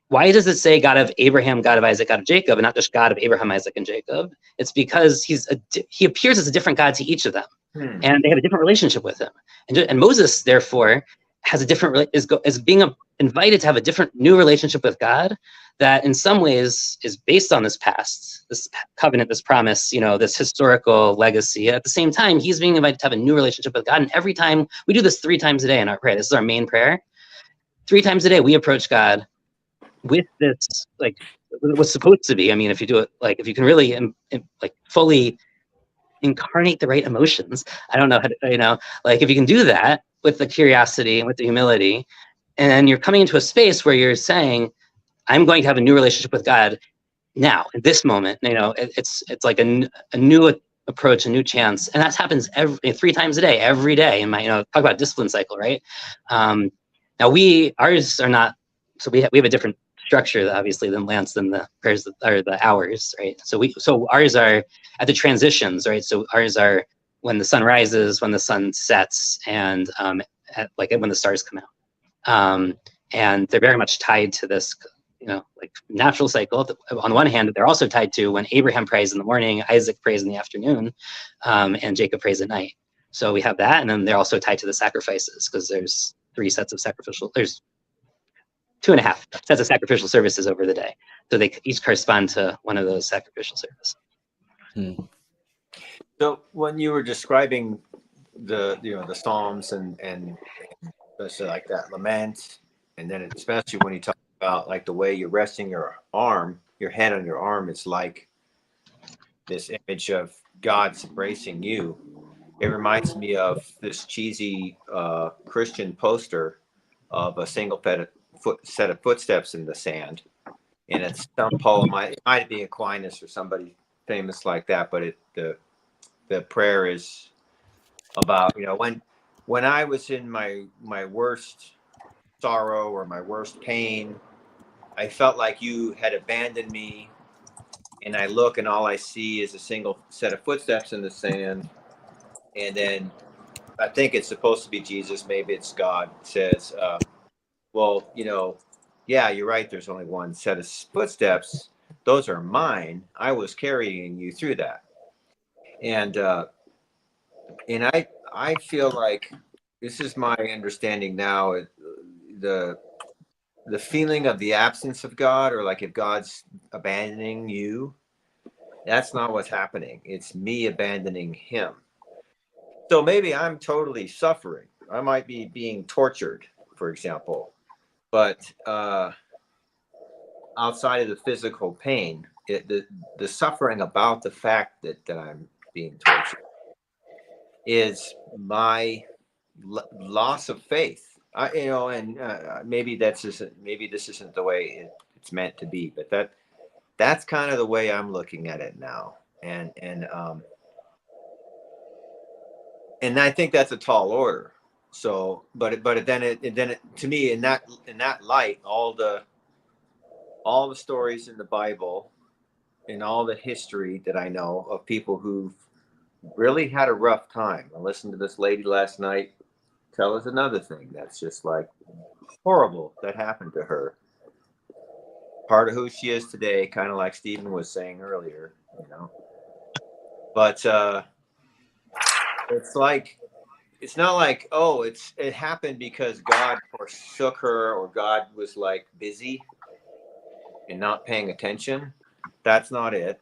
S22: why does it say God of Abraham, God of Isaac, God of Jacob, and not just God of Abraham, Isaac, and Jacob? It's because he appears as a different God to each of them, and they have a different relationship with him. And Moses, therefore, has a different is being invited to have a different new relationship with God that, in some ways, is based on this past, this covenant, this promise, this historical legacy. At the same time, he's being invited to have a new relationship with God. And every time we do this 3 times a day in our prayer, this is our main prayer. 3 times a day, we approach God with this, like, what's supposed to be. I mean, if you do it, like, if you can really, like, fully incarnate the right emotions, I don't know how to, like, if you can do that with the curiosity and with the humility, and you're coming into a space where you're saying, I'm going to have a new relationship with God now, at this moment, it's like a new approach, a new chance. And that happens 3 times a day, every day. And talk about discipline cycle, right? Now ours are not, so we have a different structure, obviously, than Lance, than the prayers or the hours, right? So ours are at the transitions, right? So ours are when the sun rises, when the sun sets, and when the stars come out. And they're very much tied to this, like natural cycle. On the one hand, they're also tied to when Abraham prays in the morning, Isaac prays in the afternoon, and Jacob prays at night. So we have that, and then they're also tied to the sacrifices, because there's 3 sets of there's 2.5 sets of sacrificial services over the day. So they each correspond to one of those sacrificial services.
S8: So when you were describing the Psalms and especially like that lament, and then especially when you talk about like the way you're resting your head on your arm, it's like this image of God's embracing you. It reminds me of this cheesy Christian poster of a single set of footsteps in the sand, and it's some poem. It might be Aquinas or somebody famous like that, but the prayer is about when I was in my worst sorrow or my worst pain, I felt like you had abandoned me, and I look and all I see is a single set of footsteps in the sand, and then I think it's supposed to be Jesus, maybe it's God, says, well, yeah, you're right, there's only one set of footsteps, those are mine, I was carrying you through that. And I feel like this is my understanding now, the feeling of the absence of God, or like if God's abandoning you, that's not what's happening. It's me abandoning him. So maybe I'm totally suffering. I might be being tortured, for example, but outside of the physical pain, the suffering about the fact that I'm being tortured is my loss of faith. Maybe this isn't the way it's meant to be, but that's kind of the way I'm looking at it now, and I think that's a tall order. So, but then it to me, in that light, all the stories in the Bible and all the history that I know of people who've really had a rough time. I listened to this lady last night tell us another thing that's just like horrible that happened to her. Part of who she is today, kind of like Stephen was saying earlier, But it's not like, oh, it happened because God forsook her, or God was like busy and not paying attention. That's not it.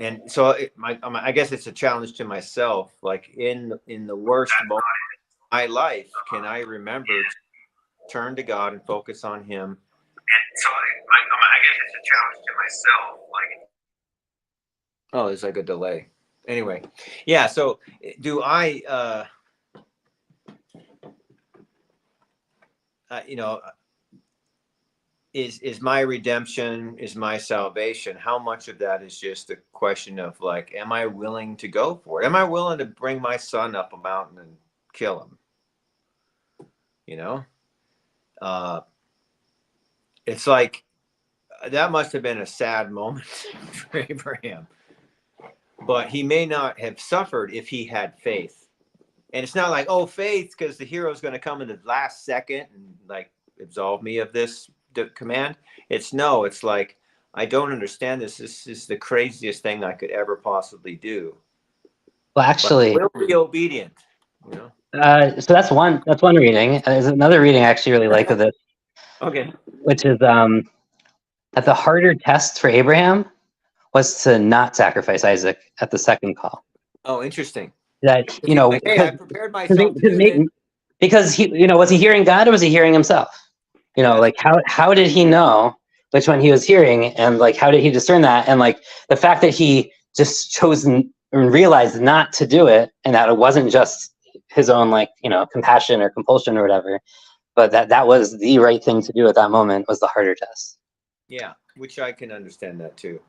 S8: And so I guess it's a challenge to myself. Like in the worst moment of my life, can I remember to turn to God and focus on Him? guess it's a challenge to myself. Like, oh, there's like a delay. Anyway, yeah. So, do I? You know, is my redemption, is my salvation? How much of that is just a question of like, am I willing to go for it? Am I willing to bring my son up a mountain and kill him? You know, it's like that must have been a sad moment for Abraham, but he may not have suffered if he had faith. And it's not like, oh, faith, because the hero's going to come in the last second and like absolve me of this command. It's no, it's like, I don't understand this. This is the craziest thing I could ever possibly do.
S22: Well, actually,
S8: but I will be obedient. You know.
S22: So that's one reading. There's another reading I actually really like of this.
S8: Okay.
S22: Which is that the harder test for Abraham was to not sacrifice Isaac at the second call.
S8: Oh, interesting.
S22: That, you know,
S8: like, hey, I prepared myself to do it.
S22: Because he, you know, was he hearing God or was he hearing himself? You know, like how did he know which one he was hearing, and like how did he discern that? And like the fact that he just chose and realized not to do it, and that it wasn't just his own, like, you know, compassion or compulsion or whatever, but that was the right thing to do at that moment, was the harder test.
S8: Yeah, which I can understand that too.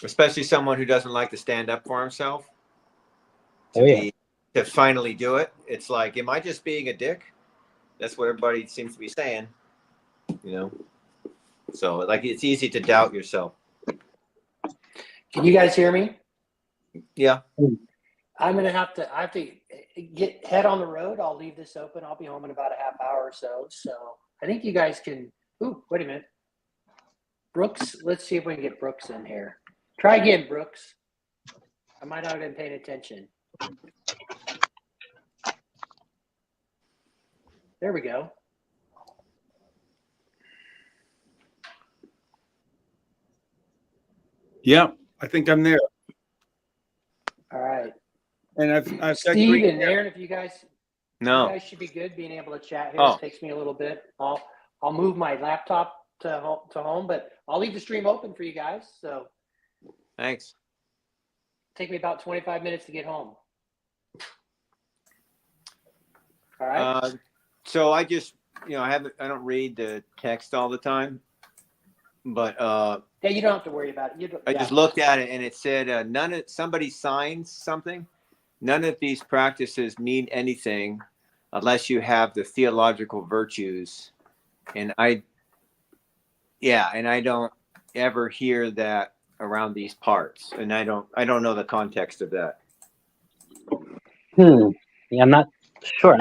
S8: Especially someone who doesn't like to stand up for himself. To finally do it. It's like, am I just being a dick? That's what everybody seems to be saying, you know? So like, it's easy to doubt yourself.
S9: Can you guys hear me?
S8: Yeah.
S9: I have to head on the road. I'll leave this open. I'll be home in about a half hour or so. So I think you guys can, wait a minute. Brooks, let's see if we can get Brooks in here. Try again, Brooks. I might not have been paying attention. There we go.
S18: Yeah, I think I'm there.
S9: All right.
S18: And I've
S9: Steve and Aaron, if you guys,
S8: no,
S9: you guys should be good being able to chat here.
S8: Oh.
S9: It takes me a little bit. I'll move my laptop to home, but I'll leave the stream open for you guys. So
S8: thanks.
S9: Take me about 25 minutes to get home. All right.
S8: So I just, I don't read the text all the time, but
S9: yeah, you don't have to worry about it.
S8: I just looked at it and it said somebody signs something. None of these practices mean anything unless you have the theological virtues, and I don't ever hear that around these parts, and I don't know the context of that.
S22: Yeah, I'm not sure.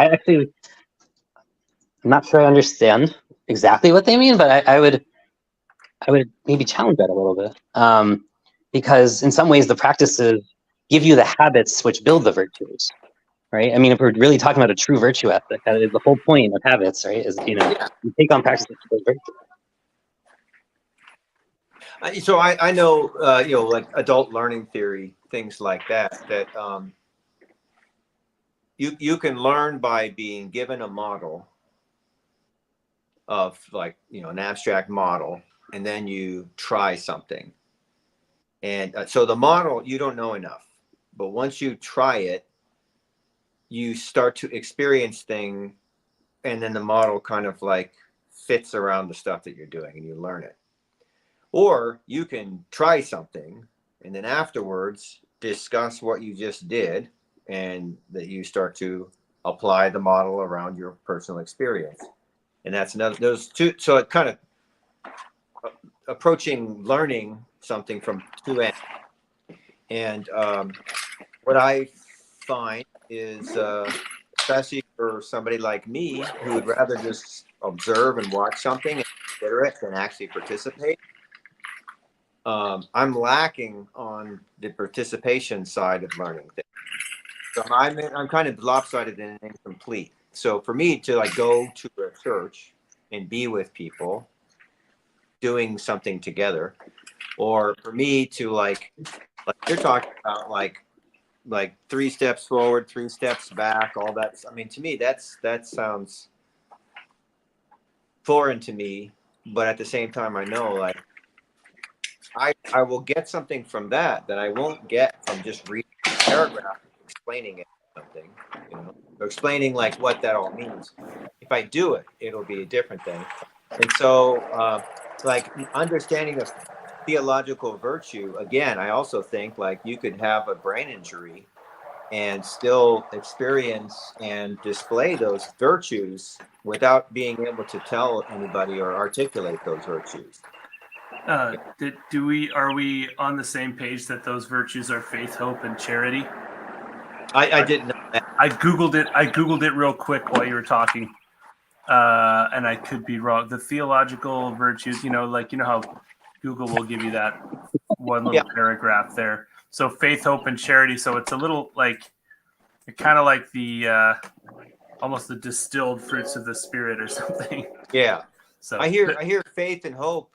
S22: I'm not sure I understand exactly what they mean, but I would maybe challenge that a little bit, because in some ways the practices give you the habits which build the virtues, right? I mean, if we're really talking about a true virtue ethic, that is the whole point of habits, right? Is you take on practices to build virtue.
S8: So I know like adult learning theory, things like that you can learn by being given a model of, like, an abstract model, and then you try something. And so the model, you don't know enough, but once you try it, you start to experience things, and then the model kind of like fits around the stuff that you're doing, and you learn it. Or you can try something and then afterwards discuss what you just did, and that you start to apply the model around your personal experience. And that's those two. So it kind of approaching learning something from two ends. And what I find is, especially for somebody like me who would rather just observe and watch something and consider it than actually participate, I'm lacking on the participation side of learning things. So I'm kind of lopsided and incomplete. So for me to like go to a church and be with people doing something together, or for me to like you're talking about like 3 steps forward, 3 steps back, all that. I mean, to me, that sounds foreign to me, but at the same time, I know like I will get something from that I won't get from just reading a paragraph explaining it something, or explaining like what that all means. If I do it, it'll be a different thing. And so, like understanding of theological virtue, again, I also think like you could have a brain injury and still experience and display those virtues without being able to tell anybody or articulate those virtues.
S4: Are we on the same page that those virtues are faith, hope, and charity?
S8: I didn't know that.
S4: I googled it real quick while you were talking, and I could be wrong. The theological virtues, like how Google will give you that one little paragraph there. So faith, hope, and charity. So it's a little like, kind of like the almost the distilled fruits of the spirit or something.
S8: Yeah.
S4: So
S8: I hear faith and hope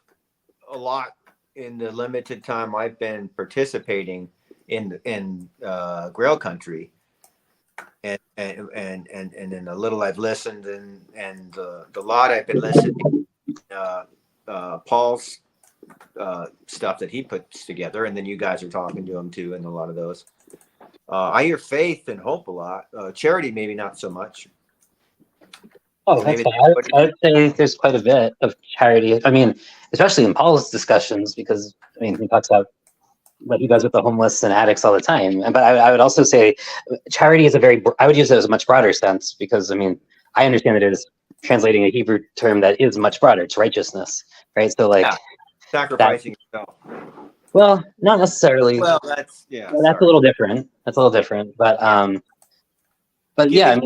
S8: a lot in the limited time I've been participating in Grail country, and in the little I've listened and the lot I've been listening, Paul's stuff that he puts together, and then you guys are talking to him too, and a lot of those. I hear faith and hope a lot. Charity, maybe not so much.
S22: Oh, that's fine. I would say there's quite a bit of charity. I mean, especially in Paul's discussions, because he talks about what he does with the homeless and addicts all the time. But I would also say charity is I would use it as a much broader sense, because I understand that it is translating a Hebrew term that is much broader. It's righteousness, right? So like
S8: sacrificing yourself.
S22: Well, not necessarily.
S8: Well, that's
S22: that's a little different. But yeah,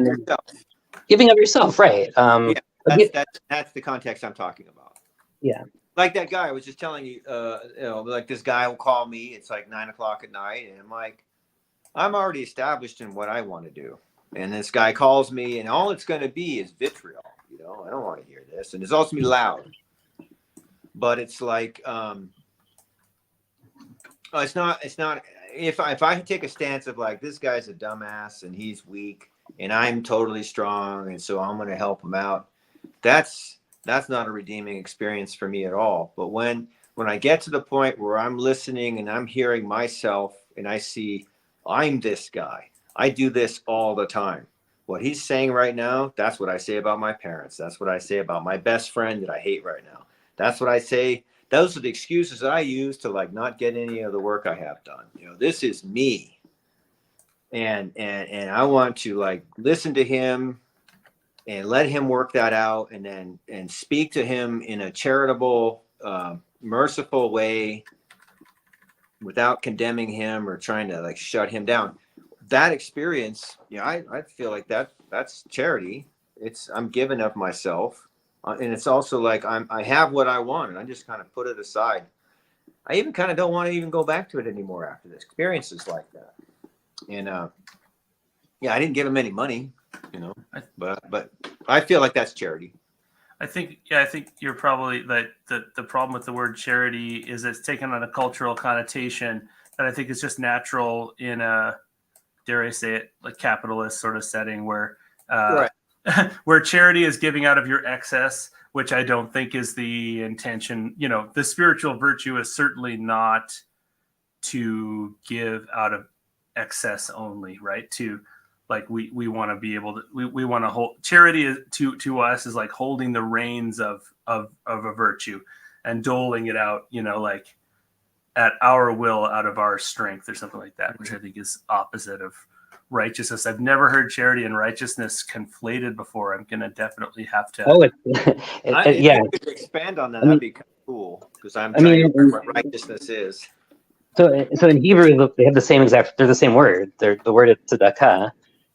S22: giving of yourself, right?
S8: That's the context I'm talking about.
S22: Yeah.
S8: Like that guy I was just telling you, like this guy will call me. It's like 9 o'clock at night, and I'm like, I'm already established in what I want to do. And this guy calls me, and all it's going to be is vitriol. I don't want to hear this, and it's also going to be loud. But it's like, it's not. If I take a stance of like, this guy's a dumbass and he's weak, and I'm totally strong, and so I'm going to help him out, that's not a redeeming experience for me at all. But when I get to the point where I'm listening and I'm hearing myself, and I see I'm this guy, I do this all the time. What he's saying right now, that's what I say about my parents. That's what I say about my best friend that I hate right now. That's what I say. Those are the excuses I use to like not get any of the work I have done. This is me. And I want to like listen to him and let him work that out, and speak to him in a charitable, merciful way without condemning him or trying to like shut him down. That experience, I feel like that's charity. I'm giving of myself, and it's also like I have what I want, and I just kind of put it aside. I even kind of don't want to even go back to it anymore after this experiences like that. And I didn't give him any money, but I feel like that's charity.
S4: I think you're probably the problem with the word charity is it's taken on a cultural connotation that I think is just natural in a, dare I say it, like capitalist sort of setting where where charity is giving out of your excess, which I don't think is the intention. The spiritual virtue is certainly not to give out of excess only, right? To like we want to be able to we want to hold charity is, to us is like holding the reins of a virtue and doling it out, like at our will, out of our strength or something like that, which I think is opposite of righteousness. I've never heard charity and righteousness conflated before. I'm gonna definitely have to.
S22: Oh,
S8: If you could expand on that, that'd be kind of cool, because I'm trying to remember what righteousness is.
S22: So in Hebrew, they have the same they're the same word. The word is tzedakah.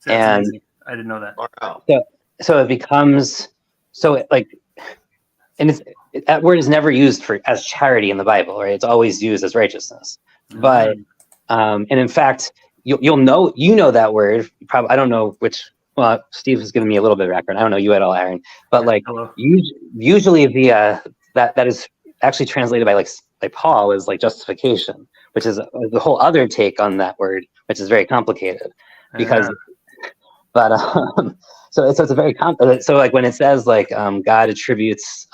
S22: And
S4: I didn't know that.
S8: Wow.
S22: So it becomes that word is never used as charity in the Bible, right? It's always used as righteousness. But and in fact, you'll know that word. Probably I don't know which. Well, Steve has given me a little bit of background. I don't know you at all, Aaron. But usually that is actually translated by Paul as like justification, which is the whole other take on that word, which is very complicated because But so it's a very so like when it says like God attributes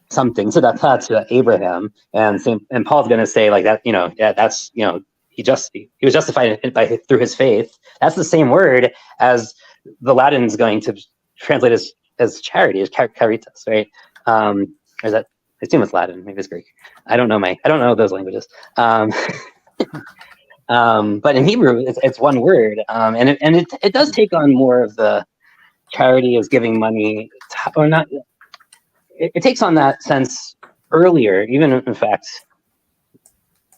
S22: something to Abraham, and Paul's going to say like that, that's he was justified through his faith. That's the same word as the Latin's going to translate as charity, as caritas, right? Or is that, I assume it's Latin, maybe it's Greek. I don't know those languages. But in Hebrew, it's one word, and it does take on more of the charity as giving money, or not. It takes on that sense earlier, even in fact.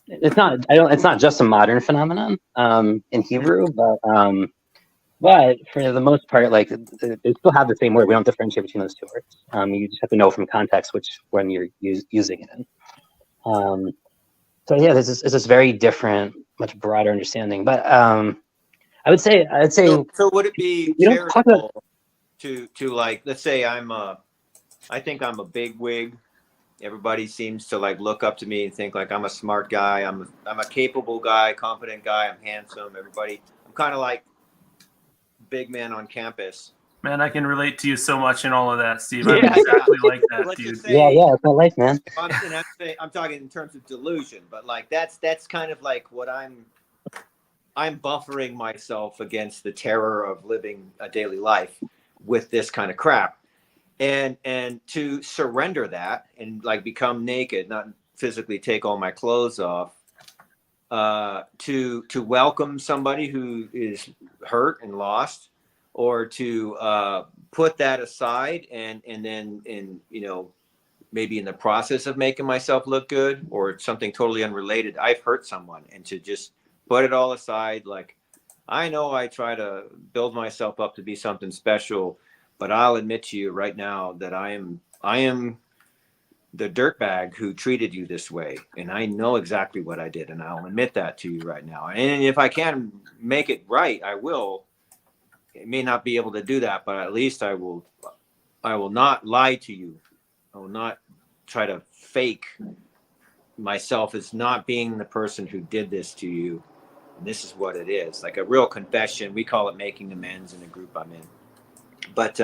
S22: It's not just a modern phenomenon in Hebrew, but for the most part, like they still have the same word. We don't differentiate between those two words. You just have to know from context which one you're using it in. So yeah, it's this very different, much broader understanding. But I would say.
S8: So would it be charitable to like, let's say I think I'm a big wig. Everybody seems to like look up to me and think like I'm a smart guy. I'm a capable guy, confident guy. I'm handsome. I'm kind of like big man on campus.
S4: Man, I can relate to you so much in all of that, Steve. I'm exactly like that, dude.
S22: Yeah, it's my life, man.
S8: I'm talking in terms of delusion, but like that's kind of like what I'm buffering myself against the terror of living a daily life with this kind of crap, and to surrender that and like become naked, not physically take all my clothes off, to welcome somebody who is hurt and lost, or to put that aside and then maybe in the process of making myself look good or something totally unrelated, I've hurt someone, and to just put it all aside. Like, I know I try to build myself up to be something special, but I'll admit to you right now that I am the dirtbag who treated you this way, and I know exactly what I did, and I'll admit that to you right now. And if I can make it right, I will. I may not be able to do that, but at least I will not lie to you. I will not try to fake myself as not being the person who did this to you. And this is what it is, like a real confession. We call it making amends in the group I'm in. But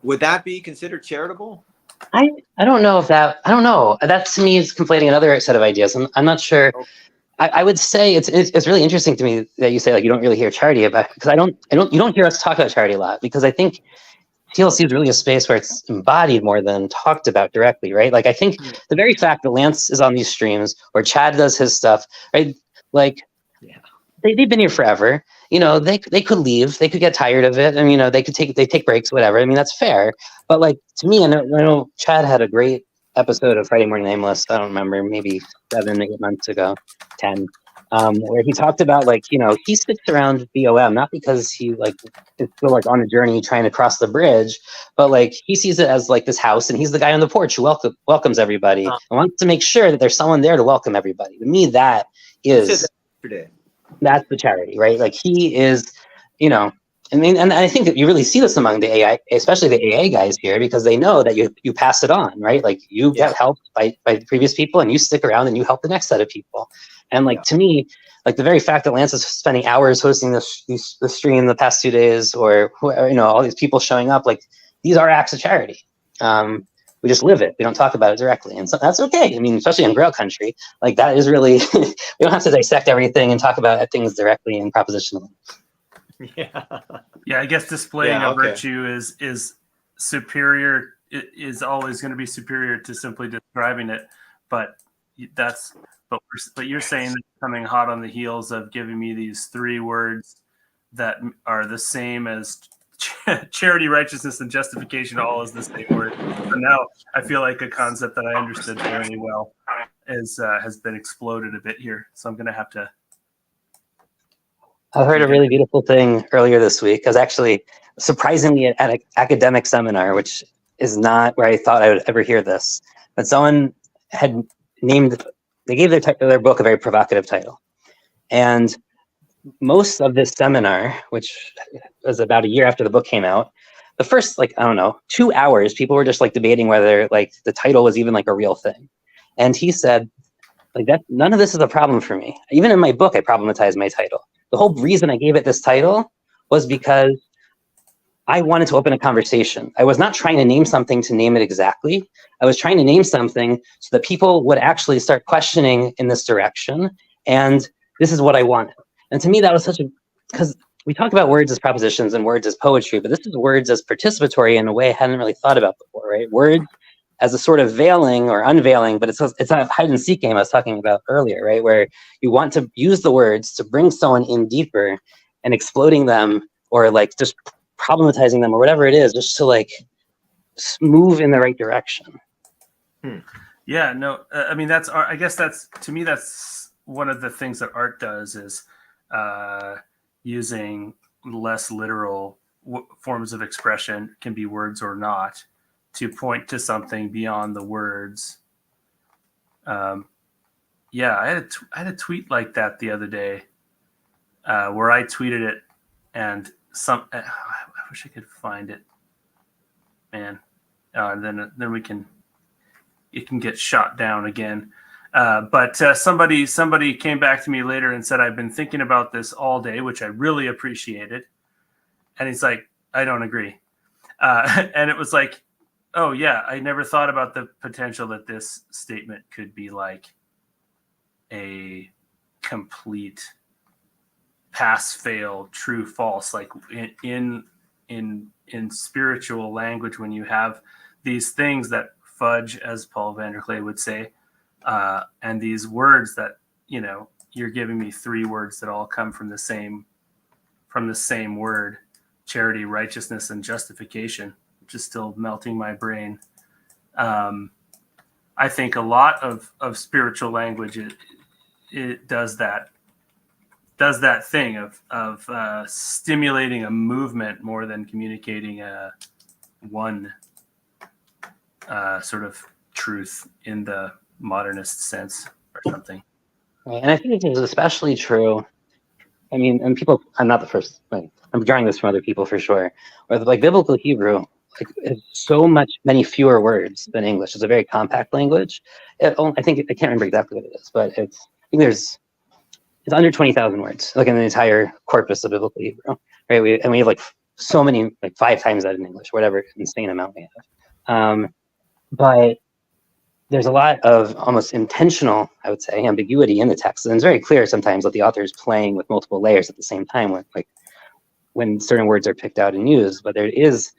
S8: would that be considered charitable?
S22: I don't know. That to me is conflating another set of ideas. I'm not sure. I would say it's really interesting to me that you say like you don't really hear charity about, because you don't hear us talk about charity a lot, because I think TLC is really a space where it's embodied more than talked about directly, right? Like I think the very fact that Lance is on these streams or Chad does his stuff, right? Like they've been here forever. They could leave, they could get tired of it, and they take breaks, whatever. I mean, that's fair. But like to me, I know Chad had a great episode of Friday Morning Nameless. I don't remember, maybe 7-8 months ago, 10, where he talked about like he sticks around BOM not because he like is still like on a journey trying to cross the bridge, but like he sees it as like this house, and he's the guy on the porch who welcomes everybody and wants to make sure that there's someone there to welcome everybody. To me, that is. That's the charity, right? Like he is, and I think that you really see this among the AI, especially the AA guys here, because they know that you pass it on, right? Like you get helped by previous people, and you stick around and you help the next set of people. And like to me, like the very fact that Lance is spending hours hosting the stream the past 2 days, or all these people showing up, like these are acts of charity. We just live it. We don't talk about it directly. And so that's okay. I mean, especially in Grail country, like that is really, we don't have to dissect everything and talk about things directly and propositionally.
S4: Yeah, I guess displaying a virtue is superior. It is always going to be superior to simply describing it. But you're saying that coming hot on the heels of giving me these 3 words that are the same as charity, righteousness, and justification, all is the same word. But now I feel like a concept that I understood fairly well has been exploded a bit here. So I'm going to have to.
S22: I heard a really beautiful thing earlier this week. I was actually surprisingly at an academic seminar, which is not where I thought I would ever hear this. But someone had they gave their book a very provocative title. And most of this seminar, which was about a year after the book came out, the first 2 hours, people were just like debating whether like the title was even like a real thing. And he said, like, that none of this is a problem for me. Even in my book, I problematized my title. The whole reason I gave it this title was because I wanted to open a conversation. I was not trying to name something to name it exactly. I was trying to name something so that people would actually start questioning in this direction. And this is what I wanted. And to me, that was because we talk about words as propositions and words as poetry, but this is words as participatory in a way I hadn't really thought about before, right? Words as a sort of veiling or unveiling, but it's a hide and seek game I was talking about earlier, right? Where you want to use the words to bring someone in deeper and exploding them, or like just problematizing them, or whatever it is, just to like move in the right direction.
S4: Yeah, no, I mean, that's art. I guess that's, to me, that's one of the things that art does, is using less literal forms of expression, can be words or not, to point to something beyond the words. Yeah, I had a tweet like that the other day, where I tweeted it, and I wish I could find it, man. Then it can get shot down again. But somebody came back to me later and said, I've been thinking about this all day, which I really appreciated. And he's like, I don't agree. And it was like, oh yeah, I never thought about the potential that this statement could be like a complete pass fail, true false. Like in spiritual language, when you have these things that fudge, as Paul Vanderklay would say, and these words that, you're giving me 3 words that all come from the same word: charity, righteousness, and justification, which is still melting my brain. I think a lot of spiritual language, it does that thing of stimulating a movement more than communicating one sort of truth in the modernist sense or something.
S22: And I think this is especially true. I mean, and people, I'm not the first, I'm drawing this from other people for sure, where like biblical Hebrew, like, has many fewer words than English. It's a very compact language. I can't remember exactly what it is, but it's under 20,000 words, like in the entire corpus of biblical Hebrew, right? We have like so many, like 5 times that in English, whatever insane amount we have. But there's a lot of almost intentional, I would say, ambiguity in the text. And it's very clear sometimes that the author is playing with multiple layers at the same time, when certain words are picked out and used. But there is,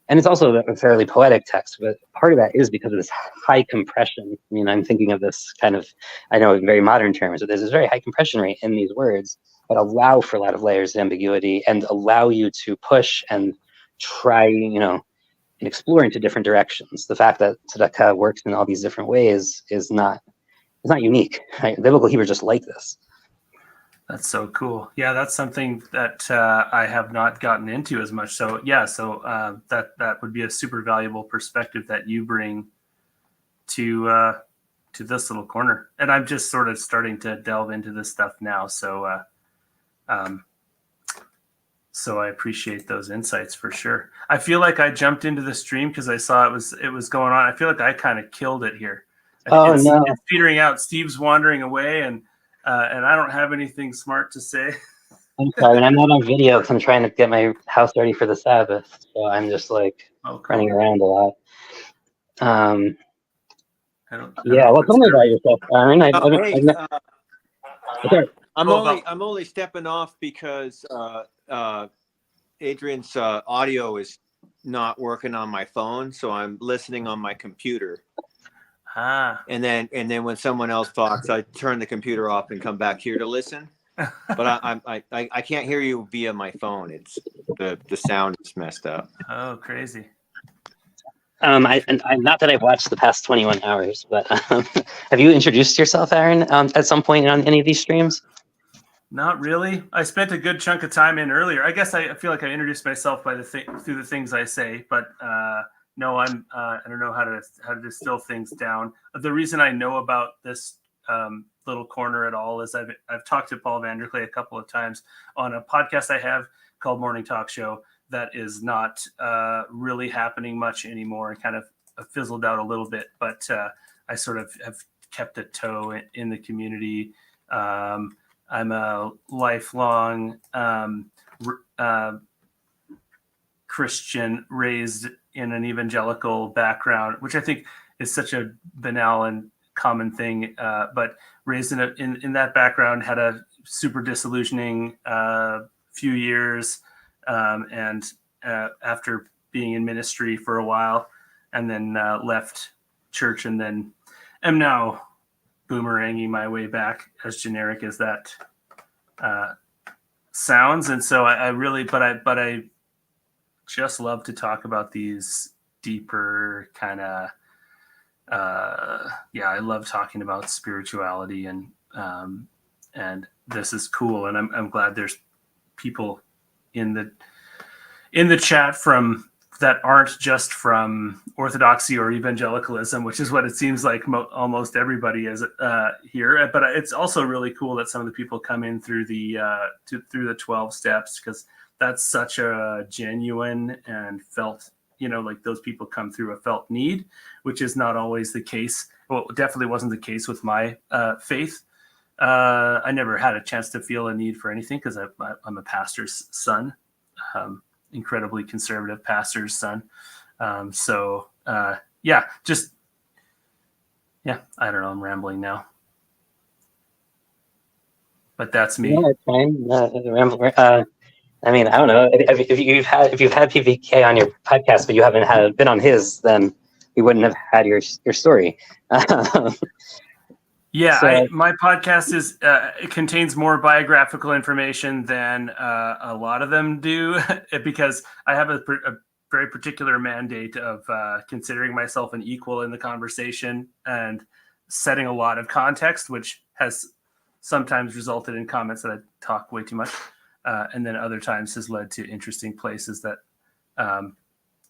S22: and it's also a fairly poetic text, but part of that is because of this high compression. I mean, I'm thinking of this kind of, I know in very modern terms, but there's this very high compression rate in these words that allow for a lot of layers of ambiguity and allow you to push and try, and explore into different directions. The fact that tzedakah works in all these different ways is not unique. Right? Biblical Hebrew is just like this.
S4: That's so cool. Yeah, that's something that I have not gotten into as much. So yeah, that would be a super valuable perspective that you bring to this little corner. And I'm just sort of starting to delve into this stuff now. So I appreciate those insights for sure. I feel like I jumped into the stream because I saw it was going on. I feel like I kind of killed it here. It's petering out. Steve's wandering away, and I don't have anything smart to say.
S22: I'm sorry, and I'm not on video because I'm trying to get my house ready for the Sabbath. So I'm just running around a lot. Well, tell me about yourself, Aaron.
S8: I'm only stepping off because Adrian's audio is not working on my phone, so I'm listening on my computer. And then when someone else talks, I turn the computer off and come back here to listen. But I can't hear you via my phone. It's the sound is messed up.
S4: Oh, crazy.
S22: I'm not that I've watched the past 21 hours, but have you introduced yourself, Aaron, at some point on any of these streams?
S4: Not really. I spent a good chunk of time in earlier. I guess I feel like I introduced myself through the things I say, but no, I don't know how to distill things down. The reason I know about this little corner at all is I've talked to Paul Vanderklay a couple of times on a podcast I have called Morning Talk Show that is not really happening much anymore and kind of fizzled out a little bit. But I sort of have kept a toe in the community. I'm a lifelong Christian raised in an evangelical background, which I think is such a banal and common thing, but raised in that background, had a super disillusioning few years, and after being in ministry for a while, and then left church, and then am now boomeranging my way back, as generic as that sounds. And so I really, but I just love to talk about these deeper kind of, I love talking about spirituality, and this is cool. And I'm glad there's people in the chat from that aren't just from Orthodoxy or evangelicalism, which is what it seems like almost everybody is here. But it's also really cool that some of the people come in through the 12 steps, because that's such a genuine and felt, like those people come through a felt need, which is not always the case. Well, it definitely wasn't the case with my faith. I never had a chance to feel a need for anything, because I'm a pastor's son. Incredibly conservative pastor's son. I don't know, I'm rambling now, but that's me.
S22: Yeah, it's fine. I mean, I don't know if you've had PVK on your podcast, but you haven't been on his, then we wouldn't have had your story.
S4: Yeah,
S22: So-
S4: my podcast it contains more biographical information than a lot of them do, because I have a very particular mandate of considering myself an equal in the conversation and setting a lot of context, which has sometimes resulted in comments that I talk way too much, and then other times has led to interesting places that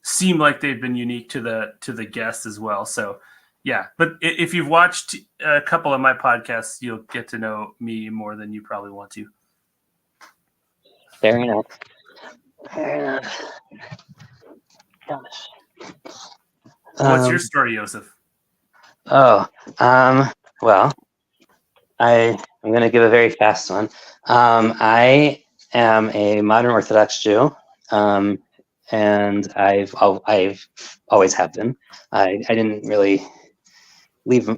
S4: seem like they've been unique to the guest as well. So. Yeah, but if you've watched a couple of my podcasts, you'll get to know me more than you probably want to.
S22: Fair enough. Gosh.
S4: What's your story, Joseph?
S22: Well, I'm going to give a very fast one. I am a modern Orthodox Jew, and I've always have been. I didn't really leave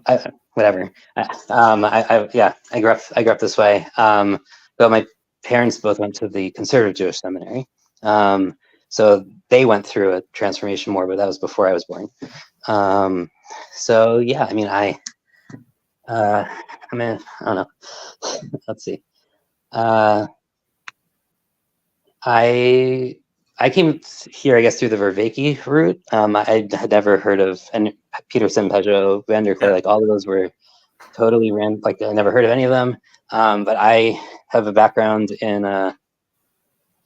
S22: whatever. I grew up this way. But my parents both went to the conservative Jewish seminary. So they went through a transformation more, but that was before I was born. I don't know. Let's see. I came here, I guess, through the Vervaeke route. I had never heard of Peterson, Peugeot, Vanderclay, like all of those were totally random. Like I never heard of any of them. But I have a background in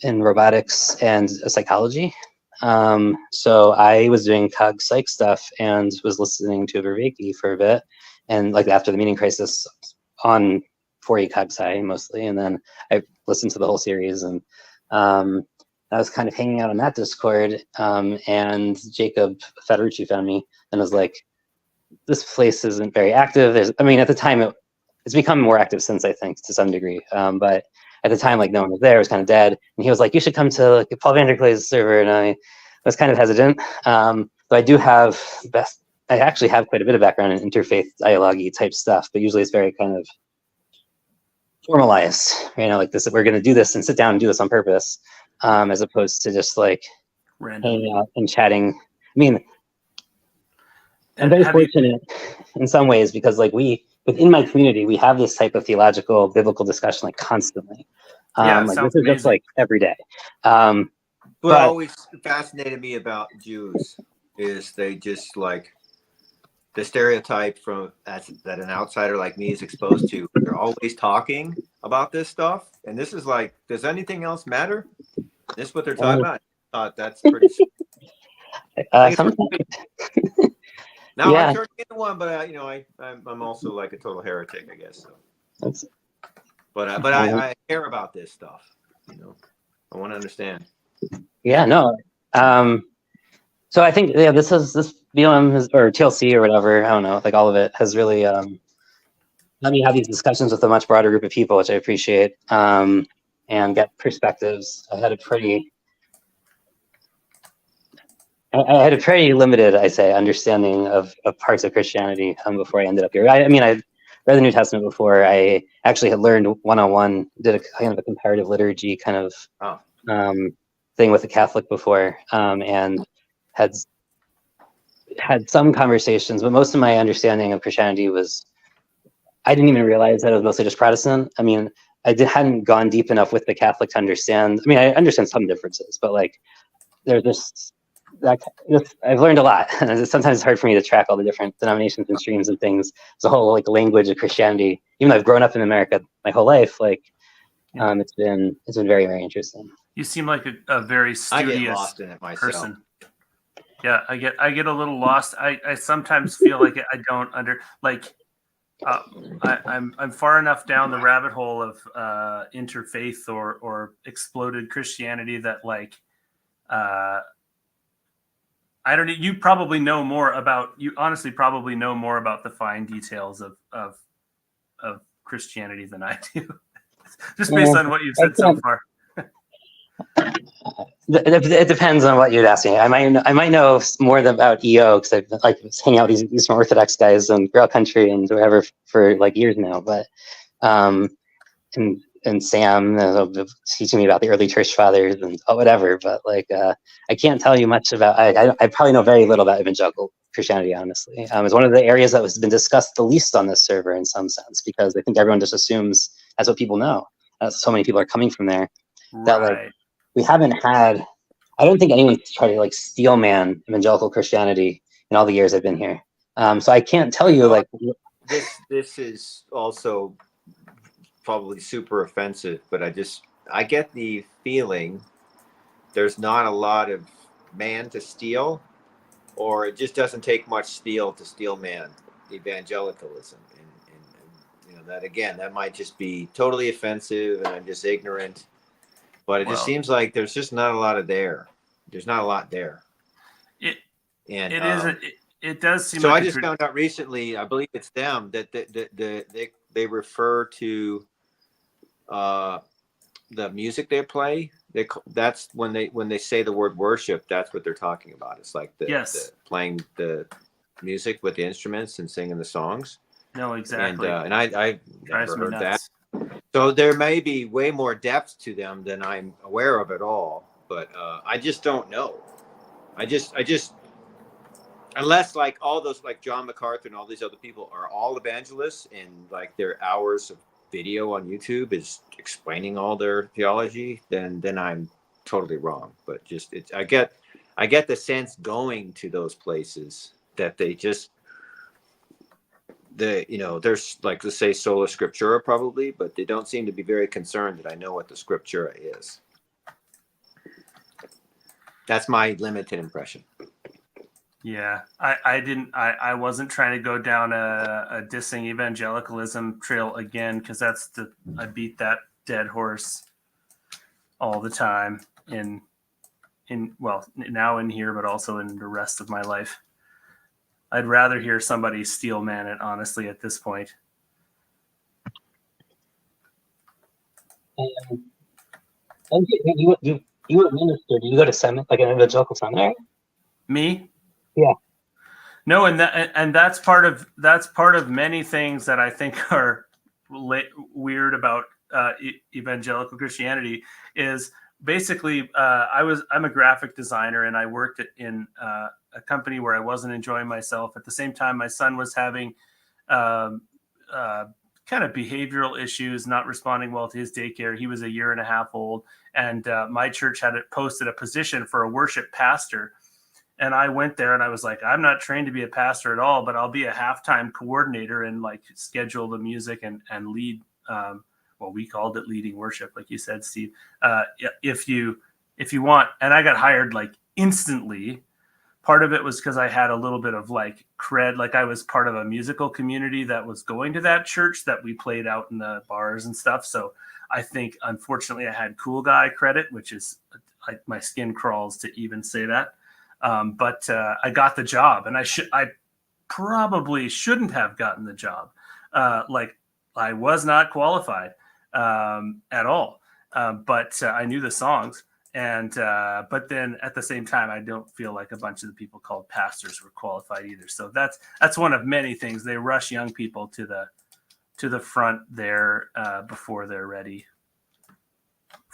S22: robotics and psychology. So I was doing cog psych stuff and was listening to Vervaeke for a bit. And like after the meaning crisis on 4E cog psy mostly. And then I listened to the whole series, and I was kind of hanging out on that Discord, and Jacob Federici found me and was like, this place isn't very active. At the time, it's become more active since, I think, to some degree. But at the time, like, no one was there. It was kind of dead. And he was like, you should come to like Paul Vanderclay's server. And I was kind of hesitant. But I actually have quite a bit of background in interfaith dialogue-y type stuff, but usually it's very kind of formalized, like this, we're going to do this and sit down and do this on purpose. As opposed to just like hanging out and chatting. I mean, I'm very fortunate in some ways, because like within my community, we have this type of theological, biblical discussion like constantly. This is just like every day.
S8: What always fascinated me about Jews is they just like the stereotype that an outsider like me is exposed to. They're always talking about this stuff, and this is like, does anything else matter? This is what they're talking about. I thought that's pretty. Now I turned into one, but I'm also like a total heretic, I guess. So. But I care about this stuff. I want to understand.
S22: Yeah, no. So I think this BLM or TLC or whatever, I don't know, like all of it has really let me have these discussions with a much broader group of people, which I appreciate. and get perspectives. I had a pretty limited, I say, understanding of parts of Christianity before I ended up here. I mean, I read the New Testament before. I actually had learned one-on-one, did a kind of a comparative liturgy kind of thing with a Catholic before, and had some conversations, but most of my understanding of Christianity was, I didn't even realize that it was mostly just Protestant. I mean, hadn't gone deep enough with the Catholic to understand. I mean, I understand some differences, but like, there's this, I've learned a lot. Sometimes it's hard for me to track all the different denominations and streams and things. It's a whole like language of Christianity. Even though I've grown up in America my whole life, like it's been very, very interesting.
S4: You seem like a very studious
S8: I get lost in it myself.
S4: person. Yeah, I get a little lost. I sometimes feel like I don't I'm far enough down the rabbit hole of interfaith or exploded Christianity that like I don't. You probably know more about. You honestly probably know more about the fine details of Christianity than I do, just based on what you've said so far.
S22: It depends on what you'd ask me. I might know more about EO because I've like hanging out with these Orthodox guys in Grail Country and whatever for like years now. But and Sam teaching me about the early church fathers and whatever. But like I can't tell you much about. I probably know very little about evangelical Christianity. Honestly, it's one of the areas that has been discussed the least on this server in some sense because I think everyone just assumes that's what people know. So many people are coming from there that like. We haven't had, I don't think anyone's tried to like steel man evangelical Christianity in all the years I've been here. So I can't tell you like.
S8: This is also probably super offensive, but I get the feeling there's not a lot of man to steal, or it just doesn't take much steel to steal man evangelicalism. And that again, that might just be totally offensive and I'm just ignorant. But it just seems like there's just not a lot there. There's not a lot there. It
S4: does seem.
S8: So like I just found out recently. I believe it's them that they refer to the music they play. That's when they say the word worship. That's what they're talking about. It's like the playing the music with the instruments and singing the songs.
S4: No, exactly.
S8: And I never heard that. So there may be way more depth to them than I'm aware of at all, but I just don't know. I just unless like all those like John MacArthur and all these other people are all evangelists and like their hours of video on YouTube is explaining all their theology, then I'm totally wrong. But just I get the sense going to those places that they just. There's like, let's say sola scriptura probably, but they don't seem to be very concerned that I know what the scriptura is. That's my limited impression.
S4: Yeah, I wasn't trying to go down a dissing evangelicalism trail again because I beat that dead horse all the time now in here, but also in the rest of my life. I'd rather hear somebody steel man it, honestly, at this point.
S22: You administer? Do you go to seminary, like an evangelical seminary?
S4: Me?
S22: Yeah.
S4: No, and that's part of many things that I think are weird about evangelical Christianity. Is basically I'm a graphic designer and I worked in a company where I wasn't enjoying myself. At the same time, my son was having kind of behavioral issues, not responding well to his daycare. He was a year and a half old, and my church had posted a position for a worship pastor. And I went there and I was like, I'm not trained to be a pastor at all, but I'll be a halftime coordinator and like schedule the music and lead. We called it leading worship, like you said, Steve. If you want, and I got hired like instantly. Part of it was because I had a little bit of like cred, like I was part of a musical community that was going to that church that we played out in the bars and stuff. So I think, unfortunately, I had cool guy credit, which is my skin crawls to even say that. But I got the job, and I probably shouldn't have gotten the job. Like I was not qualified at all. but I knew the songs. And but then at the same time, I don't feel like a bunch of the people called pastors were qualified either. So that's one of many things. They rush young people to the front there before they're ready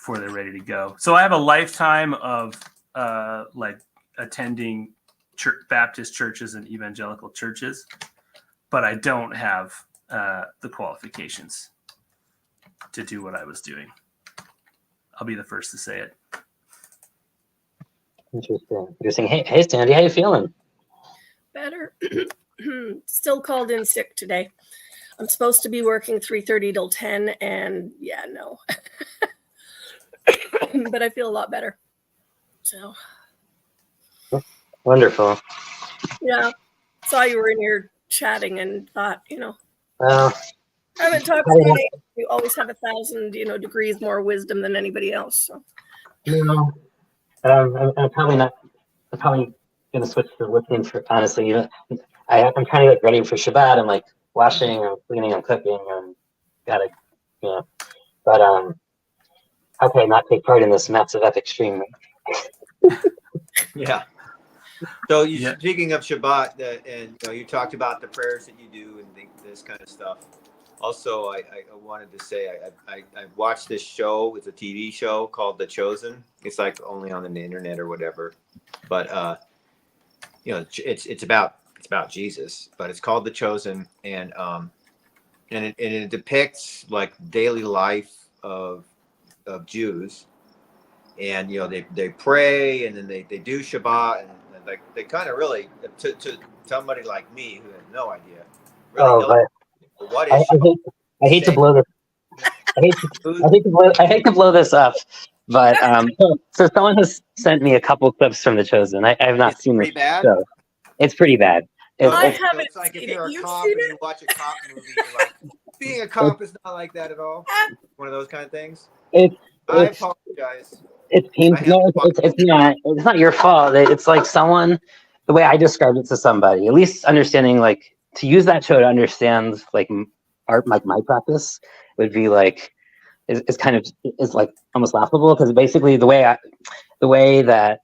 S4: to go. So I have a lifetime of like attending Baptist churches and evangelical churches, but I don't have the qualifications to do what I was doing. I'll be the first to say it.
S22: Interesting. You're saying, hey, Sandy, how you feeling?
S6: Better. Still called in sick today. I'm supposed to be working 3:30 till 10, and yeah, no. But I feel a lot better. So.
S22: Wonderful.
S6: Yeah. Saw you were in here chatting and thought,
S22: Well,
S6: I haven't talked to you. You always have 1,000, degrees more wisdom than anybody else. So.
S22: No, I'm probably not. I'm probably gonna switch to listening for, honestly. I'm trying to get ready for Shabbat. I'm like washing, I'm cleaning, I'm cooking, and gotta, But how can I not take part in this massive epic stream?
S8: Yeah. So speaking of Shabbat, and you talked about the prayers that you do and this kind of stuff. Also, I wanted to say I watched this show. It's a TV show called The Chosen. It's like only on the internet or whatever, but it's about Jesus, but it's called The Chosen, and it depicts like daily life of Jews, and they pray, and then they do Shabbat, and like they kind of really to somebody like me who has no idea really know what is Shabbat.
S22: I hate to blow this. I hate to blow this up, but so someone has sent me a couple clips from The Chosen. I have not seen this show. It's pretty bad.
S8: It's like if you're a cop and you watch a cop movie, you're like, being a cop is not like that at all. One of those kind of things. I apologize.
S22: It's painful. No, it's not. It's not your fault. It's like someone. The way I described it to somebody, at least understanding, like, to use that show to understand like art, like my practice would be like is like almost laughable, because basically the way that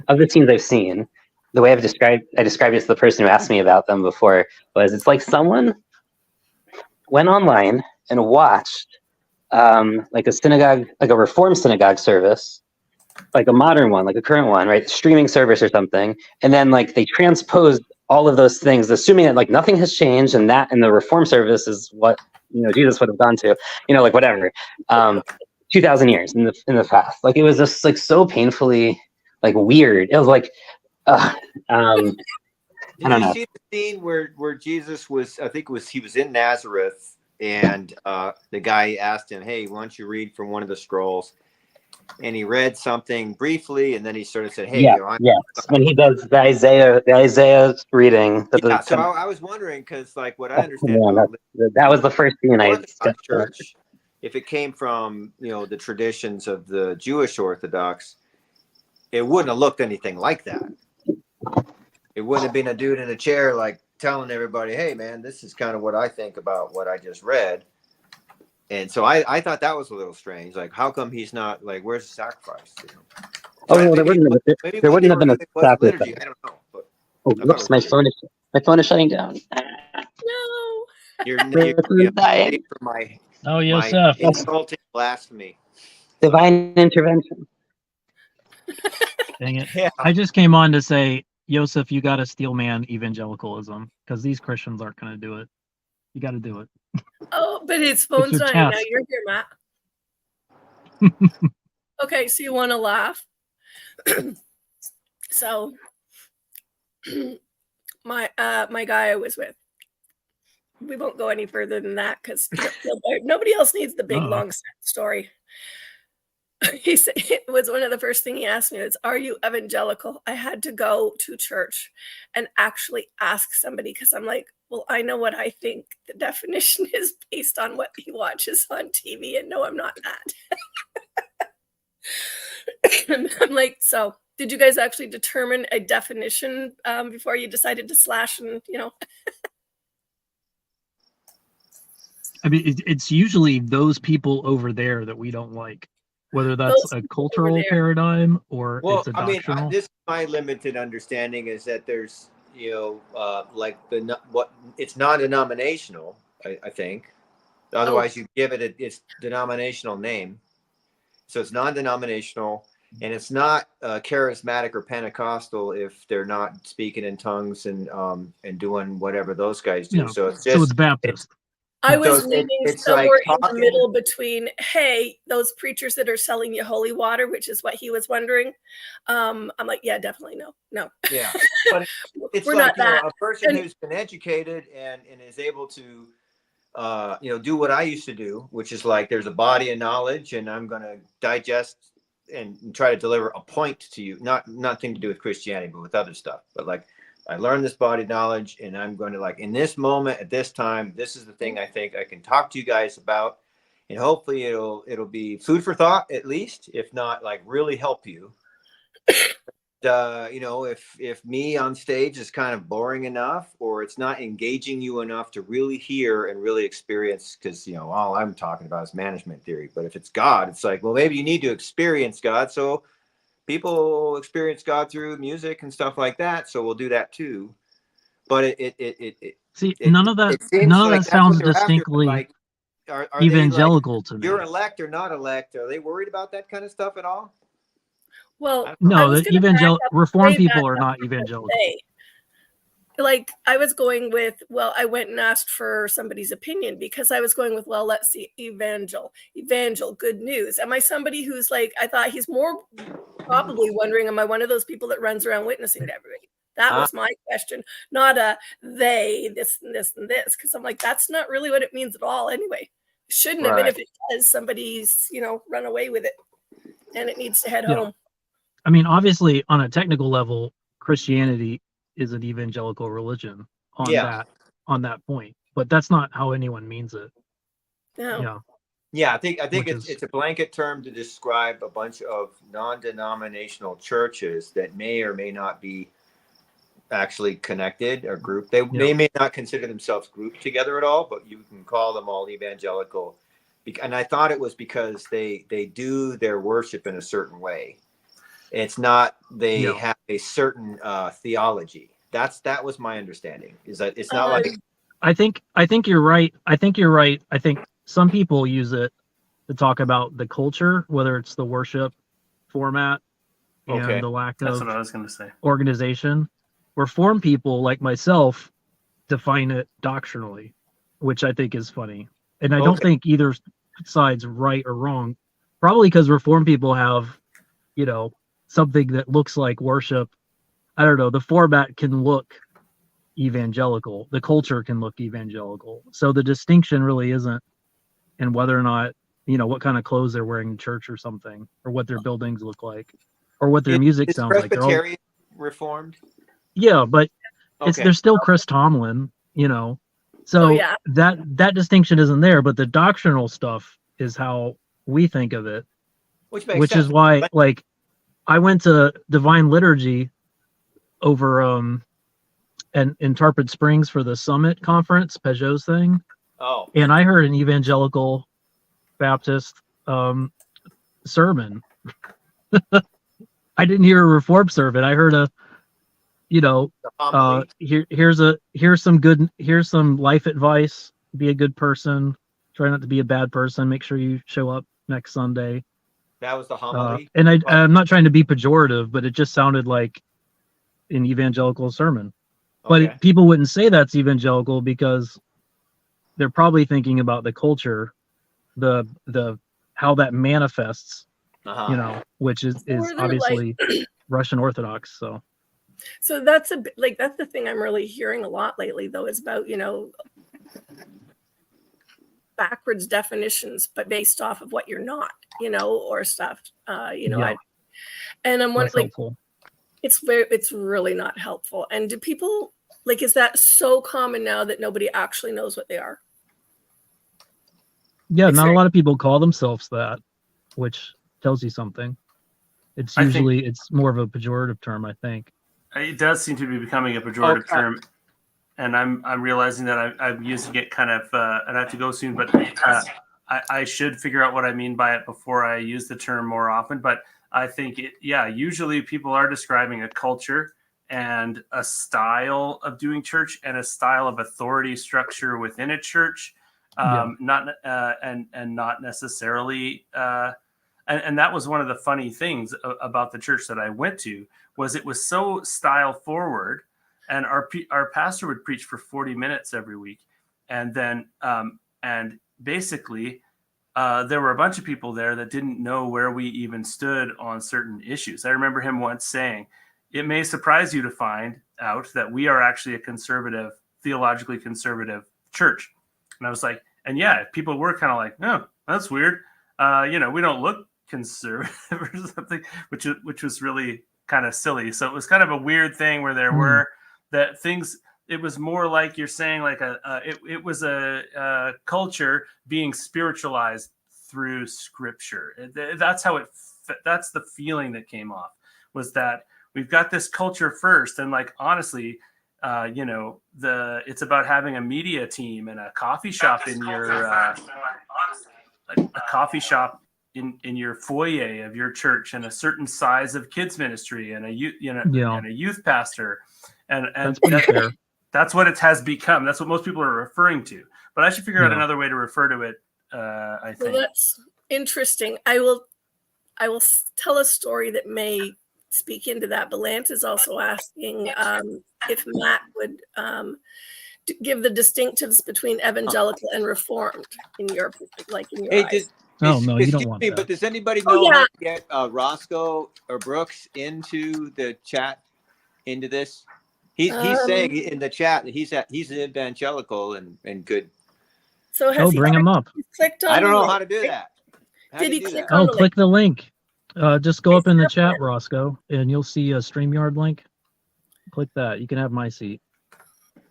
S22: of the scenes I've seen, the way I described it to the person who asked me about them before was, it's like someone went online and watched like a synagogue, like a Reform synagogue service, like a modern one, like a current one, right? Streaming service or something. And then like they transposed all of those things, assuming that like nothing has changed, and that in the Reform service is what, Jesus would have gone to, like whatever, 2,000 years in the past. Like it was just like so painfully like weird. It was like, I don't know.
S8: Did you see the scene where Jesus was, I think he was in Nazareth, and the guy asked him, hey, why don't you read from one of the scrolls? And he read something briefly, and then he sort of said, hey,
S22: when he does the Isaiah reading.
S8: So I was wondering, because like what I understand,
S22: that was the first thing I
S8: church, if it came from the traditions of the Jewish Orthodox, it wouldn't have looked anything like that. It wouldn't have been a dude in a chair like telling everybody, hey man, this is kind of what I think about what I just read. And so I thought that was a little strange. Like, how come he's not like, where's the sacrifice?
S22: Oh, well, there wouldn't have been a sacrifice.
S8: Liturgy, I don't know. But
S22: whoops, my phone is shutting down.
S6: No.
S8: You're dying for my insulting blasphemy.
S22: Divine intervention.
S10: Dang it.
S8: Yeah.
S10: I just came on to say, Yosef, you got to steel man evangelicalism, because these Christians aren't going to do it. You got to do it.
S6: Oh, but his phone's dying now. You're here, Matt. Okay, so you want to laugh? So, my guy I was with, we won't go any further than that because nobody else needs the big long story. He said, it was one of the first things he asked me is, are you evangelical? I had to go to church and actually ask somebody, because I'm like, well, I know what I think the definition is based on what he watches on TV, and no, I'm not that. And I'm like, so did you guys actually determine a definition before you decided to slash and,
S10: I mean, it's usually those people over there that we don't like. whether that's
S6: Those
S10: a
S6: people over
S10: cultural
S6: there.
S10: paradigm or
S8: Well,
S10: it's a
S8: I mean,
S10: doctrinal.
S8: this is my limited understanding is that there's, like it's non-denominational. I think. Otherwise, you give it its denominational name. So it's non-denominational, and it's not charismatic or Pentecostal if they're not speaking in tongues and doing whatever those guys do.
S10: Yeah.
S8: So it's
S10: So
S8: just
S10: it's Baptist.
S6: I
S10: Yeah.
S6: was
S8: So
S6: leaning
S8: it's
S6: somewhere
S8: like
S6: in the
S8: talking.
S6: middle between, hey, those preachers that are selling you holy water, which is what he was wondering. I'm like, yeah, definitely no.
S8: Yeah, but it's
S6: We're
S8: like
S6: not that.
S8: a person
S6: And
S8: who's been educated and is able to do what I used to do, which is like there's a body of knowledge, and I'm going to digest and try to deliver a point to you. Nothing to do with Christianity, but with other stuff. But like I learned this body of knowledge, and I'm going to like in this moment at this time, this is the thing I think I can talk to you guys about, and hopefully it'll be food for thought at least, if not like really help you. If me on stage is kind of boring enough or it's not engaging you enough to really hear and really experience, because all I'm talking about is management theory. But if it's God, it's like, well, maybe you need to experience God. So people experience God through music and stuff like that. So we'll do that too. But
S10: None of that
S8: seems like that's
S10: sounds
S8: what they're after.
S10: distinctly
S8: Like, are
S10: evangelical to me.
S8: you're elect or not elect? Are they worried about that kind of stuff at all?
S6: well, I
S10: No,
S6: was
S10: the
S6: going to back up,
S10: Reformed
S6: way
S10: people
S6: back
S10: are
S6: up
S10: not
S6: to
S10: evangelical.
S6: today. Like I was going with, I went and asked for somebody's opinion because I was going with, let's see, evangel, good news. Am I somebody who's like, I thought he's more probably wondering, am I one of those people that runs around witnessing to everybody? That was my question, not they, this and this and this. Because I'm like, that's not really what it means at all anyway. Shouldn't have. And if it does, somebody's, run away with it and it needs to head home.
S10: I mean, obviously, on a technical level, Christianity is an evangelical religion on that point, but that's not how anyone means it.
S6: No.
S8: Yeah, I think it's a blanket term to describe a bunch of non-denominational churches that may or may not be actually connected or grouped. They may not consider themselves grouped together at all, but you can call them all evangelical. And I thought it was because they do their worship in a certain way. It's not they have a certain theology. That was my understanding. Is that it's not like
S10: I think you're right. I think some people use it to talk about the culture, whether it's the worship format and the lack
S4: That's
S10: of
S4: what I was going to say.
S10: organization. Reformed people like myself define it doctrinally, which I think is funny. And I don't think either side's right or wrong. Probably because Reformed people have, something that looks like worship. I don't know. The format can look evangelical. The culture can look evangelical. So the distinction really isn't in whether or not, what kind of clothes they're wearing in church or something, or what their buildings look like, or what their music sounds like. They're all
S8: Reformed.
S10: Yeah, but they're still Chris Tomlin, So that distinction isn't there, but the doctrinal stuff is how we think of it.
S8: Which makes sense.
S10: Is why, like, I went to Divine Liturgy over in Tarpon Springs for the Summit Conference, Peugeot's thing.
S8: Oh.
S10: And I heard an evangelical Baptist sermon. I didn't hear a Reformed sermon. I heard here's some life advice. Be a good person. Try not to be a bad person. Make sure you show up next Sunday.
S8: That was the homily.
S10: And I'm not trying to be pejorative, but it just sounded like an evangelical sermon. But people wouldn't say that's evangelical because they're probably thinking about the culture, the how that manifests, which is obviously Russian Orthodox.
S6: So that's that's the thing I'm really hearing a lot lately, though, is about, backwards definitions, but based off of what you're not, or stuff, and I'm wondering, it's really not helpful. And do people is that so common now that nobody actually knows what they are?
S10: Yeah, not a lot of people call themselves that, which tells you something. It's usually it's more of a pejorative term, I think.
S4: It does seem to be becoming a pejorative term, and I'm realizing that I'm using it kind of, and I have to go soon. But I should figure out what I mean by it before I use the term more often. But I think, usually people are describing a culture and a style of doing church and a style of authority structure within a church, not necessarily. And that was one of the funny things about the church that I went to, was it was so style forward, and our pastor would preach for 40 minutes every week, and then and basically there were a bunch of people there that didn't know where we even stood on certain issues. I remember him once saying, "It may surprise you to find out that we are actually a conservative, theologically conservative church." And I was like, and people were kind of like, "No, that's weird. We don't look conservative," or something, which was really kind of silly. So it was kind of a weird thing where there were that things. It was more like you're saying, like it was a culture being spiritualized through Scripture. That's how that's the feeling that came off, was that we've got this culture first, and like honestly, it's about having a media team and a coffee shop in your a coffee shop in your foyer of your church, and a certain size of kids ministry, and a youth pastor, and that's what it has become. That's what most people are referring to. But I should figure out another way to refer to it. I think.
S6: Well, that's interesting. I will tell a story that may speak into that. But Lance is also asking if Matt would give the distinctives between evangelical and reformed in your eyes.
S8: No,
S10: you don't want that.
S8: But does anybody know how to get Roscoe or Brooks into the chat, into this? He's saying in the chat that he's an evangelical and good.
S6: So has he
S10: bring him up.
S6: Clicked on
S8: I don't know
S6: link?
S8: how to do that.
S6: Did he click on the link?
S10: Click the link. Just go up in the chat, Roscoe, and you'll see a StreamYard link. Click that. You can have my seat.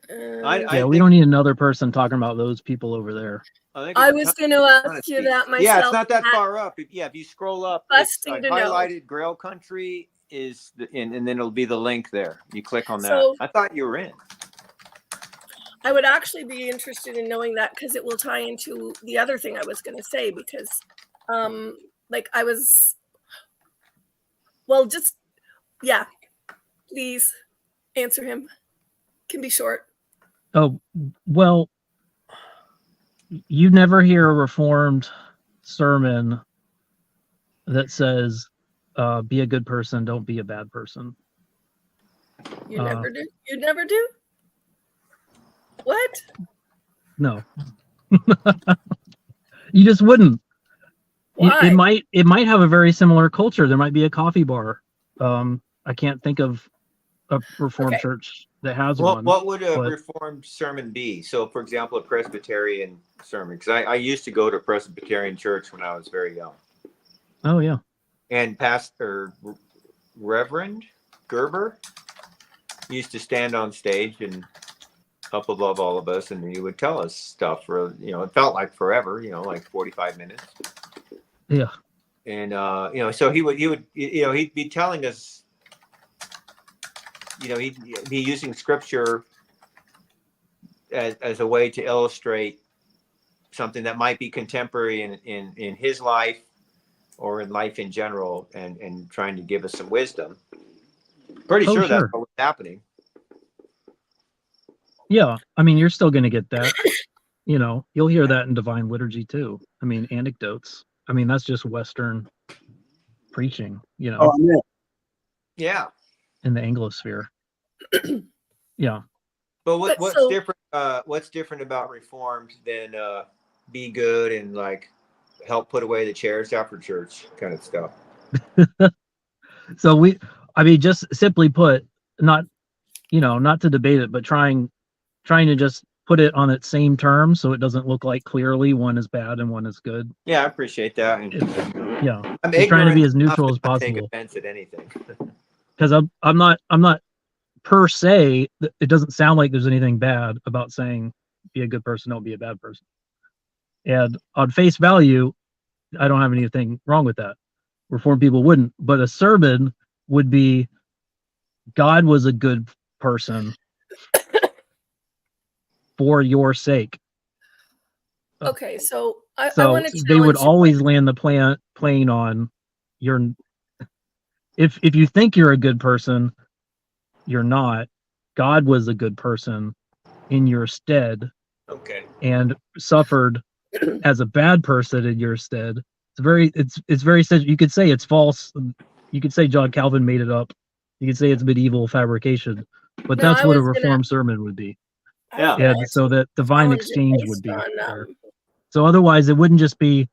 S10: We don't need another person talking about those people over there.
S6: I was going to ask you that myself.
S8: Yeah, it's not that far up. If you scroll up, it's highlighted
S6: know.
S8: Grail Country and then it'll be the link there. You click on that.
S6: So,
S8: I thought you were in.
S6: I would actually be interested in knowing that, because it will tie into the other thing I was going to say, because please answer him. Can be short.
S10: Oh, well, you never hear a Reformed sermon that says, be a good person, don't be a bad person.
S6: You never do? You never do? What?
S10: No. You just wouldn't.
S6: Why?
S10: It might have a very similar culture. There might be a coffee bar. I can't think of a Reformed church that has one.
S8: What would a Reformed sermon be? So, for example, a Presbyterian sermon, because I used to go to a Presbyterian church when I was very young.
S10: Oh, yeah.
S8: And Pastor Reverend Gerber used to stand on stage and up above all of us, and he would tell us stuff for, it felt like forever, like 45 minutes.
S10: Yeah.
S8: And, so he'd be telling us, he'd be using Scripture as a way to illustrate something that might be contemporary in his life or in life in general, and trying to give us some wisdom. Pretty sure that's what was happening.
S10: Yeah, I mean, you're still going to get that. You'll hear that in divine liturgy too. I mean, anecdotes. I mean, that's just Western preaching,
S8: Yeah.
S10: In the Anglosphere. Yeah.
S8: But what's different? What's different about Reformed than be good and like help put away the chairs after church kind of stuff?
S10: So just simply put, not to debate it, but trying to just put it on its same terms so it doesn't look like clearly one is bad and one is good.
S8: Yeah, I appreciate that.
S10: I'm trying to be as neutral as possible.
S8: Take offense at anything.
S10: Because I'm not per se. It doesn't sound like there's anything bad about saying be a good person, don't be a bad person. And on face value, I don't have anything wrong with that. Reformed people wouldn't, but a sermon would be, God was a good person for your sake.
S6: Okay, so I
S10: So
S6: want to
S10: they would
S6: challenge.
S10: always land the plane on your. If you think you're a good person, you're not. God was a good person in your stead
S8: Okay.
S10: and suffered as a bad person in your stead. It's very you could say it's false. You could say John Calvin made it up. You could say it's medieval fabrication, but
S6: No,
S10: that's
S6: I
S10: what a
S6: was gonna.
S10: reformed sermon would be.
S6: I was
S8: Yeah.
S6: gonna
S10: And so that divine
S6: challenge it
S10: exchange would
S6: based
S10: be
S6: on.
S10: there. So otherwise it wouldn't just be,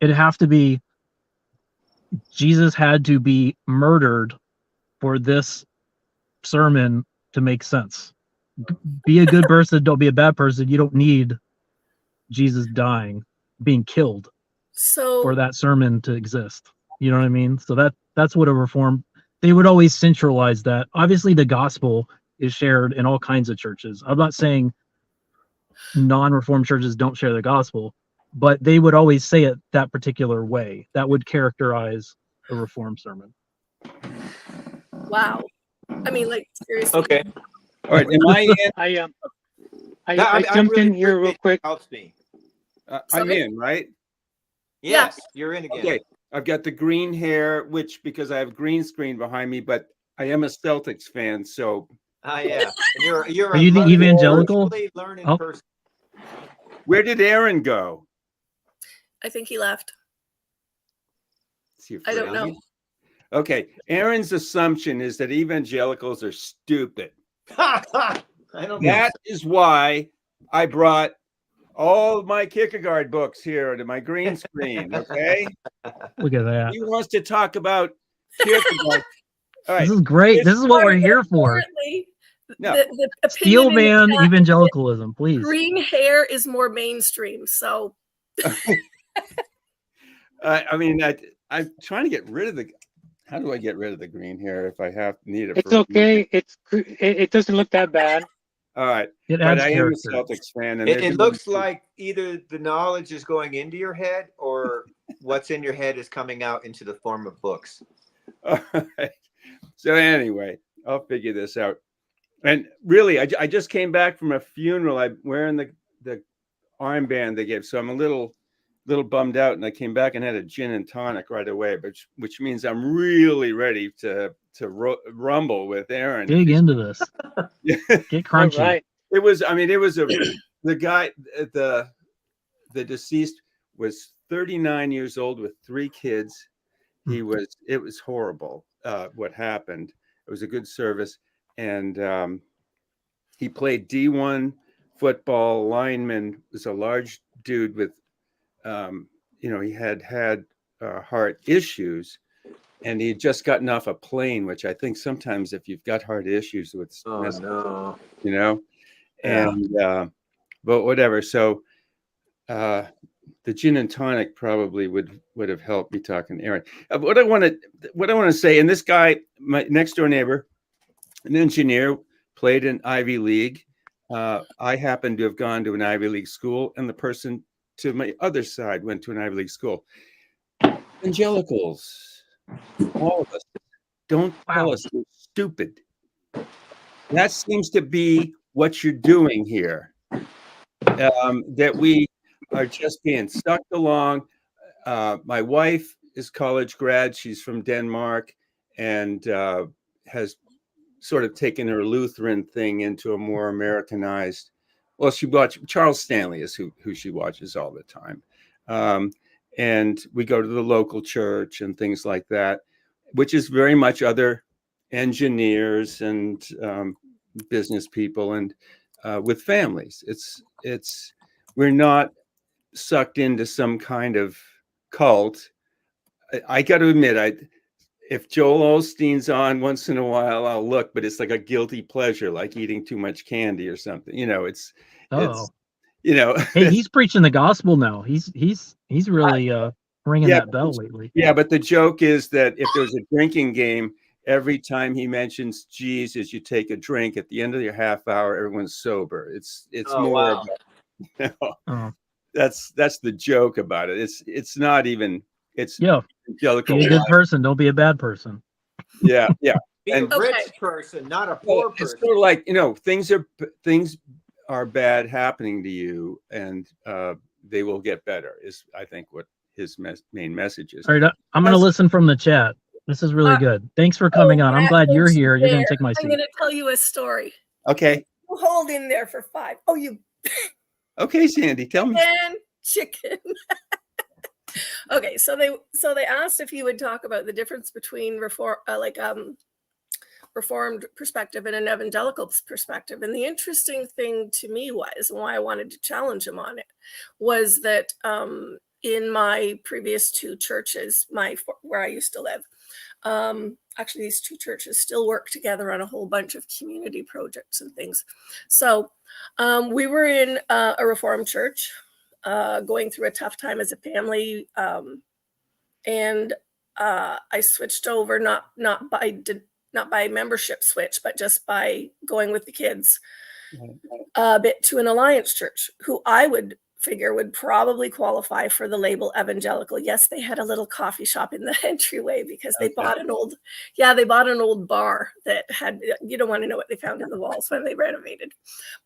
S10: it'd have to be Jesus had to be murdered for this sermon to make sense. Be a good person, don't be a bad person. You don't need Jesus dying, being killed
S6: So
S10: for that sermon to exist. You know what I mean? So that's what a reform, they would always centralize that. Obviously the gospel is shared in all kinds of churches. I'm not saying non-reformed churches don't share the gospel, but they would always say it that particular way. That would characterize a reformed sermon.
S6: wow. I mean, like seriously.
S8: Okay.
S21: All right. Am I in?
S15: I jumped in here real quick.
S8: Helps me.
S21: I'm
S6: Sorry?
S21: in, right?
S8: Yes, you're in again.
S21: Okay. I've got the green hair, which because I have green screen behind me, but I am a Celtics fan, so.
S8: Yeah. And you're
S10: Are you the evangelical?
S8: learning
S10: Oh.
S8: person.
S21: Where did Aaron go?
S6: I think he left.
S21: Is he
S6: I don't
S21: afraid?
S6: know.
S21: Okay. Aaron's assumption is that evangelicals are stupid.
S8: I don't know.
S21: That is why I brought all of my Kierkegaard books here to my green screen. Okay.
S10: Look at that.
S21: He wants to talk about Kierkegaard. All right.
S10: This is great. This is what we're here for.
S6: Apparently,
S21: No.
S6: the
S10: Steel
S6: opinion in the
S10: man
S6: chat
S10: evangelicalism, please.
S6: green hair is more mainstream. So
S21: I mean, I'm trying to get rid of the. How do I get rid of the green hair if I need it?
S20: It's okay. It doesn't look that bad.
S21: All right.
S10: It
S21: But
S10: adds
S21: I am a
S10: character.
S21: Celtics fan. And
S8: It looks like either the knowledge is going into your head or what's in your head is coming out into the form of books.
S21: All right. So anyway, I'll figure this out. And really, I just came back from a funeral. I'm wearing the armband they gave, so I'm a little bummed out. And I came back and had a gin and tonic right away, which means I'm really ready to rumble with Aaron.
S10: Dig into this. Get crunchy.
S20: All right.
S21: It was the guy, the deceased was 39 years old with 3 kids. It was horrible what happened. It was a good service. And he played D1 football, lineman, was a large dude with, he had heart issues, and he had just gotten off a plane, which I think sometimes if you've got heart issues with, and but whatever. So the gin and tonic probably would have helped me talking to Aaron. What I want to say, and this guy, my next door neighbor, an engineer, played in Ivy League. I happened to have gone to an Ivy League school, and the person to my other side went to an Ivy League school. Evangelicals, all of us, don't tell us we're stupid. That seems to be what you're doing here. That we are just being sucked along. My wife is college grad. She's from Denmark and has sort of taken her Lutheran thing into a more Americanized. Well, she watched Charles Stanley is who she watches all the time. And we go to the local church and things like that, which is very much other engineers and business people and with families. We're not sucked into some kind of cult. I got to admit, if Joel Osteen's on once in a while, I'll look, but it's like a guilty pleasure, like eating too much candy or something.
S10: Hey, he's preaching the gospel now. He's really ringing that bell lately.
S21: Yeah, but the joke is that if there's a drinking game, every time he mentions Jesus, you take a drink. At the end of your half hour, everyone's sober. It's more. Wow. That's the joke about it. It's not even. It's
S10: be a good person. Don't be a bad person.
S21: Yeah.
S8: Be a rich person, not a poor person.
S21: It's sort of like things are bad happening to you, and
S7: they will get better. Is I think what his main message is.
S10: All right, I'm going to listen from the chat. This is really good. Thanks for coming on. I'm glad you're here. You're going to take my
S6: I'm
S10: seat.
S6: going to tell you a story.
S7: Okay.
S6: Hold in there for 5. Oh, you
S7: Okay, Sandy, tell me.
S6: and chicken. Okay, so they asked if he would talk about the difference between reformed perspective and an evangelical perspective. And the interesting thing to me was, and why I wanted to challenge him on it, was that in my previous 2 churches, where I used to live, actually these 2 churches still work together on a whole bunch of community projects and things. So we were in a Reformed church, going through a tough time as a family, and I switched over not by membership switch, but just by going with the kids a bit to an Alliance church, who I would figure would probably qualify for the label evangelical. Yes, they had a little coffee shop in the entryway because they bought an old bar that had, you don't want to know what they found in the walls when they renovated,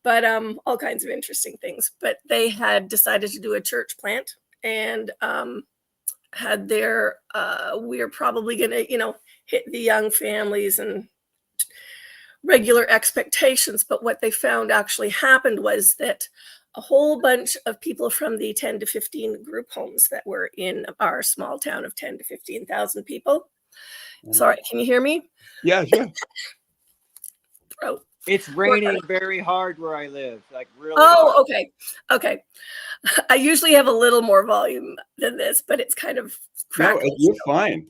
S6: but all kinds of interesting things. But they had decided to do a church plant and had their we're probably going to hit the young families and regular expectations. But what they found actually happened was that a whole bunch of people from the 10 to 15 group homes that were in our small town of 10 to 15,000 people. Sorry, can you hear me?
S7: Yeah, sure.
S6: Oh.
S8: It's raining very hard where I live, like really
S6: Oh,
S8: hard.
S6: okay. I usually have a little more volume than this, but it's kind of crackly.
S7: No, you're fine.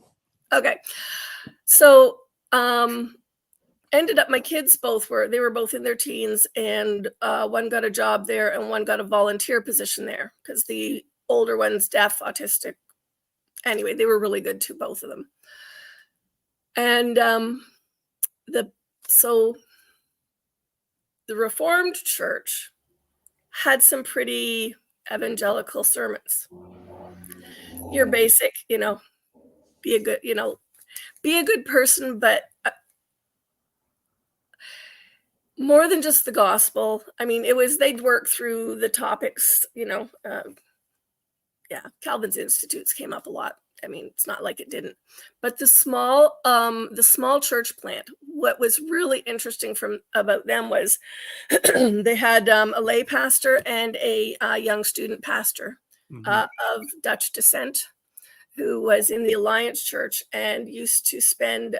S6: Okay. So, ended up my kids they were both in their teens, and one got a job there and one got a volunteer position there because the older one's deaf, autistic. Anyway, they were really good too, both of them. And the Reformed Church had some pretty evangelical sermons. Your basic, be a good person, but more than just the gospel. I mean, they'd work through the topics, Calvin's Institutes came up a lot. I mean, it's not like it didn't. But the small church plant, what was really interesting about them was they had a lay pastor and a young student pastor of Dutch descent, who was in the Alliance Church and used to spend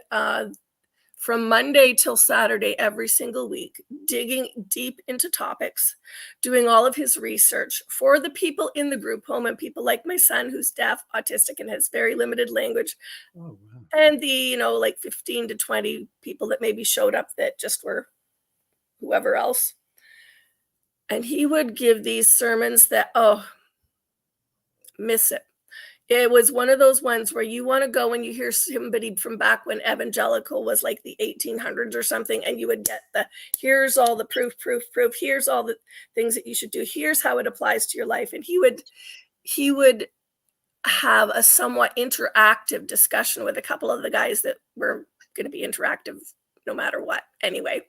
S6: from Monday till Saturday every single week, digging deep into topics, doing all of his research for the people in the group home and people like my son, who's deaf, autistic, and has very limited language. Oh, wow. And the, 15 to 20 people that maybe showed up that just were whoever else. And he would give these sermons that, miss it. It was one of those ones where you want to go and you hear somebody from back when evangelical was like the 1800s or something, and you would get here's all the proof. Here's all the things that you should do. Here's how it applies to your life. And he would have a somewhat interactive discussion with a couple of the guys that were going to be interactive no matter what. Anyway,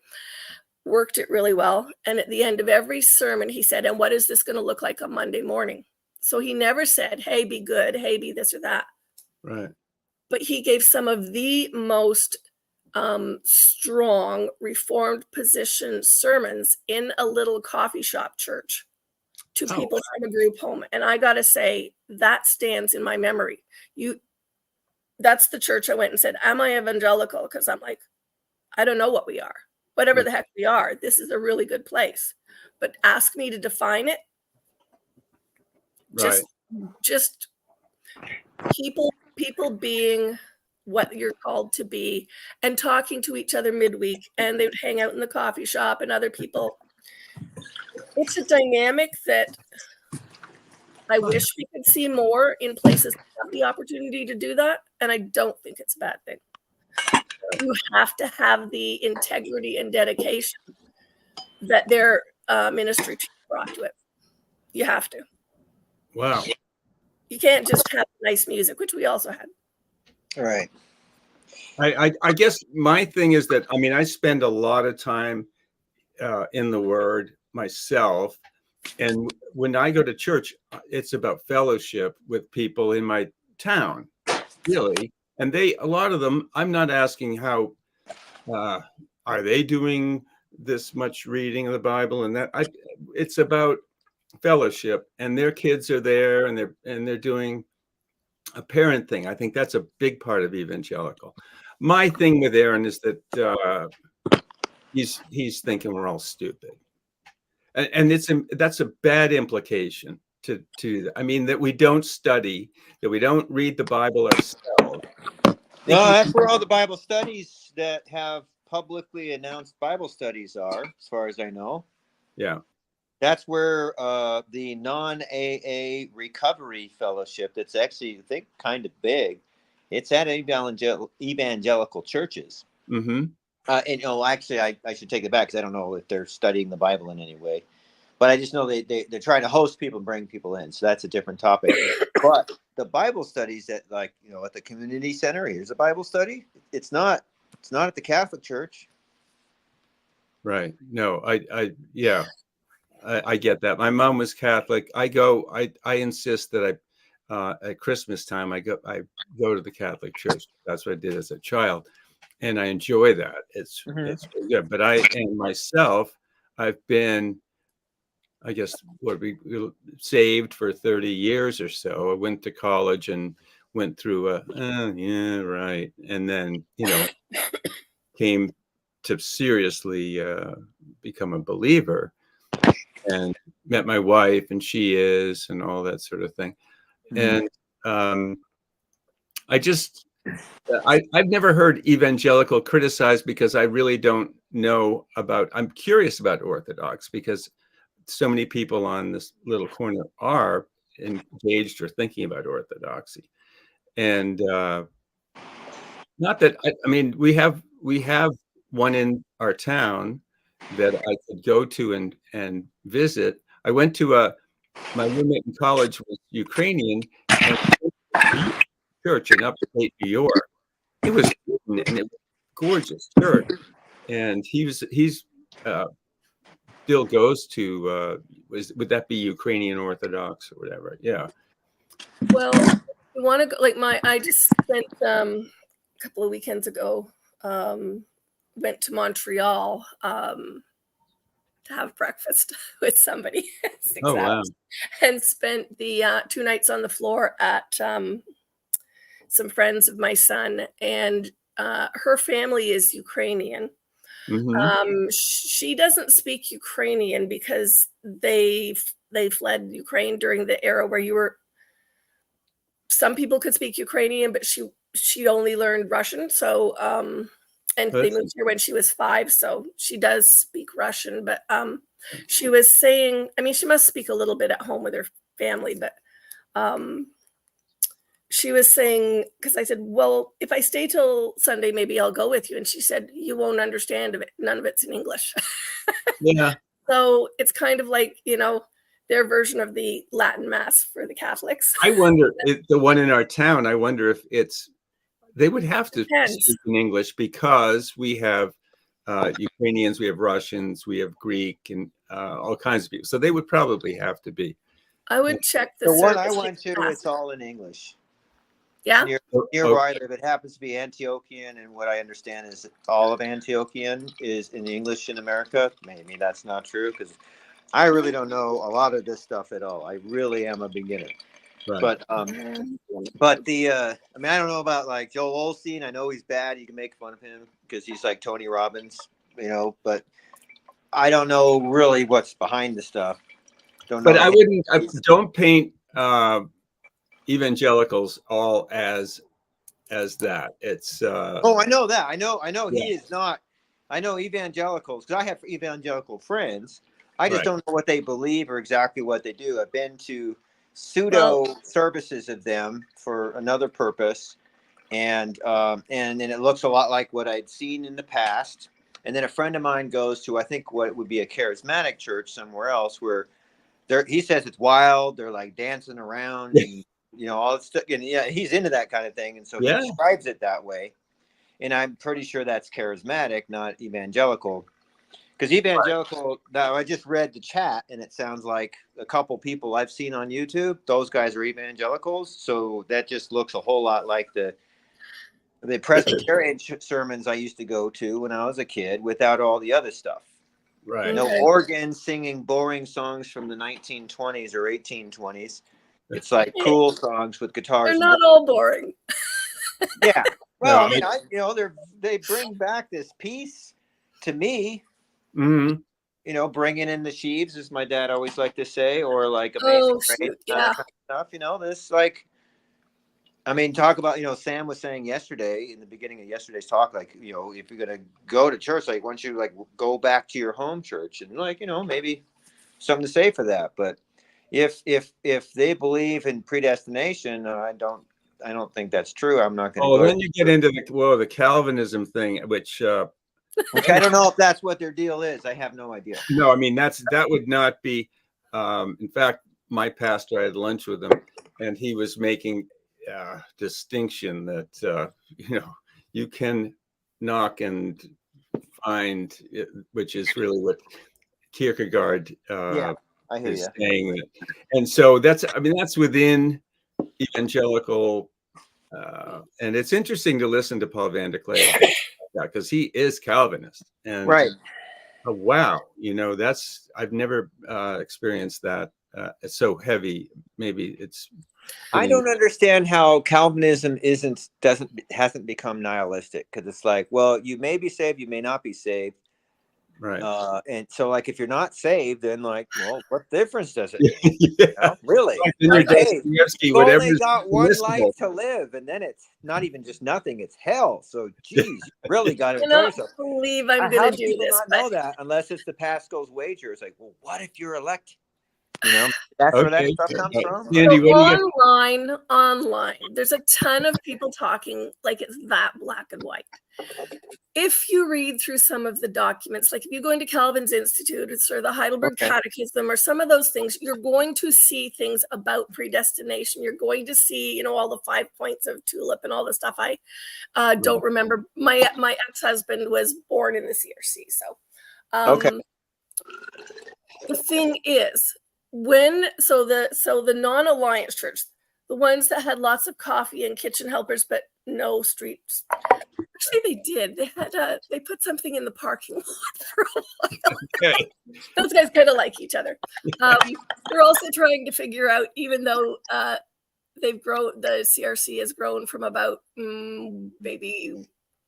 S6: worked it really well. And at the end of every sermon, he said, and what is this going to look like on Monday morning? So he never said, hey, be good, hey, be this or that.
S7: Right.
S6: But he gave some of the most strong Reformed position sermons in a little coffee shop church to people from a group home. And I got to say, that stands in my memory. That's the church I went and said, am I evangelical? Because I'm like, I don't know what we are. Whatever the heck we are, this is a really good place. But ask me to define it. Just people being what you're called to be and talking to each other midweek, and they would hang out in the coffee shop and other people. It's a dynamic that I wish we could see more in places that have the opportunity to do that, and I don't think it's a bad thing. You have to have the integrity and dedication that their ministry brought to it. You have to.
S7: Wow.
S6: You can't just have nice music, which we also had.
S8: All right.
S7: I guess my thing is that, I mean, I spend a lot of time in the Word myself, And when I go to church, it's about fellowship with people in my town, really. And a lot of them, I'm not asking how are they doing this much reading of the Bible and that. It's about fellowship, and their kids are there, and they're doing a parent thing. I think that's a big part of evangelical. My thing with Aaron is that he's thinking we're all stupid, and that's a bad implication to I mean, that we don't study, that we don't read the Bible ourselves.
S8: No, that's where all the Bible studies that have publicly announced Bible studies are, as far as I know.
S7: Yeah.
S8: That's where the non-AA recovery fellowship, that's actually, I think, kind of big. It's at evangelical churches.
S7: Mm-hmm.
S8: And actually, I should take it back because I don't know if they're studying the Bible in any way. But I just know they're trying to host people and bring people in. So that's a different topic. But the Bible studies at at the community center, here's a Bible study. It's not at the Catholic Church.
S7: Right. No, I get that. My mom was Catholic. I insist that at Christmas time, I go to the Catholic Church. That's what I did as a child. And I enjoy that. It's really good. But myself, I've been, I guess, we saved for 30 years or so. I went to college and went through yeah, right. And then, came to seriously become a believer, and met my wife, and she is, and all that sort of thing. And I've never heard evangelical criticized because I really don't know I'm curious about Orthodox because so many people on this little corner are engaged or thinking about Orthodoxy. And not that, I mean, we have one in our town that I could go to and visit. I went to my roommate in college was Ukrainian, and church in upstate New York. It was and it was a gorgeous church, and he's still goes to would that be Ukrainian Orthodox or whatever? Yeah.
S6: Well, we want to go. I just spent a couple of weekends ago. Went to Montreal to have breakfast with somebody. 6
S7: Oh, wow.
S6: hours, and spent the 2 nights on the floor at some friends of my son, and her family is Ukrainian.
S7: Mm-hmm.
S6: She doesn't speak Ukrainian because they fled Ukraine during the era where some people could speak Ukrainian, but she only learned Russian. So and they moved here when she was 5, so she does speak Russian. But she was saying, I mean, she must speak a little bit at home with her family, but she was saying, because I said, well, if I stay till Sunday, maybe I'll go with you. And she said, you won't understand of it. None of it's in English.
S7: Yeah.
S6: So it's kind of like, their version of the Latin Mass for the Catholics.
S7: I wonder if the one in our town, I wonder if they would have to speak in English because we have Ukrainians, we have Russians, we have Greek, and all kinds of people. So they would probably have to be.
S6: I would check
S8: the one I went to. It's all in English.
S6: Yeah.
S8: Near where I live, it happens to be Antiochian, and what I understand is all of Antiochian is in English in America. Maybe that's not true because I really don't know a lot of this stuff at all. I really am a beginner.
S7: Right.
S8: But I mean, I don't know about like Joel Osteen. I know he's bad. You can make fun of him because he's like Tony Robbins, but I don't know really what's behind the stuff.
S7: But I wouldn't. Don't paint evangelicals all as that. It's.
S8: Oh, I know that. I know.
S7: Yeah.
S8: He is not. I know evangelicals because I have evangelical friends. I just don't know what they believe or exactly what they do. I've been to pseudo services of them for another purpose, and then it looks a lot like what I'd seen in the past. And then a friend of mine goes to, I think, what would be a charismatic church somewhere else where he says it's wild. They're like dancing around and all that stuff. And yeah, he's into that kind of thing, and so he describes it that way. And I'm pretty sure that's charismatic, not evangelical. Because evangelical, now I just read the chat, and it sounds like a couple people I've seen on YouTube, those guys are evangelicals. So that just looks a whole lot like the Presbyterian sermons I used to go to when I was a kid, without all the other stuff.
S7: Right.
S8: No
S6: Okay.
S8: organ singing boring songs from the 1920s or 1820s. It's like cool songs with guitars.
S6: They're
S8: and
S6: not all boring.
S8: Yeah. Well,
S7: No,
S8: I mean, they bring back this peace to me.
S7: Mhm.
S8: You know, bringing in the sheaves, as my dad always liked to say, or like Amazing
S6: Oh,
S8: Grace,
S6: shoot,
S8: that
S6: yeah.
S8: kind of stuff. You know, this like, I mean, talk about, Sam was saying yesterday in the beginning of yesterday's talk, like, if you're gonna go to church, like, once you like go back to your home church, and like, maybe something to say for that. But if they believe in predestination, I don't think that's true. I'm not going to
S7: Oh,
S8: go.
S7: then you get into the Calvinism thing, which
S8: I don't know if that's what their deal is. I have no idea.
S7: no, I mean that would not be. In fact, my pastor, I had lunch with him, and he was making distinction that you can knock and find, which is really what Kierkegaard
S8: Yeah, I hear
S7: is
S8: you.
S7: saying that. And so that's within evangelical, and it's interesting to listen to Paul Van der Klee because he is Calvinist, and
S8: right.
S7: Wow, that's I've never experienced that. It's so heavy. Maybe it's.
S8: I don't understand how Calvinism hasn't become nihilistic, because it's like, well, you may be saved, you may not be saved.
S7: Right.
S8: And so, like, if you're not saved, then like, well, what difference does it
S7: make?
S8: Really?
S7: Like,
S8: hey, you've only
S7: whatever's
S8: got one
S7: permissible.
S8: life to live, and then it's not even just nothing; it's hell. So, geez, you really got to
S6: I
S8: enjoy
S6: cannot
S8: yourself.
S6: believe I'm
S8: How
S6: going
S8: do
S6: to do
S8: people
S6: this,
S8: not
S6: but
S8: know that unless it's the Pascal's wager? It's like, well, what if you're elect? That's where that
S7: Okay.
S8: stuff comes from.
S7: Andy,
S6: so
S7: what do you
S6: online, there's a ton of people talking like it's that black and white. If you read through some of the documents, like if you go into Calvin's Institute or the Heidelberg Catechism or some of those things, you're going to see things about predestination. You're going to see, all the 5 points of tulip and all the stuff. I don't remember. My ex-husband was born in the CRC, so the thing is, the non-alliance church, the ones that had lots of coffee and kitchen helpers but no streets. Actually, they did. They had they put something in the parking lot for a while.
S7: Okay.
S6: Those guys kind of like each other. They're also trying to figure out, even though they've grown, the CRC has grown from about maybe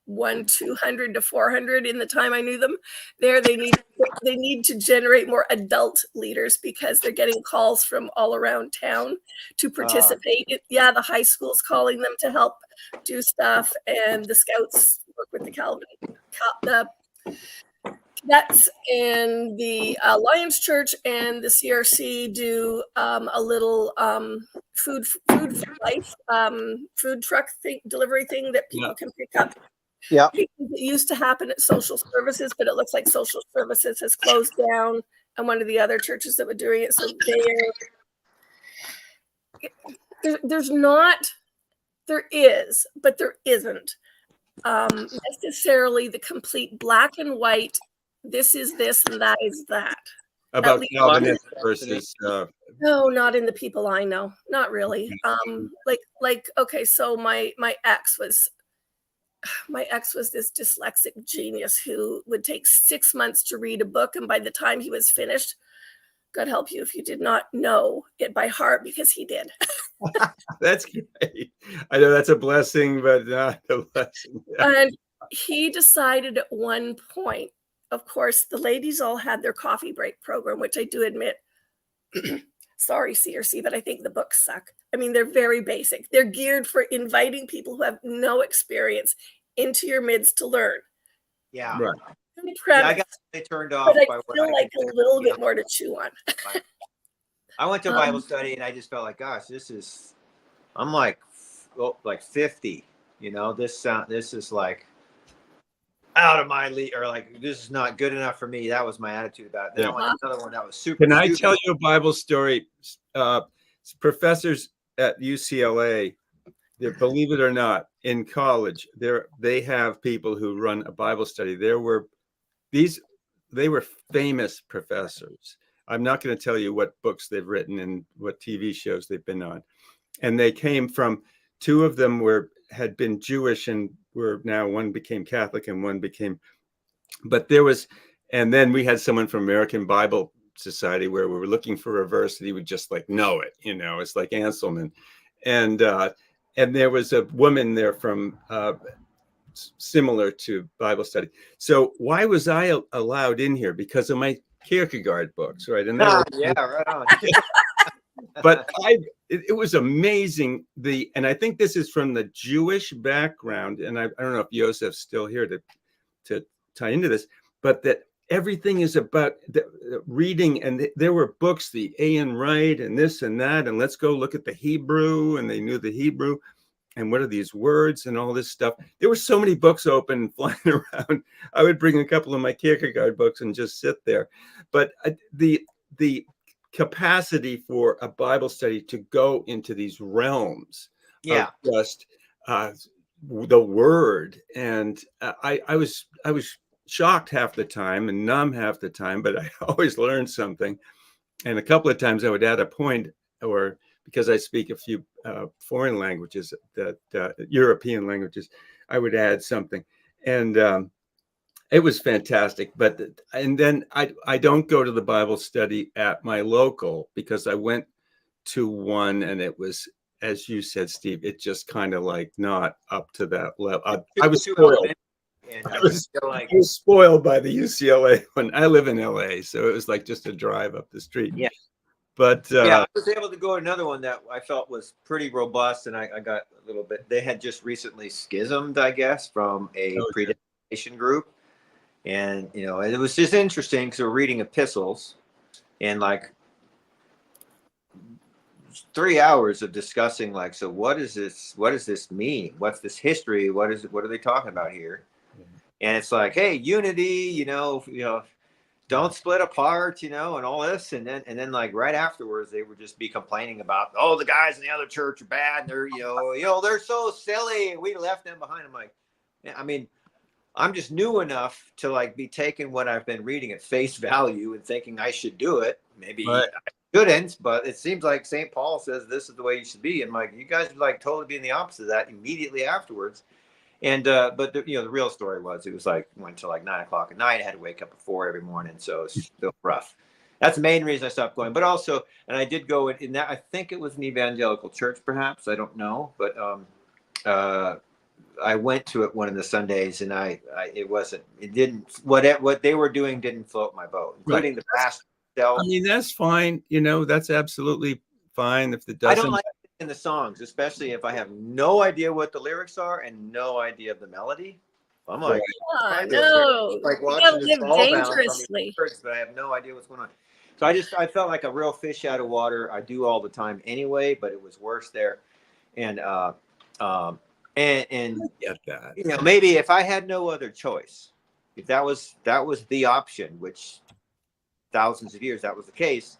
S6: 200 to 400 in the time I knew them. They need to generate more adult leaders, because they're getting calls from all around town to participate. The high school's calling them to help do stuff, and the Scouts work with the Cadets, and the Alliance Church and the CRC do a little food for life food truck delivery thing that people can pick up.
S8: Yeah.
S6: It used to happen at social services, but it looks like social services has closed down, and one of the other churches that were doing it. So there is, but there isn't necessarily the complete black and white. This is this and that is that.
S7: About Calvinist versus
S6: No, not in the people I know. Not really. Okay, so my ex was this dyslexic genius who would take 6 months to read a book, and by the time he was finished, God help you if you did not know it by heart, because he did.
S7: That's great. I know that's a blessing, but not a blessing.
S6: And he decided at one point, of course, the ladies all had their coffee break program, which I do admit, sorry, CRC, but I think the books suck. I mean, they're very basic. They're geared for inviting people who have no experience into your midst to learn.
S8: Yeah.
S7: Right.
S8: I got they turned off.
S6: But I
S8: by what
S6: feel like a
S8: consider,
S6: little bit more to chew on.
S8: I went to a Bible study, and I just felt like, gosh, I'm like 50. This is like out of my league, or like, this is not good enough for me. That was my attitude about it. Then I went to another one that was super.
S7: Can I tell you a Bible story? Professors at UCLA, believe it or not, in college, they have people who run a Bible study. There were these famous professors. I'm not going to tell you what books they've written and what TV shows they've been on. And they came from, two of them had been Jewish and were now, one became Catholic and one became, but there was, and then we had someone from American Bible Society where we were looking for a verse and he would just like know it, it's like Anselman. And there was a woman there from similar to Bible study. So why was I allowed in here? Because of my Kierkegaard books, right? And
S8: yeah, right on.
S7: But it was amazing. And I think this is from the Jewish background, and I don't know if Yosef's still here to tie into this, but that everything is about the reading, and there were books, the A.N. Wright and this and that, and let's go look at the Hebrew, and they knew the Hebrew, and what are these words and all this stuff. There were so many books open and flying around. I would bring a couple of my Kierkegaard books and just sit there. But the capacity for a Bible study to go into these realms of just the word, and I was shocked half the time and numb half the time, but I always learned something. And a couple of times I would add a point, or because I speak a few foreign languages, that European languages, I would add something. And it was fantastic. And then I don't go to the Bible study at my local, because I went to one and it was, as you said, Steve, it just kind of like not up to that level. I was spoiled. I was spoiled by the UCLA when I live in LA. So it was like just a drive up the street.
S8: Yeah.
S7: But
S8: I was able to go to another one that I felt was pretty robust, and I got a little bit. They had just recently schismed, I guess, from a predestination group, and and it was just interesting because we're reading epistles, and like 3 hours of discussing, like, so what is this? What does this mean? What's this history? What are they talking about here? And it's like, hey, unity, don't split apart, and all this. And then like right afterwards, they would just be complaining about, the guys in the other church are bad. And they're, they're so silly. And we left them behind. I'm like, I mean, I'm just new enough to like be taking what I've been reading at face value and thinking I should do it. Maybe I shouldn't, but it seems like St. Paul says this is the way you should be. And like, you guys are like totally being the opposite of that immediately afterwards. And but the real story was, it was like went till like 9 o'clock at night. I had to wake up at 4 every morning, so it's still rough. That's the main reason I stopped going. But also, and I did go in that. I think it was an evangelical church, perhaps, I don't know. But I went to it one of the Sundays, and it didn't what they were doing didn't float my boat, including the pastor.
S7: I mean, that's fine. That's absolutely fine if it doesn't.
S8: I don't like in the songs, especially if I have no idea what the lyrics are and no idea of the melody. I'm like,
S6: no,
S8: like watching this ball bounce on the lyrics, but I have no idea what's going on. So I felt like a real fish out of water. I do all the time anyway, but it was worse there. And
S7: get that.
S8: Maybe if I had no other choice, if that was the option, which thousands of years that was the case,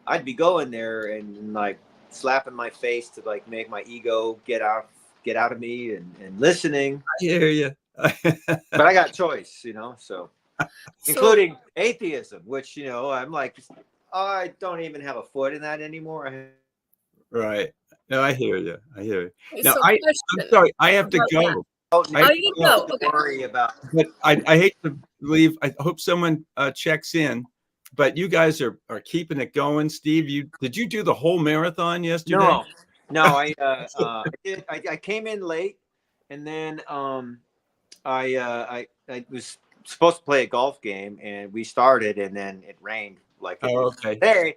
S8: I'd be going there and like slapping my face to like make my ego get out of me and listening.
S7: I hear you.
S8: But I got choice, so including atheism, which I'm like, I don't even have a foot in that anymore.
S7: Right. No, I hear you. Now, I'm sorry, I have to go.
S6: You go.
S8: Okay. Worry about.
S7: But I hate to leave. I hope someone checks in. But you guys are keeping it going, Steve. Did you do the whole marathon yesterday?
S8: No. I did. I came in late, and then I was supposed to play a golf game, and we started, and then it rained like today.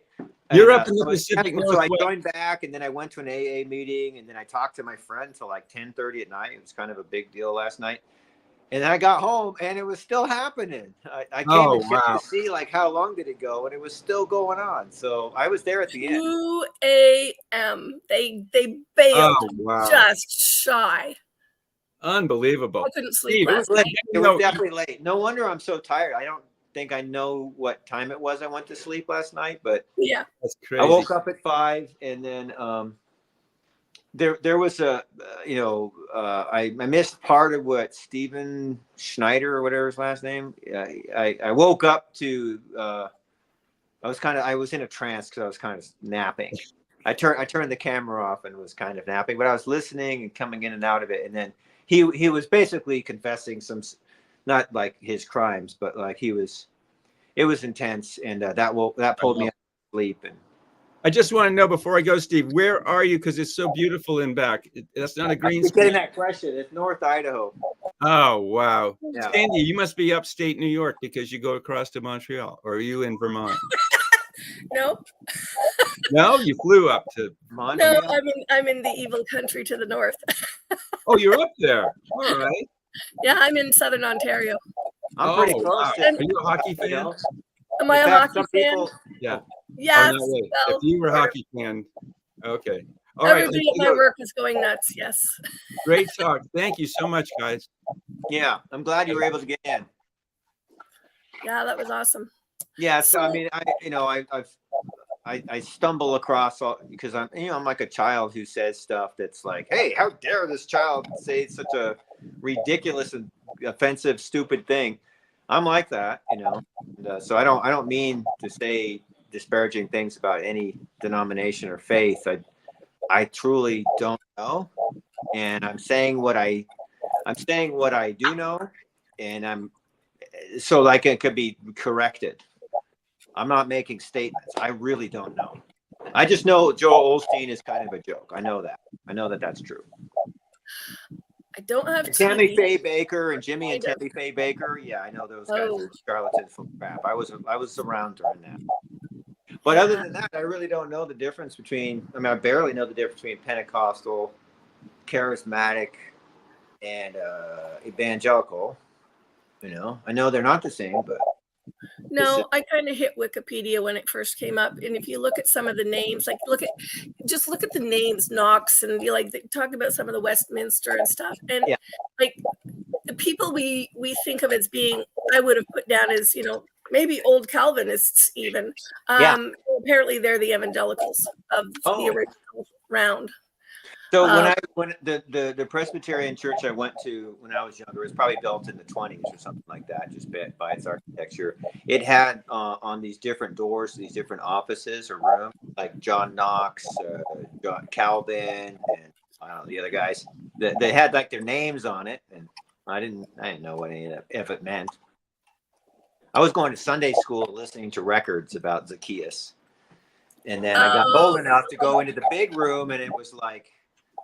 S7: You're up in the Pacific Northwest.
S8: So I joined back, and then I went to an AA meeting, and then I talked to my friend till like 10:30 at night. It was kind of a big deal last night. And then I got home, and it was still happening. I came to see like how long did it go, and it was still going on. So I was there at the end.
S6: 2 a.m. They bailed just shy.
S7: Unbelievable.
S6: I couldn't sleep.
S8: It was late. It was definitely late. No wonder I'm so tired. I don't think I know what time it was I went to sleep last night, but
S6: yeah,
S7: that's crazy.
S8: I woke up at 5, and then there was a I missed part of what Steven Schneider or whatever his last name. I woke up to I was in a trance because I was kind of napping. I turned the camera off and was kind of napping, but I was listening and coming in and out of it. And then he was basically confessing some, not like his crimes, but like it was intense, and that pulled me out of sleep. And
S7: I just want to know before I go, Steve, where are you? Because it's so beautiful in back. That's not a green
S8: I'm
S7: screen.
S8: getting that question. It's North Idaho.
S7: Oh, wow.
S8: Yeah.
S7: Sandy, you must be upstate New York because you go across to Montreal. Or are you in Vermont?
S6: Nope.
S7: No, you flew up to
S6: No, I'm in the evil country to the north.
S7: Oh, you're up there. All right.
S6: Yeah, I'm in Southern Ontario.
S8: I'm pretty close.
S7: Wow.
S8: To,
S7: are you a hockey fan?
S6: Am I a hockey fan?
S7: Yeah.
S6: Yes.
S7: Oh, no, wait.
S6: Well,
S7: if you were a hockey fan, okay. All right.
S6: everybody at my work is going nuts. Yes.
S7: Great talk. Thank you so much, guys.
S8: Yeah, I'm glad you were able to get in.
S6: Yeah, that was awesome.
S8: Yeah, so I mean, I stumble across because I'm like a child who says stuff that's like, hey, how dare this child say such a ridiculous and offensive, stupid thing. I'm like that, and, so I don't mean to say disparaging things about any denomination or faith. I truly don't know, and I'm saying what I do know, and so like it could be corrected. I'm not making statements. I really don't know. I just know Joel Osteen is kind of a joke. I know that. I know that that's true.
S6: I don't have
S8: Tammy Faye Baker and Jimmy and Tammy Faye Baker. Yeah, I know those guys are charlatans full of crap. I was around during that. But other than that, I really don't know the difference between. I mean, I barely know the difference between Pentecostal, charismatic, and evangelical. I know they're not the same, but.
S6: No, I kind of hit Wikipedia when it first came up, and if you look at some of the names, like look at the names Knox, and you like talk about some of the Westminster and stuff, and like the people we think of as being, I would have put down as maybe old Calvinists even. Apparently they're the evangelicals of the original round.
S8: So when the Presbyterian church I went to when I was younger, it was probably built in the 20s or something like that, just by its architecture. It had on these different doors, these different offices or rooms, like John Knox, John Calvin, and I don't know, the other guys. They had like their names on it, and I didn't know what any of it meant. I was going to Sunday school listening to records about Zacchaeus, and then I got old enough to go into the big room, and it was like.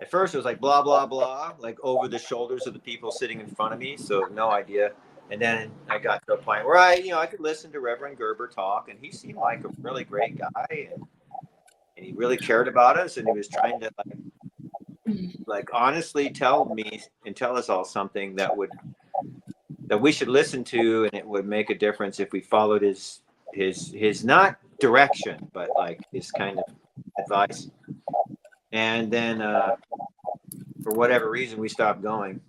S8: At first, it was like blah, blah, blah, like over the shoulders of the people sitting in front of me. So no idea. And then I got to a point where I could listen to Reverend Gerber talk, and he seemed like a really great guy, and he really cared about us, and he was trying to like honestly tell me and tell us all something that we should listen to, and it would make a difference if we followed his not direction, but like his kind of advice. And then, for whatever reason, we stopped going.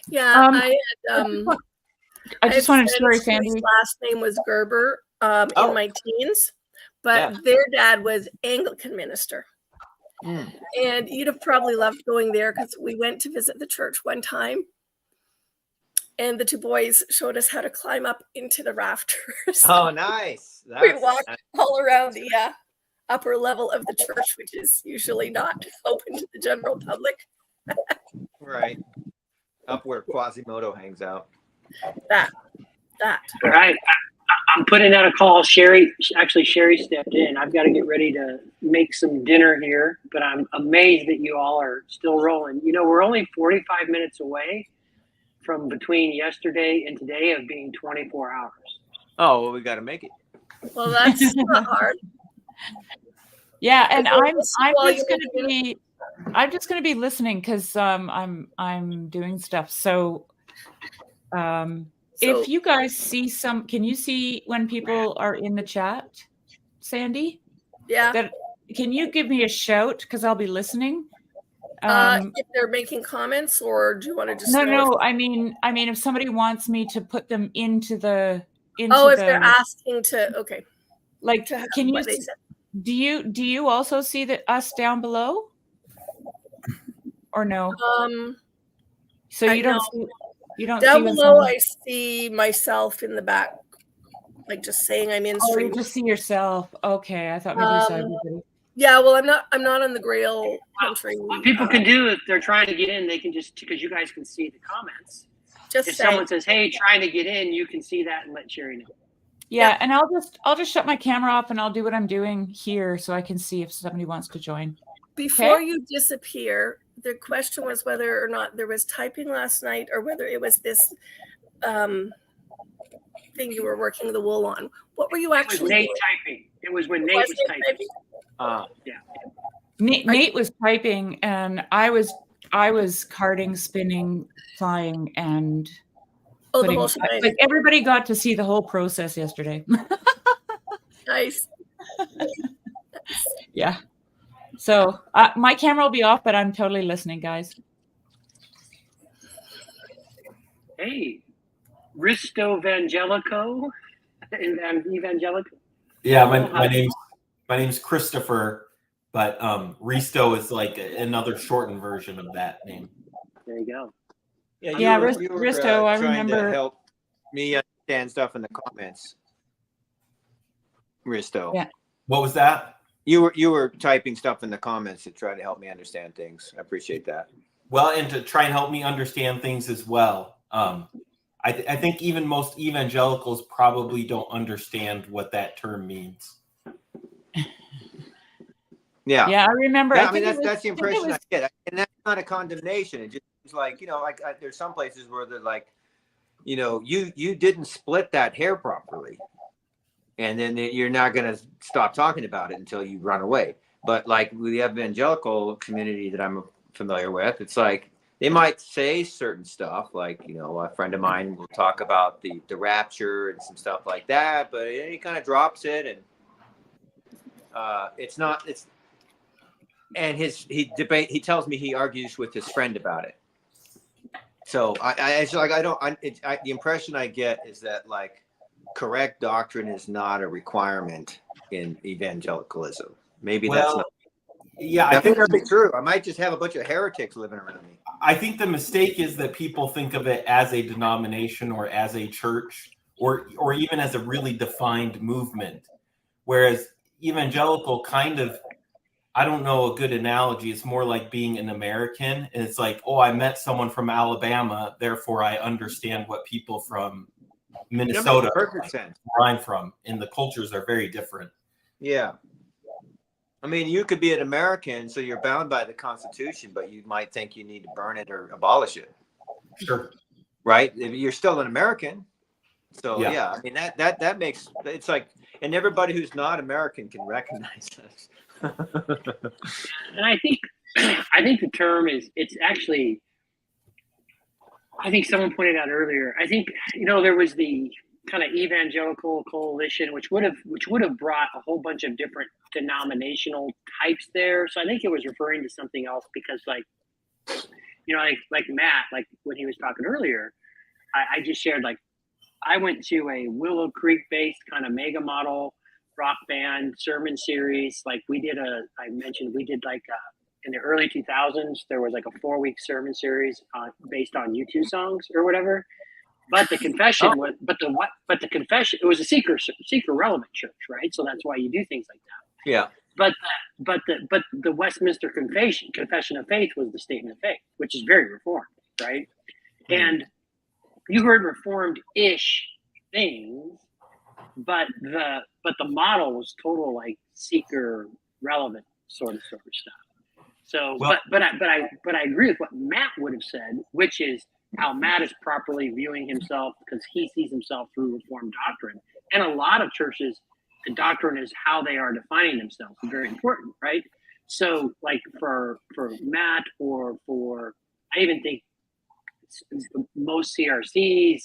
S6: Yeah,
S13: I just wanted to share, Sandy.
S6: His last name was Gerber in my teens, but their dad was Anglican minister. And you'd have probably loved going there because we went to visit the church one time. And the two boys showed us how to climb up into the rafters.
S8: Oh, nice.
S6: We walked all around the upper level of the church, which is usually not open to the general public.
S8: Right. Up where Quasimodo hangs out.
S6: That.
S2: All right. I'm putting out a call. Sherry stepped in. I've got to get ready to make some dinner here, but I'm amazed that you all are still rolling. We're only 45 minutes away from between yesterday and today of being 24 hours.
S8: Oh, well, we got to make it.
S6: Well, that's not hard.
S13: Yeah, and I'm just gonna be listening because I'm doing stuff. So if you guys see can you see when people are in the chat, Sandy?
S6: Yeah.
S13: Can you give me a shout because I'll be listening?
S6: If they're making comments, or do you want to just
S13: No. I mean, if somebody wants me to put them into the
S6: if they're asking to, okay.
S13: Like, can you Do you also see us down below, or no? So you don't see
S6: down
S13: when
S6: below.
S13: someone-
S6: I see myself in the back, like just saying I'm in
S13: Oh,
S6: stream.
S13: you just see yourself. Okay, I thought maybe you saw everybody.
S6: Yeah, well, I'm not on the Grail country.
S2: What people can do if they're trying to get in, they can just, because you guys can see the comments.
S6: Just
S2: if
S6: say.
S2: someone says, "Hey, trying to get in," you can see that and let Sherry know.
S13: Yeah, and I'll just shut my camera off and I'll do what I'm doing here so I can see if somebody wants to join.
S6: Before you disappear, the question was whether or not there was typing last night or whether it was this thing you were working the wool on. What were you actually
S2: It was Nate
S6: doing?
S2: typing. It was when Nate was typing. Yeah.
S13: Nate was typing and I was carting, spinning, flying, and
S6: the whole shebang.
S13: like everybody got to see the whole process yesterday.
S6: Nice.
S13: Yeah. So my camera will be off, but I'm totally listening, guys.
S2: Hey, Risto Vangelico, Evangelico.
S11: Yeah, my name's Christopher, but Risto is like another shortened version of that name.
S2: There you go.
S8: Yeah,
S13: Risto, I
S8: trying
S13: remember.
S8: to help me understand stuff in the comments. Risto.
S13: Yeah.
S11: What was that?
S8: You were typing stuff in the comments to try to help me understand things. I appreciate that.
S11: Well, and to try and help me understand things as well. I think even most evangelicals probably don't understand what that term means.
S8: Yeah.
S13: Yeah, I remember.
S8: Yeah,
S13: I mean,
S8: that's the impression I get, and that's not a condemnation. It just is like, like there's some places where they're like, you didn't split that hair properly, and then you're not going to stop talking about it until you run away. But like with the evangelical community that I'm familiar with, it's like they might say certain stuff, like a friend of mine will talk about the rapture and some stuff like that, but he kind of drops it, and and he tells me he argues with his friend about it. So the impression I get is that like correct doctrine is not a requirement in evangelicalism. Maybe that's not.
S11: Yeah,
S8: I think that'd be true. I might just have a bunch of heretics living around me.
S11: I think the mistake is that people think of it as a denomination or as a church or even as a really defined movement, whereas evangelical kind of, I don't know a good analogy. It's more like being an American. And it's like, oh, I met someone from Alabama, therefore I understand what people from Minnesota,
S8: perfect sense.
S11: where I'm from, and the cultures are very different.
S8: Yeah. I mean, you could be an American, so you're bound by the Constitution, but you might think you need to burn it or abolish it.
S11: Sure.
S8: Right? You're still an American. So
S11: Yeah.
S8: I mean that makes it's like, and everybody who's not American can recognize this.
S2: And I think the term it's actually, I think someone pointed out earlier, I think there was the kind of evangelical coalition which would have brought a whole bunch of different denominational types there. So I think it was referring to something else, because like Matt, like when he was talking earlier, I just shared, like I went to a Willow Creek based kind of mega model rock band sermon series. Like we did in the early 2000s, there was like a 4-week sermon series based on U2 songs or whatever. But the confession was, the confession, it was a seeker relevant church, right? So that's why you do things like that.
S8: Yeah.
S2: But the Westminster Confession of Faith was the statement of faith, which is very reformed, right? And you heard reformed-ish things, but the model was total like seeker relevant sort of stuff. So, but I agree with what Matt would have said, which is how Matt is properly viewing himself, because he sees himself through Reformed doctrine. And a lot of churches, the doctrine is how they are defining themselves. It's very important, right? So, like for Matt, or for, I even think most CRCs,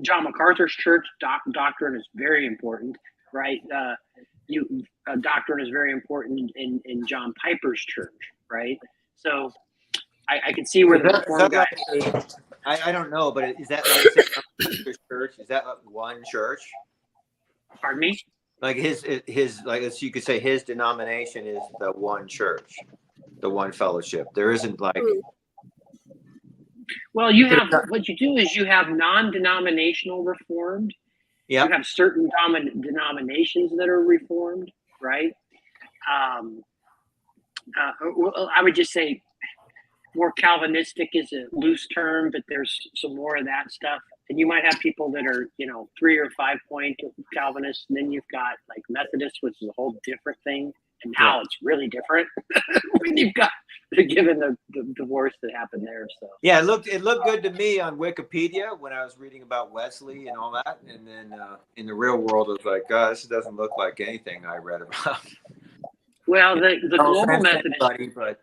S2: John MacArthur's church doctrine is very important, right? Doctrine is very important in John Piper's church, right? So I can see where the Reformed guys.
S8: I don't know, but is that like church? Is that like one church?
S2: Pardon me?
S8: Like his like as you could say, his denomination is the one church, the one fellowship. There isn't like.
S2: Well, you have what you do is you have non-denominational Reformed.
S8: Yeah.
S2: You have certain denominations that are Reformed, right? Well, I would just say more Calvinistic is a loose term, but there's some more of that stuff. And you might have people that are, 3 or 5 point Calvinists, and then you've got like Methodists, which is a whole different thing. And now it's really different when you've got given the divorce that happened there. So
S8: yeah, it looked good to me on Wikipedia when I was reading about Wesley and all that, and then in the real world, it was like, this doesn't look like anything I read about.
S2: Well, the global Methodist,
S8: but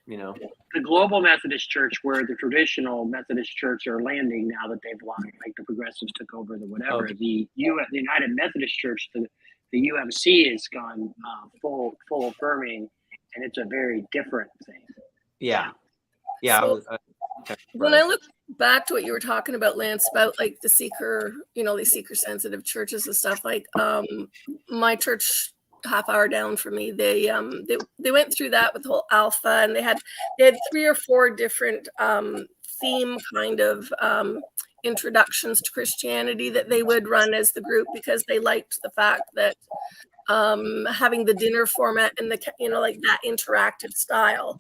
S2: the global Methodist Church, where the traditional Methodist Church are landing now that they've lost, like the progressives took over the whatever. The United Methodist Church, the UMC has gone full affirming, and it's a very different thing.
S8: Yeah.
S6: So, when I look back to what you were talking about, Lance, about like the seeker, these seeker sensitive churches and stuff, like my church half hour down from me, they went through that with the whole alpha, and they had 3 or 4 different theme kind of introductions to Christianity that they would run as the group, because they liked the fact that having the dinner format and the like that interactive style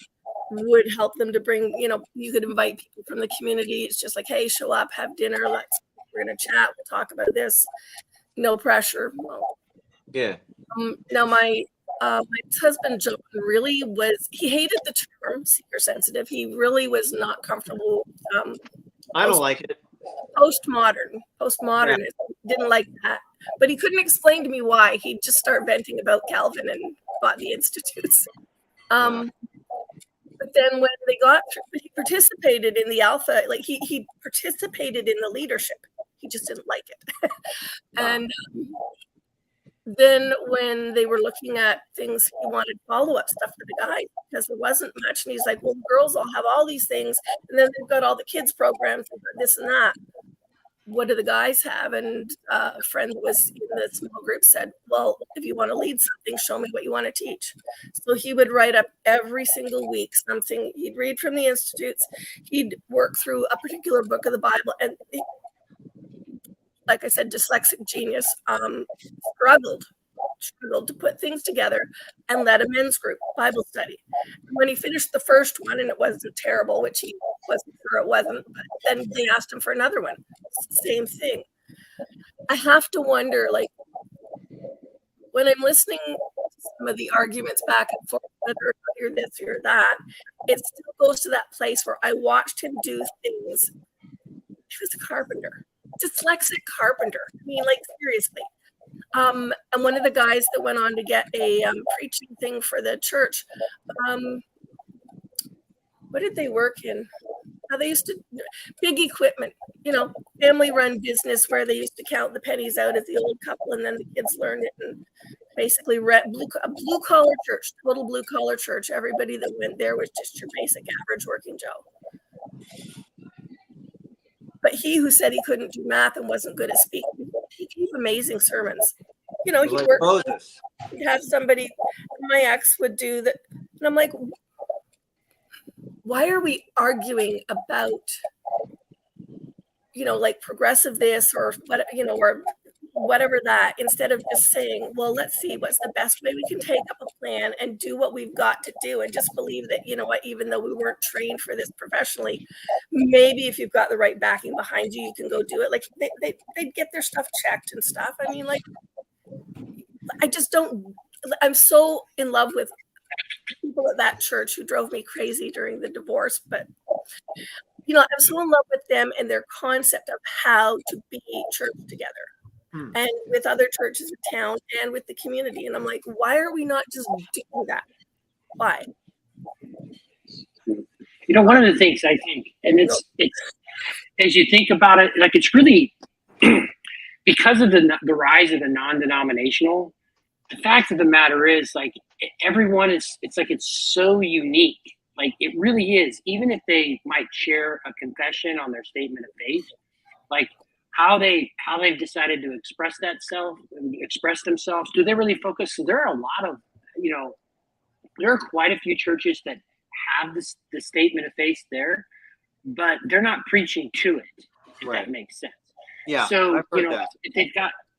S6: would help them to bring, you could invite people from the community. It's just like, hey, show up, have dinner, we're gonna chat, we'll talk about this, no pressure.
S8: Yeah.
S6: Now my husband John really he hated the term seeker sensitive. He really was not comfortable.
S8: I don't like it.
S6: Postmodernist, didn't like that, but he couldn't explain to me why. He'd just start venting about Calvin and bought the institutes. But then when they got through, he participated in the alpha, like he participated in the leadership. He just didn't like it. And then when they were looking at things, he wanted follow-up stuff for the guys because there wasn't much. And he's like, well, girls all have all these things, and then they've got all the kids programs, this and that. What do the guys have? And a friend that was in the small group said, well, if you want to lead something, show me what you want to teach. So he would write up every single week something. He'd read from the institutes. He'd work through a particular book of the Bible. And like I said, dyslexic genius, struggled to put things together and led a men's group Bible study. When he finished the first one, and it wasn't terrible, which he wasn't sure it wasn't, but then they asked him for another one. Same thing. I have to wonder, like, when I'm listening to some of the arguments back and forth, whether you're this or that, it still goes to that place where I watched him do things. He was a carpenter, dyslexic carpenter. I mean, like, seriously. And one of the guys that went on to get a preaching thing for the church, what did they work in? How they used to, big equipment, family-run business where they used to count the pennies out as the old couple, and then the kids learned it, and basically a blue-collar church, total blue-collar church. Everybody that went there was just your basic average working Joe. But he who said he couldn't do math and wasn't good at speaking, he gave amazing sermons. He'd work, he'd have somebody, my ex would do that. And I'm like, why are we arguing about, like progressive this or what, or whatever that, instead of just saying, well, let's see what's the best way we can take up a plan and do what we've got to do, and just believe that, even though we weren't trained for this professionally, maybe if you've got the right backing behind you, you can go do it. Like they'd get their stuff checked and stuff. I mean, like, I'm so in love with people at that church who drove me crazy during the divorce, but I'm so in love with them and their concept of how to be church together. And with other churches in town and with the community. And I'm like, why are we not just doing that? Why?
S2: One of the things I think, and it's as you think about it, like, it's really because of the rise of the non-denominational, the fact of the matter is, like, everyone it's so unique. Like, it really is. Even if they might share a confession on their statement of faith, like, how they've decided to express themselves. Do they really focus? So there are a lot of, there are quite a few churches that have the statement of faith there, but they're not preaching to it, if that makes sense.
S8: Yeah.
S2: So,
S8: I've heard that.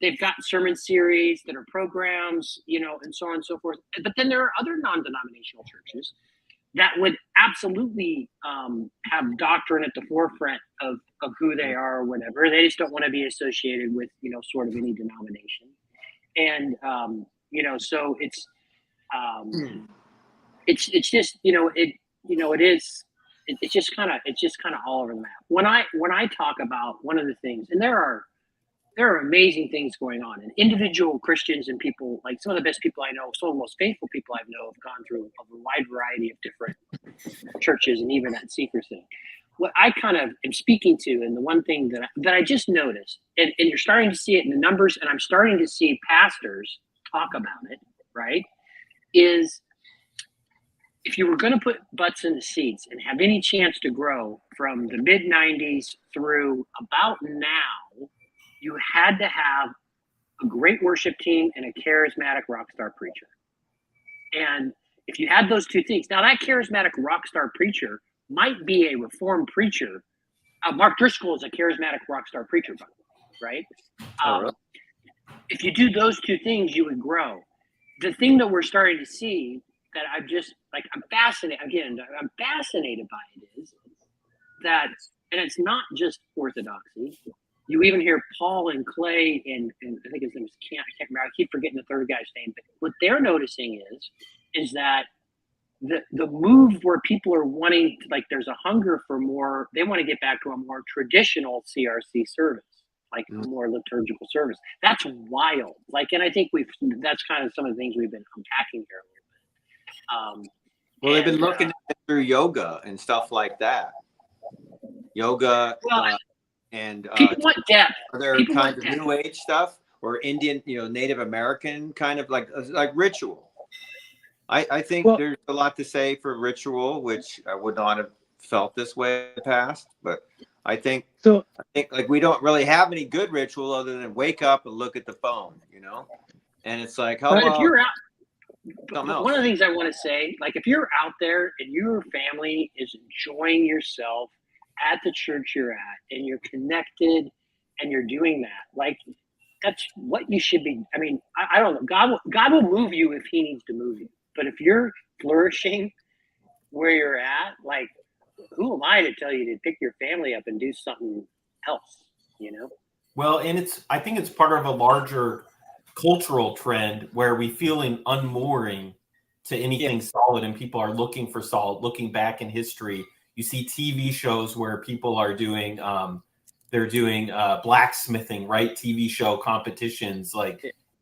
S2: they've got sermon series that are programs, and so on and so forth. But then there are other non-denominational churches that would absolutely have doctrine at the forefront of who they are or whatever. They just don't want to be associated with, sort of any denomination. And, so it's just, it's just kind of all over the map. When I talk about one of the things, and there are amazing things going on, and individual Christians and people, like some of the best people I know, some of the most faithful people I know have gone through a wide variety of different churches and even at secrecy. What I kind of am speaking to, and the one thing that I just noticed, and you're starting to see it in the numbers, and I'm starting to see pastors talk about it, right, is if you were going to put butts in the seats and have any chance to grow from the mid 90s through about now, you had to have a great worship team and a charismatic rock star preacher. And if you had those two things, now that charismatic rock star preacher might be a reformed preacher. Mark Driscoll is a charismatic rock star preacher, by the way, right? If you do those two things, you would grow. The thing that we're starting to see that I'm fascinated by it is that, and it's not just orthodoxy. You even hear Paul and Clay and I think his name is I can't remember. I keep forgetting the third guy's name. But what they're noticing is that the move where people are wanting to, there's a hunger for more. They want to get back to a more traditional CRC service, like a more liturgical service. That's wild. And I think that's kind of some of the things we've been unpacking here a little bit.
S8: Well, they've been looking at it through yoga and stuff like that. Yoga. And
S2: people want depth.
S8: Are there kinds of new age stuff or Indian, Native American kind of like ritual? I think there's a lot to say for ritual, which I would not have felt this way in the past, but I think we don't really have any good ritual other than wake up and look at the phone, and it's like, how about
S2: if you're out, one of the things I want to say, if you're out there and your family is enjoying yourself at the church you're at and you're connected and you're doing that, that's what you should be. I mean, I don't know. God will move you if he needs to move you. But if you're flourishing where you're at, who am I to tell you to pick your family up and do something else,
S11: Well, and I think it's part of a larger cultural trend where we feel an unmooring to anything solid, and people are looking for solid, looking back in history. You see TV shows where people are doing, blacksmithing, right? TV show competitions,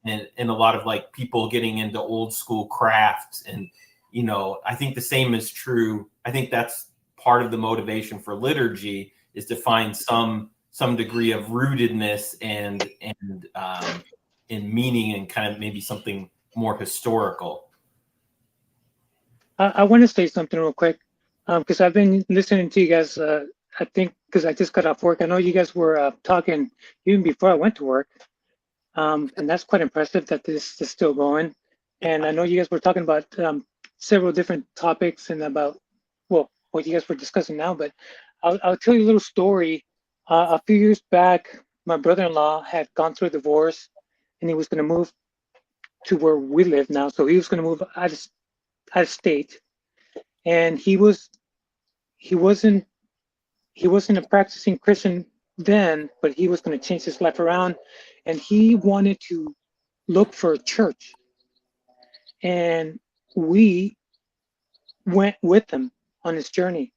S11: and a lot of people getting into old school crafts. And, I think the same is true. I think that's part of the motivation for liturgy, is to find some degree of rootedness and in meaning, and kind of maybe something more historical.
S20: I want to say something real quick. Because I've been listening to you guys, I think because I just got off work. I know you guys were talking even before I went to work. And that's quite impressive that this is still going. And I know you guys were talking about several different topics and about, what you guys were discussing now. But I'll tell you a little story. A few years back, my brother-in-law had gone through a divorce, and he was going to move to where we live now. So he was going to move out of state. And he wasn't a practicing Christian then, but he was going to change his life around, and he wanted to look for a church. And we went with him on his journey.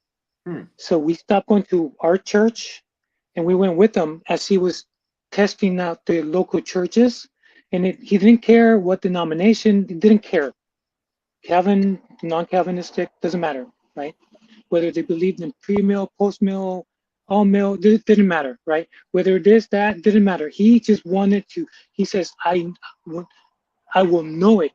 S20: So we stopped going to our church, and we went with him as he was testing out the local churches. And he didn't care what denomination, he didn't care. Calvin, non-Calvinistic, doesn't matter, right? Whether they believed in pre-mill, post-mill, all mill, didn't matter, right? Whether this, that, didn't matter. He just wanted to, he says, I will know it.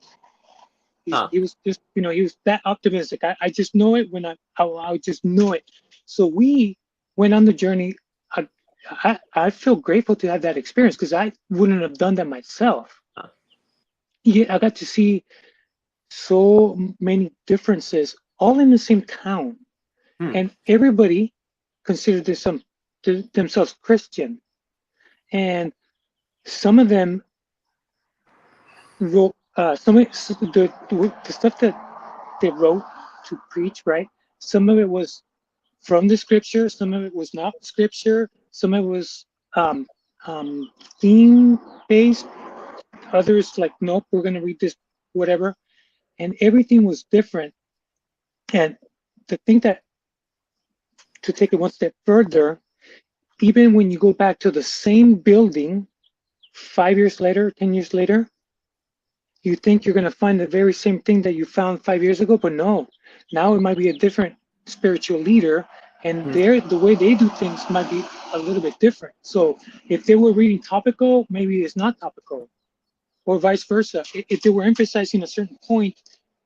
S20: He was just, he was that optimistic. I just know it when I'll just know it. So we went on the journey I feel grateful to have that experience because I wouldn't have done that myself. Yeah, I got to see so many differences all in the same town, and everybody considered themselves Christian, and some of them wrote the stuff that they wrote to preach, right? Some of it was from the scripture, some of it was not scripture, some of it was um, theme based. Others like, nope, we're going to read this, whatever, and everything was different. And the thing that to take it one step further, even when you go back to the same building 5 years later, 10 years later, you think you're going to find the very same thing that you found 5 years ago, but no, now it might be a different spiritual leader, and the way they do things might be a little bit different. So if they were reading topical, maybe it's not topical, or vice versa. If they were emphasizing a certain point,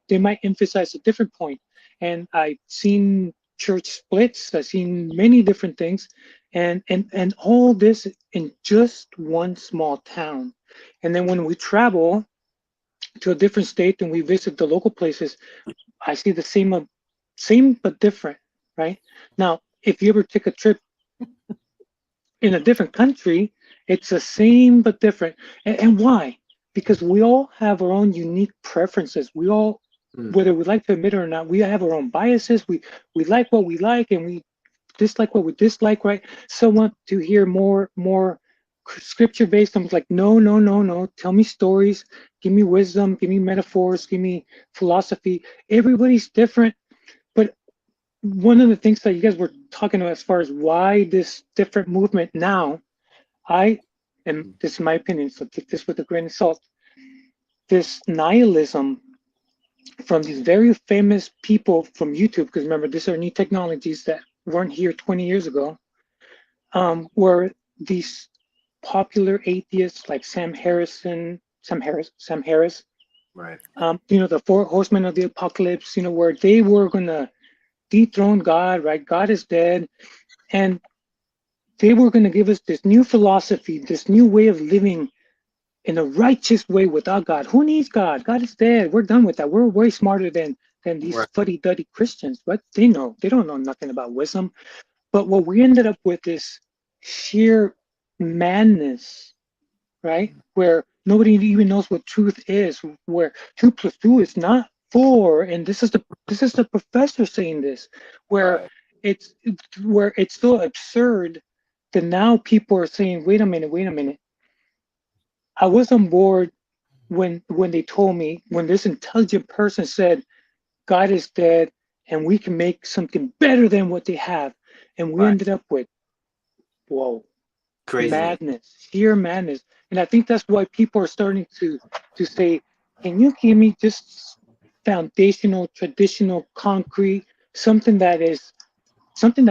S20: they might emphasize a different point. And I've seen church splits, I've seen many different things, and all this in just one small town. And then when we travel to a different state and we visit the local places, I see the same but different, right? Now, if you ever take a trip in a different country, it's the same but different. And why? Because we all have our own unique preferences. We all, whether we like to admit it or not, we have our own biases. We like what we like and we dislike what we dislike, right? So want to hear more scripture based. I'm like, no. Tell me stories, give me wisdom, give me metaphors, give me philosophy. Everybody's different. But one of the things that you guys were talking about as far as why this different movement now, and this is my opinion, so take this with a grain of salt, this nihilism from these very famous people from YouTube, because remember, these are new technologies that weren't here 20 years ago, were these popular atheists like Sam Harris,
S2: Right.
S20: The four horsemen of the apocalypse, where they were gonna dethrone God, right? God is dead, and they were gonna give us this new philosophy, this new way of living in a righteous way without God. Who needs God? God is dead. We're done with that. We're way smarter than these fuddy-duddy Christians. What they know, they don't know nothing about wisdom. But what we ended up with is sheer madness, right? Where nobody even knows what truth is, where 2 + 2 is not 4, and this is the professor saying this, where it's so absurd that now people are saying, wait a minute. I was on board when they told me, when this intelligent person said God is dead and we can make something better than what they have, and we ended up with
S2: Crazy
S20: madness, sheer madness. And I think that's why people are starting to say, can you give me just foundational, traditional, concrete, something that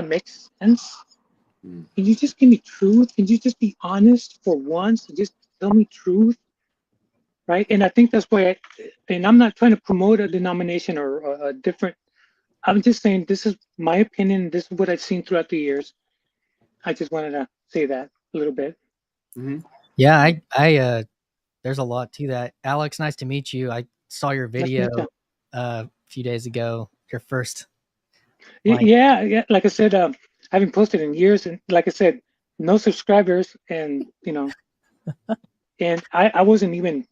S20: makes sense? Can you just give me truth? Can you just be honest for once and just tell me truth? Right? And I think that's why, and I'm not trying to promote a denomination or a different, I'm just saying this is my opinion. This is what I've seen throughout the years. I just wanted to say that a little bit.
S14: Yeah, I there's a lot to that. Alex, nice to meet you. I saw your video a few days ago, your first.
S20: Yeah. Like I said, I haven't posted in years, and like I said, no subscribers, and and I wasn't even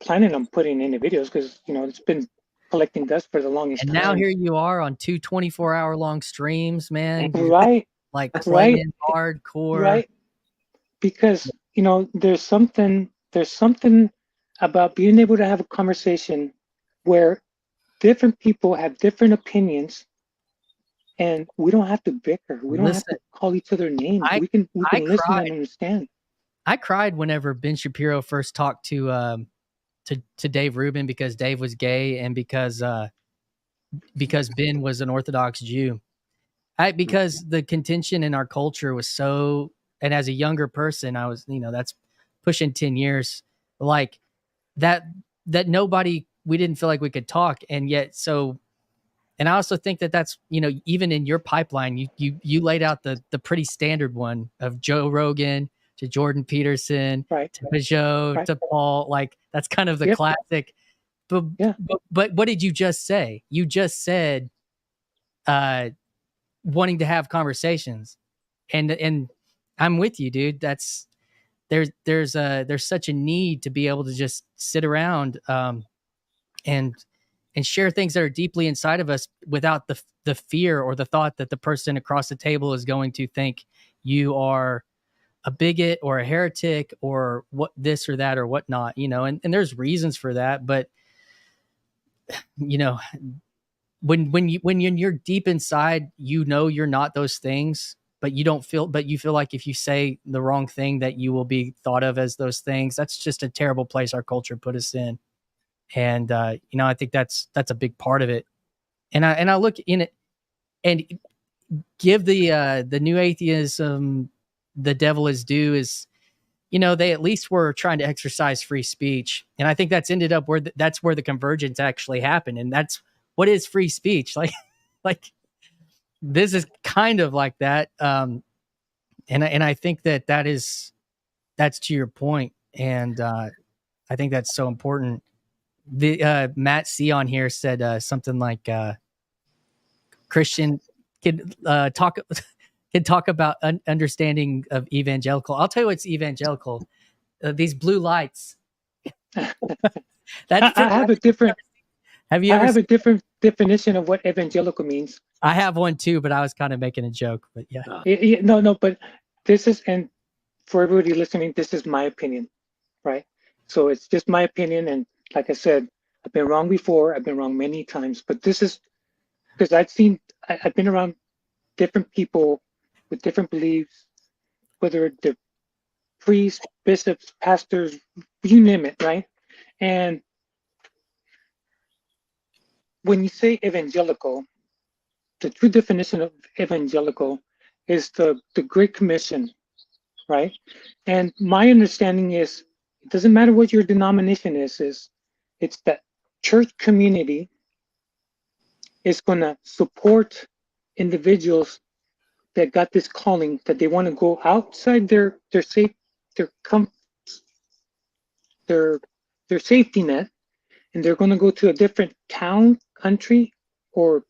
S20: planning on putting any videos because it's been collecting dust for the longest
S14: And
S20: time.
S14: now here you are on 2 24-hour long streams, man.
S20: Right.
S14: Like playing hardcore.
S20: Right. Because there's something about being able to have a conversation where different people have different opinions, and we don't have to bicker. We don't have to call each other names. We can listen and understand.
S14: I cried whenever Ben Shapiro first talked to Dave Rubin because Dave was gay and because Ben was an Orthodox Jew. Because the contention in our culture was so, and as a younger person, I was, that's pushing 10 years, like that nobody, we didn't feel like we could talk. And yet, so I also think that that's, you know, even in your pipeline, you laid out the pretty standard one of Joe Rogan to Jordan Peterson,
S17: right,
S14: to Peugeot,
S17: right.
S14: to Paul. Like that's kind of the
S17: Yep.
S14: classic. But,
S17: Yeah.
S14: but what did you just say? You just said wanting to have conversations, and I'm with you, dude. That's there's such a need to be able to just sit around and share things that are deeply inside of us without the fear or the thought that the person across the table is going to think you are a bigot or a heretic or what this or that or whatnot, you know, and there's reasons for that. But, you know, when you're deep inside, you know, you're not those things, but you feel like if you say the wrong thing that you will be thought of as those things. That's just a terrible place our culture put us in. And, you know, I think that's a big part of it. And I look in it and give the new atheism, the devil is due is, you know, they at least were trying to exercise free speech. And I think that's ended up where that's where the convergence actually happened. And that's what is free speech. Like this is kind of like that. And I think that's to your point. And I think that's so important. The Matt C on here said something like Christian can talk about understanding of evangelical. I'll tell you what's evangelical. These blue lights.
S17: I have a different.
S14: Have you
S17: I
S14: ever?
S17: have a different definition of what evangelical means.
S14: I have one too, but I was kind of making a joke. But yeah.
S17: No, but this is, and for everybody listening, this is my opinion, right? So it's just my opinion, and like I said, I've been wrong before. I've been wrong many times, but this is because I've been around different people with different beliefs, whether they're priests, bishops, pastors, you name it, right? And when you say evangelical, the true definition of evangelical is the Great Commission, right? And my understanding is it doesn't matter what your denomination is it's that church community is going to support individuals that got this calling that they want to go outside their safety net, and they're going to go to a different town, country, or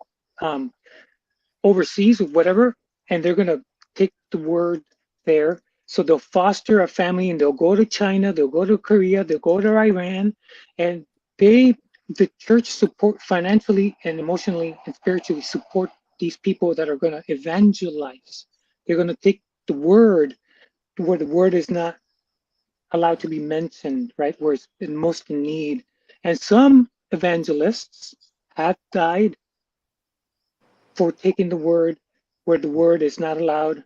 S17: overseas or whatever, and they're going to take the word there. So they'll foster a family, and they'll go to China, they'll go to Korea, they'll go to Iran, and the church support financially and emotionally and spiritually support these people that are going to evangelize. They're going to take the word where the word is not allowed to be mentioned, right? Where it's in most in need. And some evangelists have died for taking the word where the word is not allowed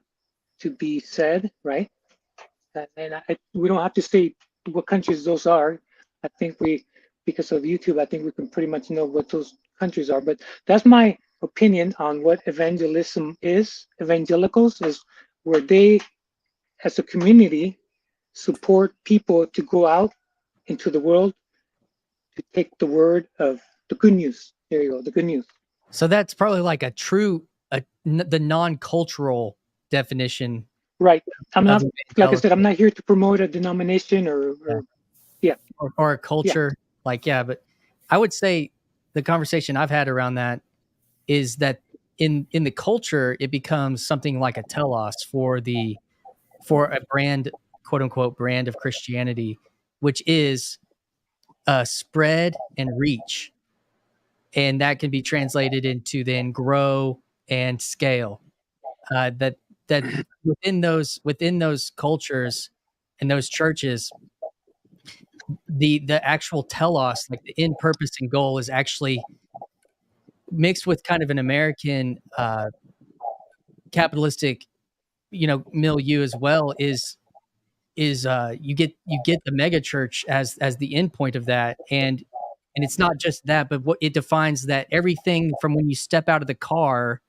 S17: to be said, right? And we don't have to say what countries those are. I think because of YouTube, I think we can pretty much know what those countries are. But that's my opinion on what evangelism is. Evangelicals is where they, as a community, support people to go out into the world to take the word of the good news. There you go, the good news.
S14: So that's probably like the non-cultural definition.
S17: Right. I'm not, like I said, I'm not here to promote a denomination or
S14: a culture. Yeah. Like, yeah, but I would say the conversation I've had around that is that in the culture, it becomes something like a telos for a brand, quote unquote, brand of Christianity, which is spread and reach. And that can be translated into then grow and scale. That within those cultures and those churches, the actual telos, like the end purpose and goal, is actually mixed with kind of an American capitalistic, you know, milieu as well. Is you get the mega church as the end point of that, and it's not just that, but what it defines that everything from when you step out of the car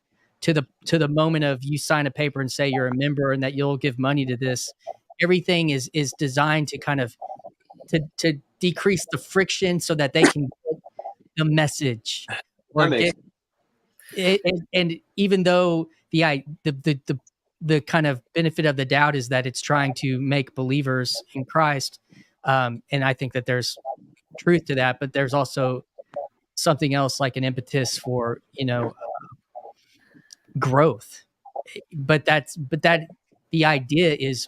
S14: to the moment of you sign a paper and say you're a member and that you'll give money to this, everything is designed to kind of to decrease the friction so that they can get the message. and even though the kind of benefit of the doubt is that it's trying to make believers in Christ, and I think that there's truth to that, but there's also something else like an impetus for growth. But that the idea is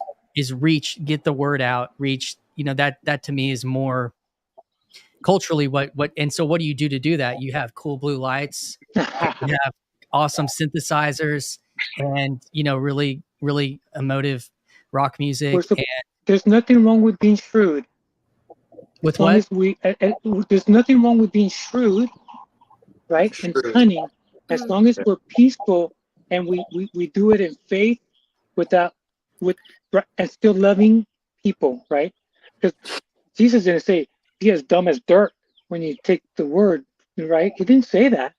S14: reach, get the word out, reach. That to me is more culturally what. And so what do you do to do that? You have cool blue lights, you have awesome synthesizers, and really really emotive rock music.
S16: There's nothing wrong with being shrewd.
S14: With
S16: as long
S14: what?
S16: as we, there's nothing wrong with being shrewd, right? And cunning, as long as we're peaceful and we do it in faith, and still loving people, right? Because Jesus didn't say be as dumb as dirt when you take the word, right? He didn't say that.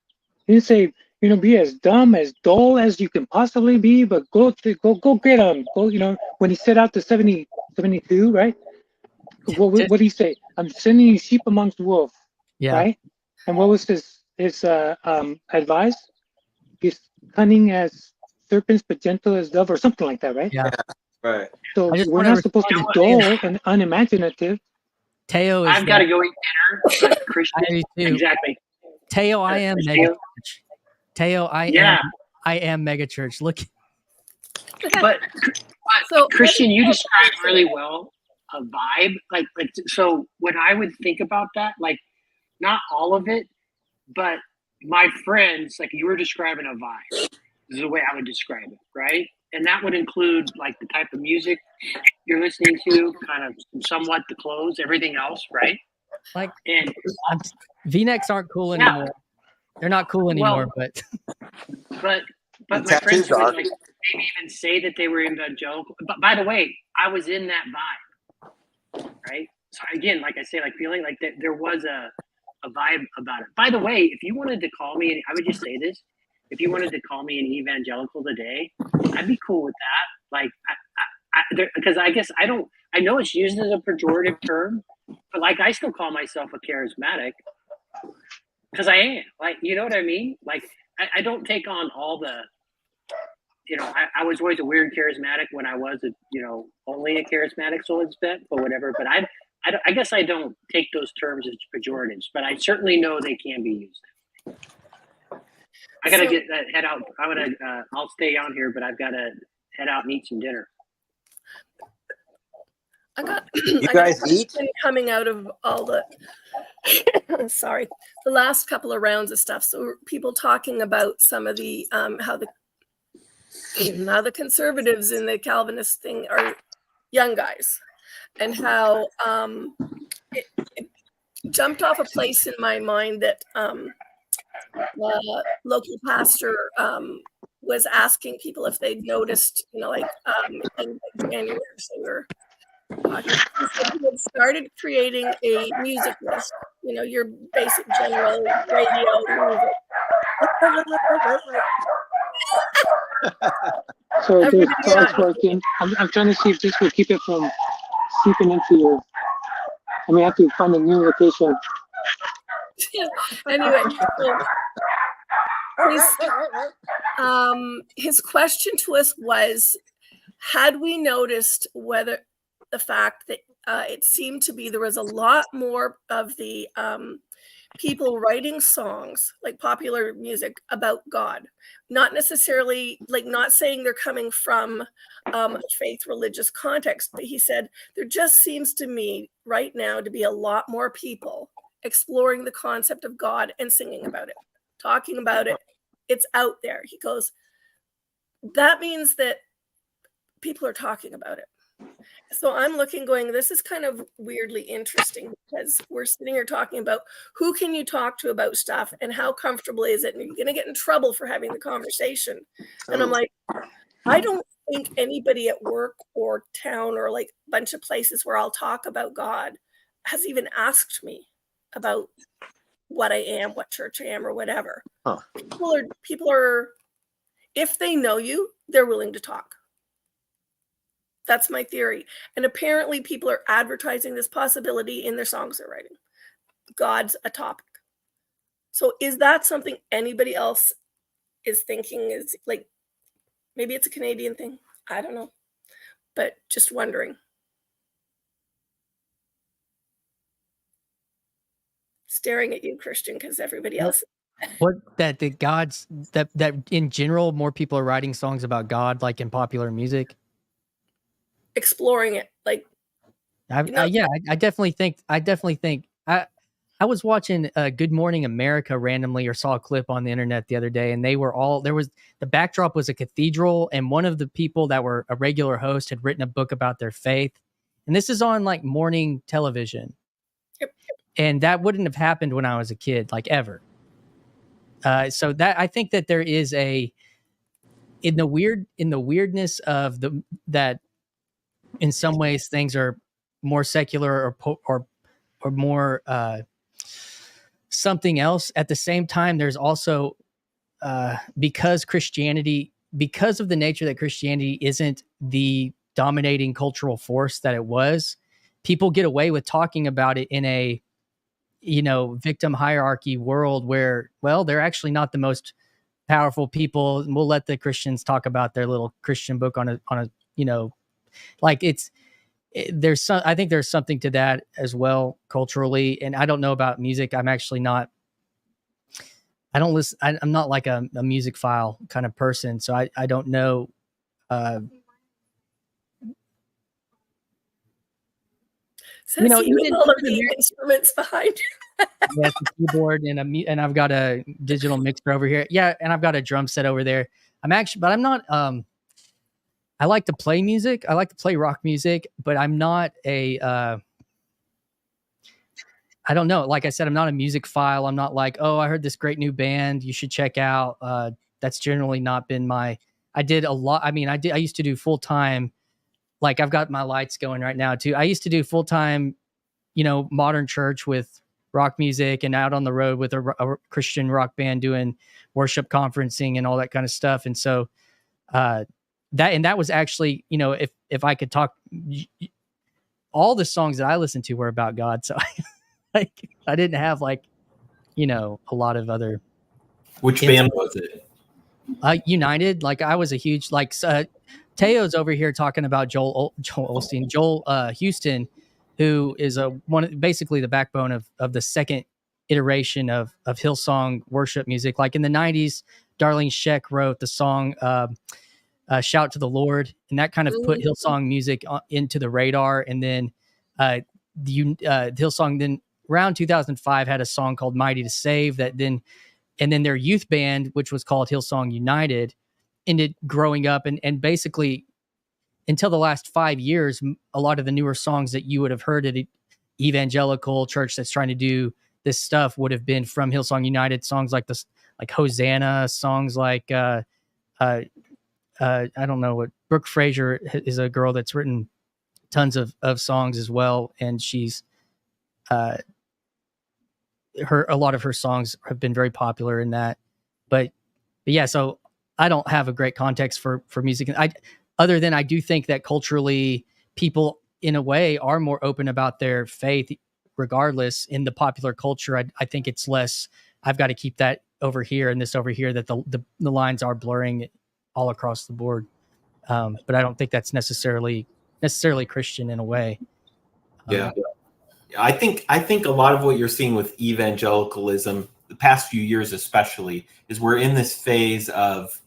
S16: He didn't say, be as dumb, as dull as you can possibly be, but go get them. Go, when he set out the 72, right? What did he say? I'm sending you sheep amongst wolves, right? And what was his advice? He's cunning as serpents, but gentle as dove, or something like that, right?
S14: Yeah,
S8: right.
S16: So we're not supposed to be dull and unimaginative.
S14: Teo is.
S2: I've got to go eat dinner. Like Christian.
S14: I do too.
S2: Exactly.
S14: Teo, I am mega church. Teo, I am mega church. Look.
S2: But Christian, you described really well a vibe. Like so when I would think about that, like not all of it, but my friends, like you were describing a vibe. This is the way I would describe it, right? And that would include like the type of music you're listening to, kind of somewhat the clothes, everything else, right?
S14: Like,
S2: and
S14: V-necks aren't cool anymore. They're not cool anymore, but
S2: my friends would like maybe even say that they were evangelical. But by the way, I was in that vibe, right? So again, like I say, like feeling like that there was a vibe about it. By the way, if you wanted to call me, and I would just say this, if you wanted to call me an evangelical today, I'd be cool with that. Like, because I guess I know it's used as a pejorative term, but like I still call myself a charismatic because I am. Like, you know what I mean? Like, I don't take on all the, I was always a weird charismatic when I was only a charismatic soul spent, but whatever. But I guess I don't take those terms as pejoratives, but I certainly know they can be used. I gotta head out. I'll stay on here, but I've got to head out and eat some dinner.
S6: I got
S8: you guys eat
S6: coming out of all the sorry, the last couple of rounds of stuff. So people talking about some of the how the conservatives in the Calvinist thing are young guys, and how it jumped off a place in my mind that the local pastor was asking people if they'd noticed, in January, so we're talking. He had started creating a music list, your basic general radio music.
S16: So this is working. I'm trying to see if this will keep it from seeping into your. I may have to find a new location.
S6: Anyway, his question to us was, had we noticed whether the fact that it seemed to be there was a lot more of the people writing songs, like popular music, about God, not necessarily, like, not saying they're coming from a faith religious context, but he said there just seems to me right now to be a lot more people exploring the concept of God and singing about it, talking about it. It's out there. He goes, that means that people are talking about it. So I'm looking, going, this is kind of weirdly interesting, because we're sitting here talking about who can you talk to about stuff and how comfortable is it, and you're going to get in trouble for having the conversation. And I'm like, I don't think anybody at work or town or like a bunch of places where I'll talk about God has even asked me about what I am, what church I am, or whatever.
S8: Huh.
S6: People are, if they know you, they're willing to talk. That's my theory. And apparently people are advertising this possibility in their songs they're writing. God's a topic. So is that something anybody else is thinking is like, maybe it's a Canadian thing. I don't know, but just wondering. Staring at you, Christian, because everybody else.
S14: What that the gods that in general more people are writing songs about God like in popular music.
S6: Exploring it, like.
S14: I definitely think I was watching Good Morning America randomly or saw a clip on the internet the other day, and the backdrop was a cathedral, and one of the people that were a regular host had written a book about their faith, and this is on like morning television.
S6: Yep.
S14: And that wouldn't have happened when I was a kid, like ever. So that I think that there is in the weirdness of that in some ways things are more secular or more something else. At the same time, there's also because of the nature that Christianity isn't the dominating cultural force that it was, people get away with talking about it in a victim hierarchy world where, well, they're actually not the most powerful people. We'll let the Christians talk about their little Christian book on a like I think there's something to that as well culturally. And I don't know about music. I'm actually not, I don't listen. I'm not like a music file kind of person. So I don't know.
S6: So you know, even all of the instruments behind you.
S14: Yes, the keyboard and I've got a digital mixer over here. Yeah. And I've got a drum set over there. I'm not, I like to play music. I like to play rock music, but I'm not I don't know. Like I said, I'm not a music file. I'm not like, oh, I heard this great new band you should check out. That's generally not been I did a lot. I mean, I used to do full-time, like I've got my lights going right now too. I used to do full-time, modern church with rock music and out on the road with a Christian rock band doing worship conferencing and all that kind of stuff. And so, that was actually, if I could talk, all the songs that I listened to were about God. So I didn't have a lot of other.
S11: Which band was it?
S14: United. Like I was a huge, Teo's over here talking about Joel Houston, who is basically the backbone of the second iteration of Hillsong worship music. Like in the 90s, Darlene Zschech wrote the song, Shout to the Lord, and that kind of put Hillsong music into the radar. And then Hillsong then around 2005 had a song called Mighty to Save and then their youth band, which was called Hillsong United, ended growing up and basically until the last 5 years, a lot of the newer songs that you would have heard at evangelical church that's trying to do this stuff would have been from Hillsong United. Songs like this, like Hosanna, songs like I don't know what Brooke Fraser is, a girl that's written tons of songs as well, and she's a lot of her songs have been very popular in that. But yeah, so I don't have a great context for music. Other than I do think that culturally people in a way are more open about their faith regardless. In the popular culture, I think it's less, I've got to keep that over here and this over here, that the lines are blurring all across the board. But I don't think that's necessarily Christian in a way.
S11: Yeah. I think a lot of what you're seeing with evangelicalism, the past few years especially, is we're in this phase of,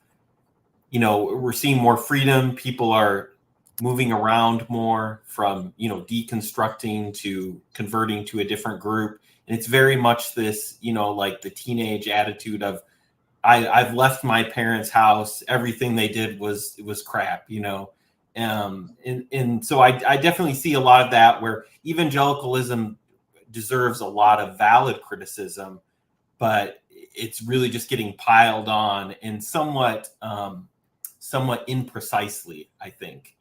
S11: we're seeing more freedom. People are moving around more from, deconstructing to converting to a different group. And it's very much this, like the teenage attitude of, I've left my parents' house. Everything they did was crap, and so I definitely see a lot of that where evangelicalism deserves a lot of valid criticism, but it's really just getting piled on and somewhat imprecisely, I think,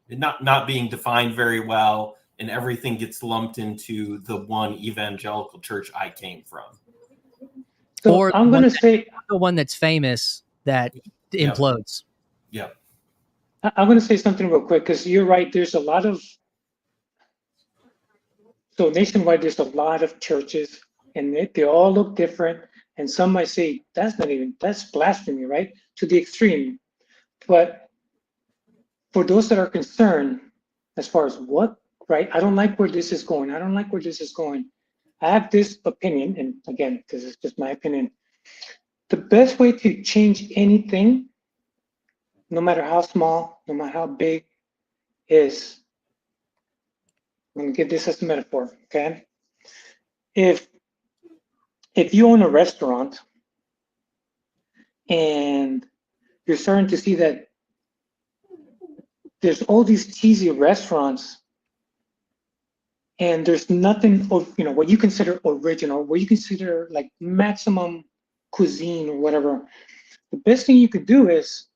S11: not being defined very well, and everything gets lumped into the one evangelical church I came from.
S16: So
S14: or
S16: I'm going to say
S14: the one that's famous that implodes.
S11: Yeah.
S16: I'm going to say something real quick because you're right. There's a lot of, so nationwide, there's a lot of churches and they all look different. And some might say that's blasphemy, right? To the extreme. But for those that are concerned, as far as what, right? I don't like where this is going. I don't like where this is going. I have this opinion, and again, this is just my opinion. The best way to change anything, no matter how small, no matter how big, is, I'm gonna give this as a metaphor, okay? If you own a restaurant and you're starting to see that there's all these cheesy restaurants and there's nothing of, you know, what you consider original, what you consider like maximum cuisine or whatever, the best thing you could do is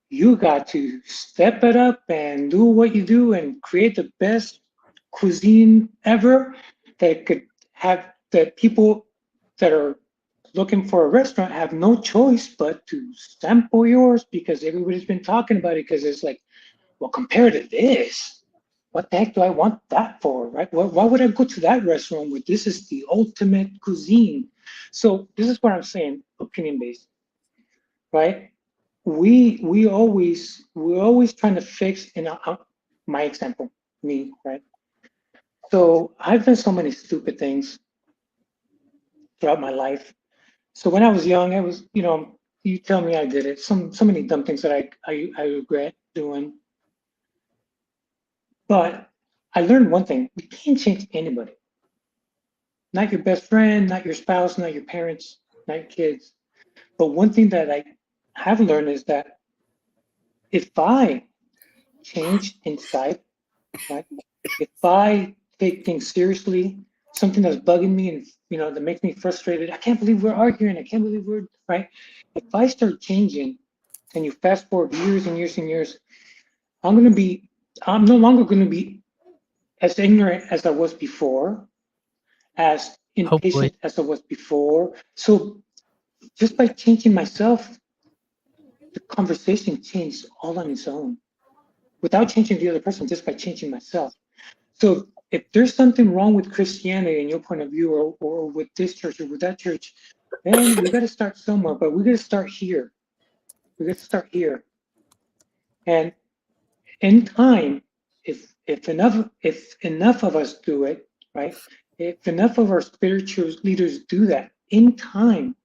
S16: you got to step it up and do what you do and create the best cuisine ever that could have, that people that are looking for a restaurant have no choice but to sample yours, because everybody's been talking about it, because it's like, well, compared to this, what the heck do I want that for, right? Why would I go to that restaurant where this is the ultimate cuisine? So this is what I'm saying, opinion based, right? We always, we're always trying to fix, in my example, me, right? So I've done so many stupid things throughout my life. So when I was young, I was, you know, you tell me I did it. So many dumb things that I regret doing. But I learned one thing: you can't change anybody. Not your best friend, not your spouse, not your parents, not your kids. But one thing that I have learned is that if I change inside, right? If I take things seriously, something that's bugging me and, you know, that makes me frustrated, I can't believe we're arguing, I can't believe we're, right? If I start changing and you fast forward years and years and years, I'm no longer gonna be as ignorant as I was before, as
S14: Hopefully.
S16: impatient as I was before. So just by changing myself, the conversation changed all on its own without changing the other person, just by changing myself. So if there's something wrong with Christianity in your point of view, or with this church or with that church, then we got to start somewhere, but we got to start here. We got to start here. And in time, if enough of us do it, right? If enough of our spiritual leaders do that, in time,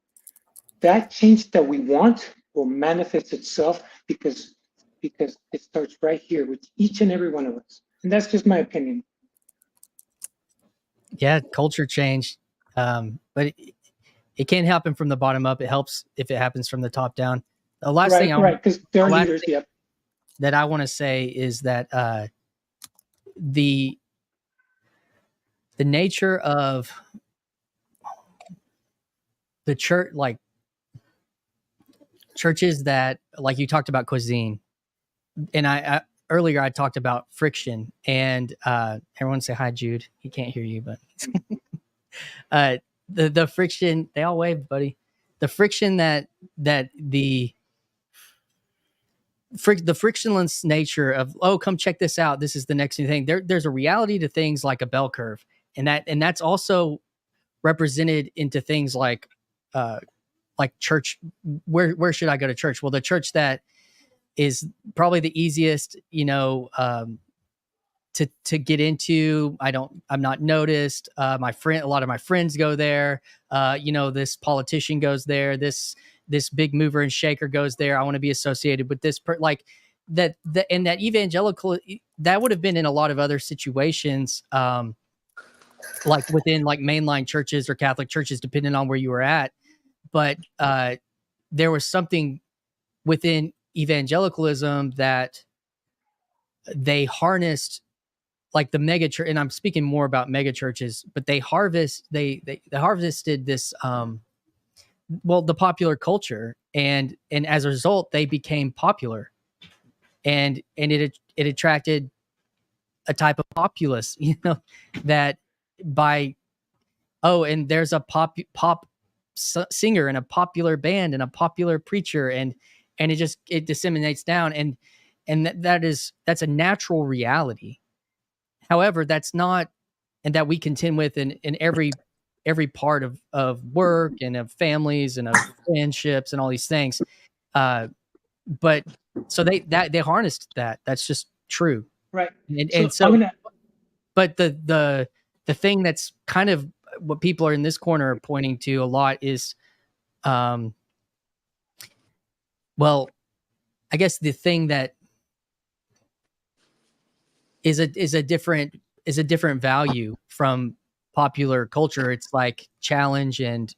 S16: that change that we want will manifest itself, because it starts right here with each and every one of us. And that's just my opinion.
S14: Yeah, culture change. But it can't happen from the bottom up. It helps if it happens from the top down. The last
S16: Right,
S14: thing
S16: because there are leaders, yep.
S14: that I want to say is that the nature of the church, like churches that, like you talked about cuisine, and I earlier I talked about friction, and everyone say hi, Jude. He can't hear you, but the friction, they all wave, buddy. The friction that the frictionless nature of, oh, come check this out, this is the next new thing. There's a reality to things like a bell curve, and that's also represented into things like church. Where should I go to church? Well, the church that is probably the easiest, to get into. I'm not noticed. A lot of my friends go there. This politician goes there. This big mover and shaker goes there. I want to be associated with this and that evangelical, that would have been in a lot of other situations, like within like mainline churches or Catholic churches, depending on where you were at. But there was something within evangelicalism that they harnessed, like the mega church, and I'm speaking more about mega churches, but they harvested this, the popular culture, and as a result, they became popular, and it attracted a type of populace, that and there's a pop singer and a popular band and a popular preacher, and it disseminates down, and that's a natural reality. However, that's not, and that we contend with in every every part of work and of families and of friendships and all these things. But so they harnessed that. That's just true.
S16: Right.
S14: And so but the thing that's kind of what people are in this corner are pointing to a lot is, well, I guess the thing that is a different value from popular culture. It's like challenge and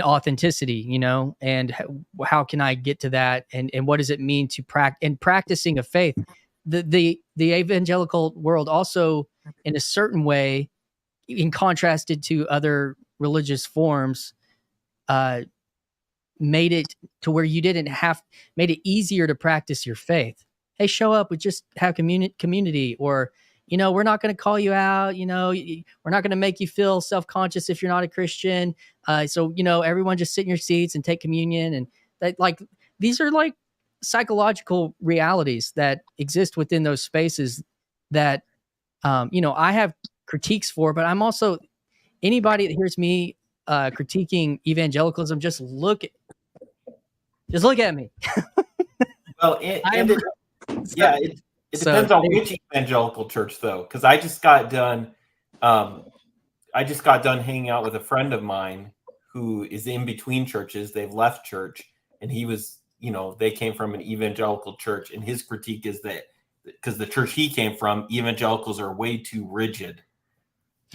S14: authenticity, and how can I get to that, and what does it mean to practicing a faith. The evangelical world also, in a certain way, in contrasted to other religious forms, made it to where you made it easier to practice your faith. Hey, show up, we just have community, or we're not going to call you out, we're not going to make you feel self-conscious if you're not a Christian, so everyone just sit in your seats and take communion. And that, like, these are like psychological realities that exist within those spaces that I have critiques for, but I'm also, anybody that hears me critiquing evangelicalism, just look at me.
S11: Well, it depends on which evangelical church, though, because I just got done hanging out with a friend of mine who is in between churches. They've left church, and he was, they came from an evangelical church, and his critique is that because the church he came from, evangelicals are way too rigid.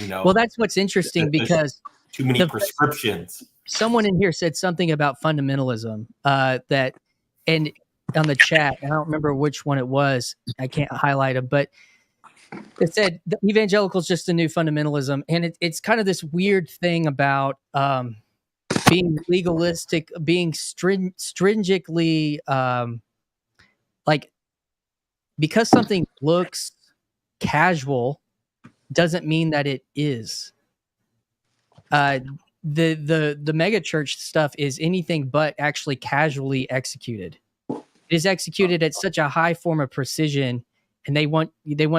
S14: Well, that's what's interesting, because
S11: too many prescriptions.
S14: Someone in here said something about fundamentalism, and on the chat, I don't remember which one it was. I can't highlight them, but it said the evangelical is just a new fundamentalism. And it's kind of this weird thing about being legalistic, being stringently, like, because something looks casual doesn't mean that it is. The mega church stuff is anything but actually casually executed. It is executed at such a high form of precision, and they want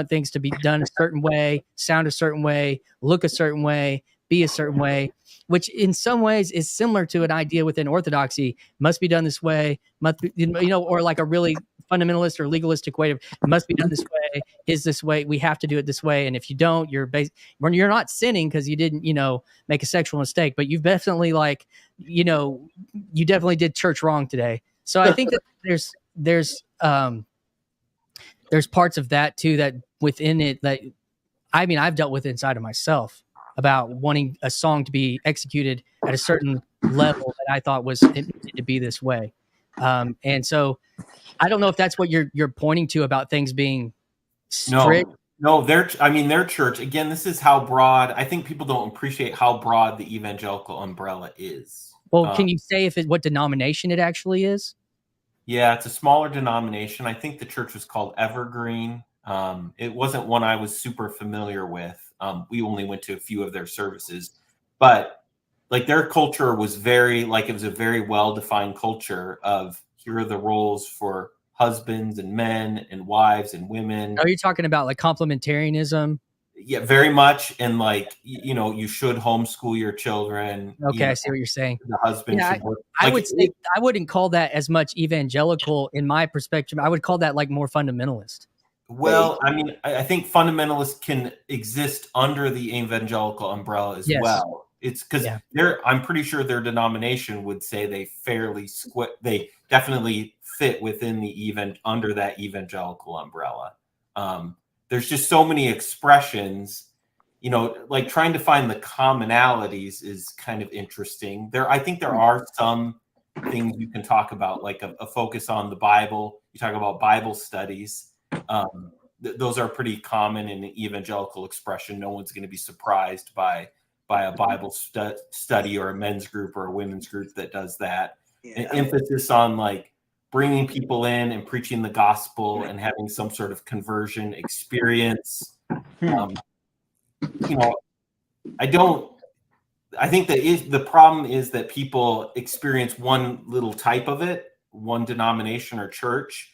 S14: things to be done a certain way, sound a certain way, look a certain way, be a certain way, which in some ways is similar to an idea within Orthodoxy. Must be done this way, must be, or like a really fundamentalist or legalistic way of, must be done this way, is this way, we have to do it this way, and if you don't, when you're not sinning because you didn't make a sexual mistake, but you've definitely you definitely did church wrong today. So I think that there's parts of that too, that within it, that I've dealt with inside of myself, about wanting a song to be executed at a certain level that I thought was it needed to be this way. And so I don't know if that's what you're pointing to about things being strict.
S11: No, their church, again, this is how broad. I think people don't appreciate how broad the evangelical umbrella is.
S14: Well, can you say what denomination it actually is?
S11: Yeah, it's a smaller denomination. I think the church was called Evergreen. It wasn't one I was super familiar with. We only went to a few of their services, but like their culture was it was a very well-defined culture of, here are the roles for husbands and men and wives and women.
S14: Are you talking about like complementarianism?
S11: Yeah, very much. And you should homeschool your children.
S14: Okay, I see what you're saying.
S11: The husband should work.
S14: I would say I wouldn't call that as much evangelical in my perspective. I would call that like more fundamentalist.
S11: Well, I think fundamentalists can exist under the evangelical umbrella as well. It's because I'm pretty sure their denomination would say they definitely fit within under that evangelical umbrella. There's just so many expressions, like trying to find the commonalities is kind of interesting. I think there are some things you can talk about, like a focus on the Bible. You talk about Bible studies. Those are pretty common in an evangelical expression. No one's going to be surprised by a Bible study or a men's group or a women's group that does that. An emphasis on like bringing people in and preaching the gospel and having some sort of conversion experience. I think that the problem is that people experience one little type of it, one denomination or church,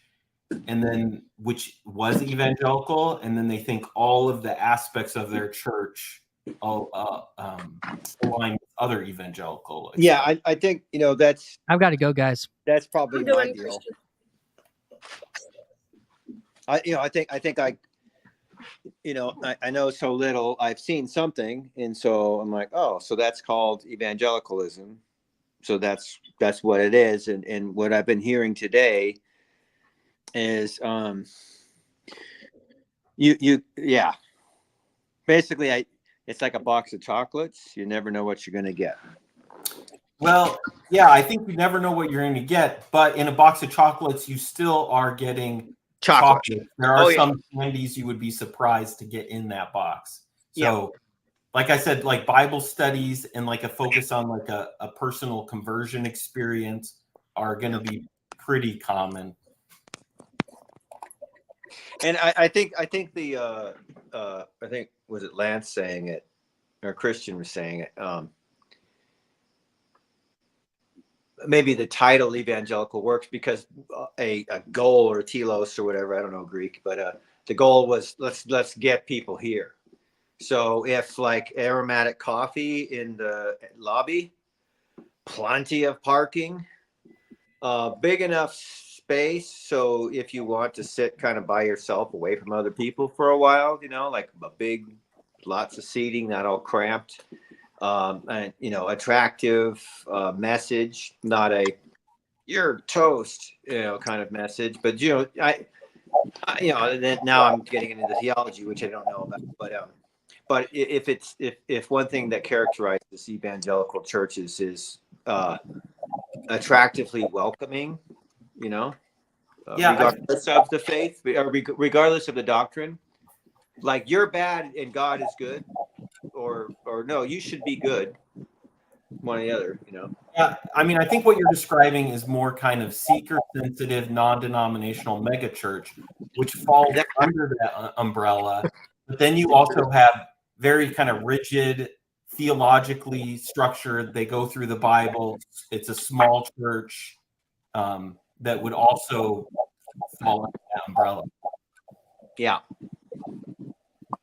S11: and then which was evangelical, and then they think all of the aspects of their church align with other evangelical.
S8: Yeah, I think that's.
S14: I've got to go, guys.
S8: That's probably
S6: I'm
S8: my
S6: going,
S8: deal.
S6: Christian.
S8: I think I know so little. I've seen something, and so I'm like, oh, so that's called evangelicalism. So that's what it is, and what I've been hearing today is yeah, basically it's like a box of chocolates. You never know what you're gonna get.
S11: Well, yeah, I think you never know what you're going to get, but in a box of chocolates, you still are getting chocolate. There are some candies you would be surprised to get in that box. So, like I said, like Bible studies and like a focus on like a personal conversion experience are going to be pretty common.
S8: And I think the I think was it Lance saying it or Christian was saying it. Maybe the title evangelical works because a goal or telos or whatever, I don't know Greek, but the goal was let's get people here. So if like aromatic coffee in the lobby, plenty of parking, big enough space. So if you want to sit kind of by yourself away from other people for a while, like a big, lots of seating, not all cramped. And attractive message, not a "you're toast" kind of message, but then now I'm getting into the theology, which I don't know about, but if one thing that characterizes evangelical churches is attractively welcoming, regardless of the faith or regardless of the doctrine, like you're bad and God is good. Or no, you should be good. One or the other,
S11: Yeah, I mean, I think what you're describing is more kind of seeker-sensitive, non-denominational megachurch, which falls under that umbrella. But then you also have very kind of rigid, theologically structured. They go through the Bible. It's a small church that would also fall under that umbrella.
S8: Yeah.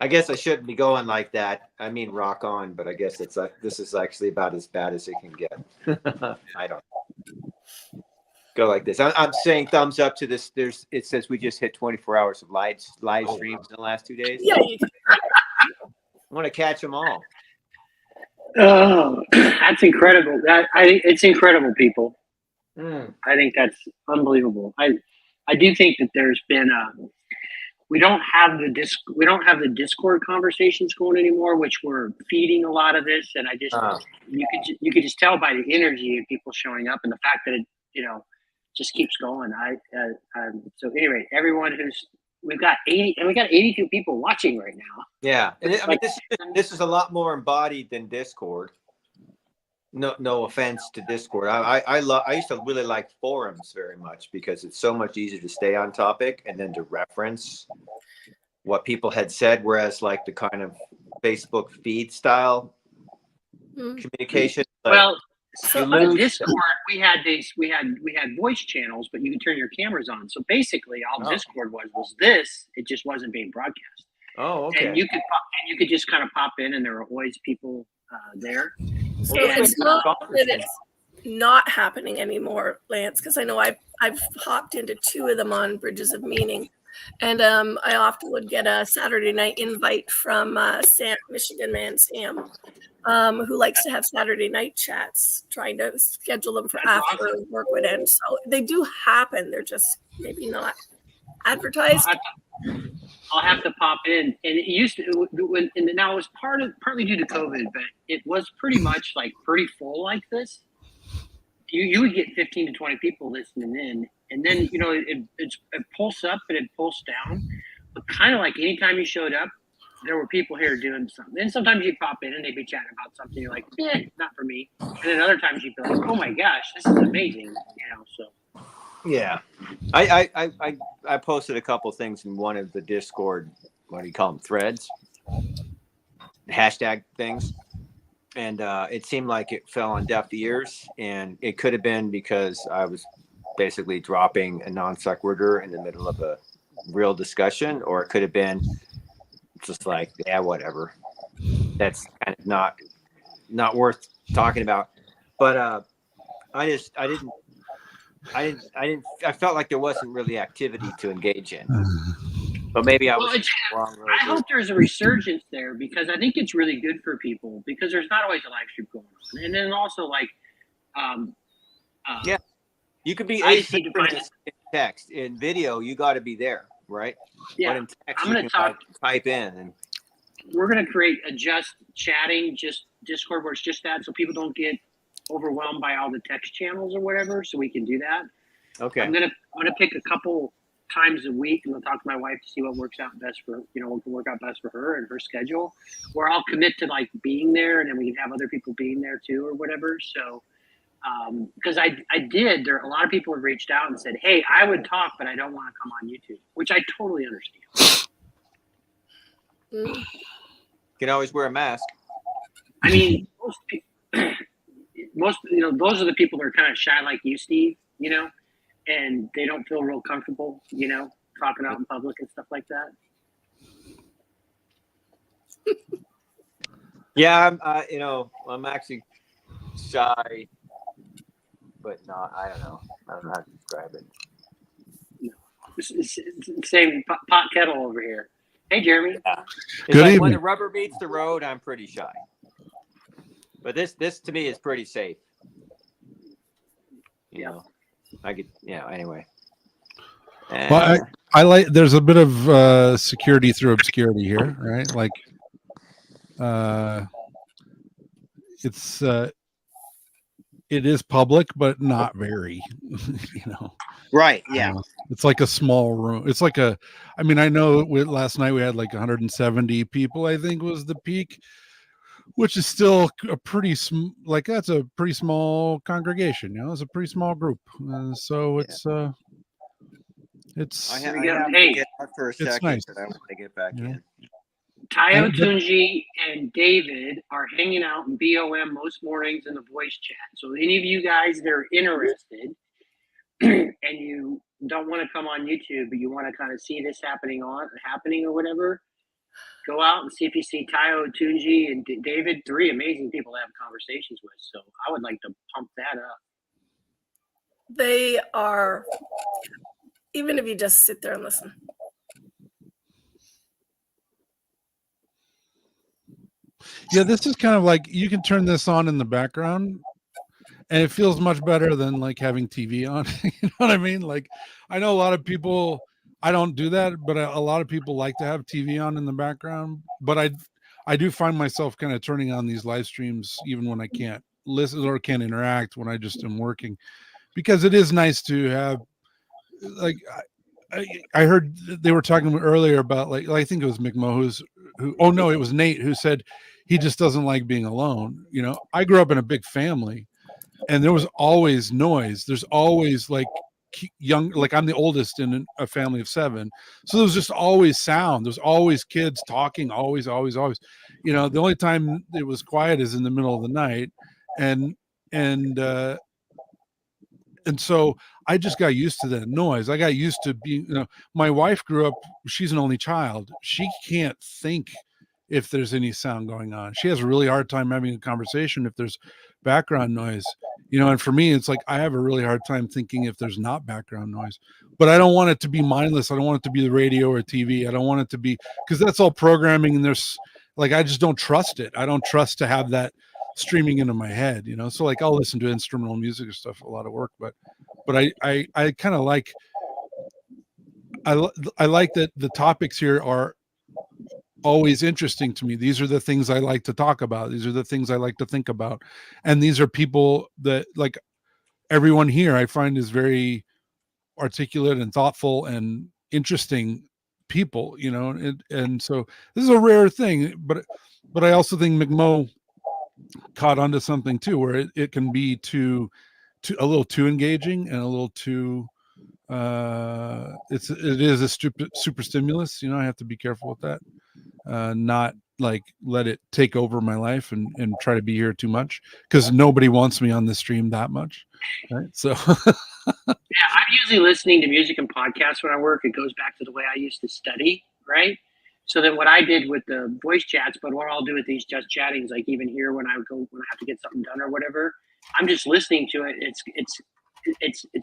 S8: I guess I shouldn't be going like that. I mean, rock on, but I guess it's like this is actually about as bad as it can get. I don't go like this. I'm saying thumbs up to this. It says we just hit 24 hours of live streams in the last 2 days.
S6: Yeah,
S8: I want to catch them all.
S2: Oh, that's incredible. It's incredible, people. I think that's unbelievable. I do think that there's been we don't have the Discord conversations going anymore, which were feeding a lot of this. And I just you could just tell by the energy of people showing up and the fact that it just keeps going. So anyway, everyone we've got 80 and we got 82 people watching right now.
S8: Yeah, and this is a lot more embodied than Discord. No offense to Discord. I used to really like forums very much because it's so much easier to stay on topic and then to reference what people had said. Whereas like the kind of Facebook feed style communication.
S2: Well, so on Discord we had voice channels, but you can turn your cameras on. So basically, all Discord was this. It just wasn't being broadcast.
S8: Oh, okay.
S2: And you could just kind of pop in, and there were always people there.
S6: So it's not that it's not happening anymore, Lance, because I know I've hopped into 2 of them on Bridges of Meaning, and I often would get a Saturday night invite from Michigan man Sam, who likes to have Saturday night chats, trying to schedule them for after work would end. So they do happen. They're just maybe not advertised.
S2: I'll have to pop in, and it used to. And now it was partly due to COVID, but it was pretty much like pretty full like this. You would get 15 to 20 people listening in, and then it pulsed up and it pulsed down. But kind of like anytime you showed up, there were people here doing something. Then sometimes you'd pop in and they'd be chatting about something. You're like, not for me. And then other times you'd be like, oh my gosh, this is amazing. So.
S8: Yeah, I posted a couple things in one of the Discord, what do you call them, threads, hashtag things, and it seemed like it fell on deaf ears, and it could have been because I was basically dropping a non sequitur in the middle of a real discussion, or it could have been just like, yeah, whatever. that's kind of not worth talking about. But I felt like there wasn't really activity to engage in. But maybe I was wrong.
S2: I hope there's a resurgence there, because I think it's really good for people, because there's not always a live stream going on. And then also, like,
S8: yeah, you could be
S2: asynchronous
S8: in text. In video, you got to be there, right?
S2: Yeah,
S8: But in text,
S2: I'm
S8: you
S2: going to
S8: can
S2: talk.
S8: type in, and
S2: We're going to create a just chatting, just Discord where it's just that, so people don't get overwhelmed by all the text channels or whatever. So we can do that.
S8: okay.
S2: I'm gonna pick a couple times a week, and I'll talk to my wife to see what works out best for, what can work out best for her and her schedule, where I'll commit to like being there, and then we can have other people being there too or whatever. So because a lot of people have reached out and said, hey, I would talk, but I don't want to come on YouTube, which I totally understand.
S8: You can always wear a mask.
S2: I mean, most those are the people that are kind of shy like you, Steve, and they don't feel real comfortable, talking out in public and stuff like that.
S8: Yeah, I'm actually shy, but not. I don't know how to describe it.
S2: Same pot kettle over here. Hey, Jeremy.
S8: Yeah. It's
S5: Good
S8: like
S5: evening.
S8: when the rubber meets the road, I'm pretty shy. But this to me is pretty safe. I could, anyway.
S5: Well, I like, there's a bit of security through obscurity here, right? Like, it is public, but not very,
S8: Right. Yeah.
S5: It's like a small room. It's like I know last night we had like 170 people, I think was the peak, which is still a pretty that's a pretty small congregation. It's a pretty small group. So it's
S8: I have to get out for a second,
S5: nice.
S8: but I want to get back in.
S2: Tayo Tunji and David are hanging out in BOM most mornings in the voice chat. So any of you guys that are interested and you don't want to come on YouTube, but you want to kind of see this happening or whatever, go out and see if you see Tayo Tunji and David, 3 amazing people to have conversations with. So I would like to pump that up.
S6: They are, even if you just sit there and listen.
S5: Yeah, this is kind of like you can turn this on in the background and it feels much better than like having TV on. You know what I mean? Like, I know a lot of people, I don't do that, but a lot of people like to have TV on in the background. But I do find myself kind of turning on these live streams even when I can't listen or can't interact, when I just am working, because it is nice to have, like, I heard they were talking earlier about like I think it was McMo it was Nate who said he just doesn't like being alone. I grew up in a big family and there was always noise. There's always like young, like I'm the oldest in a family of 7. So there's just always sound. There's always kids talking, always. The only time it was quiet is in the middle of the night. And so I just got used to that noise. I got used to being, my wife grew up, she's an only child. She can't think if there's any sound going on. She has a really hard time having a conversation if there's background noise, and for me, it's like, I have a really hard time thinking if there's not background noise, but I don't want it to be mindless. I don't want it to be the radio or TV. I don't want it to be, because that's all programming. And there's like, I just don't trust it. I don't trust to have that streaming into my head, so like I'll listen to instrumental music or stuff, a lot of work, but I kind of like, I like that the topics here are always interesting to me. These are the things I like to talk about. These are the things I like to think about. And these are people that, like, everyone here I find is very articulate and thoughtful and interesting people, and so this is a rare thing, but I also think McMo caught onto something too, where it can be too a little too engaging and a little too it is a super stimulus. I have to be careful with that, not like let it take over my life and try to be here too much, because nobody wants me on the stream that much, right? So
S2: yeah, I'm usually listening to music and podcasts when I work. It goes back to the way I used to study, right? So then what I did with the voice chats, but what I'll do with these just chattings, like even here when I have to get something done or whatever, I'm just listening to it.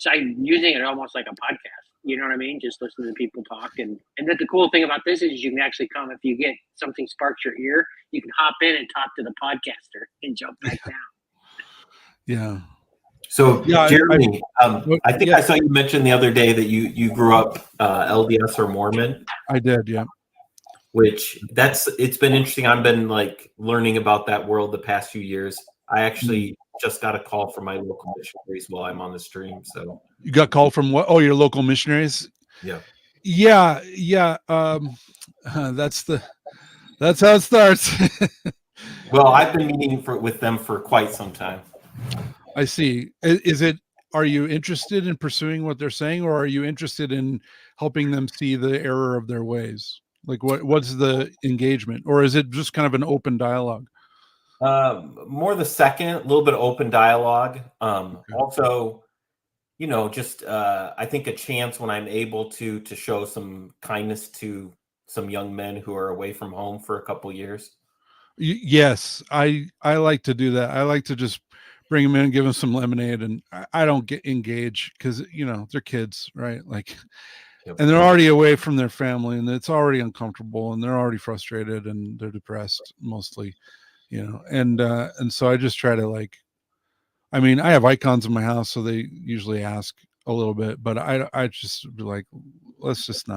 S2: I'm using it almost like a podcast. You know what I mean? Just listening to people talk. And then the cool thing about this is you can actually come, if you get something sparks your ear, you can hop in and talk to the podcaster and jump back down.
S5: Yeah.
S11: So
S5: Yeah,
S11: Jeremy, I think
S5: yeah.
S11: I saw you mention the other day that you grew up LDS or Mormon.
S5: I did, yeah.
S11: Which it's been interesting. I've been like learning about that world the past few years. I actually just got a call from my local missionaries while I'm on the stream. So
S5: You got called from what? Oh, your local missionaries?
S11: yeah.
S5: Yeah. That's how it starts.
S11: Well, I've been meeting with them for quite some time.
S5: I see. Are you interested in pursuing what they're saying, or are you interested in helping them see the error of their ways? Like what's the engagement, or is it just kind of an open dialogue?
S11: More the second, a little bit of open dialogue. Also, just I think a chance when I'm able to show some kindness to some young men who are away from home for a couple years.
S5: Yes, I like to do that. I like to just bring them in and give them some lemonade, and I don't get engaged because they're kids, right? Like, and they're already away from their family, and it's already uncomfortable, and they're already frustrated, and they're depressed mostly, and so I just try to I mean, I have icons in my house, so they usually ask a little bit, but I just be like, let's just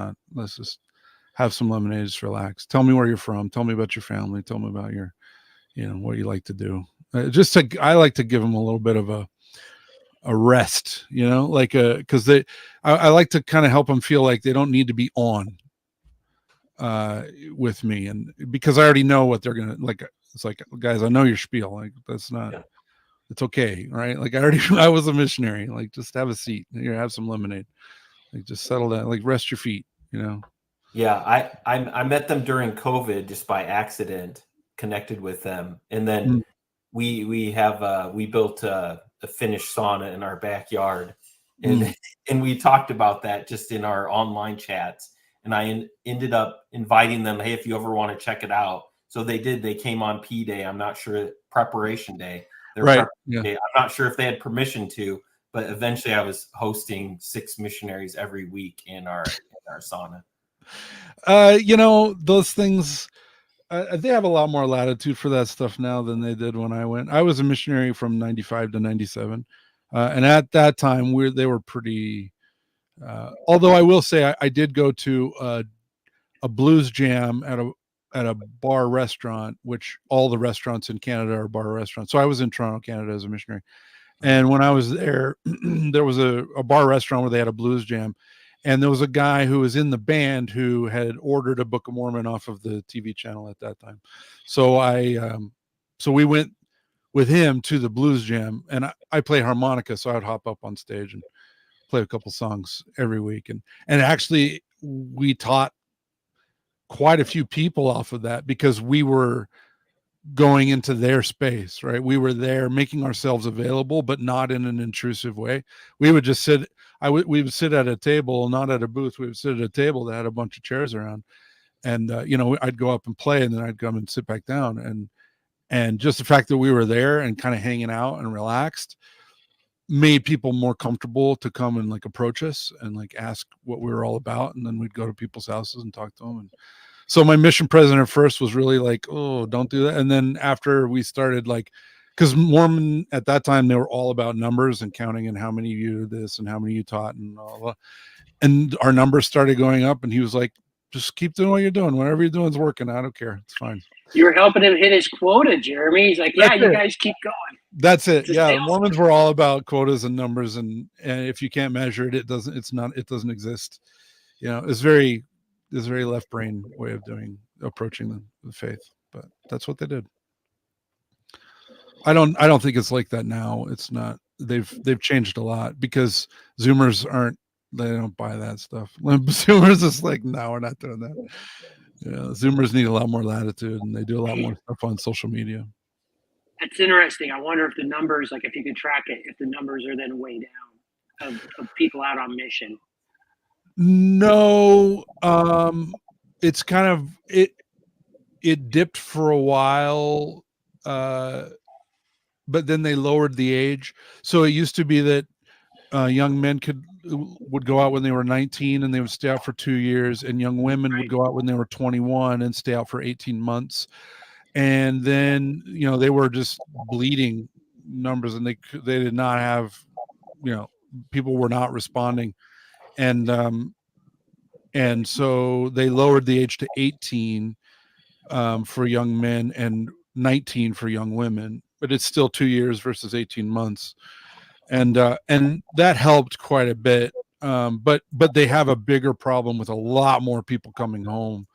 S5: have some lemonade, just relax. Tell me where you're from. Tell me about your family. Tell me about your, what you like to do. I like to give them a little bit of a rest, because I like to kind of help them feel like they don't need to be on with me, and because I already know what they're gonna like. It's like, guys, I know your spiel. Like, that's not. Yeah. It's okay, right? Like, I was a missionary. Like, just have a seat. Here, have some lemonade. Like, just settle down. Like, rest your feet.
S11: Yeah, I met them during COVID just by accident, connected with them, and then we built a finished sauna in our backyard, and we talked about that just in our online chats, and I ended up inviting them, hey, if you ever want to check it out. So they did. They came on P Day. I'm not sure, preparation day.
S5: Right. Yeah.
S11: Day. I'm not sure if they had permission to, but eventually I was hosting 6 missionaries every week in our sauna.
S5: Those things, they have a lot more latitude for that stuff now than they did when I went. I was a missionary from 95 to 97. And at that time they were pretty, although I will say I did go to a blues jam at a bar restaurant, which all the restaurants in Canada are bar restaurants. So I was in Toronto, Canada as a missionary. And when I was there, there was a bar restaurant where they had a blues jam. And there was a guy who was in the band who had ordered a Book of Mormon off of the TV channel at that time. So so we went with him to the blues jam, and I play harmonica. So I would hop up on stage and play a couple songs every week. And actually we taught quite a few people off of that because we were going into their space, right? We were there making ourselves available, but not in an intrusive way. We would just sit. We would sit at a table, not at a booth. We would sit at a table that had a bunch of chairs around, and I'd go up and play, and then I'd come and sit back down, and just the fact that we were there and kind of hanging out and relaxed made people more comfortable to come and approach us and ask what we were all about, and then we'd go to people's houses and talk to them. And so my mission president first was really oh, don't do that. And then after we started because Mormon at that time, they were all about numbers and counting and how many you did this and how many you taught and all that. And our numbers started going up, and he was like, just keep doing what you're doing. Whatever you're doing is working. I don't care. It's fine.
S2: You were helping him hit his quota, Jeremy. He's like, yeah, you guys keep going.
S5: That's it. Yeah. Mormons were all about quotas and numbers. And if you can't measure it, it doesn't exist. It's very left brain way of approaching the faith, but that's what they did. I don't think it's like that now. It's not. They've changed a lot because Zoomers they don't buy that stuff. Zoomers is no, we're not doing that. Zoomers need a lot more latitude, and they do a lot more stuff on social media.
S2: That's interesting. I wonder if the numbers, if you could track it, if the numbers are then way down of people out on mission.
S5: No, it's kind of it dipped for a while, but then they lowered the age. So it used to be that young men would go out when they were 19 and they would stay out for 2 years, and young women would go out when they were 21 and stay out for 18 months. And then, they were just bleeding numbers, and they did not have, people were not responding. And so they lowered the age to 18 for young men and 19 for young women, but it's still 2 years versus 18 months. And that helped quite a bit. But they have a bigger problem with a lot more people coming home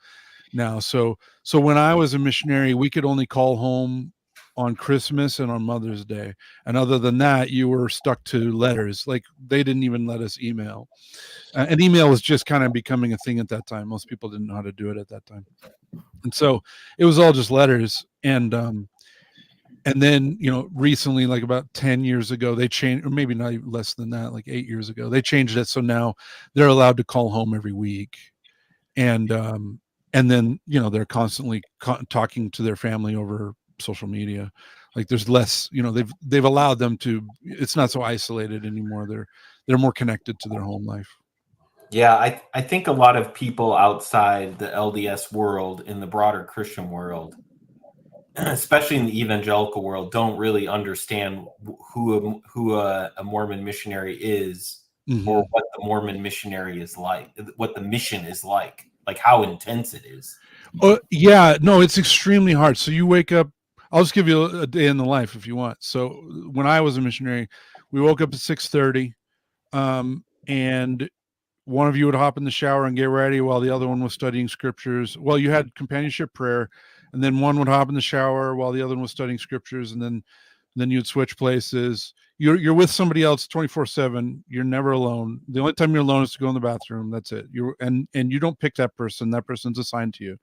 S5: now. So when I was a missionary, we could only call home on Christmas and on Mother's Day. And other than that, you were stuck to letters. Like, they didn't even let us email. And email was just kind of becoming a thing at that time. Most people didn't know how to do it at that time. And so it was all just letters. And then, recently, like about 10 years ago, they changed, or maybe not less than that, like 8 years ago, they changed it. So now they're allowed to call home every week. And then, they're constantly talking to their family over social media. Like, there's less, they've allowed them to, it's not so isolated anymore. They're more connected to their home life.
S11: Yeah, I think a lot of people outside the LDS world, in the broader Christian world, especially in the evangelical world, don't really understand who a Mormon missionary is, or what the Mormon missionary is like, what the mission is like how intense it is.
S5: Yeah, no, it's extremely hard. So you wake up, I'll just give you a day in the life if you want. So when I was a missionary, we woke up at 6:30, and one of you would hop in the shower and get ready while the other one was studying scriptures. Well, you had companionship prayer, and then one would hop in the shower while the other one was studying scriptures, and then you'd switch places. You're with somebody else 24/7. You're never alone. The only time you're alone is to go in the bathroom. That's it. And you don't pick that person. That person's assigned to you.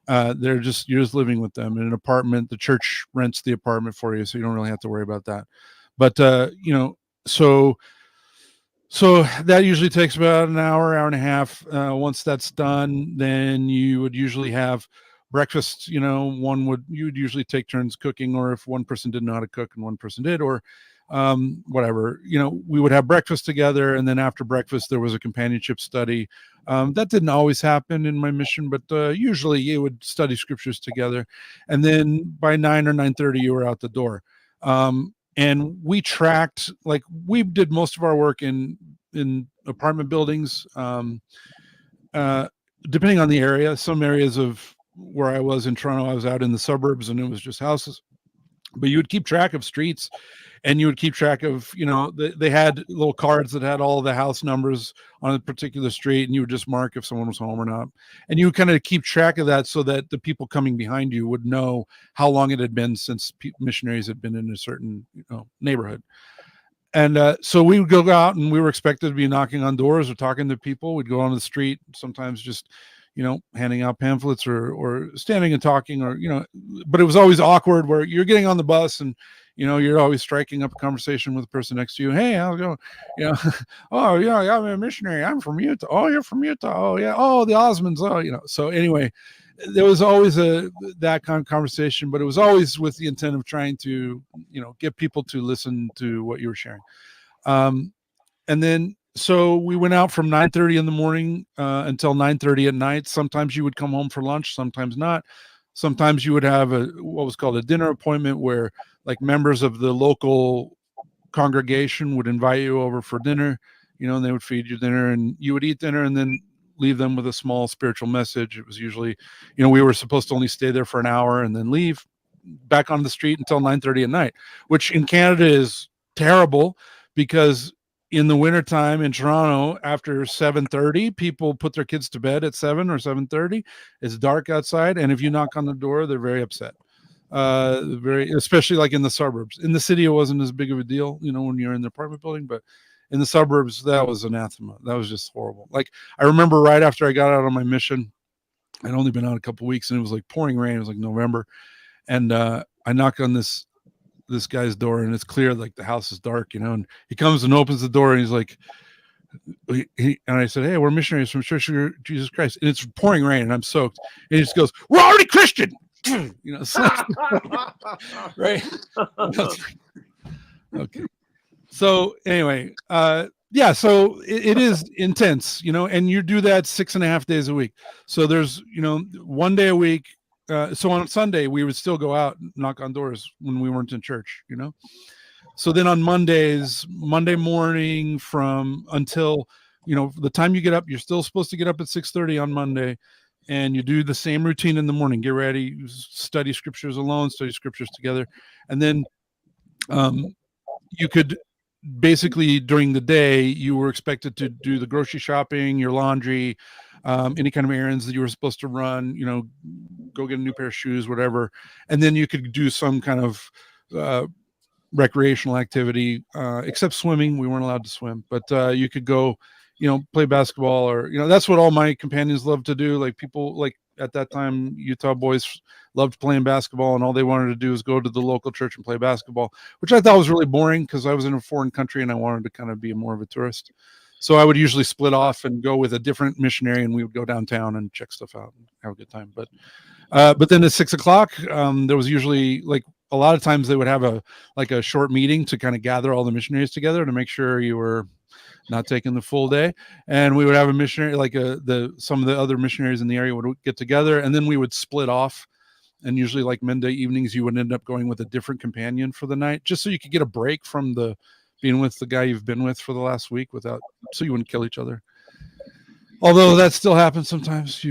S5: You're just living with them in an apartment. The church rents the apartment for you, so you don't really have to worry about that. But so that usually takes about an hour and a half. Once that's done, then you would usually have breakfast. You would usually take turns cooking, or if one person didn't know how to cook and one person did, or whatever, we would have breakfast together. And then after breakfast, there was a companionship study. That didn't always happen in my mission, but usually you would study scriptures together. And then by 9 or 9:30, you were out the door. And we tracked, like, we did most of our work in apartment buildings, depending on the area. Some areas of where I was in Toronto, I was out in the suburbs and it was just houses. But you would keep track of streets, and you would keep track of, they had little cards that had all the house numbers on a particular street, and you would just mark if someone was home or not. And you would kind of keep track of that so that the people coming behind you would know how long it had been since missionaries had been in a certain neighborhood. And so we would go out, and we were expected to be knocking on doors or talking to people. We'd go on the street, sometimes just handing out pamphlets or standing and talking, or but it was always awkward where you're getting on the bus and you're always striking up a conversation with the person next to you. Hey, how's it going? Oh yeah, I'm a missionary. I'm from Utah. Oh, you're from Utah. Oh yeah. Oh, the Osmonds. Oh, So anyway, there was always that kind of conversation, but it was always with the intent of trying to get people to listen to what you were sharing. And then so we went out from 9:30 in the morning until 9:30 at night. Sometimes you would come home for lunch, sometimes not. Sometimes you would have what was called a dinner appointment, where like members of the local congregation would invite you over for dinner, and they would feed you dinner, and you would eat dinner and then leave them with a small spiritual message. It was usually, we were supposed to only stay there for an hour and then leave back on the street until 9:30 at night, which in Canada is terrible, because in the wintertime in Toronto, after 7:30, people put their kids to bed at 7 or 7:30. It's dark outside, and if you knock on the door, they're very upset. Especially like in the suburbs. In the city, it wasn't as big of a deal, when you're in the apartment building, but in the suburbs, that was anathema. That was just horrible. Like, I remember right after I got out on my mission, I'd only been out a couple of weeks, and it was like pouring rain. It was like November, and I knock on this guy's door, and it's clear, like, the house is dark, and he comes and opens the door, and he's like, And I said, hey, we're missionaries from Church of Jesus Christ. And it's pouring rain and I'm soaked. And he just goes, we're already Christian. You know, so, right. Okay. So anyway, yeah, so it is intense, you know, and you do that 6.5 days a week. So there's, you know, 1 day a week. So on Sunday, we would still go out and knock on doors when we weren't in church, you know. So then on Monday morning from until, you know, the time you get up, you're still supposed to get up at 6:30 on Monday, and you do the same routine in the morning. Get ready, study scriptures alone, study scriptures together, and then you could basically during the day you were expected to do the grocery shopping, your laundry, any kind of errands that you were supposed to run, you know, go get a new pair of shoes, whatever, and then you could do some kind of recreational activity, except swimming. We weren't allowed to swim, but you could go, you know, play basketball, or, you know, that's what all my companions loved to do. Like people like at that time, Utah boys loved playing basketball, and all they wanted to do was go to the local church and play basketball, which I thought was really boring because I was in a foreign country and I wanted to kind of be more of a tourist. So I would usually split off and go with a different missionary, and we would go downtown and check stuff out and have a good time. But then at 6 o'clock, there was usually, like, a lot of times they would have a short meeting to kind of gather all the missionaries together to make sure you were not taking the full day. And we would have a missionary, like some of the other missionaries in the area would get together, and then we would split off. And usually, like Monday evenings, you would end up going with a different companion for the night, just so you could get a break from being with the guy you've been with for the last week, so you wouldn't kill each other. Although that still happens sometimes.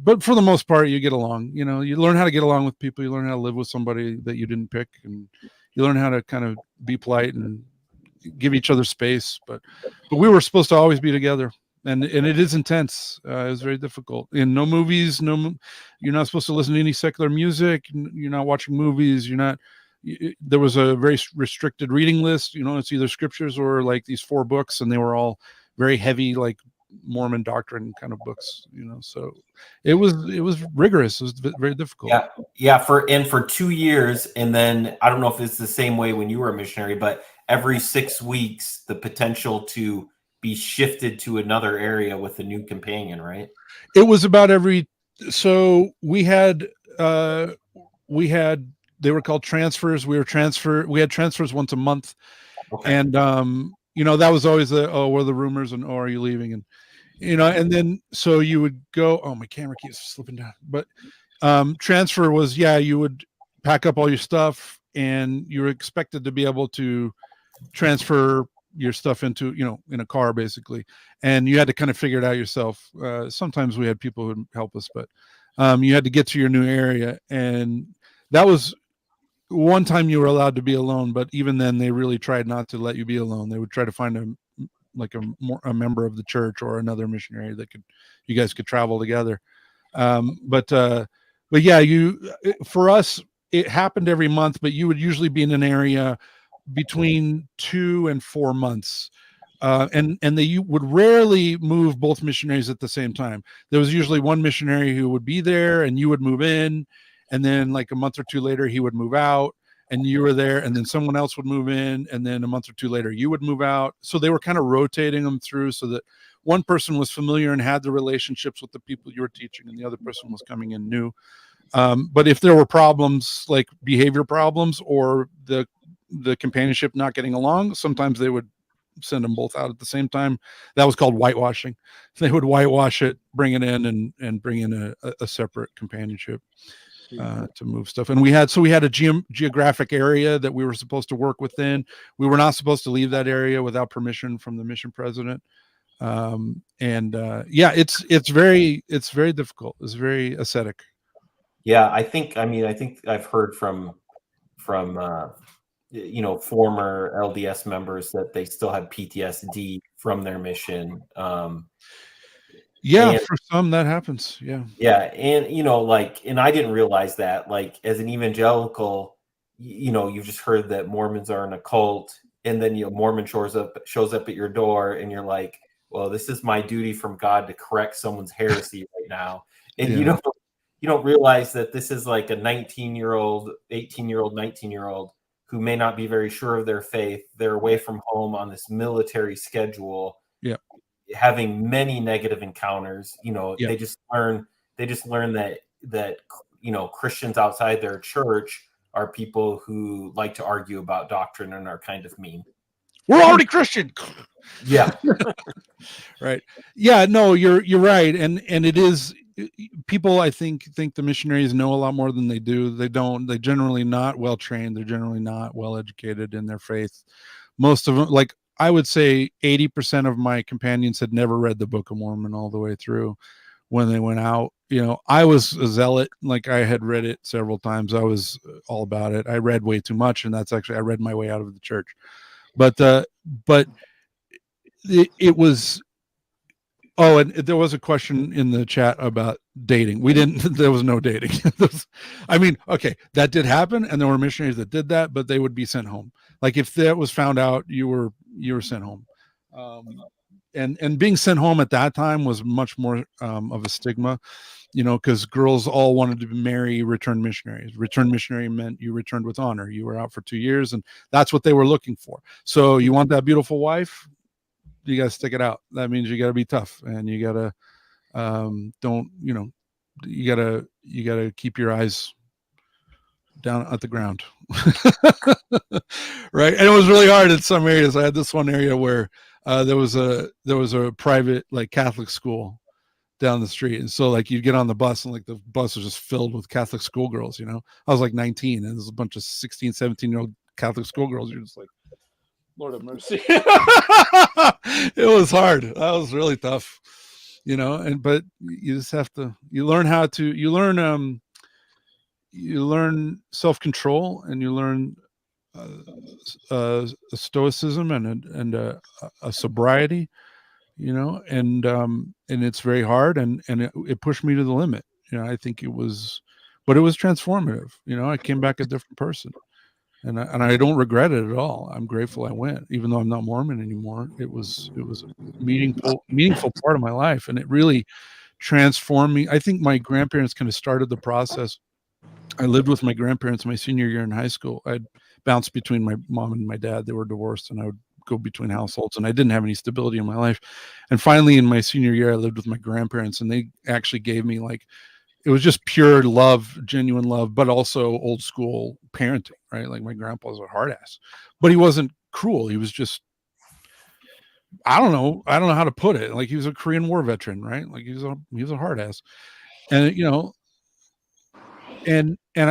S5: But for the most part, you get along. You know, you learn how to get along with people. You learn how to live with somebody that you didn't pick, and you learn how to kind of be polite and give each other space. But we were supposed to always be together, and it is intense. It was very difficult. And no movies. You're not supposed to listen to any secular music. You're not watching movies. There was a very restricted reading list. You know, it's either scriptures or like these 4 books, and they were all very heavy, like Mormon doctrine kind of books, you know. So it was rigorous. It was very difficult.
S11: Yeah. For 2 years, and then I don't know if it's the same way when you were a missionary, but every 6 weeks, the potential to be shifted to another area with a new companion, right?
S5: It was about so we had they were called transfers. We had transfers once a month. Okay. And you know, that was always what are the rumors, and are you leaving? And, you know, and then so you would go, my camera keeps slipping down. But transfer was, you would pack up all your stuff, and you were expected to be able to transfer your stuff into, you know, in a car basically, and you had to kind of figure it out yourself. Sometimes we had people who would help us, but you had to get to your new area, and that was one time you were allowed to be alone, but even then they really tried not to let you be alone. They would try to find a member of the church or another missionary that you guys could travel together. But yeah, for us, it happened every month, but you would usually be in an area between 2 and 4 months. And they would rarely move both missionaries at the same time. There was usually one missionary who would be there and you would move in, and then like a month or 2 later he would move out and you were there, and then someone else would move in, and then a month or 2 later you would move out. So they were kind of rotating them through so that one person was familiar and had the relationships with the people you were teaching, and the other person was coming in new. But if there were problems, like behavior problems or the companionship not getting along, sometimes they would send them both out at the same time. That was called whitewashing. They would whitewash it, bring it in, and bring in a separate companionship to move stuff. And we had a geographic area that we were supposed to work within. We were not supposed to leave that area without permission from the mission president. It's very difficult. It's very ascetic.
S11: Yeah, I think I've heard from you know, former LDS members that they still have PTSD from their mission.
S5: For some that happens.
S11: Yeah. And, you know, like, and I didn't realize that, like, as an evangelical, you know, you've just heard that Mormons are an occult, and then, you know, Mormon shows up at your door, and you're like, well, this is my duty from God to correct someone's heresy right now. And you don't realize that this is like a 19-year-old, 18-year-old, 19-year-old who may not be very sure of their faith. They're away from home on this military schedule.
S5: Yeah.
S11: having many negative encounters. You know,
S5: Yeah.
S11: they just learn that you know, Christians outside their church are people who like to argue about doctrine and are kind of mean.
S5: We're already Christian.
S11: Yeah.
S5: Right. Yeah, no, you're right. And it is, people I think the missionaries know a lot more than they do. They don't. They're generally not well trained. They're generally not well educated in their faith. Most of them, like I would say 80% of my companions had never read the Book of Mormon all the way through when they went out. You know, I was a zealot. Like I had read it several times. I was all about it. I read way too much, and that's actually, I read my way out of the church. But it was, oh, and there was a question in the chat about dating. We didn't, there was no dating. I mean, okay, that did happen, and there were missionaries that did that, but they would be sent home. Like if that was found out, you were sent home. And being sent home at that time was much more of a stigma, you know, because girls all wanted to marry returned missionaries. Returned missionary meant you returned with honor. You were out for 2 years, and that's what they were looking for. So you want that beautiful wife, you got to stick it out. That means you got to be tough, and you got to don't, you know, you got to keep your eyes down at the ground. Right. And it was really hard in some areas. I had this one area where there was a private, like, Catholic school down the street, and so like you'd get on the bus, and like the bus was just filled with Catholic schoolgirls. You know, I was like 19, and there's a bunch of 16, 17-year-old Catholic schoolgirls. You're just like, Lord have mercy. It was hard. That was really tough, you know. And but you just have to, you learn self-control, and you learn stoicism and a sobriety, you know. And it's very hard, and it pushed me to the limit, you know. I think it was, but it was transformative, you know. I came back a different person. And I don't regret it at all. I'm grateful I went, even though I'm not Mormon anymore. It was a meaningful part of my life, and it really transformed me. I think my grandparents kind of started the process. I lived with my grandparents my senior year in high school. I'd bounce between my mom and my dad. They were divorced, and I would go between households, and I didn't have any stability in my life. And finally, in my senior year, I lived with my grandparents, and they actually gave me, like, it was just pure love, genuine love, but also old school parenting, right? Like my grandpa was a hard ass, but he wasn't cruel. He was just, I don't know how to put it. Like he was a Korean War veteran, right? Like he was a hard ass, and you know,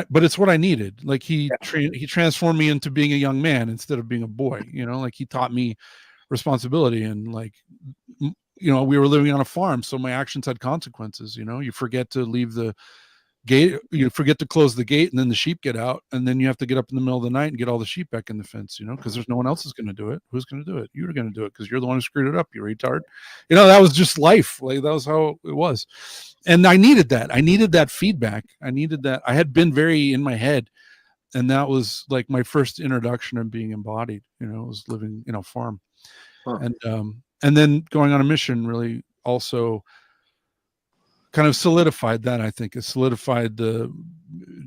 S5: but it's what I needed. Like he transformed me into being a young man instead of being a boy, you know. Like he taught me responsibility, and like, you know, we were living on a farm, so my actions had consequences. You know, you forget to leave the gate, you forget to close the gate, and then the sheep get out, and then you have to get up in the middle of the night and get all the sheep back in the fence, you know, because there's no one else is going to do it. Who's going to do it? You're going to do it because you're the one who screwed it up, you retard. You know, that was just life. Like that was how it was. And I needed that feedback. I needed that. I had been very in my head, and that was like my first introduction of being embodied. You know, it was living in a farm. And then going on a mission really also kind of solidified that. I think it solidified the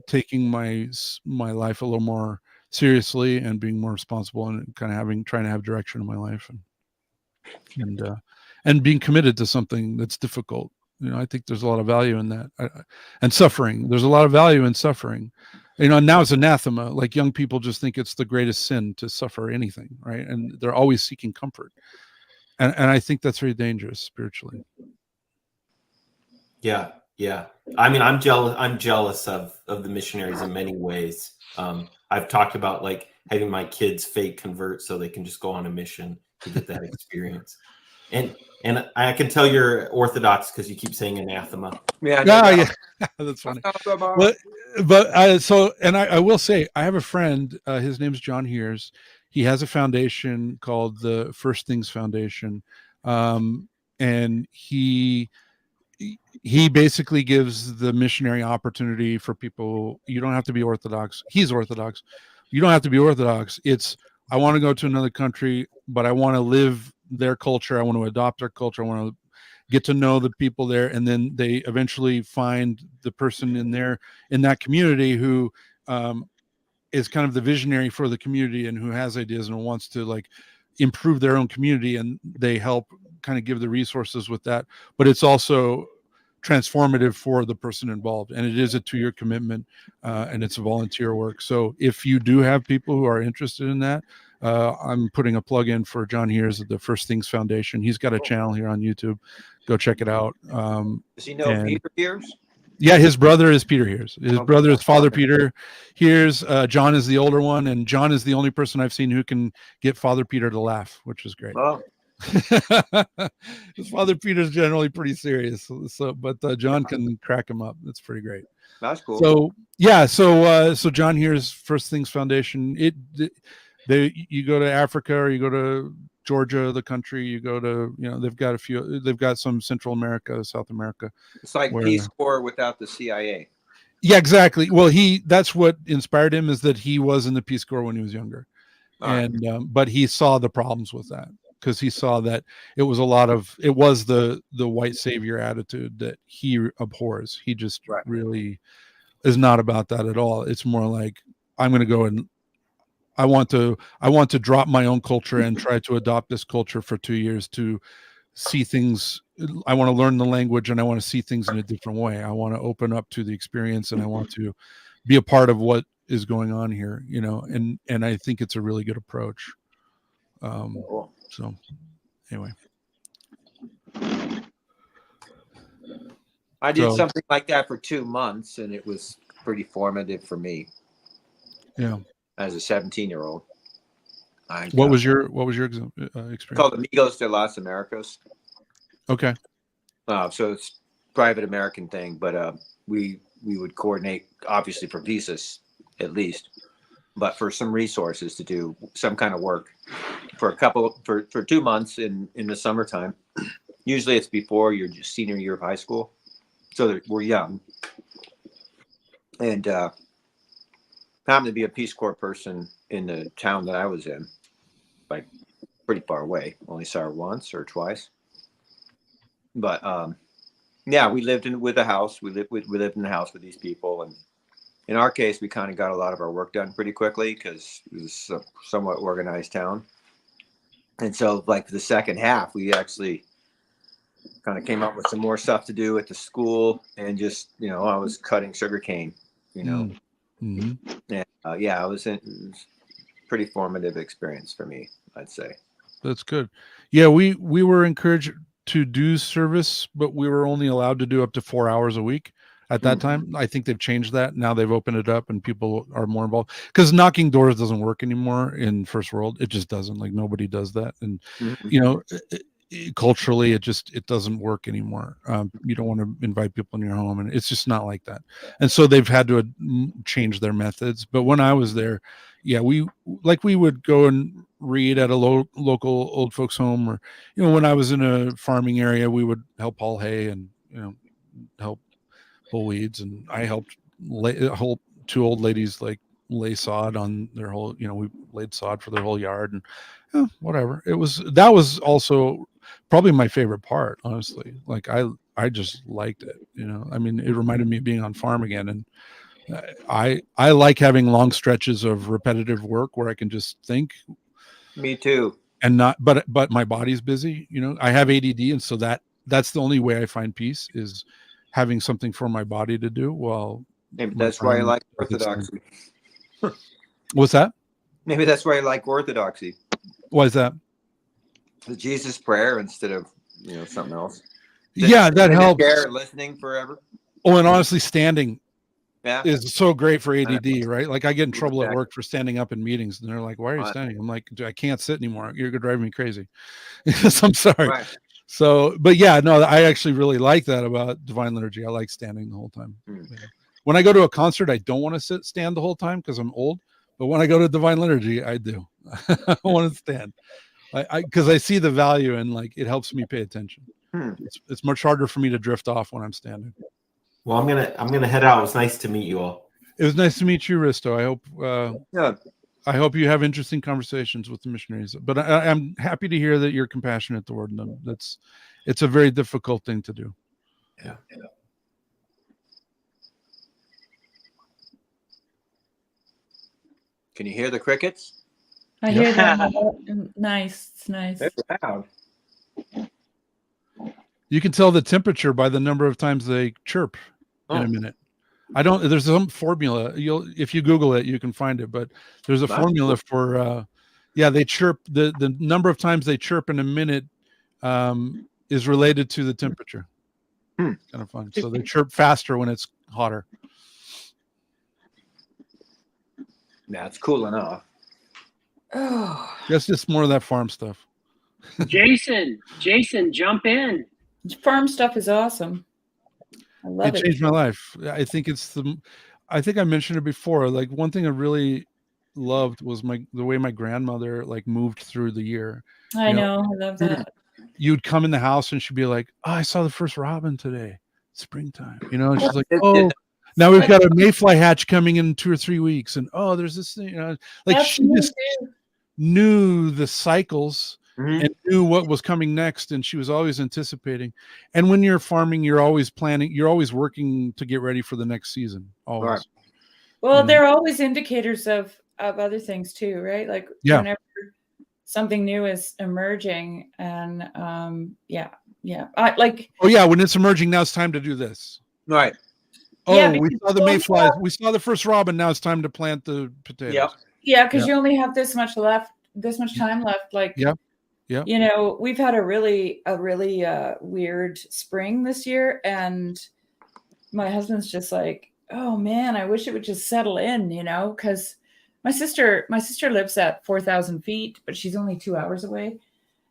S5: taking my life a little more seriously and being more responsible, and kind of trying to have direction in my life, and being committed to something that's difficult. You know, I think there's a lot of value in that, and suffering. There's a lot of value in suffering. You know, now it's anathema. Like young people just think it's the greatest sin to suffer anything, right? And they're always seeking comfort. And I think that's very dangerous spiritually.
S11: Yeah. I mean, I'm jealous of the missionaries in many ways. I've talked about like having my kids fake convert so they can just go on a mission to get that experience. And I can tell you're Orthodox because you keep saying anathema.
S5: Yeah, that's funny. But I will say, I have a friend. His name's John Heers. He has a foundation called the First Things Foundation, and he basically gives the missionary opportunity for people. You don't have to be Orthodox. He's Orthodox. You don't have to be Orthodox. It's, I want to go to another country, but I want to live their culture. I want to adopt their culture. I want to get to know the people there, and then they eventually find the person in that community who is kind of the visionary for the community, and who has ideas and wants to like improve their own community, and they help kind of give the resources with that, but it's also transformative for the person involved, and it is a 2-year commitment, and it's a volunteer work. So if you do have people who are interested in that, I'm putting a plug in for John Heers of the First Things Foundation. He's got a channel here on YouTube. Go check it out.
S8: Does he know Peter Heers?
S5: Yeah, his brother is Peter Heers. His brother is Father Peter Heers. John is the older one, and John is the only person I've seen who can get Father Peter to laugh, which is great.
S8: Oh.
S5: His Father Peter's generally pretty serious, but John can crack him up. That's pretty great.
S8: That's cool.
S5: So yeah, so John Heers First Things Foundation. You go to Africa, or you go to Georgia, the country, you go to, they've got some Central America, South America.
S8: It's like Peace Corps without the CIA.
S5: Yeah, exactly. Well, that's what inspired him, is that he was in the Peace Corps when he was younger. But he saw the problems with that, because he saw that it was the white savior attitude that he abhors. He just really is not about that at all. It's more like, I'm going to go and I want to drop my own culture and try to adopt this culture for 2 years to see things. I want to learn the language, and I want to see things in a different way. I want to open up to the experience, and I want to be a part of what is going on here, and I think it's a really good approach. So anyway,
S8: I did something like that for 2 months, and it was pretty formative for me.
S5: Yeah.
S8: As a 17-year-old.
S5: What was your experience?
S8: Called Amigos de las Americas.
S5: Okay.
S8: So it's private American thing, but we would coordinate, obviously for visas at least, but for some resources to do some kind of work for 2 months in the summertime. Usually it's before your senior year of high school, so we're young, and happened to be a Peace Corps person in the town that I was in, like pretty far away. Only saw her once or twice. But yeah, we lived with a house. We lived in the house with these people, and in our case, we kind of got a lot of our work done pretty quickly because it was a somewhat organized town. And so, like the second half, we actually kind of came up with some more stuff to do at the school, and just I was cutting sugarcane,
S5: Mm-hmm.
S8: And it was a pretty formative experience for me, I'd say.
S5: That's good. Yeah, we were encouraged to do service, but we were only allowed to do up to 4 hours a week at that time. I think they've changed that. Now they've opened it up and people are more involved, because knocking doors doesn't work anymore in first world. It just doesn't. Like, nobody does that. And culturally, it doesn't work anymore. You don't want to invite people in your home, and it's just not like that. And so they've had to change their methods. But when I was there, yeah, we would go and read at a local old folks home, or when I was in a farming area, we would help haul hay and help pull weeds, and I helped help 2 old ladies lay sod on their whole, we laid sod for their whole yard, and whatever. That was also probably my favorite part, honestly. Like, I just liked it. I mean, it reminded me of being on farm again. And I like having long stretches of repetitive work where I can just think.
S8: Me too.
S5: And but my body's busy. I have ADD, and so that's the only way I find peace, is having something for my body to do. Well,
S8: maybe that's why I like orthodoxy.
S5: What's that?
S8: Maybe that's why I like orthodoxy.
S5: Why is that?
S8: The Jesus prayer instead of something else.
S5: That helps.
S8: Listening forever.
S5: Oh, and honestly, standing is so great for ADD,
S8: Exactly.
S5: Right? Like, I get in trouble at work for standing up in meetings, and they're like, "Why are you standing?" I'm like, "I can't sit anymore. You're gonna drive me crazy." I'm sorry.
S8: Right.
S5: So, but yeah, no, I actually really like that about Divine Liturgy. I like standing the whole time. When I go to a concert, I don't want to stand the whole time because I'm old. But when I go to Divine Liturgy, I do. I want to stand. Because I see the value, and like, it helps me pay attention. It's much harder for me to drift off when I'm standing.
S11: Well, I'm gonna head out. It was nice to meet you all.
S5: It was nice to meet you, Risto. I hope you have interesting conversations with the missionaries. But I'm happy to hear that you're compassionate toward them. It's a very difficult thing to do.
S11: Yeah.
S8: Can you hear the crickets?
S13: I hear them. Nice. It's nice.
S8: They're loud.
S5: You can tell the temperature by the number of times they chirp in a minute. There's some formula. If you Google it, you can find it, but there's a formula for, they chirp. The number of times they chirp in a minute is related to the temperature. Kind of fun. So they chirp faster when it's hotter.
S1: That's cool enough.
S6: Oh,
S5: That's just more of that farm stuff.
S2: Jason, jump in.
S13: Farm stuff is awesome. I love
S5: It
S13: it.
S5: changed my life. I think I think I mentioned it before. Like one thing I really loved was the way my grandmother like moved through the year.
S13: I know. I love that.
S5: You'd come in the house and she'd be like, "Oh, I saw the first robin today. Springtime." And she's like, "Oh, now we've got a mayfly hatch coming in 2 or 3 weeks." And oh, there's this thing, like
S13: That's
S5: she
S13: me
S5: just
S13: too.
S5: knew the cycles and knew what was coming next, and she was always anticipating. And when you're farming, you're always planning, you're always working to get ready for the next season. Always.
S1: Right.
S13: Well, they're always indicators of other things too, right? Like whenever something new is emerging, and I like.
S5: Oh yeah, when it's emerging, now it's time to do this.
S1: Right.
S5: Oh,
S13: Yeah,
S5: we
S13: because
S5: saw the
S13: you only
S5: mayflies. We saw the first robin. Now it's time to plant the potatoes.
S1: Yep.
S13: Yeah, because you only have this much time left. Like, we've had a really weird spring this year, and my husband's just like, oh man, I wish it would just settle in, because my sister lives at 4,000 feet, but she's only 2 hours away,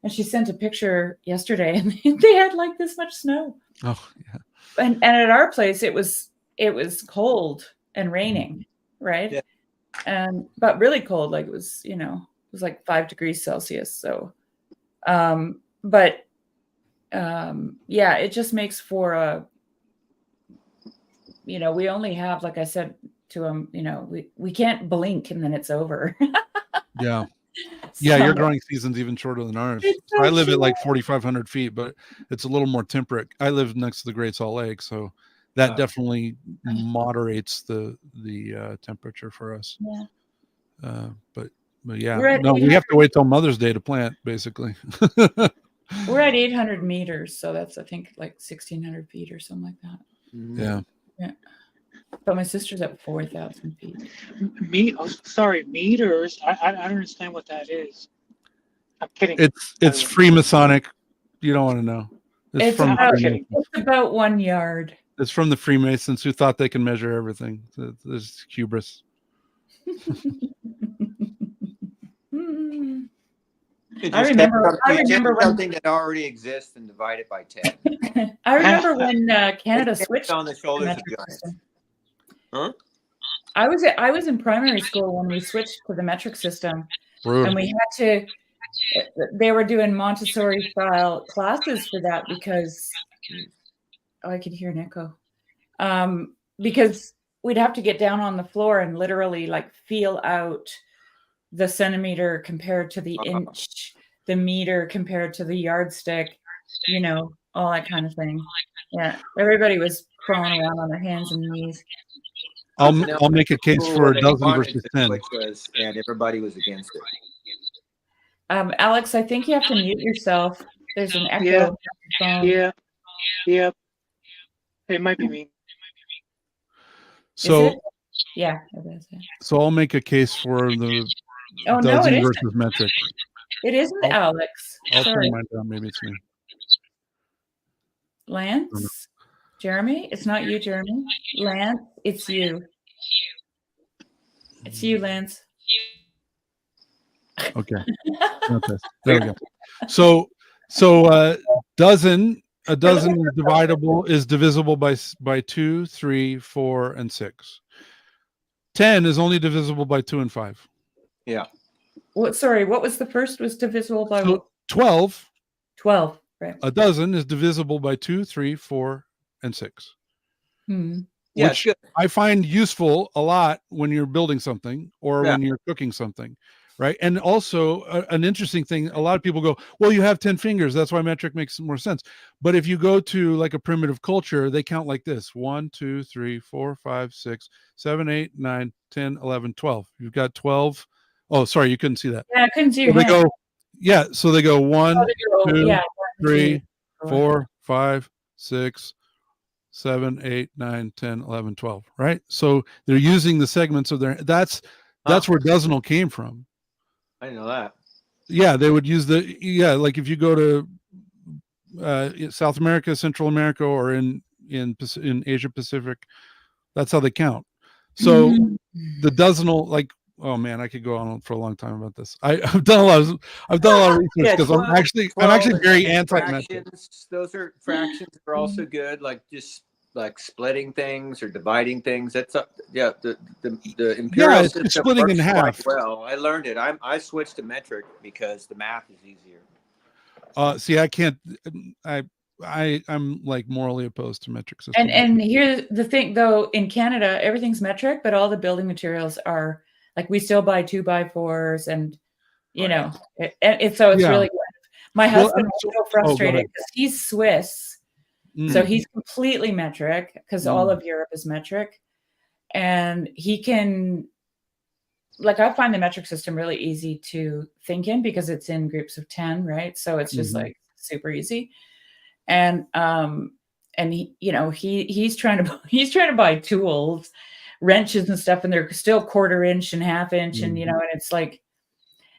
S13: and she sent a picture yesterday, and they had like this much snow.
S5: Oh yeah.
S13: And at our place, it was cold and raining, right?
S1: Yeah.
S13: But really cold, like it was like 5 degrees Celsius. So, it just makes for we only have, like I said to him, we can't blink and then it's over.
S5: Yeah. Yeah, your growing season's even shorter than ours.
S13: So
S5: I live at like 4,500 feet, but it's a little more temperate. I live next to the Great Salt Lake, so that definitely moderates the temperature for us.
S13: Yeah.
S5: But yeah,
S13: We
S5: have to wait till Mother's Day to plant, basically.
S13: We're at 800 meters, so that's I think like 1,600 feet or something like that.
S5: Yeah.
S13: Yeah. But my sister's at 4,000 feet.
S16: Meters. I don't understand what that is. I'm kidding.
S5: It's Freemasonic. You don't want to know.
S13: It's about 1 yard.
S5: It's from the Freemasons who thought they can measure everything. There's hubris.
S13: I remember
S8: something that already exists and divide it by 10.
S13: I remember when Canada switched
S8: on the shoulders of
S13: metric
S8: giants.
S13: system.
S8: Huh?
S13: I was in primary school when we switched to the metric system,
S5: Brutal.
S13: and we had to. They were doing Montessori style classes for that because I could hear an echo. Because we'd have to get down on the floor and literally like feel out the centimeter compared to the inch, the meter compared to the yardstick, all that kind of thing. Yeah, everybody was crawling around on their hands and knees.
S5: I'll make a case for a dozen versus 10.
S8: And everybody was against it.
S13: Alex, I think you have to mute yourself. There's an echo.
S16: Yeah. It might be me.
S5: So
S13: yeah, it is. Yeah.
S5: So I'll make a case for the
S13: dozen
S5: versus metric.
S13: It isn't Alex.
S5: I'll
S13: Sorry.
S5: turn mine down. Maybe it's me.
S13: Lance? Jeremy? It's not you, Jeremy. Lance, it's you. It's you, Lance.
S5: Okay. There we go. So a dozen is divisible by 2, 3, 4, and 6. 10 is only divisible by 2 and 5.
S8: Yeah.
S13: What? Sorry, what was the first? Was divisible by
S5: 12.
S13: 12. Right.
S5: A dozen is divisible by 2, 3, 4, and 6.
S1: Yeah,
S5: which I find useful a lot when you're building something or when you're cooking something, right? And also an interesting thing, a lot of people go, well, you have 10 fingers. That's why metric makes more sense. But if you go to like a primitive culture, they count like this: 1, 2, 3, 4, 5, 6, 7, 8, 9, 10, 11, 12. You've got 12. Oh, sorry, you couldn't see that.
S13: Yeah, I couldn't see your
S5: so they
S13: hand.
S5: go, so they go 1, 2, 3, 4, 5, 6, 7, 8, 9, 10, 11, 12, right? So they're using the segments of their, that's where decimal came from.
S1: I didn't know that.
S5: Yeah, they would use like if you go to South America, Central America, or in Asia Pacific, that's how they count. So the decimal, like, oh man, I could go on for a long time about this. I've done a lot of research because I'm actually very anti-metric.
S1: Those are fractions are also good, like just like splitting things or dividing things. That's the imperial
S5: it's
S1: system
S5: splitting in
S1: works
S5: half.
S1: quite well. I learned it. I switched to metric because the math is easier.
S5: See, I can't. I'm like morally opposed to metric systems.
S13: And here's the thing, though, in Canada, everything's metric, but all the building materials are like, we still buy 2x4s, and you know, it's really good. My husband was so frustrated because he's Swiss, so he's completely metric because all of Europe is metric, and he can, like, I find the metric system really easy to think in because it's in groups of 10, right? So it's just like super easy. And he, you know, he's trying to buy tools, wrenches and stuff, and they're still 1/4 inch and 1/2 inch, and you know, and it's like,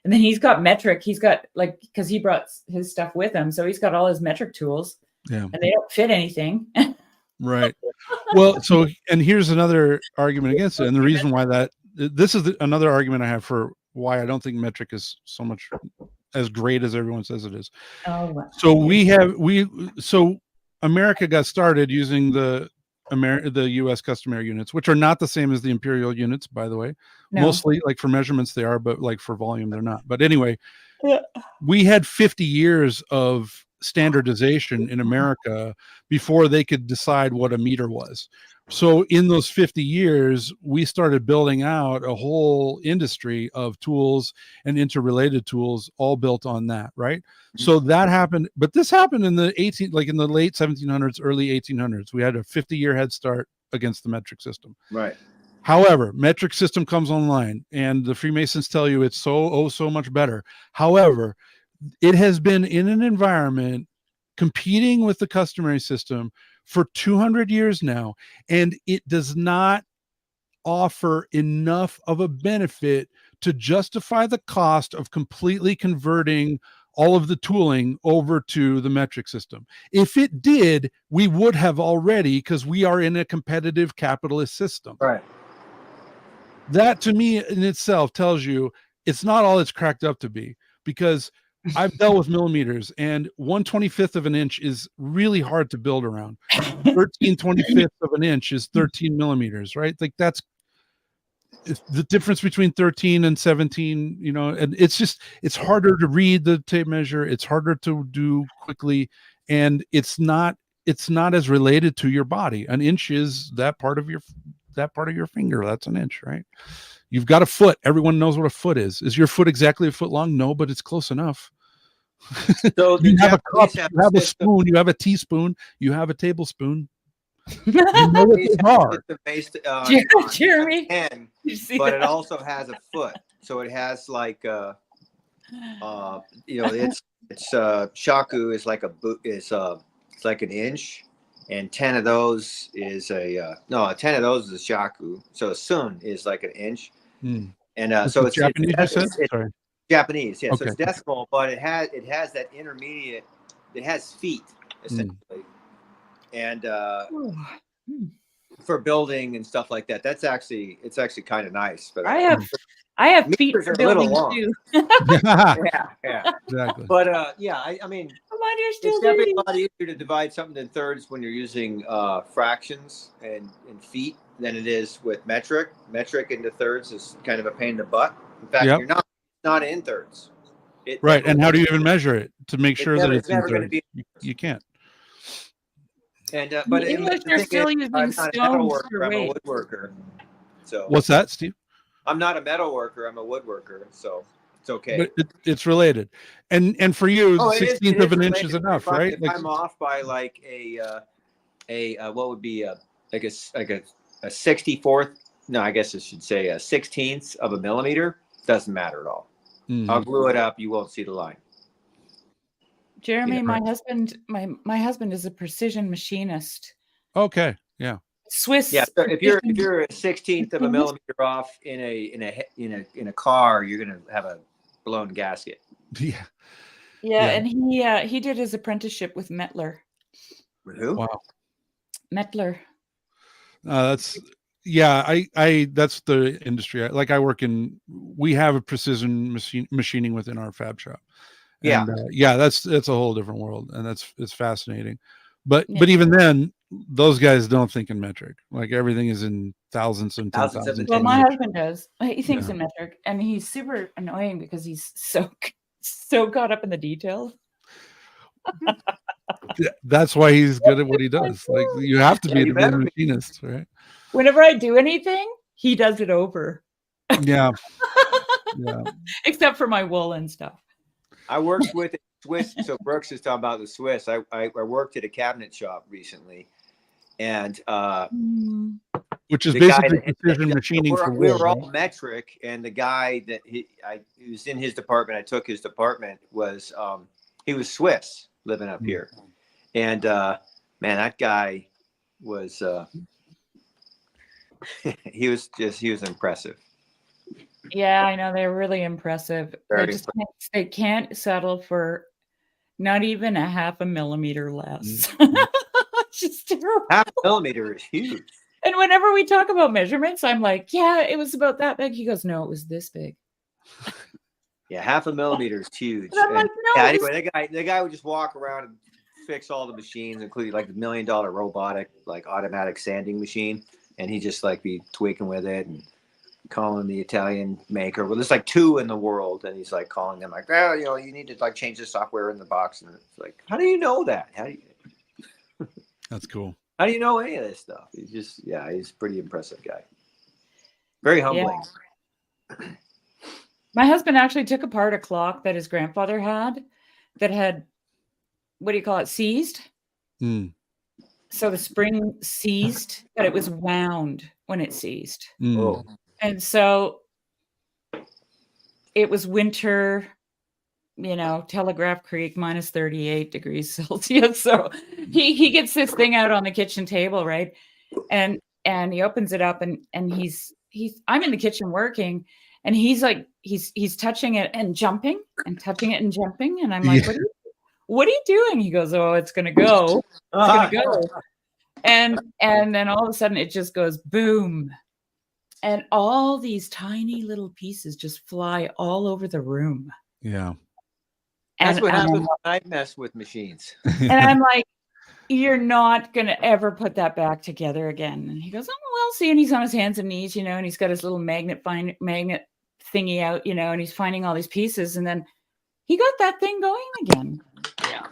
S13: and then he's got metric. He's got, like, because he brought his stuff with him, so he's got all his metric tools.
S5: Yeah,
S13: and they don't fit anything.
S5: Right. Well, so, and here's another argument against it, and the reason why this is another argument I have for why I don't think metric is so much as great as everyone says it is.
S13: Oh,
S5: So America got started using the U.S. customary units, which are not the same as the imperial units, by the way.
S13: No.
S5: Mostly, like, for measurements they are, but like for volume they're not. But anyway, we had 50 years of standardization in America before they could decide what a meter was. So in those 50 years, we started building out a whole industry of tools and interrelated tools, all built on that, right? So that happened, but this happened in the in the late 1700s, early 1800s. We had a 50-year head start against the metric system.
S1: Right.
S5: However, metric system comes online, and the Freemasons tell you it's so much better. However, it has been in an environment competing with the customary system for 200 years now, and it does not offer enough of a benefit to justify the cost of completely converting all of the tooling over to the metric system. If it did, we would have already, because we are in a competitive capitalist system.
S1: Right.
S5: That, to me, in itself tells you it's not all it's cracked up to be, because I've dealt with millimeters, and 1/25 of an inch is really hard to build around. 13/25 of an inch is 13 millimeters, right? Like, that's the difference between 13 and 17, you know, and it's harder to read the tape measure. It's harder to do quickly, and it's not as related to your body. An inch is that part of your finger. That's an inch, right? You've got a foot. Everyone knows what a foot is. Is your foot exactly a foot long? No, but it's close enough.
S1: So
S5: you have a cup, you have a spoon, you have a teaspoon, you have a tablespoon. You know what these are.
S1: Based
S13: Jeremy,
S1: on 10, but it also has a foot. So it has like you know, it's shaku is like it's like an inch, and 10 of those is 10 of those is a shaku. So a sun is like an inch. And so it's
S5: Japanese.
S1: Sorry. Japanese, yeah.
S5: Okay.
S1: So it's decimal, but it has that intermediate. It has feet essentially, and for building and stuff like that. It's actually kind of nice. But
S13: I have feet for building too.
S1: yeah,
S5: exactly.
S1: But I mean,
S13: mine are still
S1: it's definitely a lot easier to divide something in thirds when you're using fractions and feet than it is with metric. Metric into thirds is kind of a pain in the butt. In fact, you're not in thirds.
S5: Right. And how do you even measure it to make sure that it's
S1: never
S5: in
S1: going to
S5: thirds?
S1: be.
S5: You can't.
S1: And but
S13: English are still using
S1: I'm not a metal
S13: stones
S1: worker.
S13: for
S1: I'm a
S13: weight.
S1: woodworker. So
S5: What's that, Steve?
S1: I'm not a metal worker. I'm a woodworker. So it's okay.
S5: But it's related, and for you,
S1: Oh,
S5: 16th of an inch is enough, right?
S1: If I'm off by like a what would be like a 64th? No, I guess I should say a 16th of a millimeter. Doesn't matter at all. I'll glue it up. You won't see the line.
S13: Jeremy,
S1: You know,
S13: my husband is a precision machinist.
S5: Okay. Yeah.
S13: Swiss.
S1: yeah. So if
S13: precision-
S1: you're a 16th of a millimeter off in a car, you're gonna have a blown gasket.
S5: Yeah.
S13: Yeah, and he did his apprenticeship with Mettler.
S1: Who?
S5: Wow.
S13: Mettler.
S5: That's that's the industry. I work in. We have a precision machining within our fab shop. And that's a whole different world, and it's fascinating. But even then, those guys don't think in metric. Like everything is in thousands and 10,000.
S13: Well, my husband does. He thinks in metric, and he's super annoying because he's so caught up in the details.
S5: That's why he's good at what he does. Like you have to be to be a machinist, right?
S13: Whenever I do anything, he does it over.
S5: Yeah. Yeah.
S13: Except for my wool and stuff.
S1: I worked with a Swiss. So Brooks is talking about the Swiss. I worked at a cabinet shop recently, and
S5: which is basically precision machining for wool.
S1: We were all metric, and the guy that he was in his department. I took his department was he was Swiss living up here, and man, that guy was he was impressive.
S13: Yeah, I know they're really impressive. They can't settle for not even a half a millimeter less. It's just terrible.
S1: Half a millimeter is huge.
S13: And whenever we talk about measurements, I'm like, yeah, it was about that big. He goes, no, it was this big.
S1: Yeah, half a millimeter is huge.
S13: And I'm like, no,
S1: yeah, anyway, the guy would just walk around and fix all the machines, including like the $1 million robotic, like automatic sanding machine, and he just like be tweaking with it and calling the Italian maker. Well, there's like 2 in the world, and he's like calling them like, well, you need to like change the software in the box, and it's like, how do you know that?
S5: That's cool.
S1: How do you know any of this stuff? He's a pretty impressive guy. Very humbling.
S13: Yeah. My husband actually took apart a clock that his grandfather had that had, what do you call it, seized? So the spring seized, but it was wound when it seized.
S1: Oh.
S13: And so it was winter, Telegraph Creek, minus 38 degrees Celsius. So he gets this thing out on the kitchen table, right? And he opens it up and I'm in the kitchen working, and he's like, he's touching it and jumping and touching it and jumping. And I'm like, what are you doing? He goes, oh, it's going to go. It's going to go. And then all of a sudden it just goes boom. And all these tiny little pieces just fly all over the room.
S5: Yeah.
S1: That's what happens when I mess with machines.
S13: And I'm like, you're not going to ever put that back together again. And he goes, oh, well, see. And he's on his hands and knees, and he's got his little magnet thingy out, and he's finding all these pieces. And then he got that thing going again.
S1: Yeah.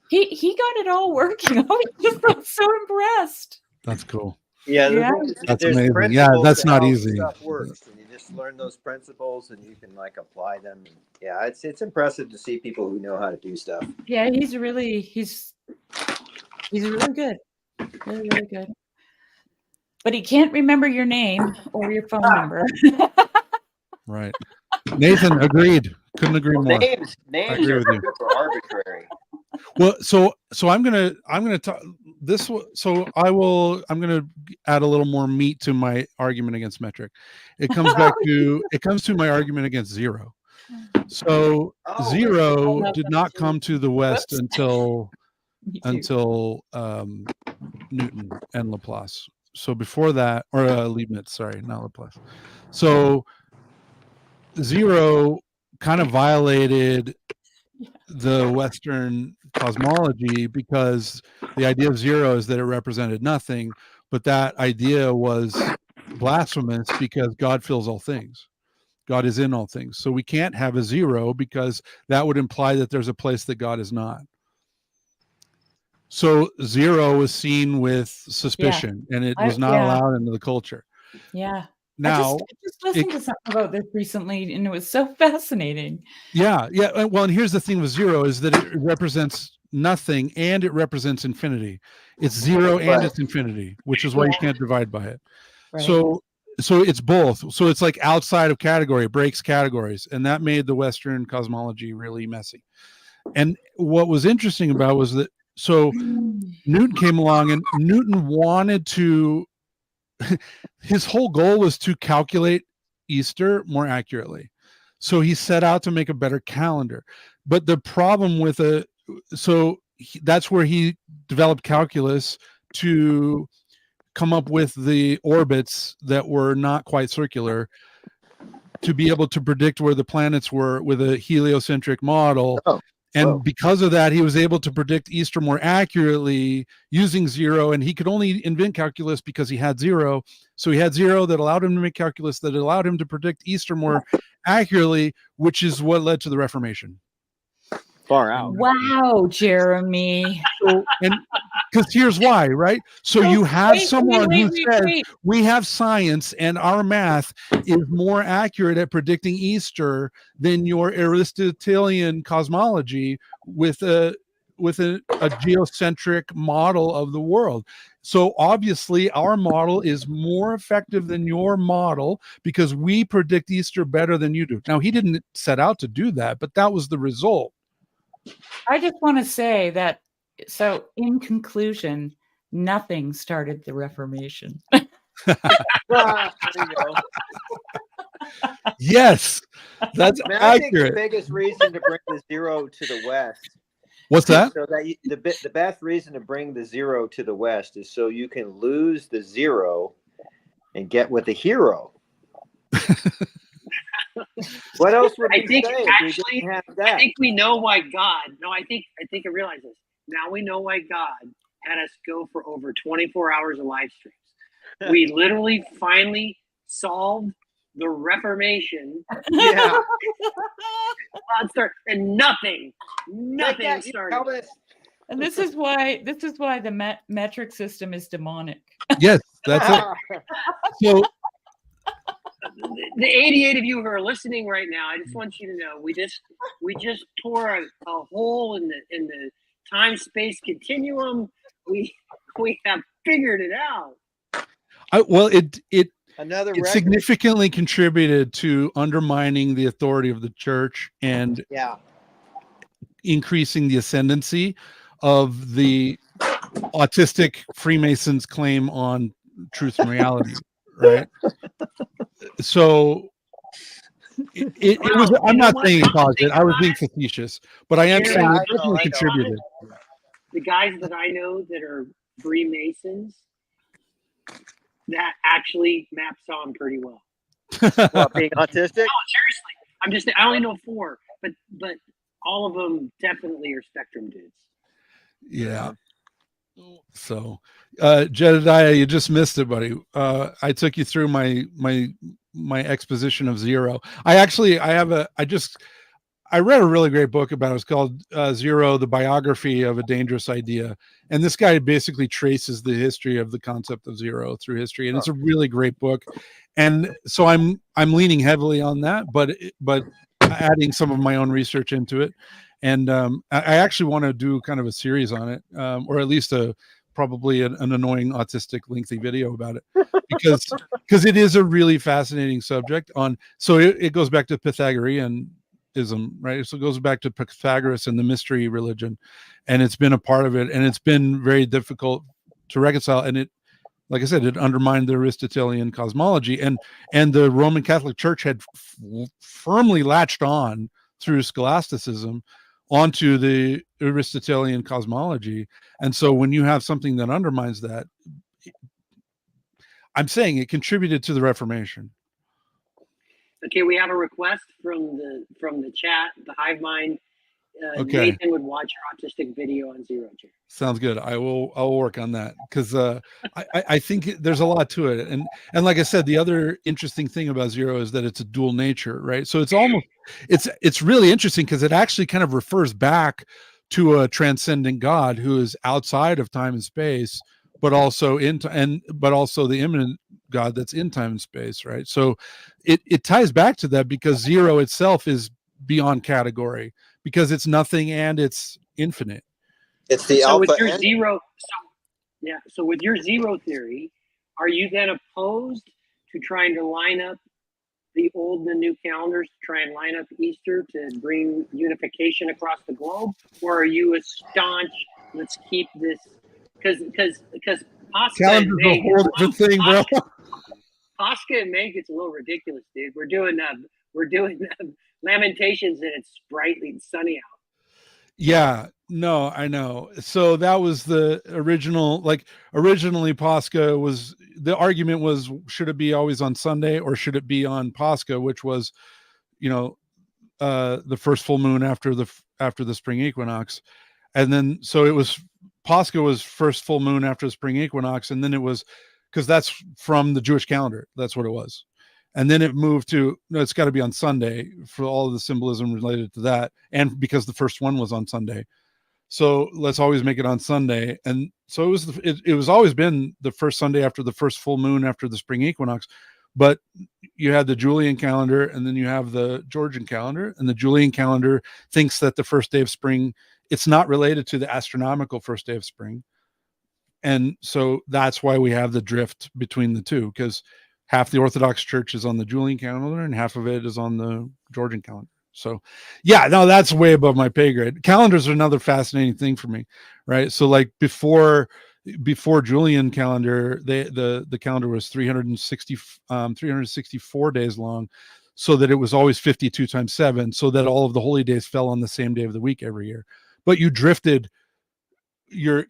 S13: He got it all working. I was just so impressed.
S5: That's cool.
S1: Yeah,
S5: that's amazing. Yeah, that's not easy.
S1: Stuff works, and you just learn those principles, and you can like apply them. Yeah, it's impressive to see people who know how to do stuff.
S13: Yeah, he's really good, really good. But he can't remember your name or your phone number.
S5: Right. Nathan agreed. Couldn't agree more.
S1: Names
S5: I agree
S1: are
S5: with you.
S1: super arbitrary.
S5: Well, so I'm gonna talk this. So I'm gonna add a little more meat to my argument against metric. It comes to my argument against zero. So zero did not come to the West until Newton and Laplace. So before that, or Leibniz, sorry, not Laplace. So zero kind of violated the Western cosmology, because the idea of zero is that it represented nothing, but that idea was blasphemous because God fills all things. God is in all things. So we can't have a zero, because that would imply that there's a place that God is not. So zero was seen with suspicion, and it was not allowed into the culture.
S13: Yeah.
S5: Now,
S13: I just listened to something about this recently, and it was so fascinating.
S5: Yeah. Well, and here's the thing with zero is that it represents nothing and it represents infinity. It's zero and it's infinity, which is why you can't divide by it. Right. So it's both. So it's like outside of category, it breaks categories, and that made the Western cosmology really messy. And what was interesting about was that, so Newton came along, and Newton wanted to, his whole goal was to calculate Easter more accurately. So he set out to make a better calendar. But the problem with that's where he developed calculus to come up with the orbits that were not quite circular, to be able to predict where the planets were with a heliocentric model. And because of that, he was able to predict Easter more accurately using zero. And he could only invent calculus because he had zero. So he had zero that allowed him to make calculus that allowed him to predict Easter more accurately, which is what led to the Reformation.
S8: Far out.
S13: Wow, Jeremy.
S5: So, and because here's why, right? So you have someone who says we have science and our math is more accurate at predicting Easter than your Aristotelian cosmology with a geocentric model of the world. So obviously our model is more effective than your model because we predict Easter better than you do. Now, he didn't set out to do that, but that was the result.
S13: I just want to say that, so in conclusion, nothing started the Reformation.
S5: Yes, that's
S8: I think the
S5: accurate.
S8: biggest reason to bring the zero to the West.
S5: What's that?
S8: So that the best reason to bring the zero to the West is so you can lose the zero and get with the hero. What else would we say if we didn't have that?
S2: I think we know why God. No, I think I realize this. Now we know why God had us go for over 24 hours of live streams. We literally finally solved the Reformation.
S8: Yeah.
S2: And nothing started.
S13: And this is why the metric system is demonic.
S5: Yes, that's it. So
S2: the 88 of you who are listening right now, I just want you to know we just tore a hole in the time-space continuum. We have figured it out.
S5: It significantly contributed to undermining the authority of the church and increasing the ascendancy of the autistic Freemasons' claim on truth and reality, right? So it was. I'm not saying it caused it. I was being facetious, but I am saying it definitely contributed.
S2: The guys that I know that are Freemasons, that actually maps on pretty well.
S8: Well, being autistic?
S2: No, seriously. I only know 4, but all of them definitely are spectrum dudes.
S5: Yeah. So, Jedediah, you just missed it, buddy. I took you through my exposition of zero. I read a really great book about it. It's called Zero, the Biography of a Dangerous Idea. And this guy basically traces the history of the concept of zero through history. And it's a really great book. And so I'm leaning heavily on that, but adding some of my own research into it. And I actually want to do kind of a series on it, or at least probably an annoying autistic lengthy video about it, because it is a really fascinating subject. So it goes back to Pythagoreanism, right? So it goes back to Pythagoras and the mystery religion, and it's been a part of it, and it's been very difficult to reconcile. And it, like I said, it undermined the Aristotelian cosmology, and the Roman Catholic Church had firmly latched on through scholasticism onto the Aristotelian cosmology. And so when you have something that undermines that, I'm saying it contributed to the Reformation.
S2: Okay, we have a request from the chat, the Hive Mind.
S5: Okay.
S2: Nathan would watch your autistic video on zero.
S5: Sounds good. I'll work on that, because I think there's a lot to it. And like I said, the other interesting thing about zero is that it's a dual nature, right? So it's really interesting because it actually kind of refers back to a transcendent God who is outside of time and space, but also the immanent God that's in time and space, right? So it ties back to that, because zero itself is beyond category, because it's nothing and it's infinite.
S8: It's the
S2: so
S8: alpha
S2: with your
S8: and
S2: zero, so with your zero theory, are you then opposed to trying to line up the old and the new calendars to try and line up Easter to bring unification across the globe, or are you a staunch, let's keep this, because Pascha and
S5: Calendar's a
S2: May
S5: whole different thing, bro.
S2: Pascha and May gets a little ridiculous, dude. We're doing Lamentations and it's brightly and sunny out.
S5: Yeah, no, I know. So that was the original, like originally Pascha was, the argument was, should it be always on Sunday or should it be on Pascha, which was, you know, the first full moon after the spring equinox. And then, so it was, Pascha was first full moon after the spring equinox. And then it was, because that's from the Jewish calendar. That's what it was. And then it moved to, no, it's got to be on Sunday for all of the symbolism related to that. And because the first one was on Sunday. So let's always make it on Sunday. And so it was always been the first Sunday after the first full moon after the spring equinox. But you had the Julian calendar and then you have the Georgian calendar. And the Julian calendar thinks that the first day of spring, it's not related to the astronomical first day of spring. And so that's why we have the drift between the two, because half the Orthodox Church is on the Julian calendar and half of it is on the Georgian calendar. So yeah, no, that's way above my pay grade. Calendars are another fascinating thing for me, right? So like before Julian calendar, the calendar was 364 days long, so that it was always 52 times 7, so that all of the holy days fell on the same day of the week every year. But you drifted, your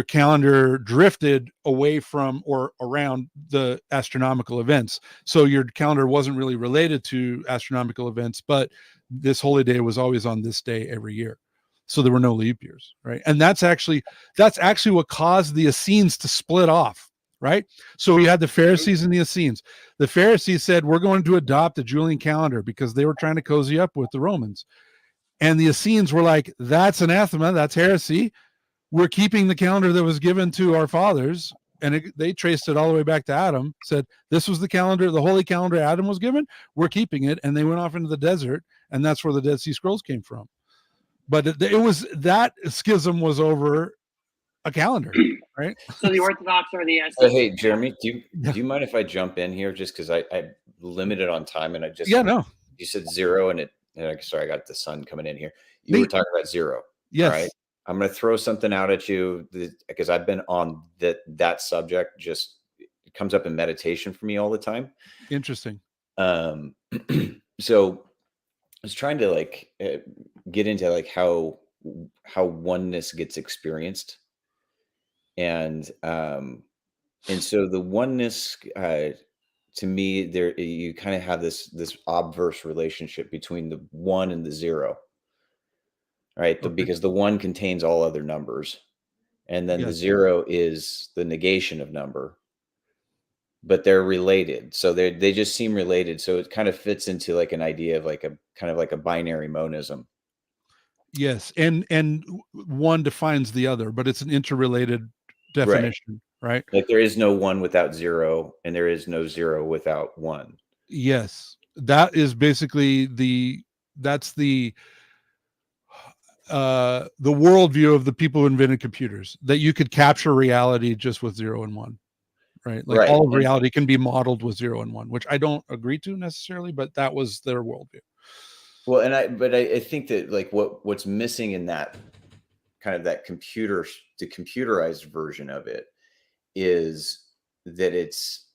S5: calendar drifted away from or around the astronomical events. So your calendar wasn't really related to astronomical events, but this holy day was always on this day every year. So there were no leap years, right? And that's actually what caused the Essenes to split off, right? So you had the Pharisees and the Essenes. The Pharisees said, we're going to adopt the Julian calendar because they were trying to cozy up with the Romans. And the Essenes were like, that's anathema, that's heresy. We're keeping the calendar that was given to our fathers. And they traced it all the way back to Adam, said, this was the calendar, the holy calendar Adam was given. We're keeping it. And they went off into the desert. And that's where the Dead Sea Scrolls came from. But it was, that schism was over a calendar, right?
S2: So the Orthodox are the
S12: Hey, Jeremy, do you mind if I jump in here just because I'm limited on time and I just,
S5: no.
S12: You said 0 and sorry, I got the sun coming in here. You were talking about 0.
S5: Yes.
S12: All right. I'm going to throw something out at you because I've been on that subject. Just it comes up in meditation for me all the time.
S5: Interesting.
S12: So I was trying to get into how oneness gets experienced, and so the oneness to me, there you kind of have this obverse relationship between the 1 and the 0. Right. Okay. Because the 1 contains all other numbers. And then the 0 is the negation of number. But they're related. So they just seem related. So it kind of fits into like an idea of like a kind of like a binary monism.
S5: Yes. And one defines the other, but it's an interrelated definition, right?
S12: Like there is no 1 without 0, and there is no 0 without 1.
S5: Yes. That is basically the worldview of the people who invented computers, that you could capture reality just with 0 and 1, right? Like all of reality can be modeled with 0 and 1, which I don't agree to necessarily, but that was their worldview.
S12: Well, I think that like what's missing in that kind of that computerized version of it is that it's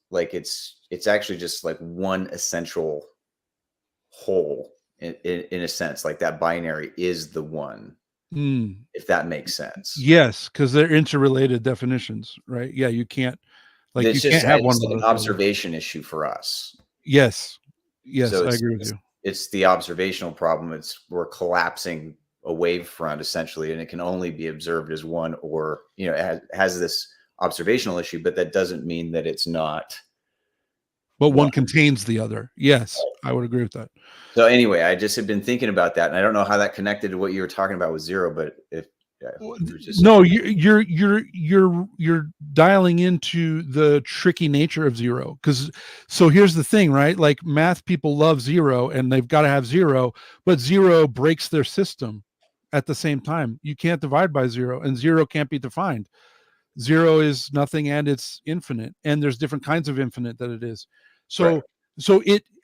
S12: actually just like one essential whole. In a sense, like that binary is the 1, if that makes sense.
S5: Yes, because they're interrelated definitions, right? Yeah, you can't you can't have one.
S12: It's an observation issue for us.
S5: Yes,
S12: so
S5: I agree with you.
S12: It's the observational problem. We're collapsing a wavefront essentially, and it can only be observed as 1, or it has this observational issue, but that doesn't mean that it's not.
S5: But one contains the other. Yes, I would agree with that.
S12: So anyway, I just have been thinking about that, and I don't know how that connected to what you were talking about with 0, but
S5: you're dialing into the tricky nature of 0. So here's the thing, right? Like math people love 0 and they've got to have 0, but 0 breaks their system at the same time. You can't divide by 0, and 0 can't be defined. 0 is nothing and it's infinite, and there's different kinds of infinite that it is. So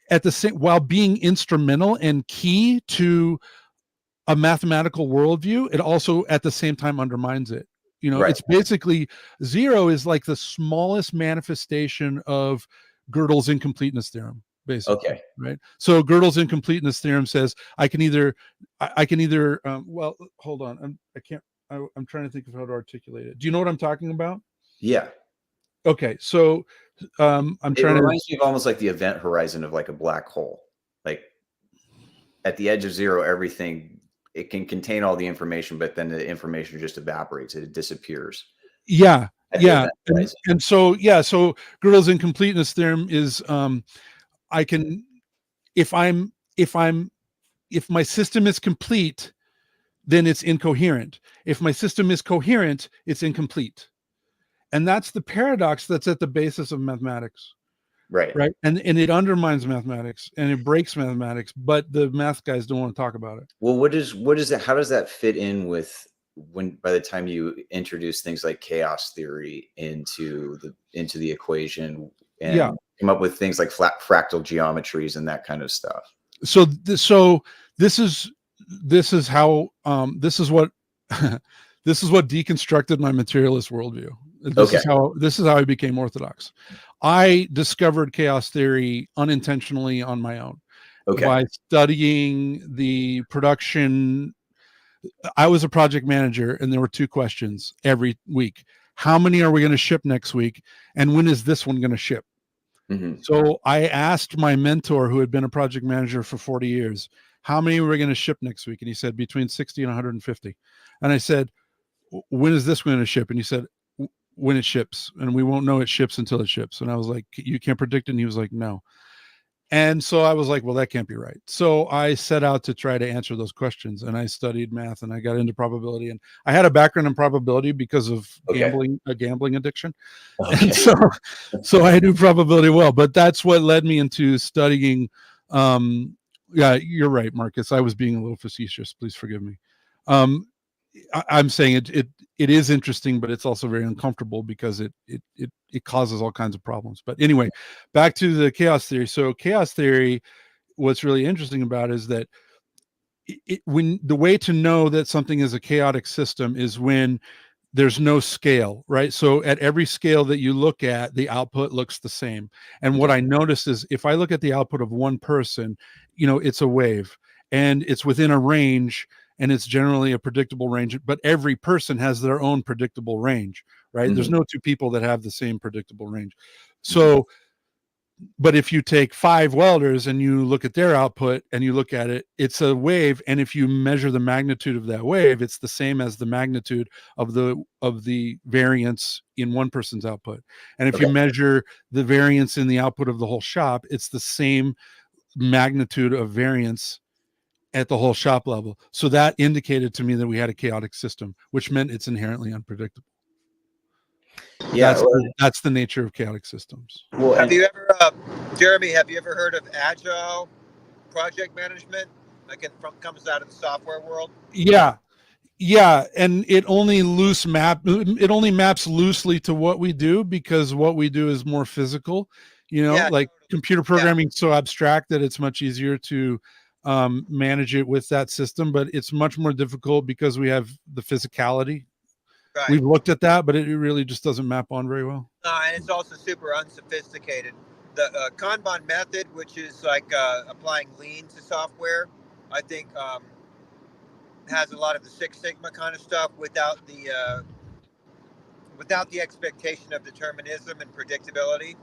S5: at the same, while being instrumental and key to a mathematical worldview, it also at the same time undermines it. You know,
S12: Right.
S5: it's basically, zero is like the smallest manifestation of Gödel's incompleteness theorem, basically.
S12: Okay.
S5: Right. So Gödel's incompleteness theorem says I can either, well, hold on. I'm trying to think of how to articulate it. Do you know what I'm talking about?
S12: Yeah.
S5: Okay. So I'm
S12: It
S5: trying to.
S12: reminds me of almost like the event horizon of like a black hole. Like at the edge of zero, everything, it can contain all the information, but then the information just evaporates. It disappears.
S5: Yeah.
S12: At the
S5: Yeah.
S12: event horizon.
S5: And so, yeah. So Gödel's incompleteness theorem is, I can, if my system is complete, then it's incoherent. If my system is coherent, it's incomplete. And that's the paradox that's at the basis of mathematics.
S12: Right.
S5: Right. And it undermines mathematics and it breaks mathematics, but the math guys don't want to talk about it.
S12: Well, what is that? How does that fit in with when, by the time you introduce things like chaos theory into the equation and come up with things like fractal geometries and that kind of stuff?
S5: So this is how this is what this is what deconstructed my materialist worldview. This is how I became orthodox. I discovered chaos theory unintentionally on my own by studying the production. I was a project manager, and there were two questions every week: how many are we going to ship next week, and when is this one going to ship?
S12: Mm-hmm.
S5: So I asked my mentor, who had been a project manager for 40 years, how many were going to ship next week? And he said between 60 and 150. And I said, when is this going to ship? And he said, when it ships, and we won't know it ships until it ships. And I was like, you can't predict it? And he was like, no. And so I was like, well, that can't be right. So I set out to try to answer those questions, and I studied math, and I got into probability, and I had a background in probability because of a gambling addiction. And so I do probability well, but that's what led me into studying. Yeah, you're right, Marcus. I was being a little facetious. Please forgive me. I'm saying it is interesting, but it's also very uncomfortable because it causes all kinds of problems. But anyway, back to the chaos theory. So chaos theory, what's really interesting about it is that when the way to know that something is a chaotic system is when there's no scale, right? So at every scale that you look at, the output looks the same. And what I noticed is if I look at the output of one person, it's a wave and it's within a range, and it's generally a predictable range, but every person has their own predictable range, right? Mm-hmm. There's no two people that have the same predictable range. So, but if you take 5 welders and you look at their output and you look at it, it's a wave. And if you measure the magnitude of that wave, it's the same as the magnitude of the variance in one person's output. And if you measure the variance in the output of the whole shop, it's the same magnitude of variance at the whole shop level. So that indicated to me that we had a chaotic system, which meant it's inherently unpredictable. Yeah, that's the nature of chaotic systems.
S8: Well, have you ever, Jeremy? Have you ever heard of agile project management? Like it comes out of the software world.
S5: Yeah, and it only maps loosely to what we do because what we do is more physical. Like computer programming is so abstract that it's much easier to manage it with that system, but it's much more difficult because we have the physicality. Right. We've looked at that, but it really just doesn't map on very well.
S8: And it's also super unsophisticated. The Kanban method, which is like applying lean to software, I think has a lot of the Six Sigma kind of stuff without the expectation of determinism and predictability.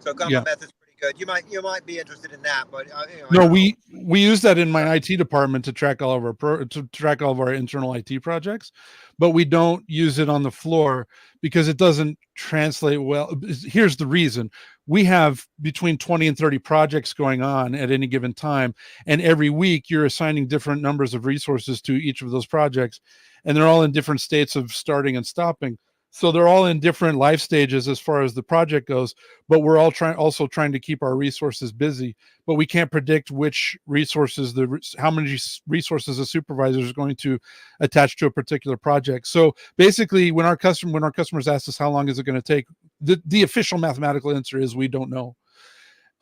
S8: So Kanban method's pretty good. You might be interested in that, but
S5: no, we use that in my IT department to track all of our internal IT projects, but we don't use it on the floor because it doesn't translate well. Here's the reason: we have between 20 and 30 projects going on at any given time, and every week you're assigning different numbers of resources to each of those projects, and they're all in different states of starting and stopping. So they're all in different life stages as far as the project goes, but we're all trying to keep our resources busy, but we can't predict which resources, how many resources a supervisor is going to attach to a particular project. So basically when our customers ask us how long is it going to take, the official mathematical answer is we don't know.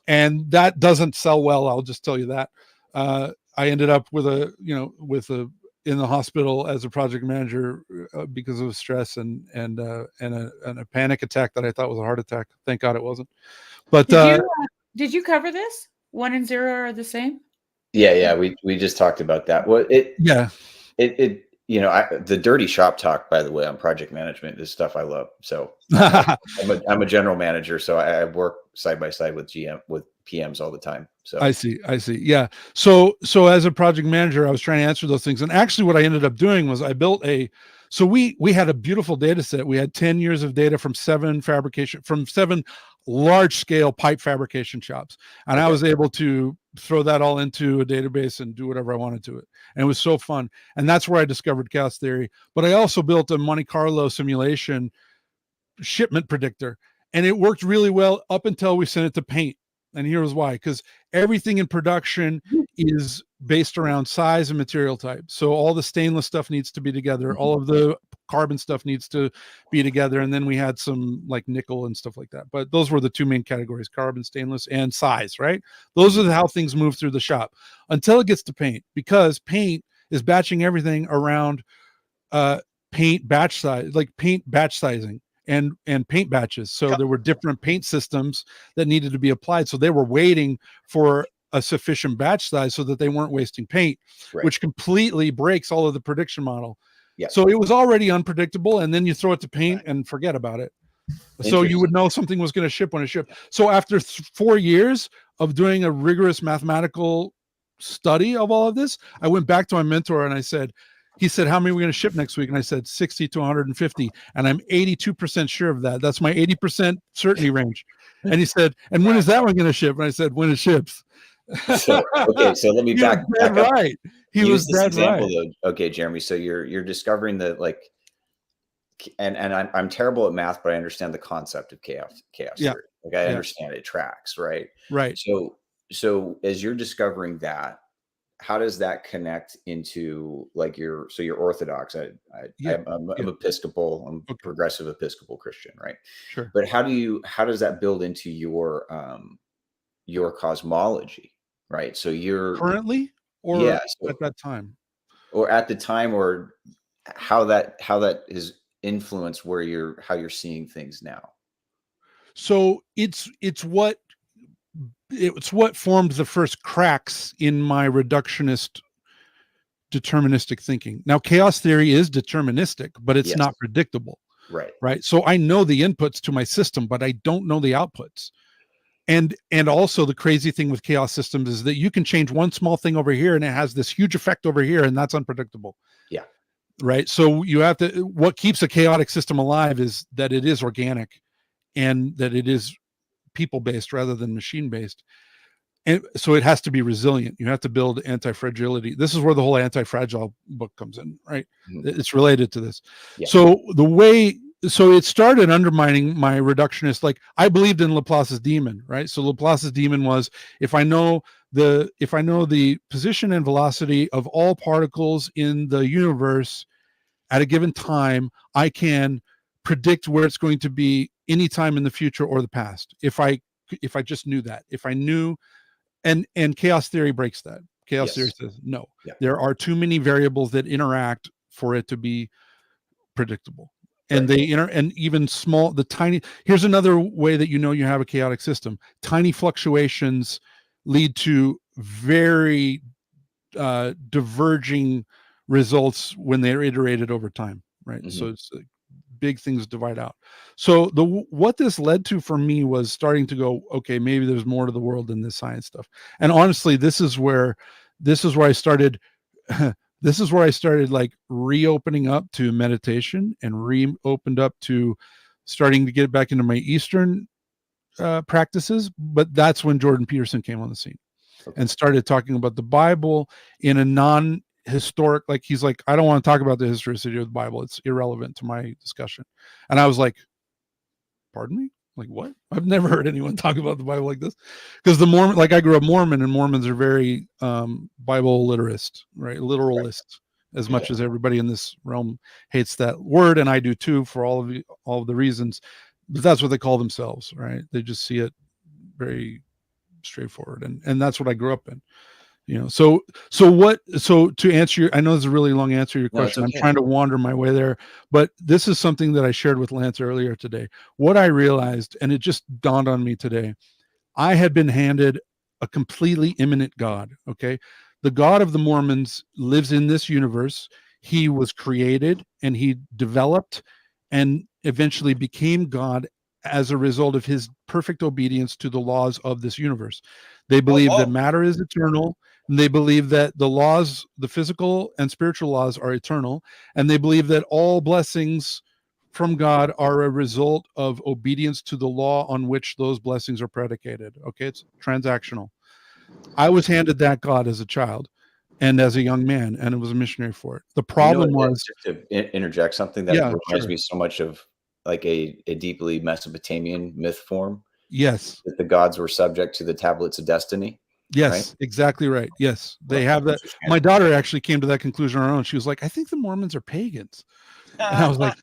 S5: and that doesn't sell well. I'll just tell you that. I ended up with in the hospital as a project manager because of stress and a panic attack that I thought was a heart attack. Thank God it wasn't. But
S13: did you cover this? 1 and 0 are the same?
S12: Yeah. We just talked about that. Well, the dirty shop talk, by the way, on project management is stuff I love. So I'm a general manager, so I work side by side with PMs all the time. So
S5: I see. Yeah. So as a project manager, I was trying to answer those things. And actually what I ended up doing was I built we had a beautiful data set. We had 10 years of data from seven large scale pipe fabrication shops. And I was able to throw that all into a database and do whatever I wanted to it. And it was so fun. And that's where I discovered chaos theory. But I also built a Monte Carlo simulation shipment predictor, and it worked really well up until we sent it to paint. And here's why: because everything in production is based around size and material type. So all the stainless stuff needs to be together, all of the carbon stuff needs to be together, and then we had some like nickel and stuff like that. But those were the two main categories: carbon, stainless, and size. Right? Those are how things move through the shop until it gets to paint, because paint is batching everything around paint batch size, like paint batch sizing and paint batches. So there were different paint systems that needed to be applied. So they were waiting for a sufficient batch size so that they weren't wasting paint, which completely breaks all of the prediction model. So it was already unpredictable, and then you throw it to paint and forget about it. So you would know something was going to ship when it shipped. So after 4 years of doing a rigorous mathematical study of all of this, I went back to my mentor and he said, how many are we going to ship next week? And I said 60 to 150. And I'm 82% sure of that. That's my 80% certainty range. And he said, and when is that one going to ship? And I said, when it ships.
S12: So let me back up.
S5: Right. He was
S12: this
S5: dead
S12: example
S5: right.
S12: though. Okay, Jeremy. So you're discovering that, like, and I'm terrible at math, but I understand the concept of chaos theory. Like I understand it tracks, right?
S5: Right.
S12: So as you're discovering that, how does that connect into like your Orthodox? I'm Episcopal, I'm progressive Episcopal Christian, right?
S5: Sure.
S12: But how does that build into your cosmology, right? So you're
S5: currently, or at that time,
S12: or how that is influenced how you're seeing things now.
S5: So it's what formed the first cracks in my reductionist deterministic thinking. Now, chaos theory is deterministic, but it's not predictable. Right. So I know the inputs to my system, but I don't know the outputs. And also the crazy thing with chaos systems is that you can change one small thing over here and it has this huge effect over here, and that's unpredictable.
S12: Yeah.
S5: Right. So you have to, what keeps a chaotic system alive is that it is organic and that it is people-based rather than machine-based. And so it has to be resilient. You have to build anti-fragility. This is where the whole anti-fragile book comes in, right? It's related to this.
S12: Yeah.
S5: So it started undermining my reductionist. Like, I believed in Laplace's demon, right? So Laplace's demon was, if I know the position and velocity of all particles in the universe at a given time, I can predict where it's going to be anytime in the future or the past. If I just knew that, if I knew, and chaos theory breaks that. Chaos theory says, no, there are too many variables that interact for it to be predictable. And and even small, here's another way that you have a chaotic system. Tiny fluctuations lead to very diverging results when they're iterated over time, right? So it's big things divide out. So what this led to for me was starting to go, okay, maybe there's more to the world than this science stuff. And honestly, this is where I started like reopening up to meditation and reopened up to starting to get back into my Eastern practices. But that's when Jordan Peterson came on the scene and started talking about the Bible in a non-historic, like, he's like, I don't want to talk about the historicity of the Bible. It's irrelevant to my discussion. And I was like, pardon me? Like, what? I've never heard anyone talk about the Bible like this. Because I grew up Mormon, and Mormons are very Bible literist, right? Literalist, as much as everybody in this realm hates that word, and I do too, for all of the reasons. But that's what they call themselves, right? They just see it very straightforward, and that's what I grew up in. So to answer I know this is a really long answer to your
S12: No, it's
S5: question.
S12: okay.
S5: I'm trying to wander my way there, but this is something that I shared with Lance earlier today. What I realized, and it just dawned on me today, I had been handed a completely immanent God. Okay. The God of the Mormons lives in this universe. He was created and he developed and eventually became God as a result of his perfect obedience to the laws of this universe. They believe that matter is eternal, and they believe that the laws, the physical and spiritual laws, are eternal, and they believe that all blessings from God are a result of obedience to the law on which those blessings are predicated. Okay, it's transactional. I was handed that God as a child and as a young man, and it was a missionary for it. The problem was,
S12: just to interject something that
S5: Yeah,
S12: reminds
S5: sure.
S12: me so much of like a deeply Mesopotamian myth form.
S5: Yes.
S12: That the gods were subject to the tablets of destiny.
S5: Yes,
S12: right?
S5: exactly right. Yes, they have that. My daughter actually came to that conclusion on her own. She was like, I think the Mormons are pagans. And I was like,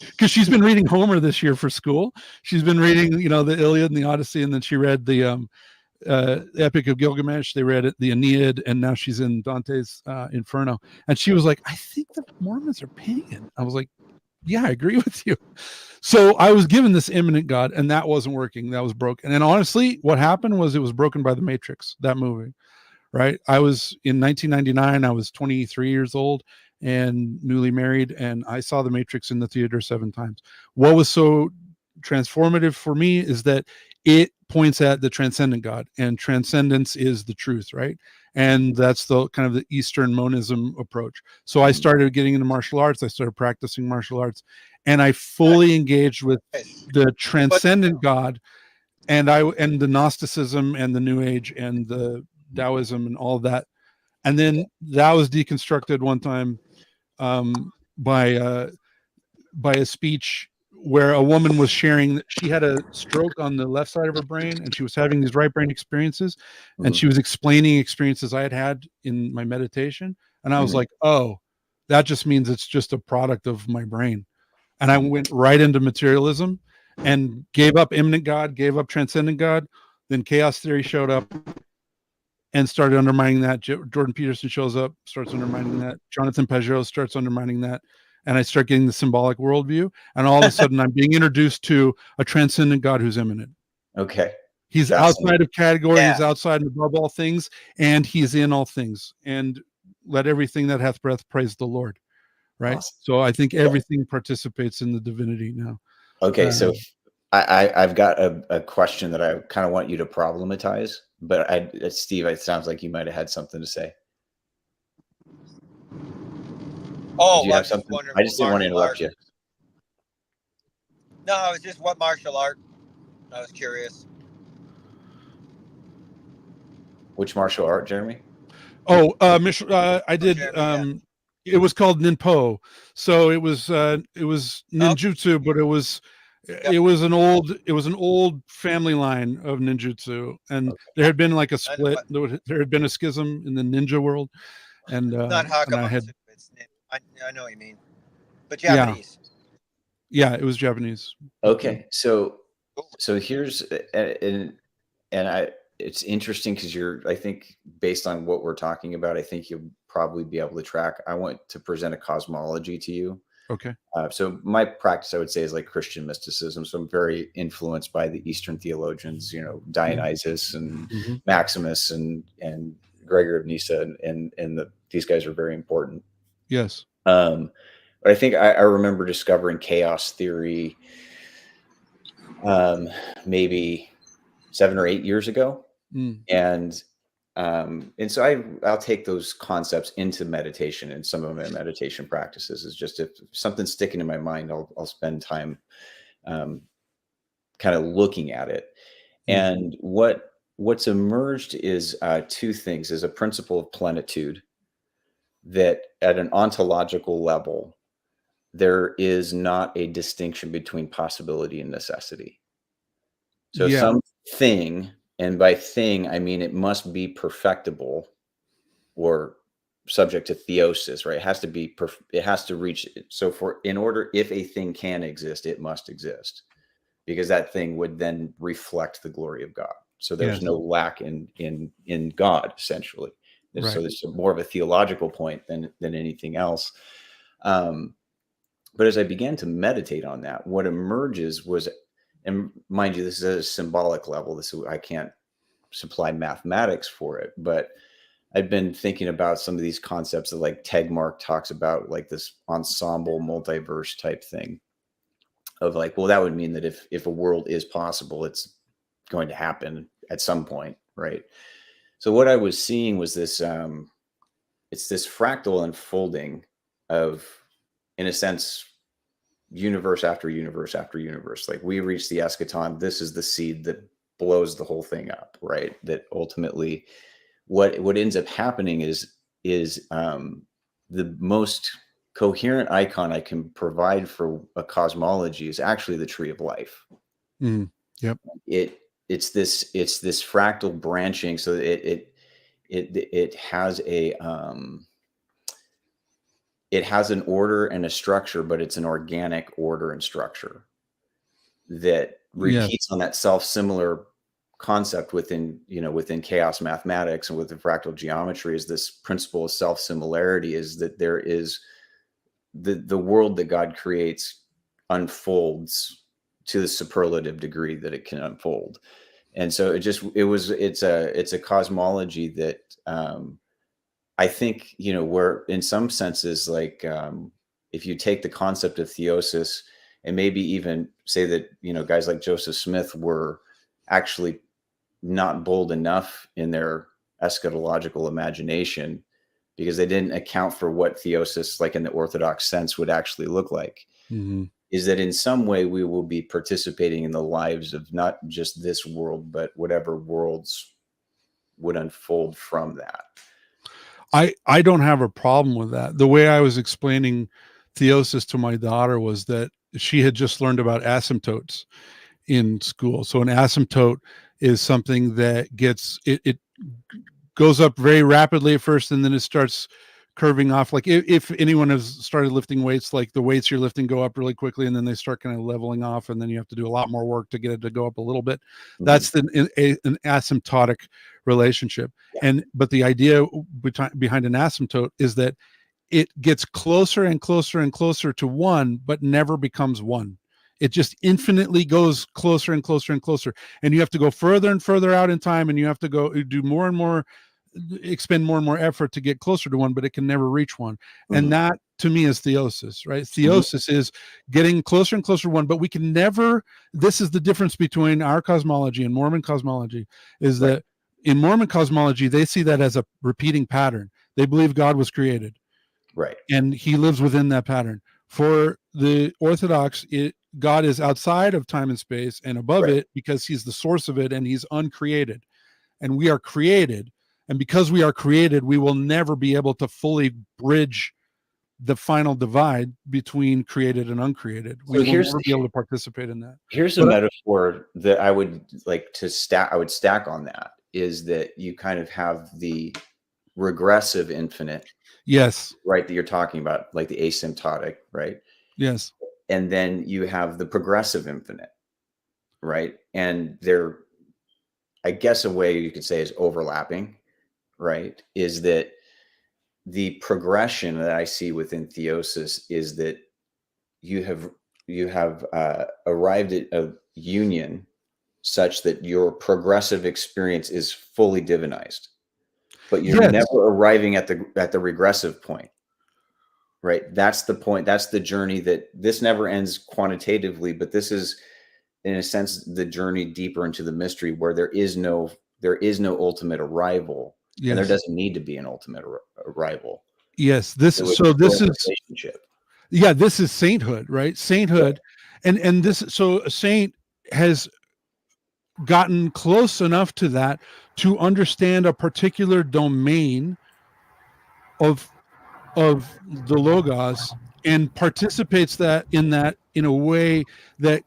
S5: because she's been reading Homer this year for school. She's been reading, the Iliad and the Odyssey, and then she read the Epic of Gilgamesh. They read the Aeneid, and now she's in Dante's Inferno. And she was like, I think the Mormons are pagan. I was like, yeah, I agree with you. So I was given this imminent God, and that wasn't working. That was broken. And honestly, what happened was it was broken by The Matrix, that movie. Right. I was in 1999. I was 23 years old and newly married, and I saw The Matrix in the theater 7 times. What was so transformative for me is that it points at the transcendent God, and transcendence is the truth, right? And that's the kind of the Eastern monism approach. So I started getting into martial arts. I started practicing martial arts, and I fully engaged with the transcendent God, and the Gnosticism and the New Age and the Taoism and all that. And then that was deconstructed one time by a speech where a woman was sharing that she had a stroke on the left side of her brain, and she was having these right brain experiences, and she was explaining experiences I had had in my meditation. And I was like, oh, that just means it's just a product of my brain. And I went right into materialism and gave up immanent God, gave up transcendent God. Then chaos theory showed up and started undermining that. Jordan Peterson shows up, starts undermining that. Jonathan Peugeot starts undermining that. And I start getting the symbolic worldview. And all of a sudden, I'm being introduced to a transcendent God who's immanent.
S12: Okay.
S5: He's outside of category. He's outside and above all things. And he's in all things. And let everything that hath breath praise the Lord. Right.
S12: Awesome.
S5: So I think everything participates in the divinity now.
S12: Okay. So I've got a question that I kind of want you to problematize, but Steve, it sounds like you might have had something to say.
S8: Oh,
S12: Did you have something? I just didn't want to interrupt you.
S8: No, it was just what martial art. I was curious.
S12: Which martial art, Jeremy?
S5: Oh, I did. It was called Ninpo. So it was ninjutsu, but it was an old family line of ninjutsu, and there had been like a split. There had been a schism in the ninja world, and
S8: Not
S5: and I had.
S8: I know what you mean, but Japanese.
S5: Yeah, it was Japanese.
S12: Okay, so here's it's interesting because I think based on what we're talking about, I think you'll probably be able to track. I want to present a cosmology to you.
S5: Okay.
S12: So my practice, I would say, is like Christian mysticism. So I'm very influenced by the Eastern theologians, Dionysus and Maximus and Gregory of Nyssa, and these guys are very important.
S5: Yes.
S12: But I think I remember discovering chaos theory maybe 7 or 8 years ago. And so I'll take those concepts into meditation, and some of my meditation practices is just if something's sticking in my mind, I'll spend time kind of looking at it. And what's emerged is 2 things: is a principle of plenitude, that at an ontological level, there is not a distinction between possibility and necessity. So something, and by thing, I mean it must be perfectible or subject to theosis, right? It has to be, it has to reach. So if a thing can exist, it must exist, because that thing would then reflect the glory of God. So there's
S5: Yes.
S12: no lack in God, essentially.
S5: Right.
S12: So this is more of a theological point than anything else. But as I began to meditate on that, what emerges was, and mind you, this is at a symbolic level. I can't supply mathematics for it, but I've been thinking about some of these concepts that like Tegmark talks about, like this ensemble multiverse type thing of like, well, that would mean that if a world is possible, it's going to happen at some point, right? So what I was seeing was this, it's this fractal unfolding of, in a sense, universe after universe after universe. Like we reach the eschaton. This is the seed that blows the whole thing up, right? That ultimately, what ends up happening is the most coherent icon I can provide for a cosmology is actually the tree of life.
S5: Yep.
S12: It's this fractal branching, so it has it has an order and a structure, but it's an organic order and structure that repeats on that self-similar concept within chaos mathematics and within fractal geometry. Is this principle of self-similarity, is that there is the world that God creates unfolds to the superlative degree that it can unfold. And so it's a cosmology that I think, where in some senses, like if you take the concept of theosis and maybe even say that, guys like Joseph Smith were actually not bold enough in their eschatological imagination because they didn't account for what theosis, like in the Orthodox sense, would actually look like.
S5: Mm-hmm.
S12: Is that in some way we will be participating in the lives of not just this world, but whatever worlds would unfold from that.
S5: I don't have a problem with that. The way I was explaining theosis to my daughter was that she had just learned about asymptotes in school. So an asymptote is something that it goes up very rapidly at first, and then it starts curving off. Like if anyone has started lifting weights, like the weights you're lifting go up really quickly, and then they start kind of leveling off, and then you have to do a lot more work to get it to go up a little bit. Mm-hmm. That's an asymptotic relationship. Yeah. But the idea behind an asymptote is that it gets closer and closer and closer to one, but never becomes one. It just infinitely goes closer and closer and closer. And you have to go further and further out in time, and you have to go do more and more, expend more and more effort to get closer to one, but it can never reach one. Mm-hmm. And that to me is theosis, right? Theosis is getting closer and closer to one, but we can never, this is the difference between our cosmology and Mormon cosmology, is that in Mormon cosmology, they see that as a repeating pattern. They believe God was created.
S12: Right.
S5: And he lives within that pattern. For the Orthodox, God is outside of time and space and above it because he's the source of it and he's uncreated. And we are created. And because we are created, we will never be able to fully bridge the final divide between created and uncreated. We will never be able to participate in that.
S12: Here's a metaphor that I would like to stack. I would stack on that, is that you kind of have the regressive infinite.
S5: Yes.
S12: Right. That you're talking about, like the asymptotic, right?
S5: Yes.
S12: And then you have the progressive infinite, right? And they're, I guess a way you could say is overlapping, right? Is that the progression that I see within theosis is that you have arrived at a union such that your progressive experience is fully divinized, but you're never arriving at the regressive point. Right. That's the point. That's the journey that this never ends quantitatively, but this is, in a sense, the journey deeper into the mystery where there is no ultimate arrival. Yes. And there doesn't need to be an ultimate arrival.
S5: Yes. This is relationship. Yeah, this is sainthood, right? Sainthood. Yeah. And this, so a saint has gotten close enough to that to understand a particular domain of the Logos and participates in a way that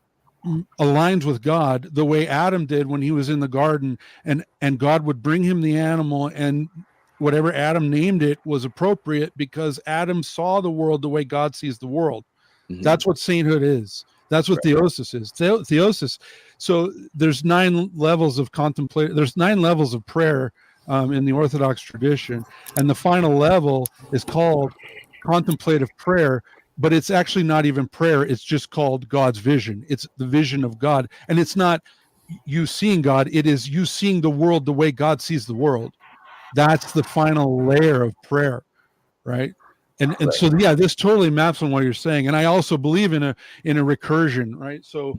S5: aligns with God, the way Adam did when he was in the garden, and God would bring him the animal, and whatever Adam named it was appropriate because Adam saw the world the way God sees the world. Mm-hmm. That's what sainthood is. That's what theosis is. Theosis. So there's 9 levels of contemplate. There's 9 levels of prayer in the Orthodox tradition, and the final level is called contemplative prayer. But it's actually not even prayer. It's just called God's vision. It's the vision of God, and it's not you seeing God. It is you seeing the world the way God sees the world. That's the final layer of prayer, right? And so yeah, this totally maps on what you're saying. And I also believe in a recursion, right? So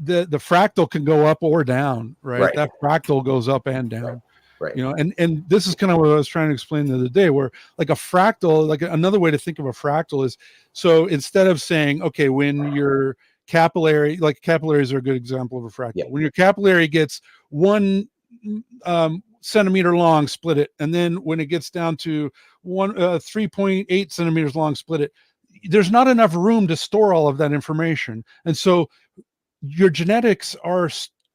S5: the fractal can go up or down, right? That fractal goes up and down.
S12: Right.
S5: You know, and this is kind of what I was trying to explain the other day, where like a fractal, like another way to think of a fractal is, so instead of saying, okay, when your capillary, like capillaries are a good example of a fractal. When your capillary gets 1 centimeter long, split it, and then when it gets down to 3.8 centimeters long, split it. There's not enough room to store all of that information, and so your genetics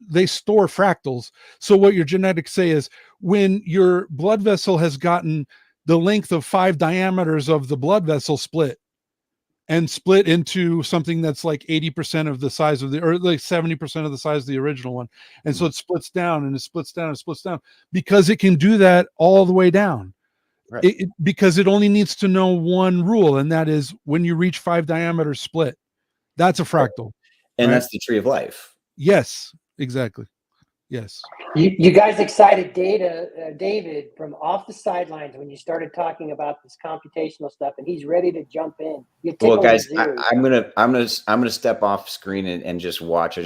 S5: they store fractals. So what your genetics say is, when your blood vessel has gotten the length of 5 diameters of the blood vessel split into something that's like 80% of the size of or like 70% of the size of the original one. And so it splits down and it splits down and splits down, because it can do that all the way down. Right. Because it only needs to know one rule, and that is when you reach 5 diameters split, that's a fractal.
S12: And that's the tree of life.
S5: Yes, exactly. Yes.
S9: You guys excited David from off the sidelines when you started talking about this computational stuff, and he's ready to jump in.
S12: Well, guys, I'm gonna step off screen and just watch.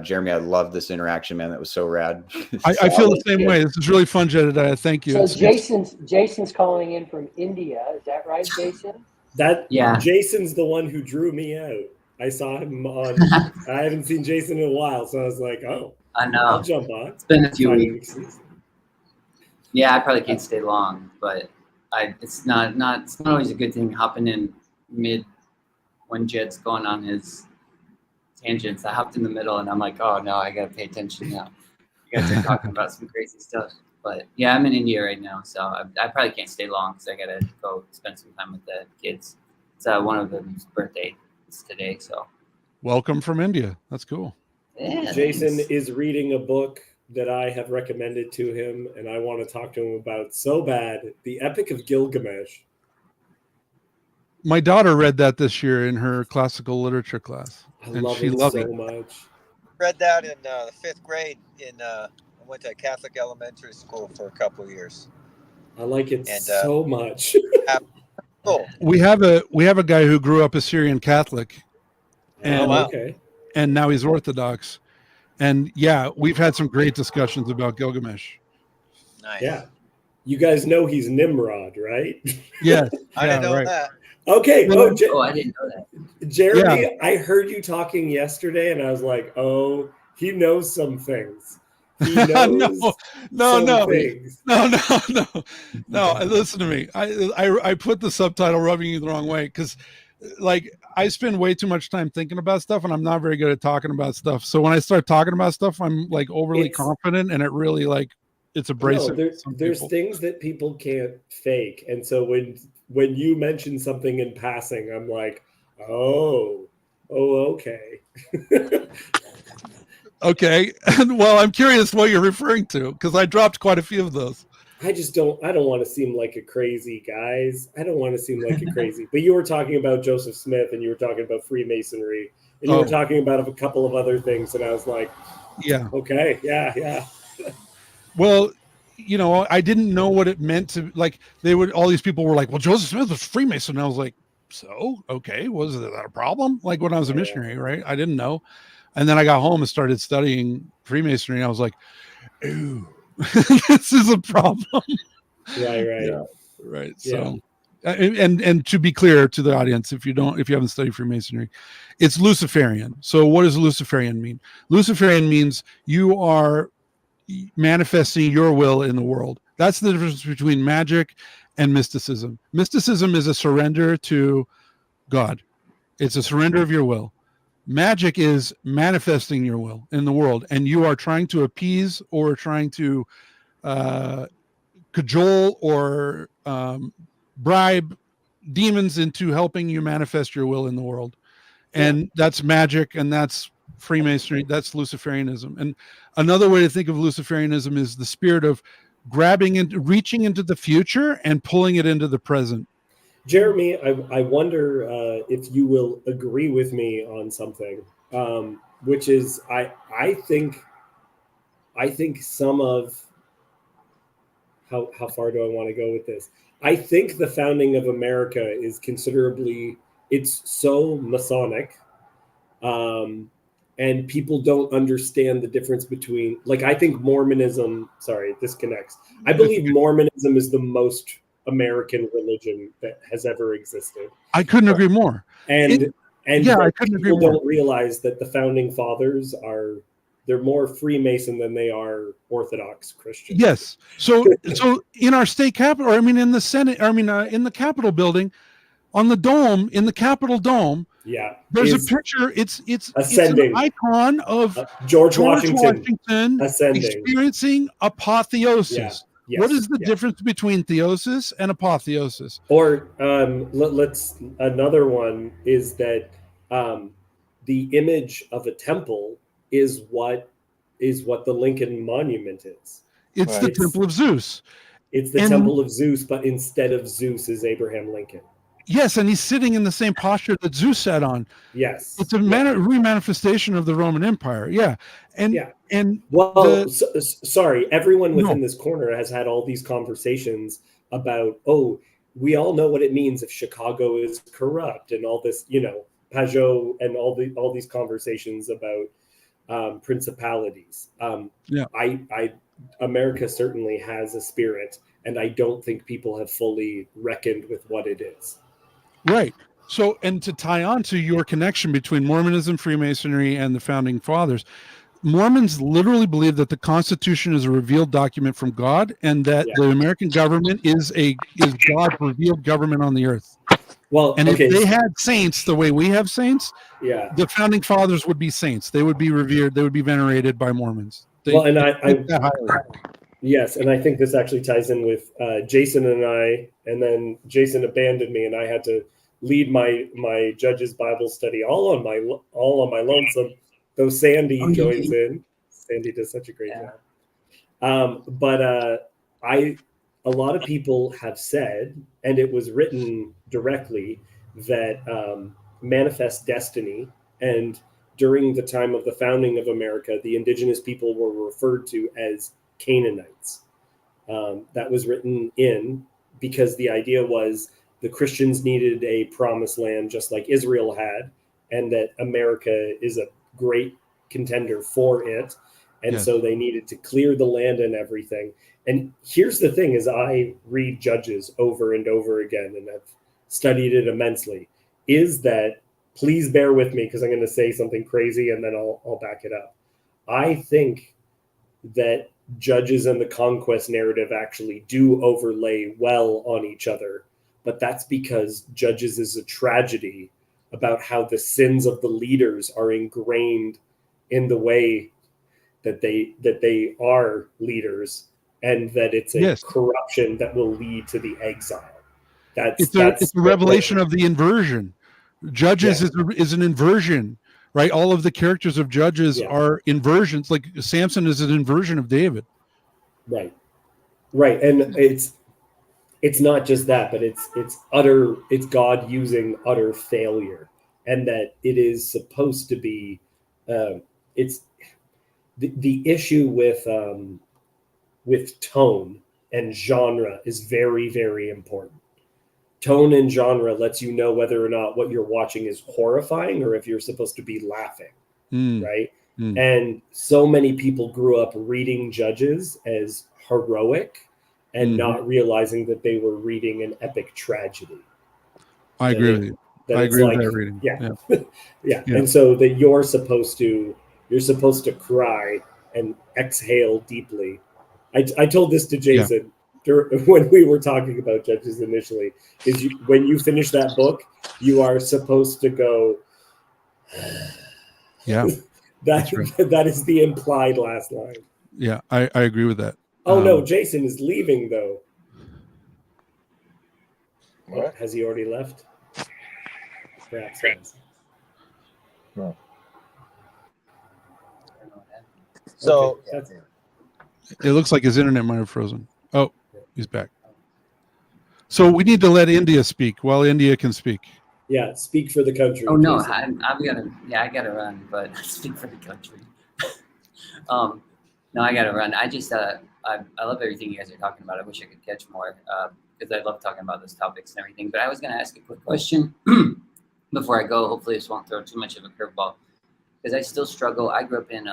S12: Jeremy, I love this interaction, man. That was so rad.
S5: I feel the same way. This is really fun, Jedediah. Thank you.
S9: So Jason's calling in from India. Is that right, Jason?
S3: Jason's the one who drew me out. I saw him on. I haven't seen Jason in a while, so I was like, oh.
S19: I know.
S3: I'll jump on.
S19: It's been a few weeks. Yeah, I probably can't stay long, but it's not always a good thing hopping in mid when Jed's going on his tangents. I hopped in the middle and I'm like, oh no, I gotta pay attention now. You guys are talking about some crazy stuff. But yeah, I'm in India right now, so I probably can't stay long because I gotta go spend some time with the kids. It's one of them's birthday today, so.
S5: Welcome from India. That's cool.
S19: Yeah,
S3: Jason is reading a book that I have recommended to him, and I want to talk to him about so bad, The Epic of Gilgamesh.
S5: My daughter read that this year in her classical literature class, and she loved it
S3: so much.
S8: Read that in the 5th grade. I went to Catholic elementary school for a couple of years.
S3: I like it so much.
S8: Cool.
S5: We have a guy who grew up a Syrian Catholic, and and now he's Orthodox, and yeah, we've had some great discussions about Gilgamesh.
S8: Nice.
S3: Yeah, you guys know he's Nimrod, right?
S5: Yes,
S8: I didn't know that.
S3: Okay.
S19: I didn't know that.
S3: Jeremy, I heard you talking yesterday, and I was like, oh, he knows some things. He knows
S5: no.
S3: things.
S5: No. Listen to me. I put the subtitle rubbing you the wrong way because, like, I spend way too much time thinking about stuff, and I'm not very good at talking about stuff. So when I start talking about stuff, I'm like overly confident, and it really it's abrasive.
S3: No, there's things that people can't fake, and so when you mention something in passing, I'm like, oh, okay.
S5: Okay. Well, I'm curious what you're referring to because I dropped quite a few of those.
S3: I don't want to seem like a crazy, guys. I don't want to seem like a crazy. But you were talking about Joseph Smith, and you were talking about Freemasonry, and you were talking about a couple of other things, and I was like,
S5: yeah,
S3: okay, yeah.
S5: Well, I didn't know what it meant to, like, all these people were like, well, Joseph Smith was Freemason. And I was like, so, okay, was that a problem? Like when I was a missionary, right? I didn't know. And then I got home and started studying Freemasonry, and I was like, ooh, this is a problem.
S3: Right.
S5: Yeah, right. So, and to be clear to the audience, if you haven't studied Freemasonry, it's Luciferian. So what does Luciferian mean? Luciferian means you are manifesting your will in the world. That's the difference between magic and mysticism. Mysticism is a surrender to God. It's a surrender of your will. Magic is manifesting your will in the world, and you are trying to appease or trying to cajole or bribe demons into helping you manifest your will in the world. and that's magic, and that's Freemasonry, that's Luciferianism. And another way to think of Luciferianism is the spirit of grabbing into, reaching into the future and pulling it into the present.
S3: Jeremy, I wonder if you will agree with me on something, which is I think some of how far do I want to go with this? I think the founding of America is considerably, it's so Masonic, and people don't understand the difference between, like, I think Mormonism, sorry, this connects. I believe Mormonism is the most American religion that has ever existed.
S5: I couldn't agree more.
S3: And
S5: yeah, I couldn't agree
S3: people
S5: more.
S3: don't realize that the founding fathers they're more Freemason than they are Orthodox Christian.
S5: Yes. So in our state capitol, or I mean in the Senate, I mean in the Capitol building, on the dome, in the Capitol dome,
S3: yeah,
S5: there's a picture. It's
S3: ascending.
S5: an icon of
S3: George Washington ascending,
S5: experiencing apotheosis.
S3: Yeah. Yes.
S5: What is the difference between theosis and apotheosis?
S3: Or let's another one is that the image of a temple is what the Lincoln Monument is.
S5: It's the Temple of Zeus.
S3: It's the Temple of Zeus, but instead of Zeus is Abraham Lincoln.
S5: Yes, and he's sitting in the same posture that Zeus sat on.
S3: Yes,
S5: it's a remanifestation of the Roman Empire. Yeah, and
S3: well, sorry, everyone within this corner has had all these conversations about, oh, we all know what it means if Chicago is corrupt, and all this, Pajot, and all these conversations about principalities. America certainly has a spirit, and I don't think people have fully reckoned with what it is.
S5: Right. So, and to tie on to your connection between Mormonism, Freemasonry, and the founding fathers, Mormons literally believe that the Constitution is a revealed document from God, and that the American government is God's revealed government on the earth.
S3: Well,
S5: and if they had saints the way we have saints,
S3: the
S5: founding fathers would be saints. They would be revered. They would be venerated by Mormons.
S3: Yes, and I think this actually ties in with Jason and I, and then Jason abandoned me, and I had to lead my judge's Bible study all on my lonesome. Though Sandy joins in. Sandy does such a great job. But a lot of people have said, and it was written directly, that manifest destiny, and during the time of the founding of America, the indigenous people were referred to as Canaanites. That was written in because the idea was the Christians needed a promised land just like Israel had, and that America is a great contender for it. And so they needed to clear the land and everything. And here's the thing, is I read Judges over and over again, and I've studied it immensely, is that, please bear with me because I'm going to say something crazy and then I'll back it up. I think that Judges and the conquest narrative actually do overlay well on each other, but that's because Judges is a tragedy about how the sins of the leaders are ingrained in the way that they are leaders, and that it's a corruption that will lead to the exile. It's a
S5: revelation of the inversion. Judges is an inversion, right? All of the characters of Judges are inversions. Like Samson is an inversion of David.
S3: Right. And it's not just that, but it's God using utter failure, and that it is supposed to be, it's the issue with tone and genre is very, very important. Tone and genre lets you know whether or not what you're watching is horrifying or if you're supposed to be laughing, right? And so many people grew up reading Judges as heroic and not realizing that they were reading an epic tragedy.
S5: I agree with you. I agree with that reading.
S3: Yeah. And so that you're supposed to cry and exhale deeply. I told this to Jason when we were talking about Judges initially, is when you finish that book, you are supposed to go.
S5: Yeah.
S3: That is the implied last line.
S5: Yeah, I agree with that.
S3: Oh no, Jason is leaving though. What? Has he already left? Perhaps.
S8: Right. So
S3: Okay.
S5: It looks like his internet might have frozen. Oh, he's back. So we need to let India speak while India can speak.
S3: Yeah, speak for the country.
S19: Oh no,
S3: Jason.
S19: I gotta run, but I speak for the country. No, I gotta run. I just I love everything you guys are talking about. I wish I could catch more because I love talking about those topics and everything. But I was gonna ask a quick question before I go. Hopefully, this won't throw too much of a curveball because I still struggle. I grew up in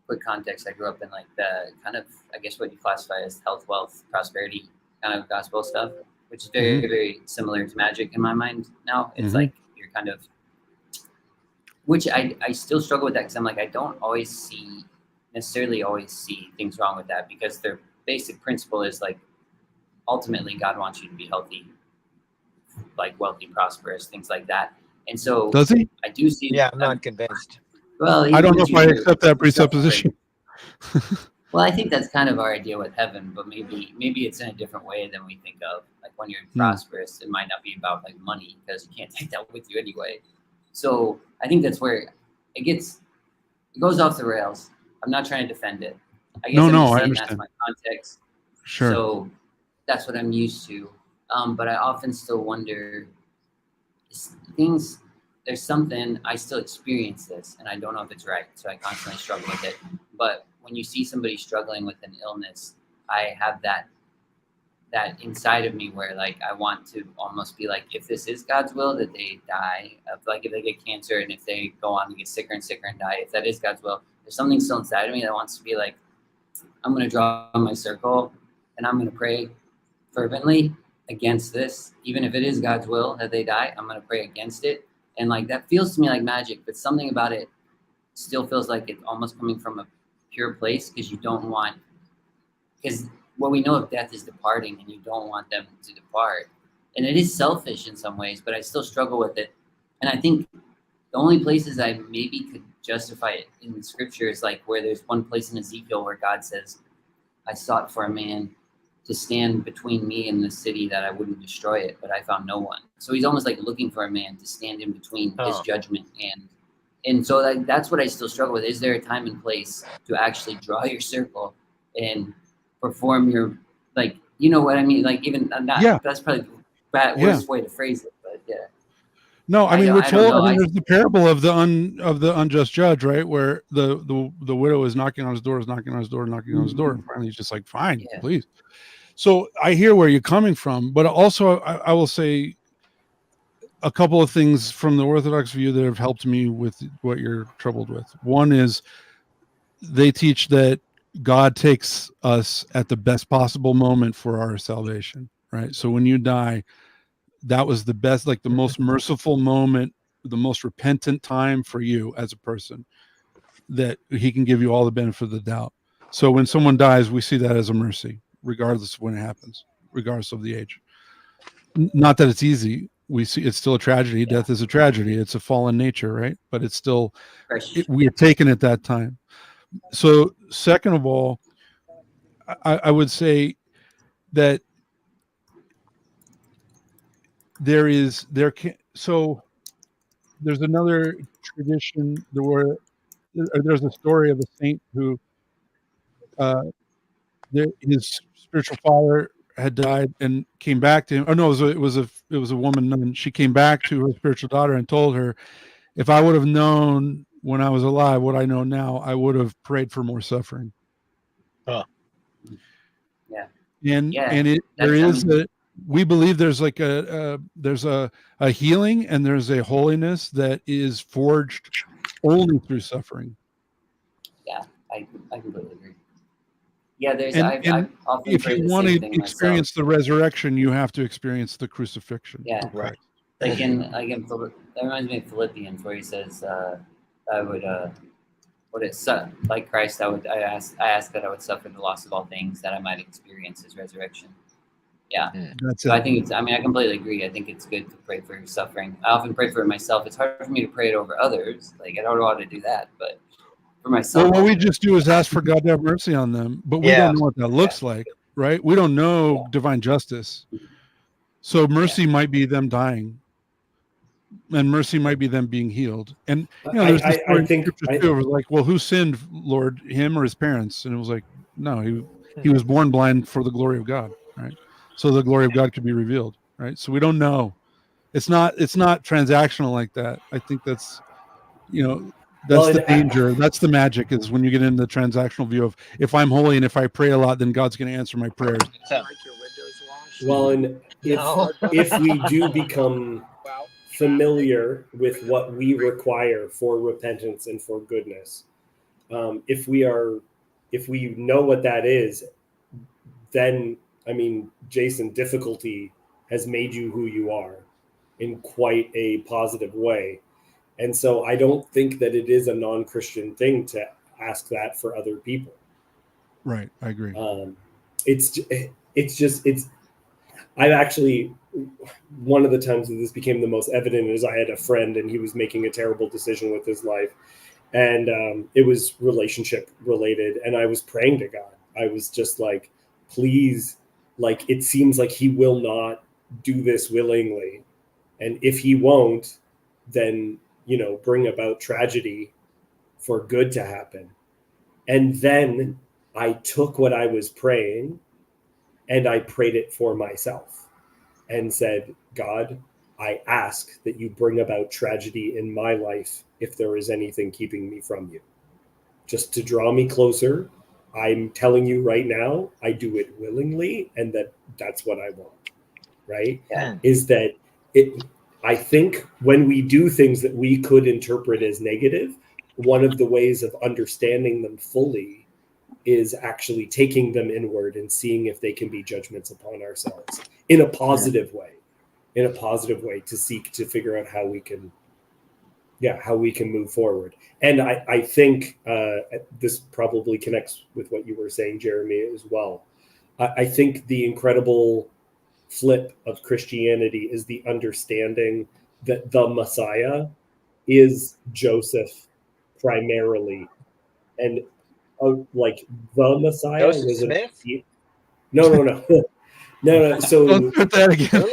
S19: quick context. I grew up in like the kind of, I guess, what you classify as health, wealth, prosperity kind of gospel stuff, which is very, very similar to magic in my mind now. It's like you're kind of, which I still struggle with that because I'm like, I don't necessarily always see things wrong with that because their basic principle is like, ultimately God wants you to be healthy, like wealthy, prosperous, things like that. And so
S5: does he?
S19: I do see.
S8: Yeah, I'm not convinced.
S19: Well,
S5: I don't know if I accept that presupposition.
S19: Well, I think that's kind of our idea with heaven, but maybe it's in a different way than we think of. Like when you're prosperous, it might not be about like money because you can't take that with you anyway. So I think that's where it goes off the rails. I'm not trying to defend it. I guess I'm just saying that's my context.
S5: Sure.
S19: So that's what I'm used to. But I often still wonder there's something, I still experience this and I don't know if it's right. So I constantly struggle with it. But when you see somebody struggling with an illness, I have that inside of me where like I want to almost be like, if this is God's will that they die, like if they get cancer and if they go on to get sicker and sicker and die, if that is God's will, there's something still inside of me that wants to be like, I'm going to draw my circle and I'm going to pray fervently against this. Even if it is God's will that they die, I'm going to pray against it. And like that feels to me like magic, but something about it still feels like it's almost coming from a pure place because you don't want, because what we know of death is departing and you don't want them to depart. And it is selfish in some ways, but I still struggle with it. And I think the only places I maybe could justify it in the scripture is like where there's one place in Ezekiel where God says, I sought for a man to stand between me and the city that I wouldn't destroy it, but I found no one. So he's almost like looking for a man to stand in between his judgment and so like that's what I still struggle with. Is there a time and place to actually draw your circle and perform your, like, you know what I mean? Like even that's probably the worst way to phrase it, but yeah.
S5: No, I mean we're told. I mean, there's the parable of the unjust judge, right? Where the widow is knocking on his door, knocking on his door, and finally he's just like, "Fine, please." So I hear where you're coming from, but also I will say a couple of things from the Orthodox view that have helped me with what you're troubled with. One is they teach that God takes us at the best possible moment for our salvation, right? So when you die, that was the best, like the most merciful moment, the most repentant time for you as a person, that he can give you all the benefit of the doubt. So when someone dies, we see that as a mercy, regardless of when it happens, regardless of the age. Not that it's easy. We see it's still a tragedy. Death is a tragedy. It's a fallen nature, right? But it's still, we are taken at that time. So second of all, I would say that there's another tradition there's a story of a saint who his spiritual father had died and came back to him. Oh no, it was a woman, and she came back to her spiritual daughter and told her, if I would have known when I was alive what I know now, I would have prayed for more suffering. We believe there's like there's a healing and there's a holiness that is forged only through suffering.
S19: Yeah, I completely agree. Yeah,
S5: I've often if you want to experience the resurrection, you have to experience the crucifixion.
S19: Yeah,
S5: right.
S19: Like in that reminds me of Philippians where he says, "I would like Christ. I ask that I would suffer the loss of all things that I might experience His resurrection." Yeah, so I think I completely agree. I think it's good to pray for suffering. I often pray for it myself. It's hard for me to pray it over others. Like I don't want to do that, but for myself.
S5: Well, what we just do is ask for God to have mercy on them, but we don't know what that looks like, right? We don't know divine justice. So mercy might be them dying. and mercy might be them being healed. And there's this story in Scripture too, of like, well, who sinned, Lord, him or his parents? And it was like, no, he was born blind for the glory of God, right? So the glory of God could be revealed, right? So we don't know. It's not transactional like that. I think that's that's the danger. That's the magic, is when you get into the transactional view of, if I'm holy and if I pray a lot, then God's going to answer my prayers.
S3: Well, and if we do become familiar with what we require for repentance and for goodness, if we know what that is, then, I mean, Jason, difficulty has made you who you are in quite a positive way. And so I don't think that it is a non-Christian thing to ask that for other people.
S5: Right. I agree.
S3: I've actually, one of the times that this became the most evident is I had a friend and he was making a terrible decision with his life. And it was relationship related. And I was praying to God. I was just like, please, like, it seems like he will not do this willingly. And if he won't, then, bring about tragedy for good to happen. And then I took what I was praying and I prayed it for myself and said, God, I ask that you bring about tragedy in my life if there is anything keeping me from you. Just to draw me closer, I'm telling you right now, I do it willingly, and that's what I want, right? Yeah. Is that I think when we do things that we could interpret as negative, one of the ways of understanding them fully is actually taking them inward and seeing if they can be judgments upon ourselves in a positive way, to seek to figure out how we can move forward. And I think this probably connects with what you were saying, Jeremy, as well. I think the incredible flip of Christianity is the understanding that the Messiah is Joseph primarily. And like the Messiah
S8: Joseph
S3: was
S8: Smith?
S3: No. So
S5: don't put that again.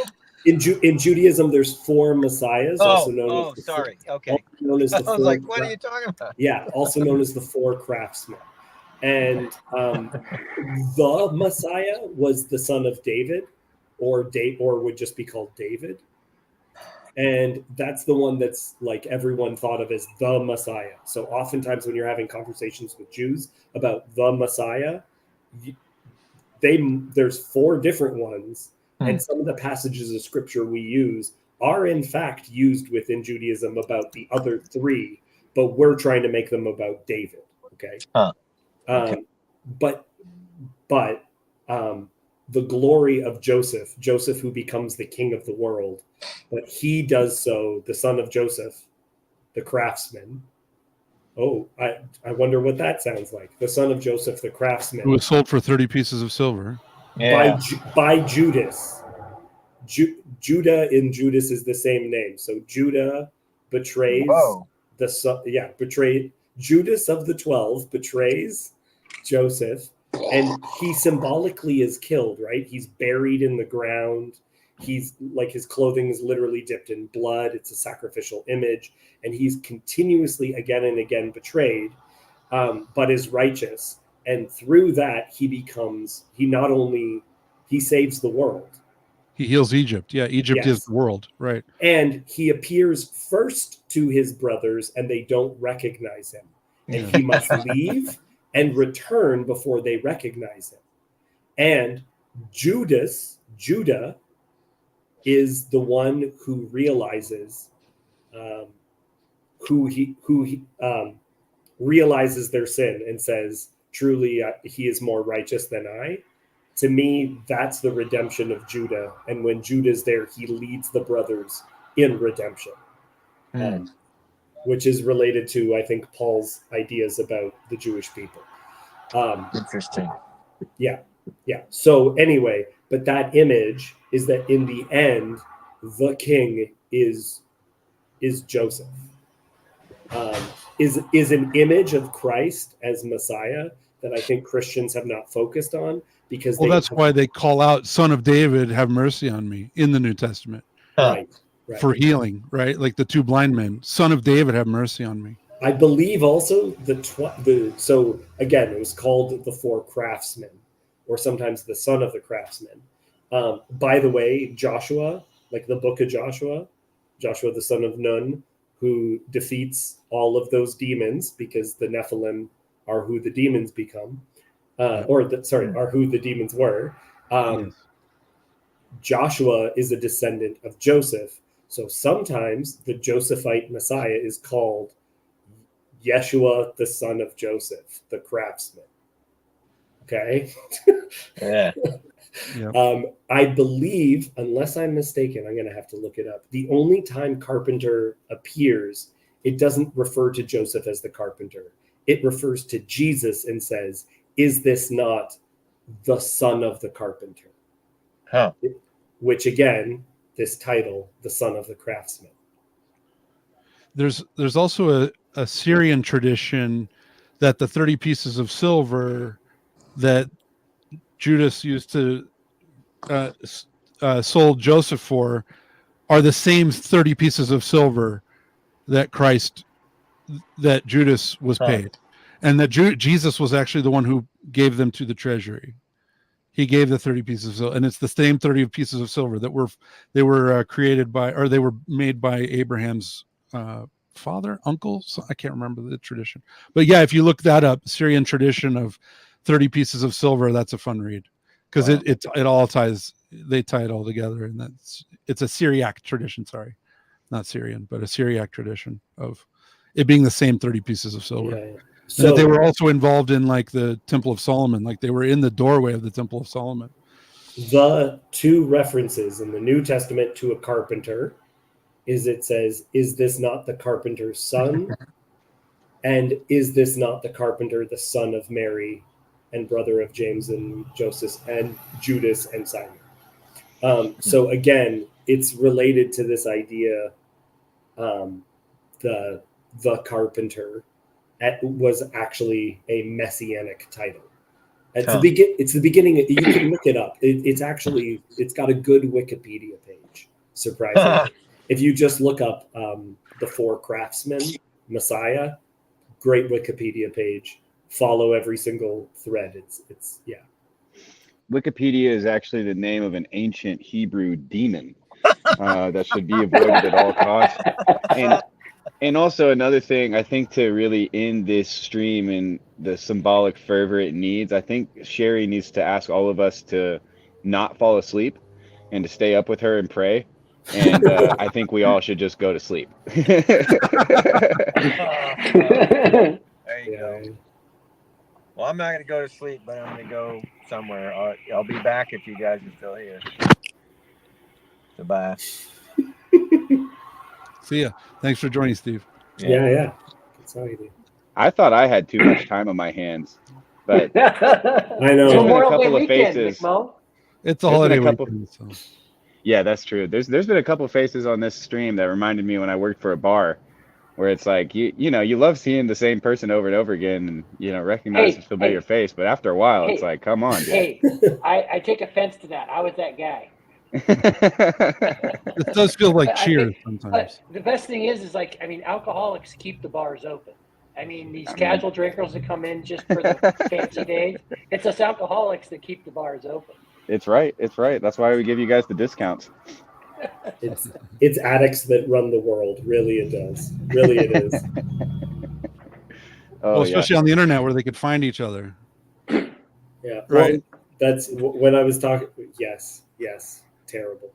S3: In Judaism, there's 4 messiahs, also known as
S8: sorry. Okay.
S3: Also known as
S8: I
S3: the
S8: was like, what are you talking about?
S3: Yeah, also known as the 4 craftsmen. And the Messiah was the son of David, or would just be called David. And that's the one that's like everyone thought of as the Messiah. So oftentimes when you're having conversations with Jews about the Messiah, there's 4 different ones. And some of the passages of scripture we use are in fact used within Judaism about the other 3, but we're trying to make them about David. Okay. But the glory of Joseph who becomes the king of the world, but he does so, the son of Joseph, the craftsman. Oh, I wonder what that sounds like. The son of Joseph, the craftsman.
S5: It was sold for 30 pieces of silver.
S3: Yeah. By Judas. Judah in Judas is the same name. So Judah betrays betrayed. Judas of the 12 betrays Joseph, and he symbolically is killed, right? He's buried in the ground. He's like, his clothing is literally dipped in blood. It's a sacrificial image, and he's continuously again and again betrayed, but is righteous. And through that, he not only saves the world.
S5: He heals Egypt. Yeah, Egypt is the world, right?
S3: And he appears first to his brothers, and they don't recognize him. And he must leave and return before they recognize him. And Judah is the one who realizes realizes their sin and says, truly, he is more righteous than I. To me, that's the redemption of Judah. And when Judah's there, he leads the brothers in redemption, which is related to, I think, Paul's ideas about the Jewish people.
S8: Interesting.
S3: Yeah. So anyway, but that image is that in the end, the king is Joseph. Is an image of Christ as Messiah that I think Christians have not focused on, because
S5: that's why they call out "Son of David, have mercy on me" in the New Testament.
S3: Right.
S5: for healing, right? Like the two blind men, Son of David, have mercy on me.
S3: I believe also so again, it was called the Four Craftsmen, or sometimes the Son of the Craftsmen. By the way, Joshua, like the book of Joshua, the son of Nun, who defeats all of those demons, because the Nephilim are who the demons become, are who the demons were. Joshua is a descendant of Joseph. So sometimes the Josephite Messiah is called Yeshua, the son of Joseph, the craftsman. Okay.
S8: Yeah.
S3: I believe, unless I'm mistaken, I'm going to have to look it up. The only time carpenter appears, it doesn't refer to Joseph as the carpenter. It refers to Jesus and says, "Is this not the son of the carpenter?"
S8: Huh.
S3: Which again, this title, the son of the craftsman.
S5: There's also a Syrian tradition that the 30 pieces of silver that Judas used to sold Joseph for are the same 30 pieces of silver that Judas was paid, and that Jesus was actually the one who gave them to the treasury. He gave the 30 pieces of silver, and it's the same 30 pieces of silver that were created by, or they were made by Abraham's uncle. So I can't remember the tradition, but yeah, if you look that up, Syrian tradition of 30 pieces of silver, that's a fun read, because it all ties. They tie it all together, and it's a Syriac tradition. Sorry, not Syrian, but a Syriac tradition of it being the same 30 pieces of silver.
S3: Yeah.
S5: So they were also involved in like the Temple of Solomon, like they were in the doorway of the Temple of Solomon.
S3: The two references in the New Testament to a carpenter it says, "Is this not the carpenter's son?" And "Is this not the carpenter, the son of Mary and brother of James and Joseph and Judas and Simon?" So again, it's related to this idea, the carpenter was actually a messianic title. It's the beginning. You can look it up. It's got a good Wikipedia page, surprisingly. If you just look up the Four Craftsmen, Messiah, great Wikipedia page. Follow every single thread. It's yeah.
S18: Wikipedia is actually the name of an ancient Hebrew demon that should be avoided at all costs. And also another thing, I think, to really end this stream and the symbolic fervor it needs, I think Sherry needs to ask all of us to not fall asleep and to stay up with her and pray. And I think we all should just go to sleep.
S8: There you go. Well, I'm not going to go to sleep, but I'm going to go somewhere. I'll be back if you guys are still here. Goodbye.
S5: See ya. Thanks for joining, Steve.
S3: Yeah. That's how you do.
S18: I thought I had too much time on my hands, but
S3: I know.
S18: There's been a
S9: Memorial
S18: couple
S9: Day
S18: of
S9: weekend,
S18: faces.
S9: McMo.
S5: It's a
S18: There's
S5: holiday
S18: been a couple-
S5: weekend. So.
S18: Yeah, that's true. There's been a couple of faces on this stream that reminded me when I worked for a bar, where it's like you love seeing the same person over and over again, and recognize a familiar face, but after a while, it's like, come on, dude.
S9: Hey, I take offense to that. I was that guy.
S5: It does feel like Cheers sometimes.
S9: But the best thing is like, I mean, alcoholics keep the bars open. I mean, these casual drinkers that come in just for the fancy days, it's us alcoholics that keep the bars open.
S18: It's right. That's why we give you guys the discounts.
S3: It's addicts that run the world. Really, it does. Really, it is.
S5: Well, especially on the internet where they could find each other.
S3: Yeah.
S5: Right.
S3: Well, that's when I was talking. Yes. Terrible.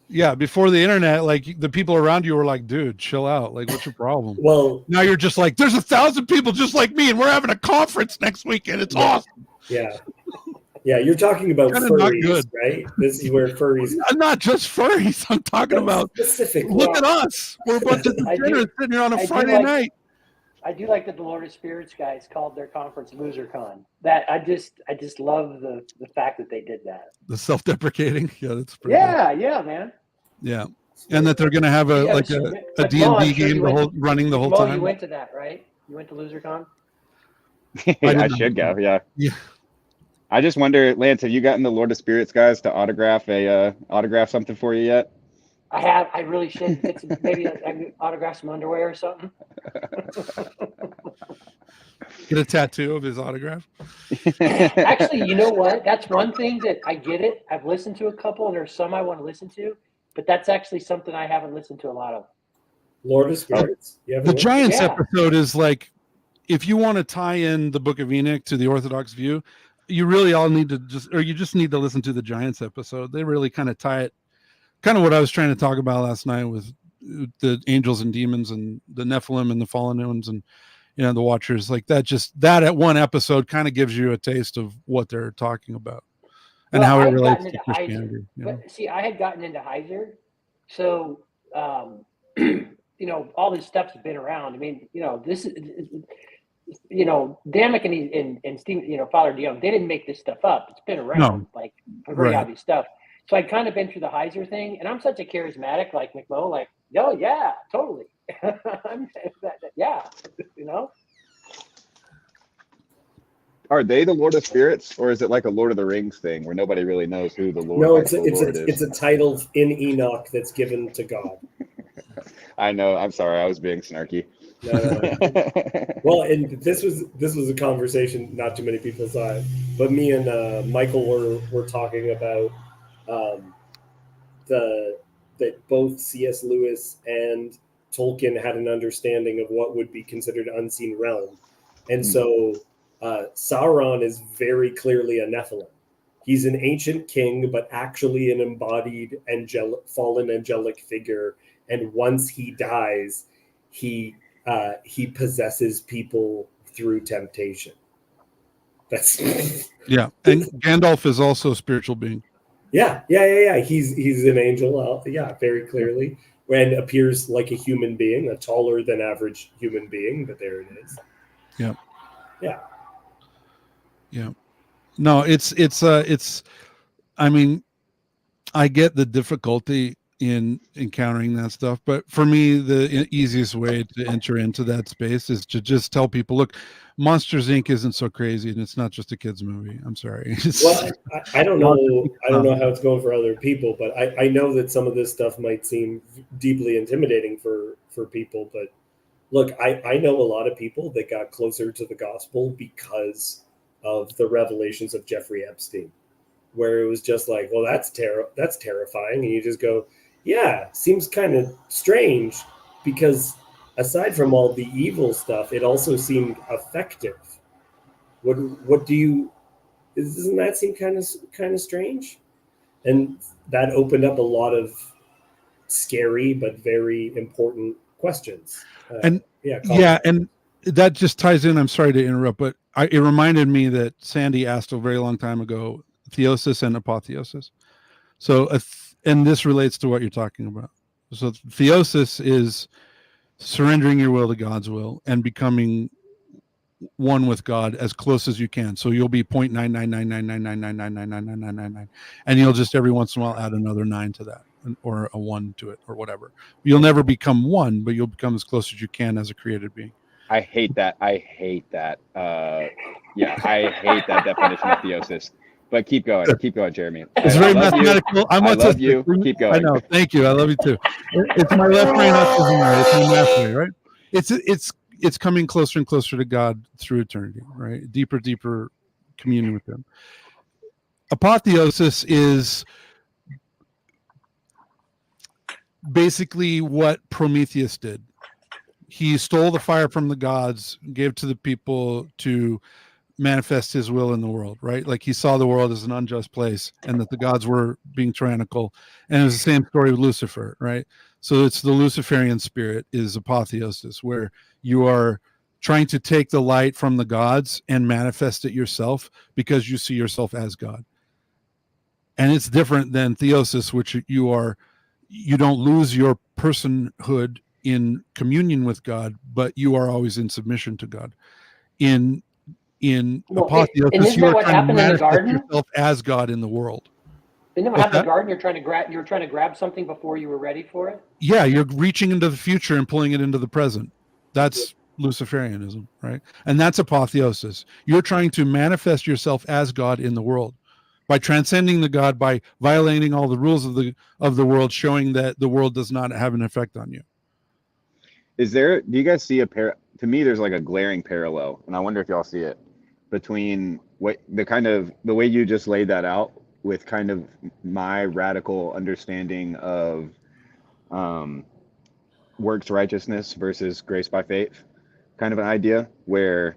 S5: Yeah. Before the internet, like the people around you were like, dude, chill out. Like, what's your problem?
S3: Well,
S5: now you're just like, there's 1,000 people just like me, and we're having a conference next weekend. It's awesome.
S3: Yeah. Yeah, you're talking about
S5: Kinda not
S3: furries,
S5: good.
S3: right? This is where furries.
S5: Not just furries. I'm talking about
S3: specific.
S5: Look at us. We're a bunch of degenerates sitting here on a Friday night.
S9: I do like that the Lord of Spirits guys called their conference LoserCon. That I just love the fact that they did that.
S5: The self-deprecating. Yeah, that's pretty good.
S9: Yeah, man.
S5: Yeah. And that they're going to have a
S9: But
S5: D&D
S9: Mo, I'm sure
S5: game
S9: you went-
S5: running the whole
S9: Mo,
S5: time.
S9: You went to that, right? You went to LoserCon?
S18: I should go. Yeah. I just wonder, Lance, have you gotten the Lord of Spirits guys to autograph something for you yet?
S9: I have. I really should. It's maybe I autograph some underwear or something.
S5: Get a tattoo of his autograph.
S9: Actually, you know what? That's one thing that I get it. I've listened to a couple, and there's some I want to listen to, but that's actually something I haven't listened to a lot of.
S3: Lord of Spirits.
S5: The Giants episode is like, if you want to tie in the Book of Enoch to the Orthodox view, you really all need to you just need to listen to the Giants episode. They really kind of tie it, kind of what I was trying to talk about last night with the angels and demons and the Nephilim and the fallen ones and the Watchers. Like that at one episode kind of gives you a taste of what they're talking about and how it relates to Christianity.
S9: But see, I had gotten into Heiser, so all this stuff's been around. I mean, this is, Damick and Steve, Father DeYoung, they didn't make this stuff up. It's been around, like very obvious stuff. So I'd kind of been through the Heiser thing, and I'm such a charismatic, like McMo, like, oh yeah, totally. Yeah,
S18: Are they the Lord of Spirits, or is it like a Lord of the Rings thing where nobody really knows who the Lord?
S3: No,
S18: is?
S3: it's a title in Enoch that's given to God.
S18: I know. I'm sorry. I was being snarky.
S3: No. Well, and this was a conversation. Not too many people saw it, but me and Michael were talking about that both C.S. Lewis and Tolkien had an understanding of what would be considered unseen realm, and so Sauron is very clearly a Nephilim. He's an ancient king, but actually an embodied fallen angelic figure. And once he dies, he possesses people through temptation. That's
S5: yeah. And Gandalf is also a spiritual being.
S3: Yeah. He's an angel. Very clearly, and appears like a human being, a taller than average human being. But there it is.
S5: Yeah.
S3: Yeah.
S5: Yeah. No, it's. I mean, I get the difficulty in encountering that stuff, but for me the easiest way to enter into that space is to just tell people, look, Monsters Inc. isn't so crazy, and it's not just a kids movie. I'm sorry.
S3: Well, I don't know how it's going for other people, but I know that some of this stuff might seem deeply intimidating for people, but look, I know a lot of people that got closer to the gospel because of the revelations of Jeffrey Epstein, where it was just like, well, that's terrifying, and you just go, yeah, seems kind of strange, because aside from all the evil stuff, it also seemed effective. What do you? Doesn't that seem kind of strange? And that opened up a lot of scary but very important questions.
S5: And that just ties in. I'm sorry to interrupt, but it reminded me that Sandy asked a very long time ago, theosis and apotheosis. So, and this relates to what you're talking about. So theosis is surrendering your will to God's will and becoming one with God as close as you can. So you'll be 0.9999999999999, and you'll just every once in a while add another 9 to that, or a 1 to it, or whatever. You'll never become one, but you'll become as close as you can as a created being.
S18: I hate that. I hate that definition of theosis. But keep going, Jeremy.
S5: It's very mathematical.
S18: I love you. Keep going.
S5: I know. Thank you. I love you too. It's my left brain, autism, right? It's my math brain, right? It's coming closer and closer to God through eternity, right? Deeper communion with Him. Apotheosis is basically what Prometheus did. He stole the fire from the gods, gave to the people to manifest his will in the world, right? Like he saw the world as an unjust place and that the gods were being tyrannical. And it was the same story with Lucifer, right? So it's the Luciferian spirit is apotheosis, where you are trying to take the light from the gods and manifest it yourself because you see yourself as God. And it's different than theosis, which you don't lose your personhood in communion with God, but you are always in submission to God. In apotheosis, you are trying to manifest yourself as God in the world.
S9: Isn't that what happened in the garden? You're trying to grab something before you were ready for it.
S5: Yeah, you're reaching into the future and pulling it into the present. That's Luciferianism, right? And that's apotheosis. You're trying to manifest yourself as God in the world, by transcending the God, by violating all the rules of the world, showing that the world does not have an effect on you.
S18: Do you guys see to me, there's like a glaring parallel, and I wonder if y'all see it, between the way you just laid that out with kind of my radical understanding of works righteousness versus grace by faith kind of an idea, where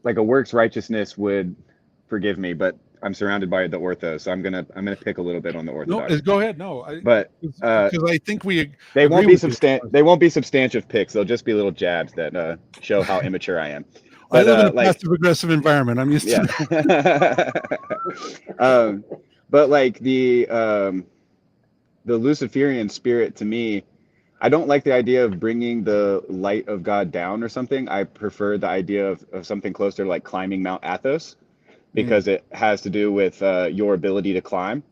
S18: like a works righteousness would, forgive me, but I'm surrounded by the ortho, so I'm gonna pick a little bit on the orthodox.
S5: No, go ahead. No,
S18: but
S5: because I think
S18: they won't be substantive picks. They'll just be little jabs that show how immature I am. But,
S5: I live in a passive aggressive environment. I'm used to
S18: that. But like the Luciferian spirit, to me, I don't like the idea of bringing the light of God down or something. I prefer the idea of something closer to like climbing Mount Athos, because it has to do with your ability to climb.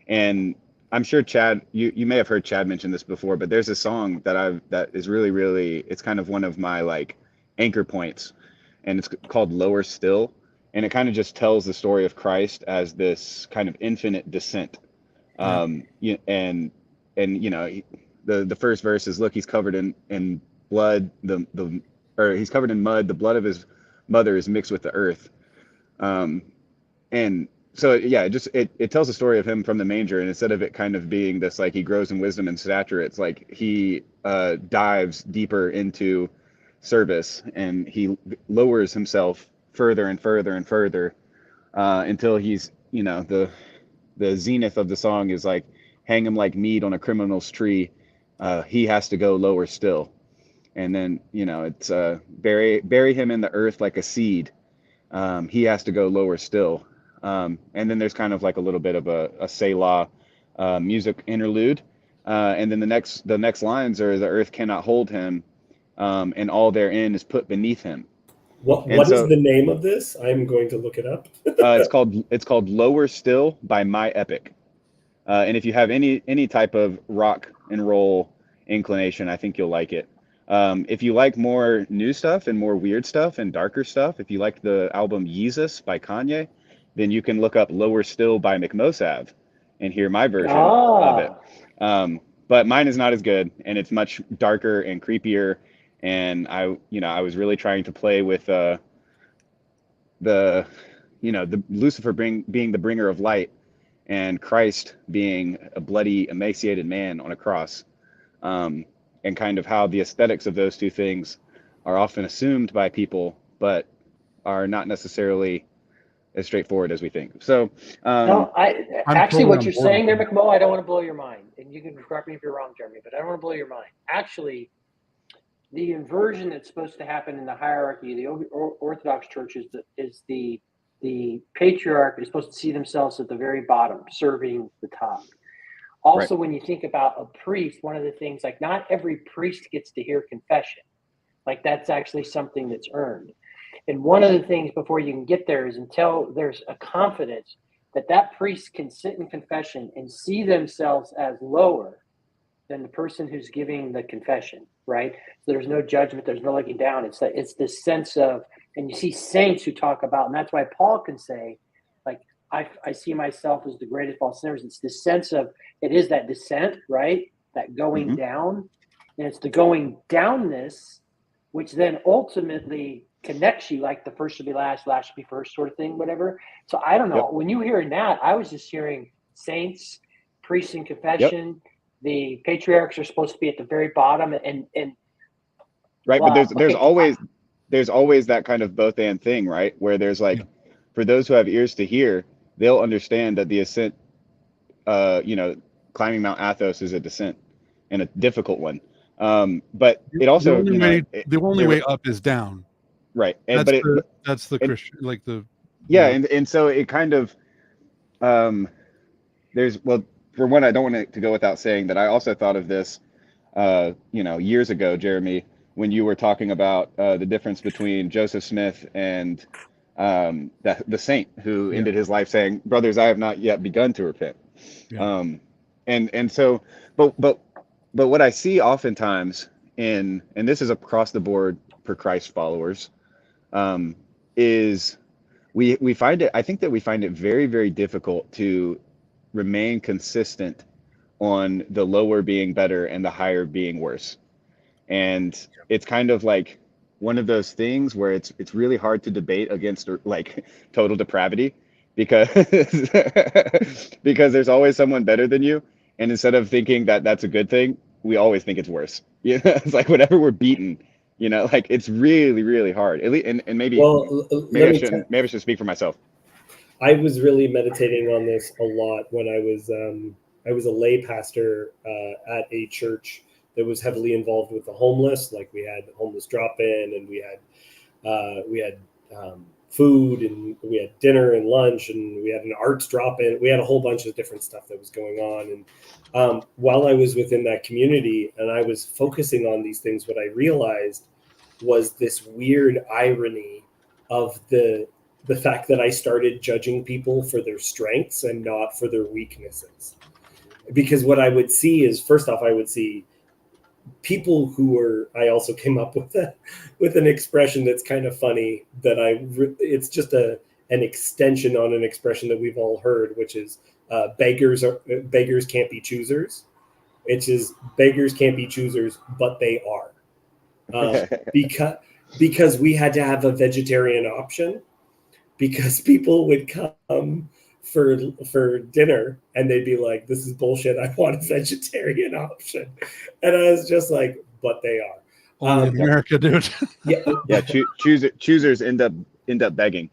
S18: And I'm sure Chad, you may have heard Chad mention this before, but there's a song that is really, really, it's kind of one of my like anchor points, and it's called Lower Still. And it kind of just tells the story of Christ as this kind of infinite descent. And you know, the first verse is, look, he's covered in blood, or he's covered in mud, the blood of his mother is mixed with the earth. And so, yeah, it tells the story of him from the manger, and instead of it kind of being this, like, he grows in wisdom and stature, it's like he dives deeper into service, and he lowers himself further and further and further until he's, you know, the zenith of the song is like, hang him like meat on a criminal's tree. He has to go lower still. And then, you know, it's bury him in the earth like a seed. He has to go lower still. And then there's kind of like a little bit of a Selah music interlude. And then the next lines are, the earth cannot hold him, and all therein is put beneath him.
S3: What is the name of this? I'm going to look it up.
S18: It's called Lower Still by My Epic. And if you have any type of rock and roll inclination, I think you'll like it. If you like more new stuff and more weird stuff and darker stuff, if you like the album Yeezus by Kanye, then you can look up Lower Still by McMosav and hear my version of it. But mine is not as good, and it's much darker and creepier. And I was really trying to play with the Lucifer being the bringer of light, and Christ being a bloody, emaciated man on a cross, and kind of how the aesthetics of those two things are often assumed by people, but are not necessarily as straightforward as we think. So,
S9: no, actually, what you're saying there, McMo, I don't want to blow your mind, and you can correct me if you're wrong, Jeremy, but I don't want to blow your mind. Actually, the inversion that's supposed to happen in the hierarchy of the Orthodox Church is the patriarch is supposed to see themselves at the very bottom, serving the top. Also, when you think about a priest, one of the things, like, not every priest gets to hear confession. Like, that's actually something that's earned. And one of the things before you can get there is until there's a confidence that priest can sit in confession and see themselves as lower than the person who's giving the confession, right? So there's no judgment, there's no looking down. It's this sense of, and you see saints who talk about, and that's why Paul can say, like, I see myself as the greatest of all sinners. It's this sense of, it is that descent, right? That going down. And it's the going downness, which then ultimately connects you, like the first should be last, last should be first sort of thing, whatever. So I don't know. When you hearing that, I was just hearing saints, priests in confession, the patriarchs are supposed to be at the very bottom, and
S18: right. But there's always that kind of both and thing, right? Where there's like, for those who have ears to hear, they'll understand that the ascent, climbing Mount Athos is a descent, and a difficult one. But it also,
S5: the only way up is down.
S18: Right.
S5: That's the Christian, like the.
S18: Yeah. And so it kind of, for one, I don't want it to go without saying that I also thought of this, years ago, Jeremy, when you were talking about the difference between Joseph Smith and the saint who ended his life saying, "Brothers, I have not yet begun to repent."
S5: Yeah.
S18: And so, but what I see oftentimes and this is across the board for Christ followers, is we find it, I think that we find it very, very difficult to remain consistent on the lower being better and the higher being worse. And it's kind of like one of those things where it's really hard to debate against like total depravity, because because there's always someone better than you, and instead of thinking that that's a good thing, we always think it's worse. You know, it's like whenever we're beaten, you know, like it's really, really hard. At least, and maybe
S3: Well,
S18: maybe I should speak for myself.
S3: I was really meditating on this a lot when I was a lay pastor at a church that was heavily involved with the homeless. Like we had homeless drop-in, and we had food, and we had dinner and lunch, and we had an arts drop-in. We had a whole bunch of different stuff that was going on. And while I was within that community and I was focusing on these things, what I realized was this weird irony of the fact that I started judging people for their strengths and not for their weaknesses. Because what I would see is, first off, I would see people who were, I also came up with an expression that's kind of funny that it's just an extension on an expression that we've all heard, which is beggars can't be choosers. It's just beggars can't be choosers, but they are. Because we had to have a vegetarian option, because people would come for dinner and they'd be like, this is bullshit, I want a vegetarian option. And I was just like, but they are.
S5: Only in America, dude.
S18: Yeah, choosers end up begging.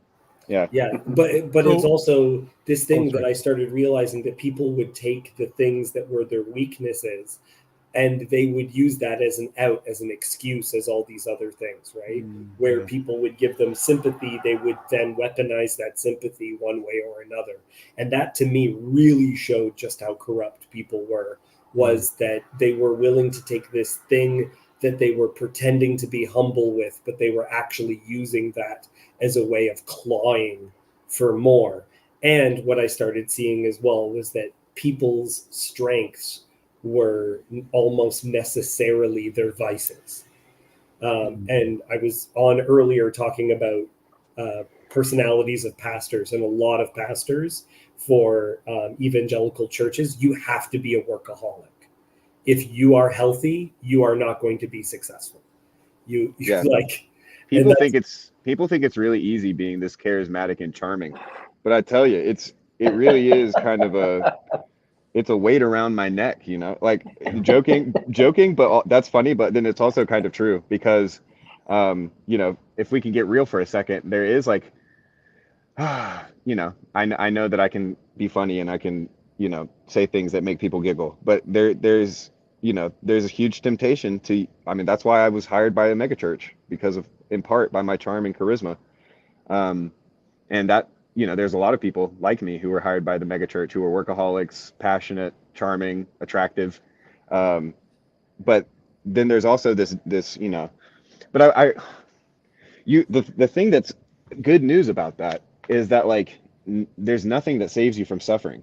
S18: Yeah.
S3: But it's also this thing that I started realizing, that people would take the things that were their weaknesses and they would use that as an out, as an excuse, as all these other things, right? Where people would give them sympathy, they would then weaponize that sympathy one way or another. And that to me really showed just how corrupt people were, was that they were willing to take this thing that they were pretending to be humble with, but they were actually using that as a way of clawing for more. And what I started seeing as well was that people's strengths were almost necessarily their vices. And I was on earlier talking about personalities of pastors, and a lot of pastors for evangelical churches, you have to be a workaholic. If you are healthy, you are not going to be successful.
S18: People think it's really easy being this charismatic and charming, but I tell you, it really is kind of it's a weight around my neck, you know, like joking, but that's funny. But then it's also kind of true, because, you know, if we can get real for a second, there is like, you know, I know that I can be funny and I can, you know, say things that make people giggle, but there's a huge temptation to, I mean, that's why I was hired by a megachurch, because of, in part, by my charm and charisma. And that, you know, there's a lot of people like me who were hired by the megachurch who are workaholics, passionate, charming, attractive. But then there's also this, you know, but the thing that's good news about that is that, like, there's nothing that saves you from suffering.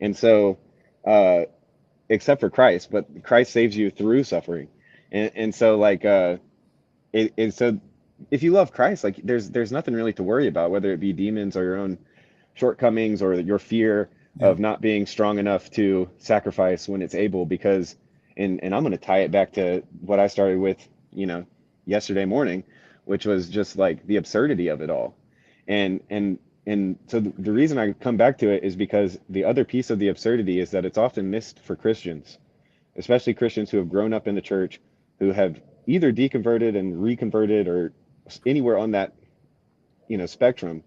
S18: And so, except for Christ, but Christ saves you through suffering. And so, like, so if you love Christ, like, there's nothing really to worry about, whether it be demons or your own shortcomings or your fear of not being strong enough to sacrifice when it's able. Because, and I'm going to tie it back to what I started with, you know, yesterday morning, which was just like the absurdity of it all. And so the reason I come back to it is because the other piece of the absurdity is that it's often missed for Christians, especially Christians who have grown up in the church, who have either deconverted and reconverted or anywhere on that, you know, spectrum.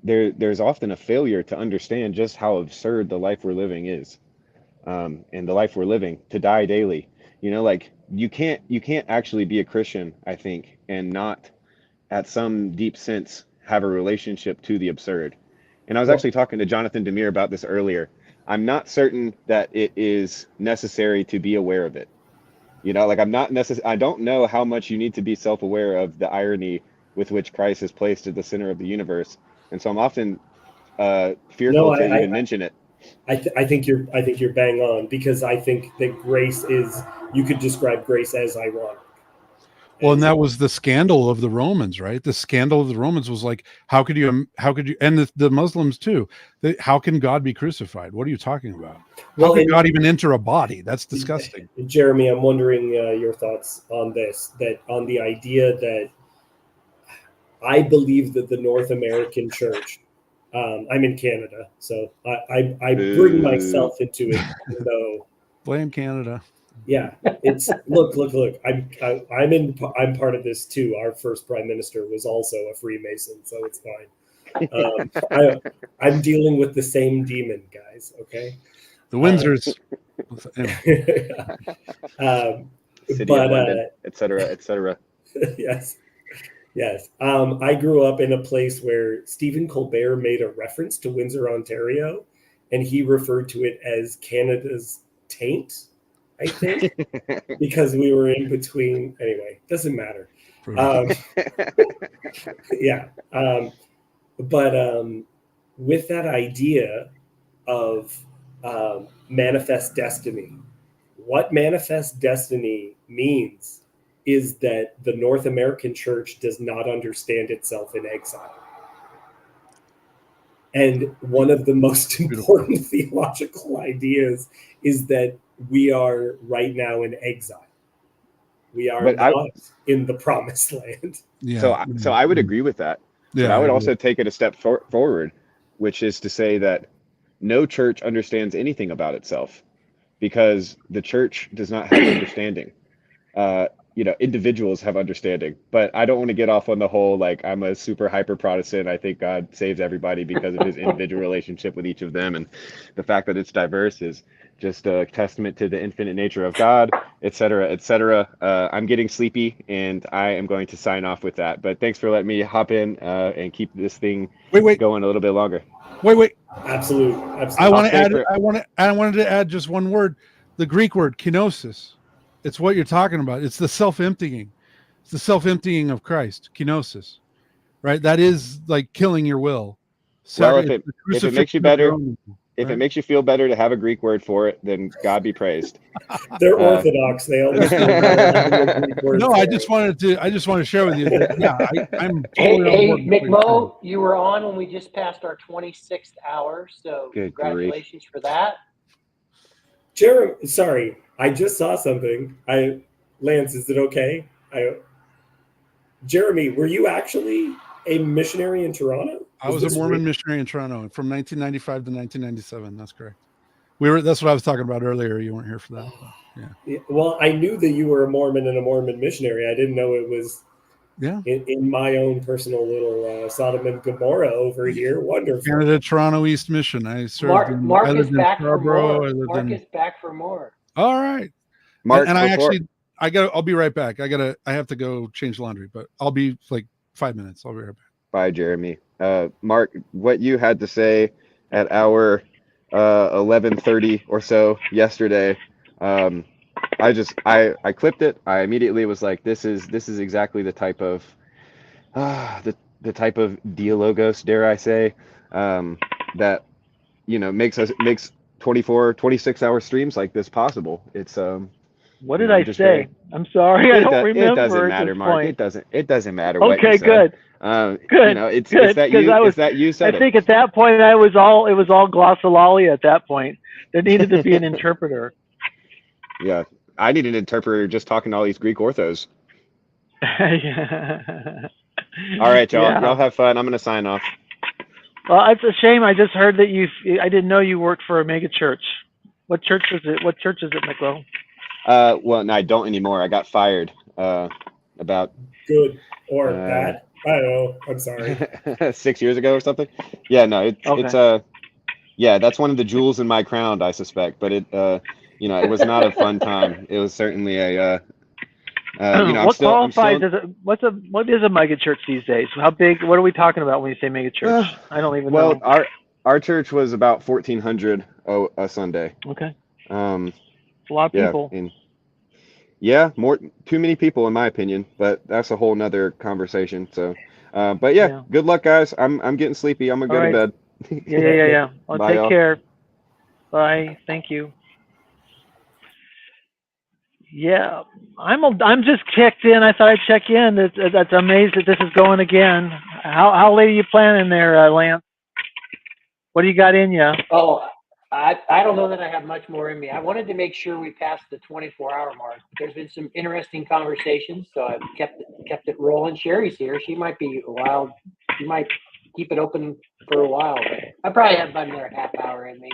S18: There's often a failure to understand just how absurd the life we're living is, and the life we're living, to die daily. You know, like, you can't actually be a Christian, I think, and not, at some deep sense, have a relationship to the absurd. And I was actually talking to Jonathan Demir about this earlier. I'm not certain that it is necessary to be aware of it. You know, like, I don't know how much you need to be self-aware of the irony with which Christ is placed at the center of the universe. And so I'm often fearful to even mention it.
S3: I think you're bang on, because I think that grace is, you could describe grace as ironic.
S5: Well, and that was the scandal of the Romans, right? The scandal of the Romans was like, how could you, and the Muslims too, how can God be crucified? What are you talking about? How can God even enter a body? That's disgusting.
S3: Jeremy, I'm wondering your thoughts on this, that on the idea that I believe that the North American church, I'm in Canada, so I bring myself into it, even though
S5: blame Canada.
S3: Yeah, it's look. I'm part of this too. Our first prime minister was also a Freemason, so it's fine. I'm dealing with the same demon, guys. Okay,
S5: the Windsors,
S18: City of London, etc., etc.
S3: Yes. I grew up in a place where Stephen Colbert made a reference to Windsor, Ontario, and he referred to it as Canada's taint, I think, because we were in between. Anyway, doesn't matter. But with that idea of manifest destiny, what manifest destiny means is that the North American church does not understand itself in exile. And one of the most important theological ideas is that we are right now in exile. We are not in the promised land.
S18: So I would agree with that. But I would also take it a step forward, which is to say that no church understands anything about itself, because the church does not have understanding. Individuals have understanding, but I don't want to get off on the whole, like, I'm a super hyper Protestant. I think God saves everybody because of his individual relationship with each of them. And the fact that it's diverse is just a testament to the infinite nature of God, et cetera, et cetera. I'm getting sleepy and I am going to sign off with that, but thanks for letting me hop in and keep this thing going a little bit longer.
S5: Wait.
S3: Absolutely.
S5: I wanted to add just one word, the Greek word, kenosis. It's what you're talking about. It's the self-emptying. It's the self-emptying of Christ, kenosis, right? That is like killing your will.
S18: Well, if it makes you better, if it makes you feel better to have a Greek word for it, then God be praised.
S3: They're Orthodox. They always
S5: No, I just wanted to share with you that, I'm totally
S9: Hey, McMo, you were on when we just passed our 26th hour, so congratulations for that.
S3: Jeremy, sorry, I just saw something. Lance, is it okay? Jeremy, were you actually a missionary in Toronto?
S5: I was a Mormon missionary in Toronto from 1995 to 1997. That's correct. That's what I was talking about earlier. You weren't here for that.
S3: Yeah. Well, I knew that you were a Mormon and a Mormon missionary. I didn't know it was in my own personal little Sodom and Gomorrah over here. Wonderful.
S5: Canada, Toronto East Mission. I served
S9: Mark is back for more. Mark is back for more.
S5: All right.
S18: Mark,
S5: I'll be right back. I have to go change laundry, but I'll be like 5 minutes. I'll be right back.
S18: Bye, Jeremy. Mark, what you had to say at our 11:30 or so yesterday, I clipped it. I immediately was like, this is exactly the type of the type of dialogos, dare I say, that makes 24, 26-hour streams like this possible. It's
S15: what did I say? I'm sorry, I don't remember.
S18: It doesn't matter, Mark. It doesn't matter what you said.
S15: Good.
S18: Good. It's that you said
S15: I think at that point it was all glossolalia at that point. There needed to be an interpreter.
S18: Yeah, I need an interpreter just talking to all these Greek orthos. All right, y'all.
S15: Yeah.
S18: Y'all have fun. I'm gonna sign off.
S15: Well, it's a shame. I just heard that I didn't know you worked for a mega church. What church is it? What church is it, Nico?
S18: Well, no, I don't anymore. I got fired about
S3: good or bad. I don't know. I'm sorry.
S18: 6 years ago or something. Yeah, no, it's that's one of the jewels in my crown, I suspect. But it was not a fun time. It was certainly a
S15: what is a mega church these days? How big? What are we talking about when you say mega church? I don't even know.
S18: Well, our church was about 1,400 a Sunday.
S15: Okay. It's a lot of people.
S18: Too many people in my opinion, but that's a whole nother conversation. So, good luck, guys. I'm getting sleepy. I'm gonna go to bed.
S15: Yeah. Well,
S18: Bye,
S15: take care. Bye. Thank you. Yeah, I'm just checked in. I thought I'd check in. That's amazed that this is going again. How late are you planning there, Lance? What do you got in you?
S9: Oh, I don't know that I have much more in me. I wanted to make sure we passed the 24-hour mark. There's been some interesting conversations, so I've kept it rolling. Sherry's here. She might be a while. She might keep it open for a while, but I probably have about another half hour in me.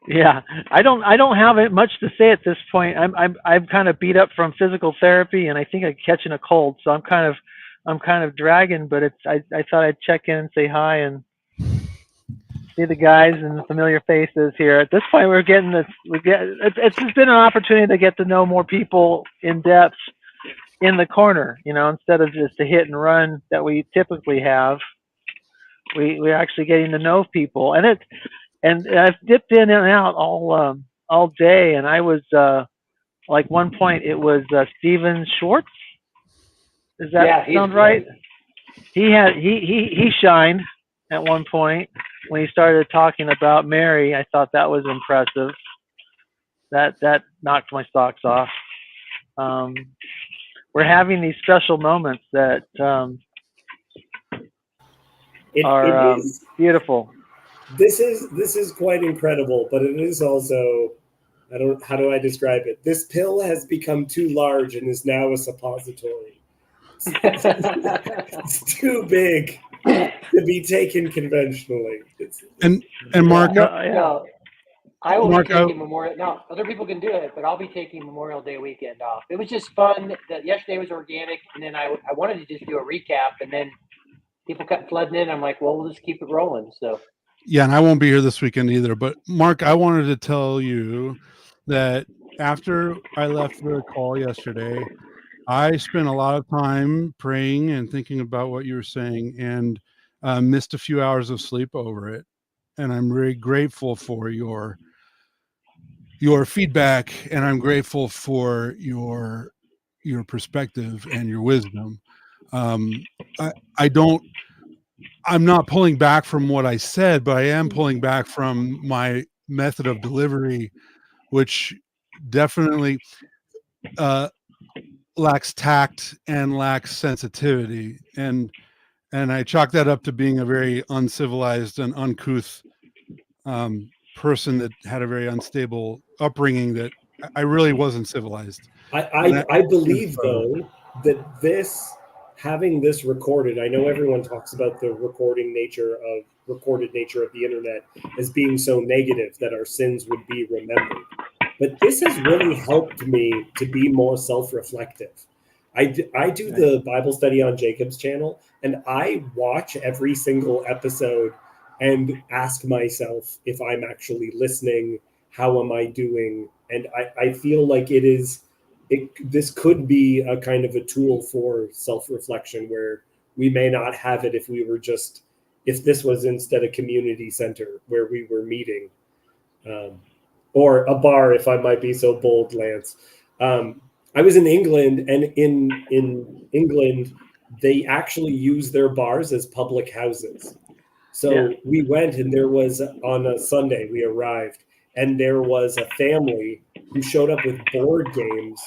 S15: Yeah, I don't have it much to say at this point. I'm kind of beat up from physical therapy, and I think I'm catching a cold, so I'm kind of dragging. But I thought I'd check in and say hi and see the guys and the familiar faces here. At this point, it's just been an opportunity to get to know more people in depth in the corner, instead of just a hit and run that we typically have. We're actually getting to know people, and I've dipped in and out all day, and I was like one point it was Steven Schwartz. Does that sound right? He shined at one point when he started talking about Mary. I thought that was impressive. That knocked my socks off. We're having these special moments that are beautiful.
S3: This is quite incredible, but it is also, how do I describe it? This pill has become too large and is now a suppository. It's too big to be taken conventionally.
S5: And Mark,
S9: No, I will
S5: Mark,
S9: be taking Memorial. No, other people can do it, but I'll be taking Memorial Day weekend off. It was just fun. That yesterday was organic, and then I wanted to just do a recap, and then people kept flooding in. I'm like, well, we'll just keep it rolling. So.
S5: Yeah, and I won't be here this weekend either. But Mark, I wanted to tell you that after I left the call yesterday, I spent a lot of time praying and thinking about what you were saying, and missed a few hours of sleep over it. And I'm very grateful for your feedback, and I'm grateful for your perspective and your wisdom. I'm not pulling back from what I said, but I am pulling back from my method of delivery, which definitely lacks tact and lacks sensitivity. And I chalk that up to being a very uncivilized and uncouth person that had a very unstable upbringing, that I really wasn't civilized.
S3: I believe, though, that having this recorded, I know everyone talks about the recorded nature of the internet as being so negative that our sins would be remembered. But this has really helped me to be more self-reflective. I do the Bible study on Jacob's channel, and I watch every single episode and ask myself if I'm actually listening, how am I doing? And I feel like this could be a kind of a tool for self-reflection, where we may not have it if this was instead a community center where we were meeting, or a bar, if I might be so bold, Lance. I was in England, and in England, they actually use their bars as public houses. So we went, and there was, on a Sunday, we arrived, and there was a family who showed up with board games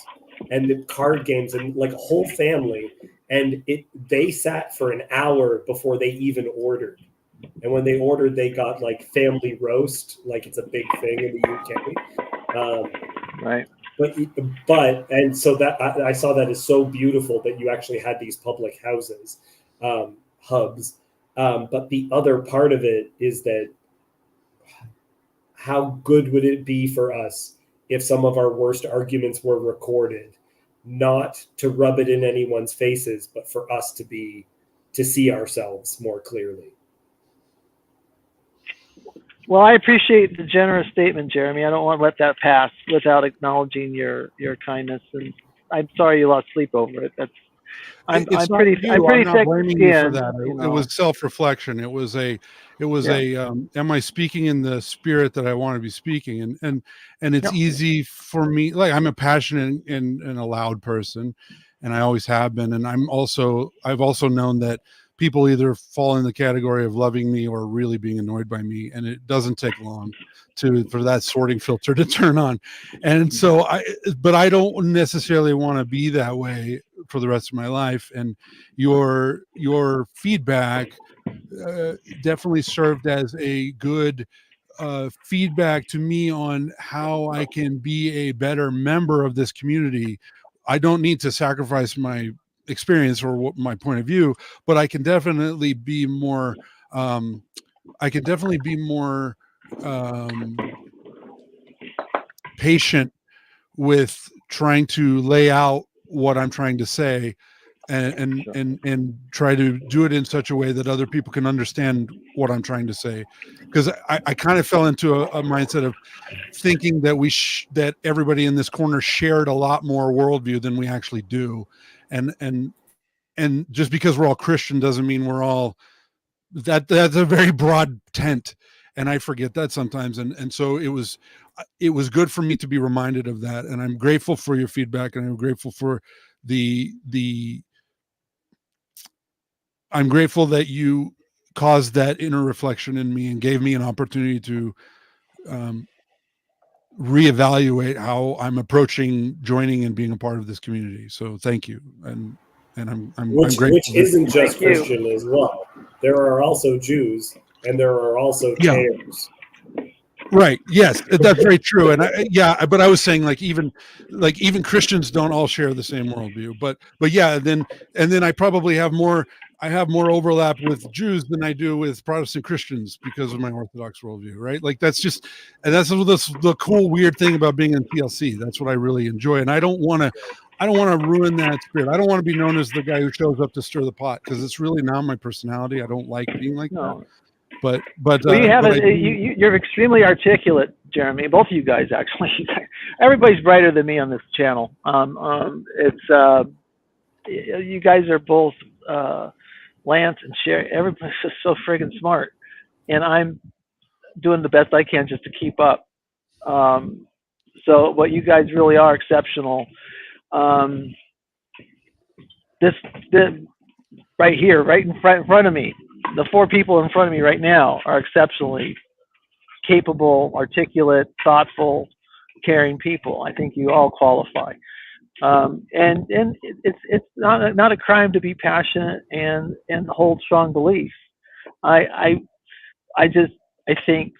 S3: and the card games, and like a whole family. And they sat for an hour before they even ordered. And when they ordered, they got like family roast, like it's a big thing in the UK.
S15: Right.
S3: And so that I saw that as so beautiful, that you actually had these public houses, hubs. But the other part of it is that how good would it be for us if some of our worst arguments were recorded, not to rub it in anyone's faces, but for us to see ourselves more clearly.
S15: Well, I appreciate the generous statement, Jeremy. I don't want to let that pass without acknowledging your kindness, and I'm sorry you lost sleep over it. I'm pretty thick
S5: blaming
S15: skinned.
S5: you for that. It was self-reflection. It was am I speaking in the spirit that I want to be speaking? And it's easy for me. Like, I'm a passionate and a loud person, and I always have been. And I've also known that people either fall in the category of loving me or really being annoyed by me, and it doesn't take long for that sorting filter to turn on. And so but I don't necessarily want to be that way for the rest of my life. And your feedback definitely served as a good feedback to me on how I can be a better member of this community. I don't need to sacrifice my experience or my point of view, but I can definitely be more patient with trying to lay out what I'm trying to say, and try to do it in such a way that other people can understand what I'm trying to say. Because I kind of fell into a mindset of thinking that that everybody in this corner shared a lot more worldview than we actually do, and just because we're all Christian doesn't mean we're all that's a very broad tent, and I forget that sometimes. And so it was good for me to be reminded of that, and I'm grateful for your feedback, and I'm grateful for I'm grateful that you caused that inner reflection in me and gave me an opportunity to reevaluate how I'm approaching joining and being a part of this community. So thank you. And I'm grateful.
S3: Which isn't just Christian as well. There are also Jews, and there are also Jews.
S5: Right. Yes, that's very true. And but I was saying like even Christians don't all share the same worldview. But yeah, then I probably have more overlap with Jews than I do with Protestant Christians because of my Orthodox worldview. Right. Like that's the cool weird thing about being in TLC. That's what I really enjoy. And I don't want to ruin that spirit. I don't want to be known as the guy who shows up to stir the pot, because it's really not my personality. I don't like being like that. But
S15: well, you're extremely articulate, Jeremy. Both of you guys, actually. Everybody's brighter than me on this channel. You guys are both Lance and Sherry. Everybody's just so friggin' smart, and I'm doing the best I can just to keep up. So what you guys really are exceptional. This right here, right in front of me. The four people in front of me right now are exceptionally capable, articulate, thoughtful, caring people. I think you all qualify. And it's not a crime to be passionate and hold strong beliefs. I think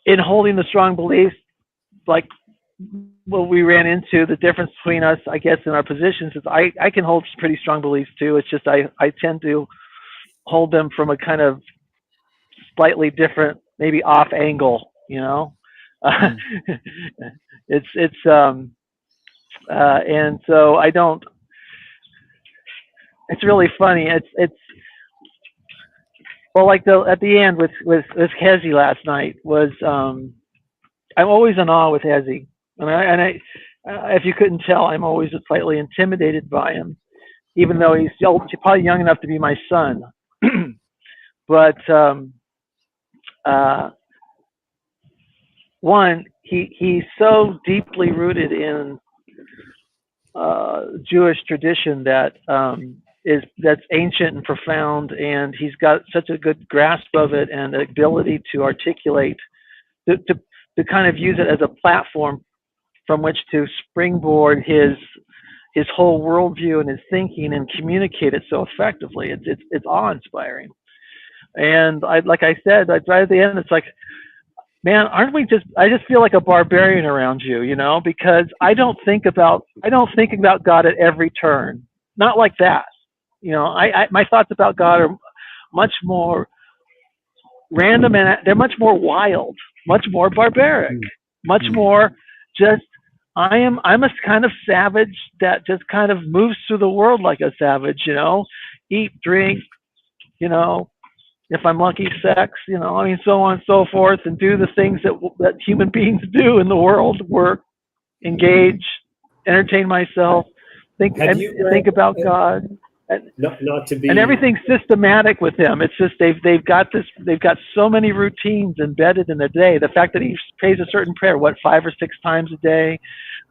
S15: in holding the strong beliefs, like what we ran into, the difference between us, I guess, in our positions is I can hold pretty strong beliefs too. It's just I tend to hold them from a kind of slightly different, maybe off angle, you know. And so I don't. It's really funny. It's well, like at the end with Hezi last night was. I'm always in awe with Hezi. And I, if you couldn't tell, I'm always slightly intimidated by him, even though he's probably young enough to be my son. But one, he's so deeply rooted in Jewish tradition that's ancient and profound, and he's got such a good grasp of it and the ability to articulate, to kind of use it as a platform from which to springboard his whole worldview and his thinking and communicate it so effectively. It's awe-inspiring. And like I said, right at the end, it's like, man, I just feel like a barbarian around you, you know, because I don't think about God at every turn. Not like that. You know, my thoughts about God are much more random, and they're much more wild, much more barbaric, much more just I'm a kind of savage that just kind of moves through the world like a savage, you know, eat, drink, you know, if I'm lucky, sex, you know, I mean, so on and so forth, and do the things that human beings do in the world: work, engage, entertain myself, think about God.
S3: Not to be,
S15: and everything's systematic with him. It's just they've got so many routines embedded in the day. The fact that he prays a certain prayer, 5 or 6 times a day,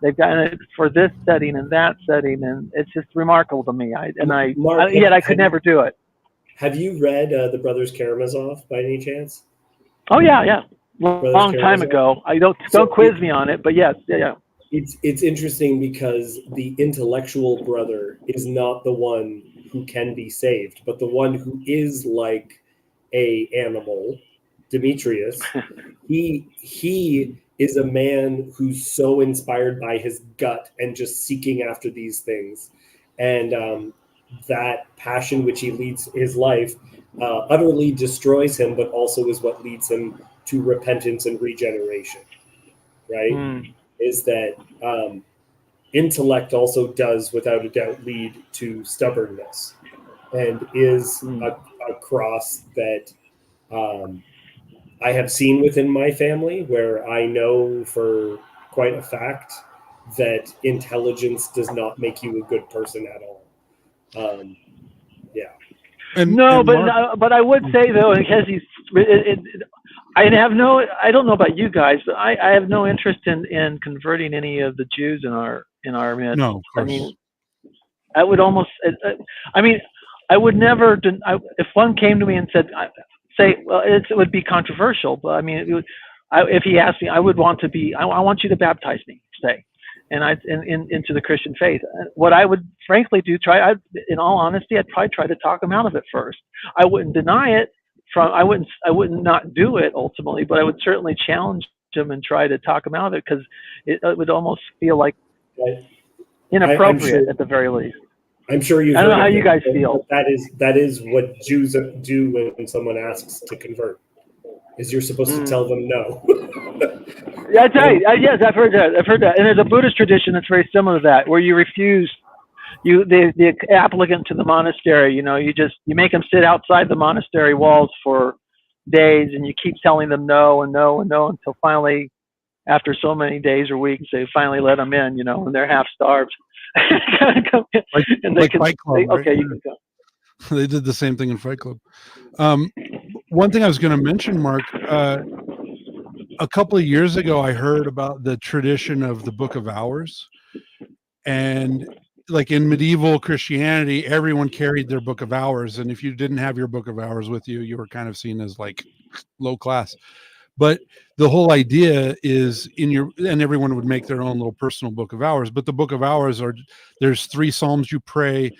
S15: they've done it for this setting and that setting, and it's just remarkable to me.
S3: Mark,
S15: Yet I could never do it.
S3: Have you read the Brothers Karamazov by any chance?
S15: Oh yeah. Long time
S3: Karamazov?
S15: ago. I don't quiz me on it, but yes, yeah.
S3: It's interesting because the intellectual brother is not the one who can be saved, but the one who is like a animal, Demetrius. he is a man who's so inspired by his gut and just seeking after these things, and that passion which he leads his life utterly destroys him, but also is what leads him to repentance and regeneration. Right? Is that intellect also does, without a doubt, lead to stubbornness, and is a cross that I have seen within my family, where I know for quite a fact that intelligence does not make you a good person at all. Yeah.
S15: But I would say though, because I don't know about you guys, but I have no interest in converting any of the Jews in our midst.
S5: No, of course.
S15: I mean, I would almost. I would never. If one came to me and said, well, it would be controversial, but I mean, if he asked me, I would want to be. I want you to baptize me, say, and into the Christian faith. What I would frankly do, in all honesty, I'd probably try to talk him out of it first. I wouldn't deny it. I wouldn't not do it ultimately, but I would certainly challenge him and try to talk him out of it, because it would almost feel like inappropriate at the very least.
S3: I'm sure you.
S15: I don't know how you guys feel.
S3: That is what Jews do when someone asks to convert. Is you're supposed to tell them no.
S15: That's right. Yes, I've heard that. And there's a Buddhist tradition that's very similar to that, where you refuse. The applicant to the monastery, you make them sit outside the monastery walls for days, and you keep telling them no and no and no until finally, after so many days or weeks, they finally let them in, and they're half starved.
S5: Like Fight Club, right?
S15: Okay, you can go.
S5: They did the same thing in Fight Club. One thing I was going to mention, Mark, a couple of years ago, I heard about the tradition of the Book of Hours, and like in medieval Christianity, everyone carried their Book of Hours, and if you didn't have your Book of Hours with you, you were kind of seen as like low class. But the whole idea is and everyone would make their own little personal Book of Hours. But the Book of Hours there's 3 Psalms you pray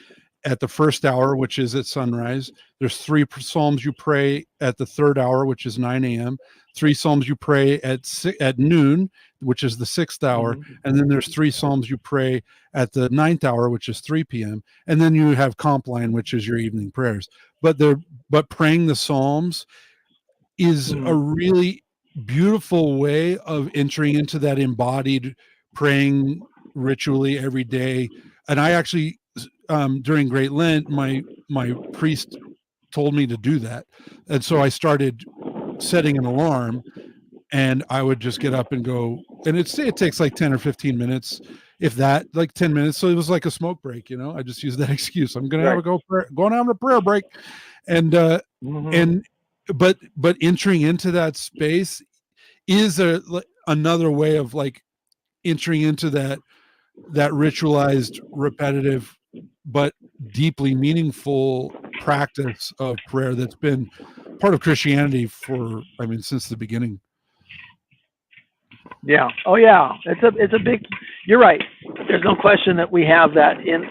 S5: at the first hour, which is at sunrise. There's 3 Psalms you pray at the 3rd hour, which is 9 a.m. 3 Psalms you pray at noon, which is the 6th hour. And then there's 3 Psalms you pray at the 9th hour, which is 3 p.m. And then you have Compline, which is your evening prayers. But praying the Psalms is a really beautiful way of entering into that embodied praying ritually every day. And I actually, during Great Lent, my priest told me to do that. And so I started setting an alarm, and I would just get up and go, and it takes like 10 or 15 minutes, if that, like 10 minutes. So it was like a smoke break, I just used that excuse. I'm going to have going on a prayer break. And, but entering into that space is another way of like entering into that ritualized, repetitive, but deeply meaningful practice of prayer that's been part of Christianity since the beginning.
S15: Yeah. Oh yeah. It's a big. You're right. There's no question that we have that in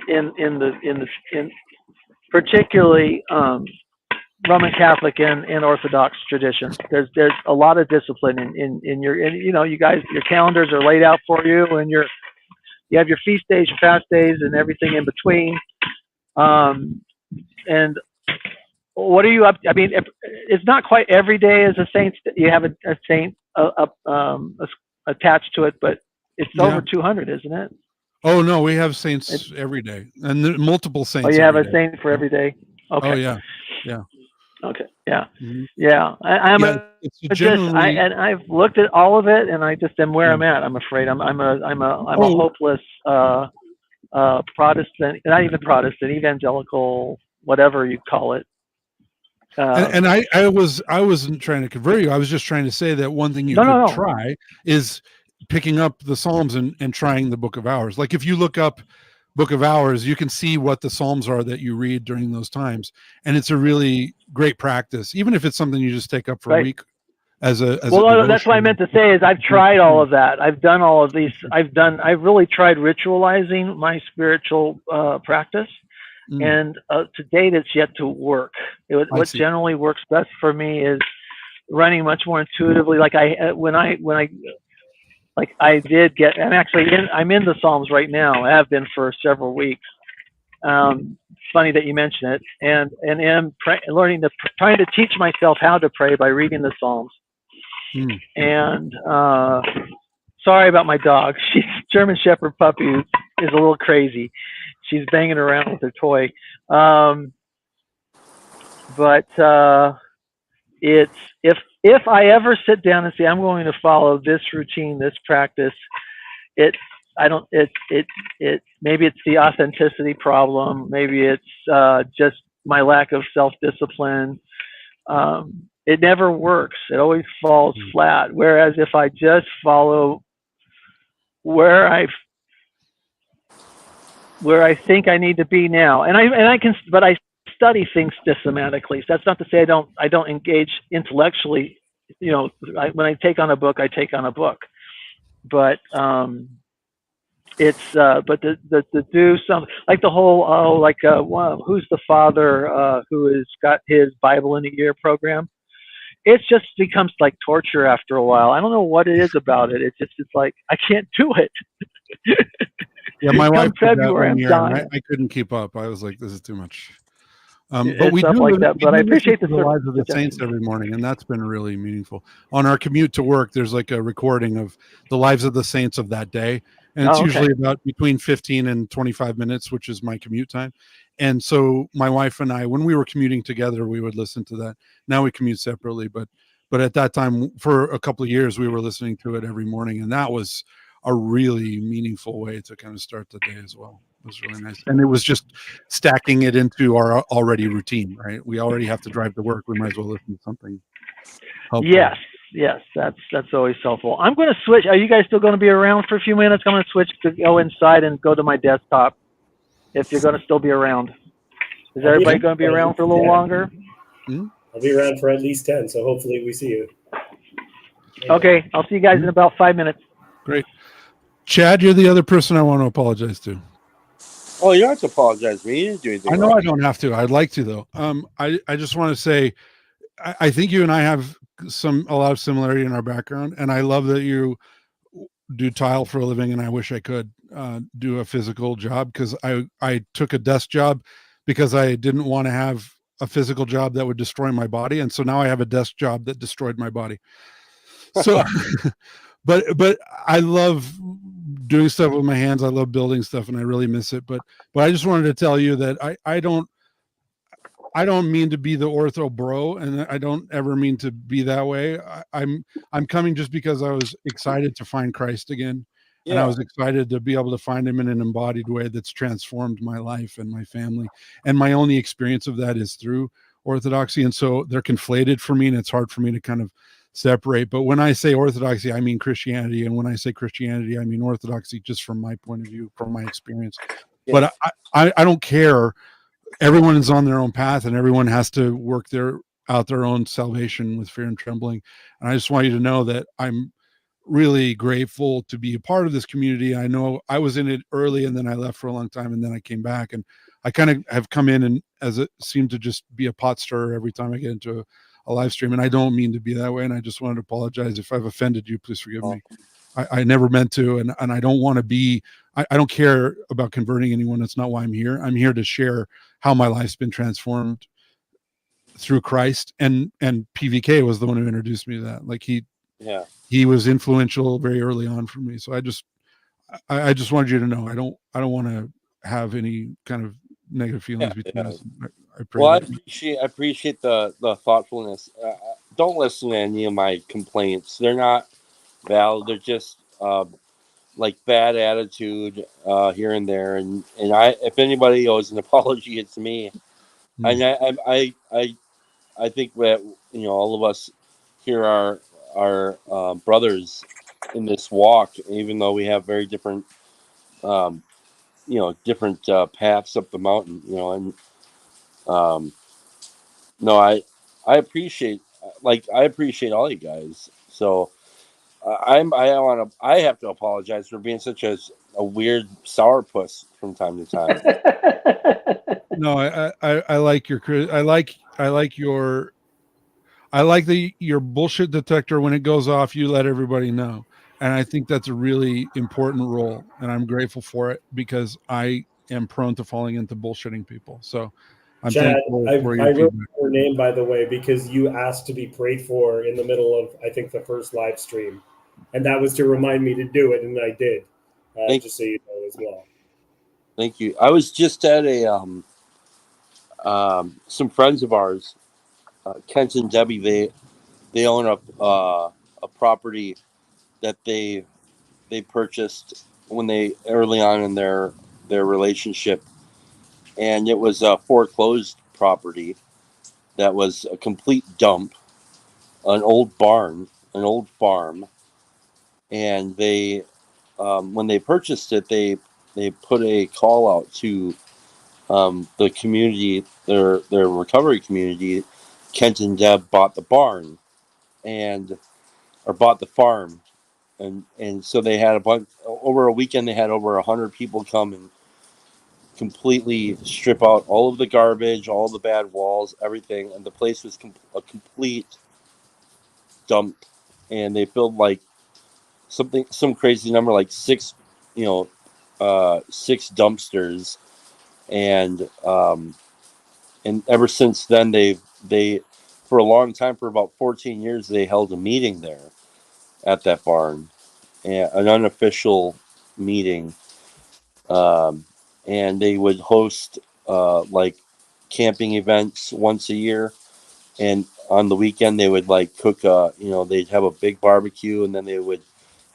S15: particularly Roman Catholic and Orthodox traditions. There's a lot of discipline in your you guys, your calendars are laid out for you, and you have your feast days, your fast days, and everything in between. And what are you up? I mean, it's not quite every day as a saint. You have a saint attached to it, but it's over 200, isn't it?
S5: Oh no, we have saints every day, and there are multiple saints.
S15: Oh, you have a saint for every day. Okay.
S5: Oh yeah.
S15: Okay. Yeah. Yeah. I've looked at all of it, and I just am where I'm at. I'm afraid I'm a hopeless Protestant, not even Protestant, evangelical, whatever you call it.
S5: And I wasn't trying to convert you. I was just trying to say that one thing you could try is picking up the Psalms and trying the Book of Hours. Like if you look up Book of Hours, you can see what the Psalms are that you read during those times, and it's a really great practice, even if it's something you just take up for a week as a
S15: that's what I meant to say is I've tried all of that. I've done all of these. I've really tried ritualizing my spiritual practice, and to date, it's yet to work. What generally works best for me is running much more intuitively. Like I'm in the Psalms right now. I have been for several weeks. Funny that you mention it, and am trying to teach myself how to pray by reading the Psalms. And sorry about my dog. She's German Shepherd puppy is a little crazy. She's banging around with her toy. But it's if I ever sit down and say I'm going to follow this routine, this practice, maybe it's the authenticity problem. Maybe it's just my lack of self-discipline. It never works. It always falls flat. Whereas if I just follow where I think I need to be now, and I study things systematically. So that's not to say I don't engage intellectually. You know, when I take on a book, I take on a book. But but to do something like the whole who's the father who has got his Bible in a year program. It just becomes like torture after a while. I don't know what it is about it. It's like I can't do it.
S5: Yeah, my wife did that
S15: February,
S5: one
S15: I'm
S5: year,
S15: dying.
S5: and I couldn't keep up. I was like, this is too much.
S15: It's
S5: But we
S15: stuff
S5: do
S15: like
S5: live-
S15: that.
S5: we
S15: But
S5: do
S15: I
S5: listen
S15: appreciate
S5: to
S15: the
S5: the lives of the
S15: suggestion.
S5: saints every morning, and that's been really meaningful. On our commute to work, there's like a recording of the lives of the saints of that day, and it's
S15: Oh, okay.
S5: usually about between 15 and 25 minutes, which is my commute time. And so my wife and I, when we were commuting together, we would listen to that. Now we commute separately, but at that time, for a couple of years, we were listening to it every morning, and that was a really meaningful way to kind of start the day as well. It was really nice, and it was just stacking it into our already routine. Right, we already have to drive to work. We might as well listen to something helpful.
S15: Yes, that's always helpful. I'm going to switch. Are you guys still going to be around for a few minutes? I'm going to switch to go inside and go to my desktop. If you're going to still be around, is everybody going to be around for a little longer?
S3: I'll be around for at least 10, so hopefully we see you.
S15: Okay, I'll see you guys in about 5 minutes.
S5: Great. Chad, you're the other person I want to apologize to.
S4: Oh, you don't have to apologize to me. You didn't do anything
S5: I know
S4: wrong.
S5: I don't have to. I'd like to, though. I just want to say, I think you and I have a lot of similarity in our background, and I love that you do tile for a living, and I wish I could do a physical job, because I took a desk job because I didn't want to have a physical job that would destroy my body, and so now I have a desk job that destroyed my body. So but I love doing stuff with my hands. I love building stuff, and I really miss it. But I just wanted to tell you that I don't mean to be the ortho bro, and I don't ever mean to be that way. I'm coming just because I was excited to find Christ again. And I was excited to be able to find him in an embodied way that's transformed my life and my family. And my only experience of that is through Orthodoxy. And so they're conflated for me, and it's hard for me to kind of separate. But when I say Orthodoxy, I mean Christianity. And when I say Christianity, I mean Orthodoxy, just from my point of view, from my experience. But I don't care. Everyone is on their own path, and everyone has to work out their own salvation with fear and trembling. And I just want you to know that I'm really grateful to be a part of this community. I know I was in it early, and then I left for a long time, and then I came back, and I kind of have come in, and as it seemed to just be a pot stirrer every time I get into a live stream. And I don't mean to be that way. And I just wanted to apologize if I've offended you. Please forgive me. I never meant to, and I don't want to be, I don't care about converting anyone. That's not why I'm here. I'm here to share how my life's been transformed through Christ, and PVK was the one who introduced me to that. Like he was influential very early on for me. So I just wanted you to know, I don't want to have any kind of negative feelings between us. I pray.
S4: Well, I appreciate the thoughtfulness. Don't listen to any of my complaints. They're not valid. They're just like bad attitude here and there. And if anybody owes an apology, it's me. And I think that all of us here are brothers in this walk, even though we have very different, different paths up the mountain. And no, I appreciate I appreciate all you guys. So I have to apologize for being such a weird sourpuss from time to time.
S5: No, I like your I like your bullshit detector. When it goes off, you let everybody know, and I think that's a really important role, and I'm grateful for it because I am prone to falling into bullshitting people. So I'm
S3: Chad,
S5: thankful for
S3: I
S5: your
S3: wrote
S5: feedback.
S3: your name, by the way, because you asked to be prayed for in the middle of, I think, the first live stream. And that was to remind me to do it, and I did, just so you know as well.
S4: Thank you. I was just at some friends of ours, Kent and Debbie. They own a property that they purchased when they early on in their relationship, and it was a foreclosed property that was a complete dump, an old barn, an old farm, and they when they purchased it, they put a call out to the community, their recovery community. Kent and Deb bought the barn or bought the farm, and so they had a bunch over a weekend. They had over 100 people come and completely strip out all of the garbage, all the bad walls, everything, and the place was a complete dump. And they filled some crazy number, like six, six dumpsters, and ever since then they for a long time, for about 14 years, they held a meeting there at that barn, an unofficial meeting, and they would host camping events once a year, and on the weekend they would cook they'd have a big barbecue, and then they would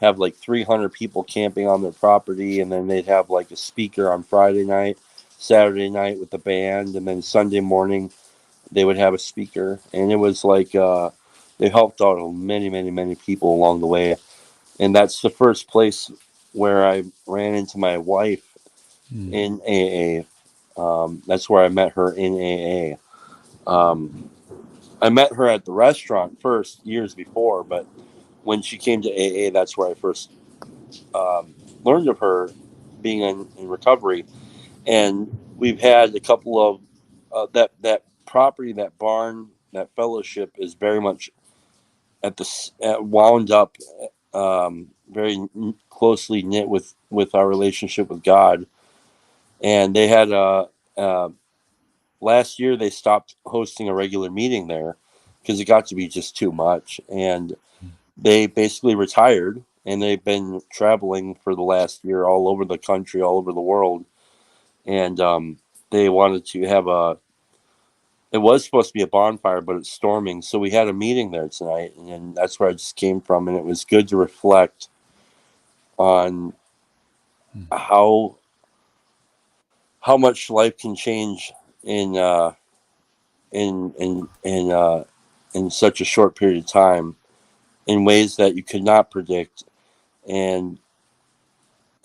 S4: have 300 people camping on their property, and then they'd have a speaker on Friday night, Saturday night with the band, and then Sunday morning they would have a speaker, and it was they helped out many people along the way. And that's the first place where I ran into my wife in AA. That's where I met her in AA. I met her at the restaurant first years before, but when she came to AA, that's where I first learned of her being in recovery. And we've had a couple of that property, that barn, that fellowship is very much wound up, very closely knit with our relationship with God. And they had last year they stopped hosting a regular meeting there because it got to be just too much, and they basically retired, and they've been traveling for the last year all over the country, all over the world. And they wanted to have it was supposed to be a bonfire, but it's storming, so we had a meeting there tonight, and that's where I just came from. And it was good to reflect on how much life can change in in such a short period of time, in ways that you could not predict. And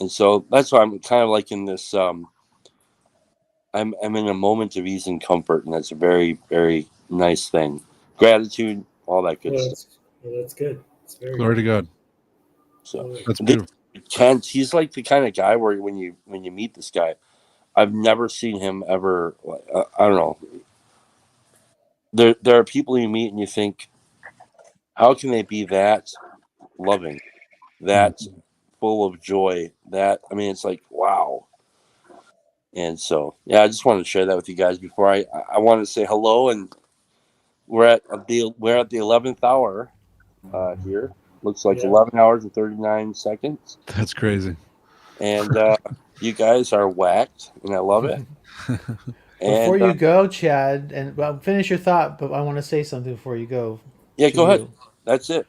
S4: so that's why I'm kind of in this I'm in a moment of ease and comfort, and that's a very, very nice thing. Gratitude, all that good stuff.
S3: That's good. It's very
S5: Glory to God.
S4: So
S5: That's beautiful.
S4: Kent, he's like the kind of guy where when you meet this guy, I've never seen him ever. I don't know. There are people you meet and you think, how can they be that loving, that full of joy? That, I mean, it's like, wow. And so, yeah, I just wanted to share that with you guys before I wanted to say hello. And we're at the 11th hour here. Looks like 11 hours and 39 seconds.
S5: That's crazy.
S4: And you guys are whacked, and I love it.
S17: Before you go, Chad, and finish your thought, but I want to say something before you go.
S4: Yeah, go ahead. That's it.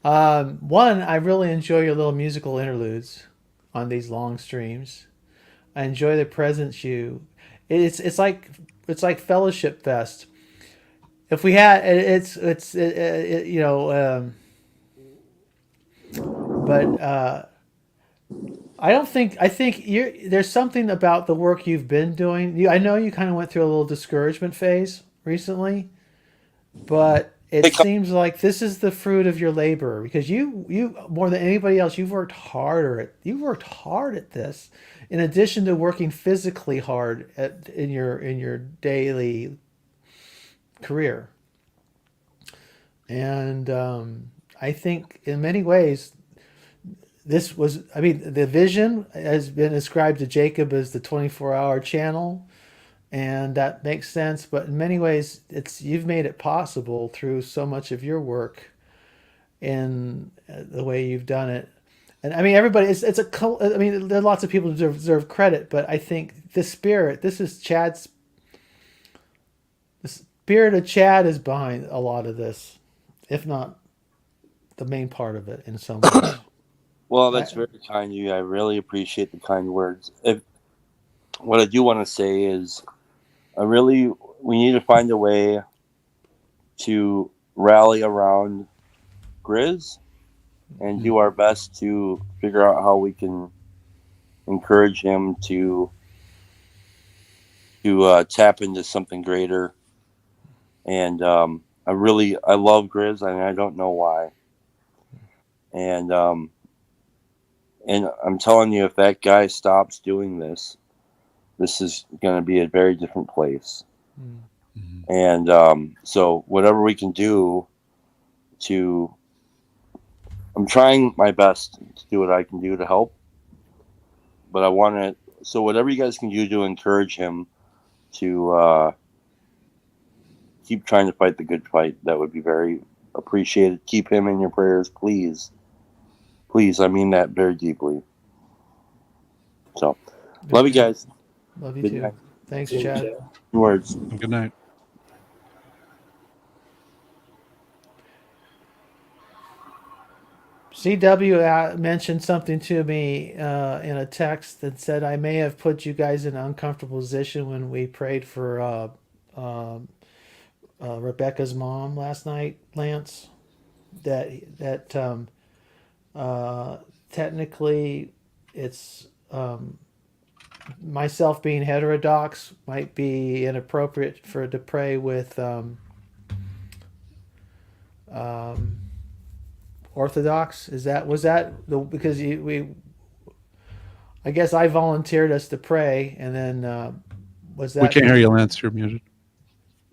S17: One, I really enjoy your little musical interludes on these long streams. I enjoy the presence you. It's like Fellowship Fest. If we had but I don't think. I think there's something about the work you've been doing. I know you kind of went through a little discouragement phase recently, but it seems like this is the fruit of your labor, because you more than anybody else, you've worked hard at this, in addition to working physically hard in your daily career. And I think in many ways, this was, I mean, the vision has been ascribed to Jacob as the 24-hour channel, and that makes sense. But in many ways, you've made it possible through so much of your work in the way you've done it. And I mean, everybody, I mean, there are lots of people who deserve credit, but I think the spirit of Chad is behind a lot of this, if not the main part of it in some ways.
S4: Well, that's very kind of you. I really appreciate the kind words. What I do want to say is, we need to find a way to rally around Grizz and do our best to figure out how we can encourage him to tap into something greater. And I love Grizz, and I don't know why. And I'm telling you, if that guy stops doing this, this is going to be a very different place. Mm-hmm. And so whatever we can do I'm trying my best to do what I can do to help. But so whatever you guys can do to encourage him to keep trying to fight the good fight, that would be very appreciated. Keep him in your prayers, please. Please, I mean that very deeply. So, love you guys.
S17: Love you
S4: Good
S17: too.
S4: night.
S17: Thanks, Chad.
S4: Words.
S5: Good night.
S17: CW mentioned something to me in a text that said, I may have put you guys in an uncomfortable position when we prayed for Rebecca's mom last night, Lance. That technically it's myself being heterodox might be inappropriate to pray with Orthodox. Because I guess I volunteered us to pray, and then was that?
S5: We can't hear you, Lance. You're muted.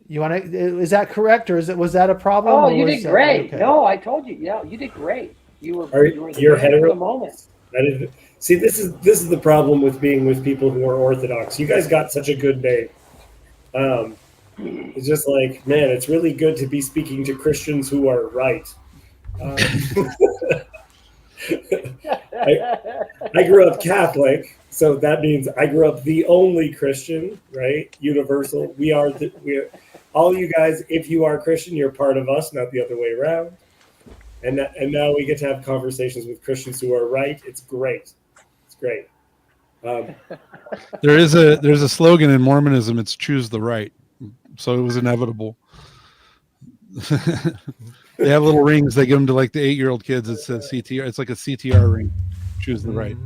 S17: You want to? Is that correct, or was that a problem?
S9: Oh, you did great.
S17: Okay?
S9: No, I told you. Yeah, you did great. You were
S3: You're
S9: there for
S3: hetero.
S9: the moment.
S3: See, this is the problem with being with people who are Orthodox. You guys got such a good name. It's just like, man, it's really good to be speaking to Christians who are right. I grew up Catholic, so that means I grew up the only Christian, right? Universal. We are all you guys. If you are Christian, you're part of us, not the other way around. And now we get to have conversations with Christians who are right. It's great. It's great.
S5: There's a slogan in Mormonism. It's "Choose the right." So it was inevitable. They have little rings. They give them to like the 8-year-old kids. It says CTR. It's like a CTR ring. Choose the right.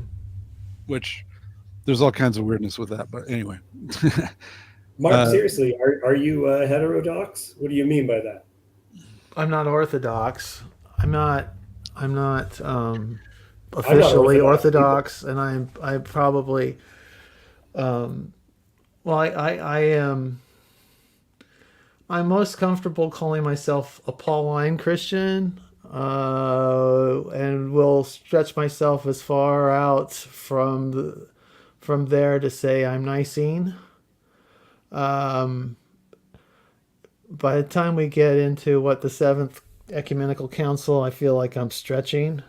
S5: Which there's all kinds of weirdness with that. But anyway.
S3: Mark, seriously, are you heterodox? What do you mean by that?
S17: I'm not Orthodox. I'm not officially Orthodox, and I'm probably I am. I'm most comfortable calling myself a Pauline Christian, and will stretch myself as far out from there to say I'm Nicene. By the time we get into what the Seventh Ecumenical Council, I feel like I'm stretching.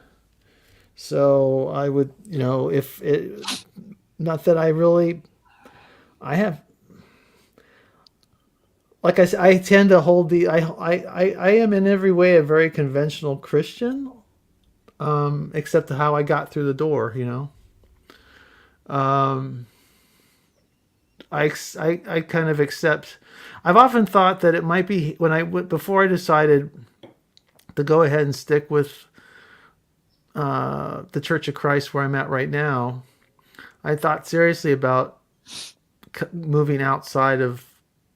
S17: So I would, if it, not that I have. Like I said, I tend to hold I am in every way a very conventional Christian, except how I got through the door, I kind of accept. I've often thought that it might be before I decided to go ahead and stick with the Church of Christ where I'm at right now, I thought seriously about moving outside of,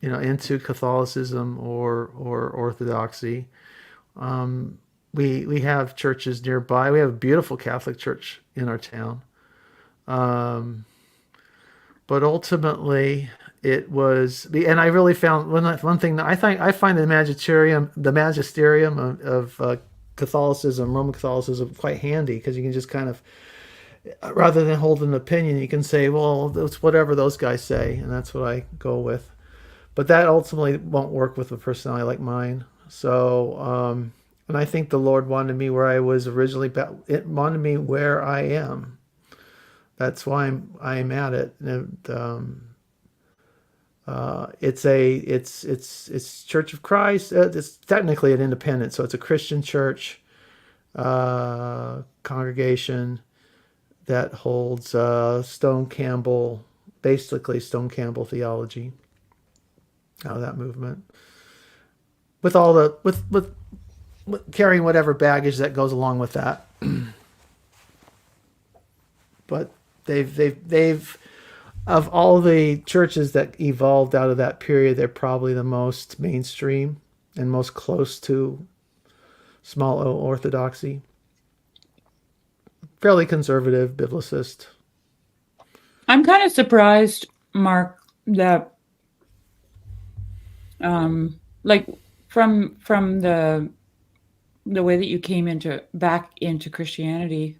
S17: into Catholicism or Orthodoxy. We have churches nearby. We have a beautiful Catholic church in our town. But ultimately it was, and I really found one thing that I find the magisterium of Catholicism, Roman Catholicism, quite handy, because you can just kind of, rather than hold an opinion, you can say, well, it's whatever those guys say, and that's what I go with. But that ultimately won't work with a personality like mine. So, and I think the Lord wanted me where I was originally. It wanted me where I am. That's why I'm at it. And, it's Church of Christ. It's technically an independent, so it's a Christian church congregation that holds Stone Campbell theology out of that movement, with all the with carrying whatever baggage that goes along with that. But they've of all the churches that evolved out of that period, they're probably the most mainstream and most close to small O orthodoxy. Fairly conservative, biblicist.
S13: I'm kind of surprised, Mark, that like from the way that you came back into Christianity,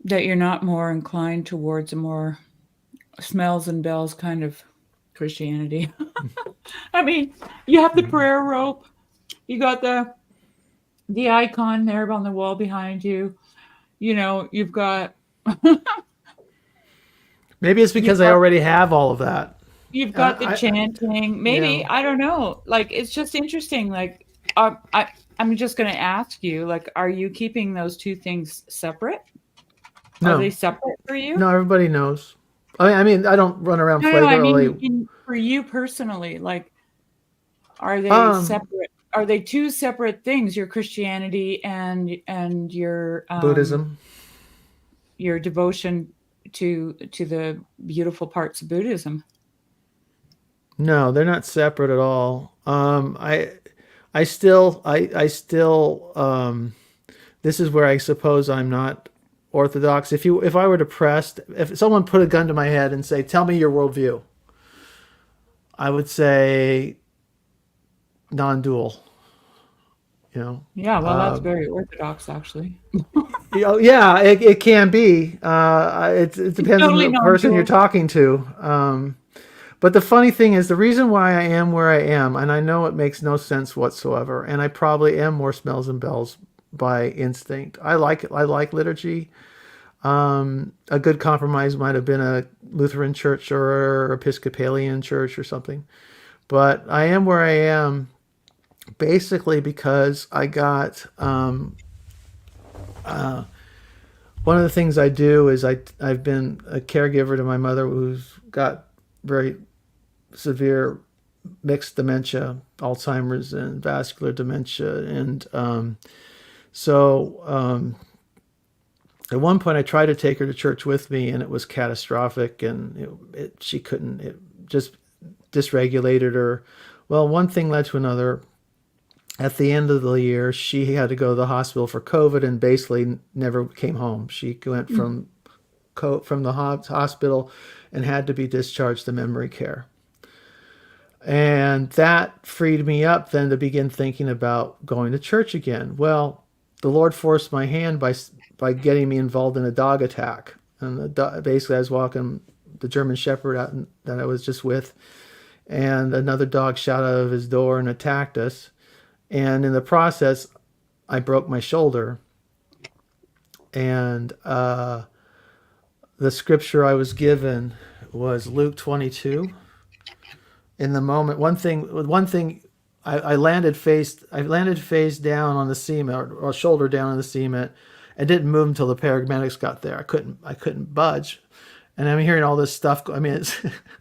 S13: that you're not more inclined towards a more smells and bells kind of Christianity. I mean, you have the prayer rope, you got the icon there on the wall behind you. You've got
S17: maybe it's because I already have all of that.
S13: You've got the chanting. Maybe, I don't know. Like, it's just interesting. Like, I'm just going to ask you, like, are you keeping those two things separate?
S17: No.
S13: Are they separate for you?
S17: No, everybody knows. I mean, I don't run around
S13: No,
S17: flagrantly.
S13: I mean, for you personally, like, are they separate? Are they two separate things? Your Christianity and your
S17: Buddhism,
S13: your devotion to the beautiful parts of Buddhism.
S17: No, they're not separate at all. I still this is where I suppose I'm not orthodox. If I were depressed, if someone put a gun to my head and say, "Tell me your worldview," I would say non-dual.
S13: Yeah, well, that's very orthodox, actually.
S17: Yeah, it can be. It depends on the person you're talking to. But the funny thing is, the reason why I am where I am, and I know it makes no sense whatsoever, and I probably am more smells and bells by instinct. I like liturgy. A good compromise might have been a Lutheran church or Episcopalian church or something. But I am where I am basically because I got one of the things I do is I've been a caregiver to my mother who's got very severe mixed dementia, Alzheimer's and vascular dementia. And so at one point I tried to take her to church with me, and it was catastrophic, and she couldn't, it just dysregulated her. Well, one thing led to another. At the end of the year, she had to go to the hospital for COVID and basically never came home. She went from the hospital and had to be discharged to memory care. And that freed me up then to begin thinking about going to church again. Well, the Lord forced my hand by getting me involved in a dog attack. And basically I was walking the German Shepherd out that I was just with, and another dog shot out of his door and attacked us. And in the process, I broke my shoulder. And the scripture I was given was Luke 22. In the moment, one thing, I landed face down on the cement, or shoulder down on the cement, and didn't move until the paramedics got there. I couldn't budge, and I'm hearing all this stuff. I mean,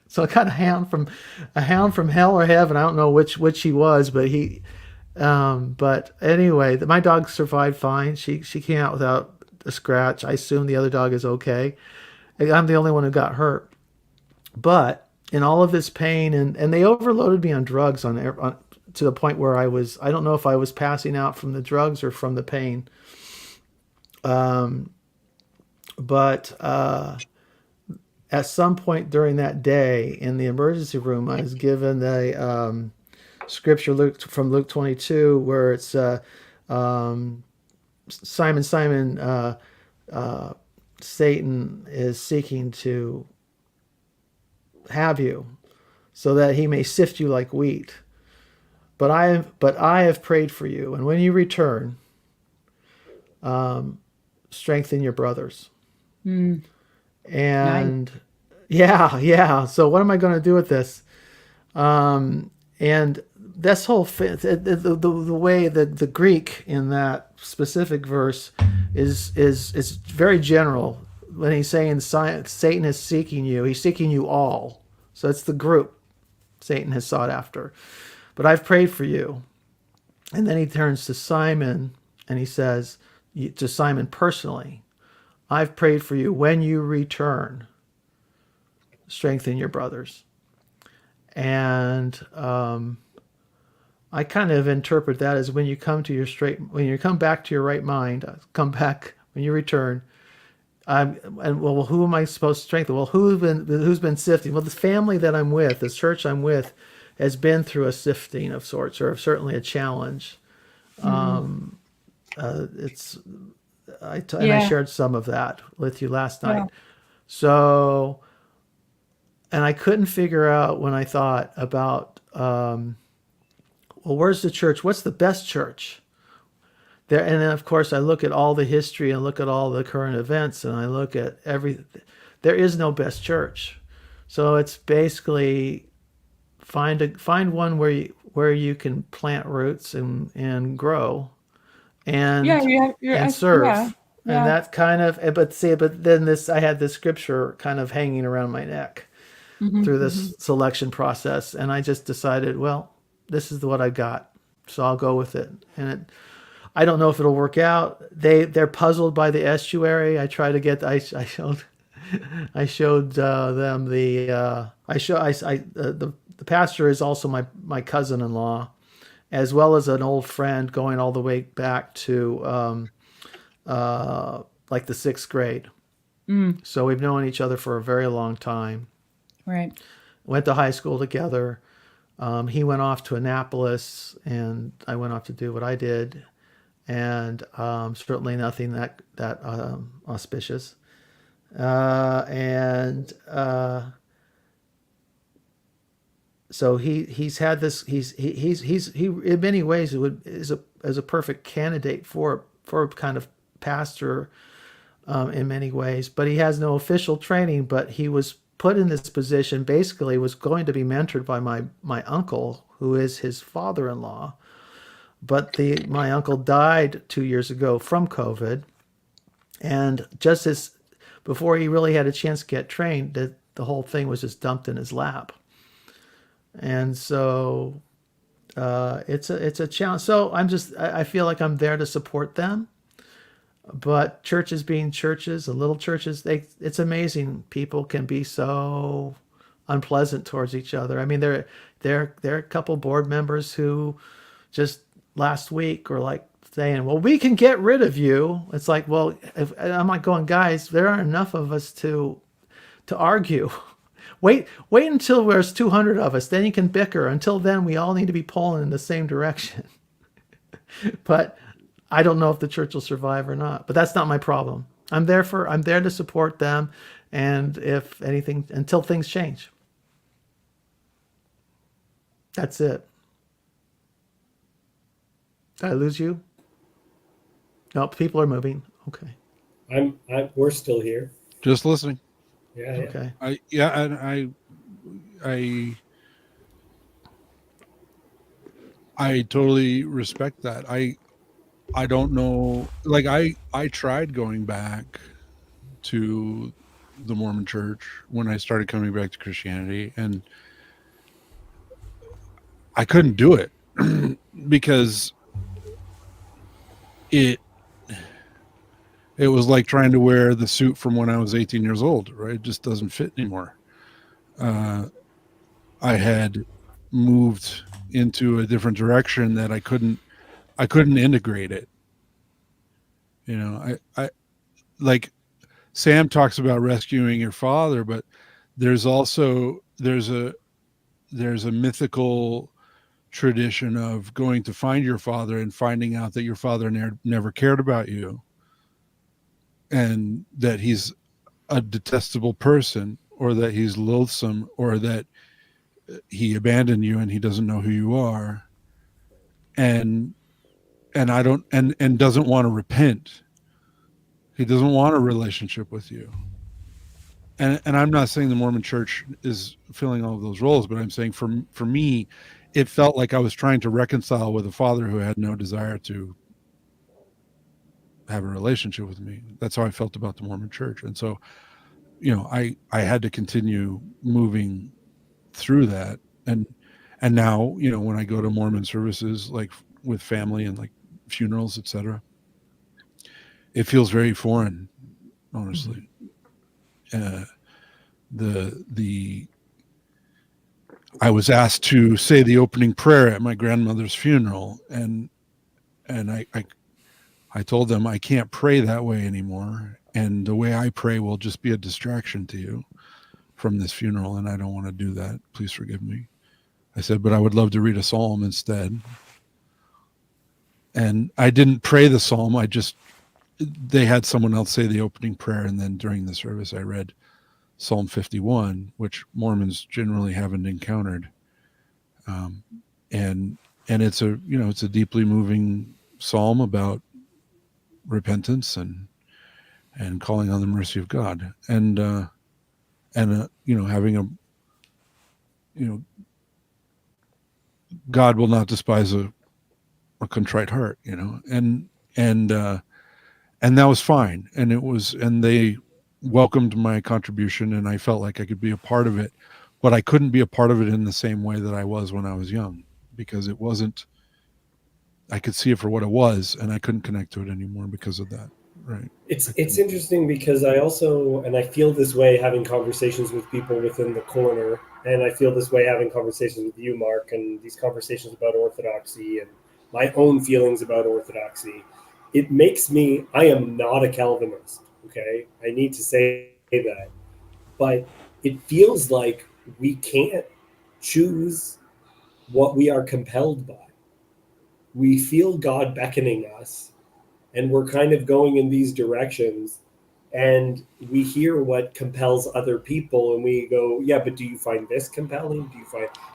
S17: so I got a hound from hell or heaven. I don't know which he was, but But anyway, my dog survived fine. She came out without a scratch. I assume the other dog is okay. I'm the only one who got hurt. But in all of this pain, and they overloaded me on drugs on to the point where I don't know if I was passing out from the drugs or from the pain. But at some point during that day in the emergency room, I was given a scripture from Luke 22 where it's Simon, Simon, Satan is seeking to have you so that he may sift you like wheat. But I have prayed for you, and when you return, strengthen your brothers.
S13: Mm.
S17: And yeah. So what am I going to do with this? And this whole the way that the Greek in that specific verse is very general. When he's saying Satan is seeking you, he's seeking you all. So it's the group Satan has sought after. But I've prayed for you. And then he turns to Simon and he says to Simon personally, I've prayed for you. When you return, strengthen your brothers. And I kind of interpret that as when you come back to your right mind, come back when you return. Who am I supposed to strengthen? Well, who's been sifting? Well, the family that I'm with, the church I'm with, has been through a sifting of sorts, or certainly a challenge.
S13: Mm-hmm.
S17: And I shared some of that with you last night. So, and I couldn't figure out when I thought about, well, where's the church? What's the best church? There, and then of course I look at all the history and look at all the current events, and I look at there is no best church. So it's basically find one where you can plant roots and grow and serve.
S13: Yeah.
S17: And that kind of, but then I had this scripture kind of hanging around my neck through this selection process. And I just decided, well, this is what I got. So I'll go with it. And I don't know if it'll work out. They're puzzled by the estuary. I try to get, I showed them the pastor is also my cousin-in-law, as well as an old friend going all the way back to like the 6th grade. So we've known each other for a very long time.
S13: Right.
S17: Went to high school together. He went off to Annapolis, and I went off to do what I did, and certainly nothing that auspicious. So he's had this. He in many ways is a perfect candidate for kind of pastor in many ways, but he has no official training. But he was put in this position, basically was going to be mentored by my uncle, who is his father-in-law. But my uncle died 2 years ago from COVID, and just as before he really had a chance to get trained, the whole thing was just dumped in his lap. And so it's a challenge. So I feel like I'm there to support them. But churches being churches, the little churches, it's amazing. People can be so unpleasant towards each other. I mean, there are a couple board members who just last week were like saying, well, we can get rid of you. It's like, well, I'm like going, guys, there aren't enough of us to argue. Wait until there's 200 of us, then you can bicker. Until then, we all need to be pulling in the same direction. But I don't know if the church will survive or not. But that's not my problem. I'm there to support them, and if anything, until things change. That's it. Did I lose you? No, people are moving. Okay.
S3: We're still here.
S5: Just listening.
S3: Yeah.
S5: Okay. I totally respect that. I don't know. Like I tried going back to the Mormon Church when I started coming back to Christianity, and I couldn't do it. because it was like trying to wear the suit from when I was 18 years old, right? It just doesn't fit anymore. I had moved into a different direction that I couldn't integrate it. You know, I like Sam talks about rescuing your father, but there's also there's a mythical tradition of going to find your father and finding out that your father never cared about you, and that he's a detestable person, or that he's loathsome, or that he abandoned you and he doesn't know who you are, and I don't and doesn't want to repent. He doesn't want a relationship with you. And I'm not saying the Mormon Church is filling all of those roles, but I'm saying for me, it felt like I was trying to reconcile with a father who had no desire to have a relationship with me. That's how I felt about the Mormon Church. And so, you know, I had to continue moving through that. And now, you know, when I go to Mormon services, like with family and like funerals, etc., it feels very foreign, honestly. I was asked to say the opening prayer at my grandmother's funeral, and I told them I can't pray that way anymore, and the way I pray will just be a distraction to you from this funeral, and I don't want to do that. Please forgive me. I said, but I would love to read a psalm instead. And I didn't pray the psalm. They had someone else say the opening prayer, and then during the service I read Psalm 51, which Mormons generally haven't encountered. And it's a deeply moving psalm about repentance and calling on the mercy of God, and having God will not despise a contrite heart, and that was fine. And they welcomed my contribution, and I felt like I could be a part of it, but I couldn't be a part of it in the same way that I was when I was young, because it wasn't, I could see it for what it was, and I couldn't connect to it anymore because of that. Right.
S3: It's interesting because I feel this way having conversations with people within the corner, and I feel this way having conversations with you, Mark, and these conversations about orthodoxy and my own feelings about orthodoxy. It makes me, I am not a Calvinist, okay? I need to say that. But it feels like we can't choose what we are compelled by. We feel God beckoning us, and we're kind of going in these directions, and we hear what compels other people, and we go, yeah, but do you find this compelling?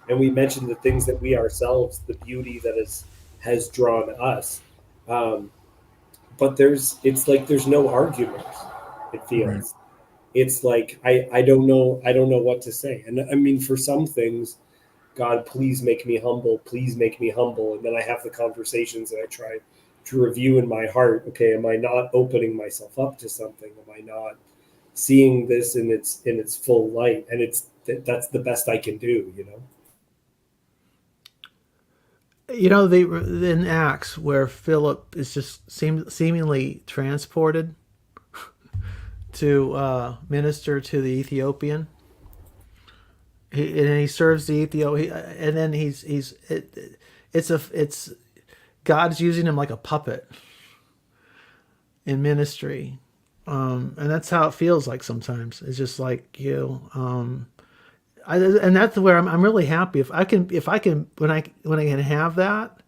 S3: And we mention the things that we ourselves, the beauty that has drawn us. But it's like there's no argument, it feels. Right. It's like I don't know what to say. And I mean, for some things, God, please make me humble. Please make me humble. And then I have the conversations that I try to review in my heart. Okay, am I not opening myself up to something? Am I not seeing this in its full light? And that's the best I can do,
S17: in Acts, where Philip is just seemingly transported to minister to the Ethiopian. He serves the Ethiopian, and then it's God's using him like a puppet in ministry, and that's how it feels like sometimes. It's just like and that's where I'm really happy if I can when I can have that.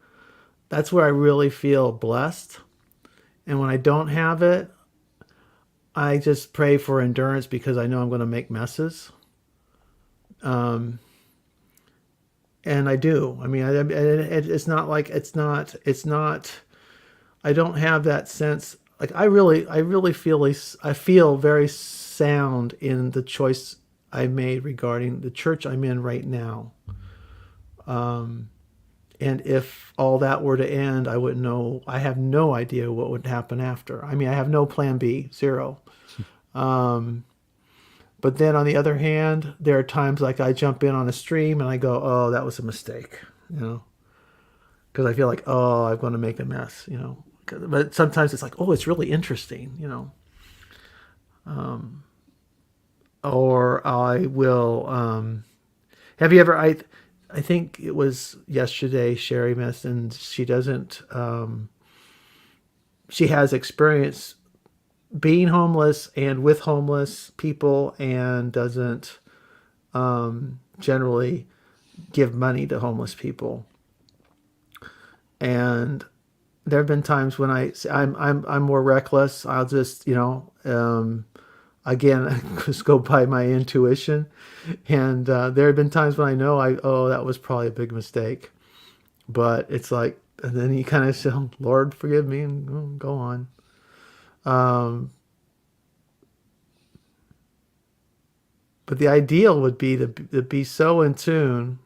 S17: That's where I really feel blessed, and when I don't have it, I just pray for endurance because I know I'm going to make messes. And I do. I mean, it's not like it's not. I don't have that sense. Like I really feel very sound in the choice I made regarding the church I'm in right now. And if all that were to end, I wouldn't know. I have no idea what would happen after. I mean, I have no plan B, zero. But then on the other hand, there are times like I jump in on a stream and I go, oh, that was a mistake, because I feel like, oh, I'm going to make a mess, you know. But sometimes it's like, oh, it's really interesting, you know. Or I will. Have you ever? I think it was yesterday. Sherry missed, and she doesn't. She has experience being homeless and with homeless people, and doesn't generally give money to homeless people. And there have been times when I'm more reckless. I'll just, you know, again, just go by my intuition. And there have been times when I know that was probably a big mistake. But it's like, and then you kind of say, Lord, forgive me, and go on. But the ideal would be to be so in tune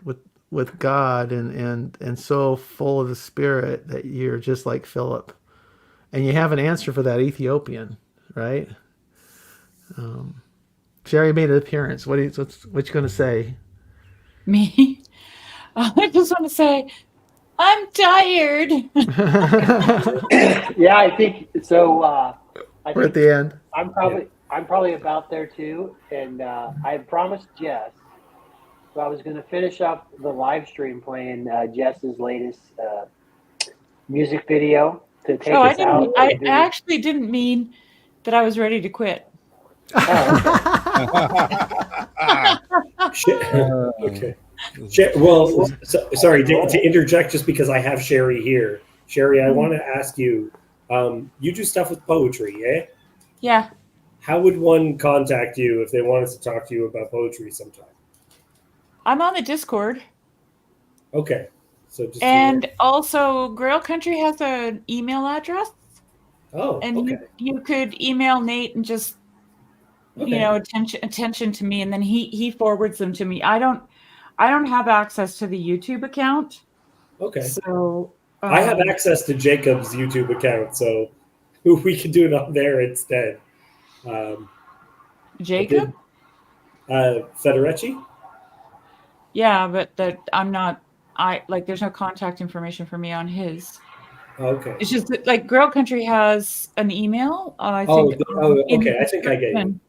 S17: with God and so full of the Spirit that you're just like Philip, and you have an answer for that Ethiopian, right? Sherry made an appearance. What you going to say?
S13: Me? I just want to say, I'm tired.
S9: Yeah, I think so.
S17: We're at the end.
S9: I'm probably about there too, and I promised Jess. So I was going to finish up the live stream playing Jess's latest music video to take us out.
S13: I actually didn't mean that I was ready to quit.
S3: Okay. Well, sorry to interject, just because I have Sherry here. Sherry, I want to ask you. You do stuff with poetry, eh?
S13: Yeah.
S3: How would one contact you if they wanted to talk to you about poetry sometime?
S13: I'm on the Discord.
S3: Okay. So just
S13: and also, Grail Country has an email address.
S3: Oh,
S13: and
S3: okay.
S13: you could email Nate and just you know attention to me, and then he forwards them to me. I don't have access to the YouTube account.
S3: Okay.
S13: So
S3: I have access to Jacob's YouTube account, so we can do it on there instead.
S13: Jacob?
S3: Federecci?
S13: Yeah, but I'm not. There's no contact information for me on his.
S3: Okay.
S13: It's just that, like, Grail Country has an email. I think.
S3: Okay. I think I get you.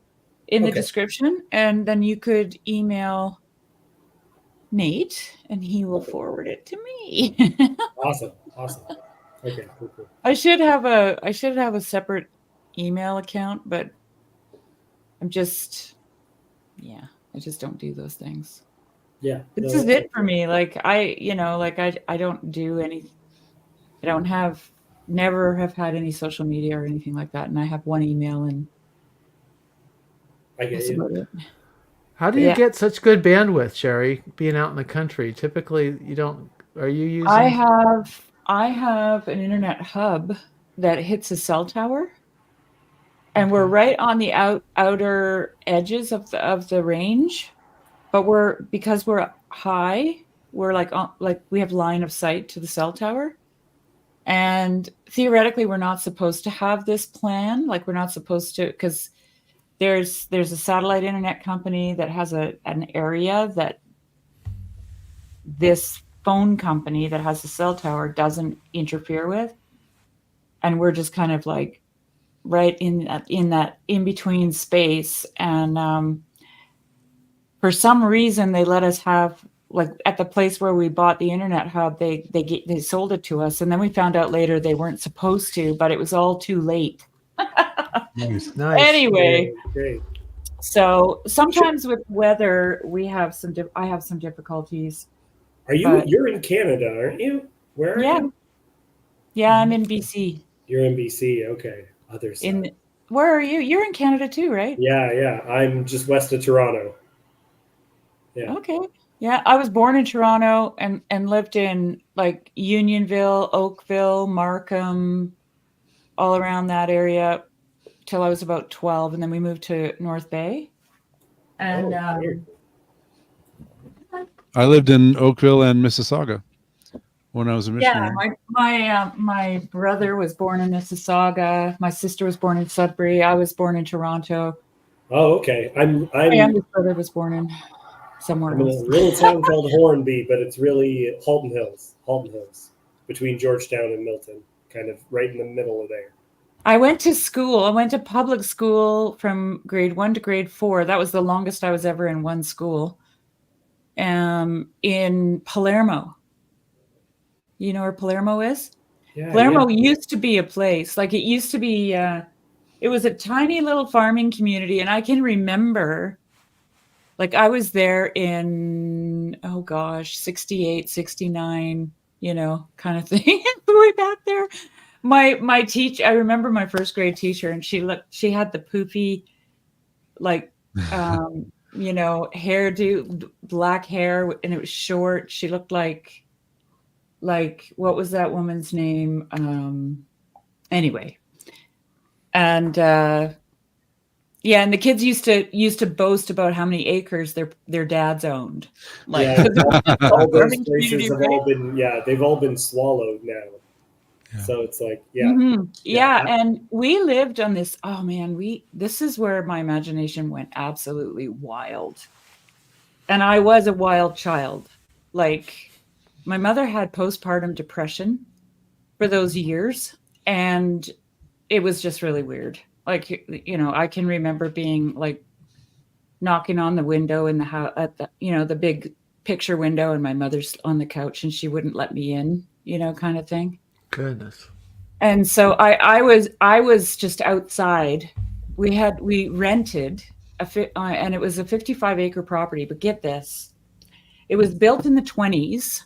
S13: In the description, and then you could email Nate, and he will forward it to me.
S3: Awesome. Okay, cool.
S13: I should have a separate email account, but I just don't do those things.
S3: Yeah.
S13: This is it for me. Like I don't do any. Never have had any social media or anything like that, and I have one email, and
S3: I get
S13: that's
S3: you.
S13: about it.
S17: How do you get such good bandwidth, Sherry, being out in the country? Typically, you don't. Are you using?
S13: I have an internet hub that hits a cell tower, and we're right on the outer edges of the range, but because we're high, we're like we have line of sight to the cell tower, and theoretically we're not supposed to have this plan. Like, we're not supposed to, because there's a satellite internet company that has an area that this phone company that has a cell tower doesn't interfere with, and we're just kind of like right in that in between space. And for some reason they let us have, like, at the place where we bought the internet hub, they sold it to us, and then we found out later they weren't supposed to, but it was all too late.
S17: Nice.
S13: Anyway,
S3: great.
S13: So sometimes with weather, I have some difficulties.
S3: You're in Canada, aren't you? Where are you?
S13: Yeah, I'm in BC.
S3: You're in BC, okay. Other side.
S13: Where are you? You're in Canada too, right?
S3: Yeah. I'm just west of Toronto. Yeah.
S13: Okay. Yeah, I was born in Toronto and lived in, like, Unionville, Oakville, Markham, all around that area till I was about 12, and then we moved to North Bay. And
S5: I lived in Oakville and Mississauga when I was a missionary.
S13: my brother was born in Mississauga. My sister was born in Sudbury. I was born in Toronto.
S3: Oh, okay.
S13: My youngest brother was born in somewhere
S3: I'm in
S13: else.
S3: a little town called Hornby, but it's really Halton Hills. between Georgetown and Milton, kind of right in the middle of there.
S13: I went to school. I went to public school from grade 1 to grade 4. That was the longest I was ever in one school. In Palermo. You know where Palermo is?
S3: Yeah,
S13: Palermo
S3: yeah.
S13: used to be a place. Like it used to be, it was a tiny little farming community. And I can remember, like I was there in, 68, 69, kind of thing. Way back there. My teacher, I remember my first grade teacher, and she had the poofy, like, hairdo, black hair, and it was short. She looked like what was that woman's name? Anyway. And and the kids used to boast about how many acres their dads owned. Like,
S3: Yeah, all those
S13: farming
S3: places
S13: community,
S3: have
S13: right?
S3: all been, they've all been swallowed now. So it's like,
S13: Yeah, and we lived on this. Oh man, this is where my imagination went absolutely wild. And I was a wild child. Like, my mother had postpartum depression for those years, and it was just really weird. Like, I can remember being like knocking on the window in the house at the big picture window, and my mother's on the couch and she wouldn't let me in, kind of thing.
S17: Goodness.
S13: And so I was just outside. We rented and it was a 55-acre property, but get this. It was built in the 1920s,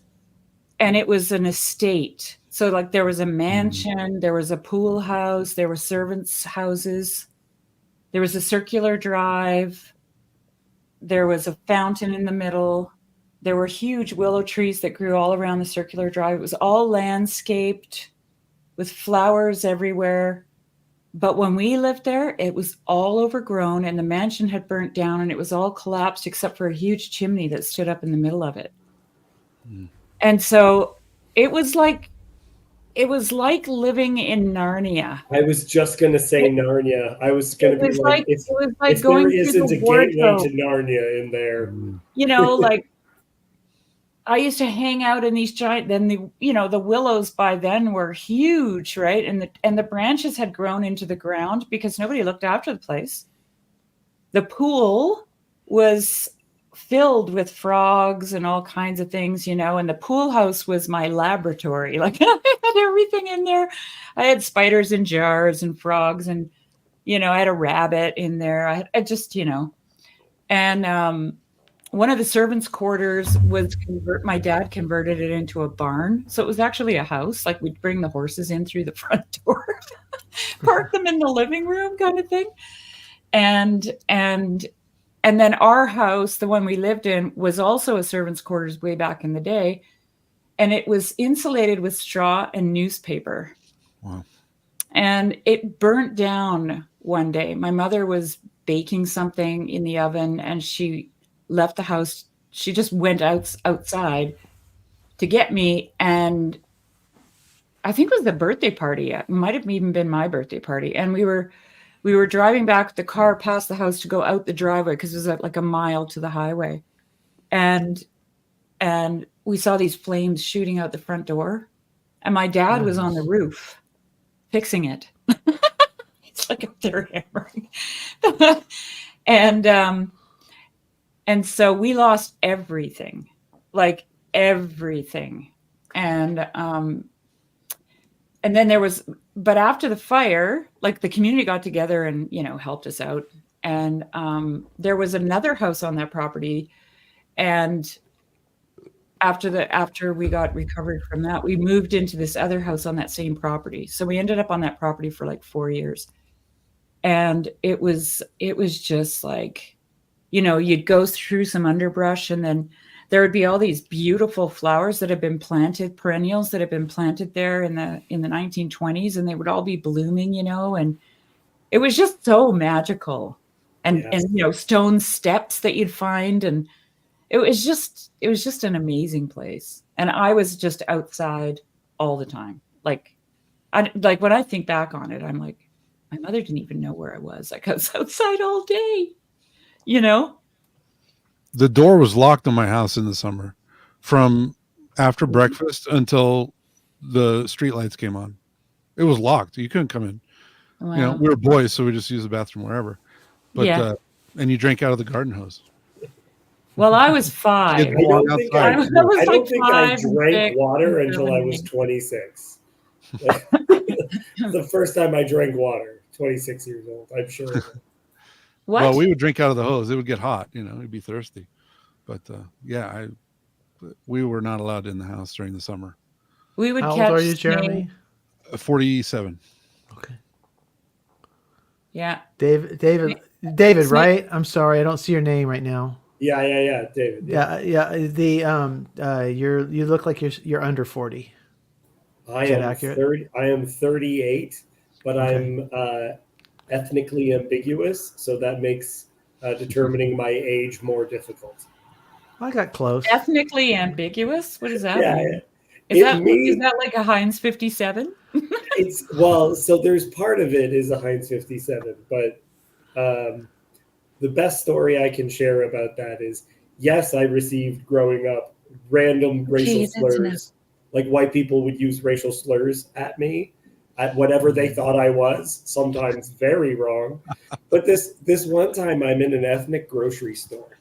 S13: and it was an estate. So like there was a mansion, there was a pool house, there were servants' houses, there was a circular drive, there was a fountain in the middle. There were huge willow trees that grew all around the circular drive. It was all landscaped with flowers everywhere. But when we lived there, it was all overgrown, and the mansion had burnt down, and it was all collapsed except for a huge chimney that stood up in the middle of it. And so it was like living in Narnia.
S3: I was just going to say Narnia. I was going to be like, if
S13: going
S3: there
S13: through
S3: isn't
S13: the
S3: a gateway
S13: wardrobe.
S3: to Narnia in there.
S13: Like I used to hang out in these giant, then the willows by then were huge, right? And the branches had grown into the ground because nobody looked after the place. The pool was filled with frogs and all kinds of things, and the pool house was my laboratory. Like I had everything in there. I had spiders in jars and frogs, and I had a rabbit in there. I just, and one of the servants' quarters was my dad converted it into a barn. So it was actually a house. Like we'd bring the horses in through the front door, park them in the living room kind of thing. And then our house, the one we lived in, was also a servant's quarters way back in the day. And it was insulated with straw and newspaper.
S5: Wow.
S13: And it burnt down one day. My mother was baking something in the oven, and she left the house. She just went outside to get me. And I think it was the birthday party. It might have even been my birthday party. And we were driving back the car past the house to go out the driveway because it was like a mile to the highway. And we saw these flames shooting out the front door. And my dad was on the roof fixing it. It's like up there hammering. And so we lost everything, like everything. And then but after the fire, like the community got together and, helped us out. And there was another house on that property. And after we got recovered from that, we moved into this other house on that same property. So we ended up on that property for like 4 years. And it was just like, you'd go through some underbrush, and then there would be all these beautiful flowers that had been planted, perennials that had been planted there in the 1920s, and they would all be blooming, and it was just so magical. And stone steps that you'd find, and it was just an amazing place. And I was just outside all the time. Like when I think back on it, I'm like, my mother didn't even know where I was. Like I was outside all day,
S5: The door was locked on my house in the summer from after breakfast until the street lights came on. It was locked. You couldn't come in.
S13: Wow.
S5: You know, we were boys, so we just used the bathroom wherever. But
S13: Yeah.
S5: And you drank out of the garden hose.
S13: Well, I was 5.
S5: Kids walking outside.
S3: I don't think I drank water until I was 26. The first time I drank water, 26 years old, I'm sure.
S13: What?
S5: Well, we would drink out of the hose. It would get hot, you know, we'd be thirsty. But we were not allowed in the house during the summer.
S13: We would
S17: How
S13: catch
S17: old are you, Jeremy?
S5: 47.
S17: Okay.
S13: Yeah.
S17: David, right? I'm sorry, I don't see your name right now.
S3: Yeah, David.
S17: Yeah. You look like you're under 40.
S3: Is that accurate? I am 38, but
S17: Okay.
S3: I'm ethnically ambiguous, so that makes determining my age more difficult.
S17: I got close.
S13: Ethnically ambiguous? What does that
S3: Yeah,
S13: mean?
S3: yeah.
S13: Is that like a Heinz 57?
S3: So there's part of it is a Heinz 57, but the best story I can share about that is, yes, I received growing up random racial slurs. Like white people would use racial slurs at me, at whatever they thought I was, sometimes very wrong. But this one time I'm in an ethnic grocery store,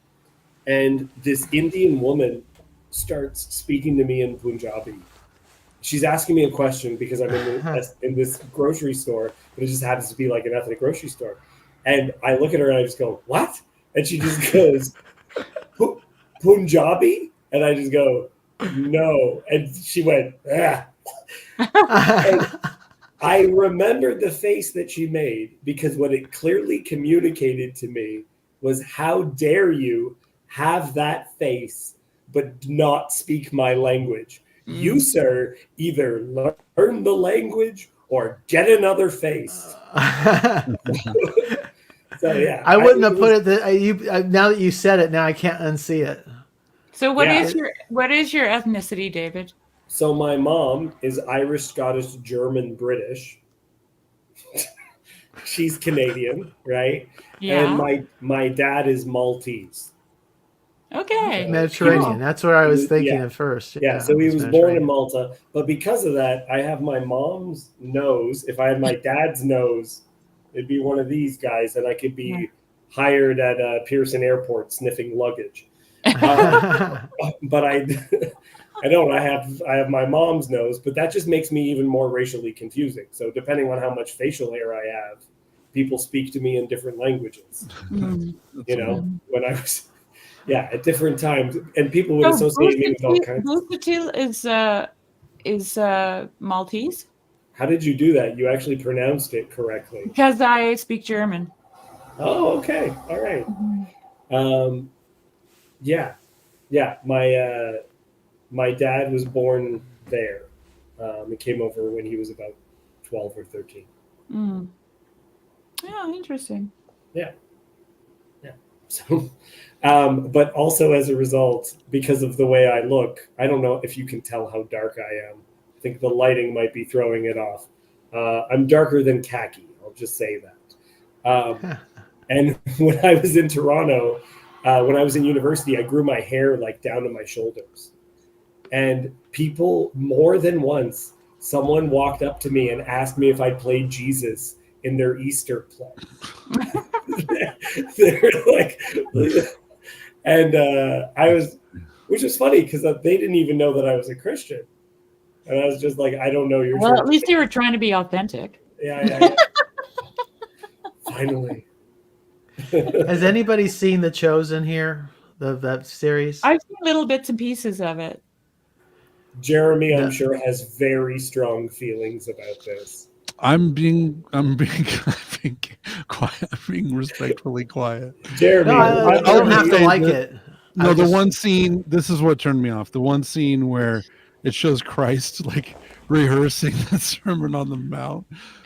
S3: and this Indian woman starts speaking to me in Punjabi. She's asking me a question because I'm in this grocery store, but it just happens to be like an ethnic grocery store. And I look at her and I just go, "What?" And she just goes, "Punjabi?" And I just go, "No." And she went, "Ah." And I remembered the face that she made, because what it clearly communicated to me was, how dare you have that face but not speak my language? You, sir, either learn the language or get another face. So yeah,
S17: I wouldn't have put it that now that you said it, now I can't unsee it.
S13: So what is your ethnicity, David?
S3: So my mom is Irish, Scottish, German, British. She's Canadian, right?
S13: Yeah.
S3: And my dad is Maltese.
S13: Okay.
S17: Mediterranean.
S13: Cool.
S17: That's what I was thinking at first.
S3: Yeah, so he was born in Malta, but because of that, I have my mom's nose. If I had my dad's nose, it'd be one of these guys, and I could be hired at Pearson Airport sniffing luggage. But I don't. I have my mom's nose, but that just makes me even more racially confusing. So depending on how much facial hair I have, people speak to me in different languages. You know, when I was at different times, and people would associate me with all kinds.
S13: Busatil is Maltese.
S3: How did you do that? You actually pronounced it correctly.
S13: Because I speak German.
S3: Oh, okay. All right. Yeah. My dad was born there. He came over when he was about 12 or 13.
S13: Yeah, interesting.
S3: Yeah. So, but also as a result, because of the way I look, I don't know if you can tell how dark I am. I think the lighting might be throwing it off. I'm darker than khaki. I'll just say that. And when I was in Toronto, when I was in university, I grew my hair like down to my shoulders. And people, more than once, someone walked up to me and asked me if I played Jesus in their Easter play. They're like, and I was, which was funny because they didn't even know that I was a Christian. And I was just like, I don't know your
S13: Well,
S3: church.
S13: at least you were trying to be authentic.
S3: Yeah. Finally.
S17: Has anybody seen The Chosen here? That series?
S13: I've seen little bits and pieces of it.
S3: Jeremy, I'm sure, has very strong feelings about this.
S5: I'm being quiet. I'm being respectfully quiet.
S3: Jeremy,
S17: I don't have to like it.
S5: No, one scene. This is what turned me off. The one scene where it shows Christ like rehearsing the Sermon on the Mount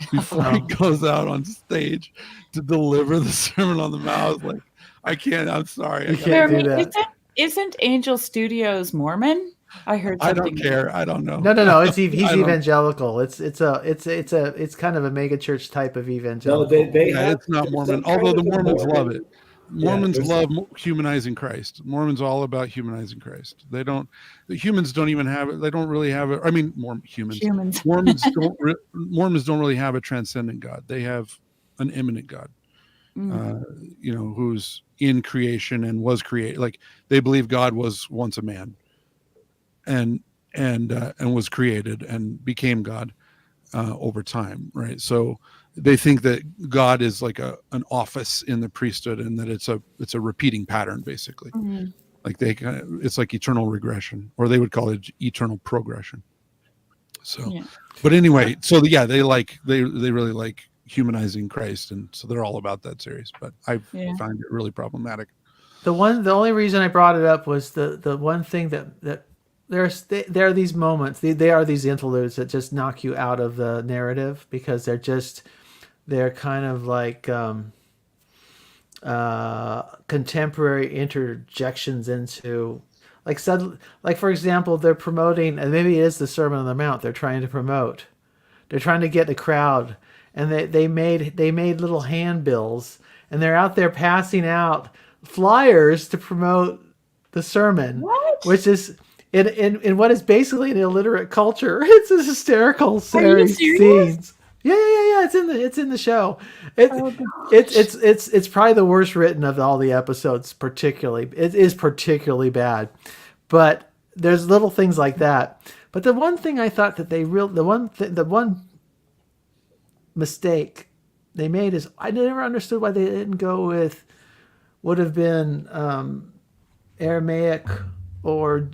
S5: before he goes out on stage to deliver the Sermon on the Mount. I was like, I can't. I'm sorry.
S17: You can't do that.
S13: Isn't Angel Studios Mormon? I heard something.
S5: I don't care. I don't know.
S17: No. He's evangelical. It's kind of a mega church type of evangelical.
S3: No, they
S5: it's not Mormon. Although the Mormons love it. Mormons love humanizing Christ. Mormons are all about humanizing Christ. They don't. The humans don't even have it. They don't really have it. I mean, humans. Mormons don't. Mormons don't really have a transcendent God. They have an immanent God. You know, who's in creation and was created. Like they believe God was once a man, and was created and became God over time, right? So they think that God is like an office in the priesthood, and that it's a repeating pattern, basically. Like it's like eternal regression, or they would call it eternal progression. So, but anyway, so yeah, they really like humanizing Christ, and so they're all about that series. But I find it really problematic.
S17: The only reason I brought it up was the one thing that there are these moments, they are these interludes that just knock you out of the narrative, because they're kind of like contemporary interjections into, like for example, they're promoting, and maybe it is the Sermon on the Mount they're trying to promote. They're trying to get the crowd, and they made little handbills, and they're out there passing out flyers to promote the sermon, which is in what is basically an illiterate culture. It's a hysterical series scenes. Yeah. It's in the show. It's probably the worst written of all the episodes. It is particularly bad, but there's little things like that. But the one thing I thought that the one mistake they made is I never understood why they didn't go with would have been Aramaic or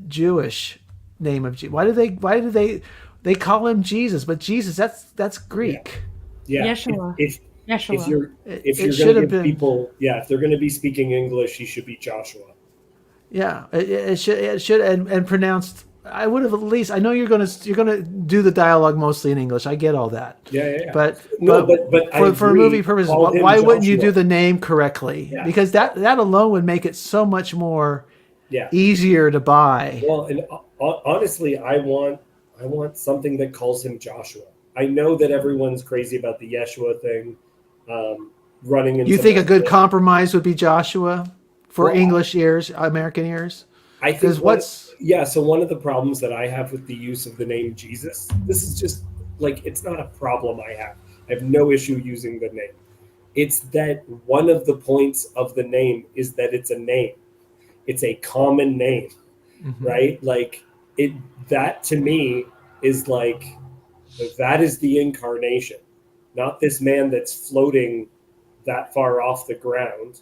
S17: Jewish name of Jesus. Why do they call him Jesus? But Jesus, that's Greek.
S3: Yeah.
S13: Yeshua.
S3: If you're going to give people, if they're going to be speaking English, he should be Joshua.
S17: Yeah, it should and pronounced. I would have at least. I know you're gonna do the dialogue mostly in English. I get all that.
S3: Yeah.
S17: But
S3: but
S17: for movie purposes, why wouldn't you do the name correctly?
S3: Yeah.
S17: Because that alone would make it so much more
S3: Yeah.
S17: easier to buy.
S3: Well, and honestly, I want something that calls him Joshua. I know that everyone's crazy about the Yeshua thing, running into.
S17: You think a good compromise would be Joshua for English ears, American ears?
S3: I think so one of the problems that I have with the use of the name Jesus, this is just like, it's not a problem I have. I have no issue using the name. It's that one of the points of the name is that it's a name. It's a common name, right? Like that to me is like, that is the incarnation, not this man that's floating that far off the ground.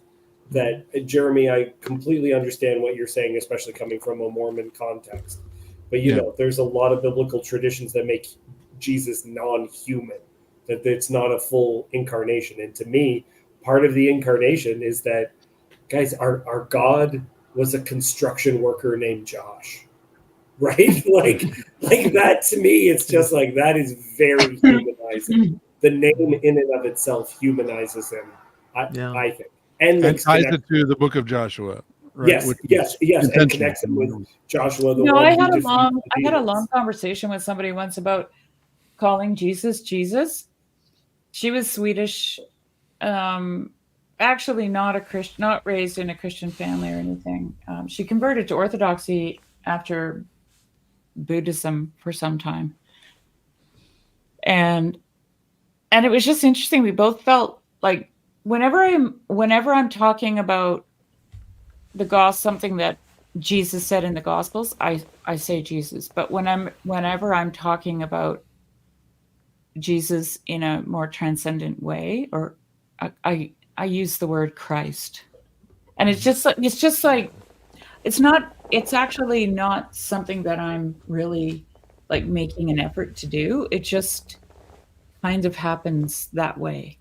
S3: That Jeremy, I completely understand what you're saying, especially coming from a Mormon context. But you know, there's a lot of biblical traditions that make Jesus non-human, that it's not a full incarnation. And to me, part of the incarnation is that, guys, our God was a construction worker named Josh, right? like that to me, it's just like, that is very humanizing. The name in and of itself humanizes him, I think. And
S5: ties it to the book of Joshua, right?
S3: Yes, and connects it with Joshua.
S13: I had a long conversation with somebody once about calling Jesus Jesus. She was Swedish, actually not a Christian, not raised in a Christian family or anything. She converted to Orthodoxy after Buddhism for some time, and it was just interesting. We both felt like, whenever I'm talking about the gospel, something that Jesus said in the Gospels, I say Jesus. But whenever I'm talking about Jesus in a more transcendent way, or I use the word Christ, and it's actually not something that I'm really like making an effort to do. It just kind of happens that way.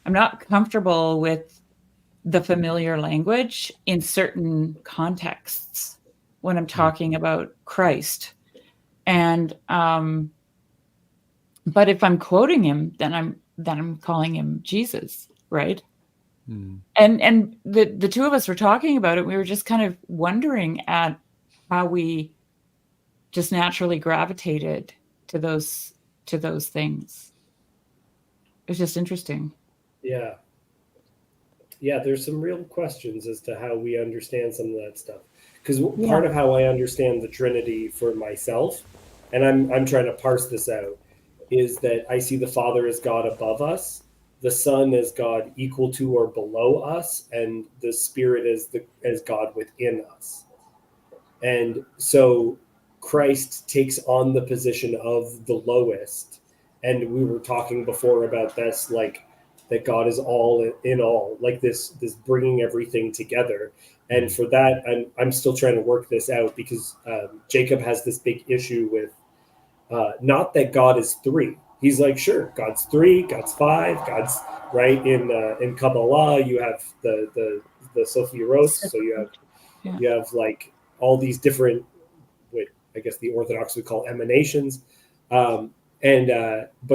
S13: I'm not comfortable with the familiar language in certain contexts when I'm talking about Christ. And but if I'm quoting him, then I'm calling him Jesus, right? And the two of us were talking about it. We were just kind of wondering at how we just naturally gravitated to those things. It's just interesting.
S3: Yeah. there's some real questions as to how we understand some of that stuff. Because part of how I understand the Trinity for myself, and I'm trying to parse this out, is that I see the Father as God above us, the Son as God equal to or below us, and the Spirit as God within us. And so Christ takes on the position of the lowest. And we were talking before about this, like that God is all in all, like this bringing everything together. And for that, I'm still trying to work this out, because Jacob has this big issue with not that God is three. He's like, sure, God's three, God's five, God's right. In Kabbalah, you have the Sophia-Ros, so you have like all these different, what I guess the Orthodox would call emanations. But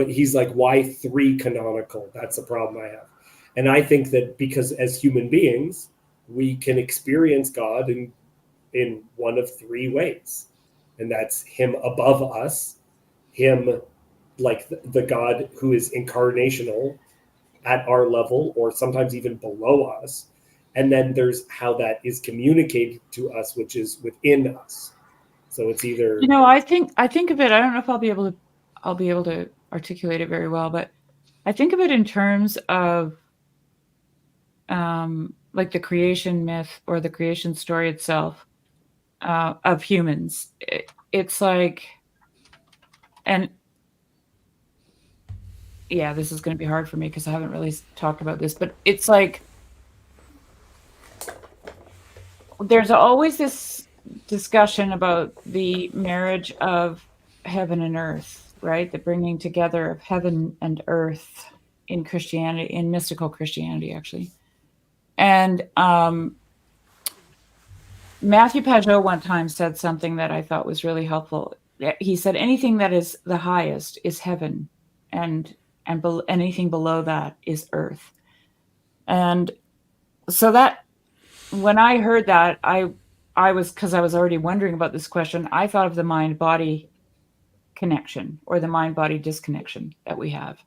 S3: he's like, why three canonical? That's the problem I have. And I think that because as human beings, we can experience God in one of three ways. And that's him above us, him like the God who is incarnational at our level, or sometimes even below us. And then there's how that is communicated to us, which is within us. So it's either,
S13: I think of it, I don't know if I'll be able to articulate it very well, but I think of it in terms of like the creation myth or the creation story itself of humans. It's like, and yeah, this is going to be hard for me because I haven't really talked about this, but it's like there's always this discussion about the marriage of heaven and earth, right? The bringing together of heaven and earth in Christianity, in mystical Christianity, actually. And Matthew Pajot one time said something that I thought was really helpful. He said, anything that is the highest is heaven, and anything below that is earth. And so that, when I heard that, I was, because I was already wondering about this question, I thought of the mind-body connection, or the mind-body disconnection that we have.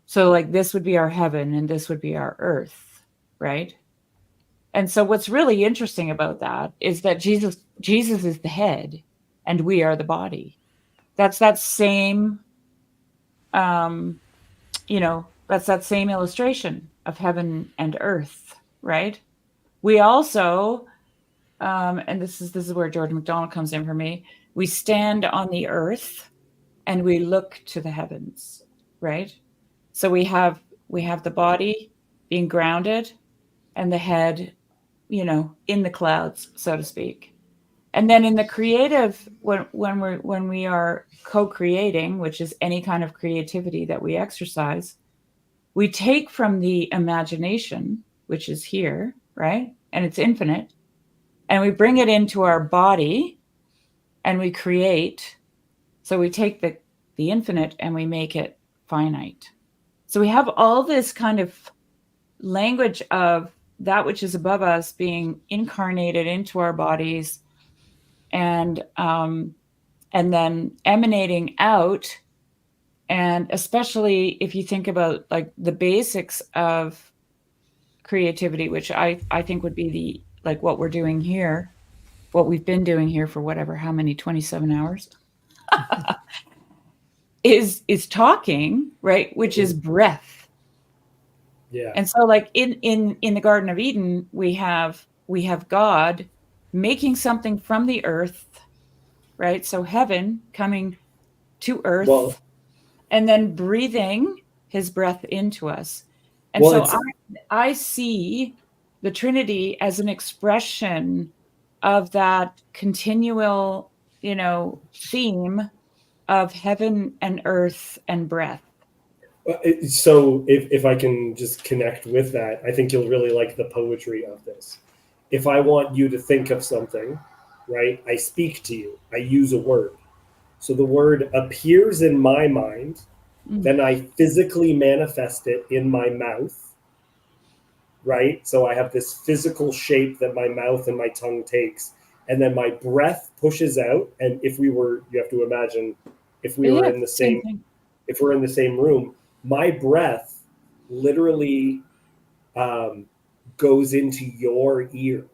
S13: So like this would be our heaven and this would be our earth, right? And so what's really interesting about that is that Jesus is the head and we are the body. That's that same, that's that same illustration of heaven and earth, right? We also, and this is where George MacDonald comes in for me, we stand on the earth and we look to the heavens, right? So we have the body being grounded and the head, in the clouds, so to speak. And then in the creative, when we are co-creating, which is any kind of creativity that we exercise, we take from the imagination, which is here, right? And it's infinite, and we bring it into our body and we create. So we take the infinite and we make it finite. So we have all this kind of language of that which is above us being incarnated into our bodies, and then emanating out. And especially if you think about like the basics of creativity, which I think would be what we're doing here, what we've been doing here for how many 27 hours is talking, right? Which is breath.
S3: Yeah.
S13: And so like in the Garden of Eden, we have God making something from the earth, right? So heaven coming to earth, and then breathing his breath into us. And I see the Trinity as an expression of that continual, theme of heaven and earth and breath.
S3: So if I can just connect with that, I think you'll really like the poetry of this. If I want you to think of something, right, I speak to you, I use a word. So the word appears in my mind, then I physically manifest it in my mouth, right? So I have this physical shape that my mouth and my tongue takes, and then my breath pushes out. And you have to imagine, if we were in the same room, my breath literally goes into your ear.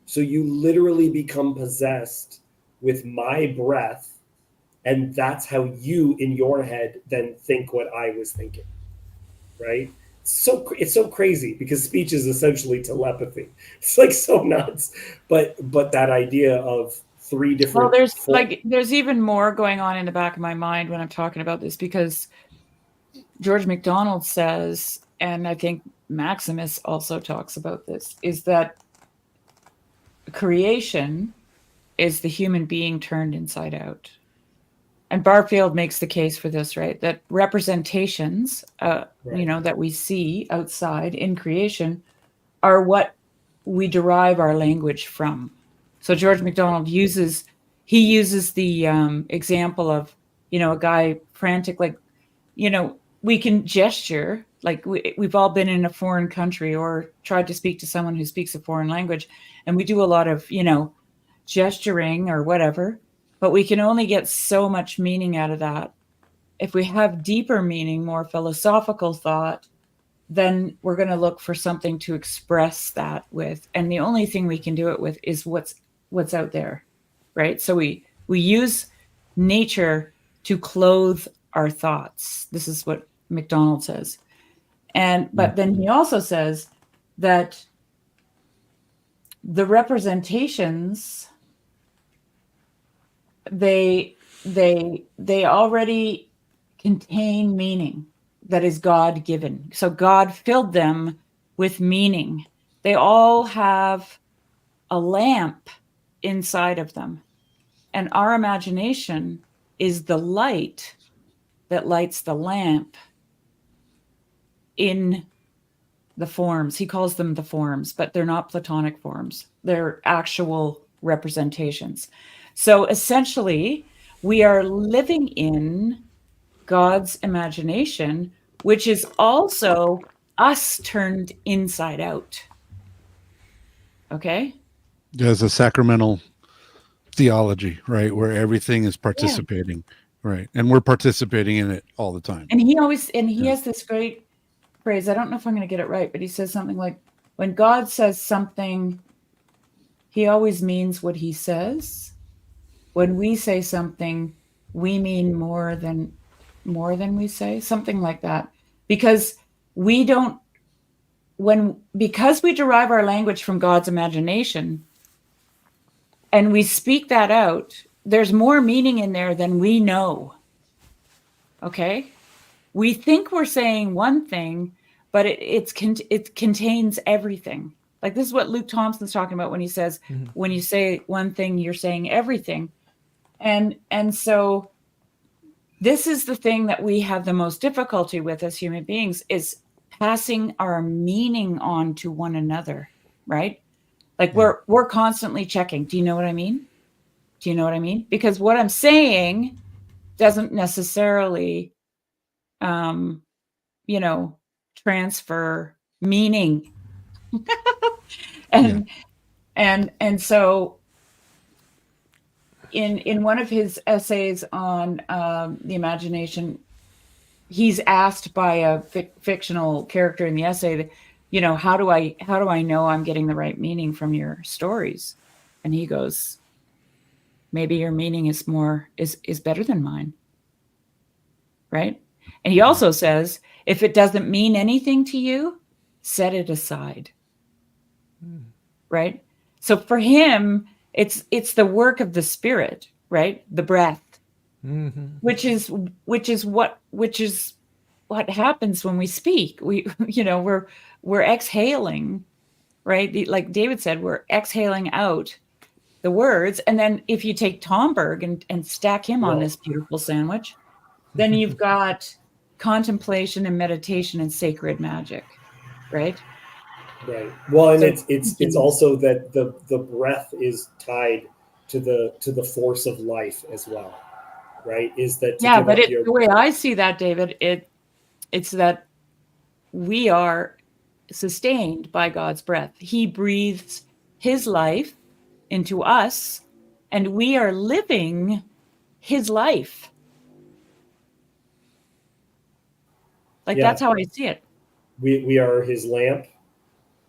S3: So you literally become possessed with my breath, and that's how you in your head then think what I was thinking, right? It's so crazy because speech is essentially telepathy. It's like so nuts, but that idea of three different.
S13: Well, there's even more going on in the back of my mind when I'm talking about this, because George MacDonald says, and I think Maximus also talks about this, is that creation is the human being turned inside out. And Barfield makes the case for this, right? That representations, that we see outside in creation are what we derive our language from. So George MacDonald uses the example of, a guy frantic, like, we can gesture, like we've all been in a foreign country or tried to speak to someone who speaks a foreign language, and we do a lot of, gesturing or whatever, but we can only get so much meaning out of that. If we have deeper meaning, more philosophical thought, then we're going to look for something to express that with. And the only thing we can do it with is what's out there, right? So we use nature to clothe our thoughts. This is what MacDonald says. But then he also says that the representations, they already contain meaning that is God given. So God filled them with meaning. They all have a lamp inside of them. And our imagination is the light that lights the lamp in the forms. He calls them the forms, but they're not Platonic forms. They're actual representations. So essentially, we are living in God's imagination, which is also us turned inside out. Okay?
S5: There's a sacramental theology, right? Where everything is participating, right? And we're participating in it all the time.
S13: And he has this great phrase. I don't know if I'm going to get it right, but he says something like, when God says something, he always means what he says. When we say something, we mean more than we say, something like that. Because we derive our language from God's imagination and we speak that out, there's more meaning in there than we know. Okay? We think we're saying one thing, but it contains everything. Like this is what Luke Thompson's talking about when he says, when you say one thing, you're saying everything. And so this is the thing that we have the most difficulty with as human beings, is passing our meaning on to one another, right? Like we're constantly checking. Do you know what I mean? Do you know what I mean? Because what I'm saying doesn't necessarily, transfer meaning. And so in one of his essays on the imagination, he's asked by a fictional character in the essay, how do I know I'm getting the right meaning from your stories? And he goes, maybe your meaning is better than mine. Right? And he also says, if it doesn't mean anything to you, set it aside. Right? So for him, it's the work of the spirit, right? The breath, which is what happens when we speak. We're exhaling, right? Like David said, we're exhaling out the words. And then if you take Tom Berg and stack him on this beautiful sandwich, then you've got contemplation and meditation and sacred magic, right?
S3: Right. Well, and it's also that the breath is tied to the force of life as well, right? Is that
S13: the way I see that, David, it's that we are sustained by God's breath. He breathes his life into us, and we are living his life. Like that's how I see it.
S3: We are his lamp,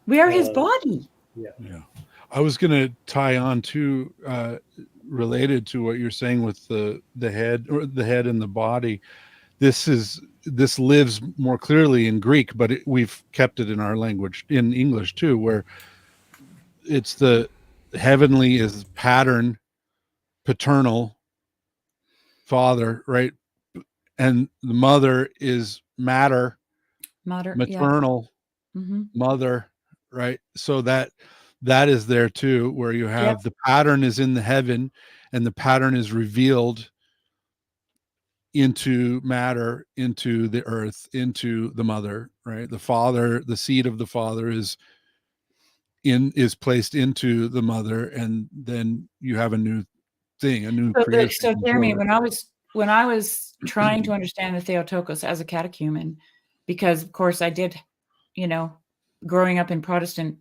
S13: We are his body.
S3: Yeah.
S5: I was going to tie on to related to what you're saying with the head, or the head and the body. This lives more clearly in Greek, but we've kept it in our language, in English too, where it's the heavenly is pattern, paternal, father, right? And the mother is matter, maternal, mother, right? So that is there too, where you have the pattern is in the heaven, and the pattern is revealed into matter, into the earth, into the mother, right? The father, the seed of the father is placed into the mother, and then you have a new thing, a new creation.
S13: So Jeremy, when I was trying to understand the Theotokos as a catechumen, because of course I did, growing up in Protestant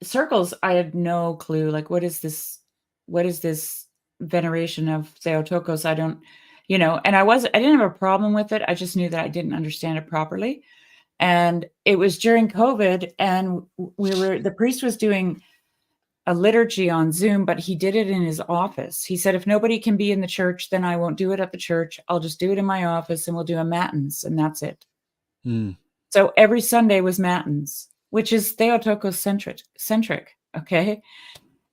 S13: circles, I had no clue. Like, what is this veneration of Theotokos? I don't, and I didn't have a problem with it. I just knew that I didn't understand it properly. And it was during COVID, and the priest was doing a liturgy on Zoom, but he did it in his office. He said, if nobody can be in the church, then I won't do it at the church. I'll just do it in my office, and we'll do a matins, and that's it. So every Sunday was matins, which is Theotokos centric. Okay.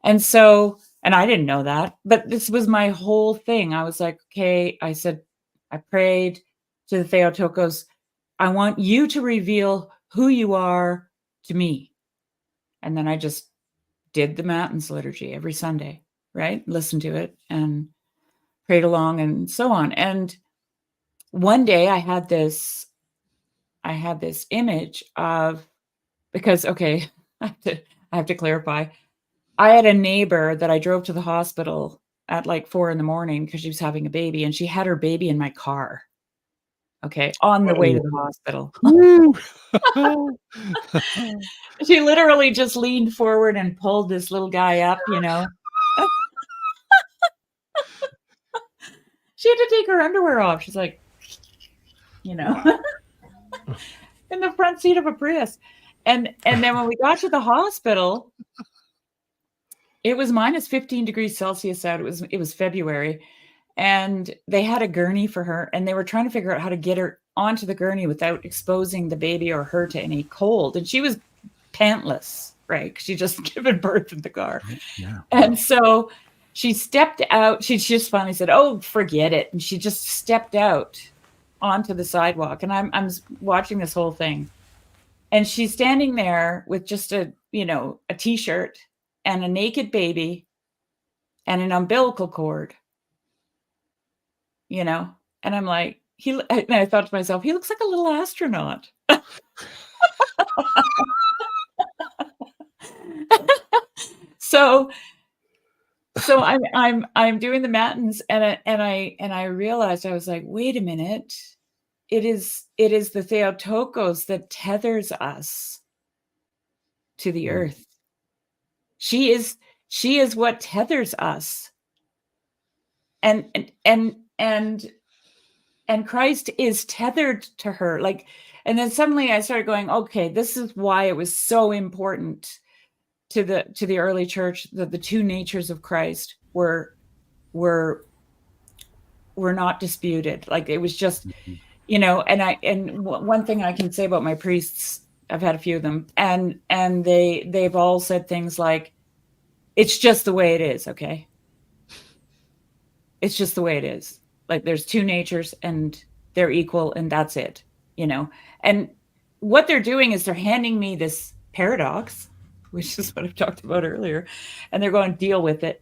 S13: And so, and I didn't know that, but this was my whole thing. I was like, okay, I said, I prayed to the Theotokos, I want you to reveal who you are to me. And then I just did the matins liturgy every Sunday, right? Listened to it and prayed along and so on. And one day I had this image of, because, okay, I have to clarify. I had a neighbor that I drove to the hospital at like 4 a.m. because she was having a baby, and she had her baby in my car. Okay. On the way to the hospital. She literally just leaned forward and pulled this little guy up, She had to take her underwear off. She's like, in the front seat of a Prius. And then when we got to the hospital, it was minus 15 degrees Celsius out. It was February. And they had a gurney for her, and they were trying to figure out how to get her onto the gurney without exposing the baby or her to any cold. And she was pantless, right? 'Cause she just given birth in the car.
S5: Yeah.
S13: And so she stepped out. She just finally said, oh, forget it. And she just stepped out onto the sidewalk. And I'm watching this whole thing. And she's standing there with just a t-shirt and a naked baby and an umbilical cord. And I'm like, and I thought to myself, he looks like a little astronaut. So I'm doing the matins, and I realized, I was like, wait a minute, it is the Theotokos that tethers us to the earth. She is what tethers us. And Christ is tethered to her. And then suddenly I started going, okay, this is why it was so important to the early church that the two natures of Christ were not disputed. Like, it was just, and one thing I can say about my priests, I've had a few of them, and they've all said things like, it's just the way it is. Okay. It's just the way it is. Like, there's two natures and they're equal, and that's it, and what they're doing is they're handing me this paradox, which is what I've talked about earlier. And they're going, deal with it.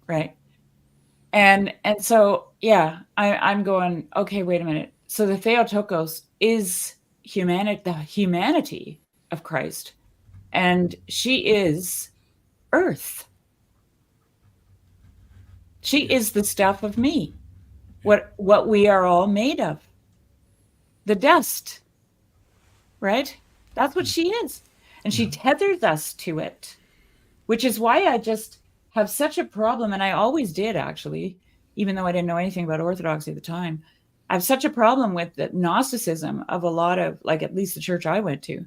S13: Right. And so, yeah, I'm going, okay, wait a minute. So the Theotokos is the humanity of Christ, and she is earth. She is the stuff of me, what we are all made of, the dust, right? That's what she is. And she tethers us to it, which is why I just have such a problem. And I always did, actually, even though I didn't know anything about Orthodoxy at the time. I have such a problem with the Gnosticism of a lot of, like, at least the church I went to,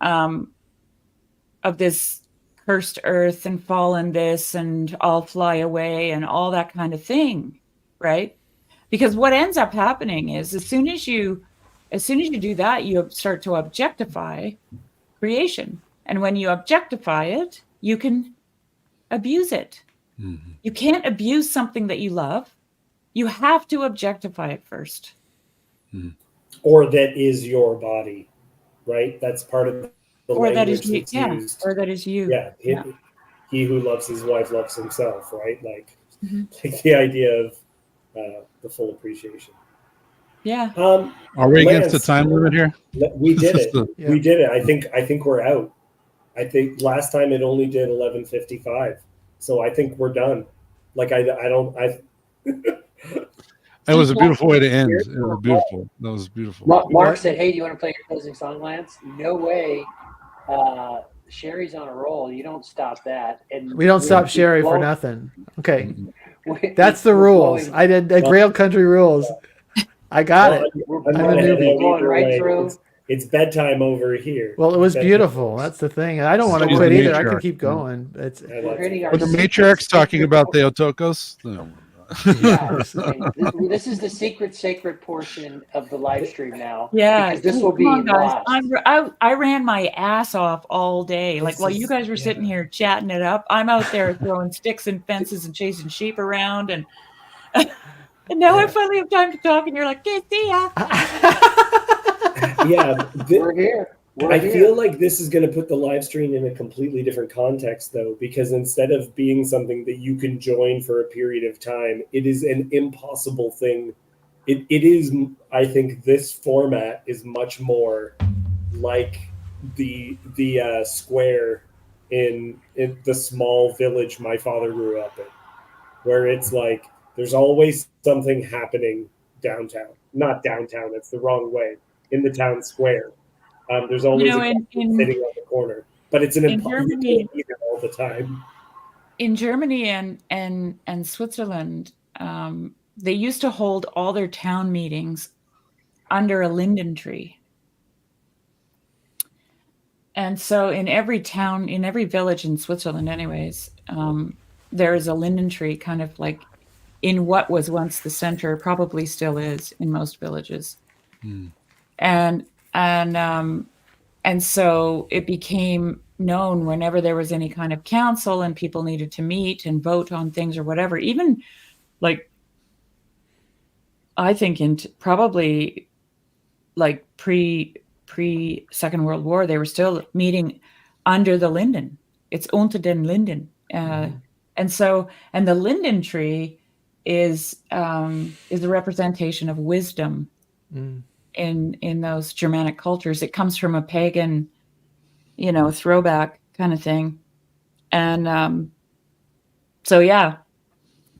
S13: of this cursed earth and fallen this and I'll fly away and all that kind of thing, right? Because what ends up happening is as soon as you do that, you start to objectify creation. And when you objectify it, you can abuse it.
S5: Mm-hmm.
S13: You can't abuse something that you love. You have to objectify it first.
S3: Or that is your body, right? That's part of the
S13: Or that
S3: language
S13: is you,
S3: that's
S13: yeah.
S3: used.
S13: Or that is you.
S3: Yeah.
S13: Yeah.
S3: He who loves his wife loves himself, right? Like,
S13: Mhm.
S3: like the idea of the full appreciation.
S13: Yeah.
S5: Are we against the
S3: Lance,
S5: time limit here?
S3: we did it.
S5: Yeah.
S3: We did it. I think we're out. I think last time it only did 11:55, so I think we're done. Like I don't.
S5: It was a beautiful way to end. It was beautiful. That was beautiful.
S9: Mark said, "Hey, do you want to play your closing song, Lance?" No way. Sherry's on a roll. You don't stop that. And
S17: We don't stop
S9: keep
S17: Sherry for
S9: flowing.
S17: nothing. Okay.
S9: We-
S17: That's the
S9: we're
S17: rules.
S9: flowing.
S17: I did the Grail Country rules. I got it.
S3: I'm
S17: I'm a
S3: not heading
S17: newbie.
S3: out either
S9: right
S3: way.
S9: through.
S3: It's bedtime over here.
S17: Well, it was
S3: Bedtime.
S17: beautiful. That's the thing. I don't want to
S5: She's
S17: quit
S5: the
S17: either. I
S5: matriarch.
S17: could keep going. It's
S9: We're hitting our
S5: Were the
S9: secret-
S5: matriarchs talking about the Otokos? No.
S9: Yes, and this is the secret sacred portion of the live stream now.
S13: Yeah,
S9: because this will be
S13: come on, guys.
S9: lost.
S13: I ran my ass off all day. Like while you guys were sitting here chatting it up, I'm out there throwing sticks and fences and chasing sheep around, and now I finally have time to talk. And you're like, "Okay, see ya."
S3: Yeah,
S9: we're here.
S3: I feel like this is going to put the live stream in a completely different context, though, because instead of being something that you can join for a period of time, it is an impossible thing. It is, I think, this format is much more like the square in the small village my father grew up in, where it's like there's always something happening downtown. Not downtown; that's the wrong way. In the town square. There's always a guy sitting on the corner, but it's an impossible all the time.
S13: In Germany and Switzerland, they used to hold all their town meetings under a linden tree. And so in every town, in every village in Switzerland anyways, there is a linden tree kind of like in what was once the center, probably still is in most villages. And so it became known whenever there was any kind of council and people needed to meet and vote on things or whatever, even like, I think in probably like pre Second World War, they were still meeting under the linden. It's unter den Linden. And the linden tree is a representation of wisdom. In those Germanic cultures. It comes from a pagan, throwback kind of thing. And so, yeah,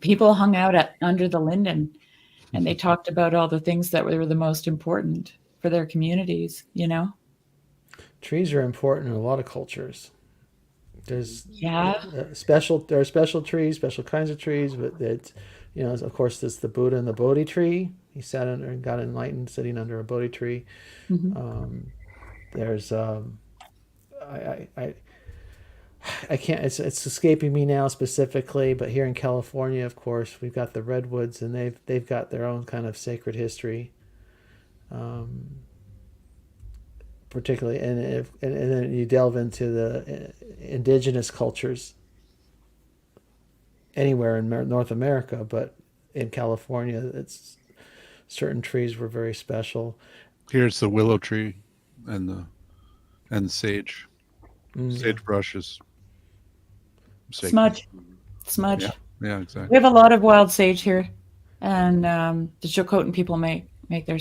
S13: people hung out under the linden and they talked about all the things that were the most important for their communities,
S17: Trees are important in a lot of cultures. There's there are special trees, special kinds of trees, but it's, of course, there's the Buddha and the Bodhi tree. He sat under and got enlightened sitting under a Bodhi tree. There's I can't. It's escaping me now specifically, but here in California, of course, we've got the redwoods, and they've got their own kind of sacred history. Particularly, and then you delve into the indigenous cultures anywhere in North America, but in California, it's certain trees were very special.
S5: Here it's the willow tree and the sage. Sagebrush is sacred.
S13: Smudge.
S5: Yeah, exactly.
S13: We have a lot of wild sage here, and the Chilcotin people make their